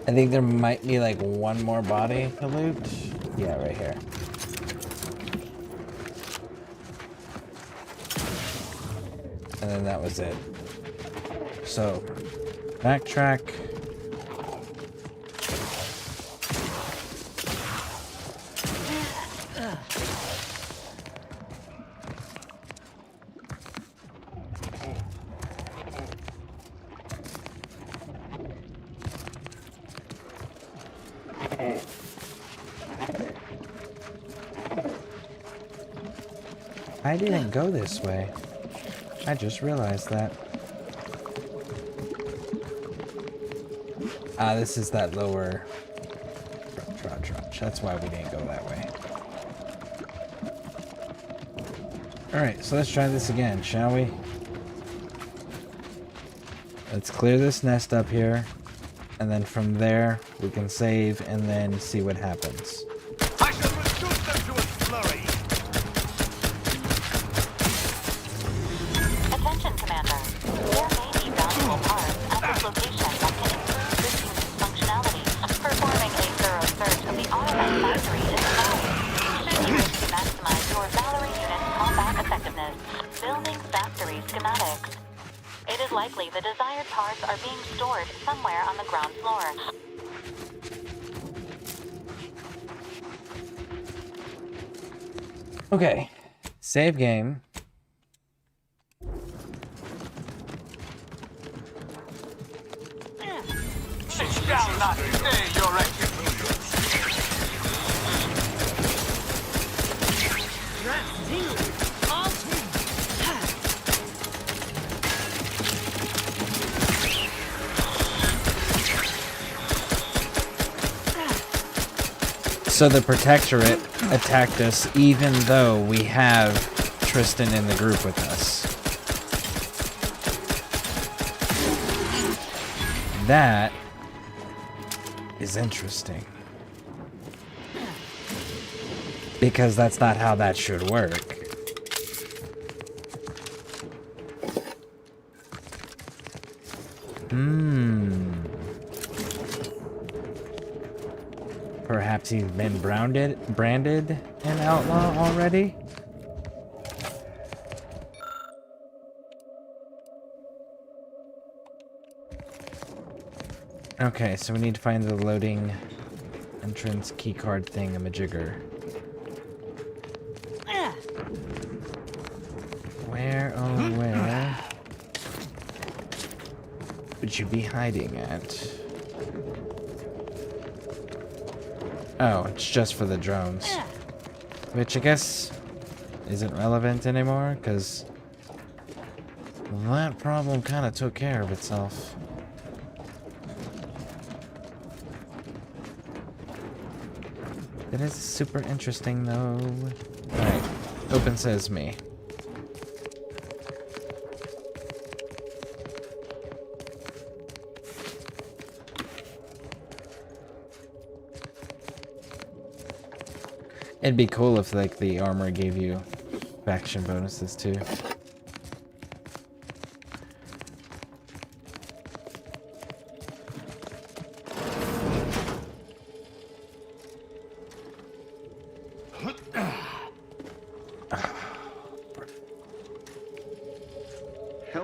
I think there might be like one more body to loot. Yeah, right here. And then that was it. So, backtrack. I didn't go this way. I just realized that. Ah, this is that lower trudge. That's why we didn't go that way. Alright, so let's try this again, shall we? Let's clear this nest up here. And then from there, we can save and then see what happens. I shall reduce them to a flurry. Attention, Commander. There may be valuable parts at this location that can improve this unit's functionality. Performing a thorough search of the Automech factory is advised. Should you wish to maximize your Valerie unit's combat effectiveness, building factory schematics. It is likely the desired parts are being stored somewhere on the ground floor. Okay, save game. It shall not stay your execution. So the Protectorate attacked us even though we have Tristan in the group with us. That is interesting. Because that's not how that should work. Perhaps he's been branded an outlaw already? Okay, so we need to find the loading entrance keycard thingamajigger. Where, oh where would you be hiding at? Oh, it's just for the drones. Which I guess isn't relevant anymore, because that problem kind of took care of itself. It is super interesting, though. Alright, open sesame. It'd be cool if, like, the armor gave you faction bonuses, too.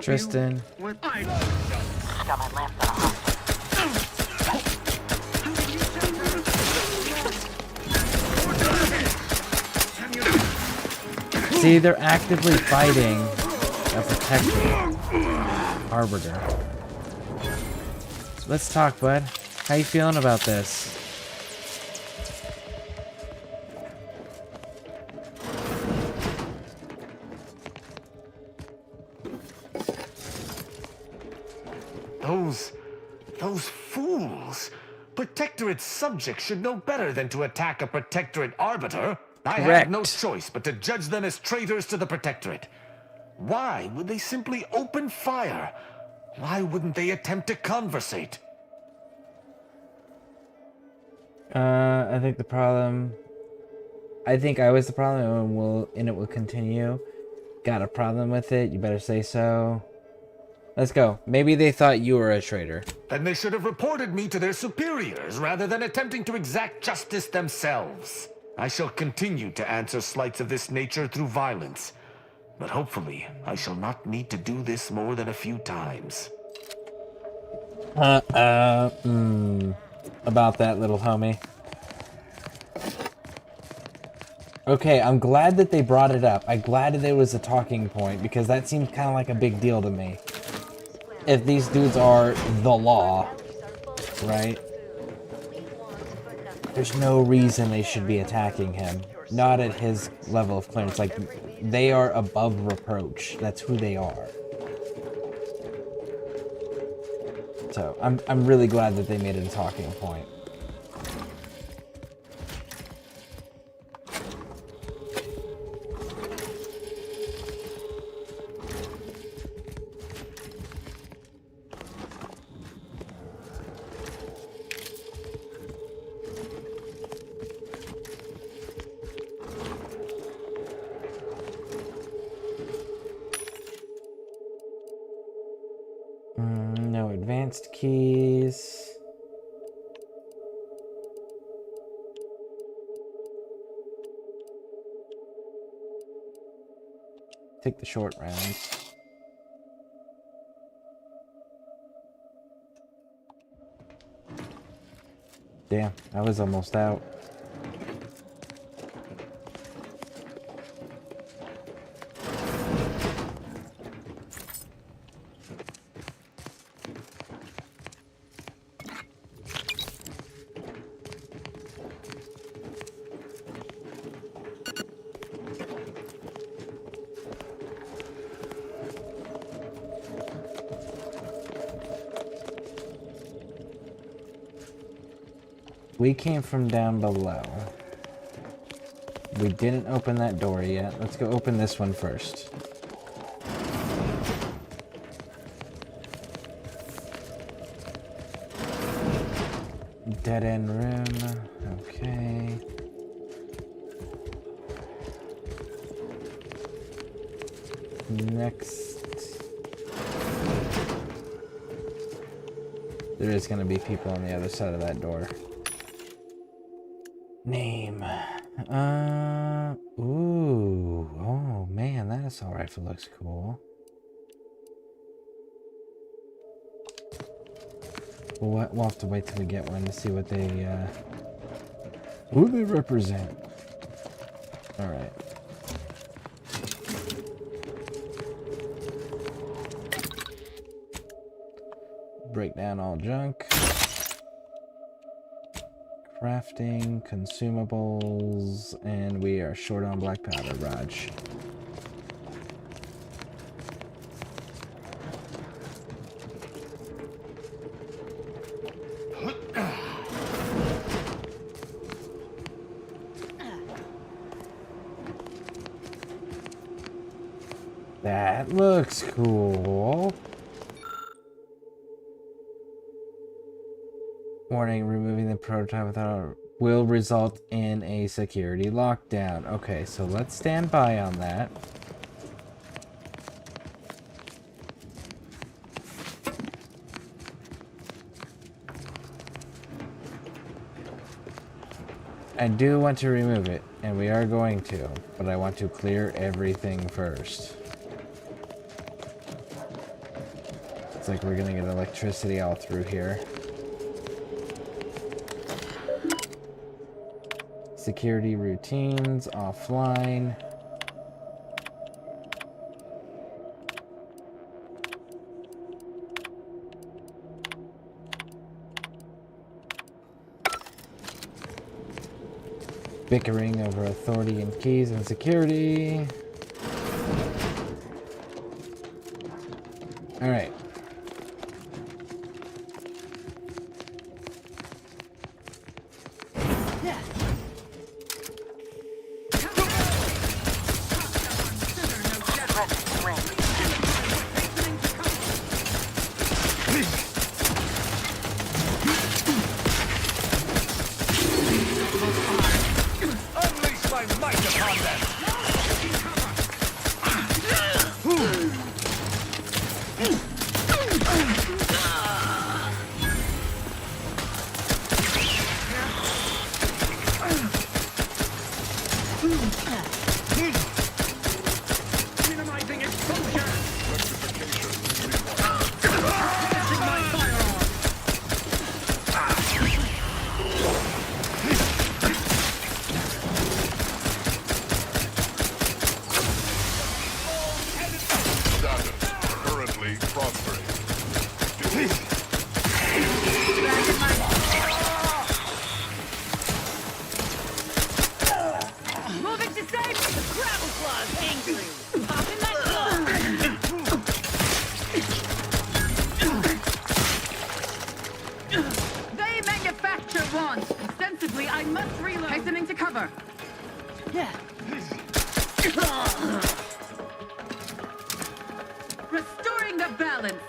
Tristan. See, they're actively fighting a Protectorate Arbiter. So let's talk, bud. How you feeling about this? Those fools! Protectorate subjects should know better than to attack a Protectorate Arbiter. I have no choice but to judge them as traitors to the Protectorate. Why would they simply open fire? Why wouldn't they attempt to conversate? I think the problem... I think I was the problem, and it will continue. Got a problem with it? You better say so. Let's go. Maybe they thought you were a traitor. Then they should have reported me to their superiors rather than attempting to exact justice themselves. I shall continue to answer slights of this nature through violence. But hopefully, I shall not need to do this more than a few times. About that, little homie. Okay, I'm glad that they brought it up. I'm glad that there was a talking point, because that seems kind of like a big deal to me. If these dudes are the law, right? There's no reason they should be attacking him. Not at his level of clearance. Like, they are above reproach. That's who they are. So, I'm really glad that they made it a talking point. No advanced keys. Take the short rounds. Damn, I was almost out. We came from down below. We didn't open that door yet. Let's go open this one first. Dead end room. Okay. Next. There is going to be people on the other side of that door. Name. Ooh. Oh, man, that assault rifle looks cool. We'll have to wait till we get one to see what they, who they represent. Alright. Break down all junk. Crafting, consumables, and we are short on black powder, Raj. That looks cool. Warning, removing the prototype without will result in a security lockdown. Okay, so let's stand by on that. I do want to remove it, and we are going to, but I want to clear everything first. It's like we're gonna get electricity all through here. Security routines offline. Bickering over authority and keys and security. All right. Unleash my might upon them! Minimizing exposure! Catching my firearm! Currently prospering. Moving to safe! The gravel claw's angry! Pop in that claw! They manufacture wands! Ostensibly, I must reload! Hastening to cover! Restoring the balance!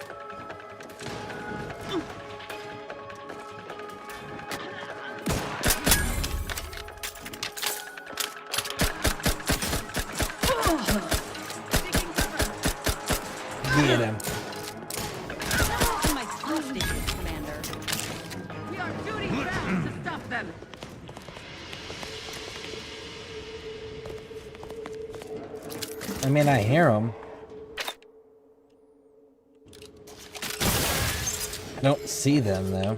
Get him. My hostages, Commander. We are duty bound to stop them. I mean, I hear them. I don't see them, though.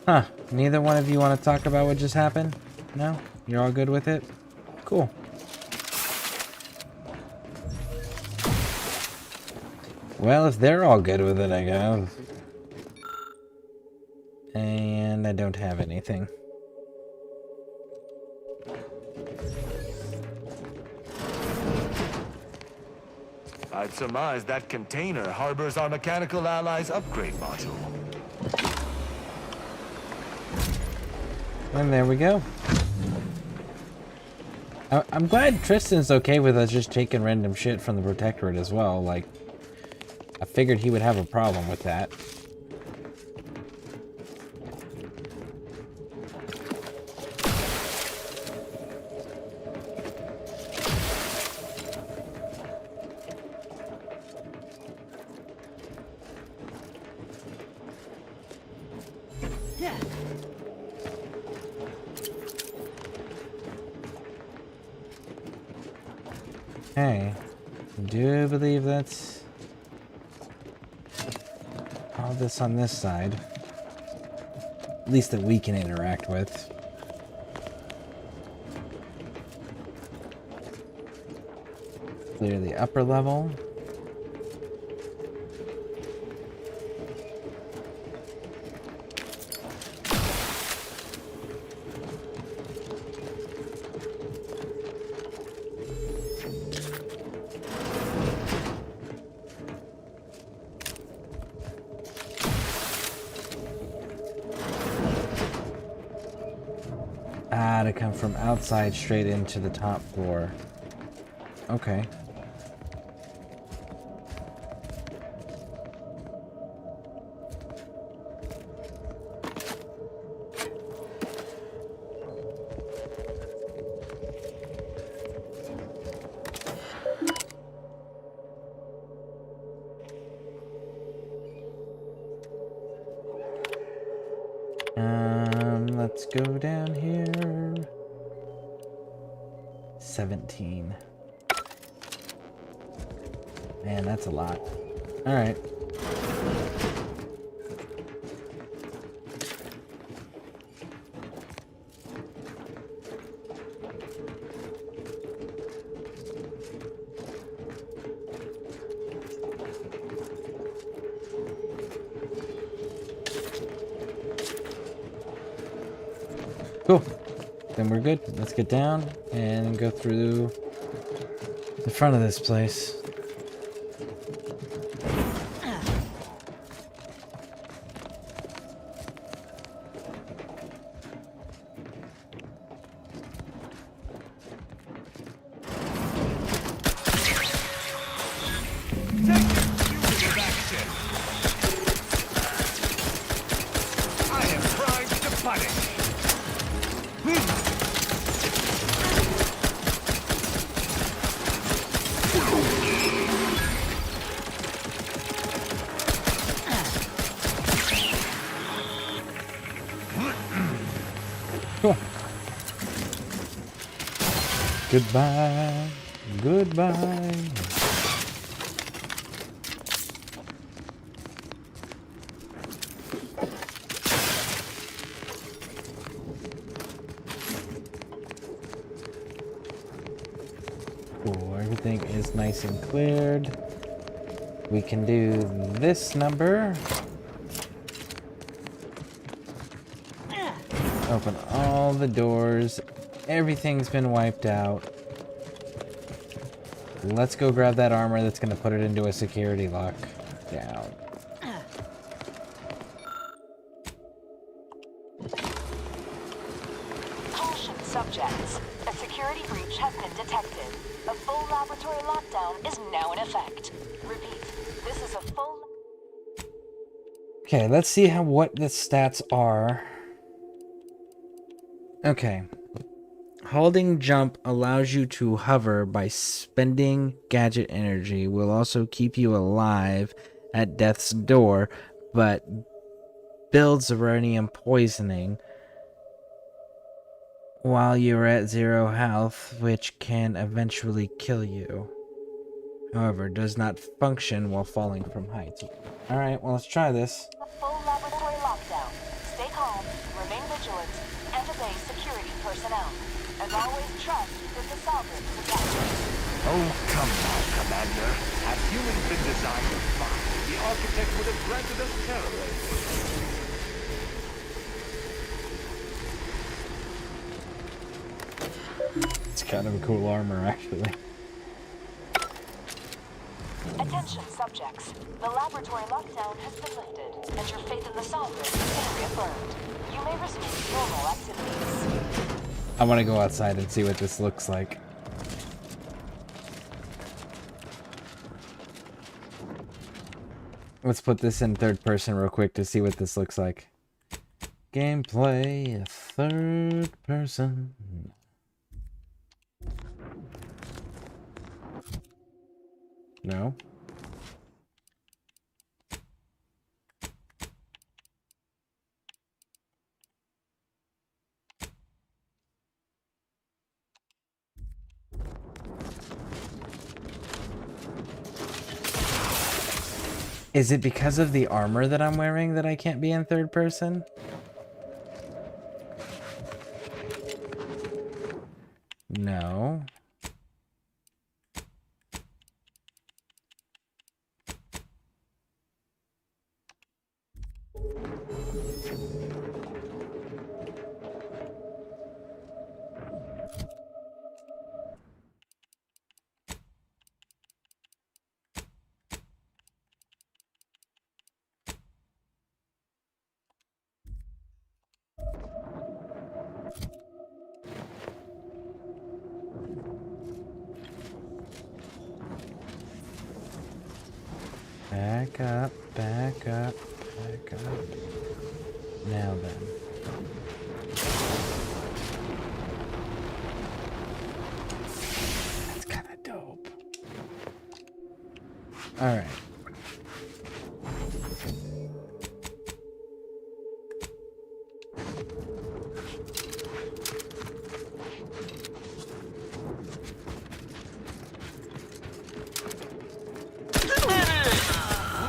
Huh. Neither one of you want to talk about what just happened? No? You're all good with it? Cool. Well, if they're all good with it, I guess. And I don't have anything. I'd surmise that container harbors our mechanical allies' upgrade module. And there we go. I'm glad Tristan's okay with us just taking random shit from the Protectorate as well. Like, I figured he would have a problem with that. Okay, I do believe that's all this on this side. At least that we can interact with. Clear the upper level. To come from outside straight into the top floor. Okay. Let's go down here. 17. Man, that's a lot. All right. Cool. Then we're good. Let's get down and go through the front of this place. Goodbye. Goodbye. Cool. Everything is nice and cleared. We can do this number. Open all the doors. Everything's been wiped out. Let's go grab that armor that's going to put it into a security lock. Down. Caution subjects. A security breach has been detected. A full laboratory lockdown is now in effect. Repeat, this is a full... Okay, let's see what the stats are. Okay. Holding jump allows you to hover by spending gadget energy. Will also keep you alive at death's door, but builds uranium poisoning while you're at 0 health, which can eventually kill you. However, does not function while falling from heights. Alright, well, let's try this. Full laboratory lockdown. Stay calm As always, trust is the solvent to justice. Oh, come now, Commander. Had humans been designed to fight, the architect would have granted us terror. It's kind of a cool armor, actually. Attention, subjects. The laboratory lockdown has been lifted, and your faith in the solvent has been reaffirmed. You may resume normal activities. I want to go outside and see what this looks like. Let's put this in third person real quick to see what this looks like. Gameplay, third person. No. Is it because of the armor that I'm wearing that I can't be in third person? No. Back up, back up, back up. Now then. That's kind of dope. Alright.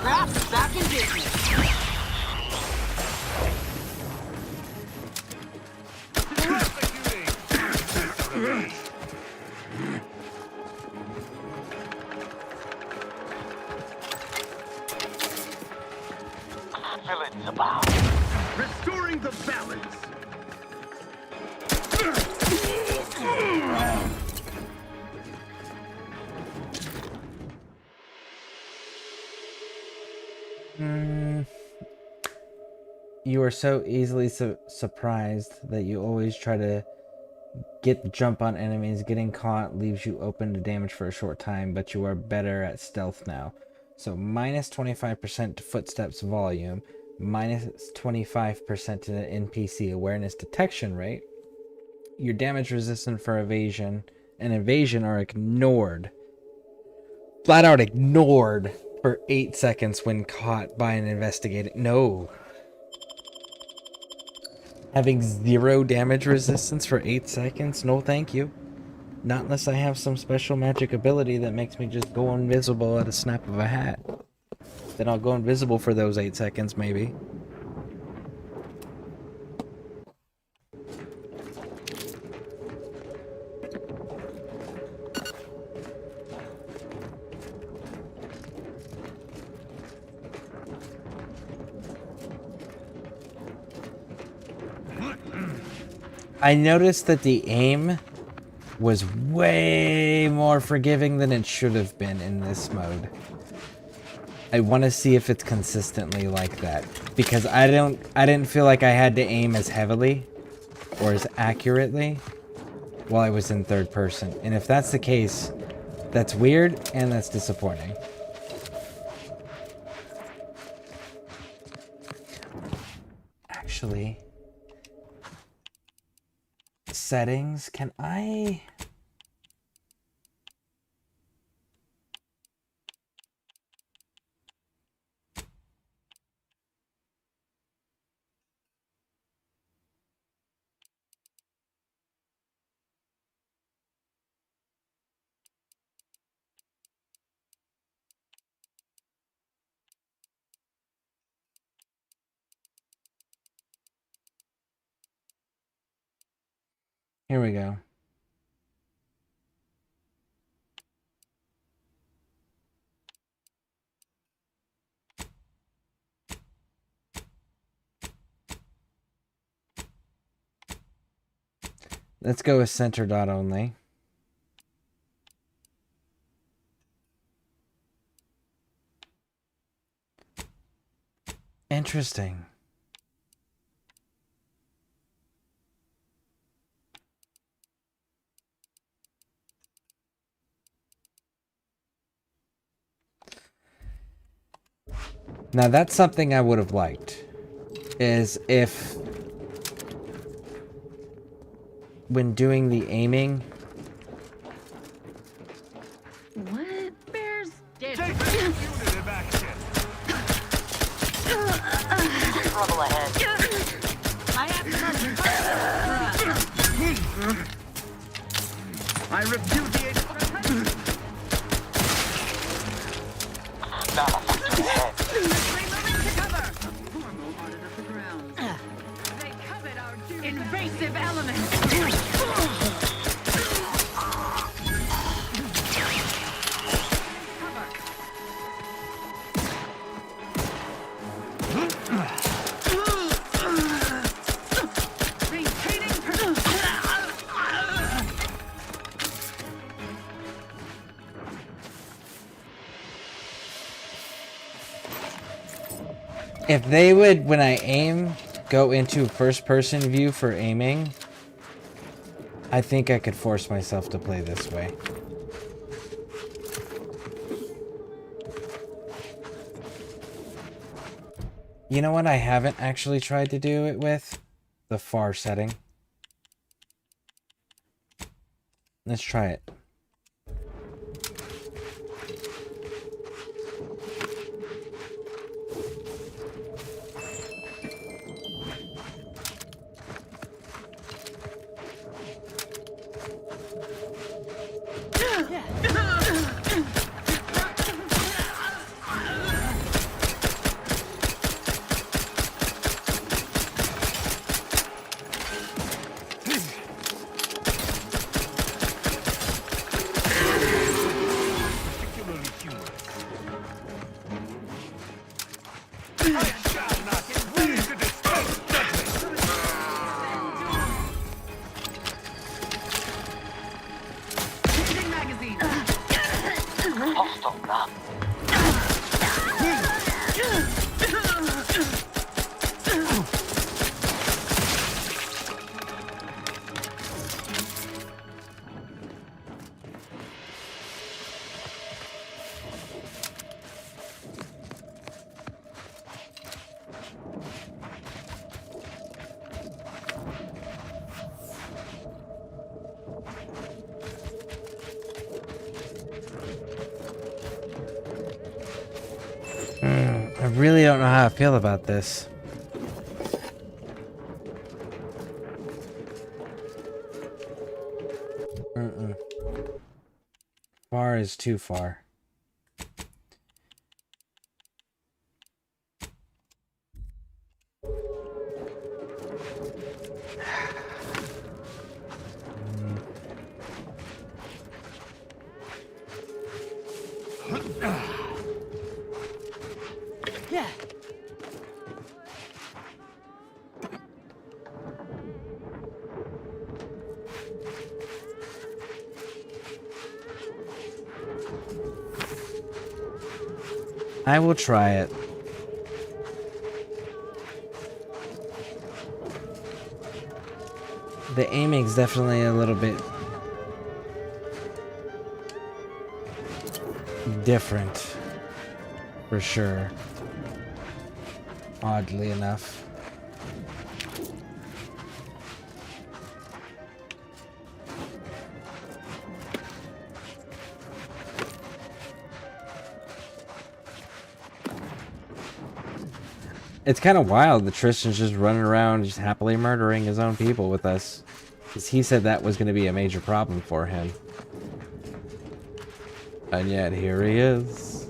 Perhaps back in business. Villains abound. Restoring the balance. You are so easily surprised that you always try to get the jump on enemies. Getting caught leaves you open to damage for a short time, but you are better at stealth now. So minus 25% to footsteps volume, minus 25% to the NPC awareness detection rate. Your damage resistant for evasion and evasion are ignored. Flat out ignored for 8 seconds when caught by an investigator. No. Having 0 damage resistance for 8 seconds? No thank you. Not unless I have some special magic ability that makes me just go invisible at a snap of a hat. Then I'll go invisible for those 8 seconds, maybe. I noticed that the aim was way more forgiving than it should have been in this mode. I want to see if it's consistently like that, because I didn't feel like I had to aim as heavily or as accurately while I was in third person. And if that's the case, that's weird and that's disappointing. Actually, settings, can I... Here we go. Let's go with center dot only. Interesting. Now that's something I would have liked, is if when doing the aiming, What? Bears dead. Trouble ahead. I have I repudiate. Invasive elements. if they would, when I aim, go into first person view for aiming, I think I could force myself to play this way. You know what I haven't actually tried to do it with? The far setting. Let's try it. I really don't know how I feel about this. Far is too far. Yeah. I will try it. The aiming's definitely a little bit different, for sure. Oddly enough. It's kind of wild that Tristan's just running around just happily murdering his own people with us. Because he said that was going to be a major problem for him. And yet here he is.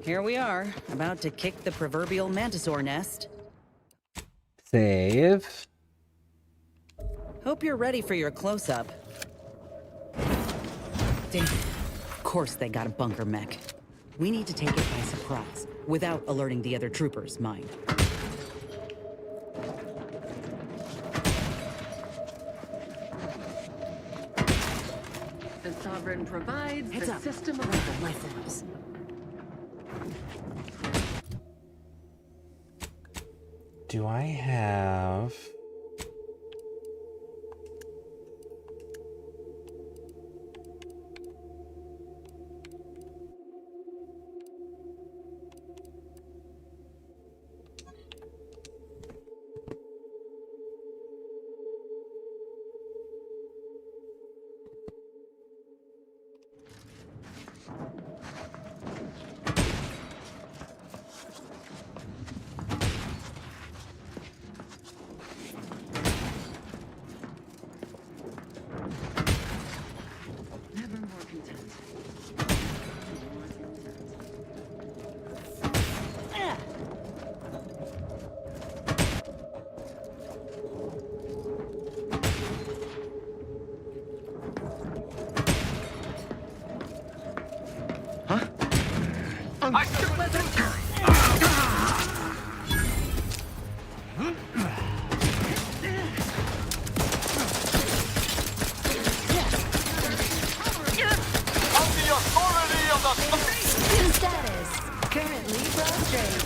here we are, about to kick the proverbial mantisaur nest. Save. Hope you're ready for your close-up. Damn. Of course they got a bunker mech. We need to take it by surprise, without alerting the other troopers, mind. The Sovereign provides Heads the up. system of The life forms. Do I have... Never more content. I still Status. Currently prostrate.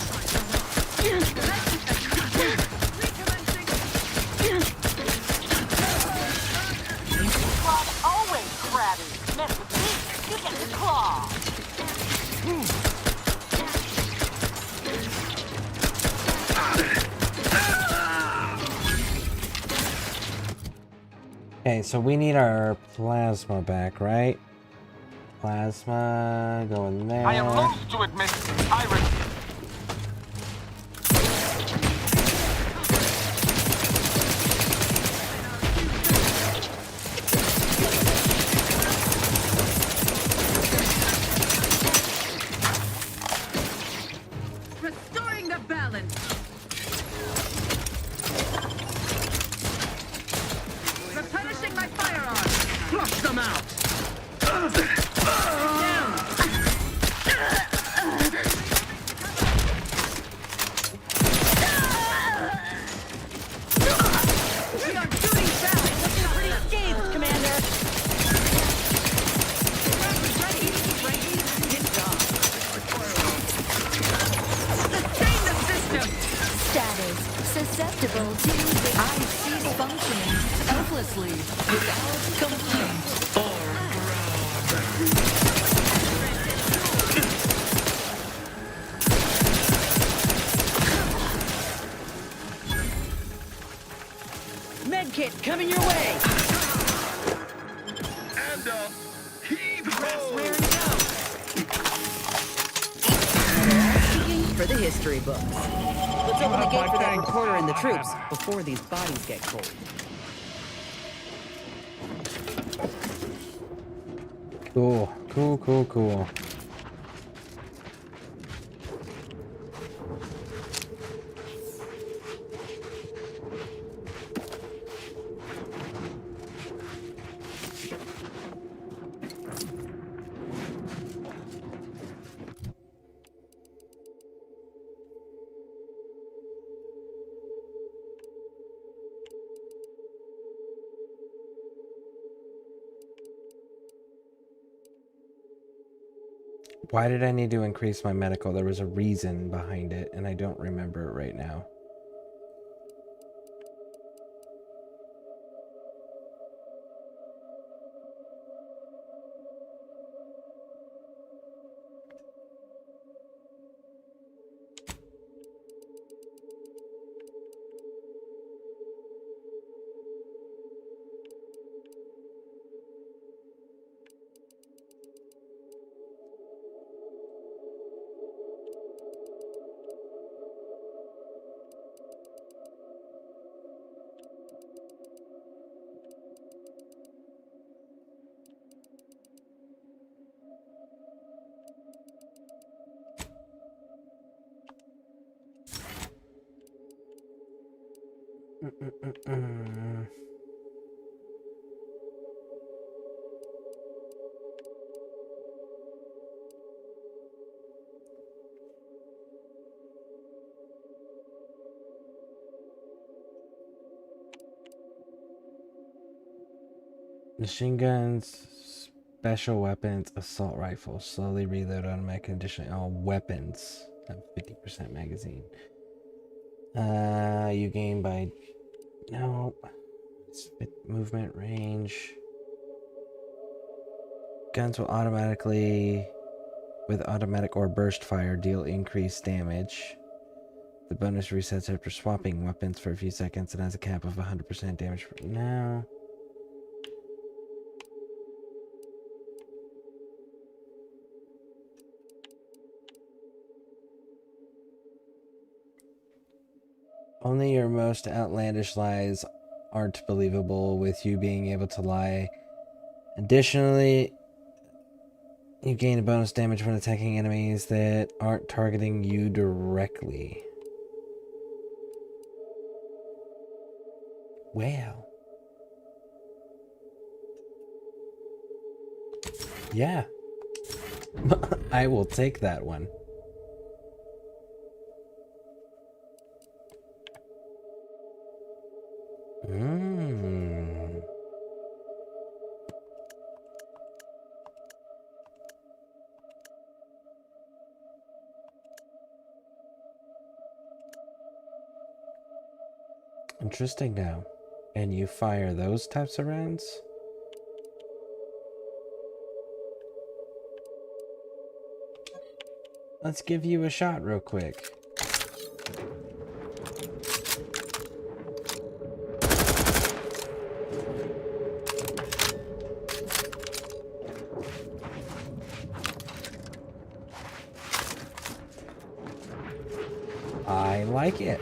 Claw always crabby. Mess with me, you get the claw. Okay, so we need our plasma back, right? Plasma, going there. I am loath to admit, Iris. Restoring the balance. Replenishing my firearm. Flush them out. We are shooting down. Looking pretty scathed, Commander. Ready, Frankie. Get gone. Sustain the system. Status. Susceptible to the I cease functioning selflessly without complaint or Medkit coming your way! And heave ho! For the history books. Let's open the gate for that reporter and the troops before these bodies get cold. Cool, cool, cool, cool. Why did I need to increase my medical? There was a reason behind it, and I don't remember it right now. Machine guns, special weapons, assault rifles, slowly reload automatic conditioning. All weapons have 50% magazine. You gain by no movement range. Guns will automatically, with automatic or burst fire, deal increased damage. The bonus resets after swapping weapons for a few seconds and has a cap of 100% damage for now. Only your most outlandish lies aren't believable, with you being able to lie. Additionally, you gain a bonus damage when attacking enemies that aren't targeting you directly. Well. Yeah. I will take that one. Interesting now. And you fire those types of rounds? Let's give you a shot real quick. I like it.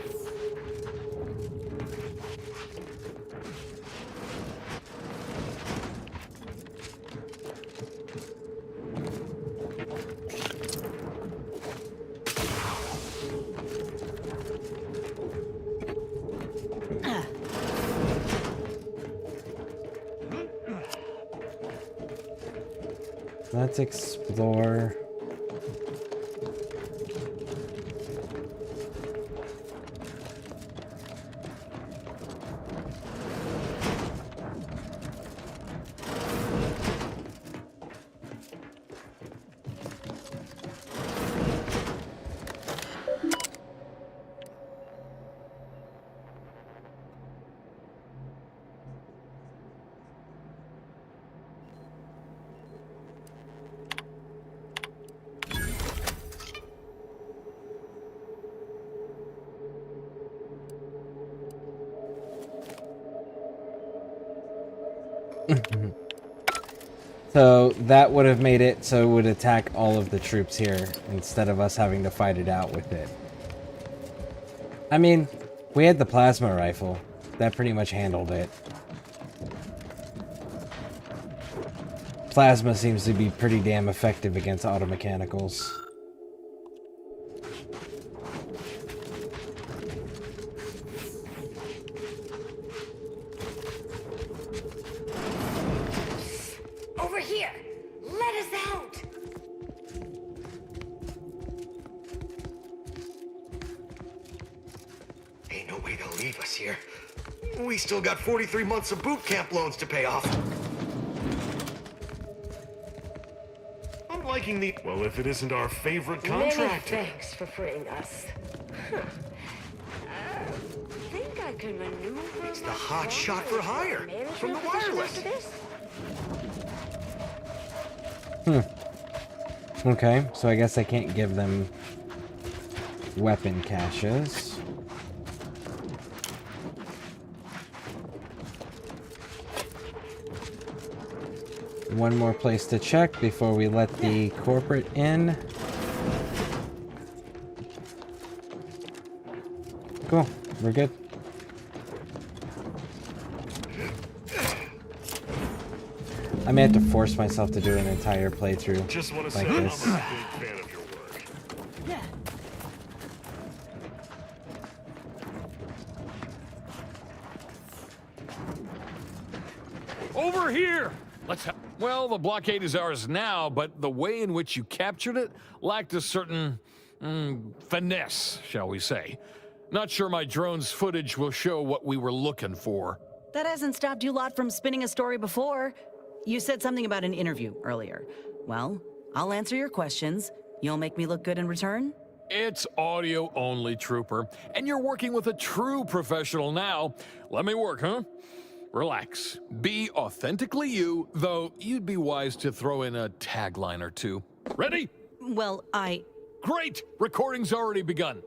Let's explore. So that would have made it so it would attack all of the troops here instead of us having to fight it out with it. I mean, we had the plasma rifle. That pretty much handled it. Plasma seems to be pretty damn effective against automechanicals. Over here! Let us out! Ain't no way they'll leave us here. We still got 43 months of boot camp loans to pay off. I'm liking the... Well, if it isn't our favorite contractor. Many thanks for freeing us. I think I can maneuver. It's the hot shot for hire from the wireless. Okay, so I guess I can't give them weapon caches. One more place to check before we let the corporate in. Cool, we're good. I may have to force myself to do an entire playthrough Just want to like say this. I'm a big fan of your work. Here! Let's have... Well, the blockade is ours now, but the way in which you captured it lacked a certain... finesse, shall we say. Not sure my drone's footage will show what we were looking for. That hasn't stopped you lot from spinning a story before. You said something about an interview earlier. Well, I'll answer your questions. You'll make me look good in return? It's audio only, Trooper. And you're working with a true professional now. Let me work, huh? Relax. Be authentically you, though you'd be wise to throw in a tagline or two. Ready? Well, Great! Recording's already begun.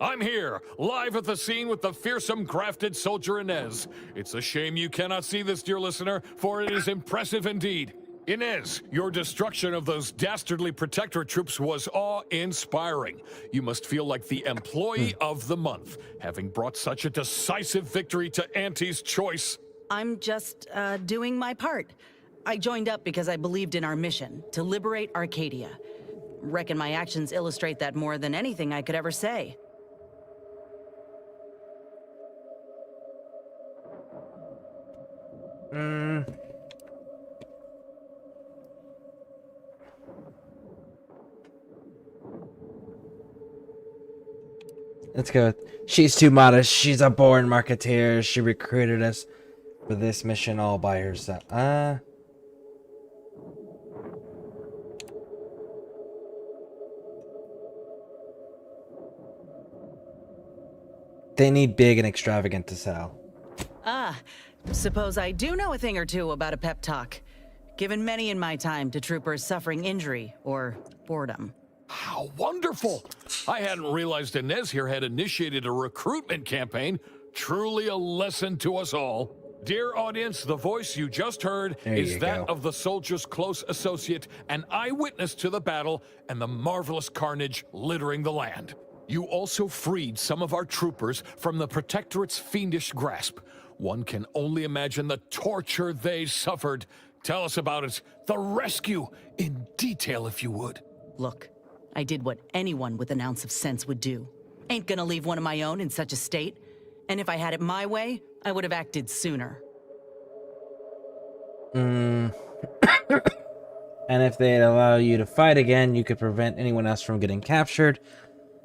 I'm here, live at the scene with the fearsome grafted soldier Inez. It's a shame you cannot see this, dear listener, for it is impressive indeed. Inez, your destruction of those dastardly Protectorate troops was awe-inspiring. You must feel like the employee of the month, having brought such a decisive victory to Auntie's choice. I'm just, doing my part. I joined up because I believed in our mission, to liberate Arcadia. Reckon my actions illustrate that more than anything I could ever say. Let's go. She's too modest. She's a born marketeer. She recruited us for this mission all by herself. They need big and extravagant to sell. Suppose I do know a thing or two about a pep talk. Given many in my time to troopers suffering injury or boredom. How wonderful! I hadn't realized Inez here had initiated a recruitment campaign. Truly a lesson to us all. Dear audience, the voice you just heard is that of the soldier's close associate, an eyewitness to the battle and the marvelous carnage littering the land. You also freed some of our troopers from the Protectorate's fiendish grasp. One can only imagine the torture they suffered. Tell us about it. The rescue, in detail if you would. Look, I did what anyone with an ounce of sense would do. Ain't gonna leave one of my own in such a state. And if I had it my way, I would have acted sooner. And if they'd allow you to fight again, you could prevent anyone else from getting captured.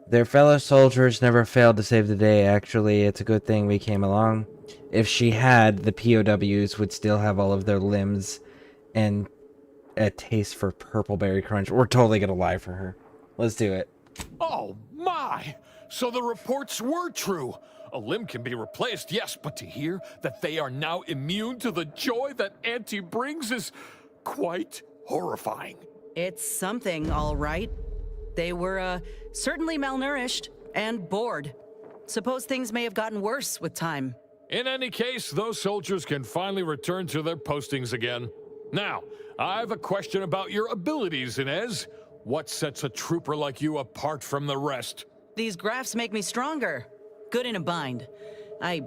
Their fellow soldiers never failed to save the day. Actually, it's a good thing we came along. If she had, the POWs would still have all of their limbs and a taste for purple berry crunch. We're totally gonna lie for her. Let's do it. Oh my! So the reports were true. A limb can be replaced, yes, but to hear that they are now immune to the joy that Auntie brings is quite horrifying. It's something, all right. They were, certainly malnourished and bored. Suppose things may have gotten worse with time. In any case, those soldiers can finally return to their postings again. Now, I have a question about your abilities, Inez. What sets a trooper like you apart from the rest? These graphs make me stronger. Good in a bind. I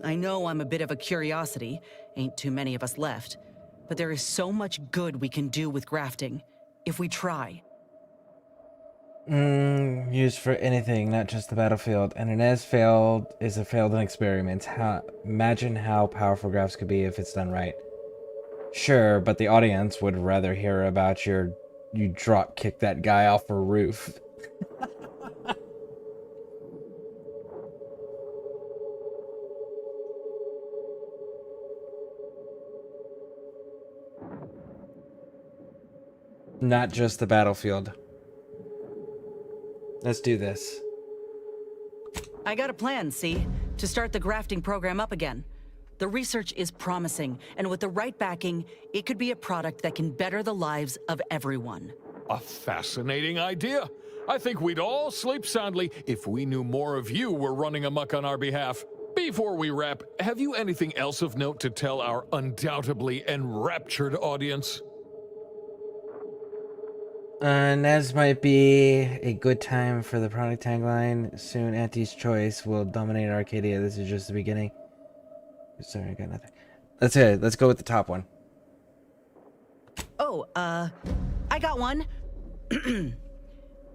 know I'm a bit of a curiosity. Ain't too many of us left. But there is so much good we can do with grafting, if we try. Used for anything, not just the battlefield. And Inez is a failed experiment. Imagine how powerful graphs could be if it's done right. Sure, but the audience would rather hear about you drop kick that guy off a roof. Not just the battlefield. Let's do this. I got a plan, see? To start the grafting program up again. The research is promising, and with the right backing, it could be a product that can better the lives of everyone. A fascinating idea. I think we'd all sleep soundly if we knew more of you were running amok on our behalf. Before we wrap, have you anything else of note to tell our undoubtedly enraptured audience? Nez might be a good time for the product tagline. Soon, Auntie's Choice will dominate Arcadia. This is just the beginning. Sorry, I got nothing. That's it. Let's go with the top one. Oh, I got one.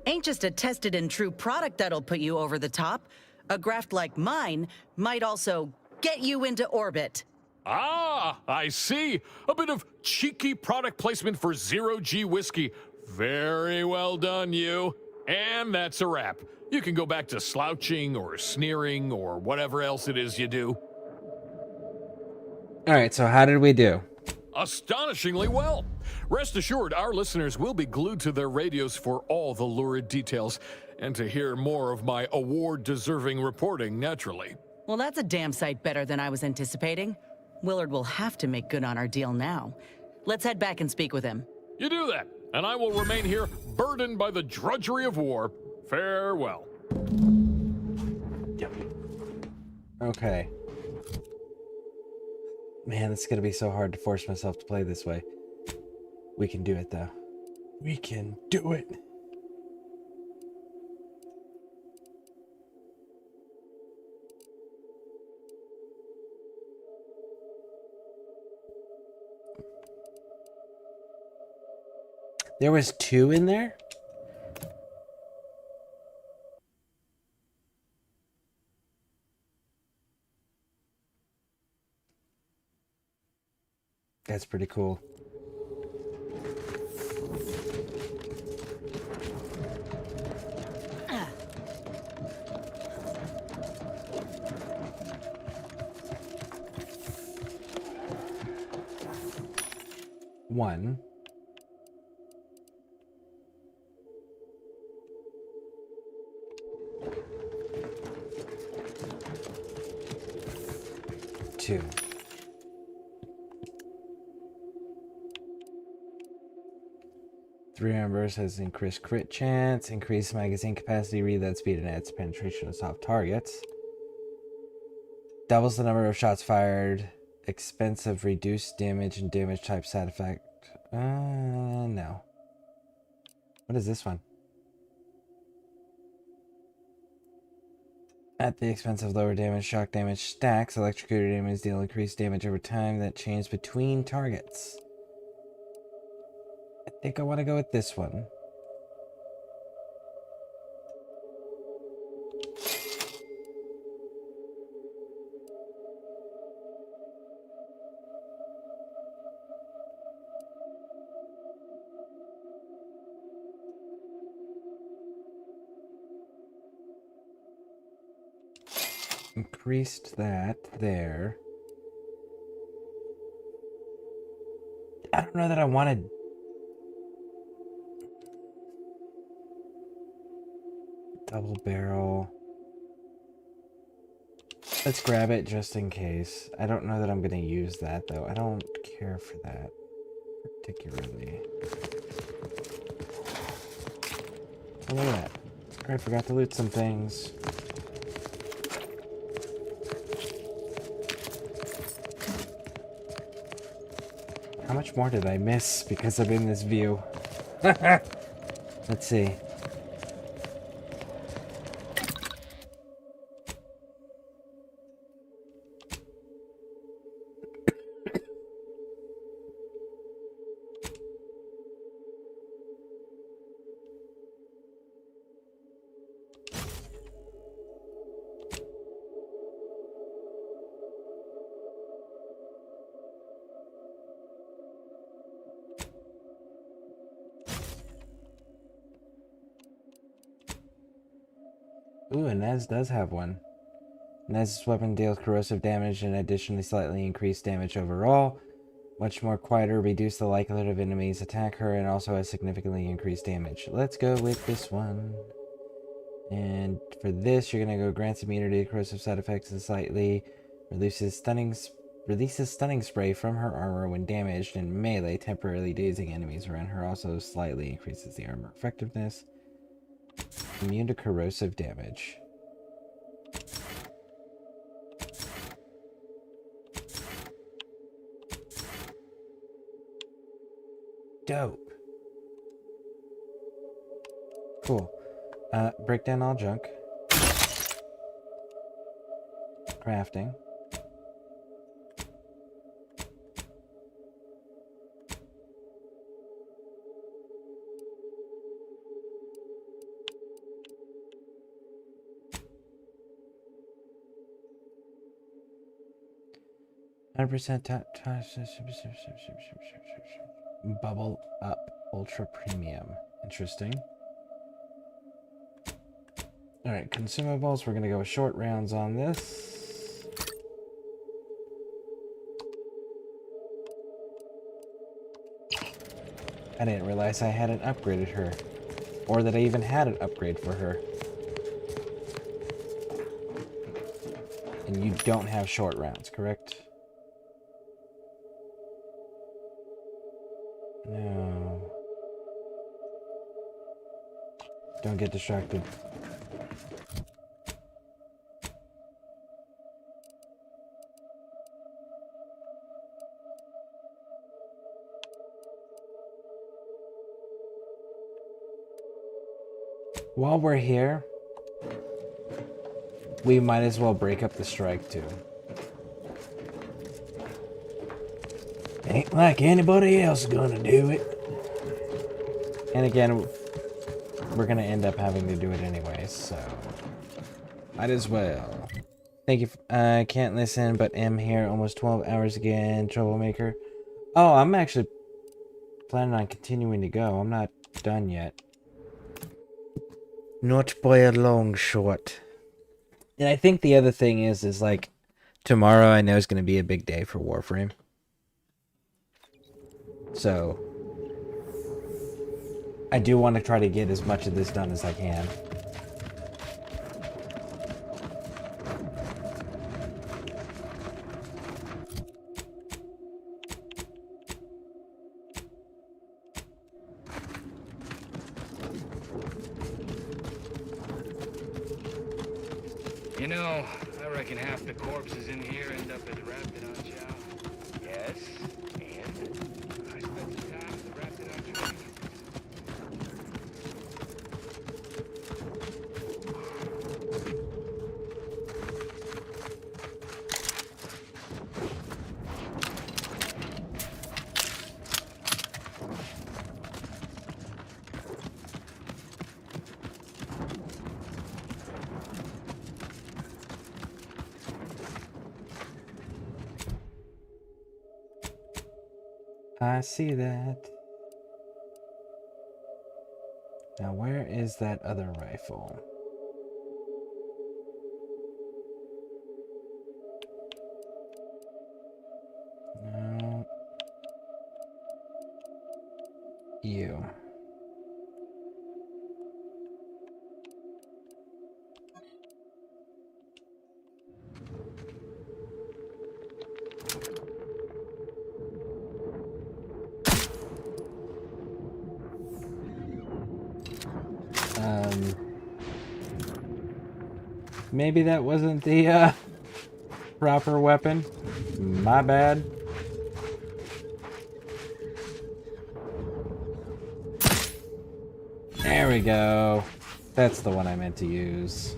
Ain't just a tested and true product that'll put you over the top. A graft like mine might also get you into orbit. Ah, I see. A bit of cheeky product placement for Zero-G whiskey. Very well done, you. And that's a wrap. You can go back to slouching or sneering or whatever else it is you do. All right, so how did we do? Astonishingly well. Rest assured, our listeners will be glued to their radios for all the lurid details and to hear more of my award-deserving reporting, naturally. Well, that's a damn sight better than I was anticipating. Willard will have to make good on our deal now. Let's head back and speak with him. You do that, and I will remain here, burdened by the drudgery of war. Farewell. Okay. Man, it's gonna be so hard to force myself to play this way. We can do it, though. We can do it. There was 2 in there? That's pretty cool. One. Two. Three members has increased crit chance, increased magazine capacity, reload speed, and adds penetration of soft targets. Doubles the number of shots fired. Expensive, reduced damage and damage type side effect. No. What is this one? At the expense of lower damage, shock damage stacks. Electrocuted enemies deal increased damage over time that change between targets. I think I want to go with this one. Increased that there. I don't know that I wanted. Double barrel. Let's grab it just in case. I don't know that I'm going to use that though. I don't care for that particularly. Oh, look at that. I forgot to loot some things. How much more did I miss because I'm in this view? Let's see. Ooh, and Nez does have one. Nez's weapon deals corrosive damage and additionally slightly increased damage overall. Much more quieter, reduce the likelihood of enemies attack her, and also has significantly increased damage. Let's go with this one. And for this, you're gonna go grants immunity to corrosive side effects and slightly releases stunning spray from her armor when damaged in melee, temporarily dazing enemies around her. Also slightly increases the armor effectiveness. Immune to corrosive damage. Dope. Cool. Break down all junk. Crafting. 100% bubble up ultra premium. Interesting. Alright, consumables. We're gonna go with short rounds on this. I didn't realize I hadn't upgraded her. Or that I even had an upgrade for her. And you don't have short rounds, correct? No. Don't get distracted. While we're here, we might as well break up the strike too. Ain't like anybody else gonna do it. And again, we're gonna end up having to do it anyway, so might as well. Thank you. Can't listen, but am here almost 12 hours again. Troublemaker. Oh, I'm actually planning on continuing to go. I'm not done yet. Not by a long shot. And I think the other thing is like, tomorrow I know is going to be a big day for Warframe. So, I do want to try to get as much of this done as I can. You know, I reckon half the corpses in here end up at Rapidon Chow. Yes, and I spent some time at the Rapidon training. I see that. Now, where is that other rifle? No. You. Maybe that wasn't the proper weapon. My bad. There we go. That's the one I meant to use.